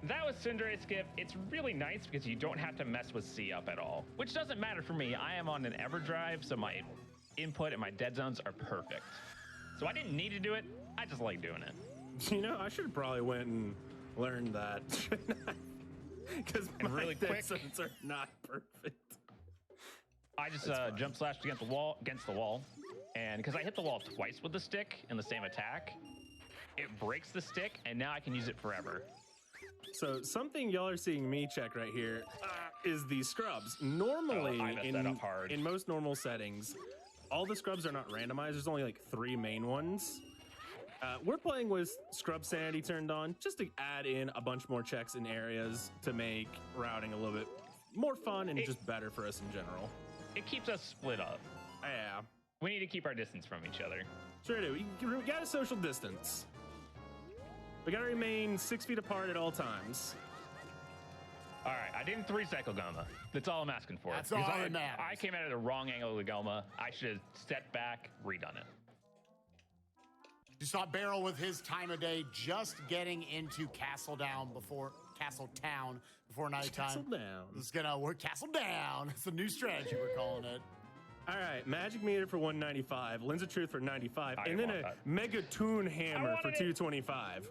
that was Tsundere skip. It's really nice because you don't have to mess with C up at all, which doesn't matter for me. I am on an EverDrive, so my input and my dead zones are perfect. So I didn't need to do it. I just like doing it. You know, I should have probably went and learned that. Because my really dead quick- zones are not perfect. I just jump slashed against the wall, and because I hit the wall twice with the stick in the same attack, it breaks the stick, and now I can use it forever. So something y'all are seeing me check right here is the scrubs. Normally, I messed that up hard. in most normal settings, all the scrubs are not randomized. There's only like 3 main ones. We're playing with scrub sanity turned on just to add in a bunch more checks in areas to make routing a little bit more fun and just better for us in general. It keeps us split up. Yeah. We need to keep our distance from each other. Sure do. We got a social distance. We gotta remain 6 feet apart at all times. All right, I didn't 3-cycle Goma. That's all I'm asking for. That's all Because that matters. I came out of the wrong angle of the Goma. I should have stepped back, redone it. You saw Beryl with his time of day just getting into Castle Town before nighttime. Castle Down. It's gonna work. Castle Down. It's a new strategy we're calling it. All right, magic meter for 195, lens of truth for 95, I and then want a that. mega toon hammer for wanted it. 225.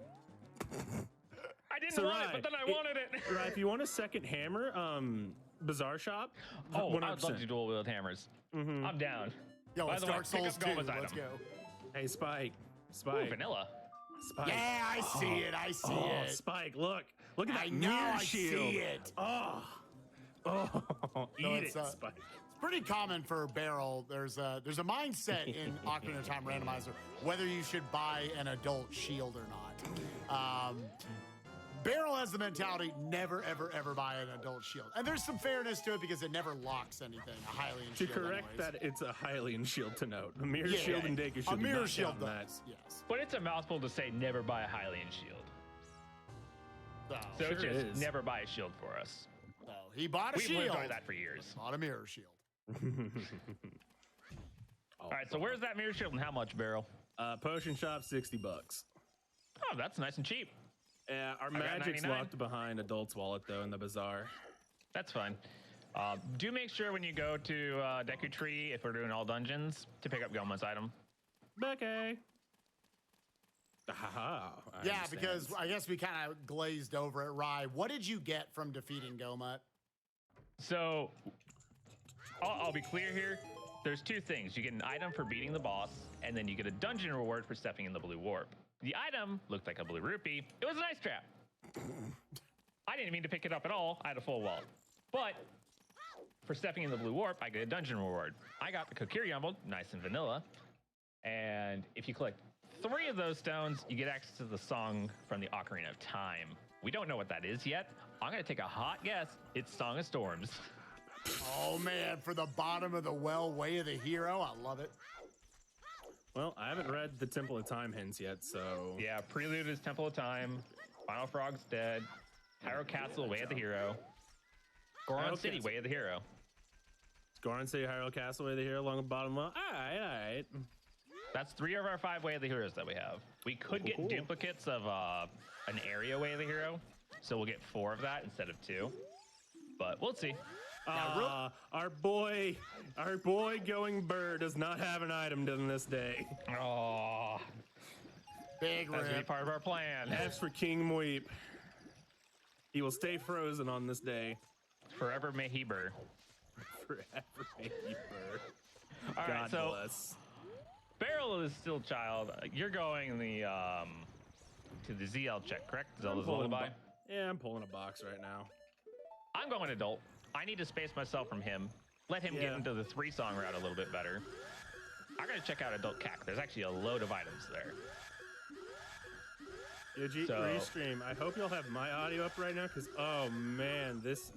I didn't So, want it, Rye, but then I wanted it. Right, if you want a second hammer, Bazaar Shop. Oh, 100%. I'd love to dual wield hammers. I'm down. Yo, By it's the way, Dark pick Souls up 2. Goma's Let's item. go. Hey, Spike. Ooh, Spike. vanilla. Spike. Yeah, I see it. I see it. Spike, look at that I know, mirror I shield. see it. Oh, eat it's, it, Spike. It's pretty common for Beryl. There's a mindset in Ocarina of Time Randomizer whether you should buy an adult shield or not. Beryl has the mentality never, ever, ever buy an adult shield. And there's some fairness to it because it never locks anything, a Hylian To shield correct anyways. that, it's a Hylian shield to note. The mirror Yeah, shield and Deku a should mirror not shield count that. does, yes. But it's a mouthful to say never buy a Hylian shield. So Sure it's just is. never buy a shield for us. So he bought a We've shield. lived by that for years. Bought a mirror shield. All right, so where's that mirror shield and how much, Barrel? Potion shop, $60. Oh, that's nice and cheap. Yeah, our I got magic's 99. locked behind Adult's wallet though in the bazaar. That's fine. Do make sure when you go to Deku Tree, if we're doing all dungeons, to pick up Goma's item. Okay. Haha. Yeah, because I guess we kind of glazed over it. Rye, what did you get from defeating Gomut? So, I'll be clear here. There's two things. You get an item for beating the boss, and then you get a dungeon reward for stepping in the blue warp. The item looked like a blue rupee. It was an ice trap. I didn't mean to pick it up at all. I had a full wallet. But for stepping in the blue warp, I get a dungeon reward. I got the Kokiri Emerald, nice and vanilla. And if you collect 3 of those stones, you get access to the song from the Ocarina of Time. We don't know what that is yet. I'm going to take a hot guess. It's Song of Storms. Oh, man, for the bottom of the well, Way of the Hero. I love it. Well, I haven't read the Temple of Time hints yet, so... Yeah, Prelude is Temple of Time. Final Frog's dead. Hyrule Castle, Way of the Hero. Goron City, Castle. Way of the Hero. Goron City, Hyrule Castle, Way of the Hero, along the bottom well. All right. That's 3 of our 5 Way of the Heroes that we have. We could get duplicates of an area Way of the Hero, so we'll get 4 of that instead of 2. But we'll see. Our boy Going Bird does not have an item done this day. Oh, big that's gonna be rip. part of our plan. As for King Mweep, he will stay frozen on this day. Forever may he burn. Forever may he burn. All God right, so bless. Barrel is still child. You're going the to the ZL check, correct? Zelda's Lullaby. Yeah, I'm pulling a box right now. I'm going adult. I need to space myself from him. Let him get into the 3-song route a little bit better. I gotta check out Adult CAC. There's actually a load of items there. Restream. I hope y'all have my audio up right now, because oh man, this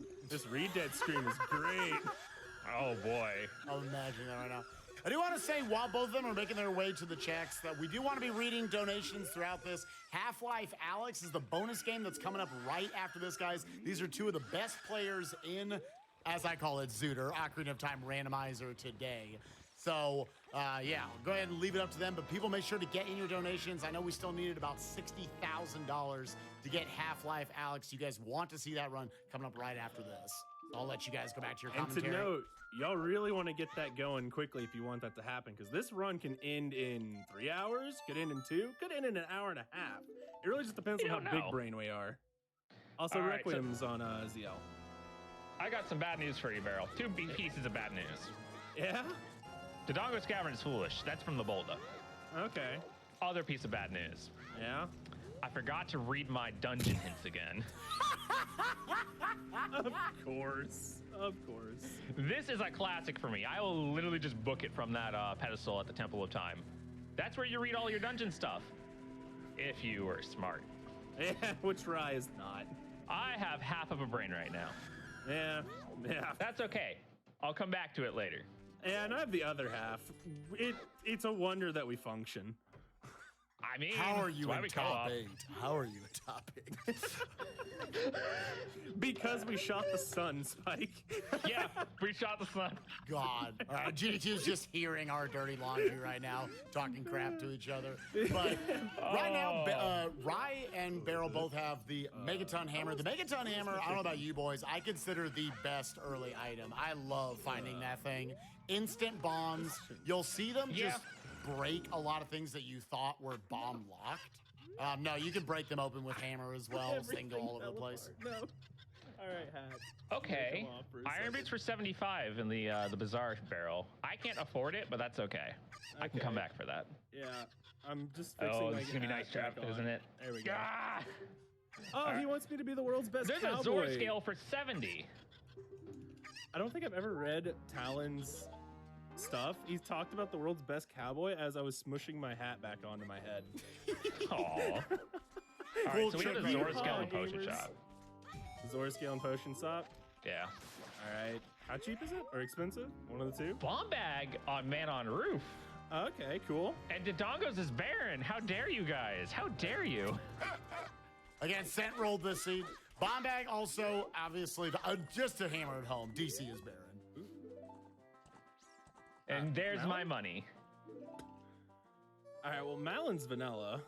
Read Dead stream is great. Oh boy. I'll imagine that right now. I do want to say, while both of them are making their way to the checks, that we do want to be reading donations throughout this. Half-Life Alyx is the bonus game that's coming up right after this, guys. These are 2 of the best players in, as I call it, Zooter, Ocarina of Time Randomizer today. So, yeah, go ahead and leave it up to them. But people, make sure to get in your donations. I know we still needed about $60,000 to get Half-Life Alyx. You guys want to see that run coming up right after this. So I'll let you guys go back to your commentary. And to note, y'all really want to get that going quickly if you want that to happen, because this run can end in 3 hours, could end in 2, could end in an hour and a half. It really just depends on how big brain we are. Also, All right, Requiem's on ZL. I got some bad news for you, Barrel. 2 big pieces of bad news. Yeah? Dodongo's Cavern is foolish. That's from the Bolda. Okay. Other piece of bad news. Yeah? I forgot to read my dungeon hints again. Of course. Of course. This is a classic for me. I will literally just book it from that pedestal at the Temple of Time. That's where you read all your dungeon stuff. If you were smart. Yeah, which Rye is not. I have half of a brain right now. Yeah. That's okay. I'll come back to it later. Yeah, and I have the other half. It's a wonder that we function. I mean, how are you why in we top 8? How are you in top 8? Because we shot the sun, Spike. Yeah, we shot the sun. God. All right, GDQ's just hearing our dirty laundry right now, talking crap to each other. But right now, Rye and Barrel both have the Megaton Hammer. The Megaton Hammer, I don't know about you boys, I consider the best early item. I love finding that thing. Instant bombs. You'll see them just break a lot of things that you thought were bomb locked. No, you can break them open with hammer as well. This thing go all over the place. No. All right, Hat. Okay. Iron Boots for 75 in the Bazaar Barrel. I can't afford it, but that's okay. I can come back for that. Yeah, I'm just fixing. Oh, this is gonna be nice trap, isn't it? There we go. Ah! Oh, he wants me to be the world's best There's cowboy. a Zora scale for 70. I don't think I've ever read Talon's stuff. He's talked about the world's best cowboy as I was smushing my hat back onto my head. Aww. All right, so we have a Zora scale and potion shop. Zora scale and potion shop? Yeah. All right. How cheap is it? Or expensive? One of the 2? Bomb bag on Man on Roof. Okay, cool. And Dodongo's is Baron. How dare you guys? How dare you? Again, Scent rolled this seed. Bomb bag also, obviously, just to hammer it home, DC is Baron. And there's my Malin? money. All right, well, Malin's vanilla.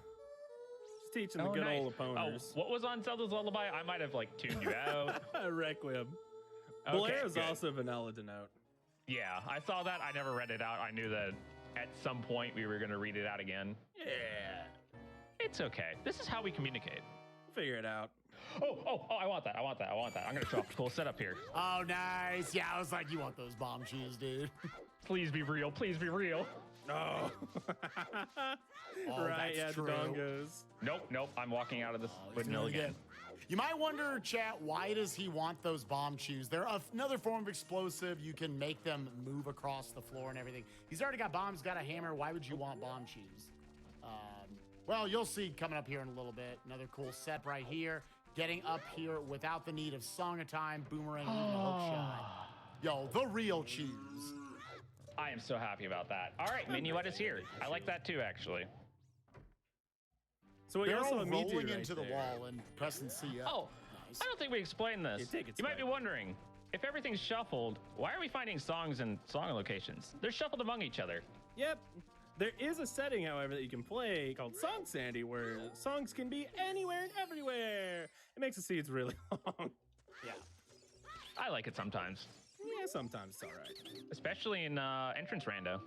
Just teaching the Oh, good nice. old opponents. Oh, what was on Zelda's Lullaby? I might have like tuned you out. Requiem. Okay, Blair is good. also vanilla denote. Yeah, I saw that. I never read it out. I knew that at some point we were going to read it out again. Yeah. It's okay. This is how we communicate. Figure it out. Oh, I want that. I want that. I'm going to show off a cool setup here. Oh, nice. Yeah, I was like, you want those bomb shoes, dude. Please be real. Please be real. Oh. Oh, right, that's yeah, true. the dongos. Nope. I'm walking out of this He's windmill doing it again. You might wonder, chat, why does he want those bomb shoes? They're another form of explosive. You can make them move across the floor and everything. He's already got bombs, got a hammer. Why would you want bomb shoes? Well, you'll see coming up here in a little bit. Another cool set right here. Getting up here without the need of Song of Time, Boomerang, even a hook shot. Yo, the real choose. I am so happy about that. All right, Minuet is here. I like that too, actually. So They're also all a meteor rolling right into the there. wall and pressing C up. Oh, nice. I don't think we explained this. You take it You might be back. wondering, if everything's shuffled, why are we finding songs in song locations? They're shuffled among each other. Yep. There is a setting, however, that you can play called Song Sandy, where songs can be anywhere and everywhere. It makes the seeds really long. Yeah. I like it sometimes, Yeah, sometimes it's all right. especially in entrance rando.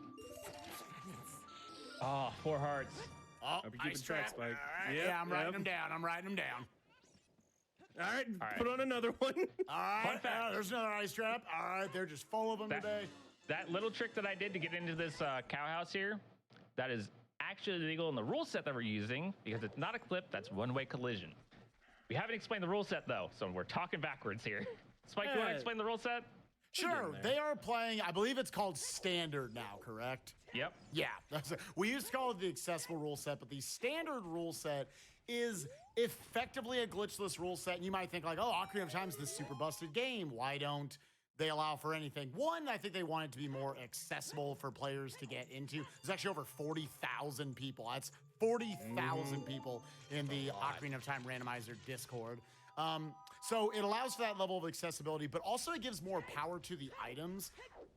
Oh, 4 hearts. Oh, Hope you're keeping ice track, trap. Spike. All right. Yep, Yeah, I'm writing yep. them down. I'm writing them down. All right, All right. put on another one. All right. Fun fact. There's another ice trap. All right. They're just full of them today. That little trick that I did to get into this cow house here, that is actually legal in the rule set that we're using because it's not a clip, that's one-way collision. We haven't explained the rule set though, so we're talking backwards here. Spike, you want to explain the rule set? Sure. They are playing, I believe it's called standard now, correct? Yep. Yeah. We used to call it the accessible rule set, but the standard rule set is effectively a glitchless rule set. And you might think like, oh, Ocarina of Time is this super busted game. Why don't they allow for anything? One, I think they want it to be more accessible for players to get into. There's actually over 40,000 people. That's 40,000 people in the Ocarina of Time randomizer Discord. So it allows for that level of accessibility, but also it gives more power to the items.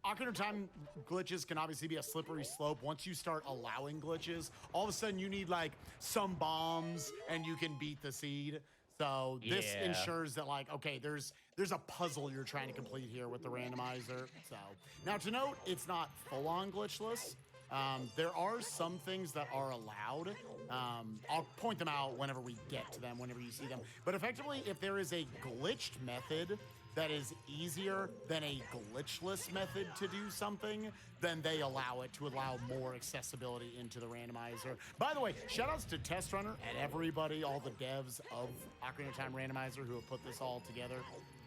Ocarina of Time glitches can obviously be a slippery slope. Once you start allowing glitches, all of a sudden you need like some bombs and you can beat the seed. So this Yeah. ensures that like, okay, there's a puzzle you're trying to complete here with the randomizer. So now to note, it's not full on glitchless. There are some things that are allowed. I'll point them out whenever we get to them, whenever you see them. But effectively, if there is a glitched method that is easier than a glitchless method to do something, then they allow it to allow more accessibility into the randomizer. By the way, shout outs to Test Runner and everybody, all the devs of Ocarina of Time Randomizer who have put this all together.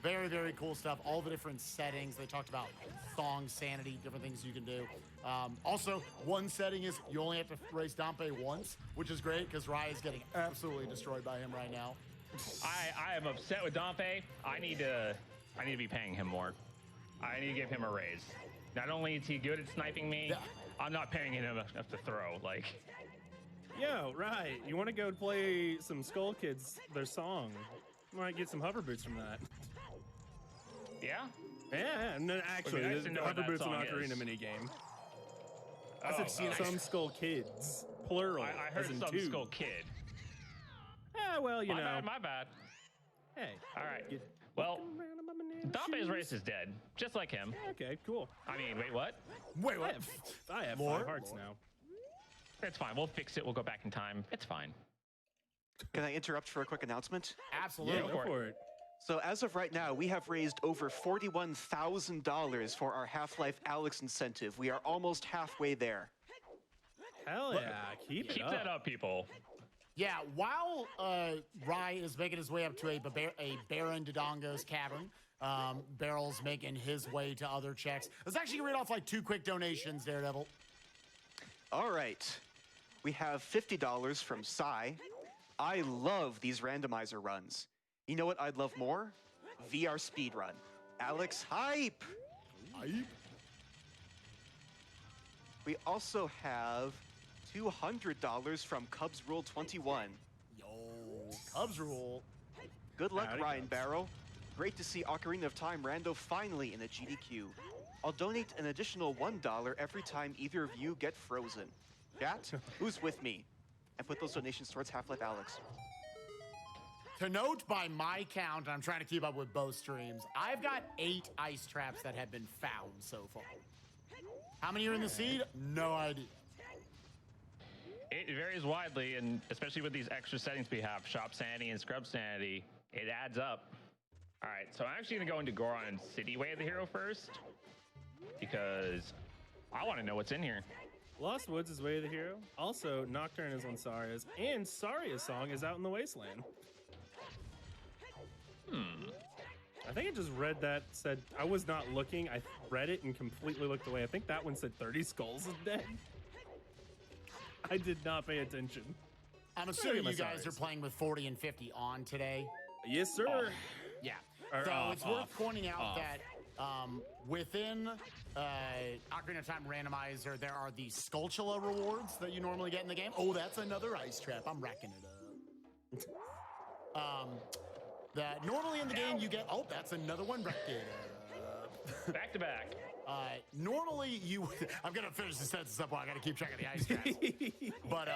Very, very cool stuff. All the different settings. They talked about song sanity, different things you can do. Also, one setting is you only have to race Dompe once, which is great because Rai is getting absolutely destroyed by him right now. I am upset with Dompe. I need to be paying him more. I need to give him a raise. Not only is he good at sniping me, I'm not paying him enough to throw. Like, Yo, right. You want to go play some Skull Kids, their song. Might get some hover boots from that. yeah? Yeah, and then actually, nice there's to know the what hover that boots and song Ocarina is. minigame. I Oh, said some Skull Kids, plural. I heard as in some two. Skull Kid. Yeah, well, you know. My bad. Hey. All right. Well, Dompe's race is dead, just like him. Okay, cool. I mean, wait, what? Wait, what? I have More? 5 hearts now. It's fine. We'll fix it. We'll go back in time. It's fine. Can I interrupt for a quick announcement? Absolutely. Yeah, go for it. So as of right now, we have raised over $41,000 for our Half-Life Alyx incentive. We are almost halfway there. Hell yeah, keep it Keep up. that up, people. Yeah, while Rai is making his way up to a Baron Dodongo's cavern, Barrel's making his way to other checks. Let's actually read off like 2 quick donations, Daredevil. All right. We have $50 from Sai. I love these randomizer runs. You know what I'd love more? VR speedrun. Alex Hype. Hype. We also have $200 from Cubs Rule 21. Yo, Cubs Rule. Good luck, Howdy, Ryan Cubs. Barrow. Great to see Ocarina of Time Rando finally in a GDQ. I'll donate an additional $1 every time either of you get frozen. Chat, who's with me? And put those donations towards Half-Life Alex. To note, by my count, I'm trying to keep up with both streams, I've got 8 ice traps that have been found so far. How many are in the seed? No idea. It varies widely, and especially with these extra settings we have, Shop Sanity and Scrub Sanity, it adds up. All right, so I'm actually gonna go into Goron City Way of the Hero first, because I want to know what's in here. Lost Woods is Way of the Hero. Also, Nocturne is on Saria's, and Saria's song is out in the Wasteland. I think I just read that, said, I was not looking. I read it and completely looked away. I think that one said 30 Skulls is dead. I did not pay attention. I'm assuming you guys are playing with 40 and 50 on today. Yes, sir. Yeah. Or So off, it's worth off, pointing out off. that within Ocarina of Time Randomizer, there are the Skulltula rewards that you normally get in the game. Oh, that's another ice trap. I'm racking it up. That normally in the game you get. Oh, that's another one. Rack it up. Back to back. Normally you. I'm gonna finish the sentence up while I gotta keep track of the ice traps. But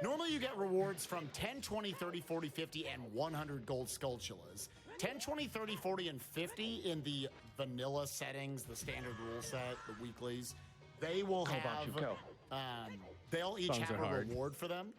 normally you get rewards from 10, 20, 30, 40, 50, and 100 gold Skulltulas. 10, 20, 30, 40, and 50 in the vanilla settings, the standard rule set, the weeklies. They will have. They'll each Songs have are a hard. reward for them.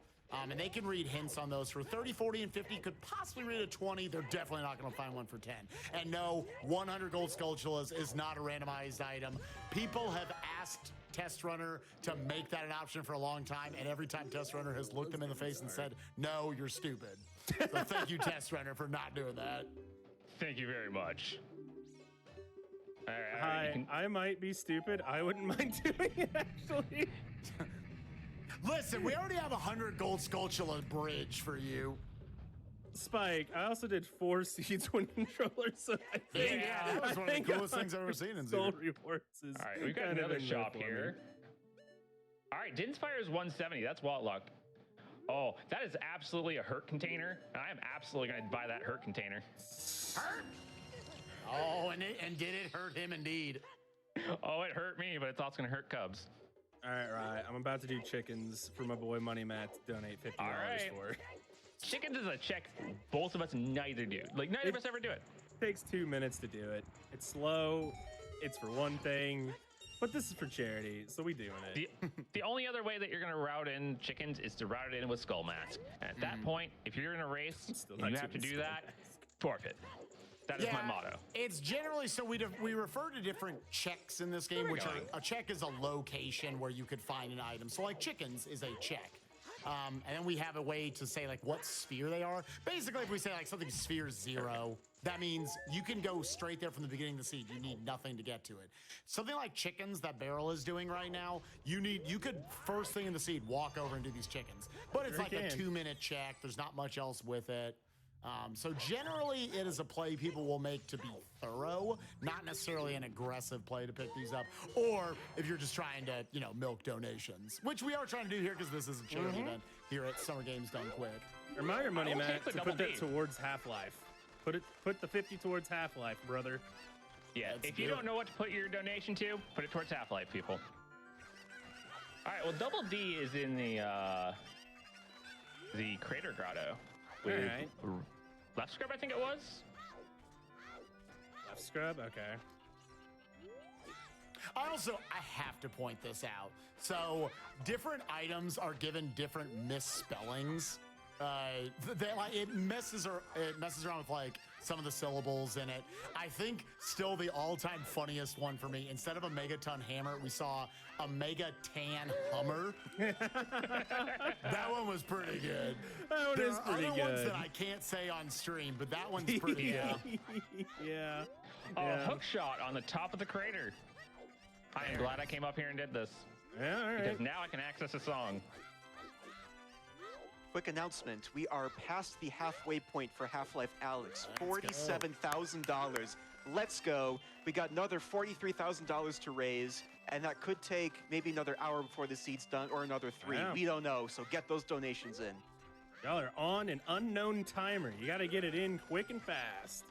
And they can read hints on those for 30, 40, and 50. Could possibly read a 20. They're definitely not going to find one for 10. And no, 100 gold Skulltulas is not a randomized item. People have asked Test Runner to make that an option for a long time, and every time Test Runner has looked them in the face and said, "No, you're stupid." So thank you, Test Runner, for not doing that. Thank you very much. All right, Hi, I might be stupid. I wouldn't mind doing it, actually. Listen, we already have 100 gold Skulltula bridge for you. Spike, I also did 4 seeds, 1 controller, so I think that was one of the coolest things I've ever seen in Soul Xenoblade. Rewards is All right, we've got kind of another in there shop for me. here. All right, Dinspire is 170. That's Walt Luck. Oh, that is absolutely a hurt container. And I am absolutely going to buy that hurt container. Hurt? Oh, and did it hurt him indeed? Oh, it hurt me, but it's also going to hurt Cubs. All right. I'm about to do chickens for my boy Money Matt to donate $50 All right. for. Chickens is a check both of us neither do. Like, neither of us ever do it. Takes 2 minutes to do it. It's slow. It's for one thing. But this is for charity, so we doing it. The only other way that you're going to route in chickens is to route it in with Skull Mask. And at that point, if you're in a race and you have to do that, forfeit. That is my motto. It's generally, so we refer to different checks in this game, which are, a check is a location where you could find an item. So like chickens is a check. And then we have a way to say like what sphere they are. Basically, if we say like something sphere 0, that means you can go straight there from the beginning of the seed. You need nothing to get to it. Something like chickens that Beryl is doing right now, you could first thing in the seed walk over and do these chickens. But it's Sure like a can. 2-minute check. There's not much else with it. So generally, it is a play people will make to be thorough, not necessarily an aggressive play to pick these up, or if you're just trying to, milk donations, which we are trying to do here because this is a charity event here at Summer Games Done Quick. Remind your Money I will Matt take the to put double that D. towards Half-Life. Put the 50 towards Half-Life, brother. Yeah, Let's if you do don't it. know what to put your donation to, put it towards Half-Life, people. All right, well, Double D is in the Crater Grotto. With Alright. Left Scrub, I think it was. Left scrub, okay. I have to point this out. So different items are given different misspellings. It messes around with like some of the syllables in it. I think still the all-time funniest one for me, instead of a Megaton Hammer, we saw a Megatan Hummer. That one was pretty good. That one there is are pretty other ones good. that I can't say on stream, but that one's pretty good. Yeah. Oh, Yeah. hook shot on the top of the crater. I am glad I came up here and did this. Yeah, all right. Because now I can access a song. Quick announcement. We are past the halfway point for Half-Life Alex. Let's go. $47,000. Let's go. We got another $43,000 to raise, and that could take maybe another hour before the seed's done, or another 3. Wow. We don't know, so get those donations in. Y'all are on an unknown timer. You got to get it in quick and fast.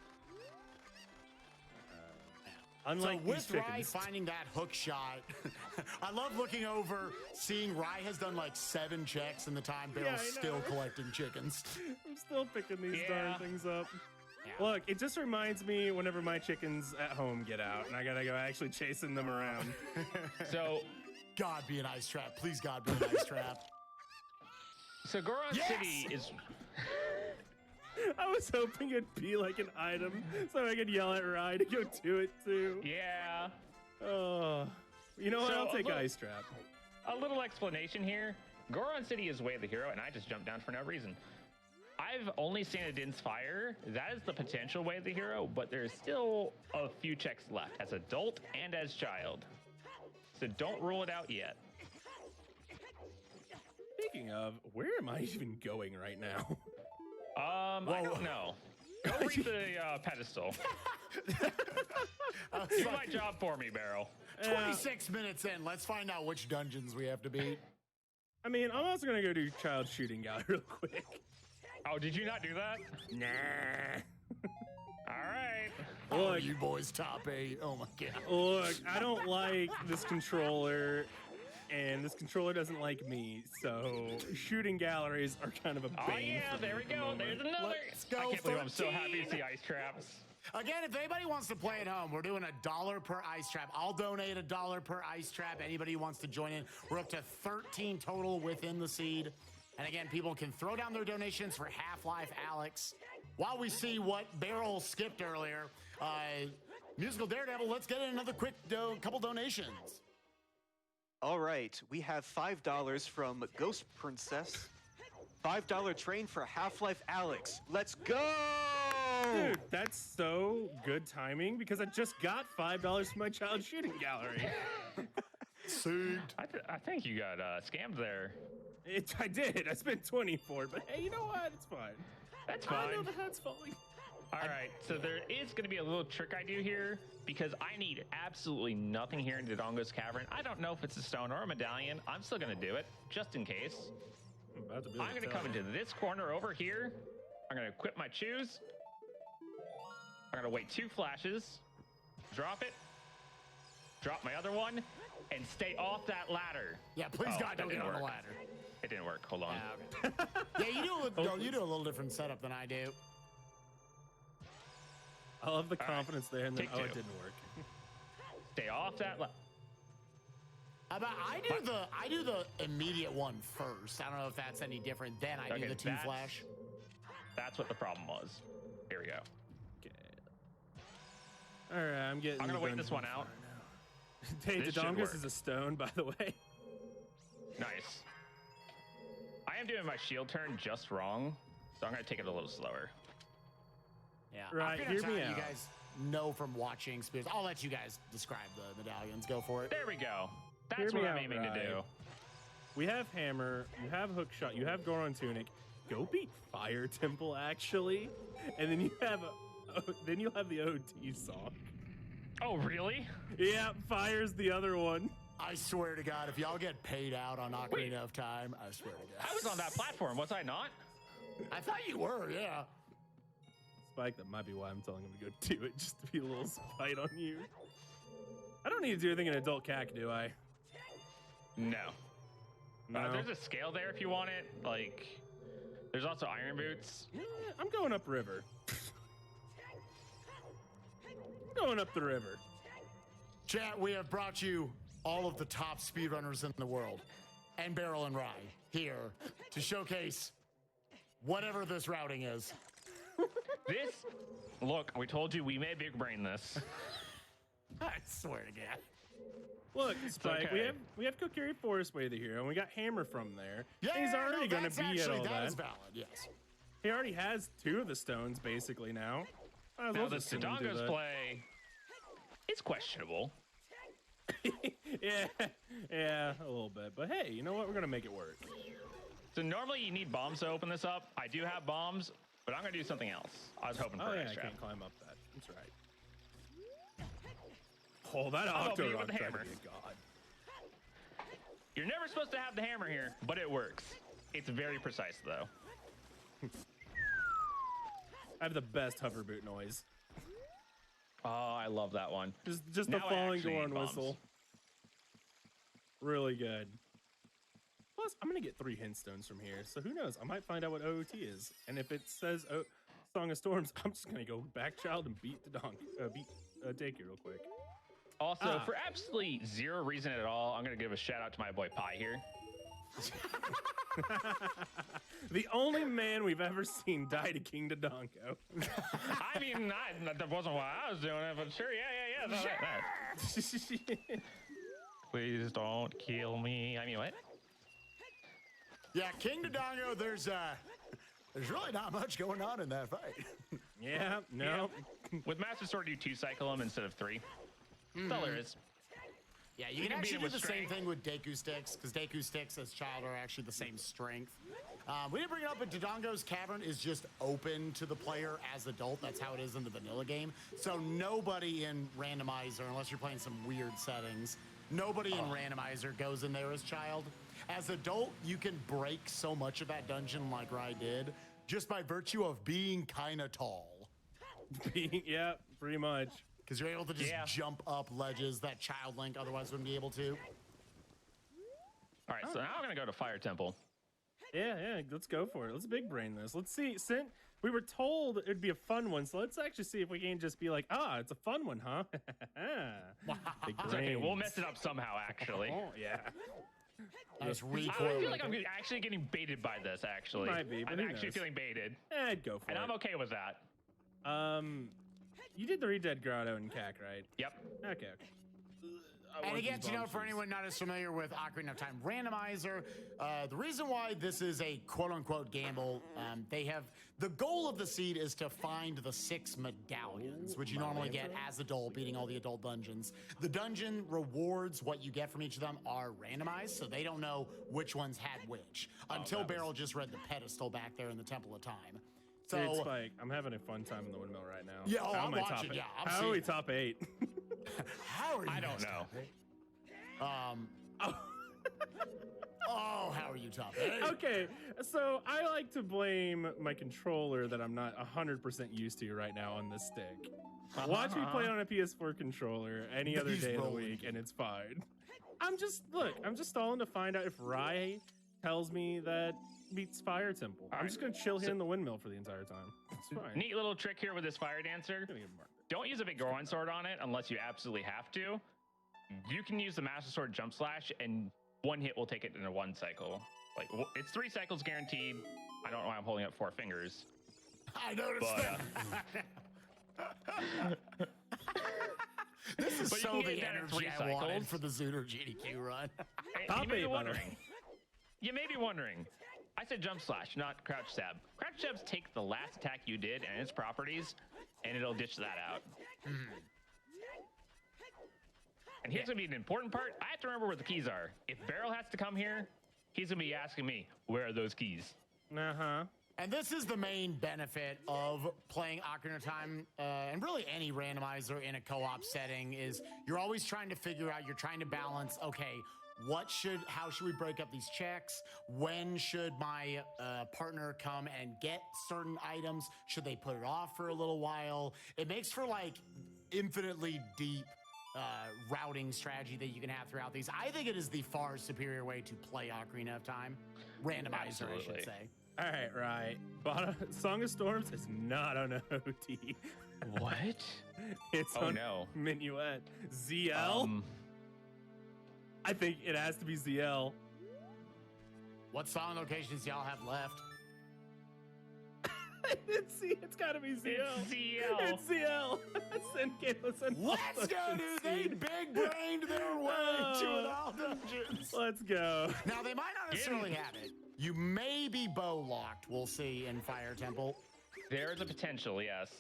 Unlike so with these Rai chickens. finding that hook shot, I love looking over, seeing Rai has done like 7 checks in the time Barrel's I still know. collecting chickens. I'm still picking these darn Yeah. things up. Look, it just reminds me whenever my chickens at home get out and I gotta go actually chasing them around. So, God be an ice trap. Please, God be an ice trap. so Goron Yes! City is. I was hoping it'd be like an item so I could yell at Rye to go do it too. Yeah. Oh, you know what? So, I'll take look- Ice Trap. A little explanation here. Goron City is Way of the Hero, and I just jumped down for no reason. I've only seen a Din's Fire. That is the potential Way of the Hero, but there's still a few checks left as adult and as child. So don't rule it out yet. Speaking of, where am I even going right now? I don't know. Go read the pedestal. Do my job for me, Barrel. 26 minutes in. Let's find out which dungeons we have to beat. I mean, I'm also gonna go do Child Shooting Gallery real quick. Oh, did you not do that? Nah. All right. Oh, Look. you boys top 8. Oh my God. Look, I don't like this controller, and this controller doesn't like me, so shooting galleries are kind of a bane. Oh, yeah, for me there we at the go. moment. There's another. Let's go, I can't believe I'm so 13. happy to see ice traps. Again, if anybody wants to play at home, we're doing $1 per ice trap. I'll donate $1 per ice trap. Anybody who wants to join in, we're up to 13 total within the seed. And again, people can throw down their donations for Half-Life Alex. While we see what Barrel skipped earlier, Musical Daredevil, let's get in another quick couple donations. All right, we have $5 from Ghost Princess. $5 train for Half-Life Alex. Let's go! Dude, that's so good timing because I just got $5 for my Child Shooting Gallery. I think you got scammed there. I did. I spent 24, but hey, you know what? It's fine. That's I know fine. the hat's falling. All right, so there is going to be a little trick I do here because I need absolutely nothing here in Dodongo's Cavern. I don't know if it's a stone or a medallion. I'm still going to do it just in case. I'm going to come into this corner over here. I'm going to equip my choose. I'm going to wait 2 flashes, drop it, drop my other one, and stay off that ladder. Yeah, please, God, that don't get didn't on the work. ladder. It didn't work. Hold on. Yeah, you do a little different setup than I do. I love the confidence there, and then Take it 2. didn't work. Stay off that ladder. I do the immediate one first. I don't know if that's any different. Then I do the 2 flash. That's what the problem was. Here we go. All right, I'm getting. I'm gonna the wait this one dungeon out. fire now. Hey, This should Dodongus work. is a stone, by the way. Nice. I am doing my shield turn just wrong, so I'm gonna take it a little slower. Yeah. Right, I'm hear gonna me tell out. You guys know from watching Spears. I'll let you guys describe the medallions. Go for it. There we go. Hear That's me what I'm out, aiming Rye. to do. We have Hammer, you have Hookshot, you have Goron Tunic. Go beat Fire Temple, actually, and then you have then you'll have the OD song. Oh, really? Yeah, Fire's the other one. I swear to God, if y'all get paid out on Ocarina of Time, I swear to God. I was on that platform, was I not? I thought you were, yeah. Spike, that might be why I'm telling him to go do it, just to be a little spite on you. I don't need to do anything in Adult CAC, do I? No. No. There's a scale there if you want it. Like, there's also Iron Boots. Yeah, I'm going up river. I'm going up the river. Chat, we have brought you all of the top speedrunners in the world, and Barrel and Rye here to showcase whatever this routing is. This, look, we told you we may big brain this. I swear to God. Look, Spike, okay. we have Kokiri Forest Way the Hero, and we got Hammer from there. Yeah, and he's already going to that's be at actually, all that that. is valid, yes. He already has 2 of the stones, basically, now. Might as Now, well the just see him do Dodongo's that. play, it's questionable. yeah, a little bit. But hey, you know what? We're going to make it work. So normally you need bombs to open this up. I do have bombs, but I'm going to do something else. I was hoping for Oh, an yeah, I extra. can't climb up that. That's right. Oh, that I'll beat it Octorok with the tried to hammer. be a god. You're never supposed to have the hammer here, but it works. It's very precise, though. I have the best hover boot noise. Oh, I love that one. Just Now the I falling actually Goron need bombs. whistle. Really good. Plus, I'm gonna get 3 hint stones from here, so who knows? I might find out what OOT is, and if it says Song of Storms, I'm just gonna go back child and beat the Dayquil real quick. Also, for absolutely zero reason at all, I'm gonna give a shout out to my boy Pi here. The only man we've ever seen die to King Dodongo. I mean, that wasn't why I was doing it, but sure, yeah. That. Please don't kill me. I mean, what? Yeah, King Dodongo, there's really not much going on in that fight. Yeah, no. With Master Sword, you 2-cycle him instead of 3. That's all there is. Yeah, you can beat actually him do with the same strength. thing with Deku Sticks, because Deku Sticks as child are actually the same strength. We didn't bring it up, but Dodongo's Cavern is just open to the player as adult. That's how it is in the vanilla game. So nobody in Randomizer, unless you're playing some weird settings, nobody in Randomizer goes in there as child. As adult, you can break so much of that dungeon like Rai did, just by virtue of being kind of tall. Yeah, pretty much. Because you're able to just jump up ledges that Child Link otherwise wouldn't be able to. All right, so now I'm gonna go to Fire Temple. Yeah, let's go for it. Let's big brain this. Let's see. We were told it'd be a fun one, so let's actually see if we can just be like, it's a fun one, huh? Big It's okay, we'll brains. mess it up somehow, actually. Yeah. Nice I recoil. feel like I'm actually getting baited by this, actually. Might be, but I'm who actually knows? feeling baited. I'd go for And it. I'm okay with that. You did the Redead Grotto in CAC, right? Yep. Okay. And again, for anyone not as familiar with Ocarina of Time Randomizer, the reason why this is a quote-unquote gamble, they have the goal of the seed is to find the 6 medallions, which you normally get as adult, beating all the adult dungeons. The dungeon rewards, what you get from each of them, are randomized, so they don't know which ones had which until Beryl just read the pedestal back there in the Temple of Time. So Dude, Spike, I'm having a fun time in the windmill right now. Yeah, How I'm am I watching. top Yeah, I'm How are seeing we it. top 8? How are you? I don't guys know. top 8? How are you top 8? Okay, so I like to blame my controller that I'm not 100% used to right now on this stick. Watch me play on a PS4 controller any other He's day of the rolling. week, and it's fine. I'm just stalling to find out if Rai tells me that beats Fire Temple. I'm just gonna chill here in the windmill for the entire time. It's fine. Neat little trick here with this Fire Dancer. Don't use a big Goron sword on it unless you absolutely have to. You can use the Master Sword Jump Slash, and 1 hit will take it in a 1 cycle. Like, it's 3 cycles guaranteed. I don't know why I'm holding up 4 fingers. I noticed that. This is But you so can get the it done in energy 3 I wanted cycles. for the Zuner GDQ run. You may be wondering. You may be wondering. I said jump slash, not crouch stab. Crouch stabs take the last attack you did and its properties, and it'll ditch that out. And here's gonna be an important part. I have to remember where the keys are. If Beryl has to come here, he's gonna be asking me, where are those keys? And this is the main benefit of playing Ocarina of Time, and really any randomizer in a co-op setting, is you're always trying to figure out, you're trying to balance, okay, how should we break up these checks? When should my partner come and get certain items? Should they put it off for a little while? It makes for like infinitely deep routing strategy that you can have throughout these. I think it is the far superior way to play Ocarina of Time. Randomizer, I Absolutely. should say. All right. Song of Storms is not on OT. What? It's Oh, on no. Minuet. ZL? I think it has to be ZL. What song locations y'all have left? It's gotta be ZL. It's ZL. It's ZL. Send Kayla, send Let's go, dude. They big brained their way to an all dungeons. Let's go. Now, they might not necessarily have it. You may be bow locked, we'll see in Fire Temple. There's a potential, yes.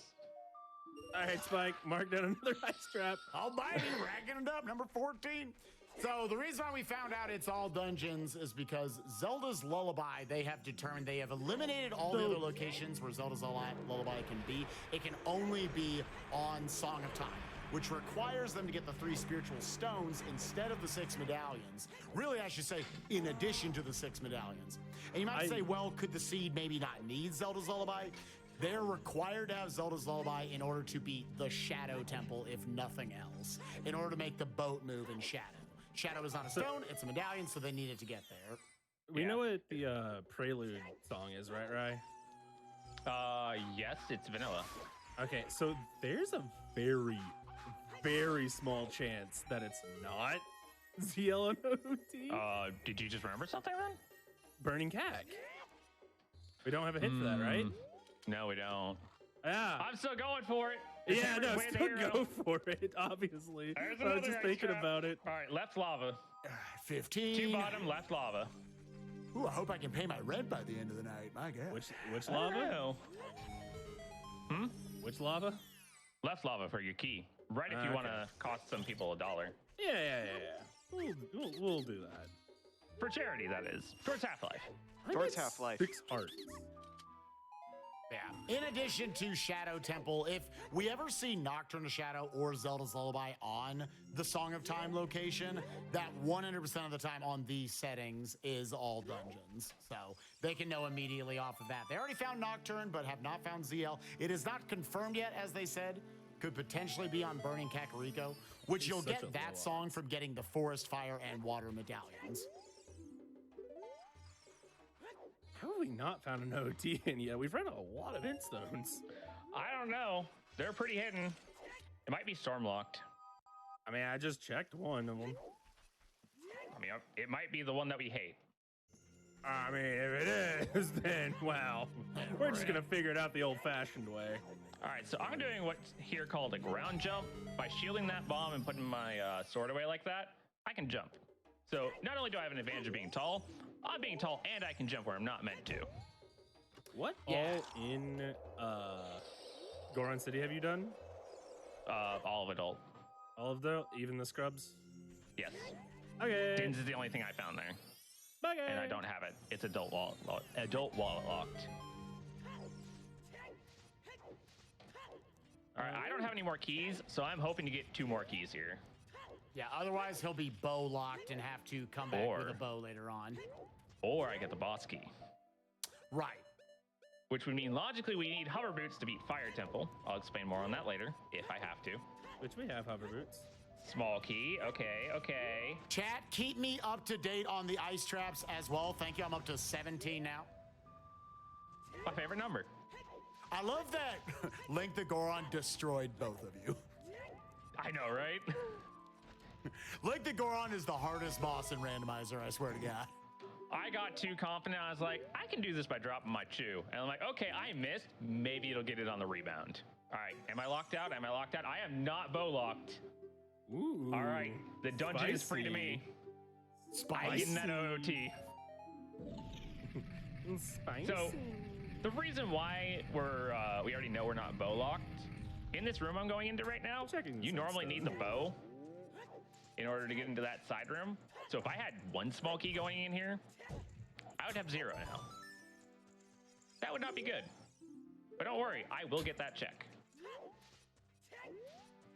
All right, Spike, mark down another ice trap. Almighty, racking it up, number 14. So the reason why we found out it's all dungeons is because Zelda's Lullaby, they have determined they have eliminated all the other locations where Zelda's Lullaby can be. It can only be on Song of Time, which requires them to get the 3 spiritual stones instead of the 6 medallions. Really, I should say, in addition to the 6 medallions. And you might say, well, could the seed maybe not need Zelda's Lullaby? They're required to have Zelda's Lullaby in order to beat the Shadow Temple, if nothing else, in order to make the boat move in Shadow. Shadow is not a stone, it's a medallion, so they needed to get there. We know what the prelude song is, right, Rye? Yes, it's vanilla. Okay, so there's a very, very small chance that it's not ZL and OT. Did you just remember something then? Burning Cack. We don't have a hit for that, right? No, we don't. Yeah. I'm still going for it. Yeah, no, Way to still hero. go for it, obviously. There's I was another just ice thinking trap. about it. All right, left lava. 15. 2 bottom, left lava. Ooh, I hope I can pay my rent by the end of the night. My God. Which I don't lava? know. Which lava? Left lava for your key. Right if you want to cost some people $1. Yeah. We'll do that. For charity, that is. Towards Half-Life. Towards Half-Life. 6 hearts. Yeah. In addition to Shadow Temple, if we ever see Nocturne of Shadow or Zelda's Lullaby on the Song of Time location, that 100% of the time on these settings is all dungeons. So they can know immediately off of that. They already found Nocturne, but have not found ZL. It is not confirmed yet, as they said. Could potentially be on Burning Kakariko, which you'll get that song from getting the Forest Fire and Water medallions. How have we not found an OT in yet? We've run a lot of Instones. I don't know. They're pretty hidden. It might be storm locked. I mean, I just checked one of them. I mean, it might be the one that we hate. I mean, if it is, then wow. We're just gonna figure it out the old-fashioned way. All right, so I'm doing what's here called a ground jump. By shielding that bomb and putting my sword away like that, I can jump. So not only do I have an advantage of being tall, I'm being tall and I can jump where I'm not meant to. What all in Goron City have you done? All of adult. All of the, even the scrubs? Yes. Okay. Dins is the only thing I found there. Okay. And I don't have it. It's adult wallet locked. All right, I don't have any more keys, so I'm hoping to get 2 more keys here. Yeah, otherwise he'll be bow locked and have to come back with a bow later on. Or I get the boss key. Right. Which would mean logically we need hover boots to beat Fire Temple. I'll explain more on that later, if I have to. Which we have hover boots. Small key, okay. Chat, keep me up to date on the ice traps as well. Thank you, I'm up to 17 now. My favorite number. I love that Link the Goron destroyed both of you. I know, right? Link the Goron is the hardest boss in Randomizer, I swear to God. I got too confident. I was like, I can do this by dropping my chew. And I'm like, okay, I missed. Maybe it'll get it on the rebound. All right, am I locked out? I am not bow locked. Ooh. All right, the dungeon is free to me. I'm getting that OT. Spicy. So, the reason why we already know we're not bow locked, in this room I'm going into right now, you normally need the bow in order to get into that side room. So if I had 1 small key going in here, I would have 0 now. That would not be good. But don't worry, I will get that check.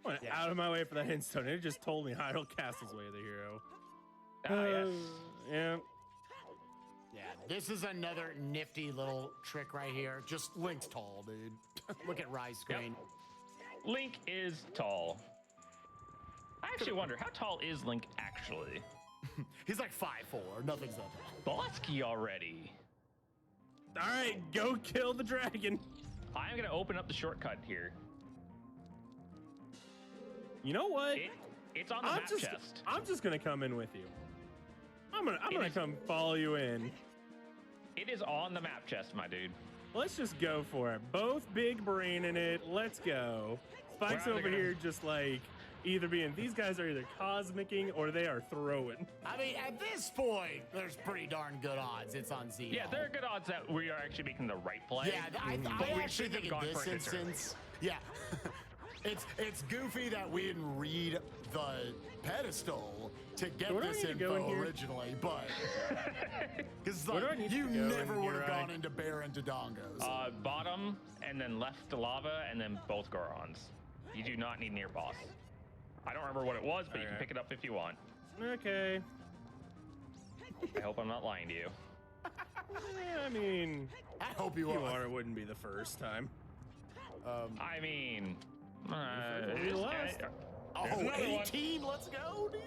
I went out of my way for that Instone. It just told me Hyrule Castle's way of the hero. Yes. Yeah. Yeah, this is another nifty little trick right here. Just Link's tall, dude. Look at Rise screen. Yep. Link is tall. I actually wonder, how tall is Link actually? He's like 5'4", nothing's that tall. Boss key already. All right, go kill the dragon. I'm gonna open up the shortcut here. You know what? It's on the map chest. I'm just gonna come in with you. I'm gonna come follow you in. It is on the map chest, my dude. Let's just go for it. Both big brain in it. Let's go. Spike's over here just like either being, these guys are either cosmicking or they are throwing. I mean, at this point, there's pretty darn good odds it's on Z. Yeah, there are good odds that we are actually making the right play. Yeah, but I we actually shouldn't think have in gone for this it this early. instance, yeah, it's goofy that we didn't read the pedestal to get this info originally, but because like, you never would have gone into Baron Dodongo's. Bottom and then left to lava and then both Gorons. You do not need near boss. I don't remember what it was, but you can pick it up if you want. Okay. I hope I'm not lying to you. I mean, I hope you are. It wouldn't be the first time. I mean, Only the last. Oh, another 18, let's go, dude.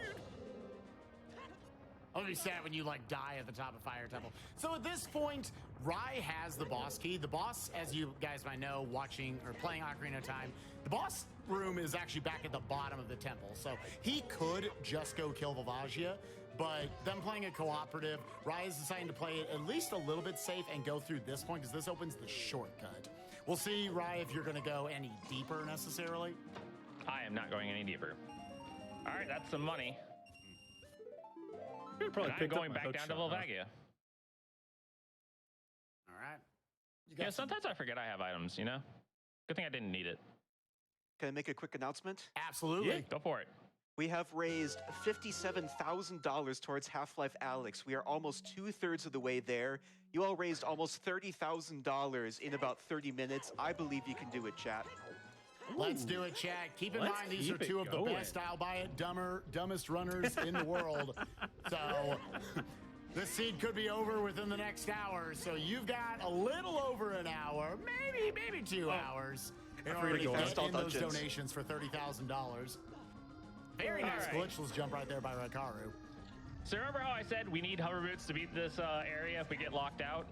I'll be sad when you like die at the top of Fire Temple. So at this point, Rai has the boss key. The boss, as you guys might know, watching or playing Ocarina of Time, the boss room is actually back at the bottom of the temple. So he could just go kill Volvagia, but them playing a cooperative, Rai is deciding to play it at least a little bit safe and go through this point because this opens the shortcut. We'll see, Rai, if you're going to go any deeper necessarily. I am not going any deeper. All right, that's some money. Probably I'm going back down to Volvagia. All right. Yeah, sometimes I forget I have items, you know? Good thing I didn't need it. Can I make a quick announcement? Absolutely. Yeah, go for it. We have raised $57,000 towards Half-Life Alyx. We are almost 2/3 of the way there. You all raised almost $30,000 in about 30 minutes. I believe you can do it, chat. Let's do it, chat. Keep in Let's mind, these are keep it two of the going. best I'll buy it dumbest runners in the world. So this seed could be over within the next hour. So you've got a little over an hour, maybe 2 hours in order to get in those donations for $30,000. Very nice glitchless jump right there by Rikaru. So remember how I said we need hover boots to beat this area if we get locked out?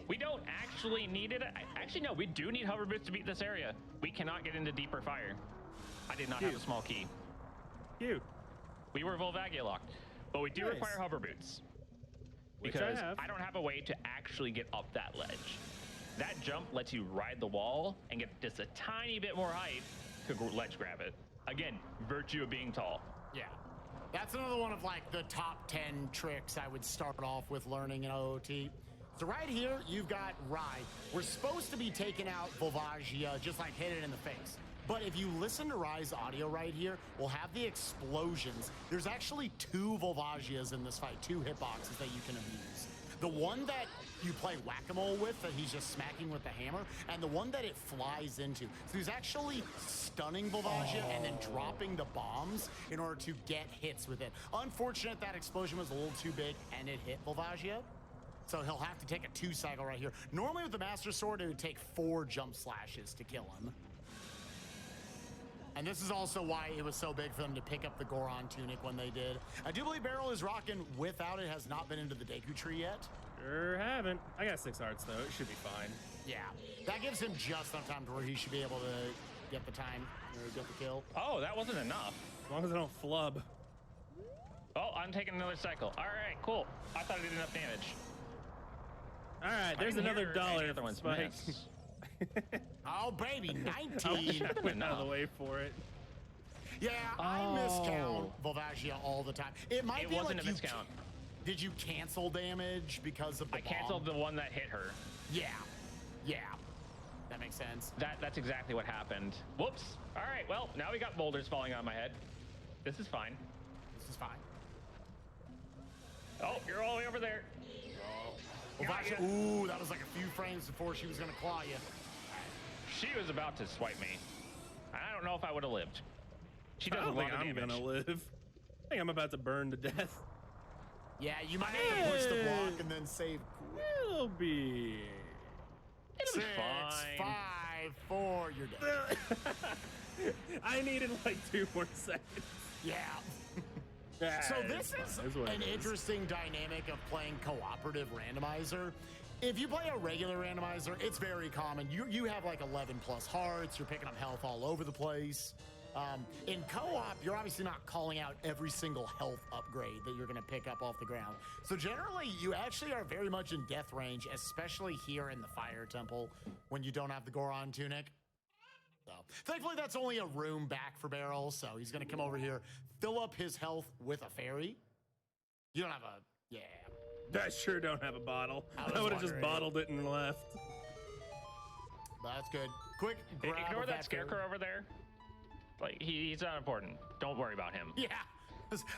We don't actually need it. Actually, no, we do need hover boots to beat this area. We cannot get into deeper fire. I did not have a small key. We were Volvagia locked, but we do require hover boots. Because I don't have a way to actually get up that ledge. That jump lets you ride the wall and get just a tiny bit more height to ledge grab it. Again, virtue of being tall. Yeah. That's another one of like the top 10 tricks I would start off with learning in OOT. So right here, you've got Rai. We're supposed to be taking out Volvagia, just like hit it in the face. But if you listen to Rai's audio right here, we'll have the explosions. There's actually 2 Volvagias in this fight, 2 hitboxes that you can abuse. The one that you play whack-a-mole with, that he's just smacking with the hammer, and the one that it flies into. So he's actually stunning Volvagia and then dropping the bombs in order to get hits with it. Unfortunate that explosion was a little too big and it hit Volvagia. So he'll have to take a 2 cycle right here. Normally with the Master Sword, it would take 4 jump slashes to kill him. And this is also why it was so big for them to pick up the Goron tunic when they did. I do believe Beryl is rocking without it, has not been into the Deku tree yet. Sure haven't. I got 6 hearts though, it should be fine. Yeah, that gives him just enough time to where he should be able to get the time, or get the kill. Oh, that wasn't enough. As long as I don't flub. Oh, I'm taking another cycle. All right, cool. I thought I did enough damage. All right, there's another dollar. Other one's Spike. Oh, baby, 19. I went out of the way for it. Yeah, I miscount Volvagia all the time. It might be wasn't like a miscount. Did you cancel damage because of the I canceled the one that hit her. Yeah. That makes sense. That's exactly what happened. Whoops. All right, well, now we got boulders falling on my head. This is fine. This is fine. Oh, you're all the way over there. Volvagia, ooh, that was like a few frames before she was going to claw you. She was about to swipe me. I don't know if I would have lived. She does I a don't lot think of I'm damage. gonna live. I think I'm about to burn to death. Yeah, you might have to push the block and then save. It'll be 6, fine. 5, 4, you're dead. I needed like 2 more seconds. Yeah. So this is an interesting dynamic of playing cooperative randomizer. If you play a regular randomizer, it's very common. You have like 11 plus hearts, you're picking up health all over the place. In co-op, you're obviously not calling out every single health upgrade that you're going to pick up off the ground. So generally, you actually are very much in death range, especially here in the Fire Temple when you don't have the Goron tunic. So thankfully, that's only a room back for Beryl, so he's going to come over here, fill up his health with a fairy. You don't have a... Yeah. I sure don't have a bottle. I would have just bottled it and left. That's good. Quick grab Ignore of that scarecrow over there. Like, he's not important. Don't worry about him. Yeah.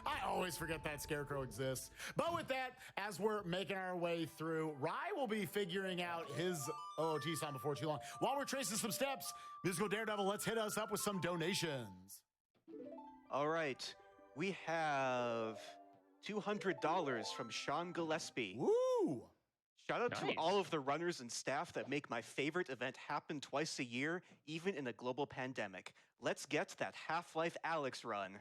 I always forget that scarecrow exists. But with that, as we're making our way through, Rai will be figuring out his OOT song before too long. While we're tracing some steps, Musical Daredevil, let's hit us up with some donations. All right. We have $200 from Sean Gillespie. Woo! Shout out to Nice. all of the runners and staff that make my favorite event happen twice a year, even in a global pandemic. Let's get that Half-Life Alyx run.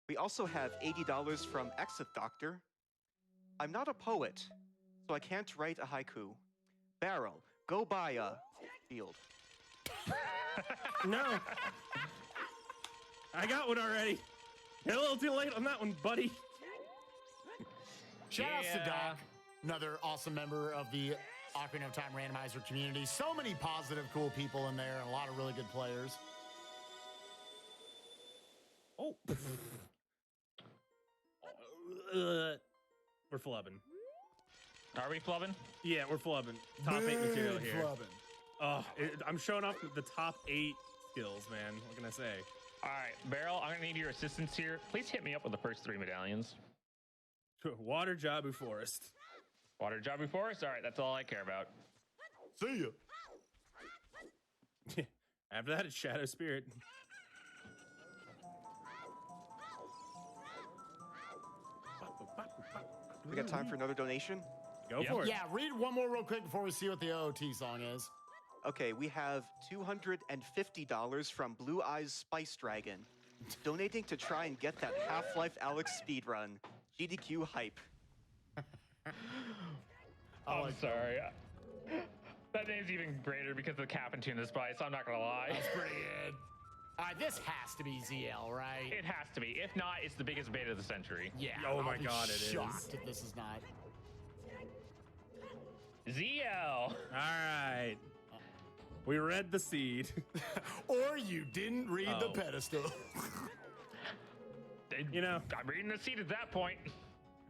We also have $80 from Exit Doctor. I'm not a poet, so I can't write a haiku. Barrel, go buy a field. No. I got one already. You're a little too late on that one, buddy. Shout outs to Doc, another awesome member of the Ocarina of Time randomizer community. So many positive, cool people in there, and a lot of really good players. Oh. We're flubbing. Are we flubbing? Yeah, we're flubbing. Top 8 material Big here. flubbing. Oh, I'm showing off the top 8 skills, man. What can I say? All right, Beryl, I'm gonna need your assistance here. Please hit me up with the first 3 medallions. Water Jabu Forest. Water Jabu Forest? All right, that's all I care about. See ya. After that, it's Shadow Spirit. We got time for another donation? Go for it. Yeah, read one more real quick before we see what the OOT song is. Okay, we have $250 from Blue Eyes Spice Dragon, donating to try and get that Half-Life Alyx speedrun. GDQ hype. I'm sorry. That name's even greater because of the cap and tuna spice. I'm not gonna lie. That's pretty good. This has to be ZL, right? It has to be. If not, it's the biggest beta of the century. Yeah. Oh my I'll be God, it is. shocked if this is not. ZL. All right. We read the seed. Or you didn't read the Oh. pedestal. You know, I'm reading the seed at that point.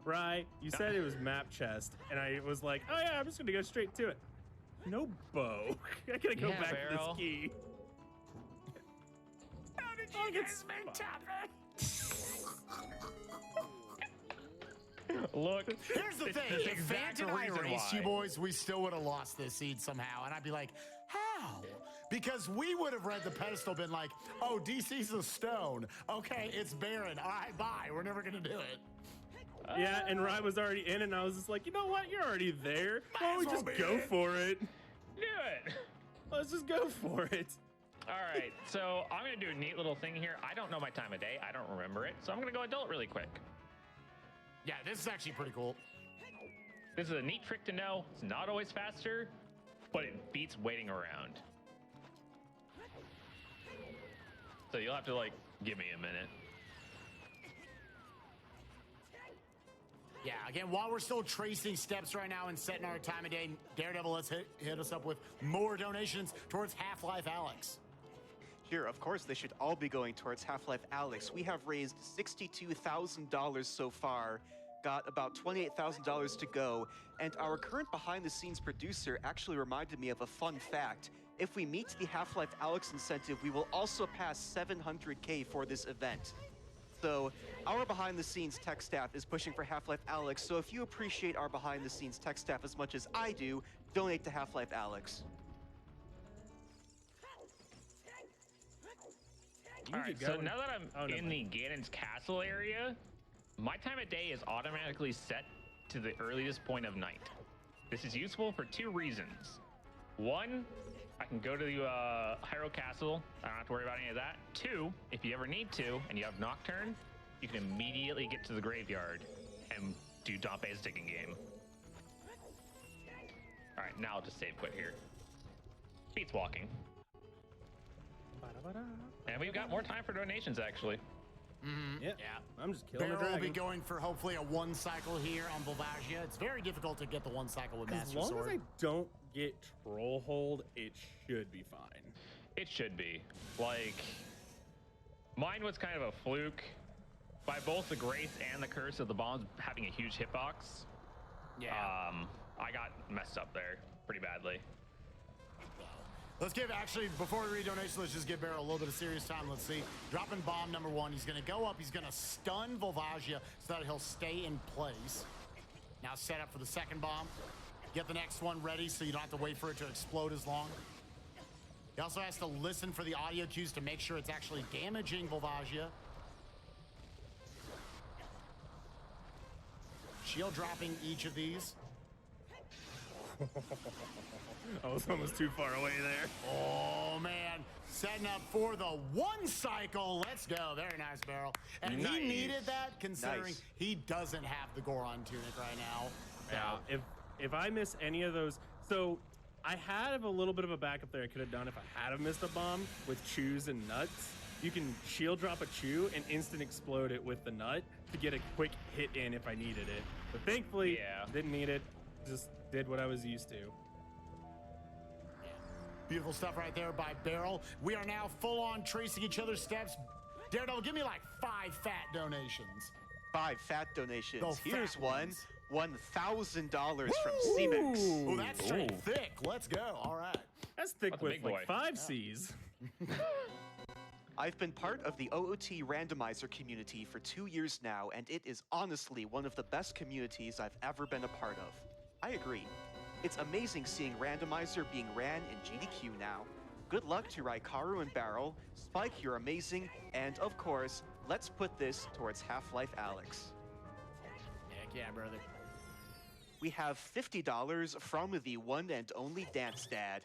right? You said it was map chest, and I was like, oh yeah, I'm just gonna go straight to it. No bow. I gotta go Yeah, back Beryl. to this key. How did you guys make Look, Here's the it's thing. the If exact Fant and I reason raced why. you boys, we still would have lost this seed somehow. And I'd be like, how? Because we would have read the pedestal, been like, oh, DC's a stone. Okay, it's barren. All right, bye. We're never going to do it. Yeah, and Ryan was already in, and I was just like, you know what? You're already there. Why don't we as well just be go it. for it? Do it. Let's just go for it. All right, so I'm gonna do a neat little thing here. I don't know my time of day. I don't remember it, so I'm gonna go adult really quick. Yeah, this is actually pretty cool. This is a neat trick to know. It's not always faster, but it beats waiting around. So you'll have to like give me a minute. Yeah, again, while we're still tracing steps right now and setting our time of day, Daredevil, let's hit us up with more donations towards Half-Life Alyx. Here, of course, they should all be going towards Half-Life Alyx. We have raised $62,000 so far, got about $28,000 to go, and our current behind-the-scenes producer actually reminded me of a fun fact. If we meet the Half-Life Alyx incentive, we will also pass $700K for this event. So, our behind-the-scenes tech staff is pushing for Half-Life Alyx, so if you appreciate our behind-the-scenes tech staff as much as I do, donate to Half-Life Alyx. All right, so now that I'm in the Ganon's castle area, my time of day is automatically set to the earliest point of night. This is useful for 2 reasons. One, I can go to the Hyrule Castle. I don't have to worry about any of that. 2, if you ever need to and you have Nocturne, you can immediately get to the graveyard and do Dompe's digging game. All right, now I'll just save quit here. Beats walking. And we've got more time for donations, actually. Mm-hmm. Yeah. I'm just killing Barrel the will dragon. be going for hopefully a 1 cycle here on Volvagia. It's very difficult to get the 1 cycle with As Master long Sword. as I don't get troll hold, it should be fine. It should be. Like, mine was kind of a fluke. By both the Grace and the Curse of the Bombs having a huge hitbox, I got messed up there pretty badly. Let's give, actually, before we read donations, let's just give Barrel a little bit of serious time. Let's see. Dropping bomb number 1. He's going to go up. He's going to stun Volvagia so that he'll stay in place. Now set up for the second bomb. Get the next one ready so you don't have to wait for it to explode as long. He also has to listen for the audio cues to make sure it's actually damaging Volvagia. shield dropping each of these. I was almost too far away there. Oh, man. Setting up for the one cycle. Let's go. Very nice, Barrel. And Nice. he needed that considering Nice. he doesn't have the Goron tunic right now. So, Yeah, if I miss any of those, so I had a little bit of a backup there I could have done if I had have missed a bomb with chews and nuts. You can shield drop a chew and instant explode it with the nut to get a quick hit in if I needed it. But thankfully, didn't need it. Just did what I was used to. Beautiful stuff right there by Barrel. We are now full on tracing each other's steps. Daredevil, give me like 5 fat donations. 5 fat donations. Those Here's fat one. ones. $1,000 from Cemix. Oh, that's straight thick. Let's go. All right. That's thick That's a with big like boy. 5 C's. I've been part of the OOT randomizer community for 2 years now, and it is honestly one of the best communities I've ever been a part of. I agree. It's amazing seeing randomizer being ran in GDQ now. Good luck to Raikaru and Barrel. Spike, you're amazing. And of course, let's put this towards Half-Life Alex. Heck yeah, brother. We have $50 from the one and only Dance Dad.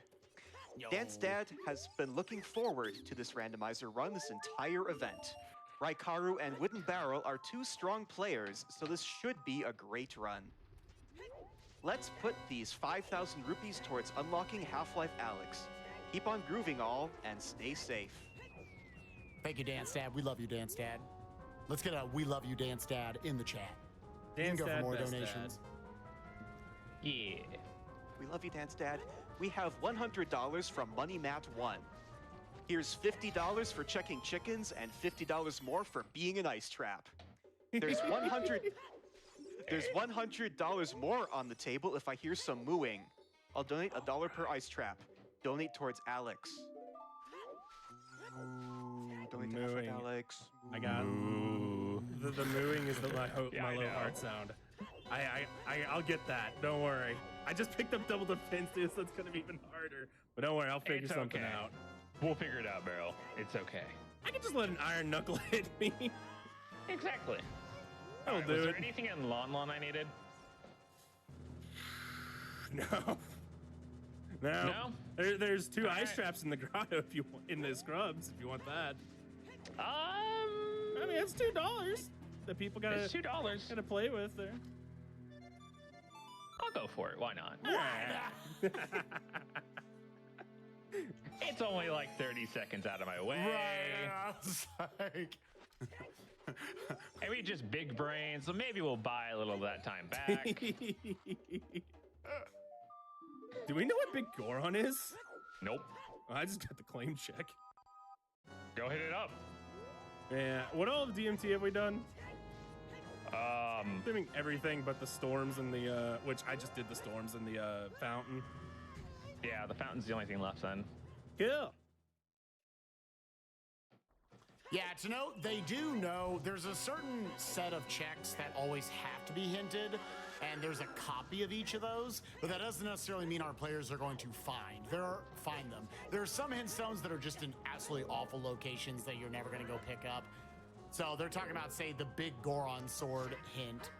Dance Dad has been looking forward to this randomizer run this entire event. Raikaru and Wooden Barrel are 2 strong players, so this should be a great run. Let's put these 5,000 rupees towards unlocking Half-Life Alex. Keep on grooving all, and stay safe. Thank you, Dance Dad. We love you, Dance Dad. Let's get a "We love you, Dance Dad" in the chat. You can Dance go for Dad, more best donations. Yeah. We love you, Dance Dad. We have $100 from MoneyMat1. Here's $50 for checking chickens and $50 more for being an ice trap. There's There's $100 more on the table if I hear some mooing. I'll donate $1 per ice trap. Donate towards Alex. Ooh, donate to Mooing. Alex. I got the mooing is my low heart sound. I'll get that. Don't worry. I just picked up double defenses. That's gonna be even harder. But don't worry, I'll figure It's something okay. out. We'll figure it out, Barrel. It's okay. I can just let an iron knuckle hit me. Exactly. That'll Alright, do was it. there anything in Lon Lon I needed? No. No? There's 2 ice Alright. traps in the grotto if you want, in the scrubs if you want that. I mean, it's $2 that people gotta It's $2. gotta play with there. I'll go for it. Why not? Yeah. It's only like 30 seconds out of my way. Right. I was like, And we just big brains, so maybe we'll buy a little of that time back. Do we know what Big Goron is? Nope. I just got the claim check. Go hit it up. Yeah. What all of DMT have we done? Doing everything but the storms and the which I just did the storms and the fountain. Yeah, the fountain's the only thing left then. Cool. yeah, to note, they do know there's a certain set of checks that always have to be hinted, and there's a copy of each of those, but that doesn't necessarily mean our players are going to find them. There are some hint stones that are just in absolutely awful locations that you're never going to go pick up. So they're talking about, say, the Big Goron Sword hint.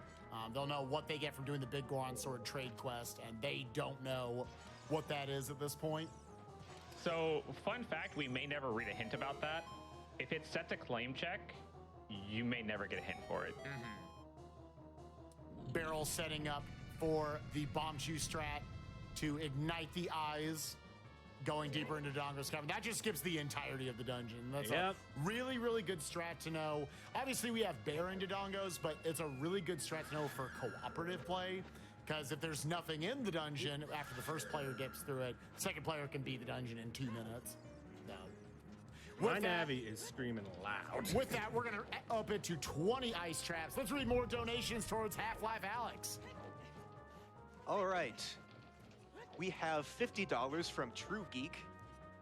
They'll know what they get from doing the Big Goron Sword trade quest, and they don't know what that is at this point. So, fun fact, we may never read a hint about that. If it's set to claim check, you may never get a hint for it. Barrel setting up for the bomb shoe strat to ignite the eyes, going deeper into Dodongo's cavern. That just skips the entirety of the dungeon. That's Yep. a really, really good strat to know. Obviously, we have Bear in Dodongos, but it's a really good strat to know for cooperative play. Because if there's nothing in the dungeon after the first player dips through it, the second player can beat the dungeon in 2 minutes. No. My Navi is screaming loud. With that, we're going to up it to 20 ice traps. Let's read more donations towards Half-Life Alex. All right. We have $50 from True Geek.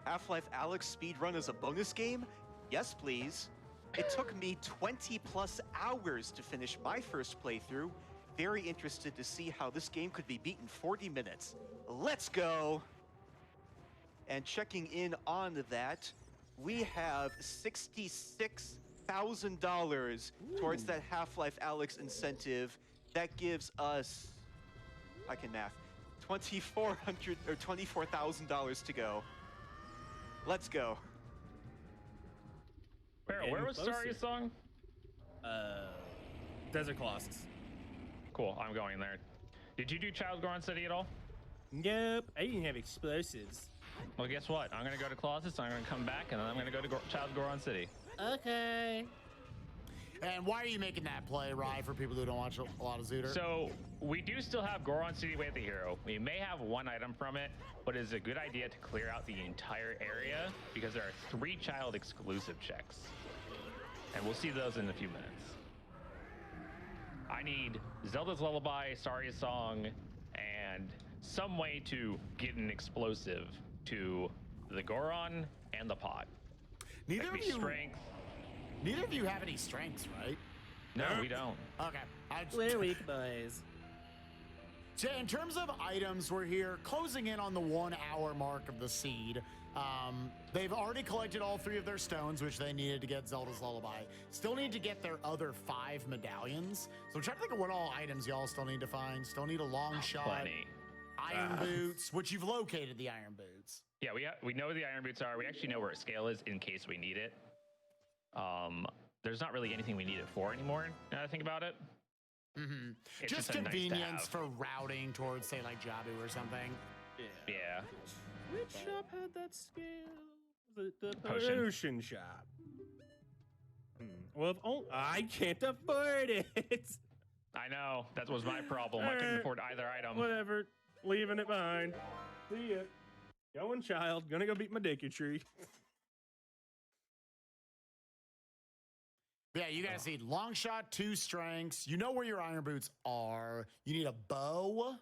Half-Life Alex speedrun is a bonus game? Yes, please. It took me 20 plus hours to finish my first playthrough. Very interested to see how this game could be beaten 40 minutes. Let's go! And checking in on that, we have $66,000 towards that Half-Life Alex incentive. That gives us, I can math, $2,400 or $24,000 to go. Let's go. Where was Staria's song? Desert Colossus. Cool, I'm going there. Did you do Child Goron City at all? Nope, I didn't have explosives. Well, guess what? I'm gonna go to Colossus, I'm gonna come back, and then I'm gonna go to Child Goron City. Okay. And why are you making that play, Rye, for people who don't watch a lot of Zooter? So, we do still have Goron City Way of the Hero. We may have one item from it, but it's a good idea to clear out the entire area because there are 3 child exclusive checks. And we'll see those in a few minutes. I need Zelda's Lullaby, Staria's Song, and some way to get an explosive to the Goron and the pot. Neither of you. Strength. Neither of you have any strengths, right? No, we don't. Okay. We're weak boys. So in terms of items, we're here closing in on the 1 hour mark of the seed. They've already collected all 3 of their stones, which they needed to get Zelda's Lullaby. Still need to get their other 5 medallions. So I'm trying to think of what all items y'all still need to find. Still need a long shot. Plenty. Iron boots, which you've located the iron boots. Yeah, we know where the iron boots are. We actually know where a scale is in case we need it. There's not really anything we need it for anymore, now that I think about it. Mm-hmm. It's Just a nice to convenience have. for routing towards, say, like Jabu or something. Yeah. Which shop had that scale? The Potion. potion shop. Well, if I can't afford it. I know. That was my problem. I couldn't afford either item. Whatever. Leaving it behind. See ya. Going child. Gonna go beat my dicky tree. Yeah, you guys need long shot, 2 strengths. You know where your iron boots are. You need a bow.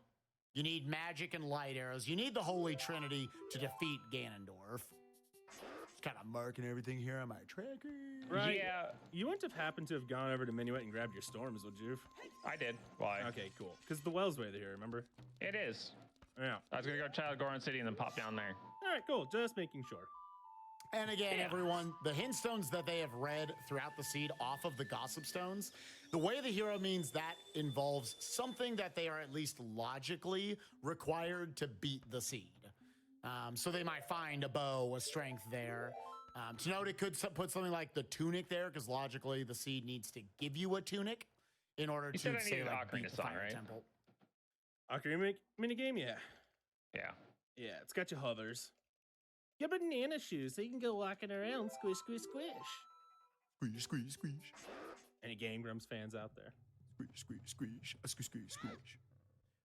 You need magic and light arrows. You need the Holy Trinity to defeat Ganondorf. Just kind of marking everything here on my tracker. Right. Yeah. You wouldn't have happened to have gone over to Minuet and grabbed your storms, would you? I did. Why? Okay, cool. Because the well's way here, remember? It is. Yeah. I was going to go Child Goron City and then pop down there. All right, cool. Just making sure. And again, everyone, the hint stones that they have read throughout the seed off of the gossip stones, the way of the hero means that involves something that they are at least logically required to beat the seed. So they might find a bow, a strength there. To note, it could put something like the tunic there, because logically the seed needs to give you a tunic in order You to said I say needed like beat Ocarina the Song, Fire right? Temple. Ocarina minigame, yeah. Yeah. Yeah, it's got your hovers. Your banana shoes, so you can go walking around, squish, squish, squish. Squish, squish, squish. Any Game Grumps fans out there? Squish, squish, squish, squish, squish, squish.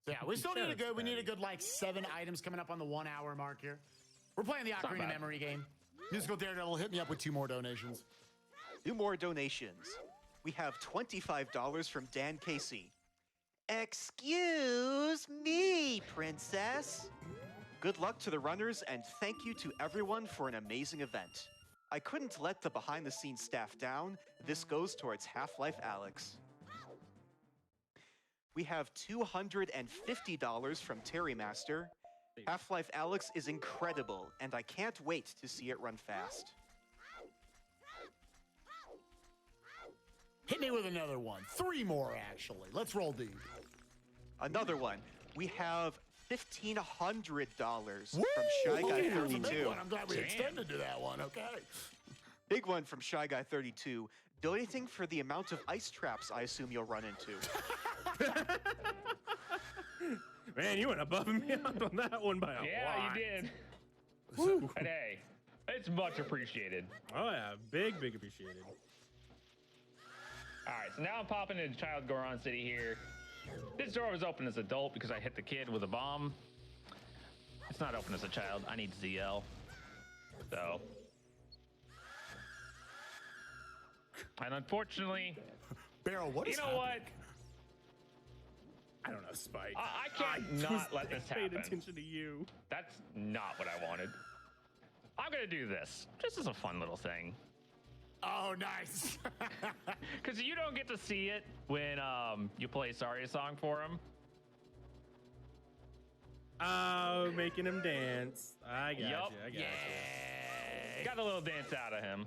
So yeah, we still need we need a good like 7 items coming up on the 1 hour mark here. We're playing the not Ocarina bad. memory game. Musical Daredevil, hit me up with 2 more donations. 2 more donations. We have $25 from Dan Casey. Excuse me, princess. Good luck to the runners and thank you to everyone for an amazing event. I couldn't let the behind-the-scenes staff down. This goes towards Half-Life Alex. We have $250 from Terry Master. Half-Life Alex is incredible, and I can't wait to see it run fast. Hit me with another one. 3 more, actually. Let's roll deep. Another one. We have $1,500 Woo! from Shy Guy That was a big 32. one. I'm glad we extended to that one. Okay. Big one from Shy Guy 32. Donating for the amount of ice traps I assume you'll run into. Man, you went above and beyond on that one by a lot. Yeah, you did. Woo. But hey, it's much appreciated. Oh yeah, big appreciated. All right, so now I'm popping into Child Goron City here. This door was open as adult because I hit the kid with a bomb. It's not open as a child. I need ZL. So. And unfortunately, Barrel, what is you know what? I don't know, Spike. I can't not let this happen. Paid attention to you. That's not what I wanted. I'm gonna do this just as a fun little thing. Oh, nice. Because you don't get to see it when you play Staria's song for him. Oh, making him dance. I got you. I got you. Got a little dance out of him.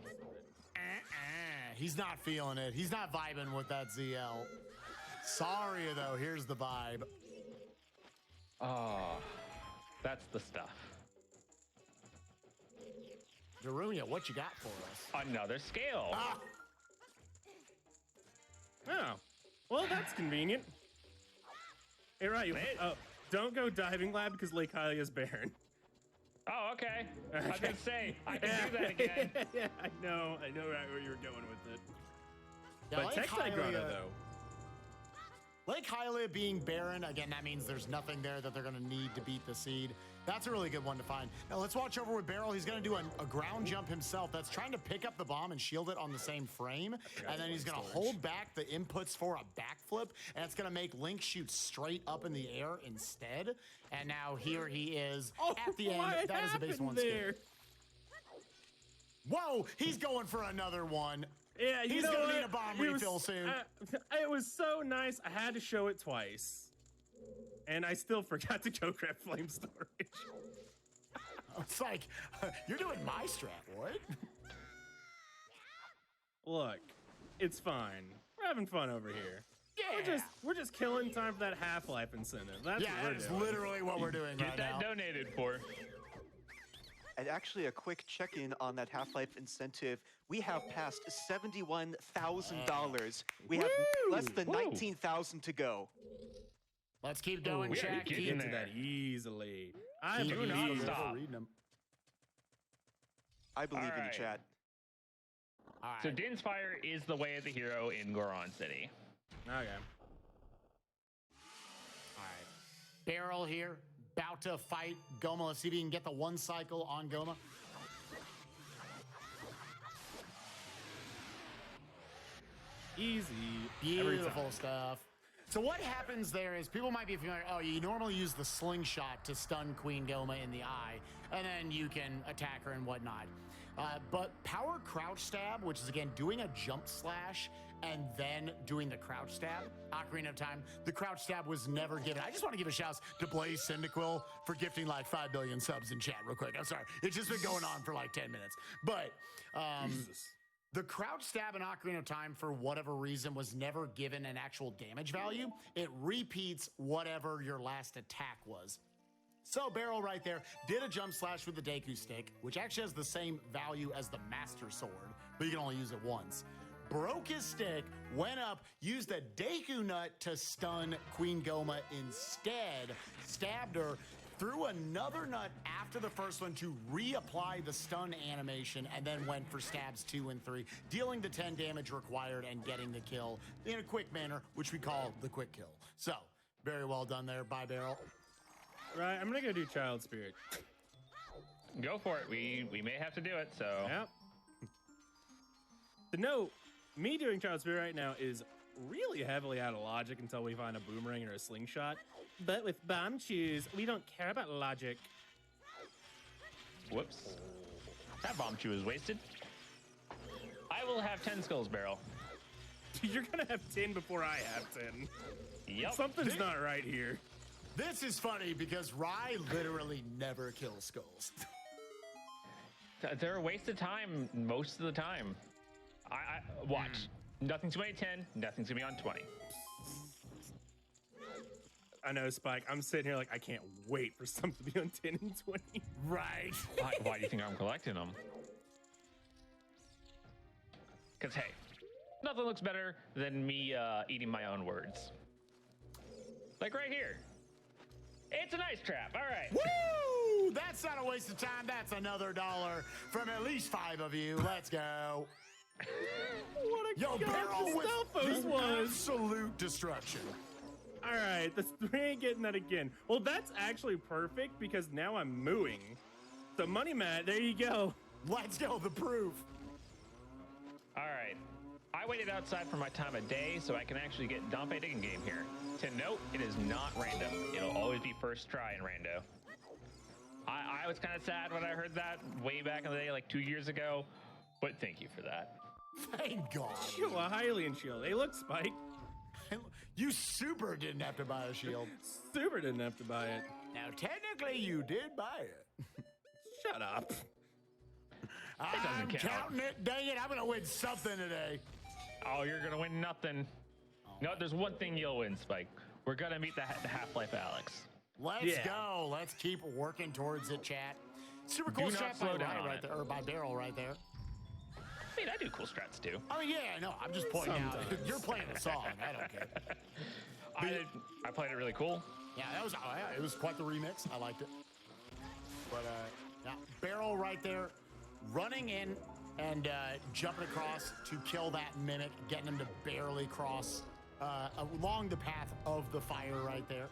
He's not feeling it. He's not vibing with that ZL. Sorry, though. Here's the vibe. Oh, that's the stuff. Darunia, what you got for us? Another scale. Ah. Oh, well, that's convenient. Hey, right. Don't go diving lab because Lake Hylia's barren. Oh, okay. I was gonna say I can do that again. Yeah, I know right where you were going with it. Yeah, But Textile Grotto, though. Lake Hylia being barren, again, that means there's nothing there that they're going to need to beat the seed. That's a really good one to find. Now let's watch over with Beryl. He's going to do a ground jump himself. That's trying to pick up the bomb and shield it on the same frame. And then he's going to hold back the inputs for a backflip. And it's going to make Link shoot straight up in the air instead. And now here he is at the end. That is a base one skill. Whoa, he's going for another one. Yeah, he's going to need a bomb refill soon. It was so nice. I had to show it twice. And I still forgot to go grab flame storage. It's like, you're doing my strat, what? Look, it's fine. We're having fun over here. Yeah. We're just killing time for that Half-Life incentive. That's what we're doing. Literally what we're doing right now. Get that donated for. And actually, a quick check-in on that Half-Life incentive. We have passed $71,000. We have less than 19,000 to go. Let's keep going, Jack. Keep into that easily. I Do not stop. I believe in the chat. All right. So Din's Fire is the way of the hero in Goron City. Okay. All right. Beryl here, about to fight Goma. Let's see if he can get the one cycle on Goma. Easy. Beautiful stuff. So what happens there is people might be familiar, you normally use the slingshot to stun Queen Goma in the eye, and then you can attack her and whatnot. But power crouch stab, which is again doing a jump slash and then doing the crouch stab, Ocarina of Time, the crouch stab was never given. I just want to give a shout to Blaze Cyndaquil for gifting like 5 billion subs in chat real quick. I'm sorry. It's just been going on for like 10 minutes. But the crouch stab in Ocarina of Time, for whatever reason, was never given an actual damage value. It repeats whatever your last attack was. So Beryl right there did a jump slash with the Deku Stick, which actually has the same value as the Master Sword, but you can only use it once. Broke his stick, went up, used a Deku Nut to stun Queen Goma instead, stabbed her, threw another nut after the first one to reapply the stun animation, and then went for stabs 2 and 3, dealing the 10 damage required and getting the kill in a quick manner, which we call the quick kill. So, very well done there by Beryl. Right, I'm gonna go do Child Spirit. Go for it. We may have to do it, so. Yep. The note, me doing Child Spirit right now is really heavily out of logic until we find a boomerang or a slingshot. But with Bomb Chews, we don't care about logic. Whoops. That Bomb Chew is wasted. I will have 10 skulls, Beryl. You're gonna have 10 before I have 10. Yep. Something's not right here. This is funny because Rai literally never kills skulls. They're a waste of time most of the time. I watch. Nothing's gonna be 10, nothing's gonna be on 20. I know, Spike. I'm sitting here like I can't wait for something to be on 10 and 20. Right. Why do you think I'm collecting them? Because, hey, nothing looks better than me eating my own words. Like right here. It's an ice trap. All right. Woo! That's not a waste of time. That's another $1 from at least 5 of you. Let's go. What a Beryl with Stalfos was. Absolute destruction. All right, we ain't getting that again. Well, that's actually perfect because now I'm mooing. So Money Matt, there you go. Let's go, the proof. All right. I waited outside for my time of day so I can actually get Dompe Digging Game here. To note, it is not random. It'll always be first try in rando. I was kind of sad when I heard that way back in the day, like 2 years ago, but thank you for that. Thank God. Shield, a Hylian shield. Hey, look, Spike. You super didn't have to buy a shield. Super didn't have to buy it. Now, technically, you did buy it. Shut up. I'm counting it. Dang it, I'm going to win something today. Oh, you're going to win nothing. Oh, No, there's one thing you'll win, Spike. We're gonna meet the Half-Life Alex. Let's go. Let's keep working towards it, chat. Super cool Do not strat by slow down Rye on right it. there, or by Barrel right there. I mean, I do cool strats too. Oh yeah, no, I'm just pointing out. You're playing the song. I don't care. I played it really cool. Yeah, it was quite the remix. I liked it. But now Barrel right there, running in and jumping across to kill that mimic, getting him to barely cross along the path of the fire right there.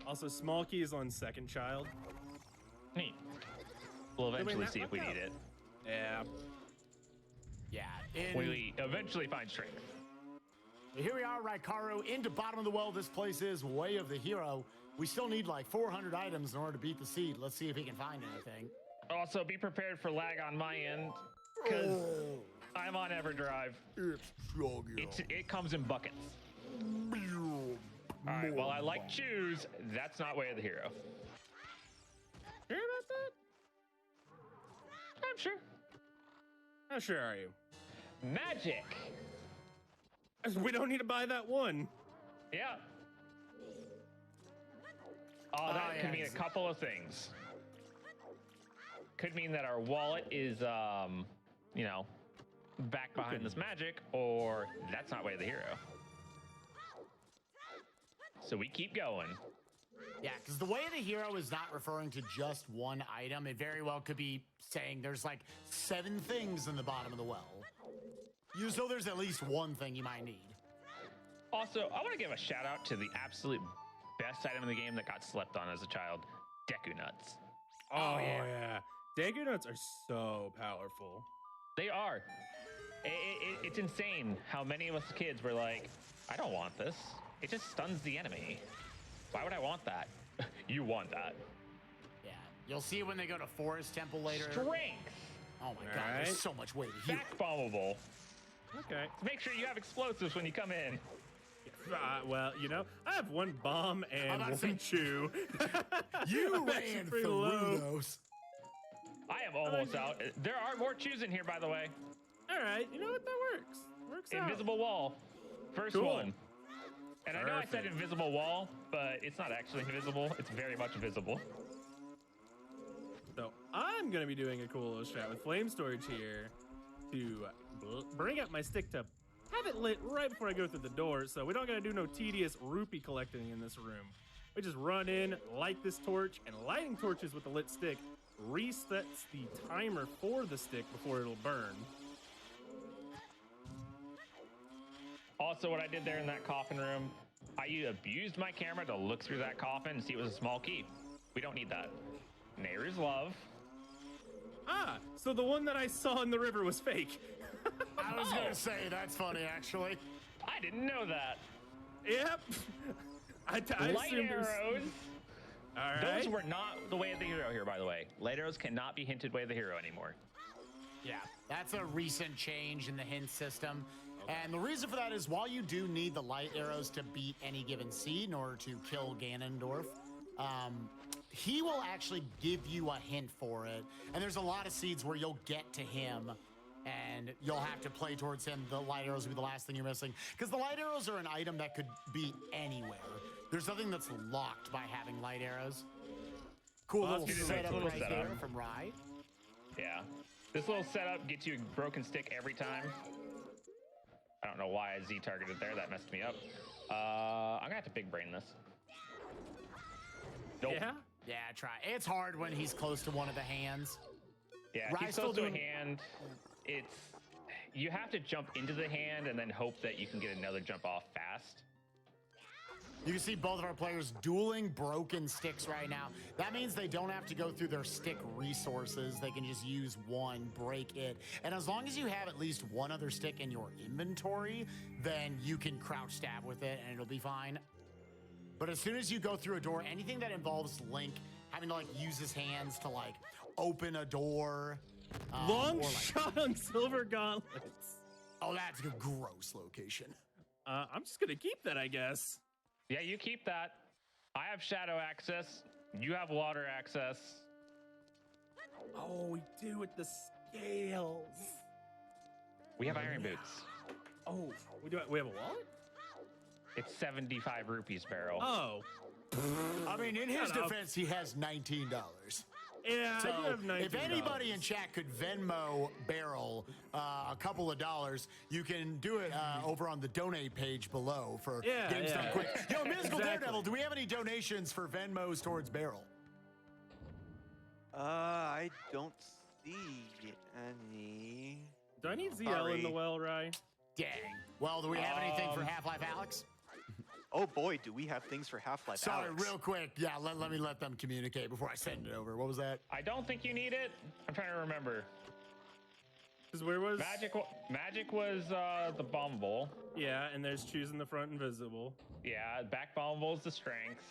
Also, Smallkey is on second child. Neat. We'll eventually that see if we worked need out. it. Yeah. Yeah. We eventually find strength. Here we are, Raikaro, into bottom of the well. This place is Way of the Hero. We still need like 400 items in order to beat the seed. Let's see if he can find anything. Also, be prepared for lag on my end, because I'm on EverDrive. It comes in buckets. All right, well, I like Choose. That's not Way of the Hero. Sure about that? I'm sure. How sure are you? Magic. We don't need to buy that one. Yeah. Oh, that could mean a couple of things. Could mean that our wallet is, you know, back behind this magic, or that's not Way of the Hero. So we keep going. Yeah, because the Way of the Hero is not referring to just one item. It very well could be saying there's like 7 things in the bottom of the well. So there's at least one thing you might need. Also, I want to give a shout out to the absolute best item in the game that got slept on as a child, Deku Nuts. Oh yeah. Deku Nuts are so powerful. They are. It's insane how many of us kids were like, I don't want this. It just stuns the enemy. Why would I want that? You want that. Yeah, you'll see it when they go to Forest Temple later. Strength. Oh my god, there's so much weight. Back bombable. Okay. Make sure you have explosives when you come in. Well, you know, I have one bomb and one chew. You ran through those. I am almost out. There are more chews in here, by the way. All right, you know what? That works. Works out. Invisible wall. First Cool. one. And I know I said invisible wall, but it's not actually invisible. It's very much visible. So I'm going to be doing a cool little strat with Flame Storage here to bring up my stick to have it lit right before I go through the door, so we don't got to do no tedious rupee collecting in this room. We just run in, light this torch, and lighting torches with the lit stick resets the timer for the stick before it'll burn. Also, what I did there in that coffin room, I abused my camera to look through that coffin and see it was a small key. We don't need that. Neighbor's love. Ah, so the one that I saw in the river was fake. I was going to say, that's funny, actually. I didn't know that. Yep. I Light arrows. All right. Those were not the Way of the Hero here, by the way. Light arrows cannot be hinted Way of the Hero anymore. Yeah, that's a recent change in the hint system. And the reason for that is while you do need the light arrows to beat any given seed in order to kill Ganondorf, he will actually give you a hint for it. And there's a lot of seeds where you'll get to him and you'll have to play towards him. The light arrows will be the last thing you're missing. Because the light arrows are an item that could be anywhere. There's nothing that's locked by having light arrows. Cool little setup right there from Rye. Yeah. This little setup gets you a broken stick every time. I don't know why I Z targeted there. That messed me up. I'm gonna have to big brain this. Nope. Yeah? Yeah, try. It's hard when he's close to one of the hands. Yeah, if he's close to a hand, you have to jump into the hand and then hope that you can get another jump off fast. You can see both of our players dueling broken sticks right now. That means they don't have to go through their stick resources. They can just use one, break it. And as long as you have at least one other stick in your inventory, then you can crouch stab with it and it'll be fine. But as soon as you go through a door, anything that involves Link having to like use his hands to like open a door. Long shot on Silver Gauntlets. Oh, that's a gross location. I'm just gonna keep that, I guess. Yeah, you keep that. I have shadow access. You have water access. Oh, we do with the scales. We have iron boots. Oh, we have a wallet? It's 75 rupees, Barrel. Oh. I mean, in his Shut up. defense, he has $19. Yeah, So I do have $19. if anybody in chat could Venmo Barrel a couple of dollars, you can do it over on the donate page below for Games Done Quick. Yo, Musical Daredevil, do we have any donations for Venmos towards Barrel? I don't see any. Do I need ZL Sorry. in the well, Rye? Dang. Well, do we have anything for Half-Life Alex? Oh boy, do we have things for Half-Life Sorry, Alex. real quick. Yeah, let me let them communicate before I send it over. What was that? I don't think you need it. I'm trying to remember. Because where was Magic was the bombable. Yeah, and there's choosing the front invisible. Yeah, back bombable is the strength.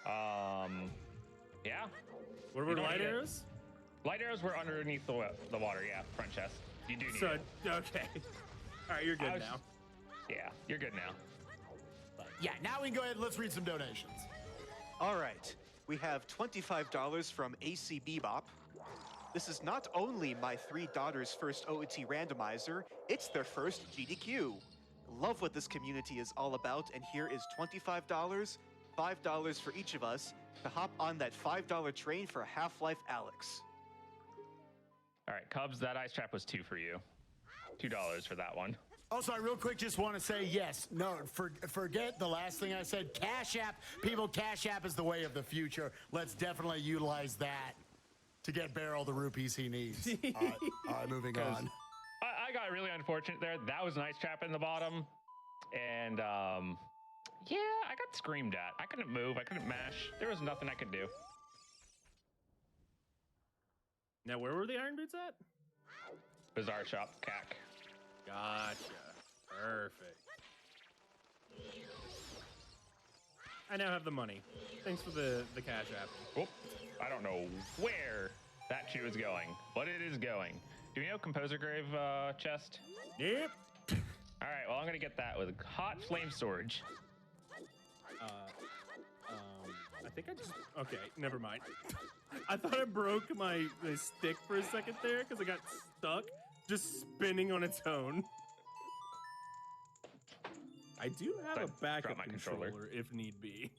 Yeah. Where were light arrows? Light arrows were underneath the water. Yeah, front chest. You do need it. Okay. All right, you're good now. Yeah, you're good now. Yeah, now we can go ahead and let's read some donations. All right, we have $25 from AC Bebop. This is not only my 3 daughters' first OOT randomizer, it's their first GDQ. Love what this community is all about, and here is $25, $5 for each of us to hop on that $5 train for Half-Life Alex. All right, Cubs, that ice trap was 2 for you. $2 for that one. Also, I real quick just want to say yes. No, forget the last thing I said. Cash App, people, Cash App is the way of the future. Let's definitely utilize that to get Barrel the rupees he needs. All right, moving on. I got really unfortunate there. That was an ice trap in the bottom. And, yeah, I got screamed at. I couldn't move. I couldn't mash. There was nothing I could do. Now, where were the iron boots at? Bizarre Shop, CAC. Gotcha. Perfect. I now have the money. Thanks for the Cash App. Whoop. I don't know where that shoe is going, but it is going. Do you know Composer Grave chest? Yep. All right, well, I'm going to get that with hot flame storage. I think I just... Okay, never mind. I thought I broke my stick for a second there because I got stuck just spinning on its own. I do have a backup controller if need be.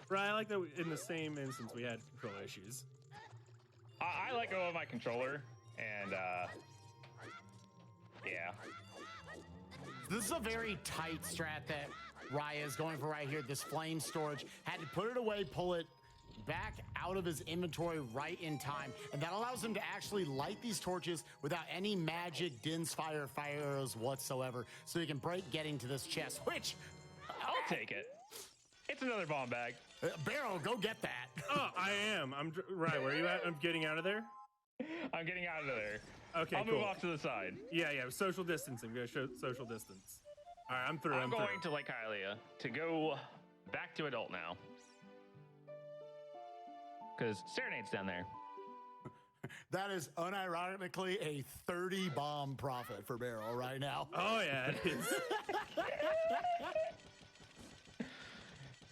Right, I like that in the same instance we had controller issues. I let go of my controller, and yeah. This is a very tight strat that Raya is going for right here. This flame storage. Had to put it away, pull it back out of his inventory right in time. And that allows him to actually light these torches without any magic, Din's fire, fire arrows whatsoever. So he can break getting to this chest, which... I'll take it. It's another bomb bag. Barrel, go get that. Oh, I am. Right, where are you at? I'm getting out of there? I'm getting out of there. Okay, I'll cool. move off to the side. Yeah, social distancing. We're going to show social distance. All right, I'm through. I'm going to Lake Hylia to go back to adult now. Because Serenade's down there. That is unironically a 30 bomb profit for Barrel right now. Oh, yeah, it is.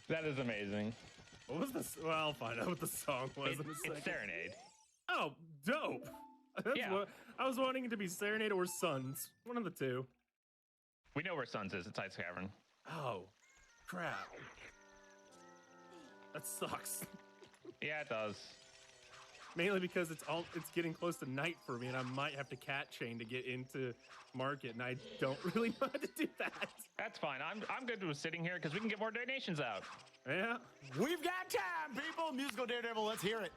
That is amazing. What was this? Well, I'll find out what the song was in a second. It's Serenade. Oh, dope. That's Yeah. what, I was wanting it to be Serenade or Suns. One of the two. We know where Suns is. It's Ice Cavern. Oh, crap. That sucks. Yeah, it does. Mainly because it's getting close to night for me, and I might have to cat chain to get into market, and I don't really know how to do that. That's fine. I'm good with sitting here because we can get more donations out. Yeah. We've got time, people. Musical Daredevil, let's hear it.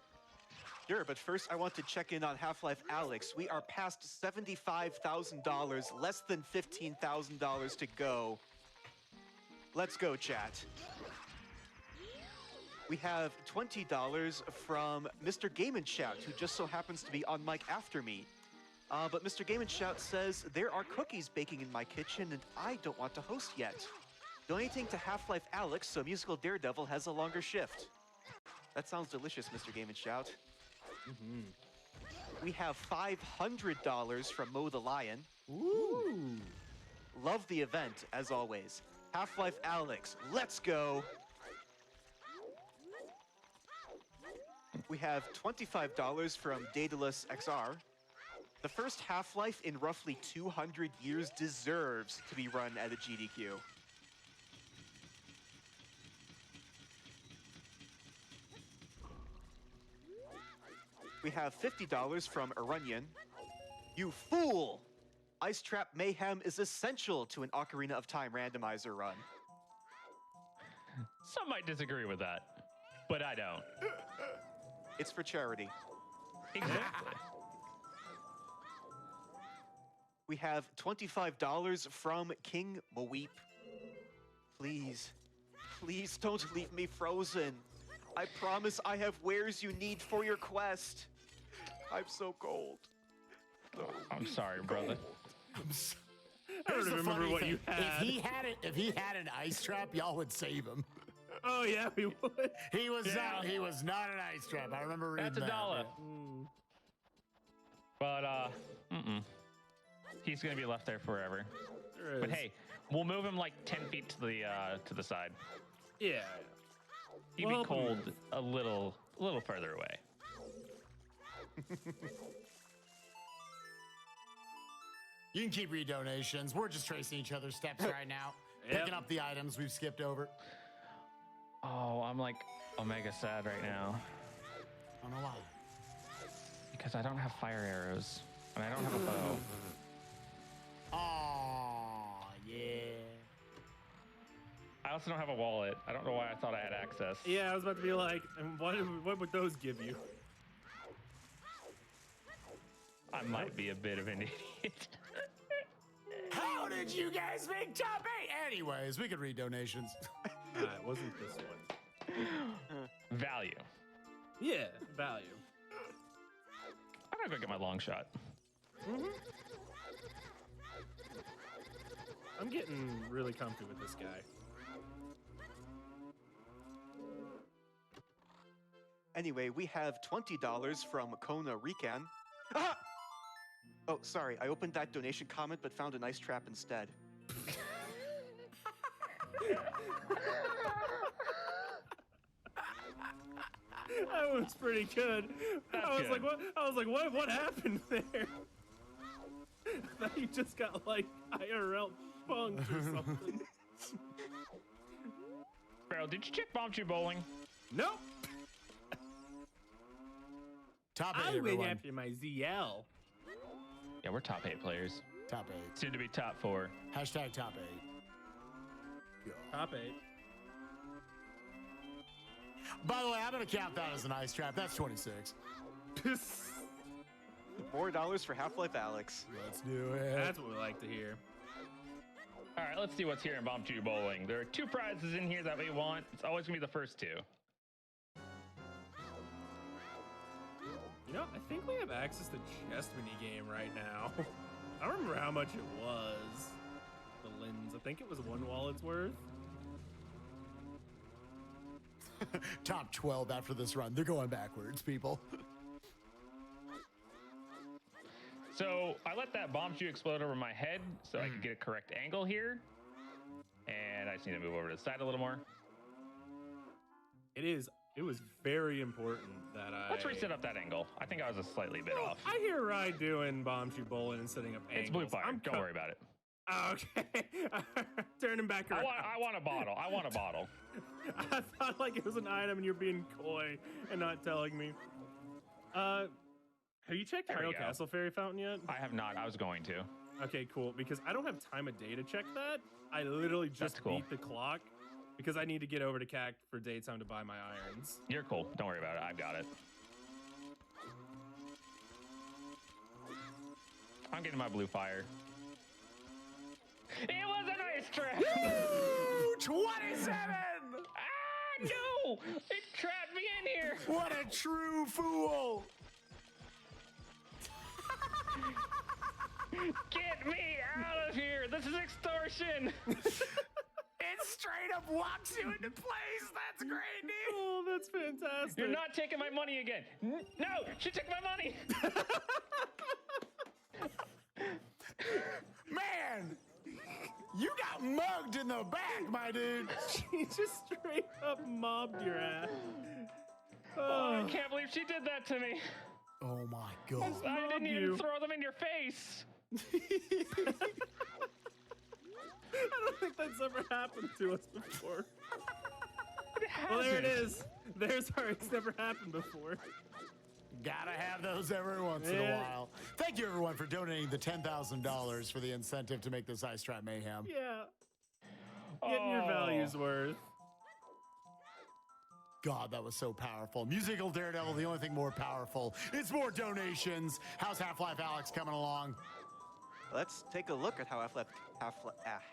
Sure, but first I want to check in on Half-Life Alex. We are past $75,000, less than $15,000 to go. Let's go, chat. We have $20 from Mr. Game & Shout, who just so happens to be on mic after me. But Mr. Game & Shout says, there are cookies baking in my kitchen and I don't want to host yet. Donating to Half-Life Alex so Musical Daredevil has a longer shift. That sounds delicious, Mr. Game & Shout. Mm-hmm. We have $500 from Mo the Lion. Ooh. Love the event, as always. Half-Life Alex, let's go! We have $25 from Daedalus XR. The first Half-Life in roughly 200 years deserves to be run at a GDQ. We have $50 from Arunian. You fool! Ice Trap Mayhem is essential to an Ocarina of Time randomizer run. Some might disagree with that, but I don't. It's for charity. Exactly. We have $25 from King Maweep. Please, please don't leave me frozen. I promise I have wares you need for your quest. I'm so cold. I'm sorry, brother. I don't remember what you had. If he had an ice trap, y'all would save him. Oh yeah, we would. He was not an ice trap. I remember reading That's $1. that. But he's gonna be left there forever. There But is. hey, we'll move him like 10 feet to the side. Yeah. He'd We'll be help him cold move. a little further away. You can keep redonations. We're just tracing each other's steps right now. Yep. Picking up the items we've skipped over. Oh, I'm like Omega sad right now I don't know why. because I don't have fire arrows and I don't have a bow. Oh, yeah. I also don't have a wallet. I don't know why I thought I had access. Yeah, I was about to be like, and what would those give you? I might be a bit of an idiot. How did you guys make top 8? Anyways, we could read donations. It wasn't this one. Value. Yeah, value. I'm gonna go get my long shot. I'm getting really comfy with this guy. Anyway, we have $20 from Kona Rikan. Ah! Oh, sorry, I opened that donation comment but found an ice trap instead. That was pretty good. I was good. like, what? I was like, what happened there? I thought you just got like IRL punked or something. Bro, did you check Bombchu Bowling? Nope. Top 8, I went everyone. after my ZL. Yeah, we're top 8 players. Top 8. Soon to be top 4. Hashtag top 8. Top 8. By the way, I'm going to count that as an ice trap. That's 26. More dollars for Half-Life Alex. Let's do it. That's what we like to hear. All right, let's see what's here in Bombchu Bowling. There are 2 prizes in here that we want. It's always gonna be the first 2. You know, I think we have access to chest minigame right now. I don't remember how much it was. The lens. I think it was 1 wallet's worth. Top 12 after this run. They're going backwards, people. So I let that Bombchu explode over my head so I could get a correct angle here. And I just need to move over to the side a little more. It was very important that I... Let's reset up that angle. I think I was a slightly bit off. I hear Rye doing Bombchu Bowling and setting up angles. It's blue fire. Don't worry about it. Oh, okay. Turn him back around. I want a bottle. I want a bottle. I thought like it was an item and you're being coy and not telling me. Have you checked There we Hyrule go. Castle Fairy Fountain yet? I have not. I was going to. Okay, cool. Because I don't have time of day to check that. I literally just That's cool. beat the clock because I need to get over to CAC for daytime to buy my irons. You're cool. Don't worry about it. I've got it. I'm getting my blue fire. It was a nice trap. Woo! 27! Ah, no! It trapped me in here. What a true fool! Get me out of here. This is extortion. It straight up locks you into place. That's great, dude. Oh, that's fantastic. You're not taking my money again. No, she took my money. Man, you got mugged in the back, my dude. She just straight up mobbed your ass. Oh, I can't believe she did that to me. Oh my god. I didn't even throw them in your face. I don't think that's ever happened to us before. Well, there it is. There's our It's never happened before. Gotta have those every once in a while. Thank you, everyone, for donating the $10,000 for the incentive to make this Ice Trap Mayhem. Yeah. Getting your value's worth. God, that was so powerful. Musical Daredevil, the only thing more powerful. It's more donations. How's Half-Life Alex coming along? Let's take a look at how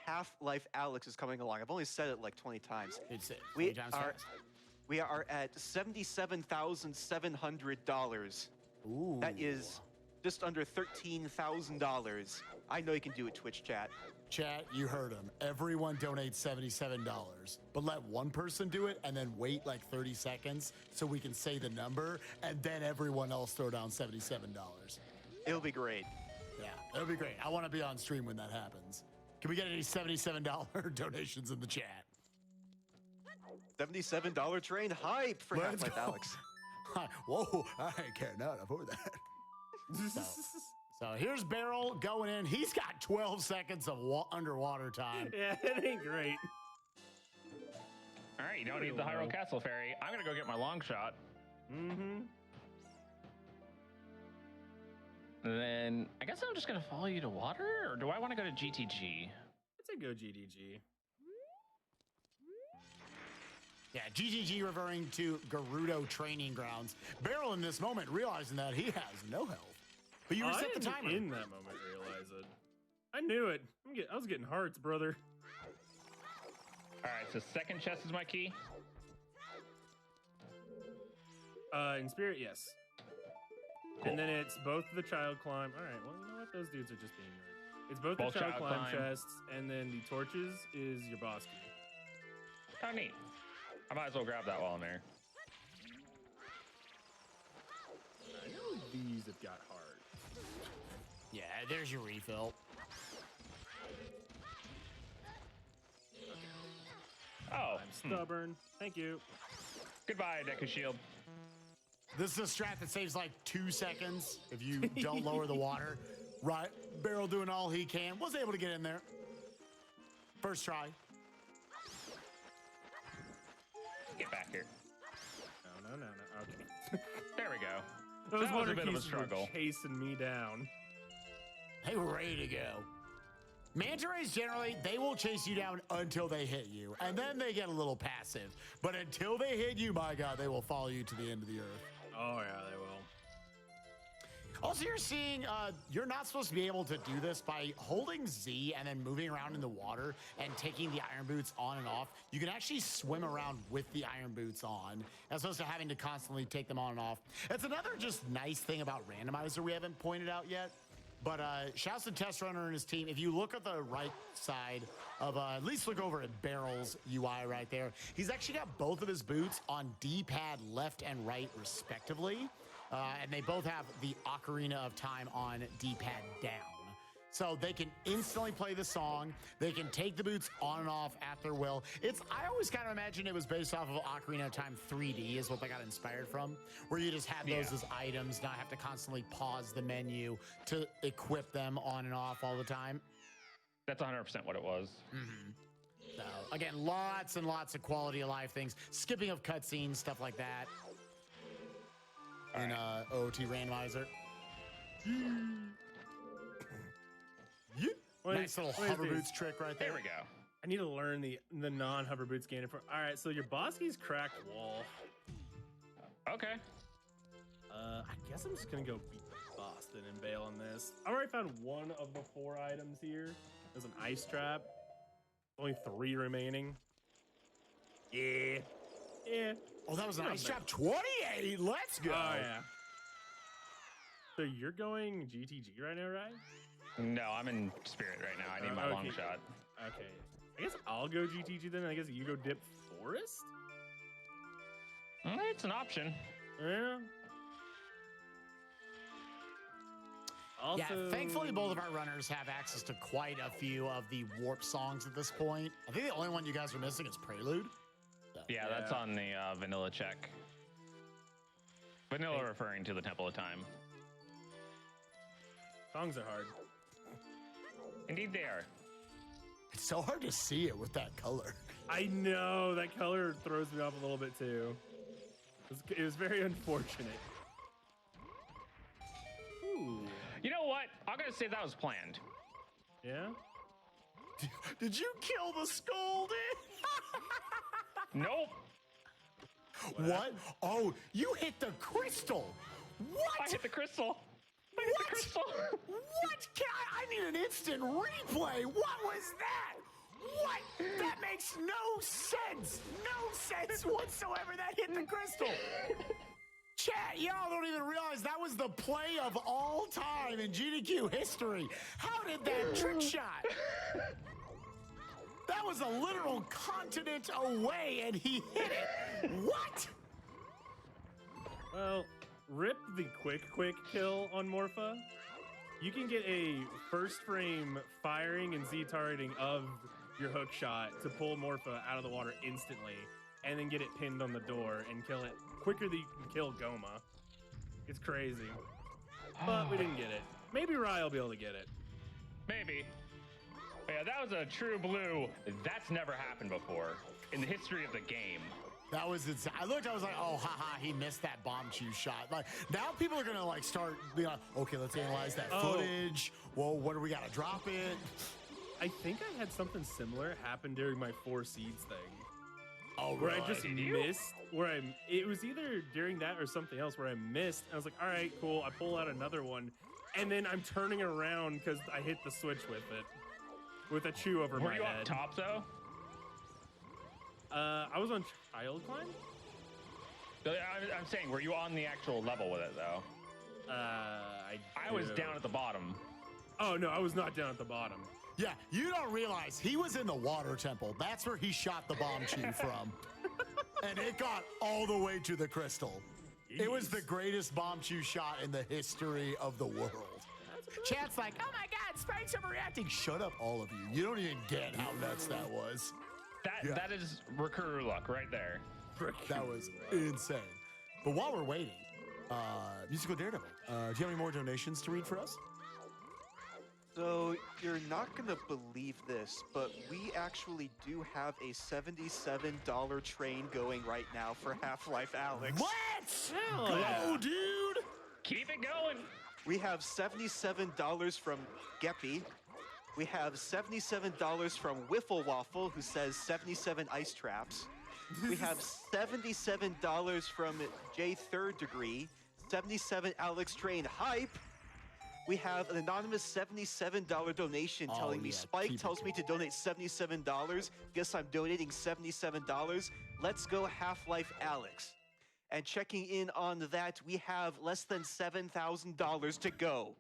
Half-Life Alex is coming along. I've only said it like 20 times. We are at $77,700. Ooh. That is just under $13,000. I know you can do it, Twitch chat. Chat, you heard him. Everyone donates $77, but let one person do it and then wait like 30 seconds so we can say the number, and then everyone else throw down $77. It'll be great. Yeah, it'll be great. I want to be on stream when that happens. Can we get any $77 donations in the chat? $77 train hype for Half-Life Alex. Whoa, I cannot afford that. So here's Beryl going in. He's got 12 seconds of underwater time. Yeah, it ain't great. All right, you don't need the Hyrule Castle Fairy. I'm going to go get my long shot. Mm-hmm. And then I guess I'm just going to follow you to water, or do I want to go to GTG? I'd say go GDG. Yeah, GGG referring to Gerudo Training Grounds. Beryl in this moment realizing that he has no health. But you reset the timer. In that moment, realize it. I knew it. I was getting hearts, brother. All right, so second chest is my key. In spirit, yes. Cool. And then it's both the child climb. All right, well, you know what? Those dudes are just being weird. It's both the child climb chests, and then the torches is your boss key. Oh, neat. I might as well grab that while I'm there. I know these have got heart. Yeah, there's your refill. Oh, I'm stubborn. Thank you. Goodbye, Deku Shield. This is a strat that saves like 2 seconds if you don't lower the water. Right, Beryl doing all he can. Was able to get in there. First try. Get back here. No. Okay. There we go. Those that was a water bit of a keys struggle. were chasing me down. They were ready to go. Manta rays generally, they will chase you down until they hit you, and then they get a little passive. But until they hit you, my God, they will follow you to the end of the earth. Oh, yeah, they will. Also, you're seeing, you're not supposed to be able to do this by holding Z and then moving around in the water and taking the iron boots on and off. You can actually swim around with the iron boots on, as opposed to having to constantly take them on and off. It's another just nice thing about Randomizer we haven't pointed out yet. But shouts to Test Runner and his team. If you look at the right side of, at least look over at Beryl's UI right there, he's actually got both of his boots on D-pad left and right respectively. And they both have the Ocarina of Time on D-pad down. So they can instantly play the song. They can take the boots on and off at their will. I always kind of imagined it was based off of Ocarina of Time 3D is what they got inspired from, where you just have those as items, not have to constantly pause the menu to equip them on and off all the time. That's 100% what it was. Mm-hmm. So again, lots and lots of quality of life things. Skipping of cutscenes, stuff like that. In OOT Randomizer. Nice little hover boots trick right there. There we go. I need to learn the non-hover boots gain. All right, so your boss key's cracked wall. Okay. I guess I'm just gonna go beat Boston and bail on this. I already found one of the 4 items here. There's an ice trap. Only 3 remaining. Yeah. Oh, that was an ice trap. 28. Let's go. Oh yeah. So you're going GTG right now, right? No, I'm in spirit right now. I need my long shot. Okay. I guess I'll go GTG then. I guess you go dip forest? It's an option. Yeah. Also, yeah, thankfully both of our runners have access to quite a few of the Warp songs at this point. I think the only one you guys are missing is Prelude. Yeah, that's on the vanilla check. Vanilla referring to the Temple of Time. Songs are hard. Indeed they are. It's so hard to see it with that color. I know, that color throws me off a little bit too. It was very unfortunate. Ooh. You know what? I'm gonna say that was planned. Yeah? Did you kill the skull, dude? Nope. What? Oh, you hit the crystal. What? I hit the crystal. What? What? I need an instant replay. What was that? What? That makes no sense. No sense whatsoever. That hit the crystal. Chat, y'all don't even realize that was the play of all time in GDQ history. How did that trick shot? That was a literal continent away, and he hit it. What? Well, rip the quick kill on Morpha. You can get a first frame firing and Z targeting of your hook shot to pull Morpha out of the water instantly, and then get it pinned on the door and kill it quicker than you can kill Goma. It's crazy. But we didn't get it. Maybe Rye will be able to get it. Maybe. Yeah, that was a true blue. That's never happened before in the history of the game. That was insane. I looked, I was like, oh, haha, he missed that bomb chew shot. Like, now people are gonna like start being like, okay, let's analyze that footage. Well, what do we gotta drop it? I think I had something similar happen during my 4 seeds thing. Oh, where really? I just missed, it was either during that or something else where I missed. I was like, all right, cool. I pull out another one, and then I'm turning around because I hit the switch with it, with a chew over my head. Were you up top though? I was on Child Climb. I'm saying, were you on the actual level with it though? I was down at the bottom. Oh no, I was not down at the bottom. Yeah, you don't realize he was in the water temple. That's where he shot the bomb chew from. And it got all the way to the crystal. Jeez. It was the greatest bomb chew shot in the history of the world. Chat's like, oh my God, Spike's overreacting. Shut up, all of you. You don't even get how nuts that was. That is Rakuru luck right there. That was insane. But while we're waiting, Musical Daredevil, do you have any more donations to read for us? So you're not gonna believe this, but we actually do have a $77 train going right now for Half-Life Alex. What? Go, dude! Keep it going. We have $77 from Geppy. We have $77 from Wiffle Waffle, who says 77 ice traps. We have $77 from J Third Degree, 77 Alex Train Hype. We have an anonymous $77 donation telling me Spike tells me to donate $77. Guess I'm donating $77. Let's go Half-Life Alex. And checking in on that, we have less than $7,000 to go.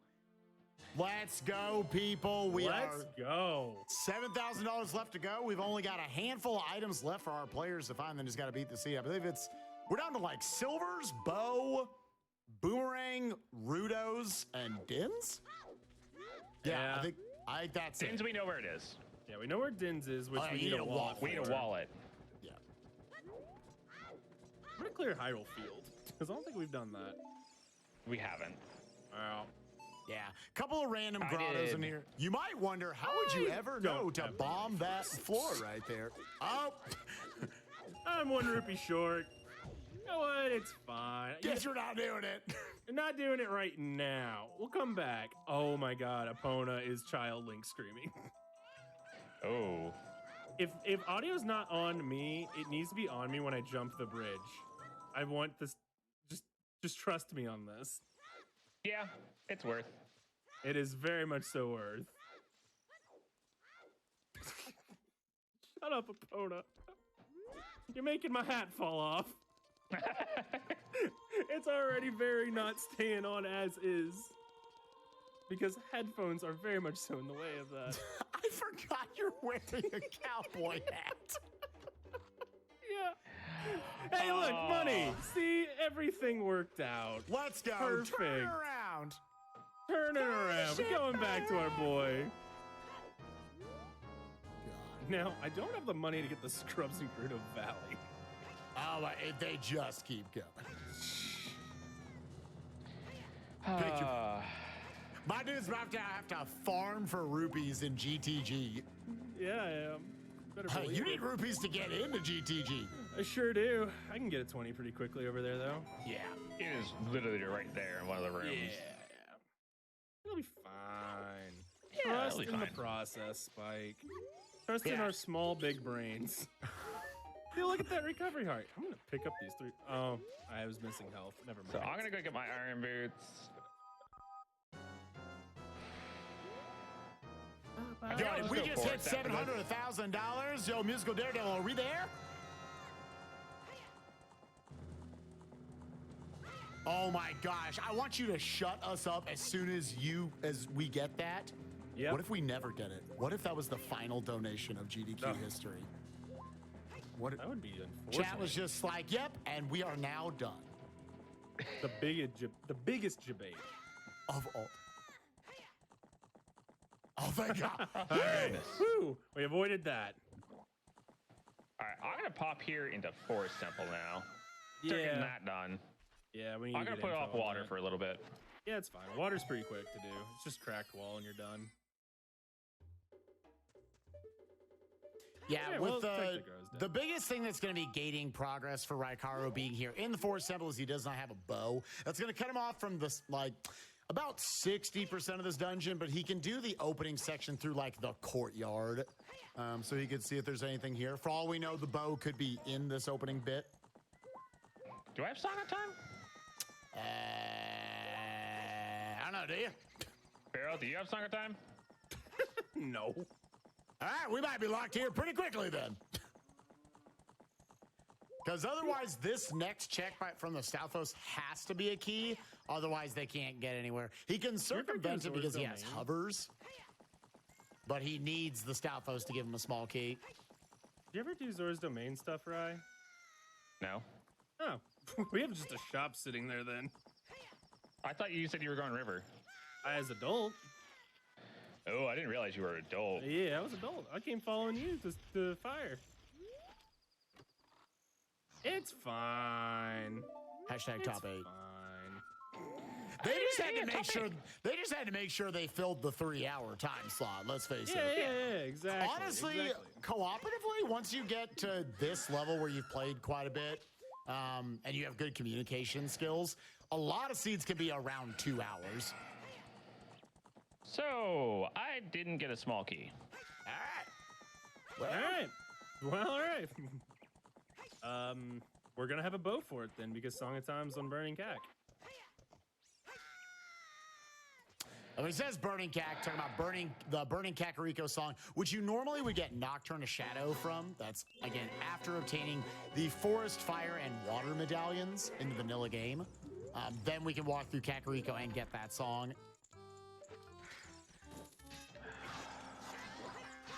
Let's go, people. Let's go. $7,000 left to go. We've only got a handful of items left for our players to find. Then just got to beat the sea. I believe we're down to like silvers, bow, boomerang, Rudos, and Dins? Yeah, I think that's Dins, it. we know where it is. Yeah, we know where Dins is, which we need a wallet. We need a wallet. Yeah. I'm going to clear Hyrule Field, because I don't think we've done that. We haven't. Wow. Yeah, a couple of random grottos in here. You might wonder, how would you ever know to bomb that floor right there? Oh! I'm 1 rupee short. You know what? It's fine. Guess you're not doing it. You're not doing it right now. We'll come back. Oh my God, Epona is Child Link screaming. Oh. If audio's not on me, it needs to be on me when I jump the bridge. I want this. Just trust me on this. Yeah, it's worth. It is very much so worth. Shut up, Epona. You're making my hat fall off. It's already very not staying on as is. Because headphones are very much so in the way of that. I forgot you're wearing a cowboy hat. Yeah. Hey, look, money. See, everything worked out. Let's go. Perfect. Turn around. Turning around. We're going back to our boy. Now, I don't have the money to get the Scrubs in Gerudo Valley. Oh, they just keep going. My dude's about to have to farm for rupees in GTG. Yeah, I am. Better believe You it. need rupees to get into GTG. I sure do. I can get a 20 pretty quickly over there, though. Yeah. It is literally right there in one of the rooms. Yeah. It'll be fine. Yeah, Trust it'll be in the fine. process, Spike. Trust in Yeah. our small, big brains. Hey, look at that recovery heart. I'm gonna pick up these 3. Oh, I was missing health. Never mind. So I'm gonna go get my iron boots. Yo, I'll we go just for hit it. That- $700,000. Yo, Musical Daredevil, are we there? Oh my gosh! I want you to shut us up as soon as we get that. Yep. What if we never get it? What if that was the final donation of GDQ Oh. history? What? That would be unfortunate. Chat was just like, "Yep," and we are now done. the biggest debate of all. Oh, thank God! All right. Woo! We avoided that. All right, I'm gonna pop here into Forest Temple now. Start getting that done. Yeah, we need I'm to gonna get put info off on water that. for a little bit. Yeah, it's fine. Water's pretty quick to do. It's just cracked wall and you're done. Yeah, we'll with take the grows down. the biggest thing that's going to be gating progress for Raikaro being here in the Forest Temple is he does not have a bow. That's going to cut him off from this, like, about 60% of this dungeon, but he can do the opening section through, like, the courtyard. So he could see if there's anything here. For all we know, the bow could be in this opening bit. Do I have Song of Time? I don't know, do you? Barrel, do you have Song of Time? No. All right, we might be locked here pretty quickly then. Because otherwise, this next checkpoint from the Stalfos has to be a key. Otherwise, they can't get anywhere. He can circumvent it because he has hovers. But he needs the Stalfos to give him a small key. Did you ever do Zora's Domain stuff, Rye? No. Oh, we have just a shop sitting there then. I thought you said you were going river. As adult. Oh, I didn't realize you were an adult. Yeah, I was adult. I came following you to the fire. It's fine. Hashtag It's top 8. Fine. They just had to make sure. They just had to make sure they filled the 3-hour time slot. Let's face it. Yeah, exactly. Honestly, exactly. cooperatively, once you get to this level where you've played quite a bit, and you have good communication skills, a lot of seeds can be around 2 hours. So I didn't get a small key. All right. All right. Well, all right. We're gonna have a bow for it then, because Song of Time's on Burning Cack. When it says Burning Cack, talking about the Burning Kakariko song, which you normally would get Nocturne of Shadow from. That's, again, after obtaining the Forest, Fire, and Water medallions in the vanilla game. Then we can walk through Kakariko and get that song.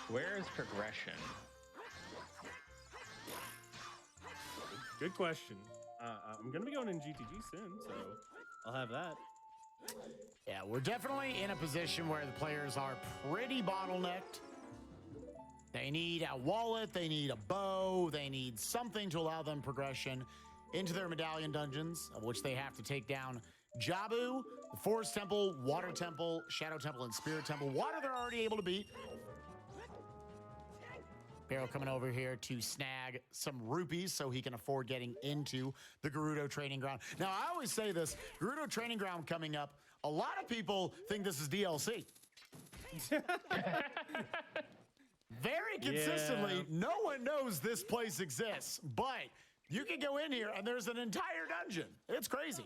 Where is progression? Good question. I'm gonna be going in GTG soon, so I'll have that. Yeah, we're definitely in a position where the players are pretty bottlenecked. They need a wallet, they need a bow, they need something to allow them progression into their medallion dungeons, of which they have to take down Jabu, the Forest Temple, Water Temple, Shadow Temple, and Spirit Temple. Water they're already able to beat. Barrow coming over here to snag some rupees so he can afford getting into the Gerudo Training Ground. Now, I always say this, Gerudo Training Ground coming up, a lot of people think this is DLC. Very consistently, no one knows this place exists, but you can go in here and there's an entire dungeon. It's crazy.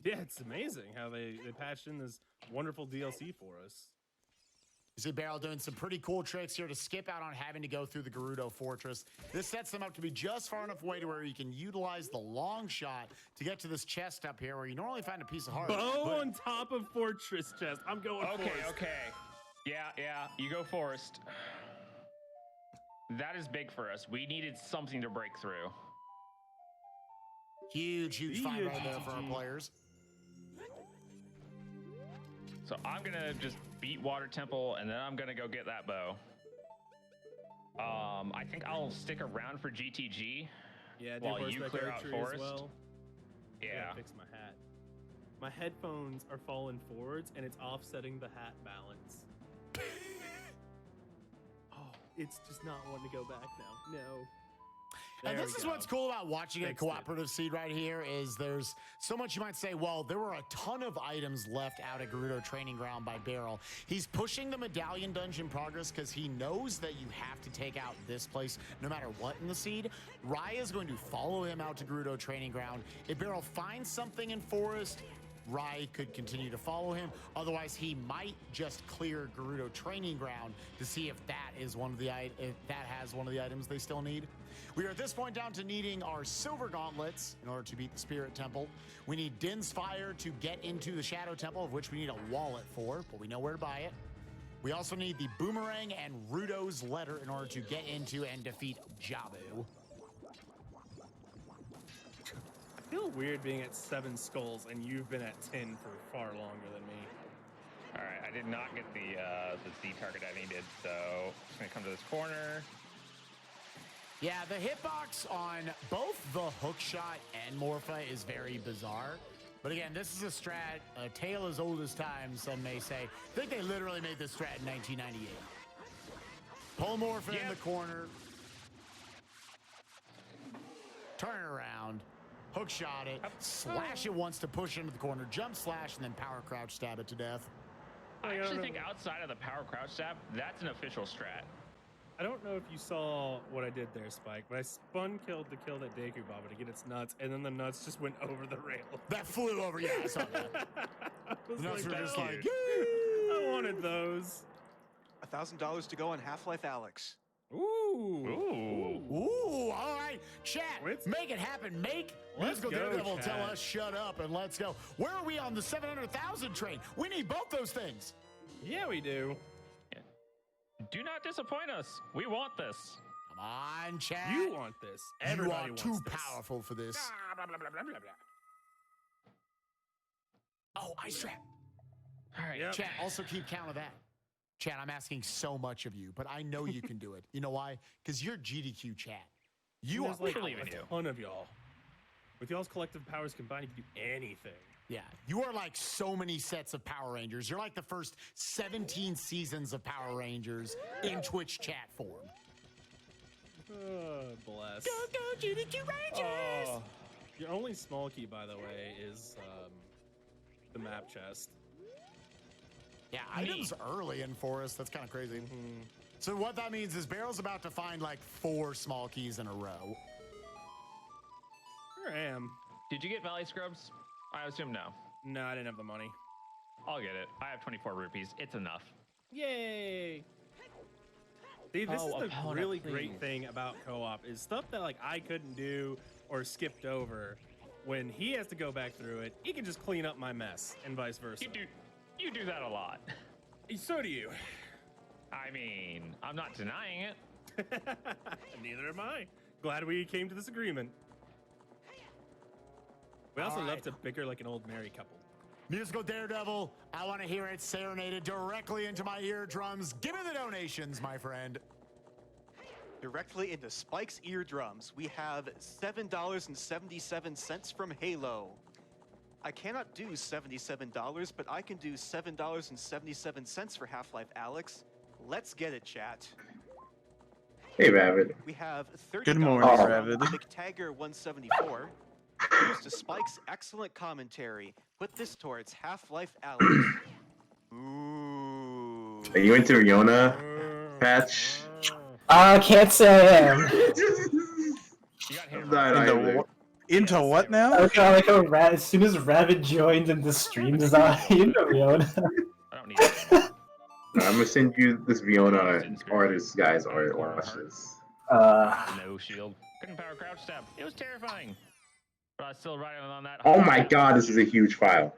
Yeah, it's amazing how they patched in this wonderful DLC for us. You see Barrel doing some pretty cool tricks here to skip out on having to go through the Gerudo Fortress. This sets them up to be just far enough away to where you can utilize the long shot to get to this chest up here where you normally find a piece of heart. Bow on top of Fortress chest. I'm going Forest. Okay. Yeah, you go Forest. That is big for us. We needed something to break through. Huge find right there for our players. So I'm gonna just beat Water Temple, and then I'm gonna go get that bow. I think I'll stick around for GTG Yeah, do while you horseback clear out archery Forest. as well. Yeah. Fix my hat. my headphones are falling forwards and it's offsetting the hat balance. Oh, it's just not wanting to go back now. No. And There this we is go. what's cool about watching a Fixed it. cooperative seed right here is there's so much you might say, well, there were a ton of items left out at Gerudo Training Ground by Beryl. He's pushing the medallion dungeon progress because he knows that you have to take out this place no matter what in the seed. Raya is going to follow him out to Gerudo Training Ground. If Beryl finds something in Forest, Rai could continue to follow him. Otherwise, he might just clear Gerudo Training Ground to see if that is one of the if that has one of the items they still need. We are at this point down to needing our silver gauntlets in order to beat the Spirit Temple. We need Din's Fire to get into the Shadow Temple, of which we need a wallet for, but we know where to buy it. We also need the Boomerang and Rudo's Letter in order to get into and defeat Jabu. I feel weird being at 7 skulls and you've been at 10 for far longer than me. All right, I did not get the Z target I needed, so just gonna come to this corner. Yeah, the hitbox on both the hookshot and Morpha is very bizarre. But again, this is a strat, a tale as old as time, some may say. I think they literally made this strat in 1998. Pull Morpha in the corner. Turn it around. Hookshot it. Slash it once to push into the corner. Jump slash and then power crouch stab it to death. I actually think outside of the power crouch stab, that's an official strat. I don't know if you saw what I did there, Spike, but I spun killed to kill that Deku Baba to get its nuts, and then the nuts just went over the rail. That flew over, yeah, I saw that. The nuts were just like, I wanted those. $1,000 to go on Half-Life Alex. Ooh. Ooh, all right. Chat, make it happen. Make Let's Musical go, Daredevil chat. tell us shut up and let's go. Where are we on the 700,000 train? We need both those things. Yeah, we do. Do not disappoint us. We want this. Come on, chat. You want this. You Everybody are wants too this. powerful for this. Oh, ice trap. All right. Chat, also keep count of that. Chat, I'm asking so much of you, but I know you can do it. You know why? Because you're GDQ chat. You are There's like powerful. a ton of y'all. With y'all's collective powers combined, you can do anything. Yeah, you are like so many sets of Power Rangers. You're like the first 17 seasons of Power Rangers in Twitch chat form. Bless. Go, GDQ Rangers! Your only small key, by the way, is the map chest. Yeah, items early in Forest. That's kind of crazy. So what that means is Barrel's about to find like 4 small keys in a row. Sure am. Did you get Valley Scrubs? I assume no. No, I didn't have the money. I'll get it. I have 24 rupees. It's enough. Yay! See, this is the opponent, really please. great thing about co-op is stuff that like I couldn't do or skipped over. When he has to go back through it, he can just clean up my mess and vice versa. You do that a lot. So do you. I mean, I'm not denying it. Neither am I. Glad we came to this agreement. We also All love right. to bicker like an old married couple. Musical Daredevil, I want to hear it serenaded directly into my eardrums. Give me the donations, my friend. Directly into Spike's eardrums, we have $7.77 from Halo. I cannot do $77, but I can do $7.77 for Half-Life Alex. Let's get it, chat. Hey, Rabbit. We have $30 Good morning, from Rabbit. McTagger174. Here's to Spike's excellent commentary. Put this towards Half-Life Alex. Ooh. Are you into Riona patch? Can't say I am. I'm not either. Into what now? Okay, like as soon as Rabbit joined and the stream design, you know, Riona. I don't need it. I'm gonna send you this Riona artist guy's art. Watch this. No shield. Couldn't power crouch stab. It was terrifying. But I was still riding on that. Oh my god, this is a huge file.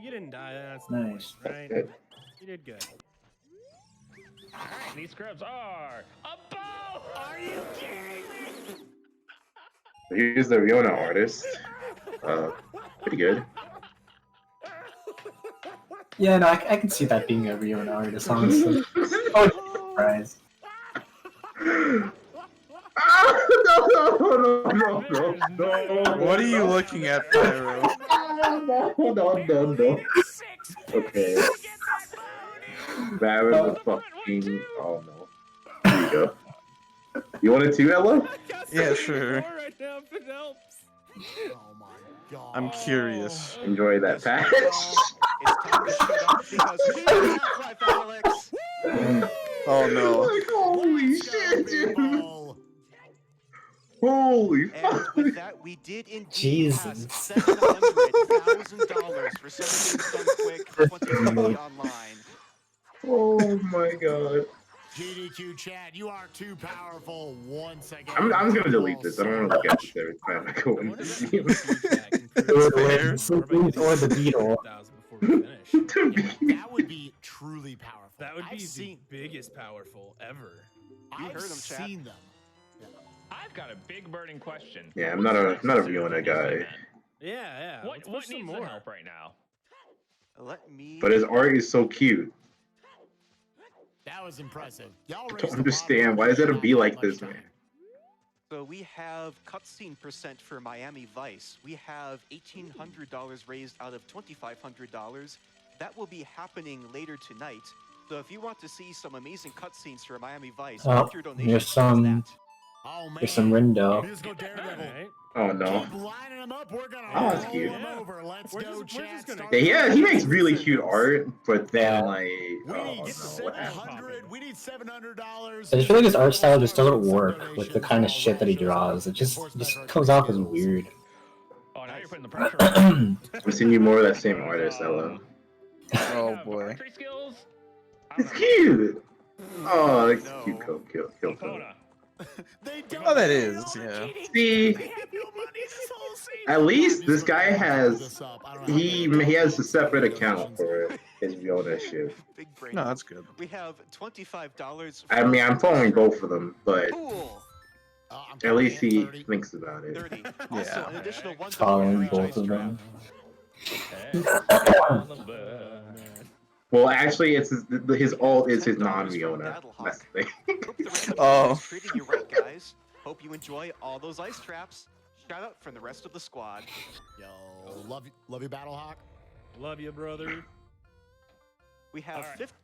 You didn't die. That's nice, right? Good. You did good. Alright, these scrubs are a bow! Are you kidding me? Here's the Riona artist. Pretty good. Yeah, no, I can see that being a Riona artist, honestly. Oh, surprise. No. What are you looking at, Pyro? No. Okay. Rabbit with fucking. Oh no. There you go. You want it too, Ella? Yeah, sure. Right now, if it helps. Oh my god. I'm curious. Enjoy that patch. It's time to shut up because we have Half-Life Alex. Oh no. Like, holy shit, dude. Holy fuck. And with that, we did indeed Jesus. pass $700,000 for Summer Games Done Quick 2020 online. Oh my god. GDQ chat, you are too powerful once again. I'm gonna delete this. I don't want to look at this every time I go into the game. Or the beetle. That would be truly powerful. That would be I've the seen, biggest powerful ever. I've heard them, chat. seen them. I've got a big burning question. Yeah, I'm not a Fiona guy. Yeah. What needs the help right now? Let me. But his art is so cute. That was impressive. Y'all I don't understand. Why does it have to be like this, man? So we have cutscene percent for Miami Vice. We have $1,800 raised out of $2,500. That will be happening later tonight. So if you want to see some amazing cutscenes for Miami Vice, Oh, with your donation there's some. There's some Rindo. Musical Daredevil. Oh no. Keep lining them up. We're gonna Oh, that's roll cute. them over. Let's go, chat. Yeah, he makes really cute art, but then like, We oh need no, what happened? $700. We need $700. I just feel like his art style just doesn't work with the kind of shit that he draws. It just comes off as weird. Oh, now you're putting the pressure on. I'm seeing you more of that same artist, Ella. Oh boy. Archery skills? It's cute. Oh, that's cute. Kill. Oh, that is, yeah. See, at least this guy has he has a separate account for his Fiona shit. Big brain. No, that's good. We have $25. I mean, I'm following both of them, but Cool. at least he thinks about it. 30. Also, an additional $1 Following for each both ice of trap. them. Well, actually, it's his alt is his non-Fiona. That's the thing. Hope the rest of the Oh. game is treating you right, guys. Hope you enjoy all those ice traps. Shout out from the rest of the squad. Yo, love you, Battlehawk. Love you, brother. We have Alright. 50.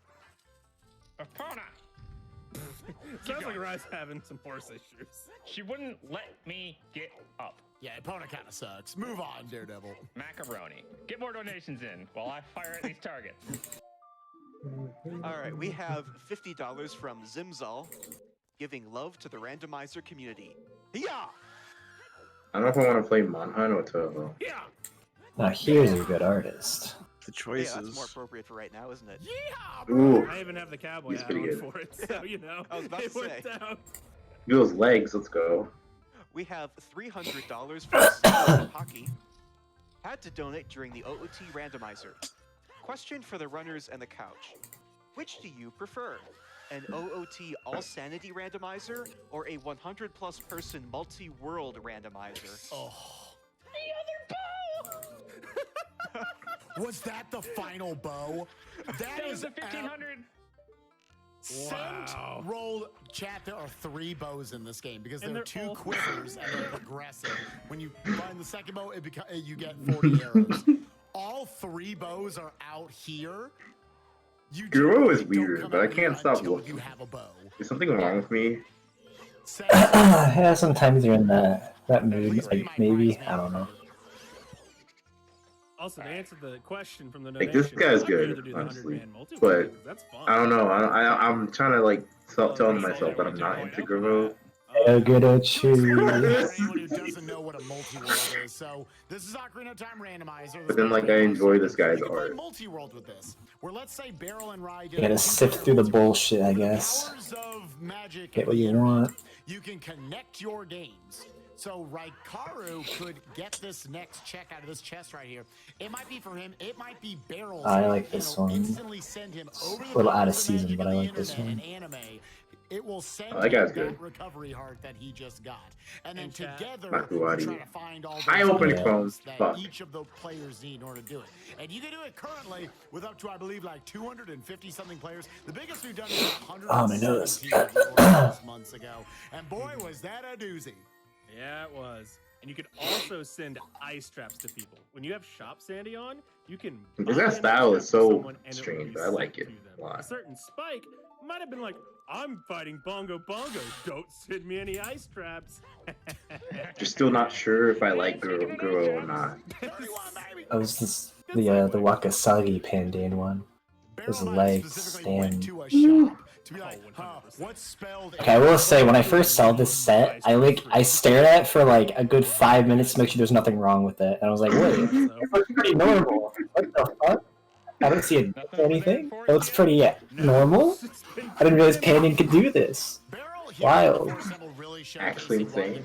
Sounds like Rise having some horse issues. She wouldn't let me get up. Yeah, Epona kind of sucks. Move on, Daredevil. Macaroni. Get more donations in while I fire at these targets. All right, we have $50 from Zimzal, giving love to the randomizer community. Yeah. I don't know if I want to play Monhan or Toho. Now here's a good artist. The Yeah, that's more choices. appropriate for right now, isn't it? Ooh, I even have the cowboy He's hat pretty on good. for it, so you know. I was about it to worked say. out. do those legs. Let's go. We have $300 from Steve Hockey. Had to donate during the OOT randomizer. Question for the runners and the couch. Which do you prefer? An OOT all sanity randomizer or a 100 plus person multi-world randomizer? Oh. Was that the final bow? That was is the 1500. Send roll chat. There are 3 bows in this game because And there are they're 2 all- quivers and they're progressive. When you find the second bow, you get 40 arrows. All 3 bows are out here. You Guru is don't weird, come but I out here can't stop until looking. You have a bow. Is something wrong with me? Yeah, sometimes you're in that mood. Like maybe I don't know. Also, to answer the question from the Like donation, this guy's I'd rather good, do the 100 honestly, man multi-world but because that's fun. I don't know. I'm trying to like telling myself that I'm not into Guru. I'll get at you. For anyone who doesn't know what a multi-world is, so this is Ocarina of Time Randomizer. But then like I enjoy this guy's You can play art. multi-world with this, where let's say Beryl and Rye You gotta sift through the bullshit, I guess. Hours of magic Get and what the you internet. want. You can connect your games. So Raikaru could get this next check out of this chest right here. It might be for him. It might be Beryl's. I like this one. Instantly send him over A the little top out of of the season, magic but I and the like this internet one. and anime. It will send Oh, that guy's him good. that recovery heart that he just got, and then chat. together Makuwari. we try to find all I those opened Yeah. Chrome. items that Fuck. each of the players need in order to do it. And you can do it currently with up to, I believe, like 250 something players. The biggest we've done is 117 months ago. And boy, was that a doozy. Yeah, it was. And you can also send ice traps to people. When you have Shop Sandy on, you can. Because that buy an ice style trap is for so someone and it will strange, be but I like sent it to a them. lot. A certain Spike might have been like, I'm fighting Bongo Bongos. Don't send me any ice traps. Just still not sure if I like Guro or not. That was the Wakasagi Pandan one. Those legs, damn. Okay, I will say, when I first saw this set, I stared at it for like a good 5 minutes to make sure there's nothing wrong with it, and I was like, wait, it looks pretty normal. What the fuck? I don't see it or anything. It looks pretty normal. I didn't realize Pandan could do this. Wild. Actually insane.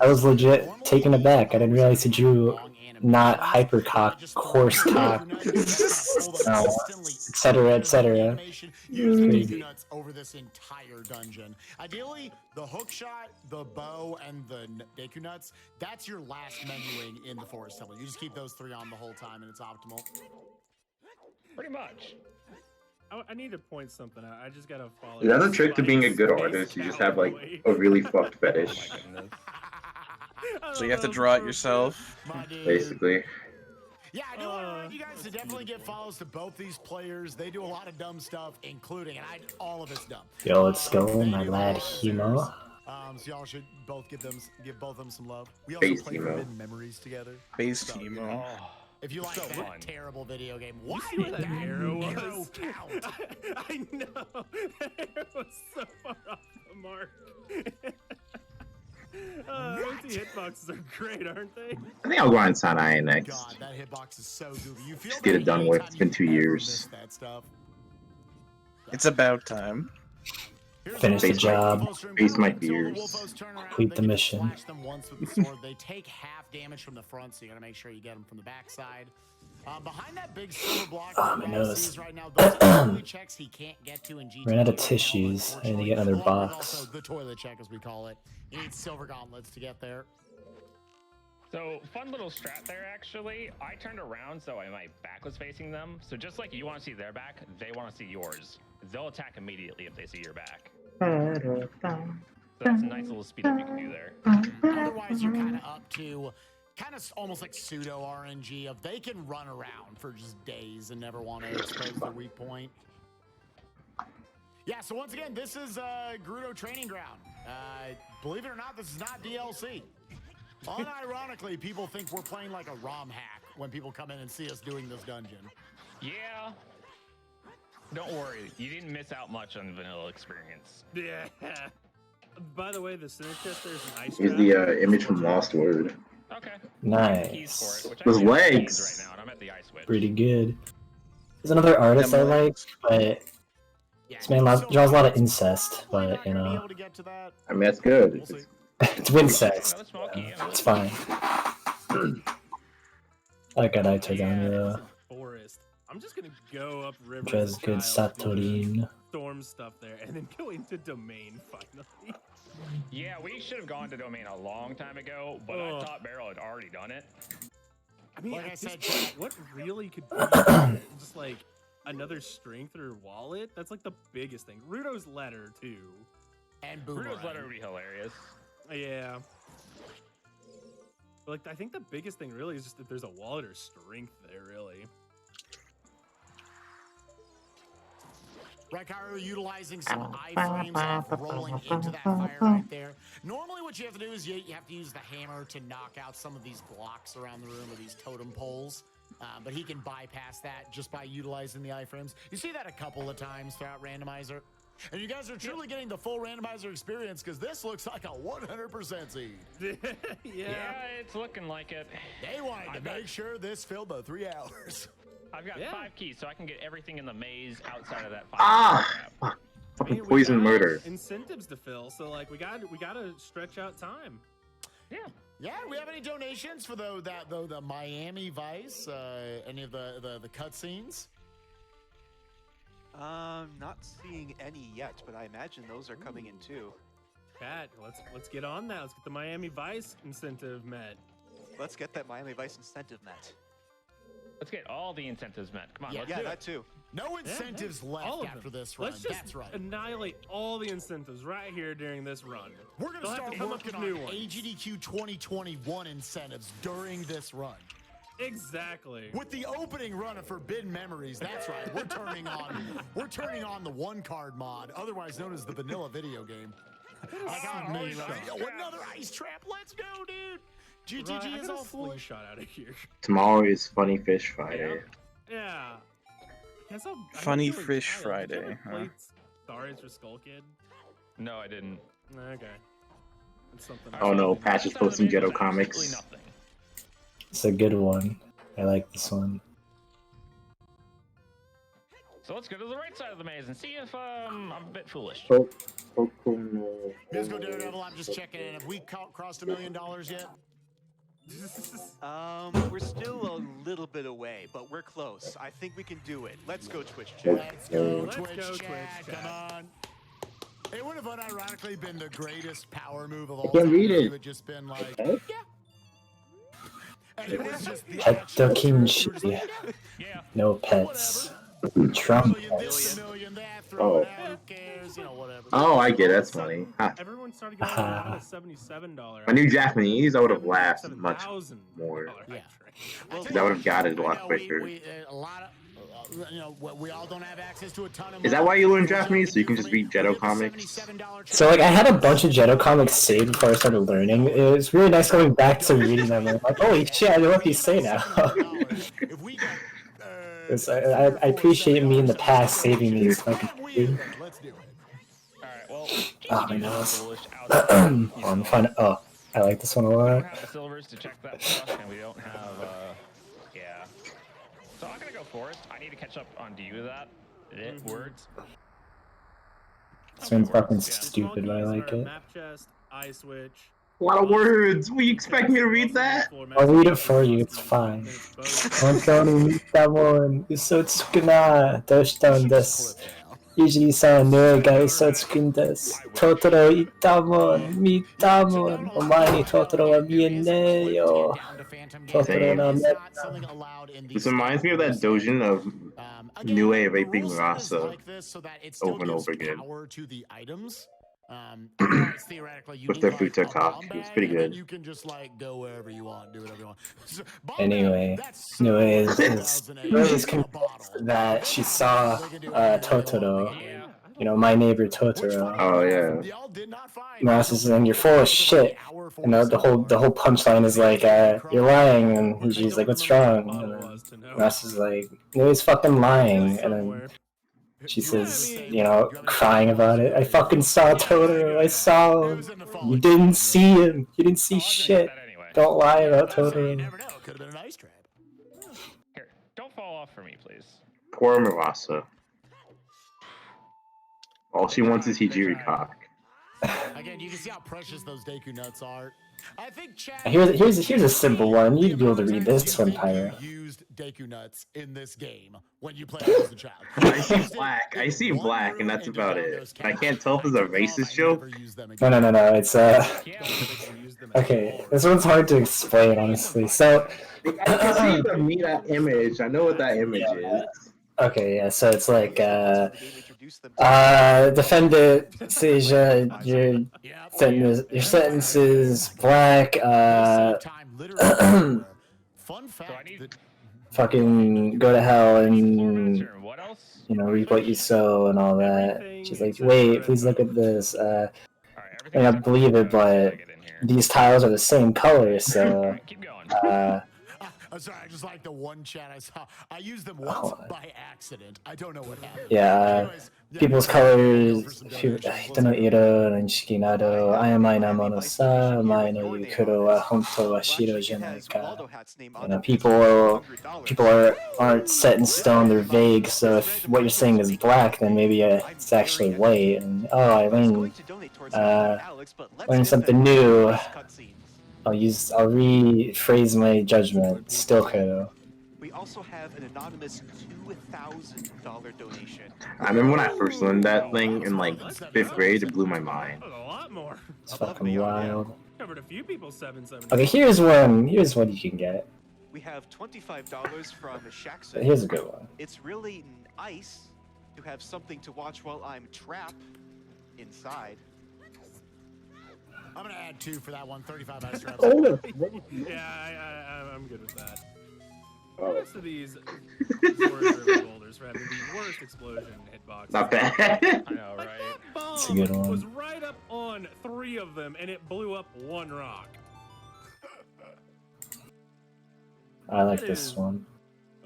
I was legit taken aback. I didn't realize it drew not hypercock, coarse cock, etc., etc. Crazy. Over this entire dungeon. Ideally, the hook shot, the bow, and the Deku Nuts, that's your last menuing in the Forest Temple. You just keep those 3 on the whole time and it's optimal. Pretty much. I need to point something out. I just gotta follow. That's a trick to being a good artist. You just have like a really fucked fetish. So you have to draw it yourself. Basically. Yeah, I do want you guys to definitely get follows to both these players. They do a lot of dumb stuff, including, and all of it's dumb. Yo, let's go, my lad Himo. So y'all should both give both of them some love. We also Base play Himo. Forbidden Memories together. Base So, you Himo. know, if you like So that fun. terrible video game, why You see did where that arrow arrow was? count? I know. That arrow was so far off the mark. Empty hitboxes are great, aren't they? I think I'll go on Sanai next. God, that hitbox is so goofy. You feel Just get it done with. It's been 2 ever years. miss that stuff. It's about time. Finish the job. Face my fears. Complete the mission. Flash them once with the sword. They take half damage from the front, so you gotta make sure you get them from the backside. Behind that big silver block Oh, that my Max nose. sees right now, those are the checks he can't get to in GTA. Ran out of tissues. I need to get another Along with box. Also, the toilet check, as we call it. You need silver gauntlets to get there. So, fun little strat there, actually. I turned around so my back was facing them. So just like you want to see their back, they want to see yours. They'll attack immediately if they see your back. So that's a nice little speed up you can do there. Otherwise, you're kind of up to almost like pseudo RNG of they can run around for just days and never want to expose their weak point. Yeah, so once again, this is Gerudo Training Ground. Believe it or not, this is not DLC. Unironically, people think we're playing like a ROM hack when people come in and see us doing this dungeon. Yeah. Don't worry, you didn't miss out much on the vanilla experience. Yeah. By the way, the center chest there's an ice Here's trap. the image from Lost Word. Okay. Nice. Those legs. Right now, and I'm at the ice switch. Pretty good. There's another artist I like, but this man draws a lot of incest, but you know. I mean, that's good. It's- It's Wincest. Yeah, it's fine. I got Itagami Forest. I'm just gonna go up river. which has good Satorin. Storm stuff there, and then go into domain finally. Yeah, we should have gone to domain a long time ago, but I thought Barrel had already done it. I mean, Like I at said, this point, what really could be just like another strength or wallet? That's like the biggest thing. Rudo's letter too. And Bruno's letter would be hilarious. Yeah. But like, I think the biggest thing really is just that there's a wallet or strength there, really. Rekaru utilizing some iframes off rolling into that fire right there. Normally what you have to do is you have to use the hammer to knock out some of these blocks around the room or these totem poles. But he can bypass that just by utilizing the iframes. You see that a couple of times throughout Randomizer. And you guys are truly getting the full Randomizer experience because this looks like a 100% seed. Yeah, it's looking like it. They wanted to make sure this filled the 3 hours. I've got 5 keys, so I can get everything in the maze outside of that 5. Ah! Fucking poison we got murder. Incentives to fill, so like we gotta stretch out time. Yeah. Yeah, we have any donations for the Miami Vice? Any of the cutscenes? Not seeing any yet, but I imagine those are coming in too. Pat, let's get on that. Let's get the Miami Vice incentive met. Let's get that Miami Vice incentive met. Let's get all the incentives met. Come on, let's Yeah, do that it. too. No incentives all left of after them. this run. Let's just That's right. annihilate all the incentives right here during this run. We're going to They'll have start to come up working with on new ones. AGDQ 2021 incentives during this run. Exactly. With the opening run of Forbidden Memories, that's right. We're turning on the one card mod, otherwise known as the vanilla video game. Another ice trap. Let's go, dude. GTG is all full. Shot out of here. Tomorrow is Funny Fish Friday. Yeah. Guess I'm Funny feeling Fish tired. Did you Friday, ever huh? play Stars for Skull Kid? No, I didn't. Okay. That's something. Oh no, Patch is posting Ghetto Comics. Absolutely nothing. It's a good one. I like this one. So let's go to the right side of the maze and see if I'm a bit foolish. Musical Daredevil, I'm just checking in. Have we crossed $1 million yet? We're still a little bit away, but we're close. I think we can do it. Let's go, Twitch chat. Let's go, Twitch chat. Come on. It would have unironically been the greatest power move of all can't time. read it. It would just been like, Okay. and it was just the Pet Kimchi. No pets. Trumpets. Oh. Oh, I get it. That's funny. Ha. Everyone started going down to $77. I knew Japanese, I would have laughed much more. I would have got it a lot quicker. We all don't have access to a ton of Is that why you learned Japanese? So you can just read Ghetto Comics? So like I had a bunch of Ghetto comics saved before I started learning. It was really nice going back to reading them. And like, holy shit, I know what these say now. I appreciate me in the past saving these fucking things. Oh my nose. I'm fine. Oh, I like this one a We don't lot. have the silvers to check that stuff, and we don't have, yeah. So I'm gonna go Forest. I need to catch up on do you with that. Words. This one's fucking stupid, but I like it. Map chest, eye switch. A lot of words. We expect me to read that? I'll read it for you, it's fine. Hontou ni Mitamon, Usotsuku na Doshita desu. Yuji-san no ga usotsuku desu. Totoro itamon, mitamon. Omae ni Totoro wa mienei yo. Totoro na meta. This reminds me of that doujin of Nue raping Rasa over and over again. With their Futa cop. It's pretty good. You can just like go wherever you want, do whatever you want. Anyway, Nue is convinced that she saw Totoro. You know, my neighbor Totoro. Oh yeah. Narasa's saying you're full of shit. And the whole punchline is like, you're lying, and she's like, what's wrong? And then Narasa's like, Nue's fucking lying, and then she says, you know, crying about it. I fucking saw Totoro. I saw him. You didn't see him. You didn't see shit. Don't lie about Totoro. Here, don't fall off for me, please. Poor Murasa. All she wants is Hijiri cock. Again, you can see how precious those Deku nuts are. I think Chad Here's a simple one. You'd be able to read this one, Pyro. used Deku nuts in this game when you played as a child. I see black. I see black, and that's about it. I can't tell if it's a racist joke. No. It's okay. This one's hard to explain, honestly. So I can see the Mira image. I know what that image is. okay, yeah. So it's like defendant Seja, your sentence is black. Fucking go to hell and you know reap what you sow and all that. She's like, wait, please look at this. I don't believe it, but these tiles are the same color, so. I'm sorry, I just like the one chat I saw. I used them once by accident. I don't know what happened. Yeah, people's colors, Hito iro, Renshiki nado, Ayamai na mono sa, Mai no yukuro wa hontou wa shiro janai ka. You know, people aren't set in stone, they're vague, so if what you're saying is black, then maybe it's actually white, and I learned something new. I'll rephrase my judgment. Still Kodo. We also have an anonymous $2,000 donation. I remember when I first learned that thing in like 5th grade. It blew my mind. A lot more. It's fucking wild. Covered a few people 770. Okay, here's one you can get. We have $25 from Shaxon. Here's a good one. It's really nice to have something to watch while I'm trapped inside. I'm gonna add 2 for that one. 35 extra. Yeah, I'm good with that. Oh. Most of these River boulders for having the worst explosion hitboxes. Not bad. I know, right? It's a good one. Was right up on 3 of them, and it blew up 1 rock. I like this one.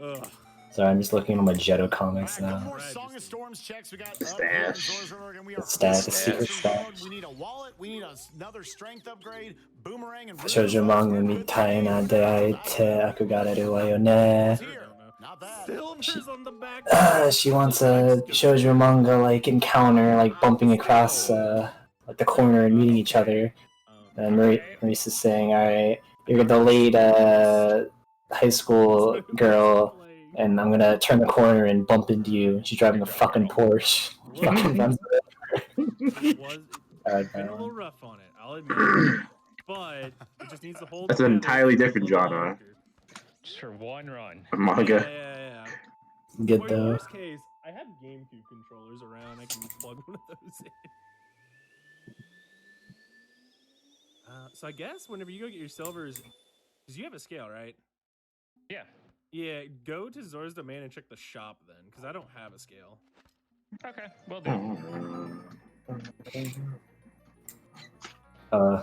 Ugh. Sorry, I'm just looking at my Jetto comics All right, now. more Song of Storms checks. We got Stash. We The stash, the secret stash. We need a wallet. We need another strength upgrade. Boomerang and 少女漫画みたいな出会えて憧れるわよね。Not bad. Silver's on the back. She wants a shoujo manga like encounter, like bumping across like the corner and meeting each other. And Maurice is saying, "All right, you're the lead high school girl, and I'm gonna turn the corner and bump into you." She's driving a fucking Porsche. Fucking runs It was been a little rough on it, I'll admit. But it just needs to hold. That's an together entirely a little different longer. genre. Just for one run. Manga. Yeah. Good Or in though. worst case, I have GameCube controllers around. I can plug one of those in. So I guess whenever you go get your silvers, because you have a scale, right? Yeah. Yeah, go to Zora's Domain and check the shop then, because I don't have a scale. Okay, will do.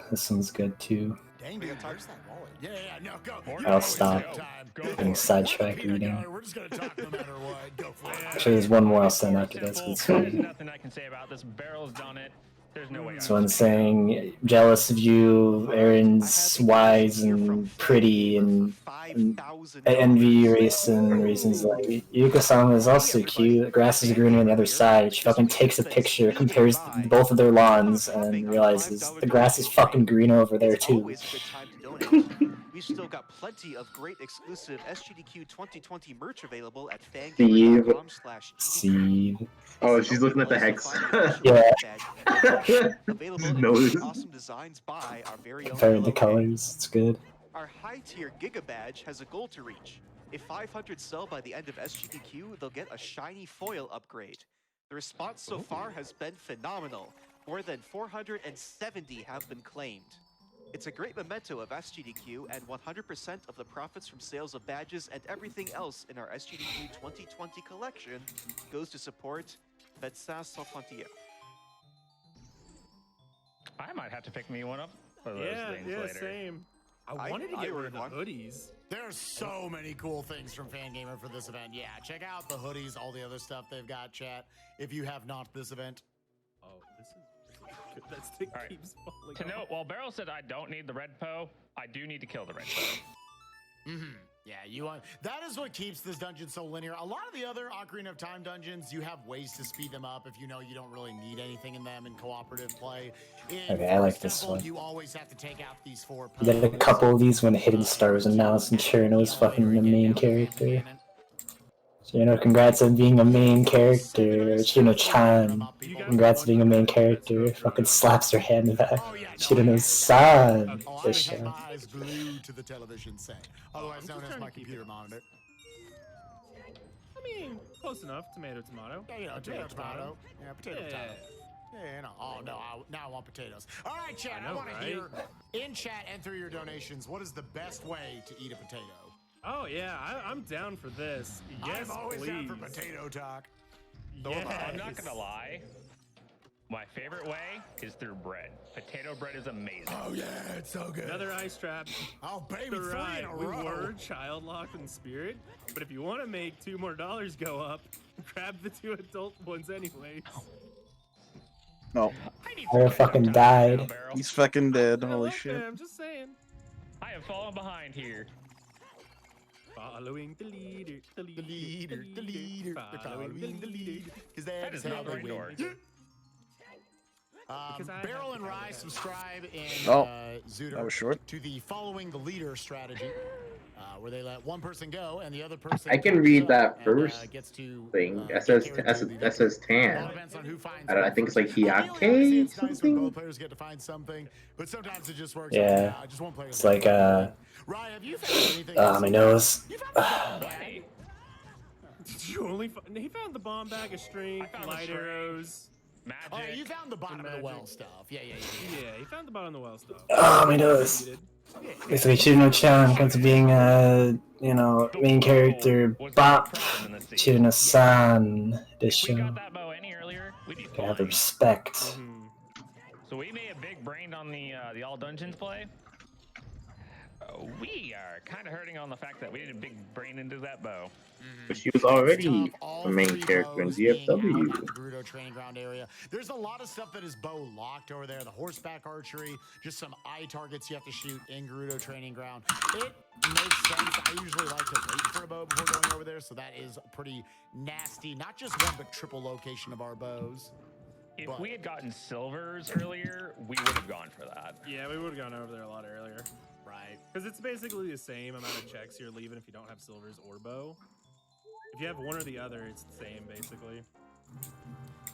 This one's good too. Dang, dude, where's that wallet? Yeah, no, go. I'll stop getting sidetracked reading. We're just gonna talk no matter what. Go for it. Actually, there's one more I'll send after this. 'Cause it's There's funny. nothing I can say about this. Barrel's done it. There's no way. This one's saying, jealous of you, Erin's wise and pretty, and I envy your reasons like, Yuka-sama is also cute, the grass is greener on the other side. She fucking takes a picture, compares both of their lawns, and realizes the grass is fucking greener over there too. We've still got plenty of great exclusive SGDQ 2020 merch available at Steve. fangame.com/SGDQ. Oh, she's looking at the hex. Yeah. Available in Notice. awesome designs by our very own Comparing the Yellow colors, it's good. Our high-tier Giga Badge has a goal to reach. If 500 sell by the end of SGDQ, they'll get a shiny foil upgrade. The response so far has been phenomenal. More than 470 have been claimed. It's a great memento of SGDQ, and 100% of the profits from sales of badges and everything else in our SGDQ 2020 collection goes to support Médecins Sans Frontières. I might have to pick me one up for those things Yeah, later. same. I wanted to get rid of the hoodies. There's so many cool things from Fangamer for this event. Yeah, check out the hoodies, all the other stuff they've got, chat. If you have not this event. Oh, this is good. That stick All right. keeps falling To off. note, while Barrel said I don't need the red Poe, I do need to kill the red Poe. Yeah, you want that is what keeps this dungeon so linear. A lot of the other Ocarina of Time dungeons, you have ways to speed them up if you know you don't really need anything in them in cooperative play. In Okay, I like Forest this Temple, one. You always have to take out these 4 You did a couple of these when Hidden Star was announced and Cherno's fucking the main character. Cherno, congrats on being a main character. Cherno-chan, congrats on being a main character. Fucking slaps her hand back. Cherno-san. This shit. eyes glued to the television set, otherwise known as my computer monitor. I mean, close enough. Tomato, tomato. Yeah, you know, tomato. Yeah, potato, Yeah. potato. Yeah, no. Oh, no, now I want potatoes. All right, chat, I know, want to right? hear in chat and through your donations, what is the best way to eat a potato? Oh yeah, I'm down for this. Yes, I'm always please. down for potato talk. I'm not gonna lie. My favorite way is through bread. Potato bread is amazing. Oh yeah, it's so good. Another ice trap. Oh baby, You're 3 right. in a We row. were child locked in spirit, but if you want to make $2 more go up, grab the 2 adult ones anyways. No. I fucking died. He's fucking dead. Holy shit. I'm just saying. I have fallen behind here. Following the leader, the leader, the leader, following the leader. Because That is not the right door. Because I Barrel have and to Rye go. subscribe in Oh, Zooter that was short. to the following the leader strategy. where they let one person go and the other person. I can read that first thing. It says tan. I think it's like Hyake It's nice when something. both players get to find something, but sometimes it just works. Yeah. Out. Just one player. It's like Ryan, have you found anything? my nose. Did you only? He found the bomb bag of strength, light arrows, magic. Oh, yeah, you found the bottom of the well stuff. Yeah. Yeah, he found the bottom of the well stuff. Oh, my nose. Basically, Chirino-chan comes to being main character Bop. Chirino-san edition. Gotta have the respect. So we made a big brain on the all dungeons play. We are kind of hurting on the fact that we did a big brain into that bow. But she was already the main character in DFW. Gerudo training ground area. There's a lot of stuff that is bow locked over there. The horseback archery, just some eye targets you have to shoot in Gerudo training ground. It makes sense. I usually like to wait for a bow before going over there, so that is pretty nasty. Not just one, but triple location of our bows. If we had gotten silvers earlier, we would have gone for that. Yeah, we would have gone over there a lot earlier. Right. Because it's basically the same amount of checks you're leaving if you don't have silvers or bow. If you have one or the other, it's the same, basically.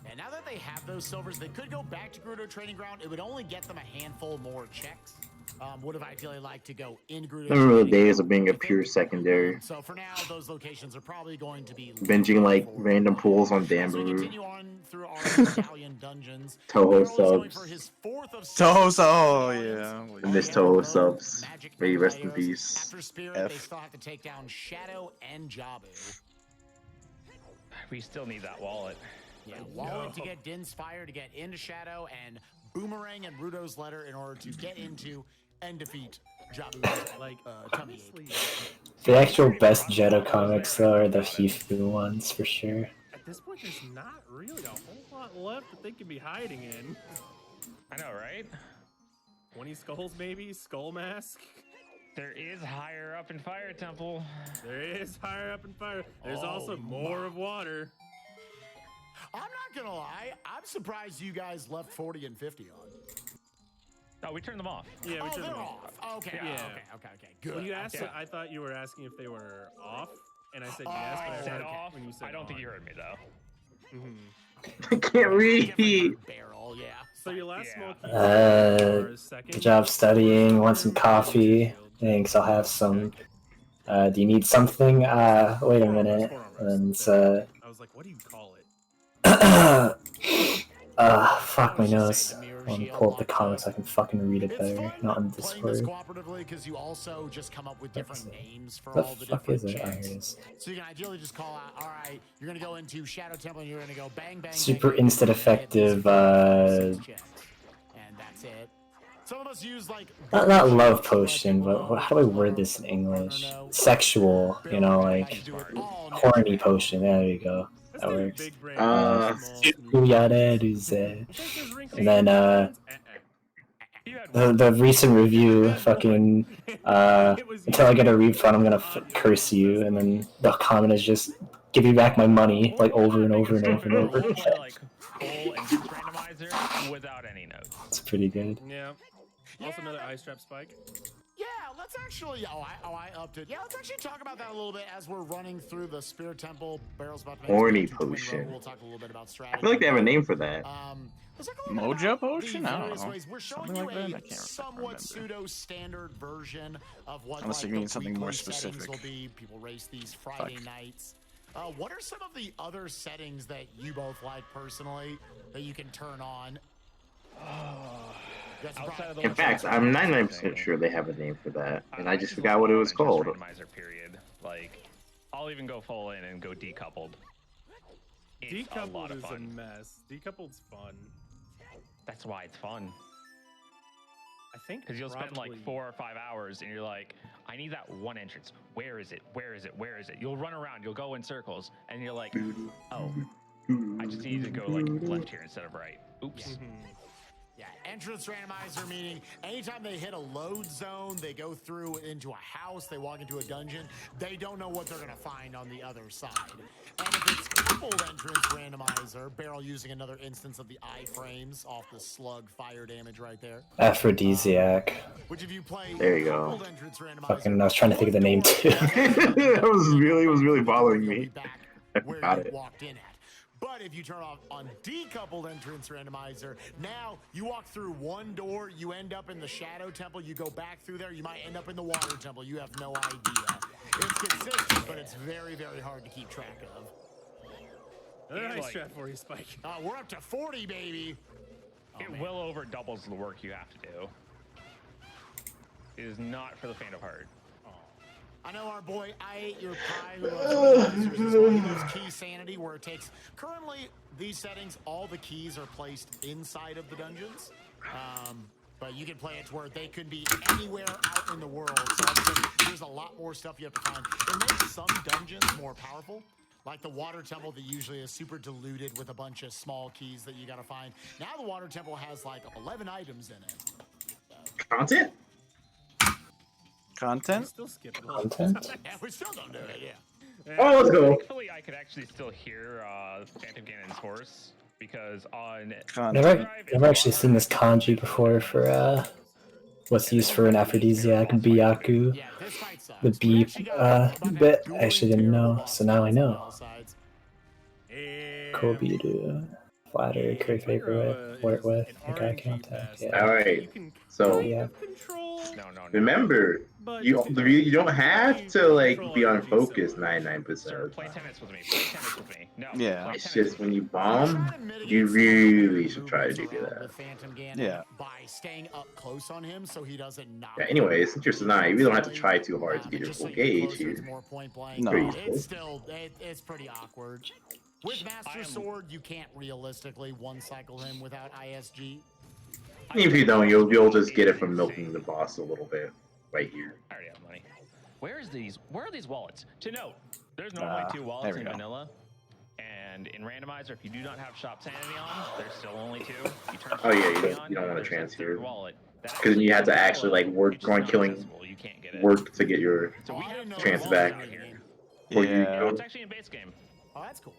And now that they have those silvers, they could go back to Gerudo Training Ground. It would only get them a handful more checks. Would have ideally liked to go in Gerudo. I remember the days of being a pure secondary. So for now, those locations are probably going to be Binging like random pools on Danbaru. Toho subs. Toho subs. Oh, yeah. I miss Toho subs. May you rest in peace. After Spirit, they still have to take down Shadow and Jabu. We still need that wallet. Yeah, wallet to get Din's Fire, to get into Shadow, and Boomerang and Rudo's Letter in order to get into and defeat Jabu's tummy ache. The actual best Jeddah comics, though, are the Hifu ones, for sure. At this point, there's not really a whole lot left that they could be hiding in. I know, right? 20 skulls, maybe? Skull Mask? There is higher up in Fire Temple. There is higher up in Fire. There's also more of water. I'm not gonna lie, I'm surprised you guys left 40 and 50 on. Oh, we turned them off. Yeah, we turned they're them off. Okay, Yeah. okay, good. When you asked, Okay. I thought you were asking if they were off, and I said yes, but I I said heard off. when you said I don't think on. you heard me though. I can't read. Barrel, yeah. So your last small key Good job studying. Want some coffee? Thanks, I'll have some. Do you need something? Wait a minute. And I was like, what do you call it? fuck my nose. Let me pull up the comics so I can fucking read it better, not on Discord. Cooperatively, because you also just come up with different names for The all the fuck different is it? Oh, here checks. it is. So you can ideally just call out, all right, you're gonna go into Shadow Temple and you're gonna go bang bang. Super bang, instant effective, and that's it. Some of us use like not love potion, but how do I word this in English? Sexual, like horny potion. There you go. That works. And then the recent review, fucking until I get a refund, I'm gonna curse you, and then the comment is just give me back my money, like over and over and over and over. Randomizer without any notes. It's pretty good. Yeah. Also another ice trap spike. Yeah, let's actually. I upped it. Yeah, let's actually talk about that a little bit as we're running through the Spirit Temple. Barrel's about to make Horny his way to Twin potion. Road. We'll talk a little bit about strategy. I feel like they have a name for that. Mojo potion? I don't various know. ways. We're showing Something you like that? I a can't somewhat pseudo-standard version of what Unless like, you mean the something more weekly settings specific. will be. People race these Friday nights. What are some of the other settings that you both like personally that you can turn on? In fact, I'm 99% sure they have a name for that, and I just forgot what it was called. Randomizer period. Like, I'll even go full in and go decoupled. It's a lot Decoupled of is a fun. mess. Decoupled's fun. That's why it's fun. I think Because you'll spend like probably- 4 or 5 hours and you're like, I need that one entrance. Where is it? Where is it? Where is it? You'll run around, you'll go in circles, and you're like, oh, I just need to go like left here instead of right. Oops. Yeah, entrance randomizer, meaning anytime they hit a load zone, they go through into a house, they walk into a dungeon, they don't know what they're gonna find on the other side. And if it's coupled entrance randomizer. Barrel using another instance of the iframes off the slug fire damage right there. Aphrodisiac. Which if you play There you go. coupled entrance randomizer, Fucking, I was trying to think of the name too. That was really bothering me. I where got you it. walked in at. But if you turn off on decoupled entrance randomizer, now you walk through one door, you end up in the Shadow Temple, you go back through there, you might end up in the Water Temple. You have no idea. It's consistent, but it's very, very hard to keep track of. Another nice trap for you, Spike. We're up to 40, baby. It well over doubles the work you have to do. It is not for the faint of heart. I know our boy I Ate Your Pie, who loves Key Sanity, where it takes, currently, these settings, all the keys are placed inside of the dungeons. But you can play it to where they could be anywhere out in the world. So there's a lot more stuff you have to find. It makes some dungeons more powerful. Like the Water Temple that usually is super diluted with a bunch of small keys that you gotta find. Now the Water Temple has like 11 items in it. Content? Content? Still skip it. Content? Yeah, we still don't do it, yeah. Oh, let's go. Thankfully, I could actually still hear Phantom Ganon's horse because on Never actually seen this kanji before for what's used for an aphrodisiac, Byaku. The B bit, I actually didn't know, so now I know. Kobiru, flatter, curry favor, flirt with, make eye contact. Yeah. Alright, so no. remember, you don't have to like be on focus 99%. Play tennis with me. Play tennis with me. No. Yeah. It's just when you bomb, you really should try to do that. Yeah. By staying up close on him so he doesn't knock. Yeah, anyway, since you're Sanai, you don't have to try too hard to get your full gauge here. No. It's still, it's pretty awkward. With Master Sword, you can't realistically one-cycle him without ISG. Even if you don't, you'll just get it from milking the boss a little bit right here. I already have money. Where are these wallets? To note, there's normally 2 wallets in vanilla. And in randomizer, if you do not have shop sanity on, there's still only 2. You turn Oh yeah, sanity you don't want to there's a transfer. third wallet. Because then you have to actually like work to get your chance back. Or you go. It's actually in base game. Oh, that's cool.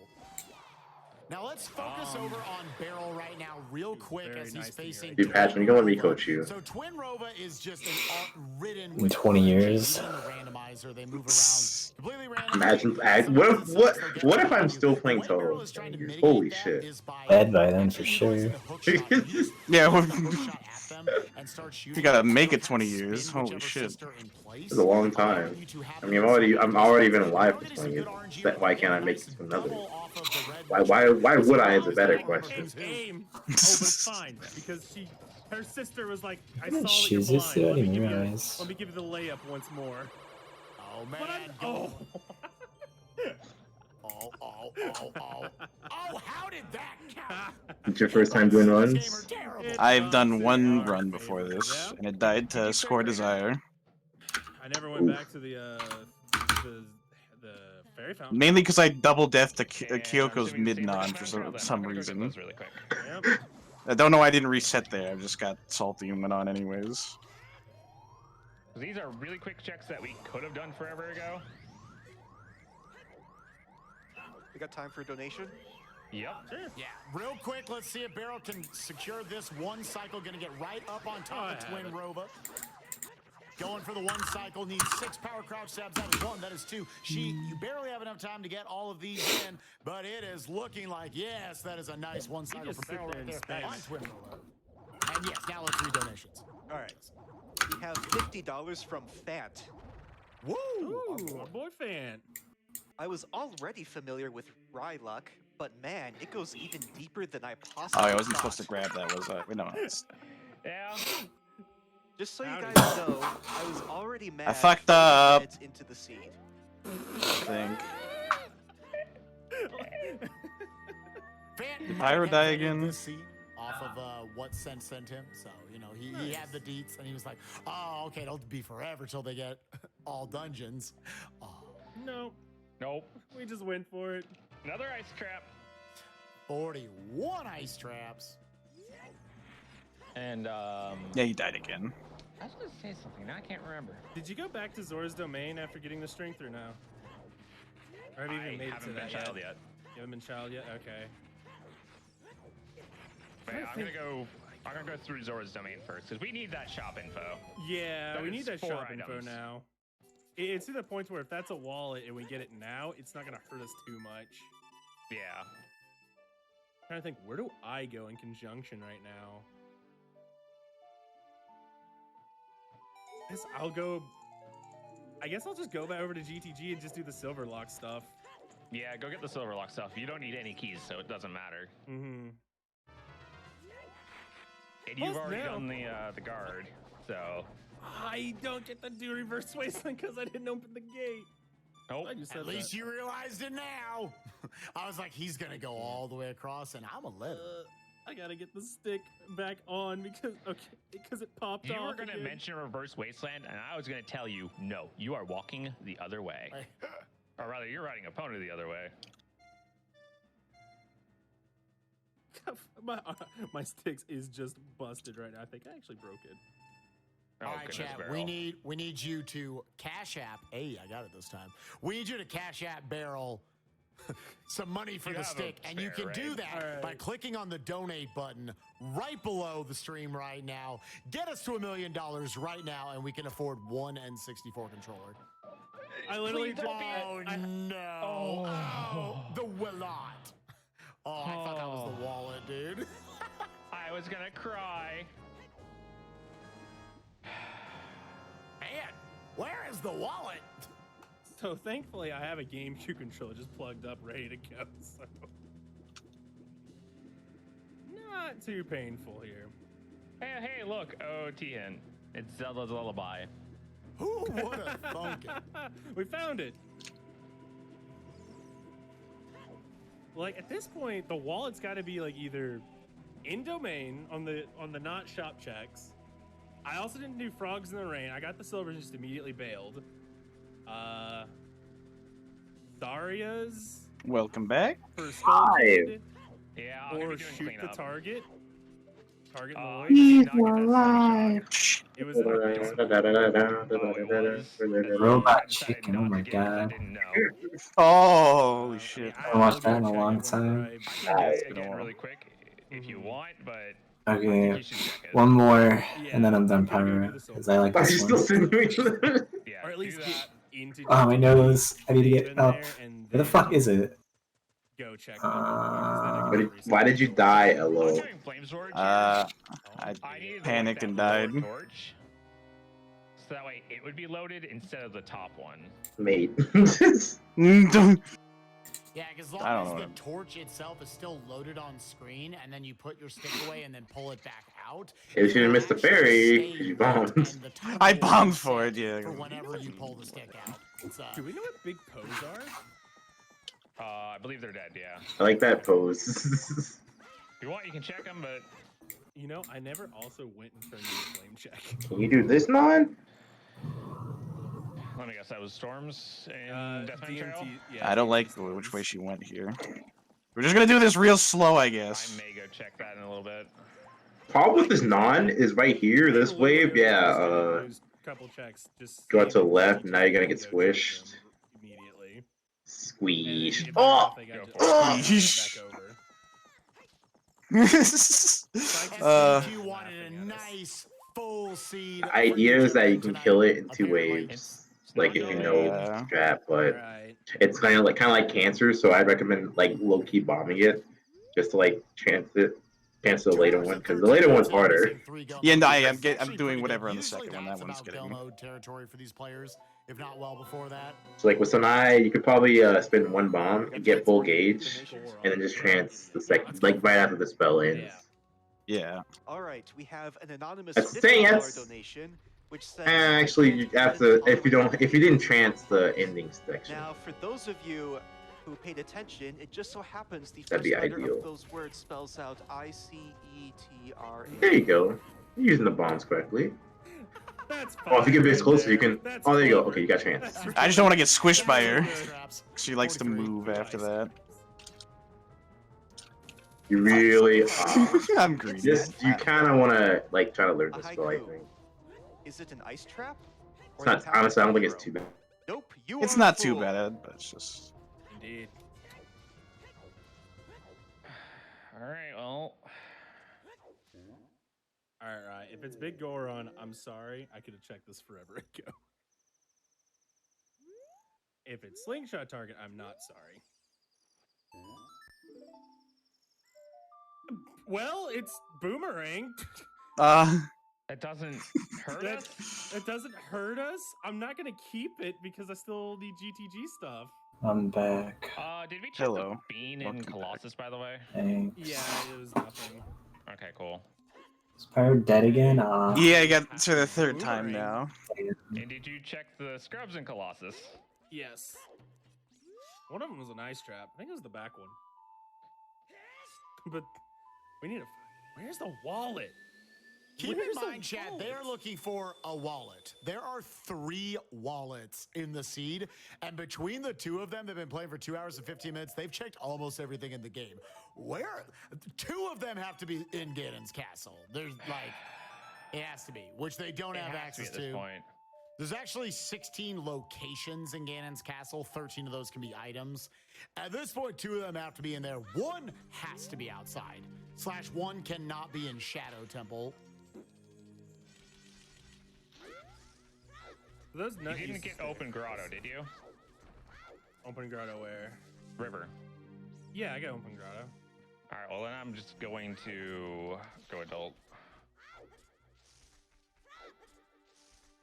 Now let's focus over on Barrel right now, real quick, as he's facing. Dude, Patch, when you gonna let me coach you? So Twin Rova is just an art-ridden. In 20 years. Randomizer, they move around completely random. Imagine, what if I'm still playing Toho? Holy shit! Dead by then for sure. Yeah, you gotta make it 20 years. Holy shit! It's a long time. I mean, I'm already been alive for 20 years. Why can't I make it to another? Why would I? Is a better question. Aim. Oh, but fine, because her sister was like, I saw that you're Jesus, I blind. didn't even realize. Let me give you the layup once more. Oh man! Oh. Oh! How did that count? It's your first time doing runs? I've done one run before this, and it died to Score Desire. I never went back to the fairy fountain. Mainly because I double death to Kyoko's mid-non for some reason. I don't know why I didn't reset there, I just got salty and went on anyways. These are really quick checks that we could have done forever ago. We got time for a donation? Yep. Yeah, real quick, let's see if Barrel can secure this one cycle. Gonna get right up on top of Twin Rova. Going for the one cycle, needs 6 power crouch stabs. That is 1, that is 2. You barely have enough time to get all of these in, but it is looking like, yes, that is a nice one cycle for Barrel right there on Twin Rova. And yes, now let's read donations. All right. We have $50 from Fant. Woo! Ooh, our boy Fant. I was already familiar with Ryluck, but man, it goes even deeper than I possibly Oh, I wasn't thought. supposed to grab that, was I? No. Yeah. Just so you guys know, I was already mad. I fucked 30 up. minutes into the seed. I think. Fant Did Pyro die again? Off of what Sen sent him, so you know he had the deets, and he was like, "Oh, okay, it'll be forever till they get all dungeons." Oh. Nope. Nope. We just went for it. Another ice trap. 41 ice traps. And Yeah, he died again. I was gonna say something. Now I can't remember. Did you go back to Zora's Domain after getting the strength or no? Or have you even made it to haven't that been child yet. You haven't been child yet? Okay. Wait, I'm gonna go through Zora's domain first because we need that shop info. Yeah, we need that 4 shop info items. now. It's to the point where if that's a wallet and we get it now, it's not gonna hurt us too much. Yeah. I'm trying to think, where do I go in conjunction right now? I guess I'll just go back over to GTG and just do the Silverlock stuff. Yeah, go get the Silverlock stuff. You don't need any keys, so it doesn't matter. Mm-hmm. And you've Plus already now- done the guard, so. I don't get to do reverse wasteland because I didn't open the gate. Nope. I just said At least that. you realized it now. I was like, he's gonna go all the way across, and I'm a little. I gotta get the stick back on because it popped You off. were going to again. mention reverse wasteland, and I was going to tell you, no, you are walking the other way. Or rather, you're riding a pony the other way. my sticks is just busted right now. I think I actually broke it. All right, chat. We need you to Cash App. Hey, I got it this time. We need you to Cash App Barrel some money for You the have a stick, and you spare, can do right? that by clicking on the donate button right below the stream right now. Get us to $1 million right now, and we can afford one N64 controller. I literally Oh no! Oh, the wallet. Oh, I thought that was the wallet, dude. I was going to cry. Man, where is the wallet? So thankfully, I have a GameCube controller just plugged up, ready to go. So not too painful here. Hey, look. Oh, Tian. It's Zelda's Lullaby. Who would have thunk it? We found it. Like at this point, the wallet's got to be like either in domain on the not shop checks. I also didn't do Frogs in the Rain. I got the silver, just immediately bailed. Daria's Welcome back. for Skull Kid, Yeah, I'm gonna or be doing shoot the cleanup. target. Target Lloyd. He's alive. It was Robot chicken. Oh my god. Oh, holy shit. I haven't watched that in a long time. It's again really quick if you want, but Okay, one more, and then I'm done, Pyro, because I like Are you this still one. simulating? Or at least get into Oh, my nose. I need to get up. and Where the fuck is it? go check. Why did you die, Elo? I panicked and died. Torch. So that way it would be loaded instead of the top one. Mate. Yeah, because as I long don't as know. the torch itself is still loaded on screen, and then you put your stick away and then pull it back out. If you missed the ferry, you bombed. I bombed for it, yeah. For whenever you pull the stick out. It's, Do we know what big pose are? I believe they're dead, yeah. I like that pose. If you want, you can check them, but... You know, I never also went and turned in a flame check. Can you do this, non? Let me guess, that was Storms and Deathman Trail? I don't like which way she went here. We're just gonna do this real slow, I guess. I may go check that in a little bit. Problem with this non is right here, this wave, yeah, Couple checks, just go out to the left, now you're gonna get squished. immediately. Squeeze. Oh! Squeeze. If you wanted a nice full seed. The idea is that you can kill it in 2 waves. Like if you know the strat, but it's kind of like cancer, so I'd recommend like low key bombing it, just to like chance the later one, because the later one's harder. Yeah, no, I'm doing whatever on the second one. That one's getting me. Mode territory for these players, if not well before that. So like with Sonai, you could probably spend 1 bomb and get full gauge, and then just trance the second, like right after the spell ends. Yeah. All right, we have an anonymous That's the thing, $50 that's- donation, which says. Actually, you have to if you didn't trance the ending section. Now, for those of you who paid attention, it just so happens the That'd first be letter ideal. of those words spells out ICETRA. There you go. You're using the bombs correctly. That's Oh, if you get this closer, you can. Oh, there you go. Okay, you got chance. I just don't want to get squished by her. She likes to move after that. You really. I'm greedy. You kind of want to like try to learn this spell. I think. Is it an ice trap? It's not. Honestly, I don't think it's too bad. Nope. You It's are not a too fool. bad, but it's just. Indeed. All right, well. All right. If it's Big Goron, I'm sorry. I could have checked this forever ago. If it's Slingshot Target, I'm not sorry. Well, it's Boomerang. It doesn't hurt us? It doesn't hurt us? I'm not going to keep it because I still need GTG stuff. I'm back. Did we check the bean in Colossus, by the way? Thanks. Yeah, it was nothing. Okay, cool. Is Pyro dead again? Yeah, I got to the third time now. And did you check the scrubs in Colossus? Yes. One of them was an ice trap. I think it was the back one. But we need a... Where's the wallet? Keep in mind, chat, they're looking for a wallet. There are 3 wallets in the seed, and between the 2 of them, they've been playing for 2 hours and 15 minutes. They've checked almost everything in the game. 2 of them have to be in Ganon's castle. There's like, it has to be, which they don't have access to. At this point. There's actually 16 locations in Ganon's castle. 13 of those can be items. At this point, 2 of them have to be in there. 1 has to be outside. /1 cannot be in Shadow Temple. Those you didn't get Open Grotto, did you? Open Grotto where? River. Yeah, I got Open Grotto. All right, well then I'm just going to go adult.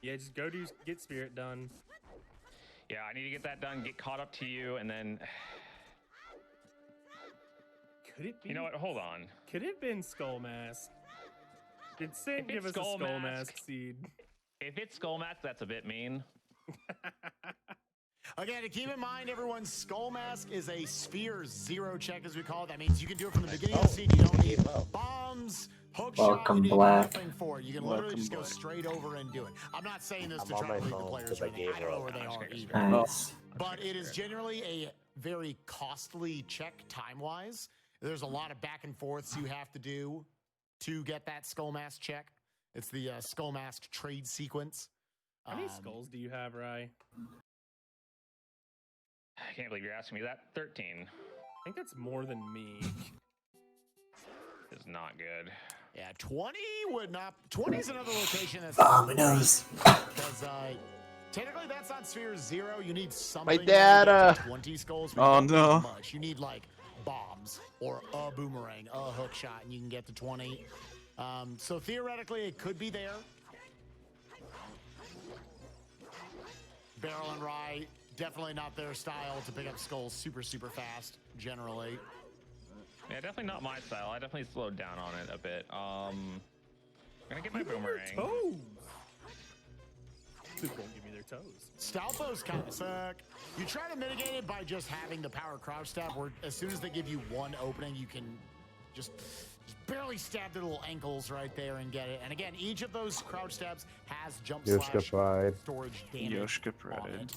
Yeah, just go get Spirit done. Yeah, I need to get that done, get caught up to you, and then... Could it be? You know what, hold on. Could it have been Skull Mask? Did Sid give us a Skull Mask seed? If it's Skull Mask, that's a bit mean. Again, to keep in mind, everyone, Skull Mask is a Sphere 0 check, as we call it. That means you can do it from the beginning of the seed. You don't need bombs, hook shot, you need nothing for it. You can literally just go straight over and do it. I'm not saying this to try to lead the players or anything. I don't know where they are either. Nice. But it is generally a very costly check time-wise. There's a lot of back and forths you have to do to get that Skull Mask check. It's the Skull Mask trade sequence. How many skulls do you have, Rye? I can't believe you're asking me that. 13. I think that's more than me. Is not good. Yeah, 20 would not. 20 is another location that's. Oh, my nose. Because technically that's not Sphere 0. You need something. My dad. 20 skulls. Oh no. Much. You need like bombs or a boomerang, a hook shot, and you can get to 20. So theoretically, it could be there. Barrel and Rye, definitely not their style to pick up skulls super fast, generally. Yeah, definitely not my style. I definitely slowed down on it a bit. I'm gonna get my boomerang. Toes. People won't give me their toes. Stalfos kind of suck. You try to mitigate it by just having the power crouch stab, where as soon as they give you one opening, you can just barely stab their little ankles right there and get it. And again, each of those crouch stabs has jump slash storage damage Yoshka on Pride. it.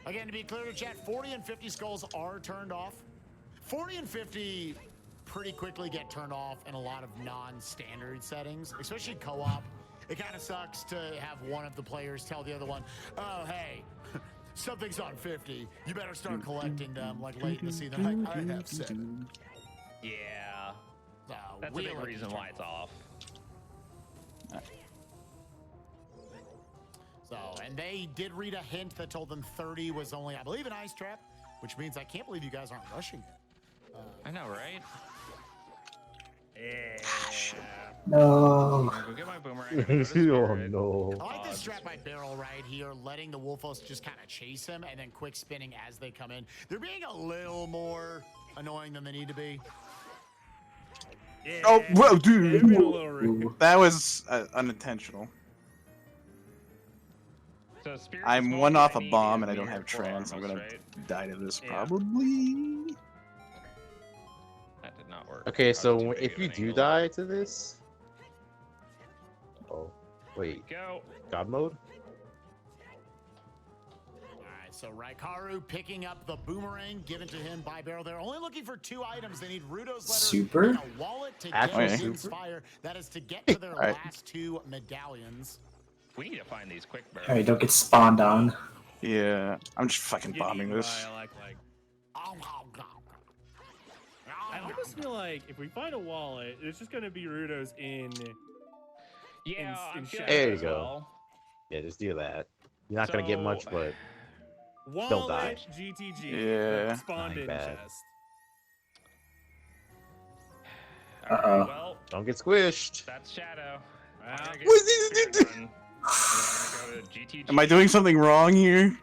Again, to be clear to chat, 40 and 50 skulls are turned off. 40 and 50 pretty quickly get turned off in a lot of non-standard settings, especially co-op. It kind of sucks to have one of the players tell the other one, oh, hey, something's on 50. You better start collecting them like late in the season. I have 7. Yeah. That's a big reason why it's off. So, and they did read a hint that told them 30 was only, I believe, an ice trap, which means I can't believe you guys aren't rushing it. I know, right? Yeah. No. Go get my boomerang. Oh no. I like this trap by Barrel right here, letting the Wolfos just kind of chase him and then quick spinning as they come in. They're being a little more annoying than they need to be. Yeah. Oh, whoa, dude. That was unintentional. So Spirit I'm is one going off to a need bomb to and I don't be have here for trans. I'm almost, gonna right? die to this Yeah. probably. That did not work. Okay, That was so too big if of you an do angle. die to this, oh wait, Go. God mode. All right, so Raikaru picking up the boomerang given to him by Barrel. They're only looking for 2 items. They need Rudo's letter Super? and a wallet to Actually, get super? Inspire. That is to get to their Alright. last 2 medallions. We need to find these quick barrels. Alright, don't get spawned on. Yeah, I'm just fucking Get bombing eaten this. by, I almost feel like if we find a wallet, it's just gonna be Rudo's in. Yeah, I'm feeling There that you as go. well. Yeah, just do that. You're not gonna get much, but Wallet die. GTG. Yeah. Spawned in bad. chest. Uh-oh. Well, don't get squished. that's Shadow. I'm Wow. gonna get What's this? Speargun, and I'm gonna go to GTG. Am I doing something wrong here?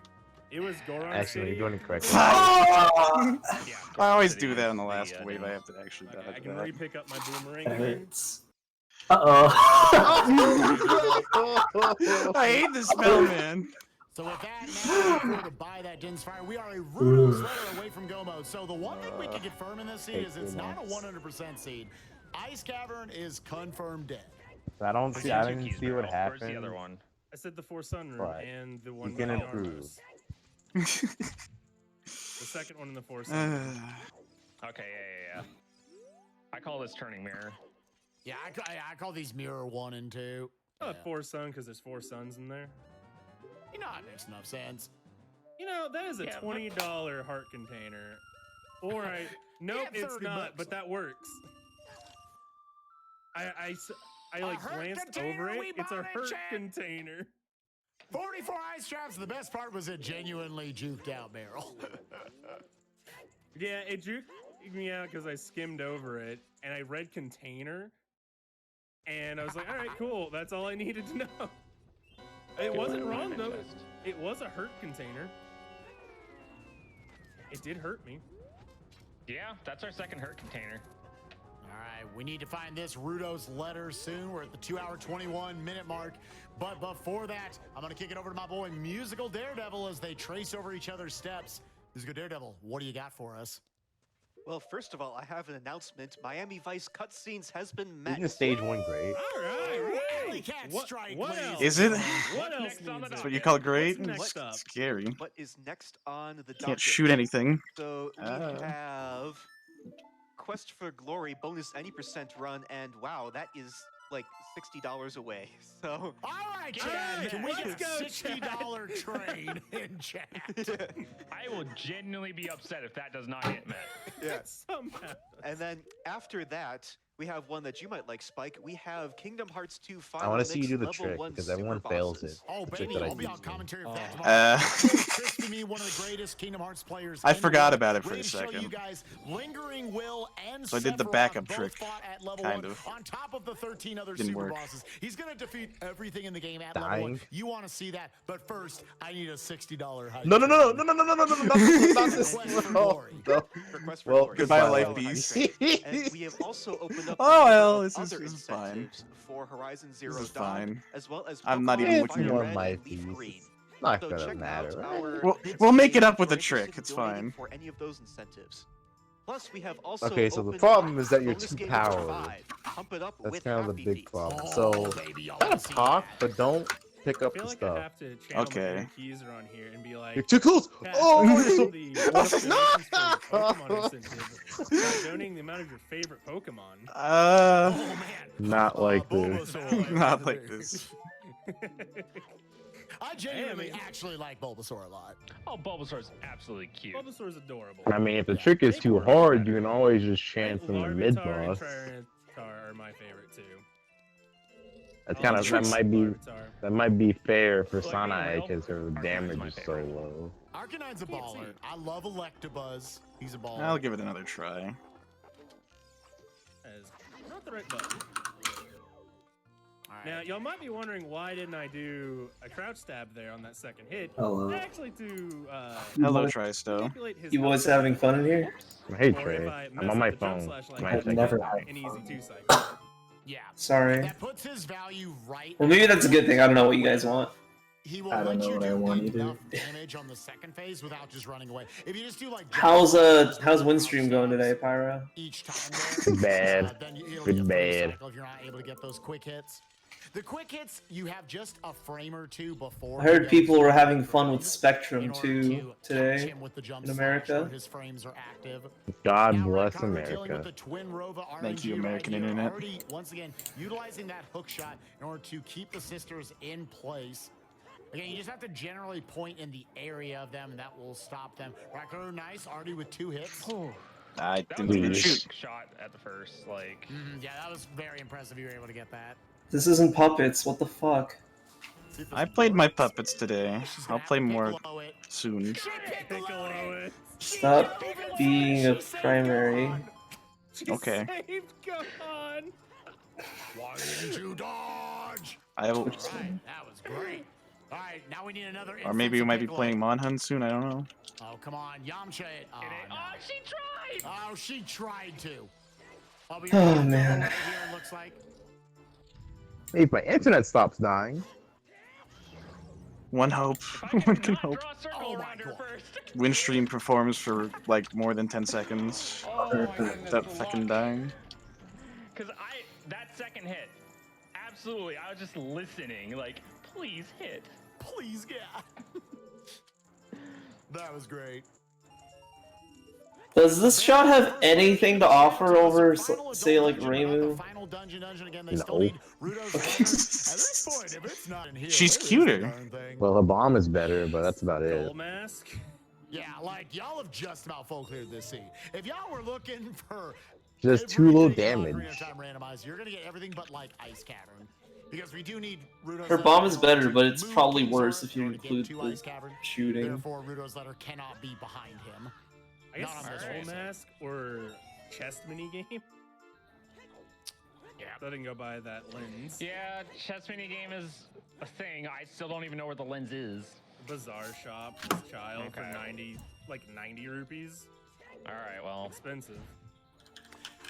It was Goron Actually, City. you're doing it correctly. I Yeah, always City do that is in the last wave. demo. I have to actually Okay, I dodge can that. re-pick up my boomerang. That again. hurts. Uh-oh. I hate this smell, man. So with that, now before to buy that Din's Fire, we are a Rudo's letter away from go mode. So the one thing we can confirm in this seed is it's not a 100% seed. Ice Cavern is confirmed dead. I don't see. I didn't see what Where's happened. the other one? I said the 4 Sun Room Right. and the one You can by improve. Armos. The second one in the 4 Sun Room. Okay, yeah. I call this turning mirror. Yeah, I call these Mirror 1 and 2. I thought 4 Sun because there's 4 suns in there. You know, it makes enough sense. You know, that is a Yeah, $20 heart container. Or nope, Yeah, it's 30 not, bucks. but that works. I like heart glanced container, over we it. It's a bought it, hurt Chad. container. 44 ice traps. The best part was a genuinely juked out barrel. Yeah, it juked me out because I skimmed over it and I read container. And I was like, all right, cool. That's all I needed to know. It wasn't wrong, though. It was a hurt container. It did hurt me. Yeah, that's our second hurt container. All right, we need to find this Rudo's letter soon. We're at the 2-hour, 21-minute mark. But before that, I'm going to kick it over to my boy Musical Daredevil as they trace over each other's steps. Musical Daredevil, what do you got for us? Well, first of all, I have an announcement. Miami Vice cutscenes has been met. Isn't the stage 1 great? All right. Alley Cat Strike, what ladies else? Is it? What else next on the needs That's it? what you call great? What's next up? Scary. What is next on the docket? Can't shoot anything. So we have Quest for Glory bonus any percent run, and wow, that is like $60 away. So All right, Chad, can we let's get go, a $60 trade in chat? I will genuinely be upset if that does not get met. yes. Somehow. And then after that, we have one that you might like, Spike. We have Kingdom Hearts 2 I Final want to see you Mix do the Level trick 1 because everyone super fails it. bosses. Oh, The trick baby, that I I'll be use. on commentary for that tomorrow. Chris, to me, one of the greatest Kingdom Hearts players. I in the forgot world. about it for Ready a to show you second. guys Lingering Will and So I did the Sephiroth backup both trick, fought at level kind 1 of. on top of the 13 other Didn't super work. bosses. He's going to defeat everything in the game at level 1. Dying. You want to see that, but first, I need a $60 hike. No, not this. Quest for No, Glory. no. Request for Well, Glory. goodbye, So, Life Beast. And we have also opened up Oh, a number well, of this other is fine. incentives for Horizon Zero This is Dawn, fine. as well as I'm not Pokemon even Fire looking at Red my and Leaf fees. Green. Not So gonna check matter. out our We'll make it Instagram up with if a you're trick. interested It's in donating fine. For any of those incentives. Plus, we have also Okay, so the opened problem up is that you're bonus too game number powerful. 5, Pump It Up That's with kind of the Happy big Feet. problem. Oh, So, baby, I kind wanna of see talk, that. but don't pick I up feel the like I stuff. have to channel Okay. my inner keys around here and be like, You're too close. Pat, Oh, thanks you're for so. the donations for Pokemon incentive by donating the amount of your favorite Pokemon. Oh, man. Not like this. Bulbasaur. Not like this. I genuinely man. actually like Bulbasaur a lot. Oh, Bulbasaur's absolutely cute. Bulbasaur's adorable. I mean, if the trick is too hard, you can always just chance in the Larvitar mid and boss. Tyranitar are my favorite too. That's Oh, kind of tricks. Larvitar. that might be fair for Like, Sanae being real, because her Arcanine's damage my is so favorite. low. Arcanine's a baller. I love Electabuzz. He's a baller. I'll give it another try. That is not the right button. All right. Now, y'all might be wondering why didn't I do a crouch stab there on that second hit? Hello. Actually, to Hello, Tristo. manipulate his You boys health having fun in here? Hey or Trey, if I I'm mess on up my the jump phone. slash like Might that, I've take never it. had an easy fun. 2-cycle. Yeah. Sorry. That puts his value right. Well, maybe that's a good thing. I don't know what you guys want. He will I don't let know you what I do want either. enough damage on the second phase without just running away. If you just do like How's Windstream going today, Pyro? each time, Bad. then it'll Good be a free bad. cycle if you're not able to get those quick hits. The quick hits, you have just a frame or two before. I heard you people get were to having the fun with frames Spectrum in order too to catch today him with the jump in slash America. where his frames are active. God Now, bless Red Carter dealing with America. the Twin Rova Thank you, RNG American right here, Internet. Already, once again, utilizing that hook shot in order to keep the sisters in place. Again, you just have to generally point in the area of them, and that will stop them. Rackaroo, nice, already with 2 hits. I That didn't was a even good shoot. shot at the first. Like, Yeah, that was very impressive. You were able to get that. This isn't puppets. What the fuck? I played my puppets today. I'll play more soon. Stop being a primary. Okay. Saved Gohan. Why didn't you dodge? I will, Right, that was great. All right, now we need another. or maybe we instance might of be Piccolo. playing Monhun soon. I don't know. Oh, come on, Yamcha. Oh, no. she tried! Oh, she tried to. Oh, Oh, man. Here it looks like. Hey, if my internet stops dying. One hope. One can hope. Oh my god. Windstream performs for like more than 10 seconds without fucking dying. because that second hit, absolutely, I was just listening. Like, please hit. Please, yeah. That was great. Does this shot have anything to offer over, say, like Reimu? She's cuter. Well, her bomb is better, but that's about it. Mask. Yeah, like y'all have just about full cleared this seed. If y'all were looking for Just too low damage. time randomized, you're gonna get everything but like Ice Cavern. Because we do need Rudo's Her bomb is better, but it's probably worse if you include the shooting. Therefore, Rudo's letter cannot be behind him. I guess Not on this Soul one. Mask or chest minigame. Yeah, that didn't go by that lens. Yeah, chess mini game is a thing. I still don't even know where the lens is. Bazaar shop, child for 90 rupees. All right, well, expensive.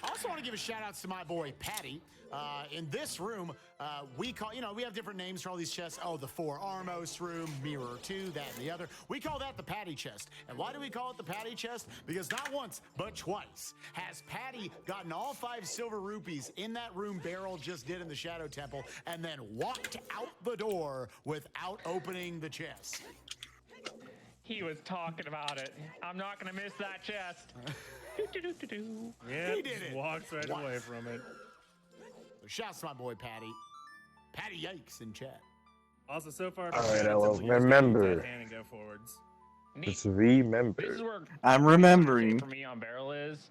I also want to give a shout out to my boy Patty. In this room, we have different names for all these chests. Oh, the 4 Armos room, Mirror 2, that and the other. We call that the Patty chest. And why do we call it the Patty chest? Because not once, but twice has Patty gotten all 5 silver rupees in that room Beryl just did in the Shadow Temple and then walked out the door without opening the chest. He was talking about it. I'm not gonna miss that chest. Yeah, He did it. Walks right What? away from it. Shouts to my boy Patty. Patty Yikes in chat. Also, so far, All right, I will remember. hand and go forwards. Just remember. This is where I'm remembering. for me on Barrel is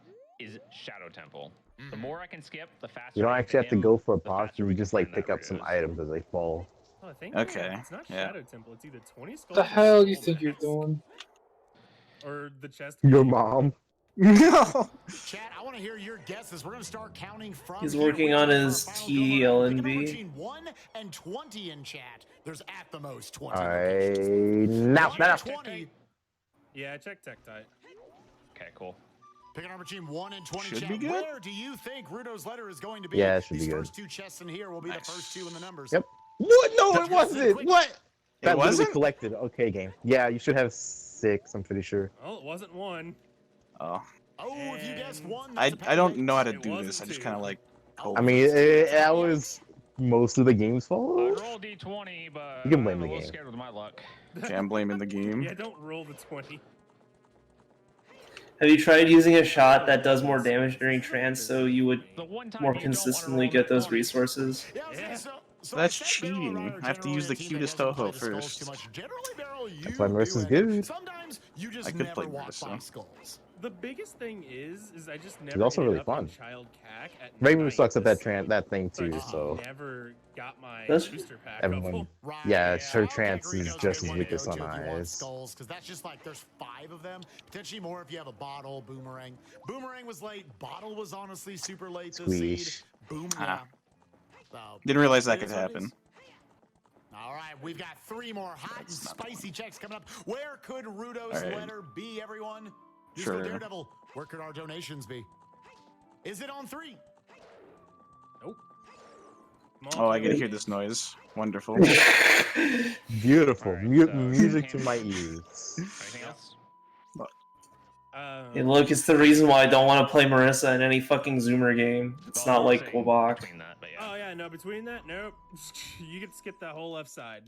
Shadow Temple. The more I can skip, the faster. You don't I actually get have to him, go for a the faster posture. we You just can like find pick that up some Rudos. items as they fall. Oh, I think Okay, it's not yeah. Shadow Temple. It's either 20 skulls. The or hell do you Soul think you're Mask. doing? Or the chest. Your mom. No. Chat, I want to hear your guesses. We're going to start counting from He's here. working We're on gonna his do our final go around. Pick a number TLNB. between 1 and 20 in chat. There's at the most 20. Now, 1 now. and 20. Yeah, check Tektite. Okay, cool. Pick a number between 1 and 20 Should chat. be good. Where do you think Rudo's letter is going to be? Yeah, it should These be good. first 2 chests in here will be the first 2 in the numbers. Yep. What? No, it wasn't. What? It That literally wasn't? collected. Okay, game. Yeah, you should have 6. I'm pretty sure. Oh, it wasn't 1. Oh. Oh, if you guessed 1, I that's a I don't Patty know how to It do wasn't this. I just 2. kind of like. hope. I mean, that was most of the game's I fault. rolled D20, but You can blame I'm the a little game. scared with my luck. Okay, I'm blaming the game. Yeah, don't roll the 20. Have you tried using a shot that does more damage during trance so you would The one time more you don't wanna consistently roll get the those 20. resources? Yeah. So That's I said Beryl cheating. and I have to use the generally cutest a team that Toho doesn't play the skulls first. too much. Generally, Beryl, you That's why Marissa's do it. good. Sometimes you just I could never play walk Marissa. by skulls. The biggest thing is I just never. also ended really up on fun. Child CAC at Rainbow night sucks at this that thing so I too. just So never got my That's- booster pack. everyone, Right. yeah, her Child trance Cagrino's is a just good as one weak to as go to Sun if you want Eyes. Skulls, because that's just like there's 5 of them. Potentially more if you have a bottle. Boomerang. Boomerang was late. Bottle was honestly super late this seed. Squeeze. Boom. Ah. Yeah. So, Didn't realize that it could is what it happen. is. All right, we've got 3 more hot and spicy checks coming up. Where could Rudo's All right. letter be, everyone? Disco Sure. Daredevil, where could our donations be? Is it on 3? Nope. Oh, I get to hear this noise. Wonderful. Beautiful. Alright, so Music to hand- my ears. Anything else? Hey, look, it's the reason why I don't want to play Marissa in any fucking Zoomer game. It's Well, not like between- Quabak. between that, but yeah. Oh yeah, no. Between that, nope. You can skip that whole left side.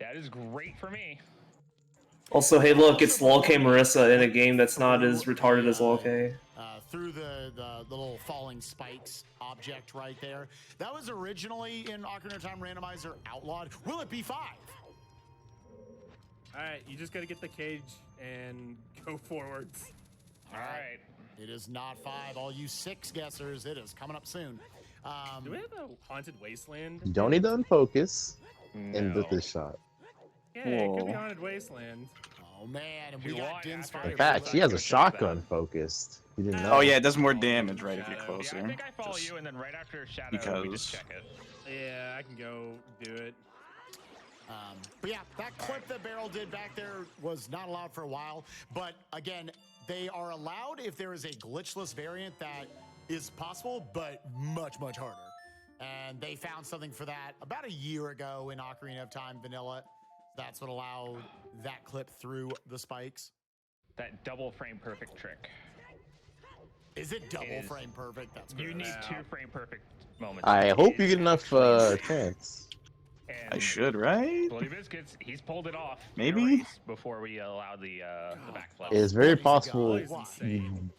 That is great for me. Also, hey, look, it's LolK Marissa in a game that's not as retarded as LolK. Through the little falling spikes object right there. That was originally in Ocarina of Time Randomizer outlawed. Will it be 5? All right, you just got to get the cage and go forwards. All right. It is not 5. All you 6 guessers, it is coming up soon. Do we have a haunted wasteland? You don't need to unfocus and do this shot. Yeah, it could be haunted wasteland. Oh man, and we got Din's fire. In fact, she has a shotgun focused. You didn't know. Oh yeah, it does more damage, right, if you're closer. Yeah, I think I follow you, and then right after Shadow, we just check it. Yeah, I can go do it. But yeah, that clip that Barrel did back there was not allowed for a while. But again, they are allowed if there is a glitchless variant that is possible, but much, much harder. And they found something for that about a year ago in Ocarina of Time Vanilla. That's what allowed that clip through the spikes. That double frame perfect trick. Is it double frame perfect? That's You great. need 2 frame perfect moments. I hope you get enough chance. I should, right? Bloody Biscuits, he's pulled it off. Maybe? Before we allow the backflip. It's very possible you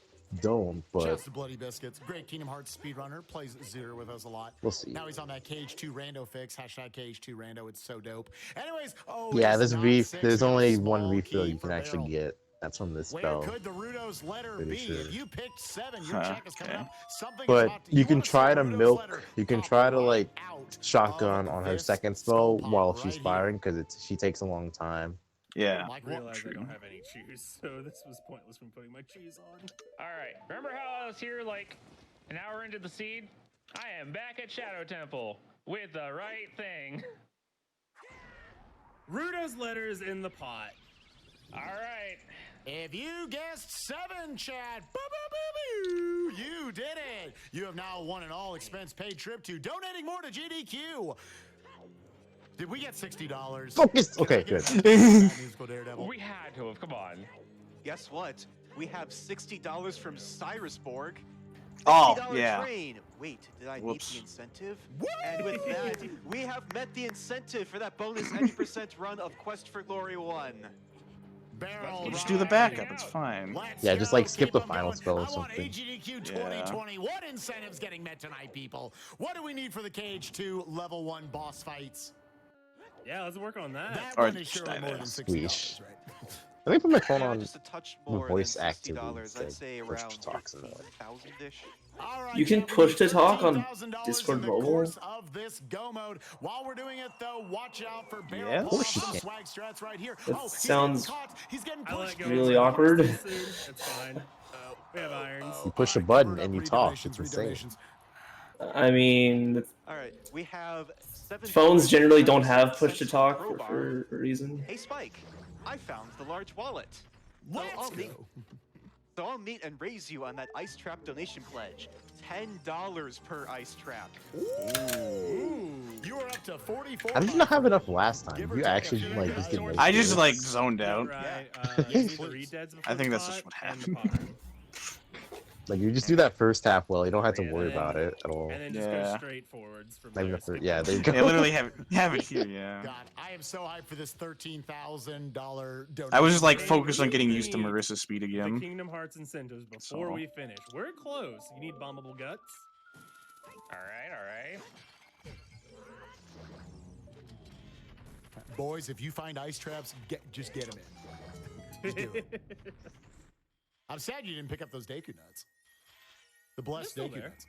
don't, but Just Bloody Biscuits. Great Kingdom Hearts speedrunner. Plays Zero with us a lot. We'll see. Now he's on that Cage 2 Rando fix. Hashtag Cage 2 Rando. It's so dope. Anyways, yeah, this reef. there's only one refill you can actually get. That's from this Where spell. could the Rudo's letter Pretty be? sure. If you picked 7, your check is coming up. Something is But about to, you can wanna try see to Rudo's milk. letter You can try to like shotgun on her second spell while she's firing because she takes a long time. Yeah. I realize I don't have any shoes, so this was pointless from putting my shoes on. All right, remember how I was here like an hour into the seed? I am back at Shadow Temple with the right thing. Rudo's letters in the pot. All right. If you guessed 7, Chad, boo, you did it. You have now won an all-expense-paid trip to donating more to GDQ. Did we get $60? Focus. Okay, good. Musical Daredevil. We had to have. Come on. Guess what? We have $60 from Cyrusborg. Oh, $50 yeah. train. Wait, did I Whoops. meet the incentive? And with that, we have met the incentive for that bonus 90% run of Quest for Glory 1. You just do the backup, it's fine. Yeah, just like skip the final spell or I want something. AGDQ 2020. What incentives getting met tonight, people? What do we need for the Cage 2 level 1 boss fights? Yeah, let's work on that. That Or one is surely more than $60, Squeeze. right? Let me put my phone Yeah, on just a touch the more voice than activity $60. instead I'd say of push around to talk some more. 13,000-ish. All right, You can so push to talk on $13,000 Discord in the mobile. course of this go mode. While we're doing it, though, watch out for barrel Yes. pulls Of course you and can. swag strats right here. That He's sounds getting caught. He's getting I let pushed. go really of my awkward. It's fine. We have irons. You push a button and you talk. It's insane. I mean, All right, we have 7 phones generally don't have push to talk for a reason. Hey Spike, I found the large wallet. So I'll meet and raise you on that ice trap donation pledge. $10 per ice trap. Ooh. You are up to 44. I did not have enough last time. You actually like just get. I just like zoned out. Right, I think that's just what happened. Like you just do that first half well. You don't have to worry about it at all. And then just go straight forwards from Not even there. the first, yeah, there you go. They literally have it here, yeah. God, I am so hyped for this $13,000 donation. I was just like focused on getting used to Marissa's speed The again. Kingdom Hearts incentives before we finish. We're close. You need bombable guts. All right. Boys, if you find ice traps, just get them in. Just do it. I'm sad you didn't pick up those Deku nuts. The blessed Deku nuts.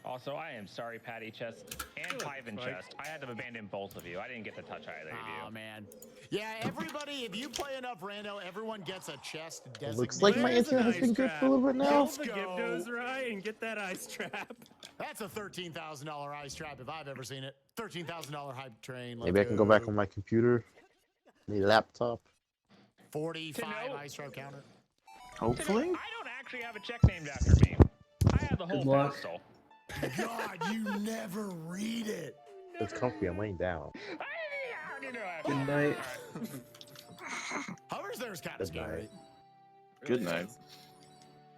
Also, I am sorry, Patty Chest and Piven Chest. I had to abandon both of you. I didn't get to touch either of you. Oh man. Yeah, everybody, if you play enough rando, everyone gets a chest designated. Looks like my internet has been good for a little bit now. Kill the Gyptos right and get that ice trap. That's a $13,000 ice trap if I've ever seen it. $13,000 hype train. Maybe I can go back on my computer, my laptop. 45 ice trap counter. Hopefully. I don't actually have a check named after me. I had the whole Good luck. pedestal. God, you never read it. It's comfy. I'm laying down. Good night. Hovers there's kind of scary. Good night.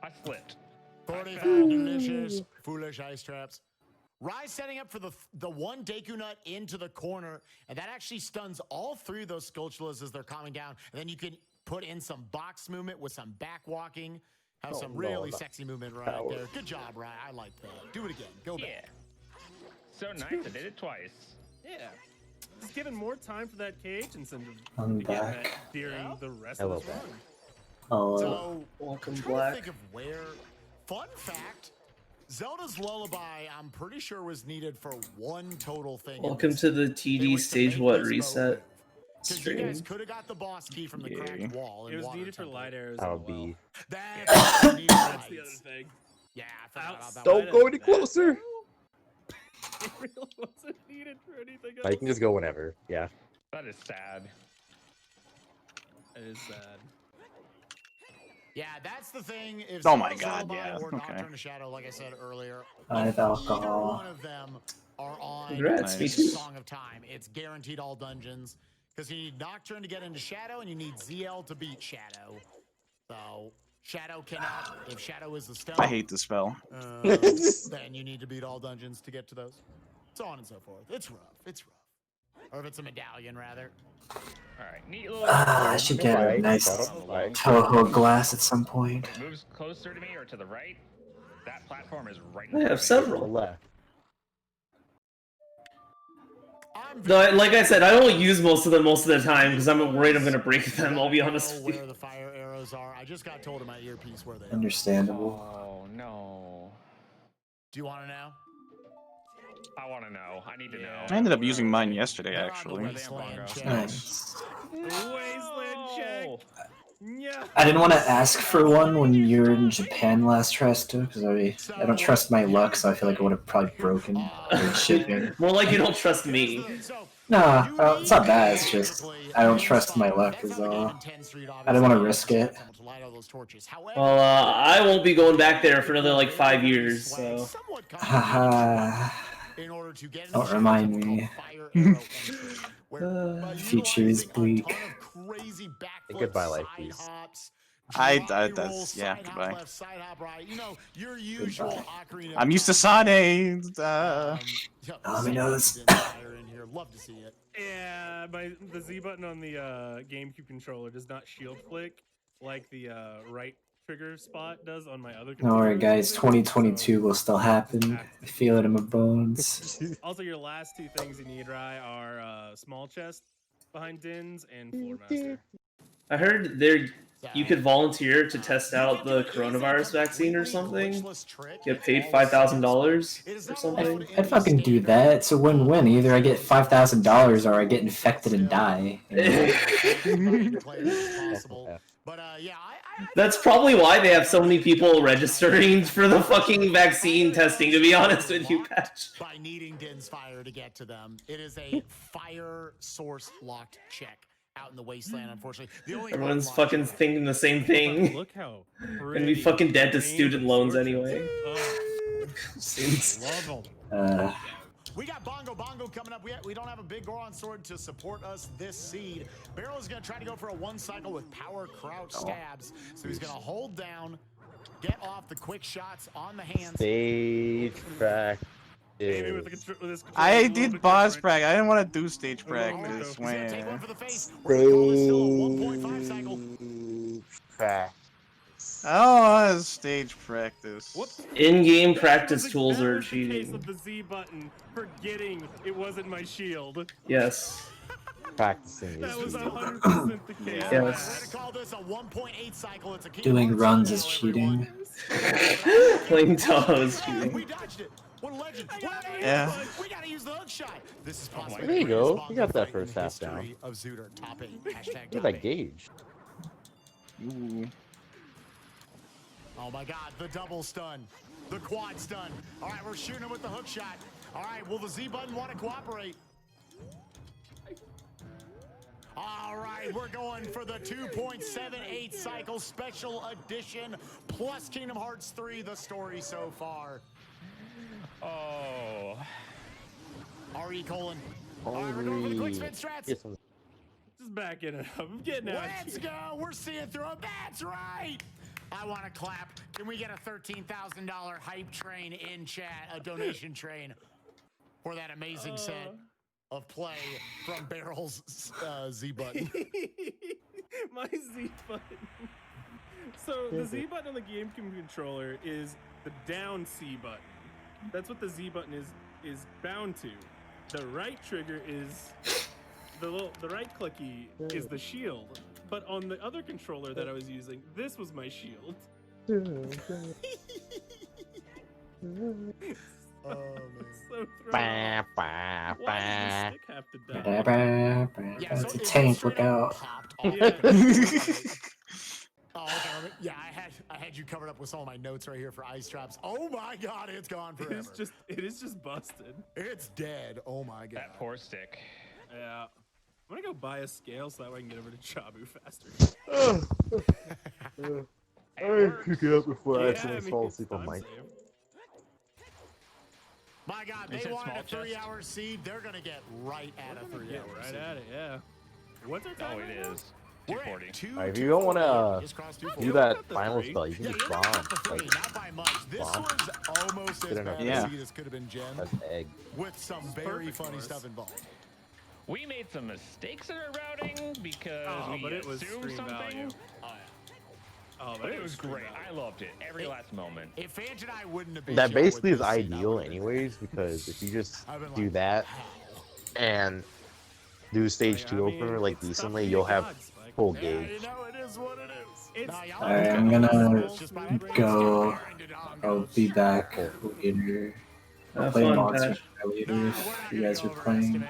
I slipped. 45 delicious, foolish ice traps. Rai setting up for the one Deku Nut into the corner, and that actually stuns all three of those Skulltulas as they're calming down. And then you can put in some box movement with some back walking. Have some really sexy movement right there. Good job, Rai. I like that. Do it again. Go back. So nice. I did it twice. Yeah. Just giving more time for that cage instead of I'm getting back. that during the rest Hello, of this run. Oh, So, welcome, trying to Black. think of where. Fun fact: Zelda's Lullaby, I'm pretty sure was needed for one total thing. Welcome to the TD stage what reset Because you guys stream. could have got the boss key from the cracked wall. It was needed for light arrows. I'll as well. be. That's the other thing. Yeah, I forgot about that. Don't go any closer. It really wasn't needed for anything else. But you can just go whenever. Yeah. That is sad. It is sad. Yeah, that's the thing. If Oh my Zelda's God, Lullaby yeah, or okay. Nocturne of Shadow, like I said earlier, I have either alcohol. one of them are on Congrats, me too. Song of Time. It's guaranteed all dungeons because you need Nocturne to get into Shadow and you need ZL to beat Shadow. So Shadow cannot. If Shadow is the stone, I hate the spell. then you need to beat all dungeons to get to those. So on and so forth. It's rough. It's rough. Or if it's a medallion, rather. All right, neat little. I should get a nice Toho glass at some point. Moves closer to me or to the right. That platform is right. I have several. Left. No, like I said, I don't use most of them most of the time because I'm worried I'm gonna break them. I'll be honest with you. Where the fire arrows are. I just got told in my earpiece where they are. Understandable. Oh no. Do you want to know? I want to know. I need to know. I ended up using mine yesterday, They're on the actually. wasteland check. Nice. Wasteland check. Yeah. I didn't want to ask for one when you were in Japan last Tresta because I don't trust my luck, so I feel like it would have probably broken during shipping. More like you don't trust me. Nah, it's not bad. It's just I don't trust my luck, is all. I didn't want to risk it. Well, I won't be going back there for another like 5 years. So. Haha. Don't remind me. Future is bleak. Say goodbye, life, please. That's yeah. Goodbye. Goodbye. I'm used to Sane. Dominoes. Love to see it. Yeah, the Z button on the GameCube controller does not shield flick like the right trigger spot does on my other controller. Don't worry, guys. 2022 will still happen. I feel it in my bones. Also, your last two things you need, Rai, are small chest behind Dins and Floor Master. I heard you could volunteer to test out the coronavirus vaccine or something. Get paid $5,000 or something. I'd fucking do that. It's a win-win. Either I get $5,000 or I get infected and die. That's probably why they have so many people registering for the fucking vaccine testing, to be honest with you, Patch. By needing Din's fire to get to them. It is a fire source locked check out in the wasteland, unfortunately. Everyone's fucking thinking the same thing. Look how Gonna be fucking dead to student loans anyway. We got Bongo coming up. We don't have a big Goron sword to support us this seed. Barrel is going to try to go for a one cycle with power crouch stabs. So he's going to hold down, get off the quick shots on the hands. Stage practice. I did boss practice. I didn't want to do stage practice. When oh, stage practice. In-game practice tools are Case cheating. of the Z button, forgetting it wasn't my shield. Yes. Practicing That was is 100% the case. Yes. Doing runs is cheating. Playing Toho is cheating. Yeah. We gotta use the hook shot. This is There you go. You got that first half down. of Zooter. Top 8. Hashtag Look at top that 8. gauge. Ooh. Oh my god, the double stun. The quad stun. All right, we're shooting him with the hook shot. All right, will the Z button want to cooperate? All right, we're going for the 2.78 cycle special edition plus Kingdom Hearts 3, the story so far. Oh. RE colon. All right, we're going for the quick spin strats. Get some- Just backing it up. I'm getting out. Let's go. We're seeing through him. That's right. I want to clap. Can we get a $13,000 hype train in chat, a donation train for that amazing set of play from Barrel's Z button? My Z button. So the Z button on the GameCube controller is the down C button. That's what the Z button is bound to. The right trigger is the right clicky is the shield. But on the other controller that I was using, this was my shield. Oh, man. So Bah, bah, why does the bah. stick have to die? It's a tank, look out. Oh, okay. Yeah, I had you covered up with some of my notes right here for ice traps. Oh my God, it's gone forever. It is just busted. It's dead. Oh my God. That poor stick. Yeah. I'm gonna go buy a scale so that way I can get over to Chabu faster. I could get up before I Yeah, accidentally fall asleep on mic. My God, You they said wanted small a 3-hour seed. They're gonna get right at a 3-hour Right seed. at it, yeah. What's our time? Oh, it right now? is. 240. Alright, if you don't want to Just crossed do 240. that final spell, you can Yeah, just you only bomb. got the 3, Like, not by much. This bomb. was almost as Get in bad there. as Yeah. seed as could have been Gem, That's egg. with some very funny stuff involved. We made some mistakes in our routing because Oh, we but it was assumed screen something. value. Oh, But it was great. I loved it. Every last moment. If Ange and I wouldn't have been That chill with basically is this seed, ideal anyways, because if you just I've been do like, that and do stage 2 opener like decently, you'll have full gauge. You know, it is what it is. Nah, y'all Alright, I'm gonna go. I'll be back later. I'll Have play fun, Monster Patch. later if you guys are playing.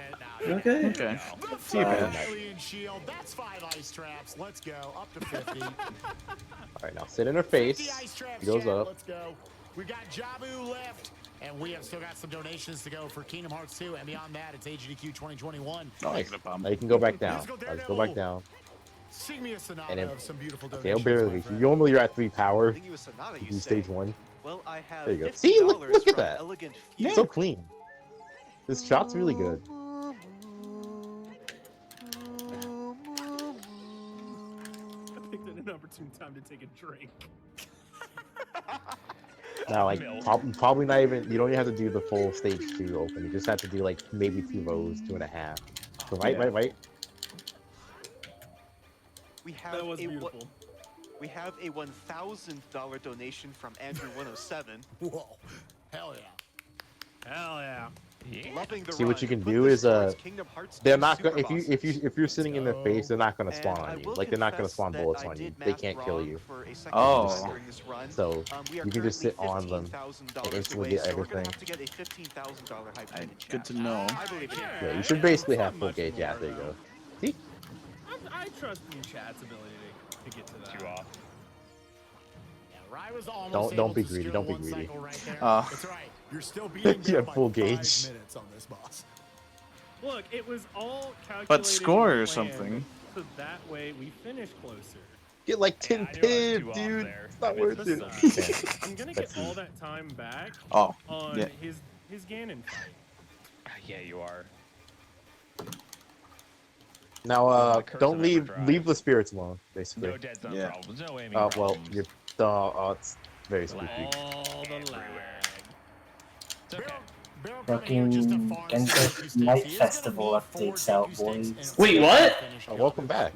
Okay. Okay. See you, Bye. Pat. Alien shield. That's 5 ice traps. Let's go. Up to 50. Alright, now sit in her 50 face. ice traps, He goes chat. up. Let's go. We got Jabu left. And we have still got some donations to go for Kingdom Hearts 2. And beyond that, it's AGDQ 2021. Nice. Now you can go back down. Let's go back down. Sing me a sonata And of some beautiful okay, I'll donations. barely my reach you. friend. Normally you're at 3 power. Sing you a sonata, You you do say? stage 1. Well, I have There you go. $50 See, look at from that. Elegant It's Few. so clean. This shot's really good. I picked an inopportune time to take a drink. Now, like, probably not even, you don't even have to do the full stage 2 open. You just have to do, like, maybe 2 rows, 2.5. So right. We have That was a beautiful. we have a $1,000 donation from Andrew107. Whoa. Hell yeah. Hell yeah. Loving the See, what run. you can Put do this is, towards Kingdom Hearts they're 2 not gonna, Super if you're sitting in their face, they're not gonna spawn And I on you. will Like, they're not gonna confess spawn that bullets I on you. did They math can't kill wrong you. for a second Oh. during this run. So, we are you can just sit currently on them $15,000 and instantly away, get so we're gonna everything. have to get a $15,000 hype train in Good chat. to know. I believe in you. Yeah, you should basically have full gauge. Yeah, there you go. See? I trust in chat's ability to get to that. 2 off. Rye was almost Don't able be to greedy, steal don't be one greedy. cycle right there. Oh. It's all right. You're still beating You them have by full 5 gauge. minutes on this boss. Look, it was all calculated. But score and or planned, something. So that way we finish closer. Get like 10 I knew I was pib, 2 off dude. there. It's not I worth missed it. the I'm gonna That's get all easy. that time back Oh, on yeah. his Ganon fight. Yeah, you are. Now, The curse don't of leave Everdrive. the spirits alone, basically. No dead zone Yeah. problems. No aiming Well, problems. you're it's very spooky. All the lag. It's okay. Fucking Genshin Night Festival updates out, boys. Wait, what? Oh, welcome back.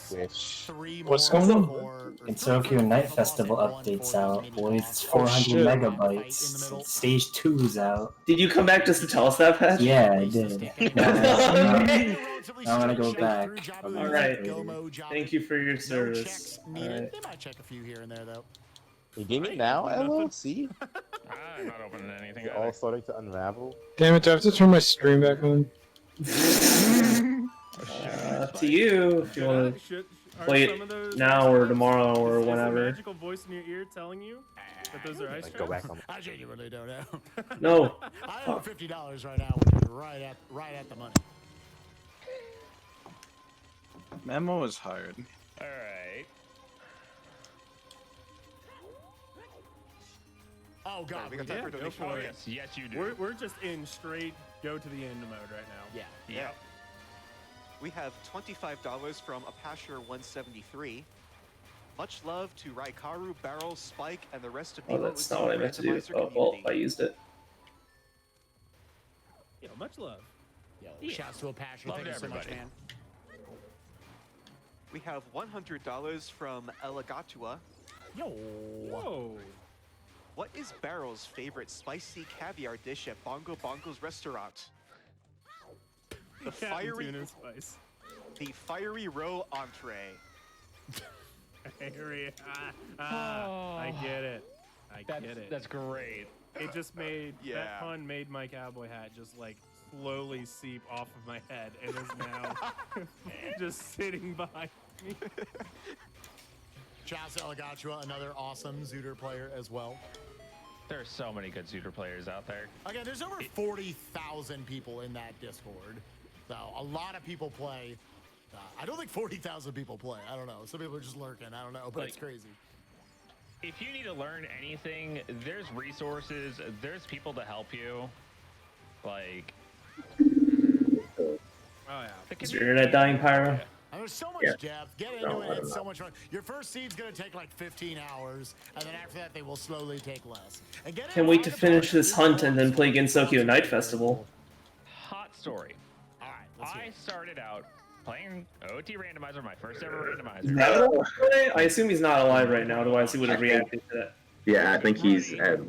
Which What's going on? Tokyo Night Festival updates out, boys. It's 400 shit. megabytes. Stage 2 is out. Did you come back just to tell us that, Patch? Yeah, I did. I'm gonna go back. All right. Thank you for your service. Checks All needed. right. They might check a few here and there, though. you getting it now, Elo? See? I'm not opening anything. It's all starting to unravel. Damn it, do I have to turn my stream back on? Up to you if you want to play it now or tomorrow or Is the whenever. magical voice in your ear telling you that those are ice Like, go traps? back on. I genuinely don't know. No. I owe $50 right now, which is right at the money. Memo is hard. All right. Oh god, we got Yeah, time for go donation. for Oh it. yes, yes you do. We're just in straight go to the end mode right now. Yeah. Yep. We have $25 from Apasher173. Much love to Raikaru, Barrel, Spike, and the rest of the Oh, that's not what I meant to do. Oh, well, I used it. Yo, much love. Yo, shouts to Apache. Love Thank you to so much, everybody. man. We have $100 from Elagatua. Yo. Whoa. What is Barrel's favorite spicy caviar dish at Bongo Bongo's restaurant? The fiery tuna spice. The fiery roe entree. I get it. I get it. That's great. It just made Yeah. that pun made my cowboy hat just like slowly seep off of my head and is now just sitting behind me. Shouts to Elagatua, another awesome Zooter player as well. There are so many good Zooter players out there. Again, there's over 40,000 people in that Discord. So a lot of people play. I don't think 40,000 people play. I don't know. Some people are just lurking. I don't know, but Like, it's crazy. If you need to learn anything, there's resources, there's people to help you. Like, Oh yeah. Is your internet dying, Pyro? And there's so much Yeah. depth. Get No, into I it. don't It's so know. much fun. Your first seed's going to take like 15 hours, and then after that, they will slowly take less. And get Can't wait to finish this hunt and then play Gensokyo Night Festival. hot story. All right, I started out playing OT Randomizer, my first ever Is randomizer. that alive? I assume he's not alive right now, otherwise he would have reacted to that. Yeah, I think he's at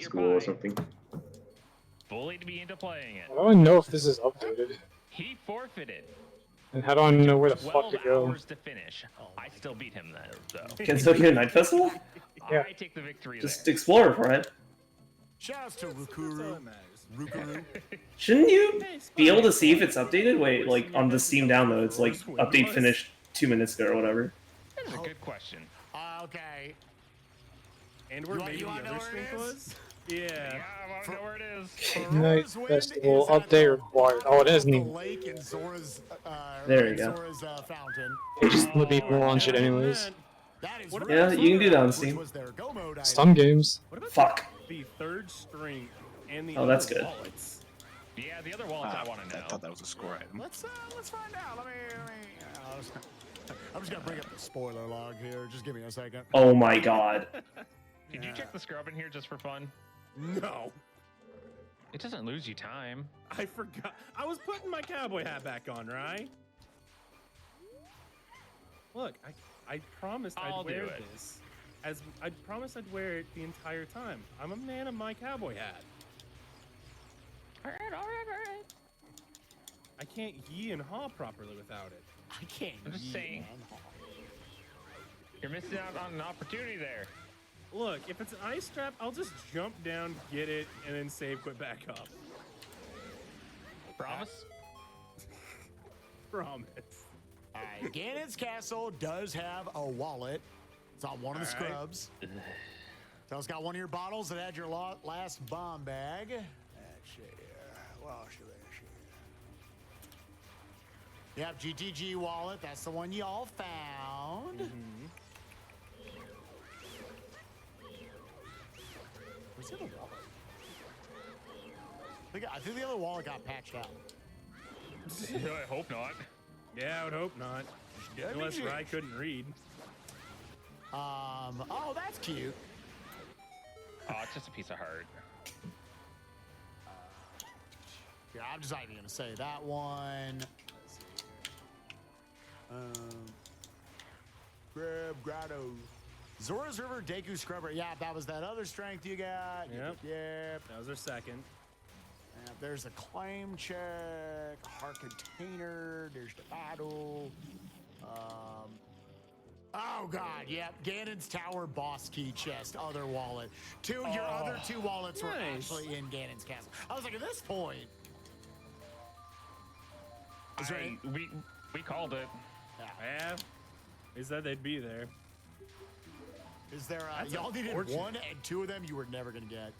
school or something. Fully to be into playing it. How do I know if this is updated? He forfeited. And how do I know where the fuck 12 to go? hours to finish. I still beat him though. Gensokyo Night Festival? Yeah. I take the victory Just explore for it. Shouts to Rukuru. Rukuru. Shouldn't you be able to see if it's updated? Wait, like on the Steam download, it's like update finished 2 minutes ago or whatever. That is a good question. Okay. And where You maybe the wanna know other where it strength is? was? Yeah. I want to know where it is. Night Festival update required. Oh, it isn't The even. lake in Zora's, There you go. Zora's fountain. They just let people launch it anyways. That is Yeah, you can do that on Steam. was their go mode Some games. What about Fuck. the third strength and the Oh, that's other good. wallets? Yeah, the other wallets I want to know. I thought that was a score item. Let's find out. I'm just gonna bring up the spoiler log here. Just give me a second. Oh my god. Did you check the scrub in here just for fun? No. It doesn't lose you time. I forgot. I was putting my cowboy hat back on, right? Look, I promised I'll I'd do wear it. this. As I promised I'd wear it the entire time. I'm a man of my cowboy hat. Alright. I can't yee and haw properly without it. I can't. I'm just saying. You're missing out on an opportunity there. Look, if it's an ice strap, I'll just jump down, get it, and then save, quit back up. Promise? Promise. Alright, Ganon's Castle does have a wallet. It's on one of the scrubs. So it's got one of your bottles that had your last bomb bag. Let's see here. Well, you have GTG wallet. That's the one y'all found. Where's the other wallet? I think the other wallet got patched out. I hope not. Yeah, I would hope not. Yeah, Unless me too. Rai couldn't read. Oh, that's cute. Oh, it's just a piece of heart. Yeah, I'm just not even gonna say that one. Let's see. Grab Grotto. Zora's River Deku Scrubber. Yeah, that was that other strength you got. Yep. Yep. That was our second. There's a claim check, heart container, there's the battle. Oh god, yep. Ganon's Tower boss key chest, other wallet. Your other two wallets were nice. actually in Ganon's castle. I was like, at this point. Is there any- We called it. Yeah. They said they'd be there. Is there That's y'all needed unfortunate. one and two of them you were never gonna get.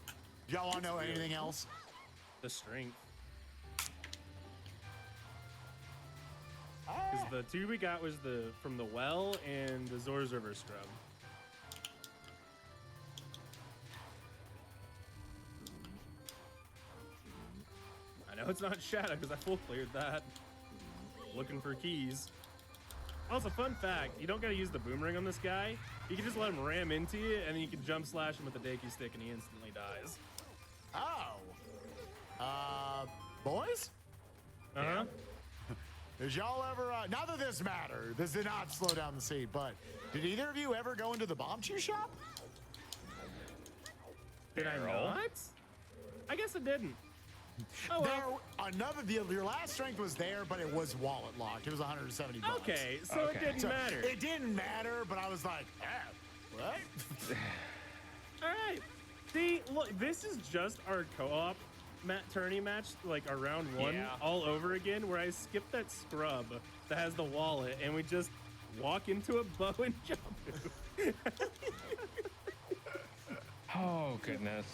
Do y'all wanna know anything else? The strength. Because the two we got was from the well and the Zora's River scrub. I know it's not Shadow because I full cleared that. Looking for keys. Also, fun fact, you don't gotta use the boomerang on this guy. You can just let him ram into you, and then you can jump slash him with the Deku stick, and he instantly dies. Oh. Boys? Uh-huh. Did y'all ever, not that this mattered, this did not slow down the seed, but did either of you ever go into the Bomb Chew shop? Did I not? I guess it didn't. Oh, well. Your last strength was there, but it was wallet locked. It was 170 bucks. Okay, so it didn't matter. It didn't matter, but I was like, what? All right. See, look, this is just our co-op tourney match, like our round 1 all over again, where I skip that scrub that has the wallet, and we just walk into a bow and jump. Oh, goodness.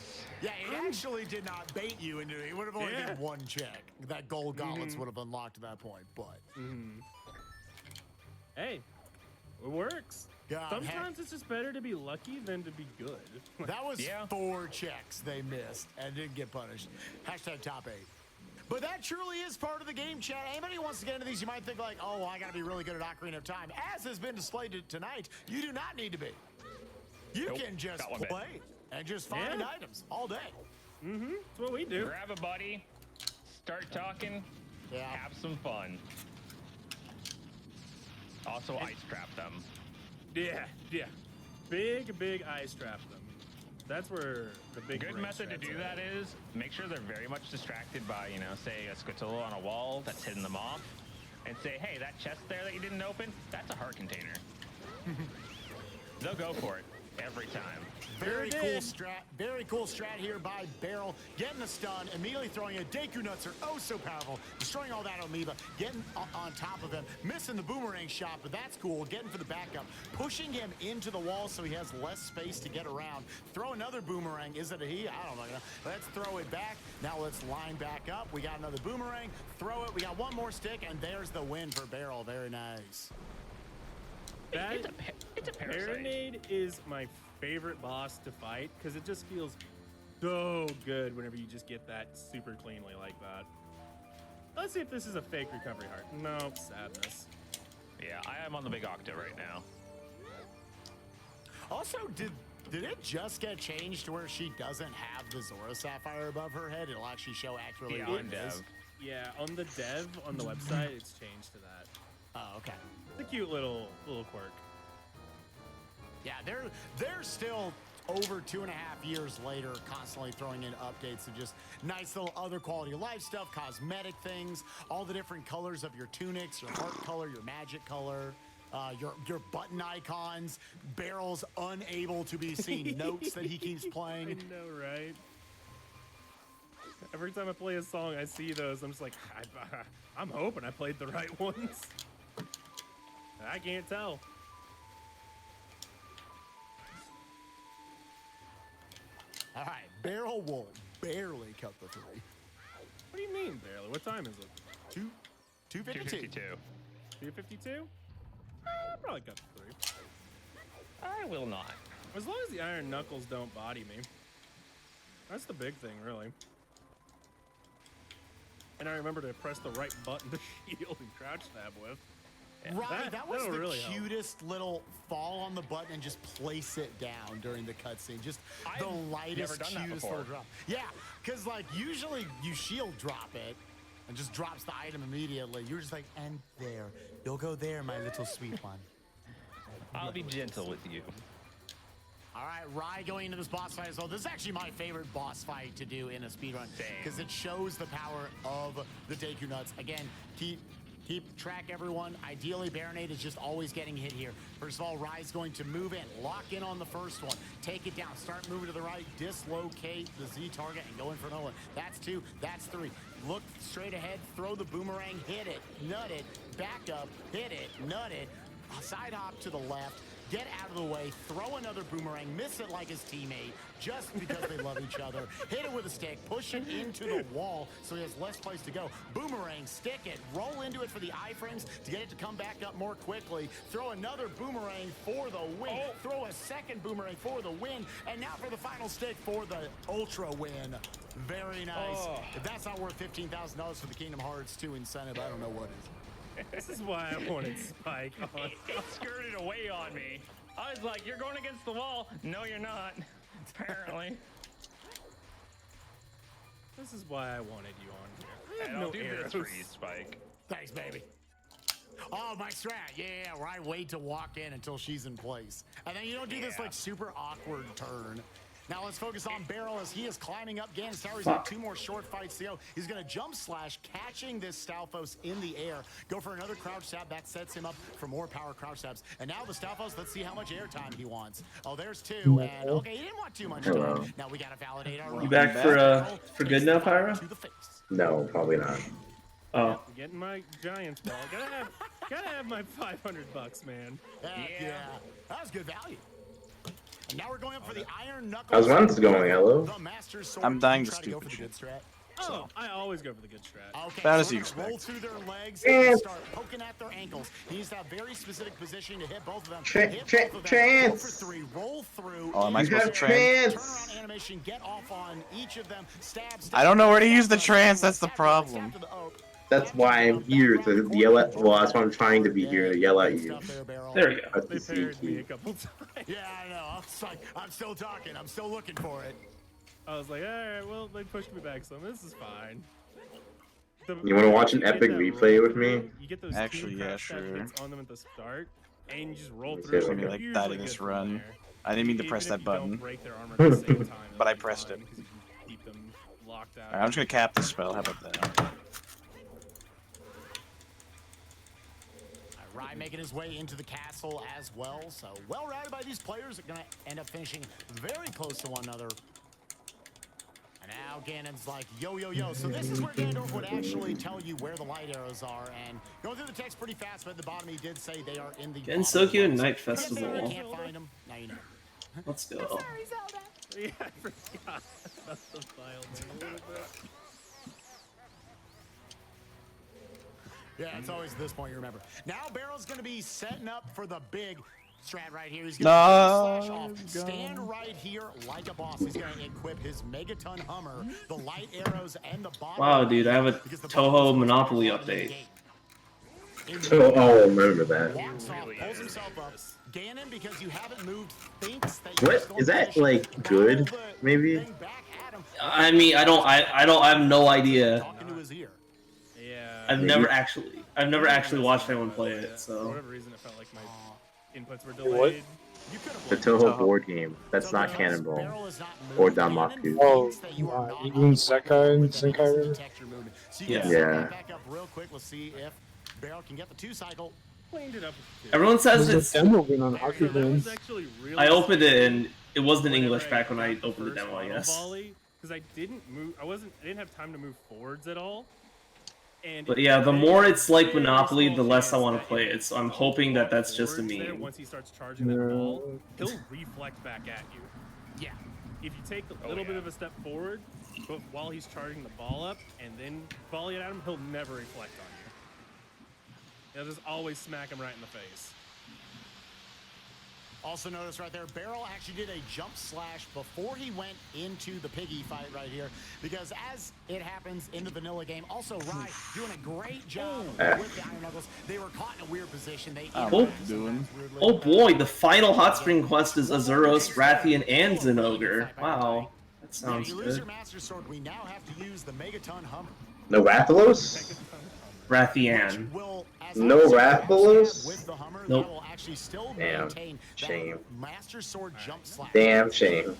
Yeah, it actually did not bait you into it. It would have only been one check. That gold gauntlets would have unlocked at that point, but. Hey, it works. God, sometimes it's just better to be lucky than to be good. That was 4 checks they missed and didn't get punished. Hashtag top 8. But that truly is part of the game, chat. Anybody who wants to get into these, you might think like, oh, well, I got to be really good at Ocarina of Time. As has been displayed tonight, you do not need to be. You can just play and just find items all day. That's what we do. Grab a buddy, start talking, have some fun. Also, ice trap them. Yeah. Big ice trap them. That's where the big good method to do that is make sure they're very much distracted by, say a Squirtle on a wall that's hitting them off, and say, hey, that chest there that you didn't open, that's a heart container. They'll go for it every time. Very cool strat here by Beryl. Getting a stun, immediately throwing it. Deku Nuts are oh so powerful. Destroying all that amoeba, getting on top of him. Missing the boomerang shot, but that's cool. Getting for the backup. Pushing him into the wall so he has less space to get around. Throw another boomerang. Is it a he? I don't know. Let's throw it back. Now let's line back up. We got another boomerang. Throw it. We got one more stick, and there's the win for Beryl. Very nice. It's a parasite. Paranade is my favorite boss to fight because it just feels so good whenever you just get that super cleanly like that. Let's see if this is a fake recovery heart. No, sadness. Yeah, I am on the big octa right now. Also, did it just get changed to where she doesn't have the Zora Sapphire above her head? It'll actually show accurately Yeah, what on it dev. is. Yeah, on the dev on the website, it's changed to that. Oh, okay. It's a cute little quirk. Yeah, they're still over 2.5 years later, constantly throwing in updates of just nice little other quality of life stuff, cosmetic things, all the different colors of your tunics, your heart color, your magic color, your button icons, Beryl's unable to be seen notes that he keeps playing. I know, right? Every time I play a song, I see those. I'm just like, I'm hoping I played the right ones. I can't tell. All right, Beryl will barely cut the 3. What do you mean, barely? What time is it? 2:52. 2:52? Probably cut the 3. I will not. As long as the iron knuckles don't body me. That's the big thing, really. And I remember to press the right button to shield and crouch stab with. Right, that was the really help. cutest little fall on the button and just place it down during the cutscene. Just the lightest, never done that cutest before. little drop. Yeah, because like usually you shield drop it and just drops the item immediately. You're just like, and there. You'll go there, my little sweet one. I'll be gentle with you. All right, Rai going into this boss fight as well. This is actually my favorite boss fight to do in a speedrun because it shows the power of the Deku Nuts. Again, keep track, everyone. Ideally, Baronade is just always getting hit here. First of all, Rai's going to move in, lock in on the first one, take it down, start moving to the right, dislocate the Z target, and go in for another one. That's 2, that's 3. Look straight ahead, throw the boomerang, hit it, nut it, back up, hit it, nut it, side hop to the left, get out of the way, throw another boomerang, miss it like his teammate, just because they love each other, hit it with a stick, push it into the wall so he has less place to go, boomerang, stick it, roll into it for the iframes to get it to come back up more quickly, throw another boomerang for the win, throw a second boomerang for the win, and now for the final stick for the ultra win. Very nice. If that's not worth $15,000 for the Kingdom Hearts 2 incentive, I don't know what is. This is why I wanted Spike. It skirted away on me. I was like, you're going against the wall. No, you're not. Apparently. This is why I wanted you on here. I have I'll no do arrows. this for you, Spike. Thanks, baby. Oh, my strat. Yeah, where I wait to walk in until she's in place. And then you don't do this like super awkward turn. Now let's focus on Barrel as he is climbing up Ganon's tower. He's got 2 more short fights to go. He's going to jump slash, catching this Stalfos in the air. Go for another crouch stab. That sets him up for more power crouch stabs. And now the Stalfos, let's see how much airtime he wants. Oh, there's 2. And okay, he didn't want too much time. Now we got to validate our You back for good now, Pyro? No, probably not. Oh. Getting my Giants ball. Gotta have my $500, man. Yeah. That was good value. And now we're going up for the Iron Knuckles. How's one's going, hello? The Master Sword. I'm dying to Try go stupid for the good shit. strat. Oh, I always go for the good strat. Okay, Bad as so you we're gonna roll expect. through their legs and start poking at their ankles. He needs to have very specific position to hit both of them. Hit both of them. Chance. Go for 3, roll through. Oh, am I You supposed to have trance? Turnaround animation, get off on each of them. Stab. I don't know where to use the trance. That's the problem. That's why I'm here to yell at. Well, that's why I'm trying to be here to yell at you. There we go. That's They the paired me a CQ. couple times. Yeah, I know. I was like, I'm still talking. I'm still looking for it. I was like, all right, well, they pushed me back some. This is fine. You want to watch an You get epic that replay roll with me? through, You get those Actually, 2 yeah, crouch stab sure. hits on them at the start, and you just roll Let's through. see if I and can you're like that usually in this good from run. there. I didn't mean to Even press if that you don't button. break their armor at the same time, But I it'll be pressed fine, it. 'cause you can keep them locked out. Alright, I'm just gonna cap the spell. How about that? Rai making his way into the castle as well. So well routed by these players. Are going to end up finishing very close to one another. And now Ganon's like, yo, yo, yo. So this is where Ganondorf would actually tell you where the light arrows are. And going through the text pretty fast, but at the bottom he did say they are in the Gensokyo bottom Night left. You Festival. can't find them. Now you know. Let's go. Yeah, I forgot about the file name a little bit. Yeah, it's always this point you remember. Now Barrel's going to be setting up for the big strat right here. He's going to slash off. Stand right here like a boss. He's going to equip his Megaton Hummer, the light arrows, and the bottom. Wow, dude, I have a Toho Monopoly update. Oh, I'll remember that. Walks off, pulls himself up. Ganon, because you haven't moved, thinks that you're What just going is to that finish like? Good? Maybe. I mean, I have no idea. talking to his ear. Yeah. I've never actually watched anyone play it, For so. whatever reason, it felt like my inputs were What? delayed. The Toho board game. That's not Cannonball. Or Danmaku. Oh, even Sekai and Senkai River? So you Yeah. can Yeah. set that back up real quick. Let's see if Barrel can get the 2 cycle. Cleaned it up. Everyone says There's it's. a demo game on Hockey That was Bands. actually really I opened it and it wasn't in whenever English back when I got the opened the first demo, I auto guess. volley, because I didn't move. I didn't have time to move forwards at all. And But yeah, the more it's like Monopoly, the less I want to play it. So I'm hoping that that's just a forwards there, meme. once he starts charging that ball, he'll reflect back at you. Yeah. If you take a little bit of a step forward, but while he's charging the ball up and then volley it at him, he'll never reflect on you. He'll just always smack him right in the face. Also notice right there, Barrel actually did a jump slash before he went into the piggy fight right here. Because as it happens in the vanilla game, also Rai doing a great job with the Iron Knuckles. They were caught in a weird position. They Oh boy, the final hot spring quest is Azuros, Rathian, and Zenogre. Wow, that If sounds you lose good. your Master Sword, we now have to use the Megaton Hummer. No Rathalos? Rathian. No Rathalos? With the Hummer, Nope. that will actually still Damn. maintain Shame. that Master Sword jump slash. Damn shame.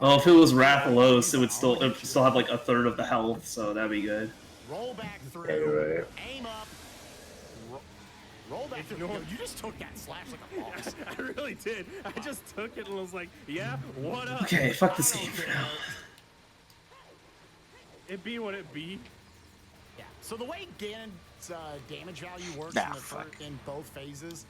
Oh, if it was Rathalos, it would still have like a third of the health, so that'd be good. Roll back through. Yeah, you're right. Aim up. Roll back through. Yo, you just took that slash like a boss. I really did. I just took it and was like, yeah, what up? Okay, fuck this game for now. It be what it be. Yeah. So the way Ganon's damage value works Nah, in, fuck. in both phases,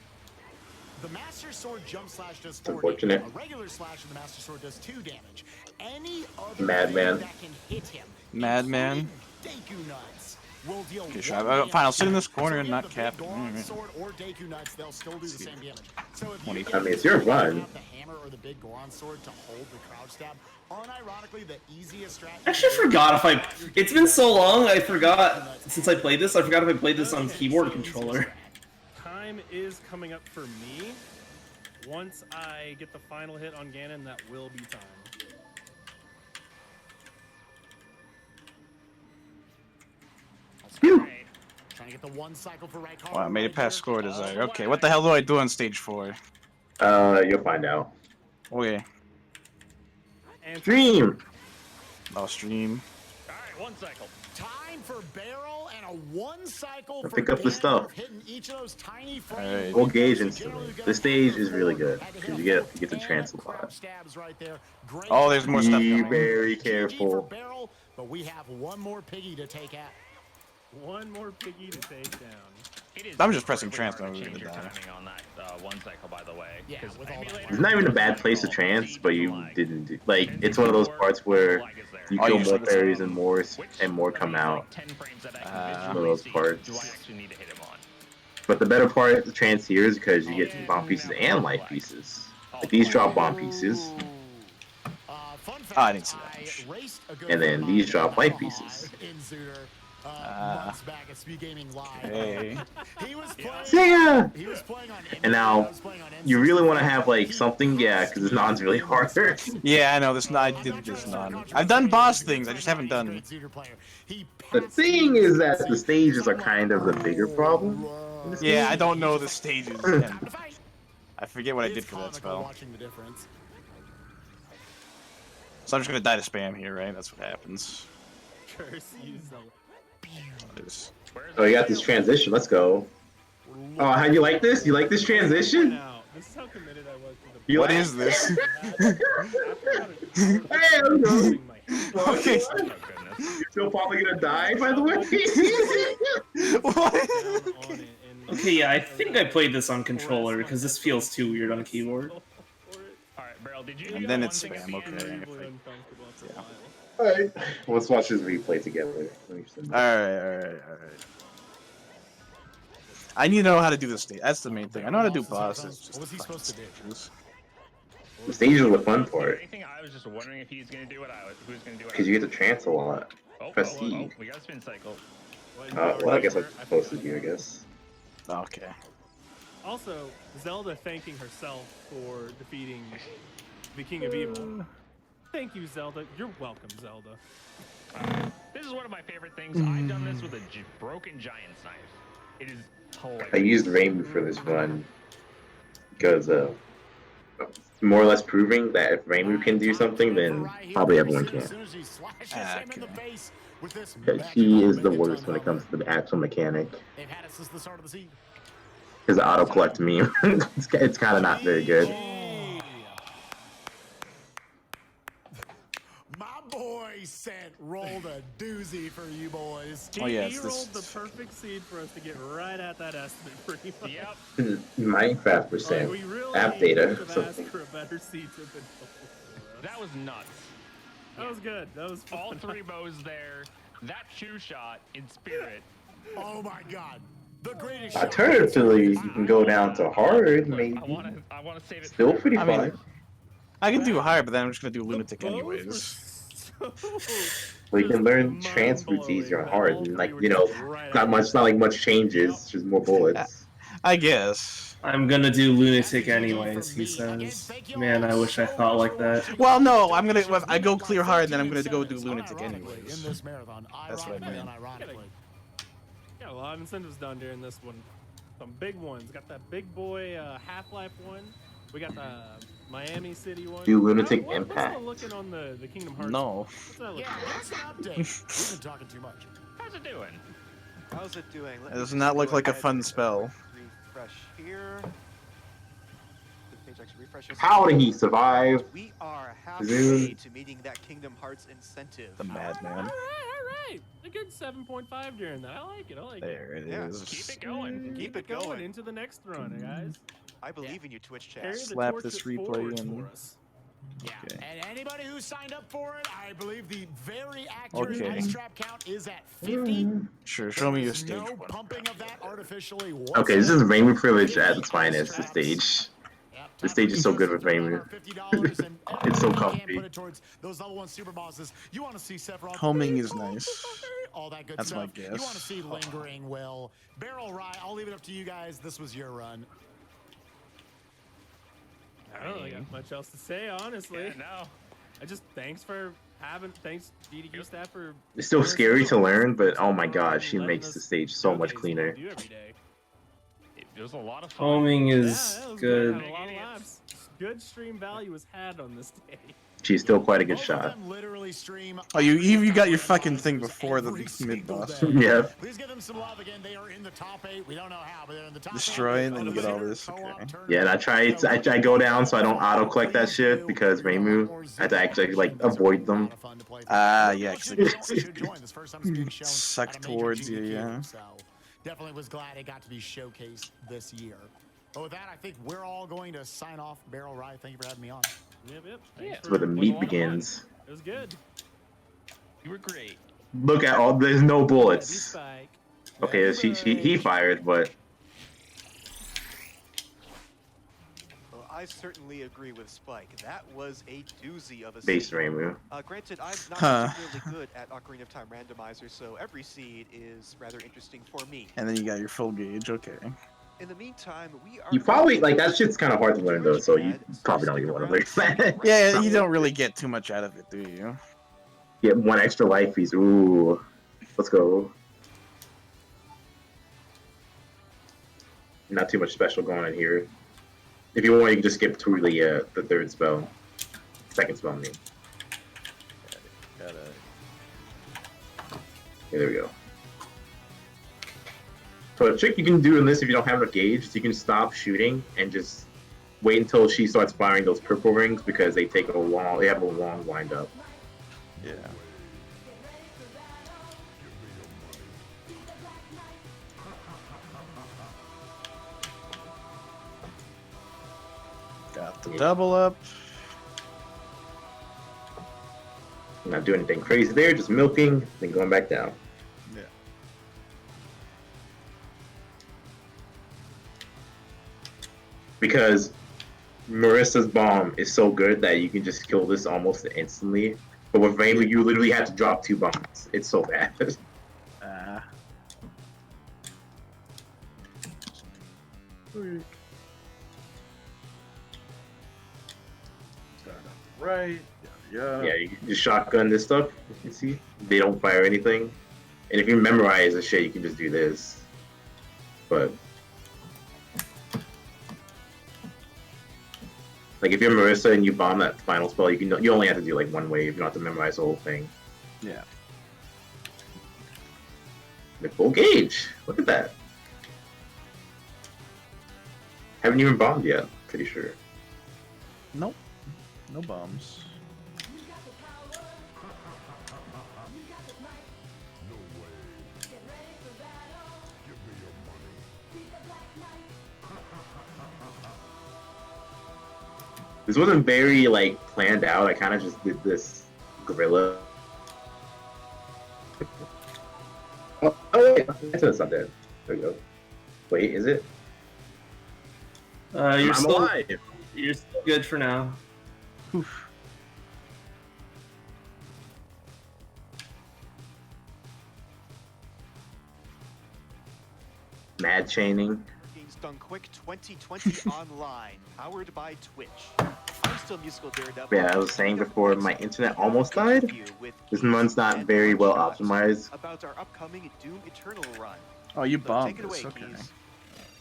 the Master Sword jump slash does 40. Unfortunate. A regular slash of the Master Sword does 2 damage. Any other Madman. thing that can hit him, Madman. including Deku Nuts, will deal Okay, 1 sure. damage. Fine, I'll sit in this So corner if and you not have the cap. big Goron sword or Deku Nuts, they'll still do the same damage. So if you I mean, it's your run. have the hammer or the big Goron sword to hold the crouch stab, unironically, the easiest strategy. I actually forgot if I. It's been so long. I forgot since I played this. I forgot if I played this on keyboard controller. Time is coming up for me. Once I get the final hit on Ganon, that will be time. Trying to get the 1 cycle for right. Wow, I made it past score desire. Okay, what the hell do I do on stage 4? You'll find out. Okay. Stream. I'll stream. Alright, 1 cycle. Time for barrel and a 1 cycle for Pick up the stuff. hitting each of those tiny Alright. We'll gauge instantly. This stage is really good because you get to trance a lot. stabs right there. Great Oh, there's more stuff Be coming. very GG for careful. barrel, but we have 1 more piggy to take out. 1 more piggy to take down. I'm just pressing trance Hard when to I'm change your down. timing on that 1 cycle, by the way. Yeah, with all that. It's not even a bad place to trance, but you didn't do. Like, it's one of those parts where you Oh, kill you more said the fairies same. and more come out. 10 frames that I One can of visually those see. parts. Do I actually need to hit him on? But the better part of the trance here is because you get bomb pieces and life pieces. Like these drop bomb pieces, Oh, I didn't see that much. and then these drop life pieces. Months back at Speed Gaming Live. Hey. He was playing. Sega! He was playing on And now you really want to have like something, yeah, because this non's really hard. Yeah, I know this. I did this non. I've done boss things. I just haven't done. The thing is that the stages are kind of the bigger problem. in this Yeah, game. I don't know the stages. And I forget what I did for that spell. Watching the difference. So I'm just gonna die to spam here, right? That's what happens. Curse you, Zelda. Oh, you got this transition. Let's go. Oh, how you like this? You like this transition? Now, this is how committed I was to the. You What like- is this? Hey, I'm going. Okay. Still probably gonna die, by the way. Okay, yeah, I think I played this on controller because this feels too weird on keyboard. Alright, Beryl, did you And do then the it's one thing spam. at the end? Okay. Yeah. Alright, let's watch this replay together. Let me send that. Alright. I need to know how to do the stage. That's the main thing. I know how to do bosses. Just What was he supposed to do? stages. The stages are the fun part Anything? I was just wondering if he's gonna do what I was. Who's gonna do what I because you get to trance a lot. Press oh, E. we got a spin cycle. Well, I guess I'm supposed to do. I guess. Okay. Also, Zelda thanking herself for defeating the King of Evil. Thank you, Zelda. You're welcome, Zelda. This is one of my favorite things. I've done this with a broken giant's knife. It is hilarious. I used Rainbow for this run because more or less proving that if Rainbow can do something, then probably everyone can. Because he is the worst when it comes to the actual mechanic. They've had it since the start of the season. His auto collect meme, it's kind of not very good. My boy sent rolled a doozy for you boys. Oh, yes, He this- rolled the perfect seed for us to get right at that estimate, pretty much. Yep. Minecraft percent We really app data. could have So asked for a better seed to have been That was nuts. That was good. That was fun. All 3 bows there. That 2 shot in spirit. Oh my god. The greatest alternatively, you can go down to hard, maybe. I want to save it. Still pretty I fun. mean, I can do higher, but then I'm just gonna do lunatic anyways. Well, you can learn trance routes easier on hard, and like not like much changes, it's just more bullets. I guess. I'm gonna do lunatic anyways, he says. Man, I wish I thought like that. Well, no, I'm gonna. If I go clear hard, then I'm gonna go do lunatic anyways. in this marathon. That's what I meant. Unironically. Got a lot of incentives down during this one. Some big ones. Got that big boy Half-Life one. We got the Miami City one. Do Lunatic What's Impact. that looking on the Kingdom Hearts? No. What's that looking Yeah, like? what's an update? We've been talking too much. How's it doing? How's it doing? It does not look like a fun spell. Refresh here. The page actually refreshes. How did he survive? We are halfway Zoom. to meeting that Kingdom Hearts incentive. The madman. All right. A good 7.5 during that. I like it. There it Yeah, is. Keep it going. Keep it going. into the next run, guys. I believe in you, Twitch chat. Carry the Slap torch this forward replay in. for us. Yeah. And anybody who signed up for it, I believe the very accurate Okay. ice trap count is at 50. Sure, show me your There's stage no one. pumping of that artificially. Okay, this is Rainbow Privilege at its finest. This stage. The stage is so good with Rainbow. It's so comfy. Those level 1 super bosses. You want to see Sephiroth. Homing is nice. All that good That's stuff. my guess. You want to see lingering will. Barrel Rye, I'll leave it up to you guys. This was your run. I don't really got much else to say, honestly. Yeah, no. Thanks DDQ staff for. It's still scary to learn, but oh my god, she makes the stage so much cleaner. There's a lot of fun. Homing is good. A lot of laps. Good stream value was had on this day. She's still quite a good shot. Oh, you got your fucking thing before the mid boss. Yeah. Please give them some love again. They are in the top 8. We don't know how, but they're in the top 8. Destroy and then you get all this. Okay. Yeah, and I go down so I don't auto collect that shit because Reimu, I have to actually like avoid them. Yeah, suck towards you, yeah. Definitely was glad it got to be showcased this year. But with that, I think we're all going to sign off. Barrel Rye, thank you for having me on. Yep. That's where the meat begins. It was good. You were great. Look at all, there's no bullets. Okay, he fired, but Well, I certainly agree with Spike. That was a doozy of a base seed. Reimu. Granted, I'm not particularly good at Ocarina of Time randomizer, so every seed is rather interesting for me. And then you got your full gauge, okay. In the meantime, we are. You probably, like, that shit's kind of hard to learn though, so you probably don't even want to learn that. Yeah, you don't really get too much out of it, do you? Get 1 extra life piece. Ooh. Let's go. Not too much special going on here. If you want, you can just skip to the 3rd spell. 2nd spell, I mean. Got it. Yeah, there we go. So a trick you can do in this if you don't have a gauge is you can stop shooting and just wait until she starts firing those purple rings because they have a long wind up. Yeah. Got the double up. Not doing anything crazy there, just milking, then going back down. Yeah. Because Marissa's bomb is so good that you can just kill this almost instantly. But with Rainbow, you literally have to drop 2 bombs. It's so bad. Right. Yeah. Yeah, you can just shotgun this stuff. You can see they don't fire anything, and if you memorize the shit, you can just do this. But like if you're Marissa and you bomb that final spell, you only have to do like 1 wave. You don't have to memorize the whole thing. Yeah. The full gauge. Look at that. Haven't even bombed yet. Pretty sure. Nope. No bombs. This wasn't very like planned out. I kind of just did this gorilla. Oh wait, it's not dead. There we go. Wait, is it? You're I'm still alive. You're still good for now. Oof. Mad chaining. Games Done Quick 2020 online, powered by Twitch. I'm still Musical Daredevil. Yeah, I was saying before, my internet almost died. This one's not very well optimized. About our upcoming Doom Eternal run. Oh, you So bombed take it away, this, okay. Keys.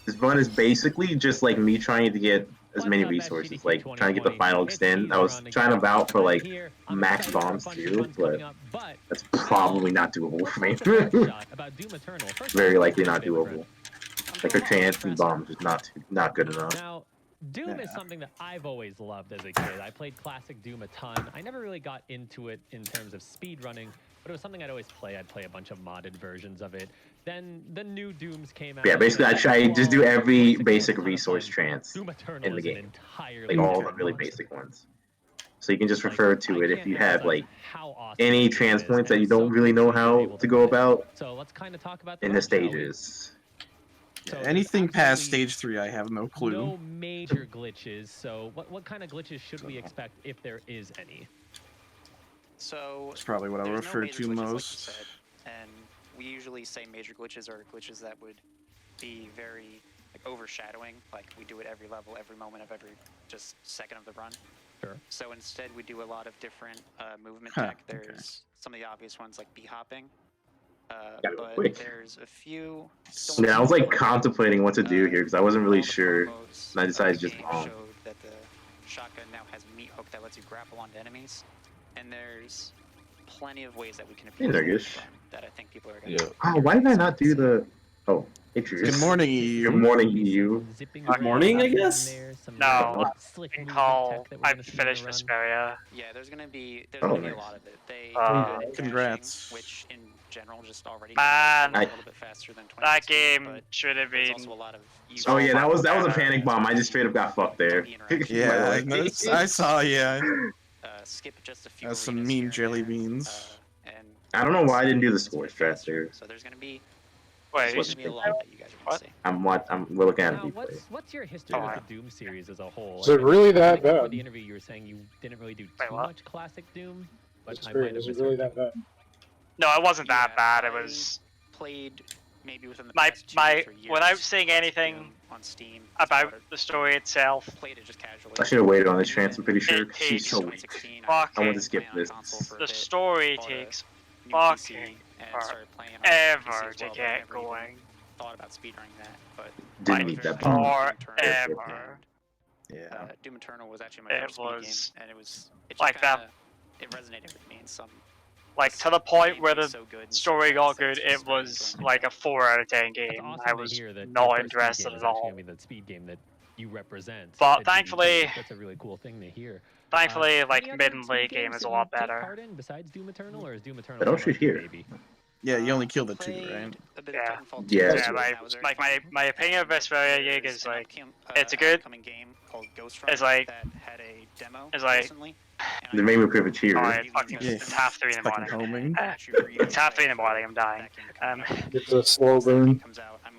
This run is basically just like me trying to get as many resources, like trying to get the final extend. I was trying to vow for like max bombs too, but that's probably not doable for me. Very likely not doable. Like her chance and bombs is not good enough. Now, Doom is something that I've always loved as a kid. I played classic Doom a ton. I never really got into it in terms of speed running, but it was something I'd always play. I'd play a bunch of modded versions of it. Then the new Dooms came out. Yeah, basically I try just do every basic resource trance Doom Eternal in the is an game. entirely Like all the different really monster. basic ones. so you can just refer to it if you have like how awesome any it is, trans points that and you it's so don't really great know to be how able to go play. about So let's kind of talk about in the run, shall we? stages. So Anything there's past absolutely stage 3, I have no clue. no major glitches. So what kind of glitches should we expect if there is any? So That's probably what I there's refer no major to glitches, most. Like you said, and we usually say major glitches are glitches that would be very like overshadowing. Like we do it every level, every moment of every just second of the run. Sure. So instead, we do a lot of different movement Huh, tech. There's some of the obvious ones like bee hopping. Gotta go But quick. there's a few. Yeah, I was like contemplating what to do here because I wasn't really sure. And I decided to just bomb. Showed that the shotgun now has meat hook that lets you grapple onto enemies, and there's plenty of ways that we can Hey, abuse Nergish. that I think people are going to. Oh, why did I not do the? Oh, hey, Trish. Good morning, EU. Good morning, EU. Good morning, I guess. No, slick I can movement call. tech that we're I've gonna see finished in the run. Vesperia. Yeah, there's going to be Oh, a nice. lot of it. They Uh, do good Congrats. dashing, which in general just already Man, a little bit faster than 2016, that game but should have there's been. also a lot of Oh yeah, that was a panic bomb. I just straight up got fucked there. Yeah, My that's- I saw, yeah. Skip just a few That's some mean jelly beans. I don't know why I didn't do the sports strat there. So there's going to be Wait, there's going to be a lot that you guys are going to see. We're looking at a Now, replay. what's your history with the Doom series as a whole? Is it really that before bad? the interview, you were saying you didn't really do Wait, too what? much classic Doom, but It's I true. might have Is it really that bad? No, it wasn't that bad. It was played maybe within the my past 2 or 3 years. without saying anything on Steam about the story itself. Played it just casually. I should have waited on this trance. I'm pretty sure 'cause she's so weak. I Fucking want to skip this. the story takes fucking forever to get going. Thought about speedrunning that, but Didn't need that bomb. Forever. Yeah. Doom Eternal was actually my It first speed was game, and it just like that. kinda- It resonated with me in some. Like to the point where the so good and story got good, it was like a 4 out of 10 game. awesome I to was hear that your not first speed interested game at is actually all. gonna be the speed game that you represent. But at thankfully- DDT. That's a really cool thing to hear. Thankfully, Any like other mid and speed late game games is that a lot you take better. part in besides Doom Eternal, or is Doom Eternal? I don't so shoot much your here. baby? Yeah, you only killed the 2, right? Yeah, Yeah. my opinion of Vesperia Yig is like it's a good. It's like it's like They made me privateer. alright, fucking it's half 3 in the Fucking morning. homing. It's half 3 in the morning. I'm dying. It's a slow burn.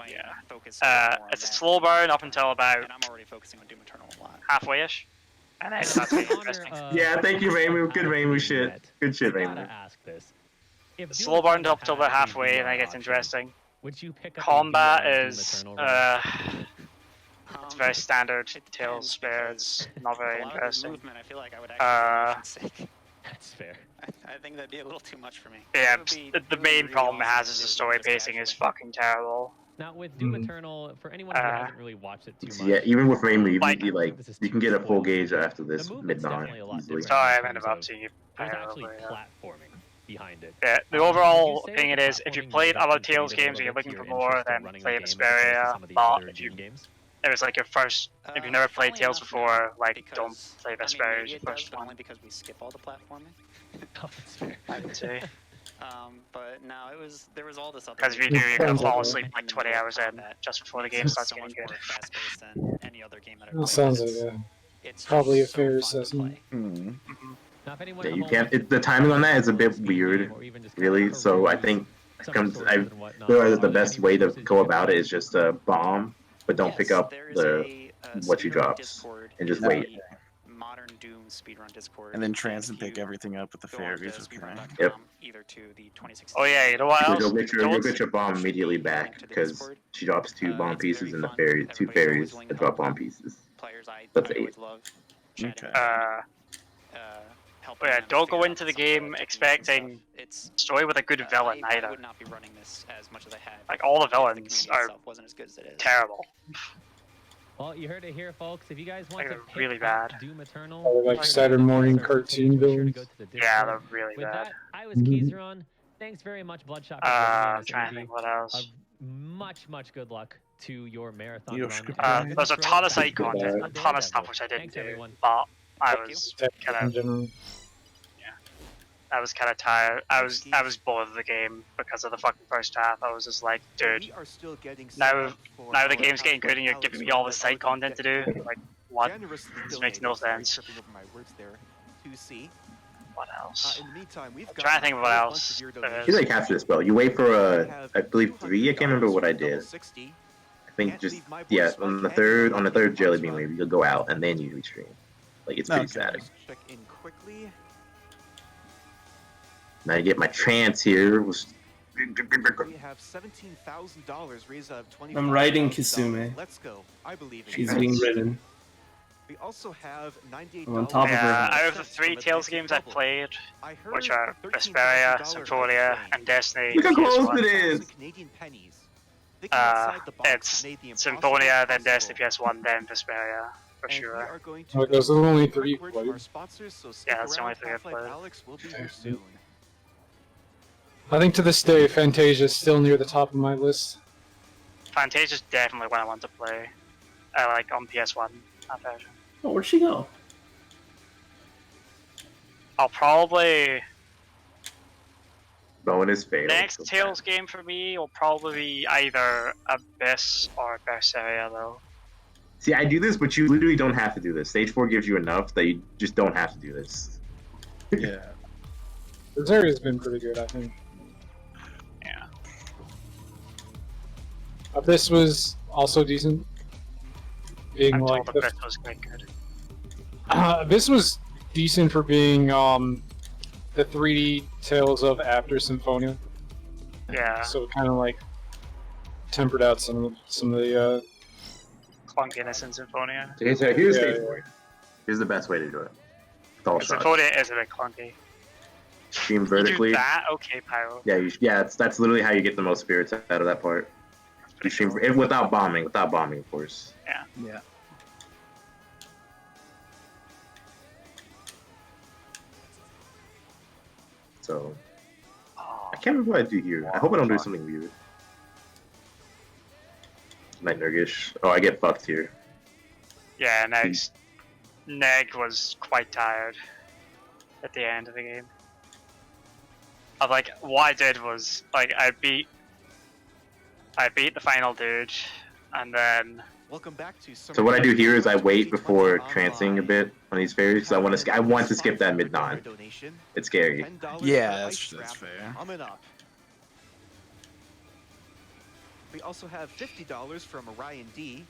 Yeah. It's a slow burn up until about halfway-ish, and then it starts getting interesting. Yeah, thank you, Ramu. Good Ramu shit. Good shit, Ramu. Ask this. The slow burn up till about halfway, and then it gets interesting. Would you pick up Combat a Doom is Eternal run? it's very standard. Tails, spares, not very A lot of interesting. movement, I feel like I would actually be motion sick. That's fair. I think that'd be a little too much for me. Yeah, It would be the main problem it has is the story pacing is fucking terrible. Now with Doom Eternal, for anyone who hasn't really watched it too much, Yeah, even with Ramu, you Like- can like you can get a full gauge after this mid-non easily. Sorry, I meant about to you. there's actually platforming behind it. Yeah, the overall opinion is if you've played other Tales games and you're looking for more, then play Vesperia. But if you if it's like your first, if you've never played Tales before, like don't play Vesperia as your first but one. only because we skip all the platforming. Oh, that's fair. I would say. But no, there was all this other. Because if you do, you're gonna fall asleep like 20 hours in just before the game starts so getting much good. more fast-paced than any other game that I've That played. sounds like It's probably a just so fair fun to assessment. Hmm. Now, if anyone Yeah, at you home can't. wants The timing on that is a bit weird, really. So I think I realized that the best way to go about it is just a bomb, but don't pick up the what you dropped and just wait. Modern Doom speedrun Discord. And then trans and pick everything up with the fairies. Okay. Yep. Either to the 2016. Oh yeah, you know what else? You'll get your bomb immediately back because she drops 2 bomb pieces and the 2 fairies that drop bomb pieces. That's 8. Okay. But yeah, don't go into the game expecting story with a good villain I either. would not be running this as much as I had. Like all the if the villains community are itself wasn't as good as it is. terrible. Well, you heard it here, folks. If you guys want to They're pick really up bad. Doom Eternal, Or like be sure to Saturday morning search the cartoon page, be sure to villains. go to the Yeah, Discord. they're really With bad. that, I was Keyzeron. Thanks very much, Bloodshot, for joining me on this Trying to interview. think what else. much good luck to your marathon Yosh, run. goodbye. There's a ton of side content, a ton of stuff which I didn't Thanks, do, everyone. but I Thank was In kind of general. I was kind of tired. I was bored of the game because of the fucking first half. I was just like, dude, We are still getting now set up for now the our game's getting good and you're Alex giving me all Rowe this side that we're gonna content to do. get Like, what? generously This makes no donated. Sorry, sense. tripping over my words there. 2C. What else? In the meantime, we've I'm got trying to think of what a else. bunch of your there You is. like capture this spell. You wait for I believe 3. I can't remember what I did. I think just on the third jelly bean wave, you'll go out and then you restream. Like it's pretty static. Check in quickly. Now you get my chance here. We have $17,000 raised out of $25,000. I'm riding Kisume. Let's go. I believe in She's you. being ridden. We also have $98. I'm on top of her. Out of the 3 Tales games I've played, which are Vesperia, Symphonia, and Destiny, Look how close PS1, it is. it's Symphonia, then Destiny PS1, then Vesperia, for sure. Oh, those are only 3 played. Yeah, that's the only 3 I've played. I think to this day, Fantasia is still near the top of my list. Fantasia's definitely one I want to play, like on PS1, that version. Oh, where'd she go? I'll probably... Bonus fail. Next Tales game for me will probably be either Abyss or Berseria, though. See, I do this, but you literally don't have to do this. Stage 4 gives you enough that you just don't have to do this. Yeah. Rosaria's been pretty good, I think. Yeah. This was also decent. Being I'm like told Abyss was quite good. this was decent for being the 3D Tales of after Symphonia. Yeah. So it kind of like tempered out some of the Clunkiness in Symphonia. Here's stage 4. Here's the best way to do it. With all shots. Symphonia is a bit clunky. Stream You vertically. do that? Okay, Pyro. Yeah, that's literally how you get the most spirits out of that part. You stream without bombing, of course. Yeah. Yeah. So I can't remember what I do here. I hope I don't do something weird. Night Nergish. Oh, I get fucked here. Yeah, Neg was quite tired at the end of the game. What I did was, I beat the final dude, and then... Welcome back to So what I do here is I wait before trancing a bit on these fairies because I want to skip that mid non. It's scary. Yeah, that's fair. Coming up. We also have $50 from Orion D.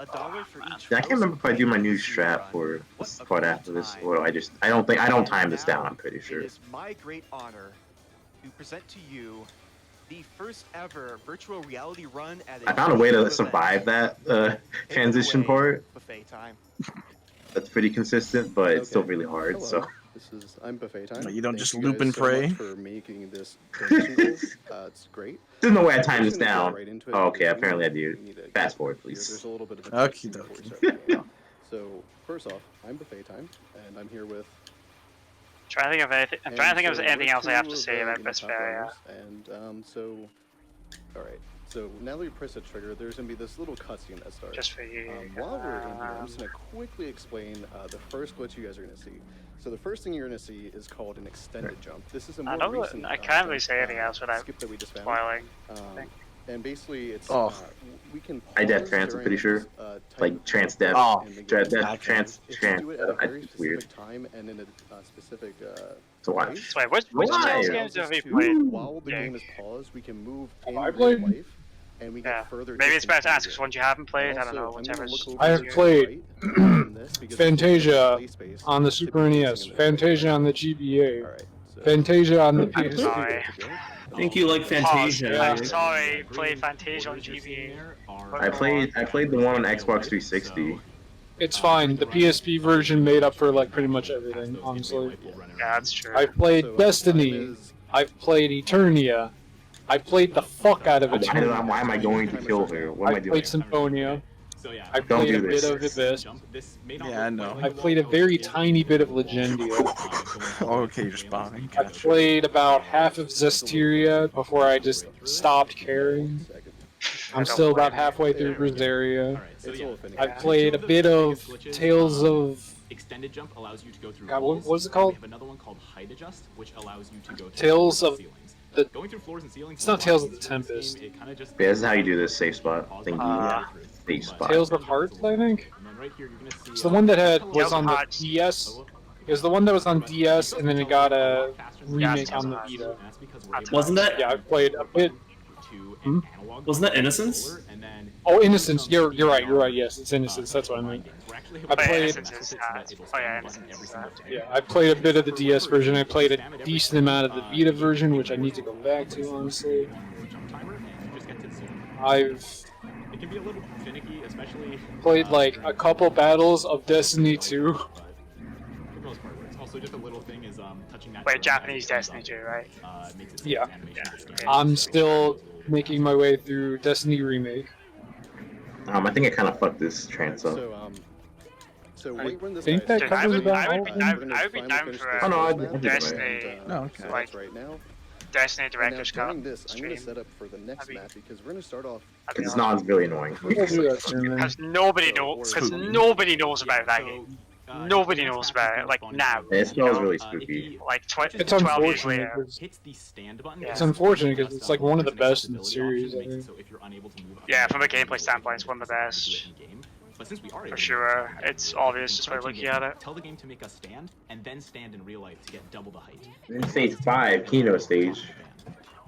$1 for each. Yeah, I can't remember if I do my new strat for this part after this, or I don't time this down. I'm pretty sure. It is my great honor to present to you the first ever virtual reality run at I found a way to survive that transition part. Buffet time. That's pretty consistent, but it's still really hard. Hello. So I'm Buffet Time. You don't Thank just you loop guys and so pray. much for making this donation goal. It's great. there's no way I We're time this just gonna get down. right into it Oh, okay, because apparently I do. we need to Fast get forward, here. please. There's a little bit of a Okie text before we dokie. start the game. So first off, I'm Buffet Time, and I'm here with. I'm trying to think of anything else I have to say about Vesperia. And all right. So now that you press the trigger, there's gonna be this little cutscene that starts. Just for you. While we're in here, I'm just gonna quickly explain the first glitch you guys are gonna see. So the first thing you're gonna see is called an extended jump. This is a more recent. I can't really jump, say anything else without skip that we just found. spoiling. And basically, it's we can. I death pause trance, I'm pretty during sure. this, Like trance death. Oh, Trance. if you do it at a very It's weird. specific time and in a specific. So watch. place, So wait, which Tales it games allows have us you to, played? While the Yeah. game is paused, we can move in I real played- life, and we Yeah. get further. Maybe it's better to distance ask which ones you haven't played. I don't know, Also, I'm gonna whichever's. look over I have here played right on this because Fantasia play space on the to Super be NES, using in the Fantasia on the GBA, All right, so Fantasia on the I'm PSP. sorry. I think you like Fantasia. I'm right? sorry, played Fantasia on GBA. I played the one on Xbox 360. It's fine. The PSP version made up for like pretty much everything, honestly. Yeah, that's true. I've played Destiny. I've played Eternia. I played the fuck out of Eternia. Why am I going to kill her? What am I I doing? played Symphonia. I Don't played do a bit this. of Abyss. Yeah, I know. I played a very tiny bit of Legendia. Okay, you're just bombing. I played about half of Zestiria before I just stopped caring. I'm still about halfway through Rosaria. I've played a bit of Tales of... Extended jump allows you to go through God, walls. what was it called? We have another one called height adjust, which allows you to go through Tales floors of and ceilings. the... Going through floors and ceilings. It's not Tales of the Tempest. It kind of just Yeah, this is how you do this safe spot. Thank you. Safe spot. Tales of Hearts, I think? and then right here you're gonna see It's the one that was Tales on of the Hearts. PS. It was the one that was on DS, and then it got a remake on the Vita. Wasn't that? Yeah, I played a bit. Hmm? Wasn't that Innocence? Oh, Innocence. You're right. Yes, it's Innocence. That's what I meant. I played. Yeah, I played a bit of the DS version. I played a decent amount of the Vita version, which I need to go back to, honestly. I've It can be a little finicky, especially played like a couple battles of Destiny 2. for the most part. It's also just a little thing is touching that. Wait, Japanese Destiny 2, right? Makes it Yeah. animation. I'm still making my way through Destiny Remake. I think I kind of fucked this trance up. So wait when this think guy's that done. covers about I would be We're down, gonna I would be finally down finish for this Oh, no, first I'd map, be Destiny, and, Oh, okay. like right now. Destiny And now Director's Cut during this, I'm gonna stream. set up for the next map because we're gonna start off. Because Non's really annoying. We'll do that soon, man. Because nobody knows. Because nobody knows about that game. Nobody knows about it. Like now. It smells really spooky. Like It's 12 years unfortunate. later. 'Cause Hits the stand button. Yeah. It's unfortunate because it's like one of the best in the series. I think. So if you're unable to move up Yeah, and from a down, gameplay standpoint, it's one of the you can best. do it in-game. But since we are able For to sure. do it, It's obvious just by touching looking at it. Tell the game to make us stand, and then stand in real life to get double the height. In stage 5, Kino stage.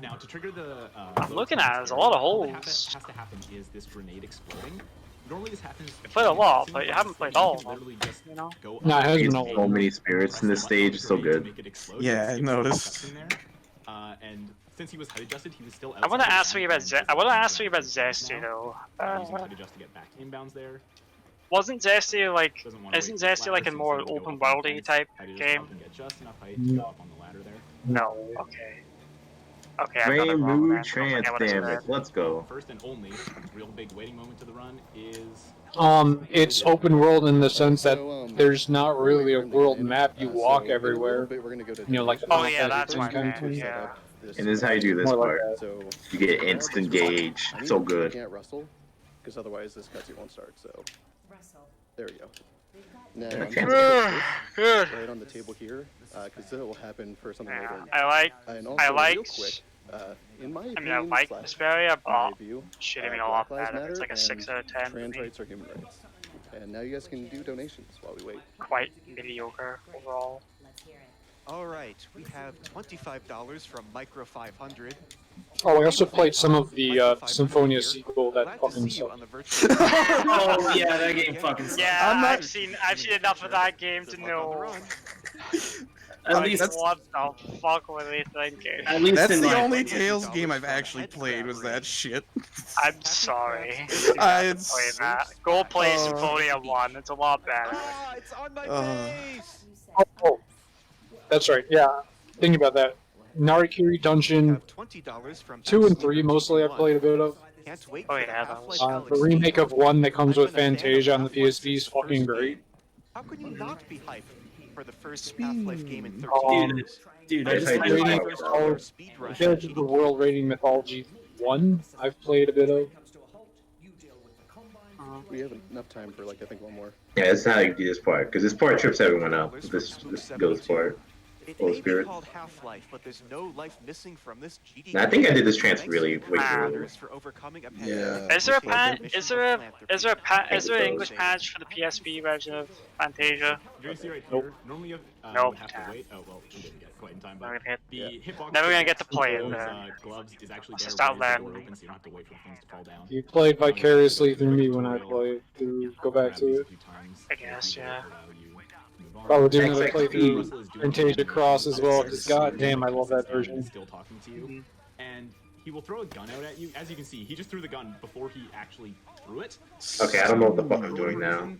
Now to trigger the. I'm looking at it, there's a lot of all that holes. has to happen is this grenade exploding. Normally this happens. You played a lot, but you haven't played all of them. Literally just You know? go No, it up hasn't and all. So many spirits in this stage, it's so good. make it explode. Yeah, I It's noticed. in there. And since he was height adjusted, he was still. I want to outside ask the you about ground, I want to and ask you about he's Zesty now. though. Using height adjust to get back inbounds there. Wasn't Zesty like? Doesn't wanna Isn't wait for Zesty like a ladders, so more he's gonna go open up on the worldy fence, type height adjust game? up and get just enough height to No. go up on the ladder there. No. Okay. Okay, I got it Frame wrong. mood Man. I trance forget what I said. damage. Let's go. First and only real big waiting moment to the run is. It's open world in the sense that there's not really a world map. You walk everywhere. We're gonna go to You know, like the Oh Final yeah, that's Fantasy why. kind of Man. thing. Yeah. And this is how you do this More like part. that. So You get instant gauge. I need So to good. can't wrestle, because otherwise this cutscene won't start. So there we go. Now Yeah, I'm chance. gonna put Good. this right on the table here, because that will happen for something Yeah. later. I like. And also, I real like. quick, in my I opinion, mean, I like slash Vesperia, my but review, should have been a Black lot Lives better. It's Matter like a 6 and out of 10. Trans for me. rights are human rights. And now you guys can do donations while we wait. Quite mediocre overall. All right, we have $25 from Micro 500. Oh, I also played some of the Symphonia sequel. That fucking sucked. Oh yeah, that game fucking sucks. Yeah, I'm not- I've seen enough of that game to know. At least What the fuck were they thinking? At least That's in the my only Tales game I've actually played. Was that shit? I'm sorry. I Play that. Go play Symphonia 1. It's a lot better. Ah, it's on my Uh, face! Oh, that's right. Yeah, think about that. Narikiri Dungeon $20 from 2 and 3 mostly I played a bit of. Can't wait Oh for yeah, the that Half-Life was. Alyx The remake sequel. of 1 that comes with I've been a fan of Fantasia on the Half-Life PSP is since the fucking first great. game. How can you not be hyped for the first Half-Life game in 13 Um, years? Dude, I Nice just idea. rating Mythology. Mythology, the World Rating Mythology 1 I've played a bit of. We have enough time for like I think one more. Yeah, that's how you do this part. Because this part trips everyone out. This goes part. It Full may be spirit. called Half-Life, but there's no life missing from this GD. I think I did this trance really way too Ah. early. For overcoming a Yeah. Is there a Mission pan? Is there a? Is there a pan? Is there an so. English patch for the PSP version of Fantasia? You see right Nope. here. Normally you Nope. would have to wait. Oh well, we didn't get quite in time, Never but gonna get- the hitbox. Never gonna for get to play it, those, man. gloves is actually Just there start right as the door learning. opens, so you don't have to wait for the things to fall down. You played vicariously through me when I played. To go back to it. I guess, yeah. Probably do another XXP. playthrough Fantasia Cross as well. Because goddamn, I love that version. Still talking to you, and he will throw a gun out at you. As you can see, he just threw the gun before he actually threw it. Okay, I don't know what the fuck I'm doing now.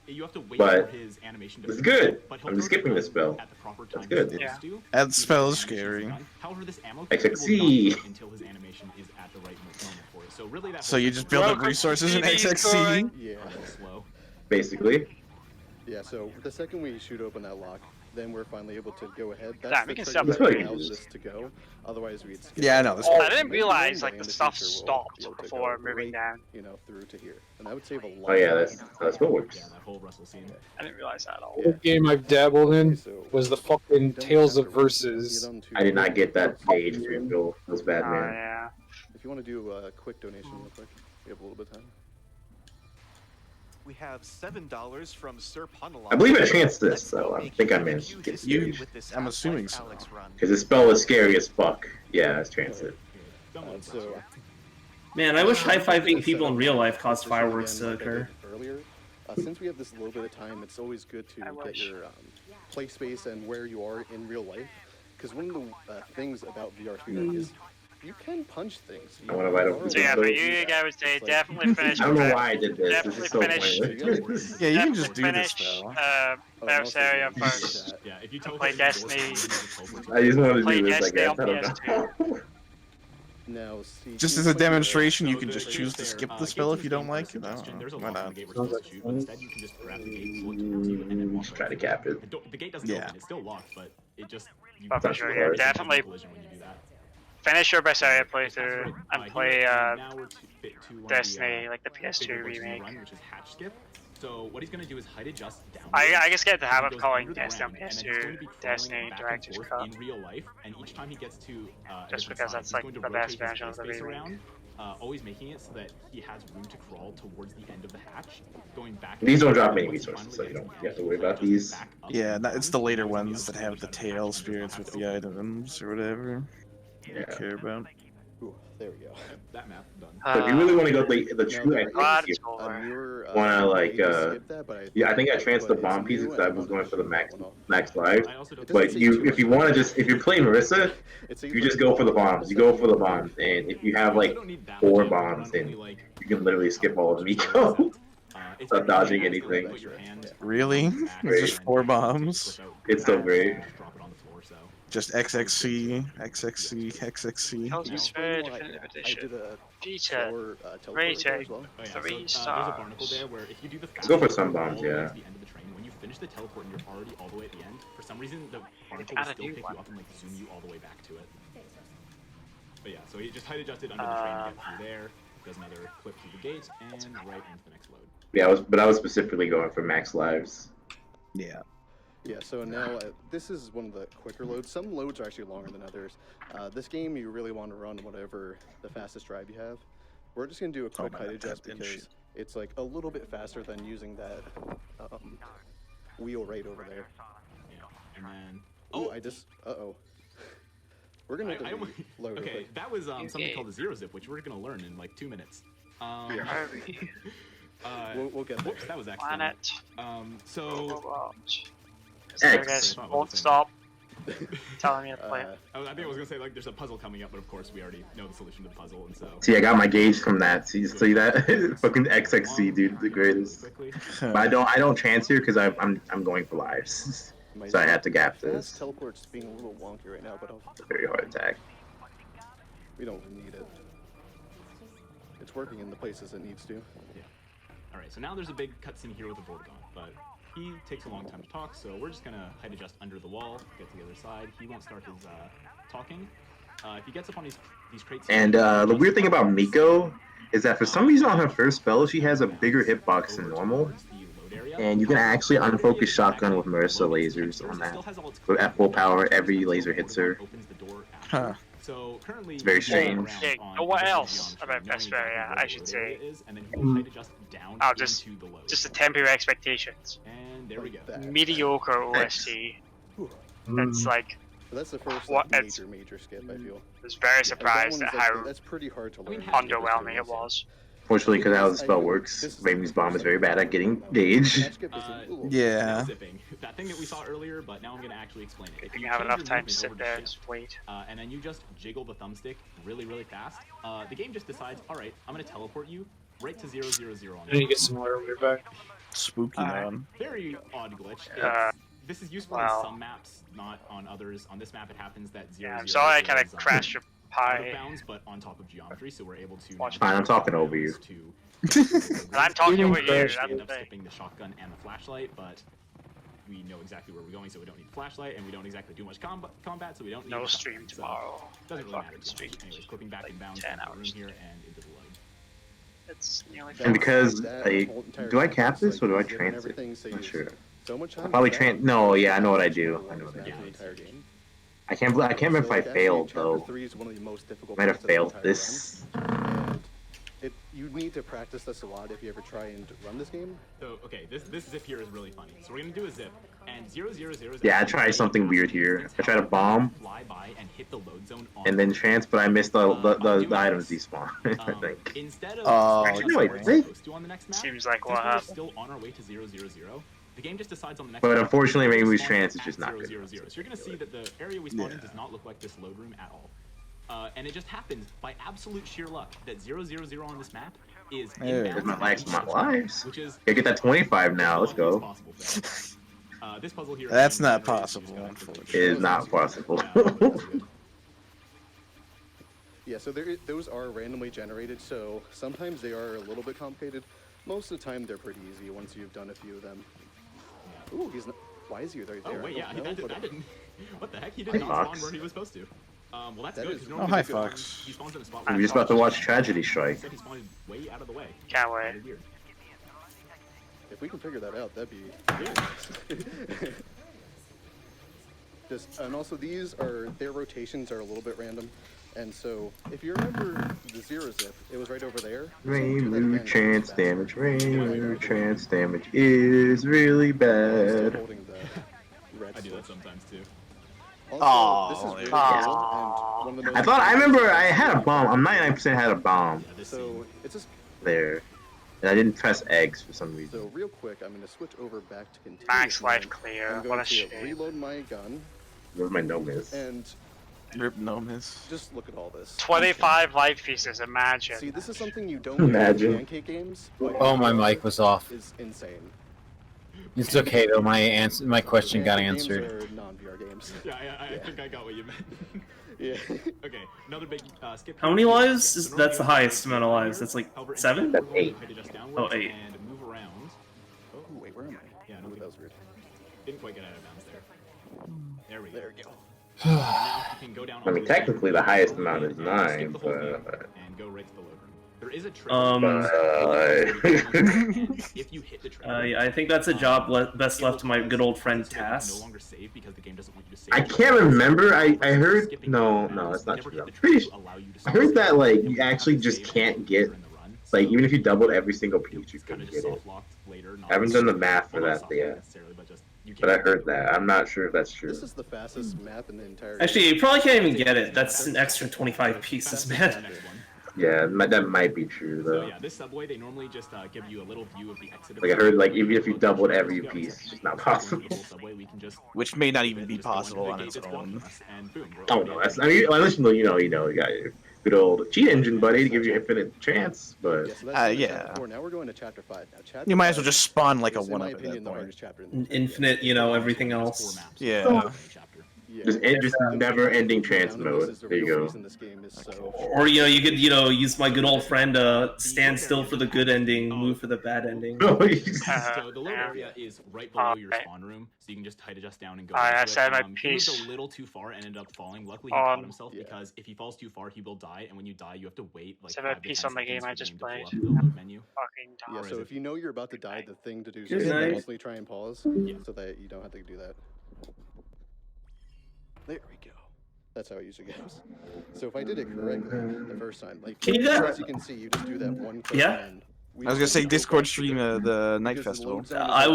You have to wait But for his animation to it's finish, good. but he'll I'm just throw the skipping gun this spell. at the proper That's time good. he's Yeah. supposed to. That spell is Animation scary. done. However, this ammo XXC. will not until his animation is at the right moment for it. So really, that So you just build up resources in XXC? Yeah. slow. Basically. Yeah, so the second we shoot open that lock, then we're finally able to go ahead. That's Damn, the we can trigger stop that it. allows this to go. Otherwise, we'd skip Yeah, I it. know, this Oh, I didn't Maybe realize one like day the in the stuff future we'll stopped be able to before go moving right, down. You know, through to here, and that would save a lot. Oh yeah, of that's what works. Yeah, that whole Russell scene. I didn't realize that at all. The game I've dabbled in So was the fucking don't Tales have of to get Versus. on to- I did not get that gauge refill. It was bad, Oh man. yeah. If you want to do a quick donation real quick, we have a little bit of time. we have $7 from Sir Punalon. I believe I chanced this, so I think I managed to get you. I'm assuming so. Because this spell is scary as fuck. Yeah, I chanced it. Man, I wish high-fiving people in real life caused fireworks to occur. Earlier, since we have this little bit of time, it's always good to get your play space and where you are in real life. Because one of the things about VR theater is you can punch things. I want to write over. So yeah, for you, I would say definitely finish. I don't know why I did this. Definitely this is so finish. Yeah, you can just do finish, this, though. Berseria first. Yeah, if you Play Destiny. I just wanted to Play do this, I Destiny guess. on I don't know. PS2. Now, Just as a demonstration, you can just choose to skip the spell if you don't like it. Why not? Just try to cap it. The gate doesn't Yeah. open. It's still locked, but it just. But for sure, yeah, definitely finish your Berseria playthrough and play Destiny, like the PS2 remake. Which is hatch skip. So what he's gonna do is height adjust down. I just get the habit of calling Destiny on PS2 Destiny Director's Cut. In real life, and each time he gets to Just because that's like the best version of the remake. Always making it so that he has room to crawl towards the end of the hatch, going back. These don't drop any resources, so you have to worry about these. Yeah, it's the later ones that have the tail spirits with the items or whatever. Yeah. You care about. Ooh, there we go. That map done. So if you really want to go the true want to like yeah, I think I transferred the bomb piece because I was going for the max life. But if you want to if you're playing Marissa, you just go for the bombs. You go for the bombs, and if you have like 4 bombs, then you can literally skip all of Miko. Without dodging anything. Really? Just 4 bombs? It's so great. Just XXC, XXC, XXC. Elder Sphere Definitive Edition. Vita. Rating. 3 stars. Let's go for some bombs, yeah. When you finish the teleport and you're already all the way at the end, for some reason the barnacle will still pick you up and like zoom you all the way back to it. But yeah, so he just height adjusted under the train to get through there, does another clip through the gate, and right into the next load. Yeah, I was specifically going for max lives. Yeah. Yeah, so now this is one of the quicker loads. Some loads are actually longer than others. This game, you really want to run whatever the fastest drive you have. We're just going to do a quick height adjust because it's like a little bit faster than using that wheel right over there. And then... Oh, I just... Uh-oh. We're going to load okay, that was something called a zero zip, which we're going to learn in like 2 minutes. We'll get there. Whoops, that was excellent. So... Guys won't stop telling me to play it. I think I was gonna say like there's a puzzle coming up, but of course we already know the solution to the puzzle, and so. See, I got my gauge from that. See that? Fucking XXC, dude, the greatest. But I don't chance here because I'm going for lives, so I had to gap this. Teleport's being a little wonky right now, but Very hard attack. We don't need it. It's working in the places it needs to. Yeah. All right. So now there's a big cutscene here with the Vortigaunt, but. He takes a long time to talk, so we're just gonna height adjust under the wall, get to the other side. He won't start his talking. If he gets up on these crates. And the weird thing about Miko is that for some reason on her first spell, she has a bigger hitbox than normal. And you can actually unfocus shotgun with Marissa lasers on that. So at full power, every laser hits her. Huh. So currently, it's very strange. Yeah, what else about Vesperia, I should say? I'll just to temper your expectations. And there we go. Mediocre OST. It's like that's the first major skip. I feel. I was very surprised at how that's pretty hard to learn. Underwhelming it was. Fortunately, because how the spell works, Raimi's bomb is very bad at getting gauge. Yeah. That thing that we saw earlier, but now I'm going to actually explain it. If you have enough time to sit there and just wait. And then you just jiggle the thumbstick really, really fast. The game just decides, all right, I'm going to teleport you right to 000 on I need to get some water. We're back. Spooky, man. Very odd glitch. This is useful on some maps, not on others. On this map, it happens that 000. Yeah, I'm sorry I kind of crashed your pie. Bounds, but on top of geometry, so we're able to. Fine, I'm talking over you. I'm talking over you. End up skipping the shotgun and the flashlight, but we know exactly where we're going, so we don't need the flashlight, and we don't exactly do much combat, so we don't need. No stream tomorrow. Doesn't really matter. Anyways, clipping back and bounds 10 into the room hours here and into the load. It's nearly. And because do I cap this or do I trans it? I'm not sure. I'll probably trans. No, yeah, I know what I do. I know what I do. I can't remember if I failed though. Might have failed this. You need to practice this a lot if you ever try and run this game. So okay, this zip here is really funny. So we're gonna do a zip, and 0, 0, 0. Yeah, I tried something weird here. I tried a bomb, Fly by and hit the load zone on and then trance, but I missed the items despawn. I think. Instead of Actually, no, I think. Seems like we're what happened. still on our way to 0, 0, 0. The game just decides on the next. But map. unfortunately, maybe with Spawn trance, it's at just not 0, good. 0, 0. So you're gonna see that the area we spawn in does not look like this load room at all. And it just happens by absolute sheer luck that 0, 0, 0 on this map is There's my lives. which is Gotta get that 25 now. Let's go. this puzzle here. That's not possible, unfortunately. It is not possible. Yeah, so those are randomly generated, so sometimes they are a little bit complicated. Most of the time, they're pretty easy once you've done a few of them. Ooh, he's not. Why is he right there? Oh wait, yeah, I don't know, that didn't. What the heck? He did Hi, not spawn Fox. where he was supposed to. Well, that's That good. is- 'cause Oh, normally hi, he Fox. He spawns in a spot. We're just about to watch Tragedy Strike. Except he spawned way out of the way. Can't wait. Kinda weird. If we can figure that out, that'd be really nice. And also their rotations are a little bit random. And so, if you remember the 0 zip, it was right over there. Rainbow chance damage. Rainbow chance damage is really bad. Holding the red I do that sometimes too. Also, this is really cool, and one of the most I remember I had a bomb. I'm 99% had a bomb So, it's just there. And I didn't press eggs for some reason. So real quick, I'm going to switch over back to continuous. Max life mode. clear. I'm What going a to shame. reload my gun Where's my no miss? and Rip no miss. just look at all this. 25 life pieces, imagine. See, this is something you don't Imagine. get in pancake games. But Oh, my mic was off. is insane. It's okay though. My question got Pancake answered. Games are non-VR games. Yeah, I think I got what you meant. Yeah. Okay, another big skip. How many lives? That's the highest amount of lives. That's like 7? That's 8. Oh, 8. And move around. Oh, wait, where am I? Yeah, Oh, no, that was weird. didn't quite get out of bounds there. There we go. There we go. Now you can go down I mean, all the way technically the highest amount is and 9, skip the whole but... game and go right to the load room. There is a trick. If you hit the trigger, Yeah, I think that's a job best left to my good old friend Tass. no longer save because the game doesn't want you to save. I can't remember. I heard... No, that's not true. I'm pretty sure. I heard that, like, you actually just can't get... Like, even if you doubled every single piece, you couldn't get it. I haven't done the math for that yet. But I heard that. I'm not sure if that's true. This is the fastest map in the entire Actually, you probably can't even get it. That's an extra 25 pieces, man. Yeah, that might be true, So though. yeah, this subway they normally just give you a little view of the exit. Like, I heard, like, even if you doubled every piece, it's just not possible. Which may not even be possible on its own. Oh, no, that's... I mean, unless you know, you got your good old cheat engine, buddy, to give you infinite chance, but... Yeah, so that's yeah. chapter 4. Now we're going to chapter 5. Now, chapter You might as well 5 just spawn like a is, in my one-up at opinion, that the point. hardest chapter in the Infinite, everything else. Yeah. Just never-ending trance mode. There you go. Or, you could, use my good old friend, stand still for the good ending, move for the bad ending. So the load area is right below your spawn room, so you can just height adjust down and go. I into it. said my He moved piece. a little too far and ended up falling. Luckily, he caught himself because if he falls too far, he will die, and when you die, you have to wait like. Said my 5 to piece 10 on the game seconds I for the just game to pull played. up the load menu. Fucking Yeah, Or so is if you know you're about to die, the thing to do is Good just night. constantly try and pause so that you don't have to do that. There we go. That's how it usually goes. So if I did it correctly the first time, like Can you do that? as you can see, you just do that one click Yeah. and I was gonna say Discord stream the night festival. I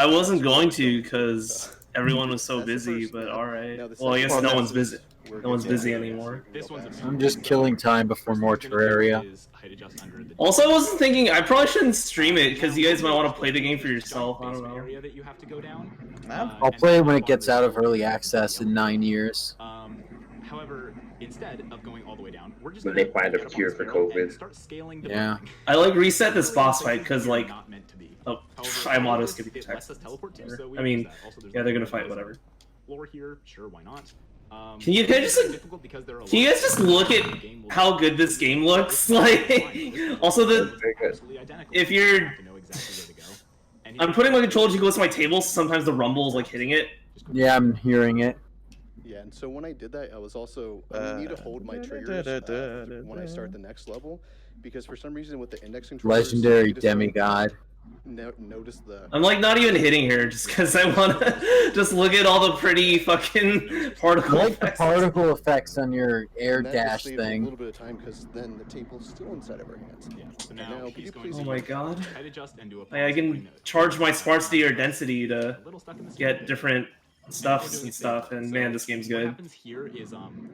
wasn't going to because everyone was so busy, but alright. Well, I guess no one's busy. No one's busy anymore. I'm just killing time before more Terraria. Also, I wasn't thinking, I probably shouldn't stream it because you guys might want to play the game for yourself. I don't know. I'll play it when it gets out of early access in 9 years. However, instead of going all the way down, we're just When they find a cure for COVID. Yeah. I reset this boss fight because oh, I'm auto skipping attacks. I mean, yeah, they're gonna fight whatever. Floor here, sure, why not? Can you guys just look at how good this game looks? Like, also if you're, I'm putting my controller too close to my table, so sometimes the rumble is like hitting it. Yeah, I'm hearing it. Yeah, and so when I did that, I was also I need to hold my triggers when I start the next level because for some reason with the index controller, Legendary demigod. notice the. I'm like not even hitting her just because I want to just look at all the pretty fucking particle I like the effects. particle effects on your air And that dash just saves a thing. little bit of time because then the table's still inside of our hands. Yeah. So And now could he's you going please Oh my god. height adjust and do a Like, I can charge my sparsity or density to get different stuffs and stuff, and man, this game's What good. happens here is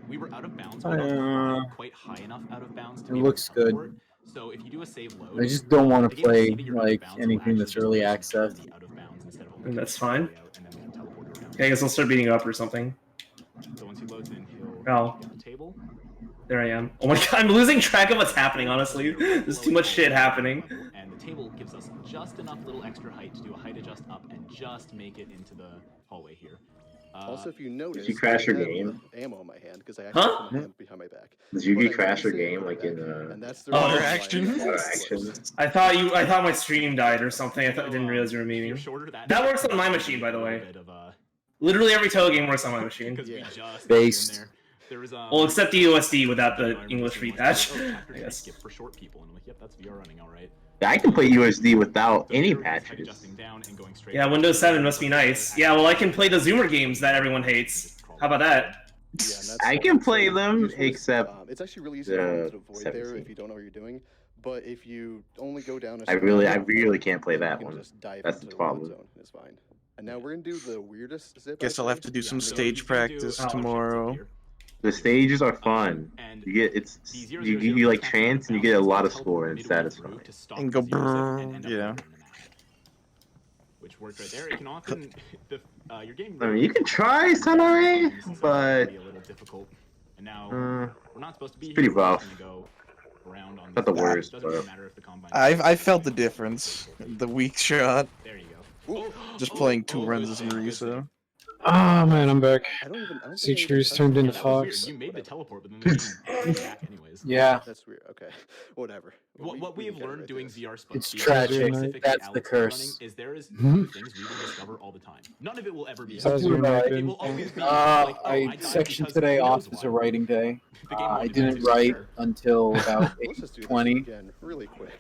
we were out of bounds, I, but not quite high enough out of bounds to It be able looks to good. teleport. So if you do a save load, I just don't want the to game will play see that you're out of like bounds, it'll anything actually that's just early put you access. out of bounds instead of And that's fine. and then we can teleport around. Okay, I guess I'll start beating up or something. So once he loads in, he'll Oh. get the table. There I am. Oh my god, I'm losing track of what's happening, honestly. There's too much shit happening. And the table gives us just enough little extra height to do a height adjust up and just make it into the hallway here. Also, if you notice, you crash your I have game? ammo in my hand because I actually Huh? put my hand behind my back. Did Yugi But I crash your noticed it game like in and that's the Oh, reason why action? I- Water action? I thought my stream died or something. I didn't realize you were memeing. That works on my machine, by the way. Literally every Toe game works on my machine. Based. Well, except the USD without the English free patch. I guess. For short people, and I'm like, yep, that's VR running all right. Yeah, I can play USD without any patches. Yeah, Windows 7 must be nice. Yeah, well, I can play the Zoomer games that everyone hates. How about that? I can play them, except it's actually really easy to the avoid there 17. if you don't know what you're doing. But if you only go down a I really can't play that you can one. just dive That's the into problem. zone. It's fine. And now we're gonna do the weirdest zip. Guess I'll have to do some stage practice tomorrow. The stages are fun. You get you give you like chance and you get a lot of score and it's satisfying. And go brrrr, yeah. Which worked right there. It can often your game. I mean, you can try Sunray, but be a little difficult. And now we're not supposed to be it's pretty here. We're rough. just gonna go around on Not the this. worst, Doesn't really but matter if the combine. I felt the difference. The weak shot. There you go. Just playing two runs as Marisa. Ah man, I'm back. I don't See, Tree's turned into Fox. You made the teleport, but then they back anyways. Yeah. That's weird. Okay, whatever. What we have learned doing VR It's VR, tragic. specifically That's the Alex curse. running, is there is Mhm. new things we will discover all the time. None of it will ever be. Sounds perfect. right. It will always be like, I died sectioned because today who off knows as a why. writing day. The game I won't didn't be write fair. until about Let's just do this 8:20, again, really quick.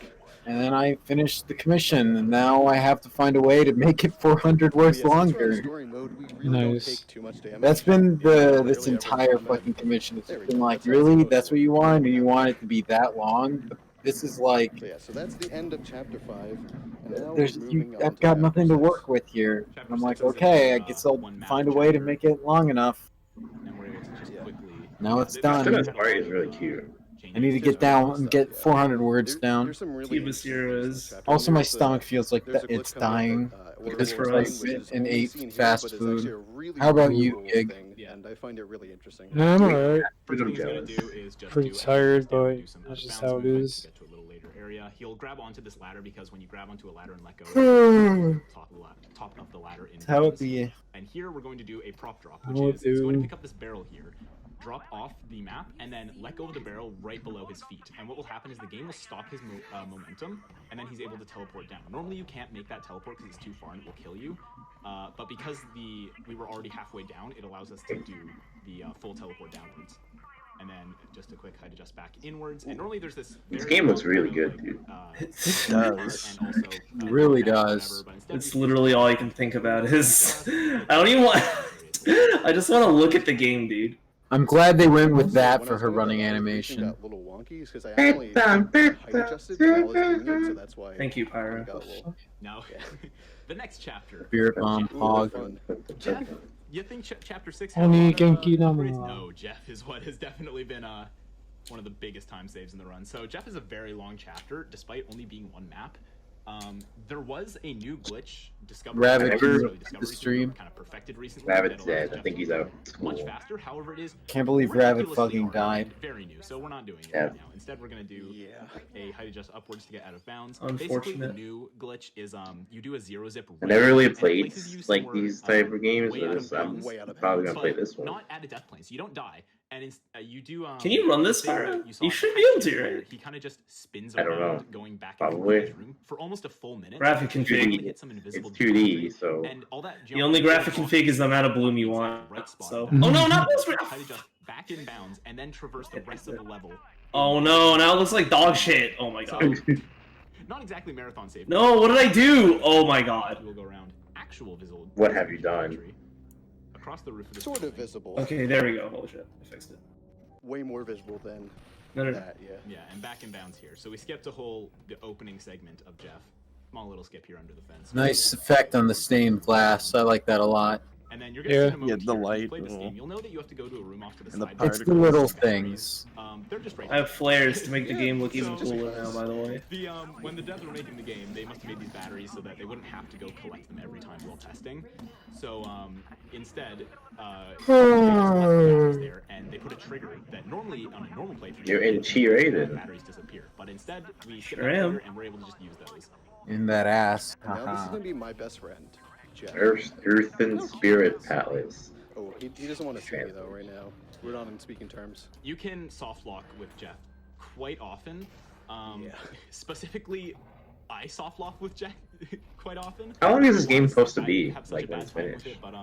and then I finished the commission, and now I have to find a way to make it 400 words But yeah, since we're in longer. story mode, we really don't Nice. take too much damage. That's been We don't this really ever entire combat. fucking commission. It's There we been go, like, that's how it's really? supposed That's to what be. you want? And you want it to be that long? But this is like, So yeah, so that's the end of chapter 5. And now there's we're you. moving on I've to got chapter nothing to 6. work with here. And I'm like, 6 is okay, I a, guess I'll one map find a way to chapter. make it long enough. And we're able to just quickly. Now it's This done. This part is really cute. I need to get down and get 400 words down. There's some really Cuba interesting Sierra things in is- this chapter. Also, my There's a- stomach feels like there's that a glitch it's coming up, dying Orbital because Zone, I which sit is and only ate seen here, fast but it's actually food. a really How about cool you, Gig? thing, and I find it really interesting. Yeah, I'm alright. First I'm thing he's gonna jealous. do is just Pretty do a tired, handstand, do but some that's out of just bounds how it movement is. to get to a little later area. He'll grab onto this ladder because when you grab onto a ladder and let go, top of the ladder in How it bounds. be? And here we're going to do a prop drop, How which it is it's going to do? pick up this barrel here, drop off the map, and then let go of the barrel right below his feet. And what will happen is the game will stop his momentum, and then he's able to teleport down. Normally you can't make that teleport because it's too far and it will kill you. But because we were already halfway down, it allows us to do the full teleport downwards. And then just a quick height adjust back inwards. And normally there's this. This very game looks long, really good, dude. It does. and also, Really whatever, does. but instead It's we- literally all I can think about is I don't even want. I just want to look at the game, dude. I'm glad they went with Also, that when I for was her doing running that, animation. got a little wonky because I actually height adjusted while I was doing it, so that's why. Thank you, I Pyro. got a little. Now, the next chapter. Spirit bomb, Ooh, hog. fun. Jeff, you think chapter 6 Only had a lot of, Genki Dama. upgrades? No, Jeff is what has definitely been one of the biggest time saves in the run. So Jeff is a very long chapter, despite only being one map. There was a new glitch discovered. Rabbit Remember the stream. Kind of perfected recently. Rabbit's that allows dead. I Jeff think to he's do out. Much faster. However, it is. Can't believe Rabbit ridiculously fucking hard died. and very new, so we're not doing it Yeah. right now. Instead, we're gonna do a height adjust upwards to get out of bounds. Basically, the Unfortunate. new glitch is you do a zero zip. I never really and it played places you like somewhere, these type of games, way but out it's, of I'm bounds, probably gonna play but this one. Not at a death plane, so you don't die. And you do. Can you run this, the thing Pyro? that saw You should in be able to, where right? He kind of just spins I don't around, know. going back Probably. into his room for almost a full minute. Graphic He config. finally hits some invisible It's 2D, so and all that The only graphic config is the amount of bloom you want. So. Oh no, not this one. Height adjust back in bounds and then traverse the rest of the level. Oh no, now it looks like dog shit. Oh my god. not exactly marathon safe. No, what did I do? Oh my god. We'll go around actual visible. What have you done? Across the roof of the Sort of visible. Okay, there we go. Holy shit, I fixed it. Way more visible than No. that, yeah. Yeah, and back in bounds here. So we skipped the opening segment of Jeff. Small little skip here under the fence. Nice effect on the stained glass. I like that a lot. And then you're gonna see in a moment the here, if you light. play this game, you'll know that you have to go to a room off to the And the side. It's the little things. They're just right I have flares to make the Yeah, game look even so- cooler now, by the way. The when the devs were making the game, they must have made these batteries so that they wouldn't have to go collect them every time while testing. So instead, they just left the batteries there, and they put a trigger that normally on a normal playthrough You're in G-rated. batteries disappear. But instead, we skip Sure that am. trigger and we're able to just use those. In that ass. Now this is Haha. gonna be my best friend, Jeff. Earth and Spirit Palace. Oh, he doesn't want to see me though right now. We're not on speaking terms. You can soft lock with Jeff quite often. Specifically, I soft lock with Jeff quite often. How long is this game supposed to be? I have such Like a when bad it's time with finished? it, but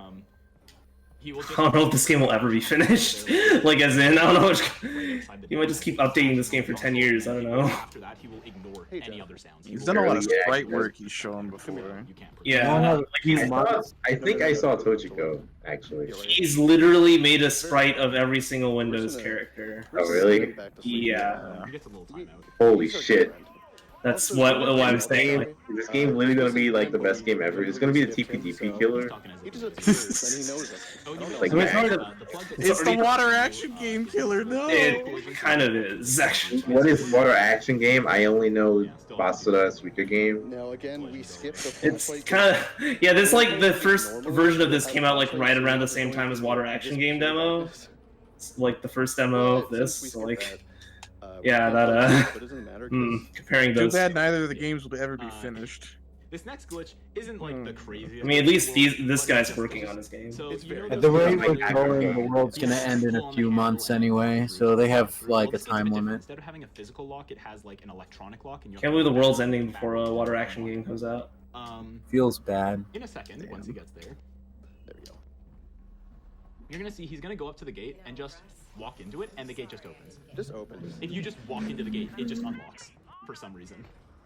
he will just I don't know if this game will ever be finished. Like, as in, I don't know. You might just keep updating this game for 10 years. I don't know. After that, he will ignore any other sounds. He's done a lot of Yeah, sprite yeah. work he's shown before. Yeah, I think I saw Tochiko, actually. he's literally made a sprite of every single Windows character. Oh, really? Yeah. Holy shit. That's what I'm saying. This game literally gonna be like the best game ever. It's gonna be the TPDP killer. Like, It's the water action game killer, no! It kind of is, actually. what is water action game? I only know Basura Suika game. Now again, we skipped the full It's fight. kind of, yeah, this, like, the first version of this came out, like, right around the same time as Water Action Game demo. It's, like, the first demo of this, so, like, yeah, that, comparing Too those. bad neither of the games will ever be finished. This next glitch isn't like the craziest. I mean, at least this guy's working on his game. So you know At those the rate games we're like going, the world's gonna end in a few months anyway, so they have like a time limit. Instead of having a physical lock, it has like an electronic lock, and you Can't believe the world's ending before a Water Action Game comes out. Feels bad. In a second, once he gets there, there we go. You're gonna see he's gonna go up to the gate and just walk into it, and the gate just opens. Just opens. If you just walk into the gate, it just unlocks for some reason.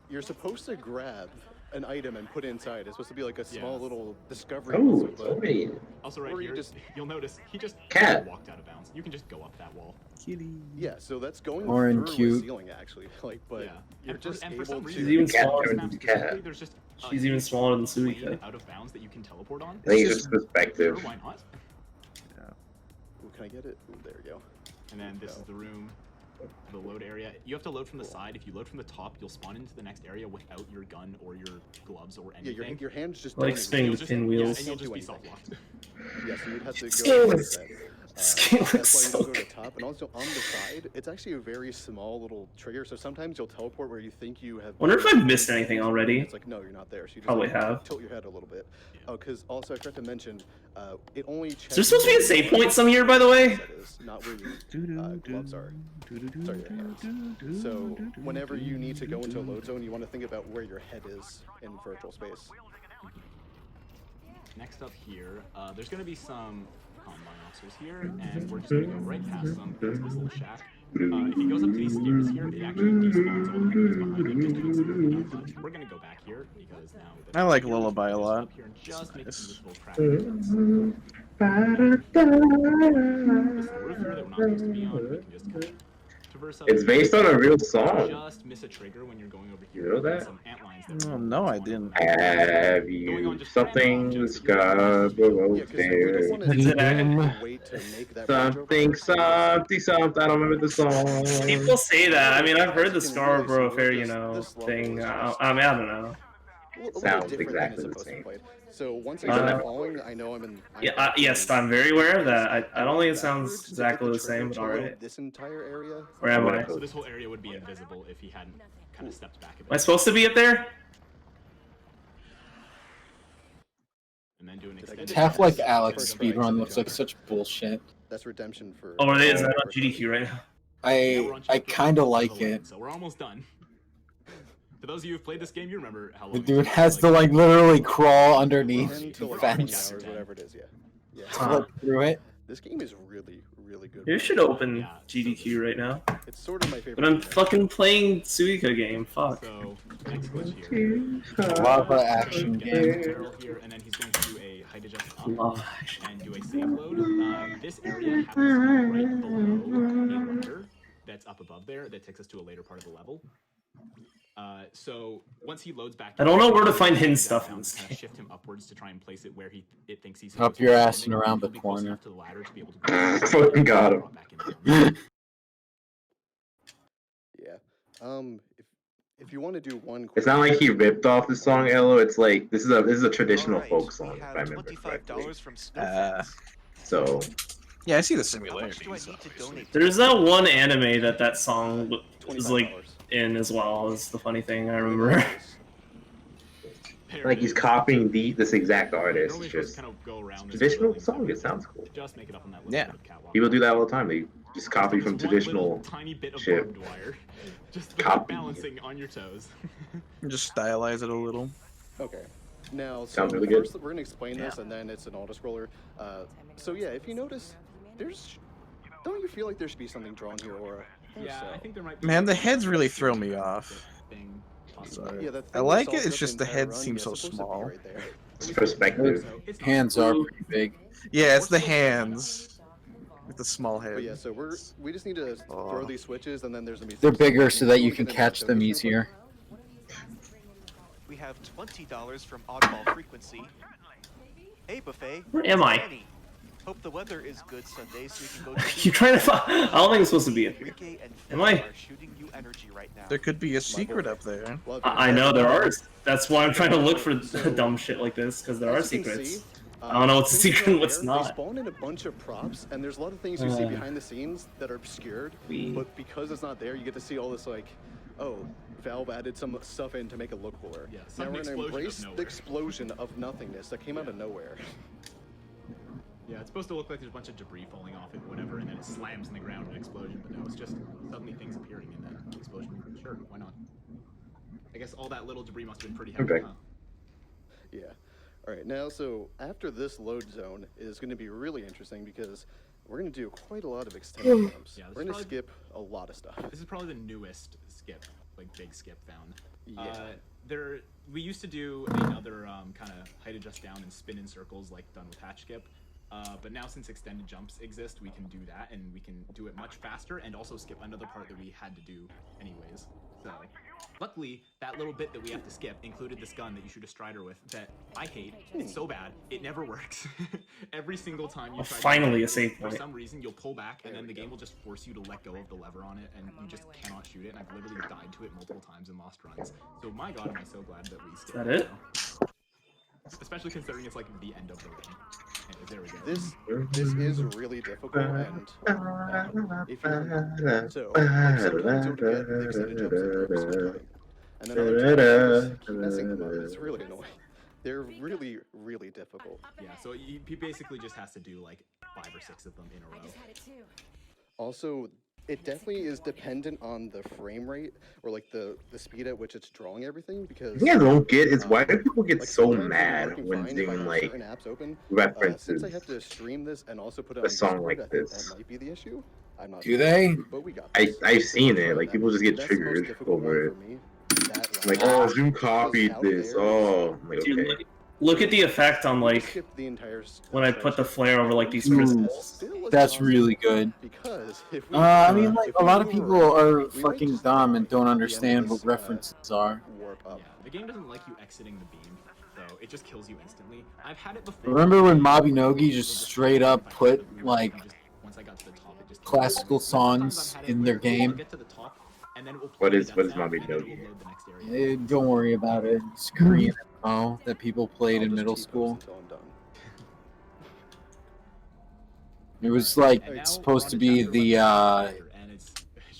You're supposed to grab an item and put it inside. It's supposed to be like a small little discovery. Oh, puzzle, it's but- opening. Also, right Or you here, just- you'll notice he just Cat. walked out of bounds. You can just go up that wall. Yeah, so that's going Orange through cute. a ceiling actually. Like, but Yeah. you're And for- just and for able some to. She's even Cat smaller turned than into cat. There's just a She's even smaller than lane Suika. out of bounds that you can teleport on. I think it's just perspective. Sure, why not? Ooh, can I get it? Ooh, there we go. And then this is the room, the load area. You have to load from the side. If you load from the top, you'll spawn into the next area without your gun or your gloves or Yeah, anything. your hands just Like don't spinning exist. the pinwheels. Yeah, and you'll just be soft-locked. Yeah, so you'd have to This go. game is- this game looks that's why so you go to the top, and also on the side, it's actually a very small little trigger. So sometimes you'll teleport where you think you have. Wonder if I've missed anything already. It's like no, you're not there. So you just Probably have to have. tilt your head a little bit. Oh, because also I forgot to mention, it only. Is there supposed to be a save point some here, by the way? Not where your gloves are. Sorry, your hands. So whenever you need to go into a load zone, you want to think about where your head is in virtual space. Next up here, there's going to be some combine officers here, and we're just going to go right past them into this little shack. If he goes up to these stairs here, it actually despawns all the enemies behind him. Just because we're going to go back here because now that I like Lullaby a lot. here and just make Nice. this little crack. This roof here that we're not supposed to be on, we can just kind of traverse up. It's based on a real song. Just miss a trigger when you're going over here. You know that? Some ant lines that Oh, no, I didn't. Have you something discovered there? Something, something. I don't remember the song. People say that. I mean, I've heard the Scarborough Fair, you know, thing. I mean, I don't know. Sounds exactly the same. So once I start following, I know I'm in. Yeah, yes, I'm very aware of that. I don't think it sounds exactly the same, but alright. This entire area. Where am I? So this whole area would be invisible if he hadn't kind of stepped back a bit. Am I supposed to be up there? And then do an extended Half-Life Alex speedrun looks like such bullshit. That's redemption for. Oh, are they? Is that on GDQ right now? I kind of like it. So we're almost done. For those of you who've played this game, you remember how The long dude has to like literally crawl underneath the fence Hours, whatever it is, yeah. to look through it. This game is really, really good. You should open GDQ right now. It's sort of my favorite. But I'm fucking playing Suika game. Fuck. So next glitch here. Lava action game. Barrel here, and then he's going to do a height adjust up Lava and do a save load. This area happens to be right below a ladder that's up above there that takes us to a later part of the level. So once he loads back, I don't know where to find hidden stuff in this kind of shift him upwards to try and place it where it thinks he's Up your ass and around the corner. to the ladder to be able to Fucking got him. Yeah. If you want to do one. It's not like he ripped off the song Elo. It's like this is a traditional folk song, if I remember correctly. So. Yeah, I see the similarities. There's that one anime that song was like in as well. Is the funny thing I remember. Like he's copying this exact artist. Just traditional song. It sounds cool. Just make it up on that Yeah. People do that all the time. They just copy from traditional tiny bit of shit. barbed wire. Just Copy. balancing on your toes. Just stylize it a little. Okay. Now, so Sounds really good. first we're gonna explain this, and then it's an auto-scroller. So yeah, if you notice, don't you feel like there should be something drawn here, Aura? Yeah, I think there might be. Man, the heads really throw me off. Sorry. Yeah, that I thing like that's it. It's also just in the that head run, seems yeah, so it's supposed to be small. right there. It's perspective. Hands are pretty big. Yeah, it's the hands with the small head. But yeah, so we just need to throw these switches, and then there's gonna be. They're some bigger stuff so that you we'll can get into catch the them donation easier. We have $20 from Oddball Frequency. Hey, Buffet. Where am I? Danny. Hope the weather is good Sunday so you can go to You're trying to find. I don't think I'm supposed to be in here. Enrique and Am Phil I? are shooting you energy right now. There could be a secret up there. I know there are. That's why I'm trying to look for dumb shit like this because there are As you can secrets. see, I don't know what's a since secret and you're what's there, not. They spawn in a bunch of props, and there's a lot of things you see behind the scenes that are obscured. But because it's not there, you get to see all this like, oh, Valve added some stuff in to make it look cooler. Yeah, now sudden we're gonna explosion of embrace the nowhere. explosion of nothingness that came out of nowhere. Yeah, it's supposed to look like there's a bunch of debris falling off it, whatever, and then it slams in the ground in an explosion. But no, it's just suddenly things appearing in that explosion. Sure, why not? I guess all that little debris must have been pretty heavy, Okay. huh? Yeah. All right. Now, so after this load zone is going to be really interesting because we're going to do quite a lot of extended jumps. Yeah, this we're is going to probably- skip a lot of stuff. This is probably the newest skip, like big skip found. Yeah. We used to do another kind of height adjust down and spin in circles like done with hatch skip. But now since extended jumps exist, we can do that and we can do it much faster and also skip another part that we had to do anyways. So luckily, that little bit that we have to skip included this gun that you shoot a Strider with that I hate. It's so bad. It never works. Every single time you try Finally to a save for point. some reason, you'll pull back and then the game will just force you to let go of the lever on it and you just cannot shoot it. And I've literally died to it multiple times and lost runs. So my god, am I so glad that we skipped that it? now. Especially considering it's like the end of the game. Anyways, there we go. This is really difficult, and if you so like sometimes you'll get the extended jumps in every single time, and then other times you just keep messing them up. It's really annoying. They're really, really difficult. Yeah, so he basically just has to do like 5 or 6 of them in a row. Also, it definitely is dependent on the frame rate or like the speed at which it's drawing everything because. The thing I don't get is why do people get like, so sometimes it'll be mad working when fine if I doing have like certain apps open. references Since I have to stream this and also put it a on song Discord, like I think this? that might be the issue. I'm not Do sure, they? But we got I this. I've seen it. Like people just get That's the most triggered difficult one over it. for me, that Like, round. oh, Zoom copied Out this. there, Oh, I'm like, Dude, okay. look at the effect on like skip the entire when I put the flare over like these Ooh, crystals. that's really good. because if we, I mean, like, if a we lot of do people right, are we might fucking just dumb not and don't at the end of understand what this, references are. warp up. Yeah, the game doesn't like you exiting the beam, so it just kills you instantly. I've had it before. Remember when Mabinogi just straight up put, like, Once I got to the top, it just classical songs in their game? Get to the top, and then it will What play is that what is sound, Mommy and then it Nogi? will load the next area. Don't worry about it. It's Korean MMO that people played I'll in just middle T-pose school. until I'm done. It was like And now supposed to we're on be chapter the 1, and it's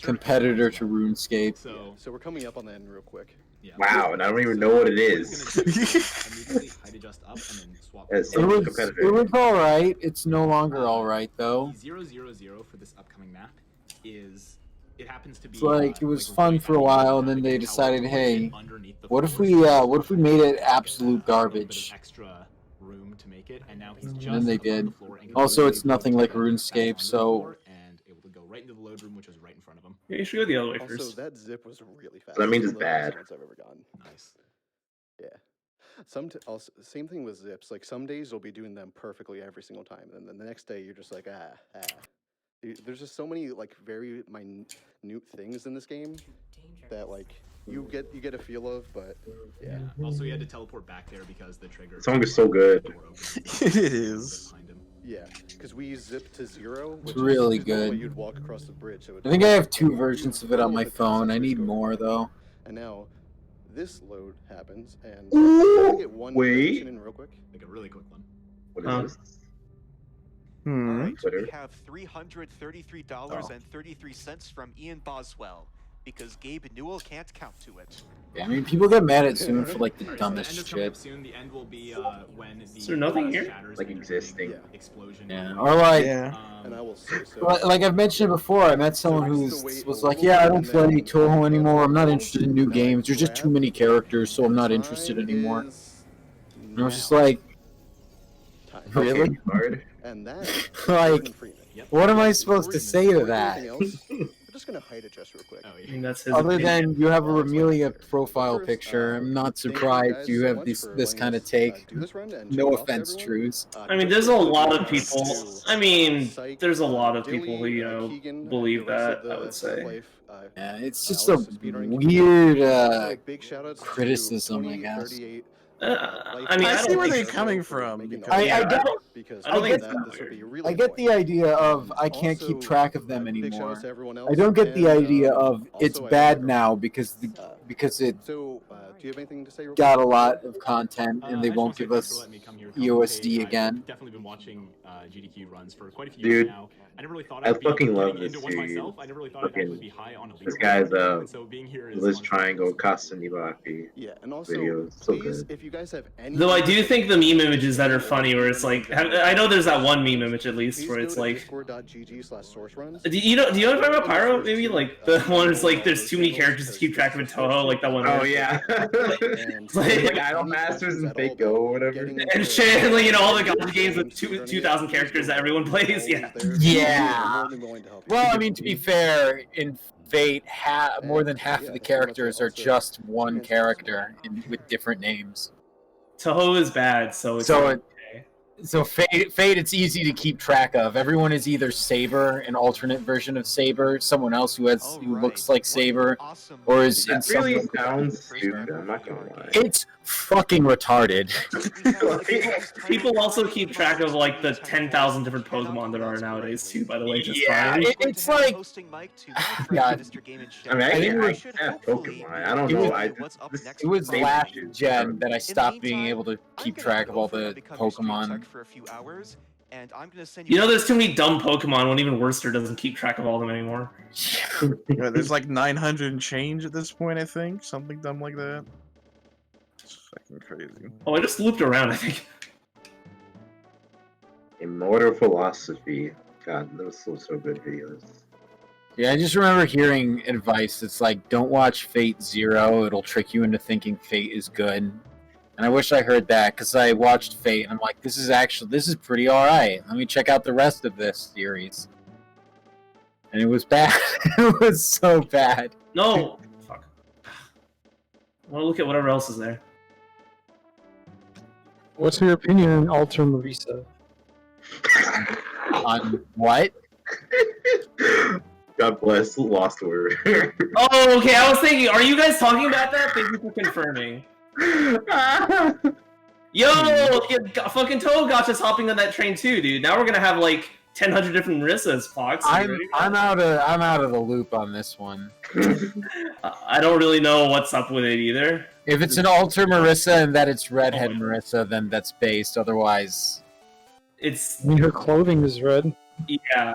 competitor to RuneScape. So So we're coming up on that end real quick. yeah. Wow, and I don't even know what it is. Immediately height adjust up and then swap. That's to It so was competitive. it was alright. It's no longer alright though. The 000 for this upcoming map is it happens to be It's like it was like fun right for a underneath while, the and then map, they how it decided, goes hey, in underneath the what if floors. we made it absolute Get a bit of garbage? extra room to make it, and now he's And just then they above did. the floor and Also, it's nothing like RuneScape, so and able to go right into the load room, which was right in front of him. Yeah, you should go the other way Also, first. that zip was really fast. So that means One it's of the fastest bad. ones I've ever gotten. Nice. Yeah. Also, same thing with zips. Like some days you'll be doing them perfectly every single time, and then the next day you're just like There's just so many like very minute things in this game that like you get a feel of, but yeah. Also, he had to teleport back there because the trigger. The song is so good. It is. Yeah, because we use zip to 0, which really is the way good. you'd walk across the bridge. So I think I have 2 versions of it on my phone. I need more though. And now this load happens, and Ooh, I'm gonna get one wait. donation in real quick. Like a really quick one. What is this? All right, Twitter. we have $333.33 from Ian Boswell because Gabe Newell can't count to it. Yeah, I mean, people get mad at Soon for like the dumbest End is coming up shit. soon. The end will be when the Is there nothing here? shatters Like and existing. explosion. Yeah, or like, And I will say so. like I've mentioned before, I met someone who was like, "Yeah, I don't play Toho anymore. I'm not interested in new games. There's just too many characters, so I'm not interested anymore." And I was just like, really? Hard. And that Like, what am I supposed to say to that? we're just gonna height adjust real quick. I mean, that's his Other opinion. than you have a Remelia profile picture, I'm not surprised you have this kind of take. No offense, Trues. I mean, there's a lot of people. I mean, there's a lot of people who, you know, believe that, I would say. Yeah, it's just a weird criticism, I guess. I mean, I I see don't where think they're coming from. because- I get it. Because I don't think I get the idea of I can't keep track of them anymore. I don't get the idea of it's bad now because it So, do you have anything to say? real got a quick? lot of content and they I just won't wanna say give thanks for us letting me come here, EOSD I've again. definitely been watching GDQ runs for quite a few Dude, years now. I never really thought I I'd be fucking love getting this into one series. myself. I never really thought I'd actually be high on a This leaderboard. guy's And so being here is Liz honestly Triangle Kasanibaki Yeah, and also, video. So please, good. if you guys have any. Though I do think the meme images that are funny, where it's like, I know there's that one meme image at least where it's like, Discord.gg/sourceruns. do you know what I'm talking about, Pyro? Maybe like the one is like, there's too many characters to keep track of in Toho, like that one. Oh where- yeah. like Idol Masters and Fake Go or whatever. And shit, like, you know, all the gacha games with 2,000 characters that everyone plays. Yeah. Yeah. Well, I mean, to be fair, in Fate, more than half of the characters are just one character with different names. Toho is bad, so it's So like, So Fate, it's easy to keep track of. Everyone is either Saber, an alternate version of Saber, someone else who looks like Saber, or is in That some really way- sounds stupid. I'm not gonna lie. It's fucking retarded. people also keep track of like the 10,000 different Pokemon that are nowadays too. By the way, just Yeah, fine. it's like. God. I mean, I think can't it was- have Pokemon. I don't it know. was- This It was same last shit. gen that I stopped being able to keep track of all the Pokemon. For a few hours, and I'm gonna send You know, there's too many dumb Pokemon. When even Worcester doesn't keep track of all of them anymore. Yeah, there's like 900 and change at this point, I think. Something dumb like that. It's fucking crazy. Oh, I just looped around. I think. Immortal Philosophy. God, those are so good videos. Yeah, I just remember hearing advice that's like, don't watch Fate Zero, it'll trick you into thinking Fate is good. And I wish I heard that, because I watched Fate, and I'm like, this is pretty alright. Let me check out the rest of this series. And it was bad. It was so bad. No. Fuck. I want to look at whatever else is there. What's your opinion on Alter Marisa? On what? God bless Lost Word. Oh, okay. I was thinking, are you guys talking about that? Thank you for confirming. Yo, fucking Toho Gotcha's hopping on that train too, dude. Now we're gonna have like 1,000 different Marissas, Fox. I'm out of the loop on this one. I don't really know what's up with it either. If it's an Alter Marissa and that it's Redhead Marissa, then that's based. Otherwise, it's. I mean, her clothing is red. Yeah.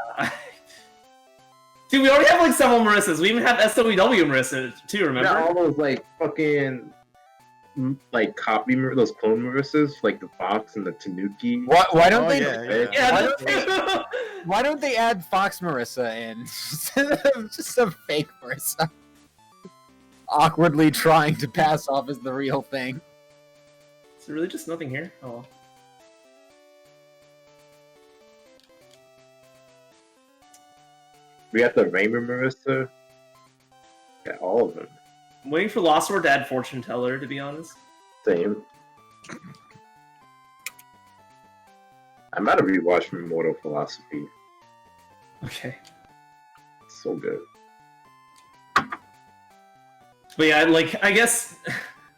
Dude, we already have like several Marissas. We even have SOEW Marissa too. Remember? Yeah, all those like fucking like copy those clone Marissas, like the Fox and the Tanuki. Why don't they? Yeah. Why don't they add Fox Marissa in? Just a fake Marissa. Awkwardly trying to pass off as the real thing. Is there really just nothing here? Oh. We got the Rainbow Marissa. Yeah, all of them. I'm waiting for Lost Sword to add Fortune Teller, to be honest. Same. I'm about to rewatch Immortal Philosophy. Okay. It's so good. But yeah, like, I guess,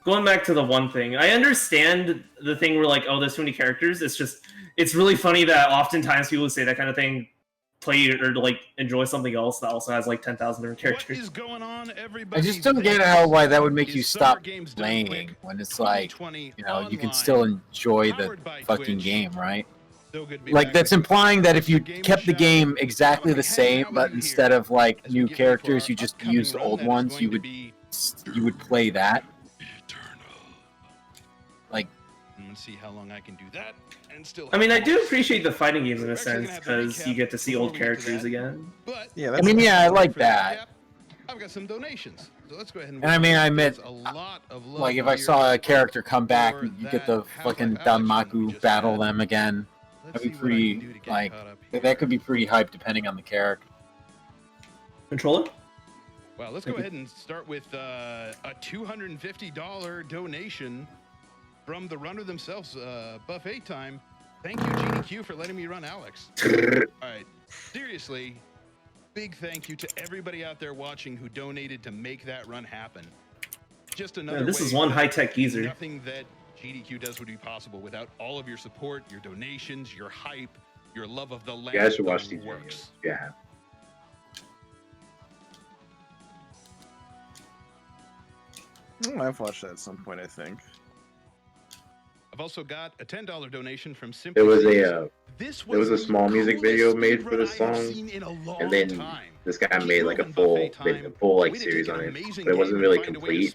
going back to the one thing, I understand the thing where, like, oh, there's too many characters. It's just, it's really funny that oftentimes people who say that kind of thing play or, like, enjoy something else that also has, like, 10,000 different characters. What is going on, everybody? I just don't get why that would make you stop playing when it's like, you know, you can still enjoy the fucking game, right? Like, that's implying that if you kept the game exactly the same, but instead of, like, new characters, you just used old ones, you would play that. Like, let's see how long I can do that. And still I mean, I do appreciate the fighting games in a sense, because you get to see old characters again. Yeah, I mean, yeah, I like that. I've got some donations, so let's go ahead and. And I mean, I admit, a lot of love like, if I here. saw a character come back, you get the fucking Danmaku battle them again. That'd be pretty, like, that could be pretty hype depending on the character. Controller? Well, let's go ahead and start with a $250 donation from the runner themselves, Buffet Time. Thank you, GDQ, for letting me run Alex. All right, seriously, big thank you to everybody out there watching who donated to make that run happen. Just another Yeah, this way is one that high-tech geezer. Nothing that GDQ does would be possible without all of your support, your donations, your hype, your love of the land. You guys should watch the these works. videos. Yeah. I've watched that at some point, I think. I've also got a $10 donation from Simply. There was Seeds. a there was a small music video made for the song, and then this guy made like a full like series on it, but it wasn't really complete.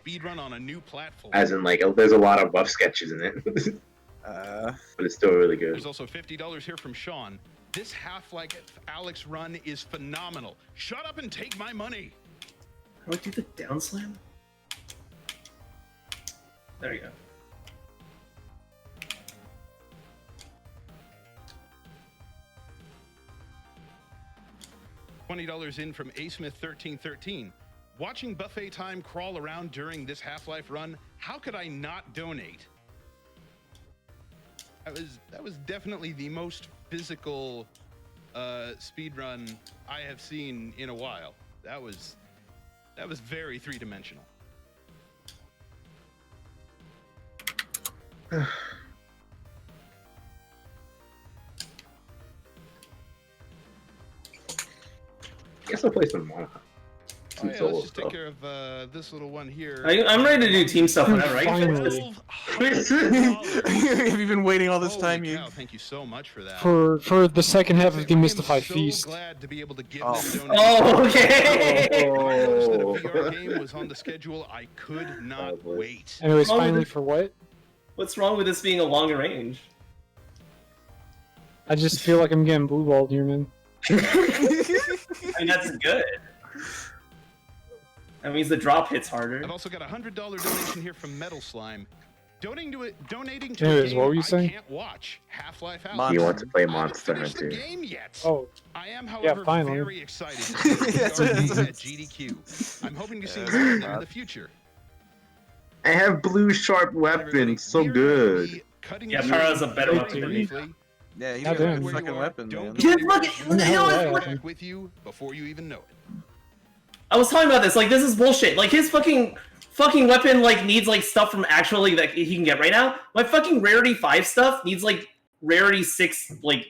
As in, like, there's a lot of rough sketches in it, but it's still really good. There's also $50 here from Sean. This Half-Life Alex run is phenomenal. Shut up and take my money. How do I do the down slam? There you go. $20 in from ASmith1313. Watching Buffet Time crawl around during this Half-Life run, how could I not donate? That was definitely the most physical speed run I have seen in a while. That was very three-dimensional. I guess I'll play some more. Oh, yeah, let's just take care of this little one here. I'm ready to do team stuff whenever, right? Have you been waiting all this time? You. Thank you so much for that. For the second half of the Mystified Feast. Glad to be able to give Oh, this okay. When I noticed that a VR game was on the schedule, I could not wait. Anyways, finally, for what? What's wrong with this being a long range? I just feel like I'm getting blue balled here, man. I mean, that's good. That means the drop hits harder. I've also got a $100 donation here from Metal Slime. Donating to Anyways, a game what were you I saying? can't watch. Half-Life You Alex. want to play Monster Hunter? Game yet. Oh. I am, Yeah, however, finally. very excited to see VR at GDQ. I'm hoping to see more of them in the future. I have blue sharp weapons, so good. Yeah, Para's a better weapon than me. Yeah, he's God got damn. a fucking weapon, man. Back with you before you even know it. I was talking about this, like, this is bullshit. Like, his fucking weapon, like, needs, like, stuff from actually that he can get right now. My fucking Rarity 5 stuff needs, like, Rarity 6, like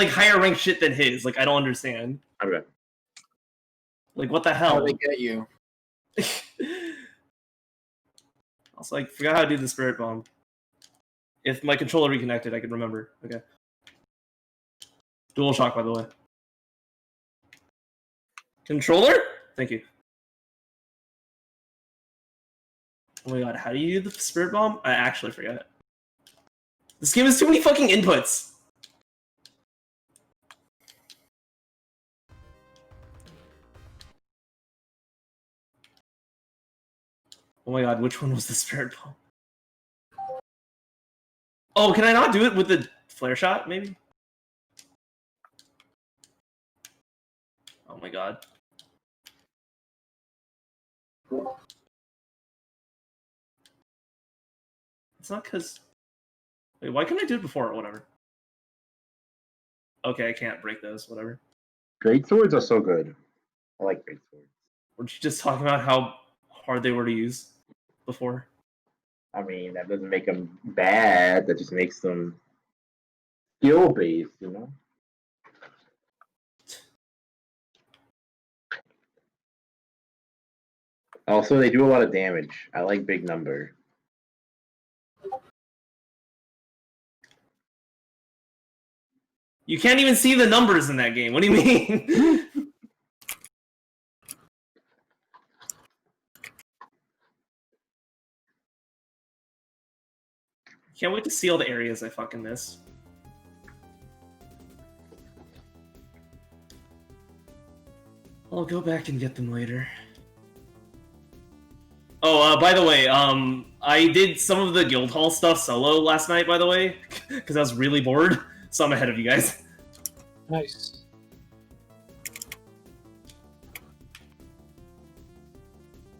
higher rank shit than his. Like, I don't understand. Okay. Like, what the hell? How they get you? Also, I forgot how to do the Spirit Bomb. If my controller reconnected, I could remember. Okay. Dual Shock, by the way. Controller? Thank you. Oh my god, how do you do the Spirit Bomb? I actually forgot. This game has too many fucking inputs. Oh my god, which one was the Spirit Bomb? Oh, can I not do it with the flare shot, maybe? Oh my god. It's not because... Wait, why couldn't I do it before or whatever? Okay, I can't break those, whatever. Great swords are so good. I like great swords. Weren't you just talking about how hard they were to use before? I mean, that doesn't make them bad. That just makes them skill-based, you know? Also, they do a lot of damage. I like big number. You can't even see the numbers in that game. What do you mean? Can't wait to see all the areas I fucking miss. I'll go back and get them later. Oh, by the way, I did some of the Guildhall stuff solo last night, by the way, because I was really bored, so I'm ahead of you guys. Nice.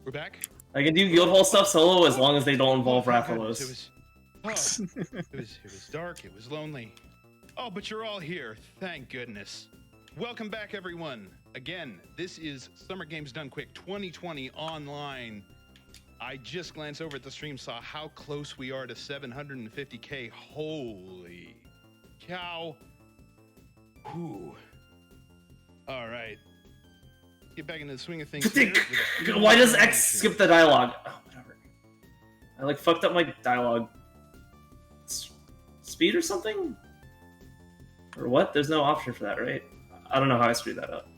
We're back. I can do Guildhall stuff solo as long as they don't involve Rathalos. It was dark, it was lonely. Oh, but you're all here. Thank goodness. Welcome back, everyone. Again, this is Summer Games Done Quick 2020 online. I just glanced over at the stream, saw how close we are to 750K. Holy cow. Whew. All right. Get back into the swing of things. Why does X skip the dialogue? Oh, whatever. I like fucked up my dialogue. Speed or something? Or what? There's no option for that, right? I don't know how I screwed that up.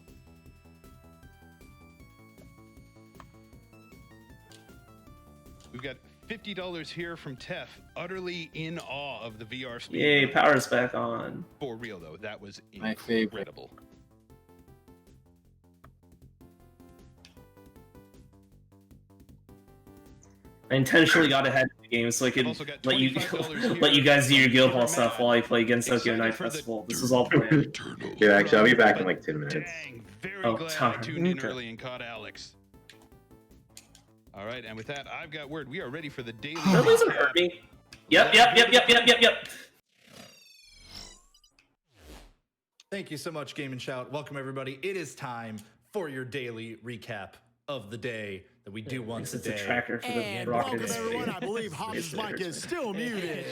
We've got $50 here from Tef, utterly in awe of the VR speed. Yay, power's back on. For real though, that was My favorite. incredible. I intentionally got ahead of the game so I could let you guys do your Guildhall stuff while I play Gensokyo Night Festival. This was all planned. Yeah, actually, I'll be back in like 10 minutes. Very glad I tuned in early and caught Alex. All right, and with that, I've got word. We are ready for the daily. That doesn't hurt me. Yep. Thank you so much, Game and Shout. Welcome, everybody. It is time for your daily recap of the day that we do once a day. It's a tracker for the And rocket. welcome, everyone. I believe Hobbs' mic is still muted.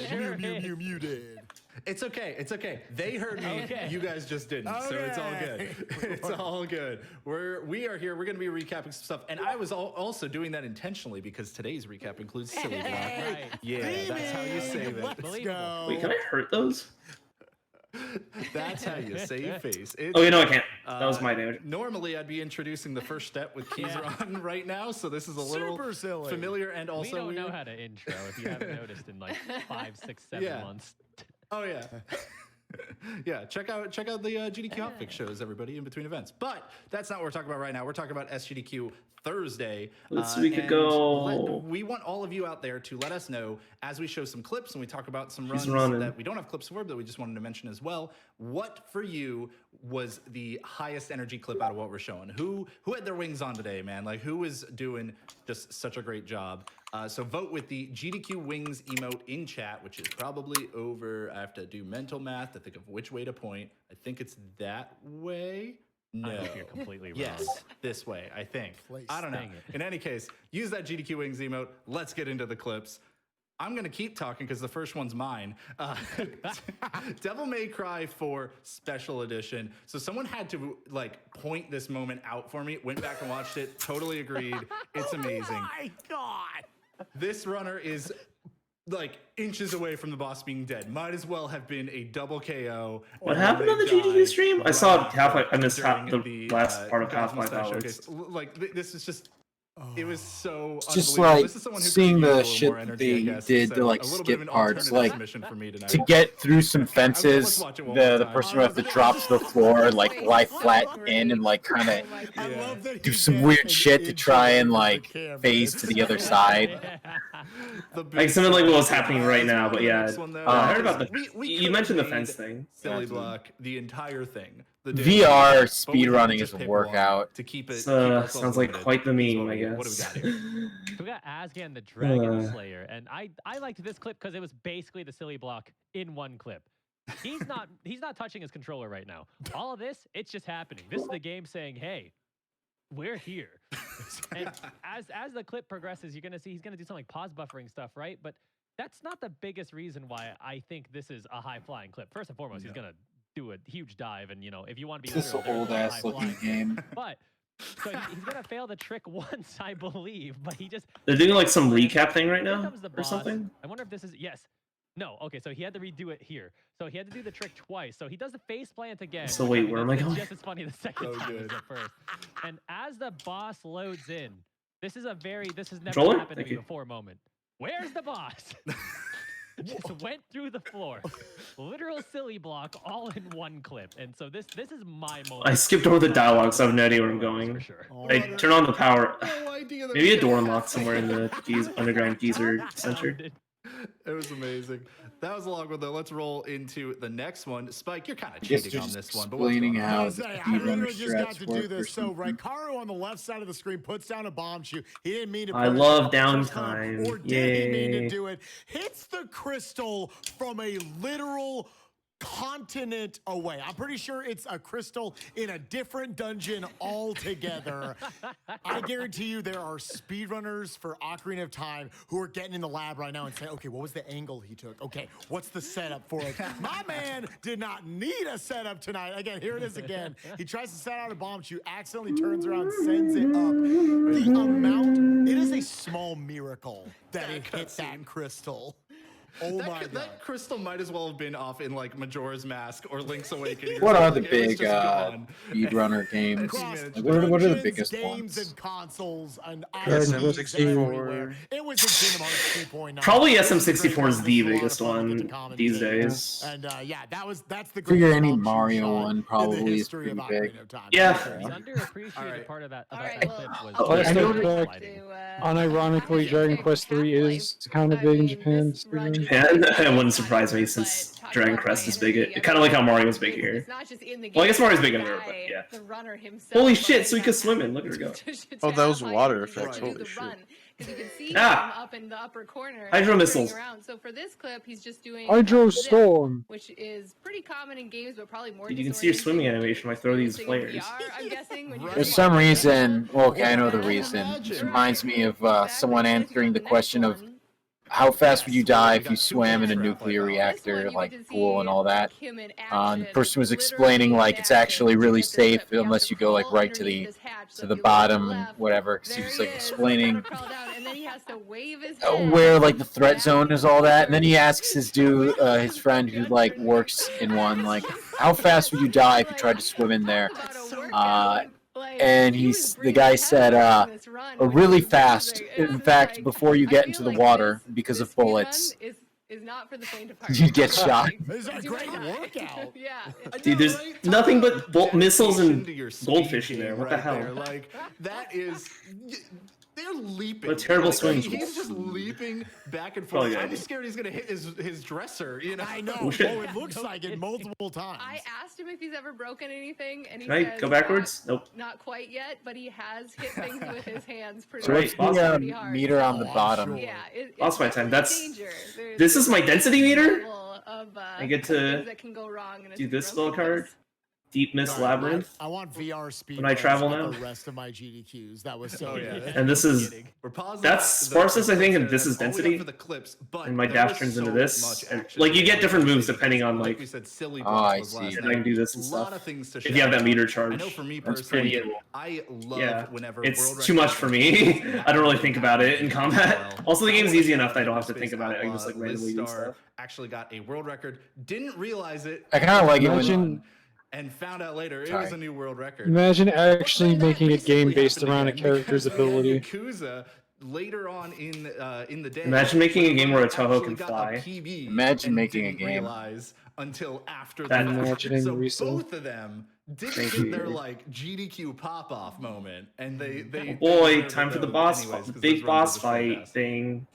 Muted. It's okay. It's okay. They heard me. Okay. You guys just didn't. So it's all good. It's all good. We are here. We're going to be recapping some stuff. And I was also doing that intentionally because today's recap includes Silly Block. Right. Yeah, that's how you save it. Let's go. Wait, can I hurt those? That's how you save face. Okay, no, I can't. That was my damage. Normally, I'd be introducing the first step with keys on right now, so this is a little Super silly. familiar and also we don't weird. know how to intro if you haven't noticed in like 5, 6, 7 months. Oh yeah. Yeah, check out the GDQ Hotfix shows, everybody, in between events. But that's not what we're talking about right now. We're talking about SGDQ Thursday. This week ago. We want all of you out there to let us know as we show some clips and we talk about some runs running. that we don't have clips for, but we just wanted to mention as well. What for you was the highest energy clip out of what we're showing? Who had their wings on today, man? Like who is doing just such a great job? So vote with the GDQ Wings emote in chat, which is probably over. I have to do mental math to think of which way to point. I think it's that way. No. I hope you're completely wrong. Yes, this way, I think. I don't know. Dang it. In any case, use that GDQ Wings emote. Let's get into the clips. I'm going to keep talking because the first one's mine. Devil May Cry 4 Special Edition. So someone had to like point this moment out for me. Went back and watched it. Totally agreed. It's amazing. Oh my God. This runner is like inches away from the boss being dead. Might as well have been a double KO. What happened on the GDQ stream? I saw Half-Life. I missed the last part of Half-Life Half-Life Showcase. Like this is just. It was so It's just unbelievable. like This is someone who seeing could use a the little shit more that energy, I they guess. did So to like a little bit of skip an parts, alternative like submission for me tonight. to get through some fences. watch it one more The time. person would have to drop to the floor, like lie flat in, and like kind of do some weird shit to try and like phase to the other side. Like something like what's happening right now, but yeah. I heard about the. We You could've mentioned the made fence thing. Silly block, the entire thing. The VR but we speedrunning just is a pick workout. one to keep it. Sounds like quite the meme, I guess. What do we got here? We got Asgan the Dragon Slayer, and I liked this clip because it was basically the silly block in one clip. He's not touching his controller right now. All of this, it's just happening. This is the game saying, "Hey, we're here." And as the clip progresses, you're gonna see he's gonna do some like pause buffering stuff, right? But that's not the biggest reason why I think this is a high flying clip. First and foremost, he's gonna do a huge dive, and if you want to be This is an old ass looking game. But so he's gonna fail the trick once, I believe. But he just They're doing like some recap thing right Here now comes the or boss. something. I wonder if this is yes. No, okay, so he had to redo it here. So he had to do the trick twice. So he does the face plant again. So wait, where am I It's going? just as funny the second time as the first. And as the boss loads in, this is never Controller? happened to Thank me you. before moment. Where's the boss? Just went through the floor. Literal silly block all in one clip. And so this is my moment. I skipped over the dialogue, so I have no idea where I'm going. For sure. I turn on the power. Maybe a door unlocked somewhere in the underground geyser center. It was amazing. That was a long one though. Let's roll into the next one. Spike, you're kind of Guess cheating they're on just this one, but what's explaining going on? how I was the gonna say, I literally speedrunner just got strats to do work or this. So something. Raikaru on the left side of the screen puts down a bomb shoe. He didn't mean to. I punish love it the first time, downtime. Or did he mean to Yay. do it? Hits the crystal from a literal continent away. I'm pretty sure it's a crystal in a different dungeon altogether. I guarantee you there are speedrunners for Ocarina of Time who are getting in the lab right now and saying, okay, what was the angle he took? Okay, what's the setup for it? My man did not need a setup tonight. Again, here it is again. He tries to set out a bomb shoot, accidentally turns around, sends it up. The amount, it is a small miracle that it hit that crystal. Oh my God. That crystal might as well have been off in like Majora's Mask or Link's Awakening. What are the Like, it was big just gone. speedrunner games? Across Like, what are the dungeons, biggest games ones? and consoles and Dragon IPs Quest everywhere. It was in Kingdom Hearts 2.9. Probably This is SM64 great. is This the is a lot of biggest fun to get one to commentate. these days. And yeah, that's the Figure greatest any bomb shoot Mario shot one in the probably is history of pretty big. Ocarina of Time. Yeah. The underappreciated part of that Alright, that well, clip was I'll Let's be go honest back. to, Unironically, Dragon Quest 3 is kind of big in Japan. speedrunning. And it wouldn't surprise me since Dragon Quest is big. Kind of like how Mario's big here. It's not just in the game. Well, I guess Mario's big the everywhere, but guy, yeah. The runner himself. Holy but shit, like Suika's swimming. Look at her go. Oh, those water to effects. do Holy the shit. run. Because you can see Ah. him up in the upper corner. Hydro turning missiles. around. So for this clip, he's just doing Hydro zip, Storm. which is pretty common in games, but probably more. Dude, you can see your swimming animation when I throw these disorienting in flares. VR, I'm guessing, when you're For some reason, well, okay, I know the reason. It reminds me of someone answering the question of how fast would you die if you swam in a nuclear reactor, like pool and all that. The person was explaining like it's actually really safe unless you go like right to the bottom and whatever. Because he was like explaining and then he has to wave his where like the threat zone is, all that, and then he asks his his friend who like works in one, like, how fast would you die if you tried to swim in there? And the guy said, really fast. In fact, before you get into the water, because of bullets, is not for the faint of heart. you get shot. This is a great workout. Yeah. Dude, there's nothing but missiles and goldfish in there. What the Right hell? there. Like that is. They're leaping. What a terrible Like, swim. He's just leaping back and Probably forth. good I'm idea. scared he's gonna hit his dresser. You know. I know. Oh, shit. Well, it looks like it multiple times. I asked him if he's ever broken anything, and he Can I says go backwards? Nope. Not quite yet, but he has hit things with his hands pretty So what's Right, the pretty hard. meter on the bottom? Yeah, Boss fight time. That's. danger. There's This is my density meter. level of, I get to things that can go wrong in a do this speedrun spell like card. this. Deep Mist Labyrinth. I want VR speed When I travel with now. the rest of my GDQs. That was so Oh, yeah. good. And this is that's sparseness, I think, and this is density. And my dash turns into this. And, like you get different moves depending on like. we said, silly Oh, I was see. last And I can do this and A lot stuff. of things to If you have that shout meter out. charge. I know for me That's personally, pretty. I love Yeah, whenever it's world too much records for are me. set. I don't really think about it in combat. Also, the game's easy enough that I don't have to think about it. I can just like Liz randomly do Starr stuff. actually got a world record. Didn't realize it. I kinda like it when- Imagine, And found out later it Sorry. was a new world record. imagine actually making a game Recently based happened around a again character's because ability. Yakuza later on in the day. Imagine making a game where a Toho actually can got fly. a PB Imagine and making a didn't game. realize until after That- the fact. Imagining So resale. both of them didn't Thank get you. their like GDQ pop off moment, and they Oh boy, deserve time it for the though boss, anyways, 'cause big those runs boss are just so fight fast. thing.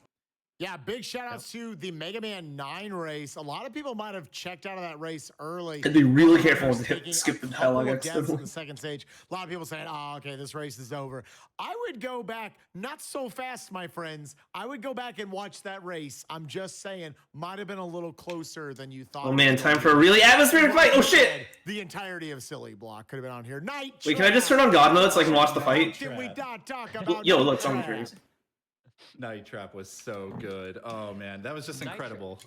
Yeah, big shout outs to the Mega Man 9 race. A lot of people might have checked out of that race early. I'd be really careful Others to taking skip the a couple dialogue of deaths in accidentally. the second stage. A lot of people saying, oh, okay, this race is over. I would go back, not so fast, my friends. I would go back and watch that race. I'm just saying, might have been a little closer than you thought. Oh man, time for a really atmospheric fight. Oh shit! The entirety of Silly Block could have been on here. Night Wait, can I just turn on God mode so I can watch the fight? Did we not talk about Yo, look, Night someone's Trap? raised. Night Trap was so good. Oh man, that was just incredible.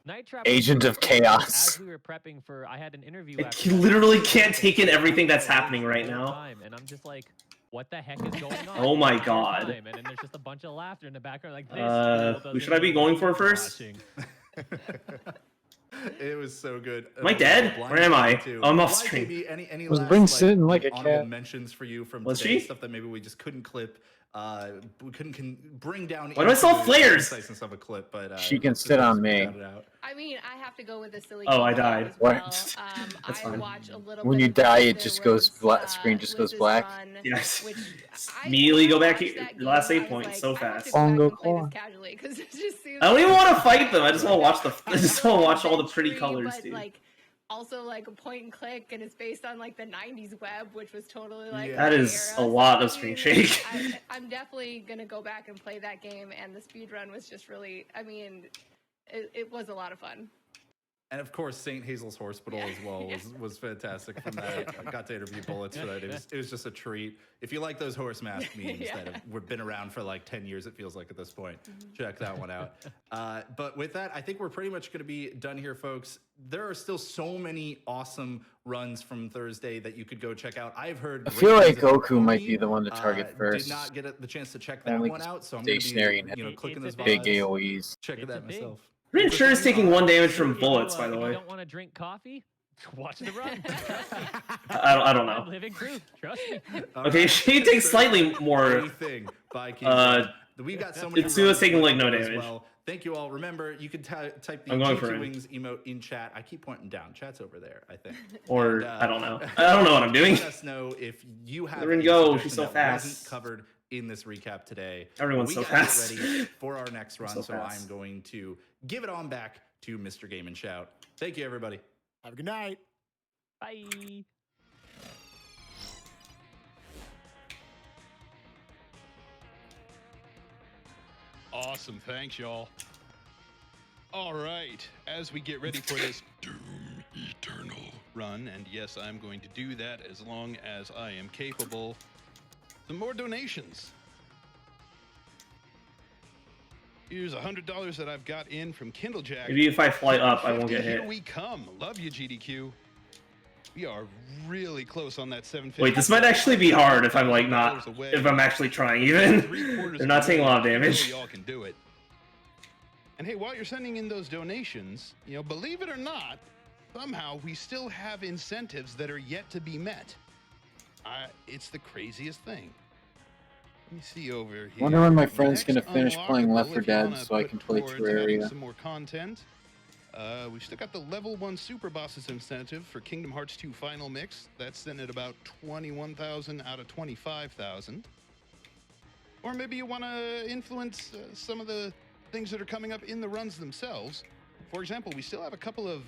Night Trap Agent of Chaos. As we were prepping for, I had an interview. You literally can't take in everything that's happening right now. And I'm just like, what the heck is going on? Oh my god. And then there's just a bunch of laughter in the background, like this. Who should I be going for first? It was so good. Am I dead? Where am I? Too. Oh, I'm off Blind stream. KB, any Was last, Bryn sitting like a honorable cat? mentions for you from Was today, she? stuff that maybe we just couldn't clip. We couldn't bring down. Why do I still have into the flares? conciseness of a clip, but She can sit on me. I mean, I have to go with the silly. Oh, I game died. as What? well. That's I fine. watch a little When bit you of die, both it their just goes roasts, black. Screen just goes Liz's black. run, Yes. which Immediately go back watched here. that The last game, save I was point like, so I have fast. to go back Bongo and play this claw. casually because it just seems. I don't even like want to fight them. I just want to watch the. it's I just want to watch all the pretty tree, colors, but, dude. Like, also like a point and click, and it's based on like the '90s web, which was totally like That my is era. a lot So, of I screen mean, shake. I'm definitely gonna go back and play that game, and the speed run was just really. I mean, it was a lot of fun. And of course, St. Hazel's Hospital as well was fantastic from that. I got to interview Bullets for that. It was just a treat. If you like those horse mask memes that have been around for like 10 years, it feels like at this point, check that one out. But with that, I think we're pretty much going to be done here, folks. There are still so many awesome runs from Thursday that you could go check out. I've heard. I great feel like things about Goku might Kobe. be the one to target first. Did not get the chance to check that Only one out, so I'm going to stationary be, and clicking those big VODs, AoEs. checking that myself. Pretty sure it's taking 1 damage from bullets, by the If way. you don't want to drink coffee, watch the run. Trust me. I don't know. I'm living proof. Trust me. Okay, she takes slightly more. Anything by King We've got so many. Itsua's taking like no as damage. well. Thank you all. Remember, you can type the I'm going for GQ him. Wings emote in chat. I keep pointing down. Chat's over there, I think. Or, And, I don't know. I don't know what I'm doing. Let us know if you have Let her any go, suggestion she's so that fast. wasn't covered in this recap today. Everyone's we so gotta get fast. ready for our next run, So so fast. I'm going to give it on back to Mr. Game and Shout. Thank you, everybody. Have a good night. Bye. Awesome. Thanks, y'all. All right. As we get ready for this Doom Eternal run, and yes, I'm going to do that as long as I am capable, some more donations. Here's $100 that I've got in from Kindlejack. Maybe if I fly up, I won't get Here hit. we come. Love you, GDQ. We are really close on that 750. Wait, this might actually be hard if I'm like not, if I'm actually trying even. They're not taking a lot of damage. Y'all can do it. And hey, while you're sending in those donations, believe it or not, somehow we still have incentives that are yet to be met. It's the craziest thing. Let me see over here. Wonder when my friend's gonna Next finish playing Left 4 unlockable if you Dead wanna so I put can play towards adding Terraria. some more content. We've still got the level 1 Super Bosses incentive for Kingdom Hearts 2 Final Mix. That's sitting at about 21,000 out of 25,000. Or maybe you want to influence some of the things that are coming up in the runs themselves. For example, we still have a couple of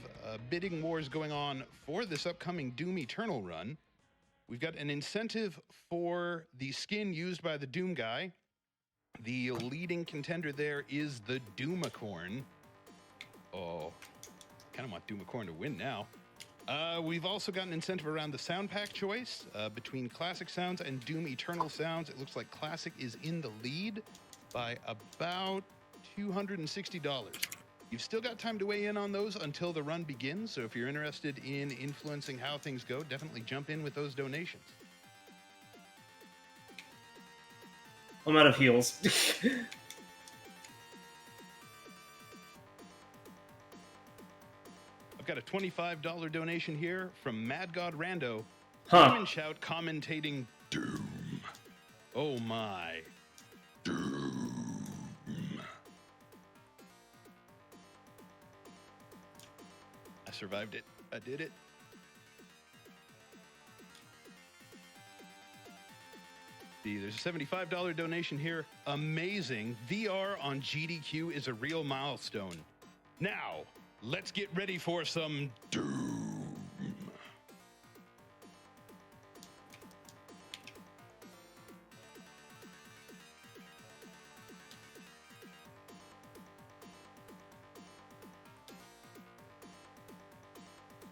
bidding wars going on for this upcoming Doom Eternal run. We've got an incentive for the skin used by the Doom guy. The leading contender there is the Doomicorn. Oh, kind of want Doomicorn to win now. We've also got an incentive around the sound pack choice between Classic Sounds and Doom Eternal Sounds. It looks like Classic is in the lead by about $260. You've still got time to weigh in on those until the run begins, so if you're interested in influencing how things go, definitely jump in with those donations. I'm out of heals. I've got a $25 donation here from Mad God Rando. Huh. Game and Shout commentating Doom. Oh my. Doom. I survived it. I did it. There's a $75 donation here. Amazing. VR on GDQ is a real milestone. Now, let's get ready for some Doom.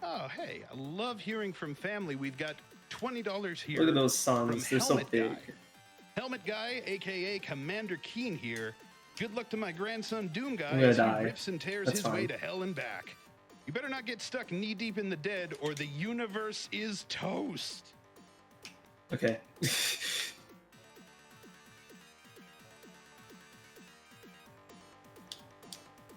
Oh, hey, I love hearing from family. We've got $20 here. Look at those suns. They're so big. Helmet Guy, aka Commander Keen here. Good luck to my grandson Doom Guy I'm gonna as he die. rips and tears That's his way fine. to hell and back. You better not get stuck knee deep in the dead or the universe is toast. Okay.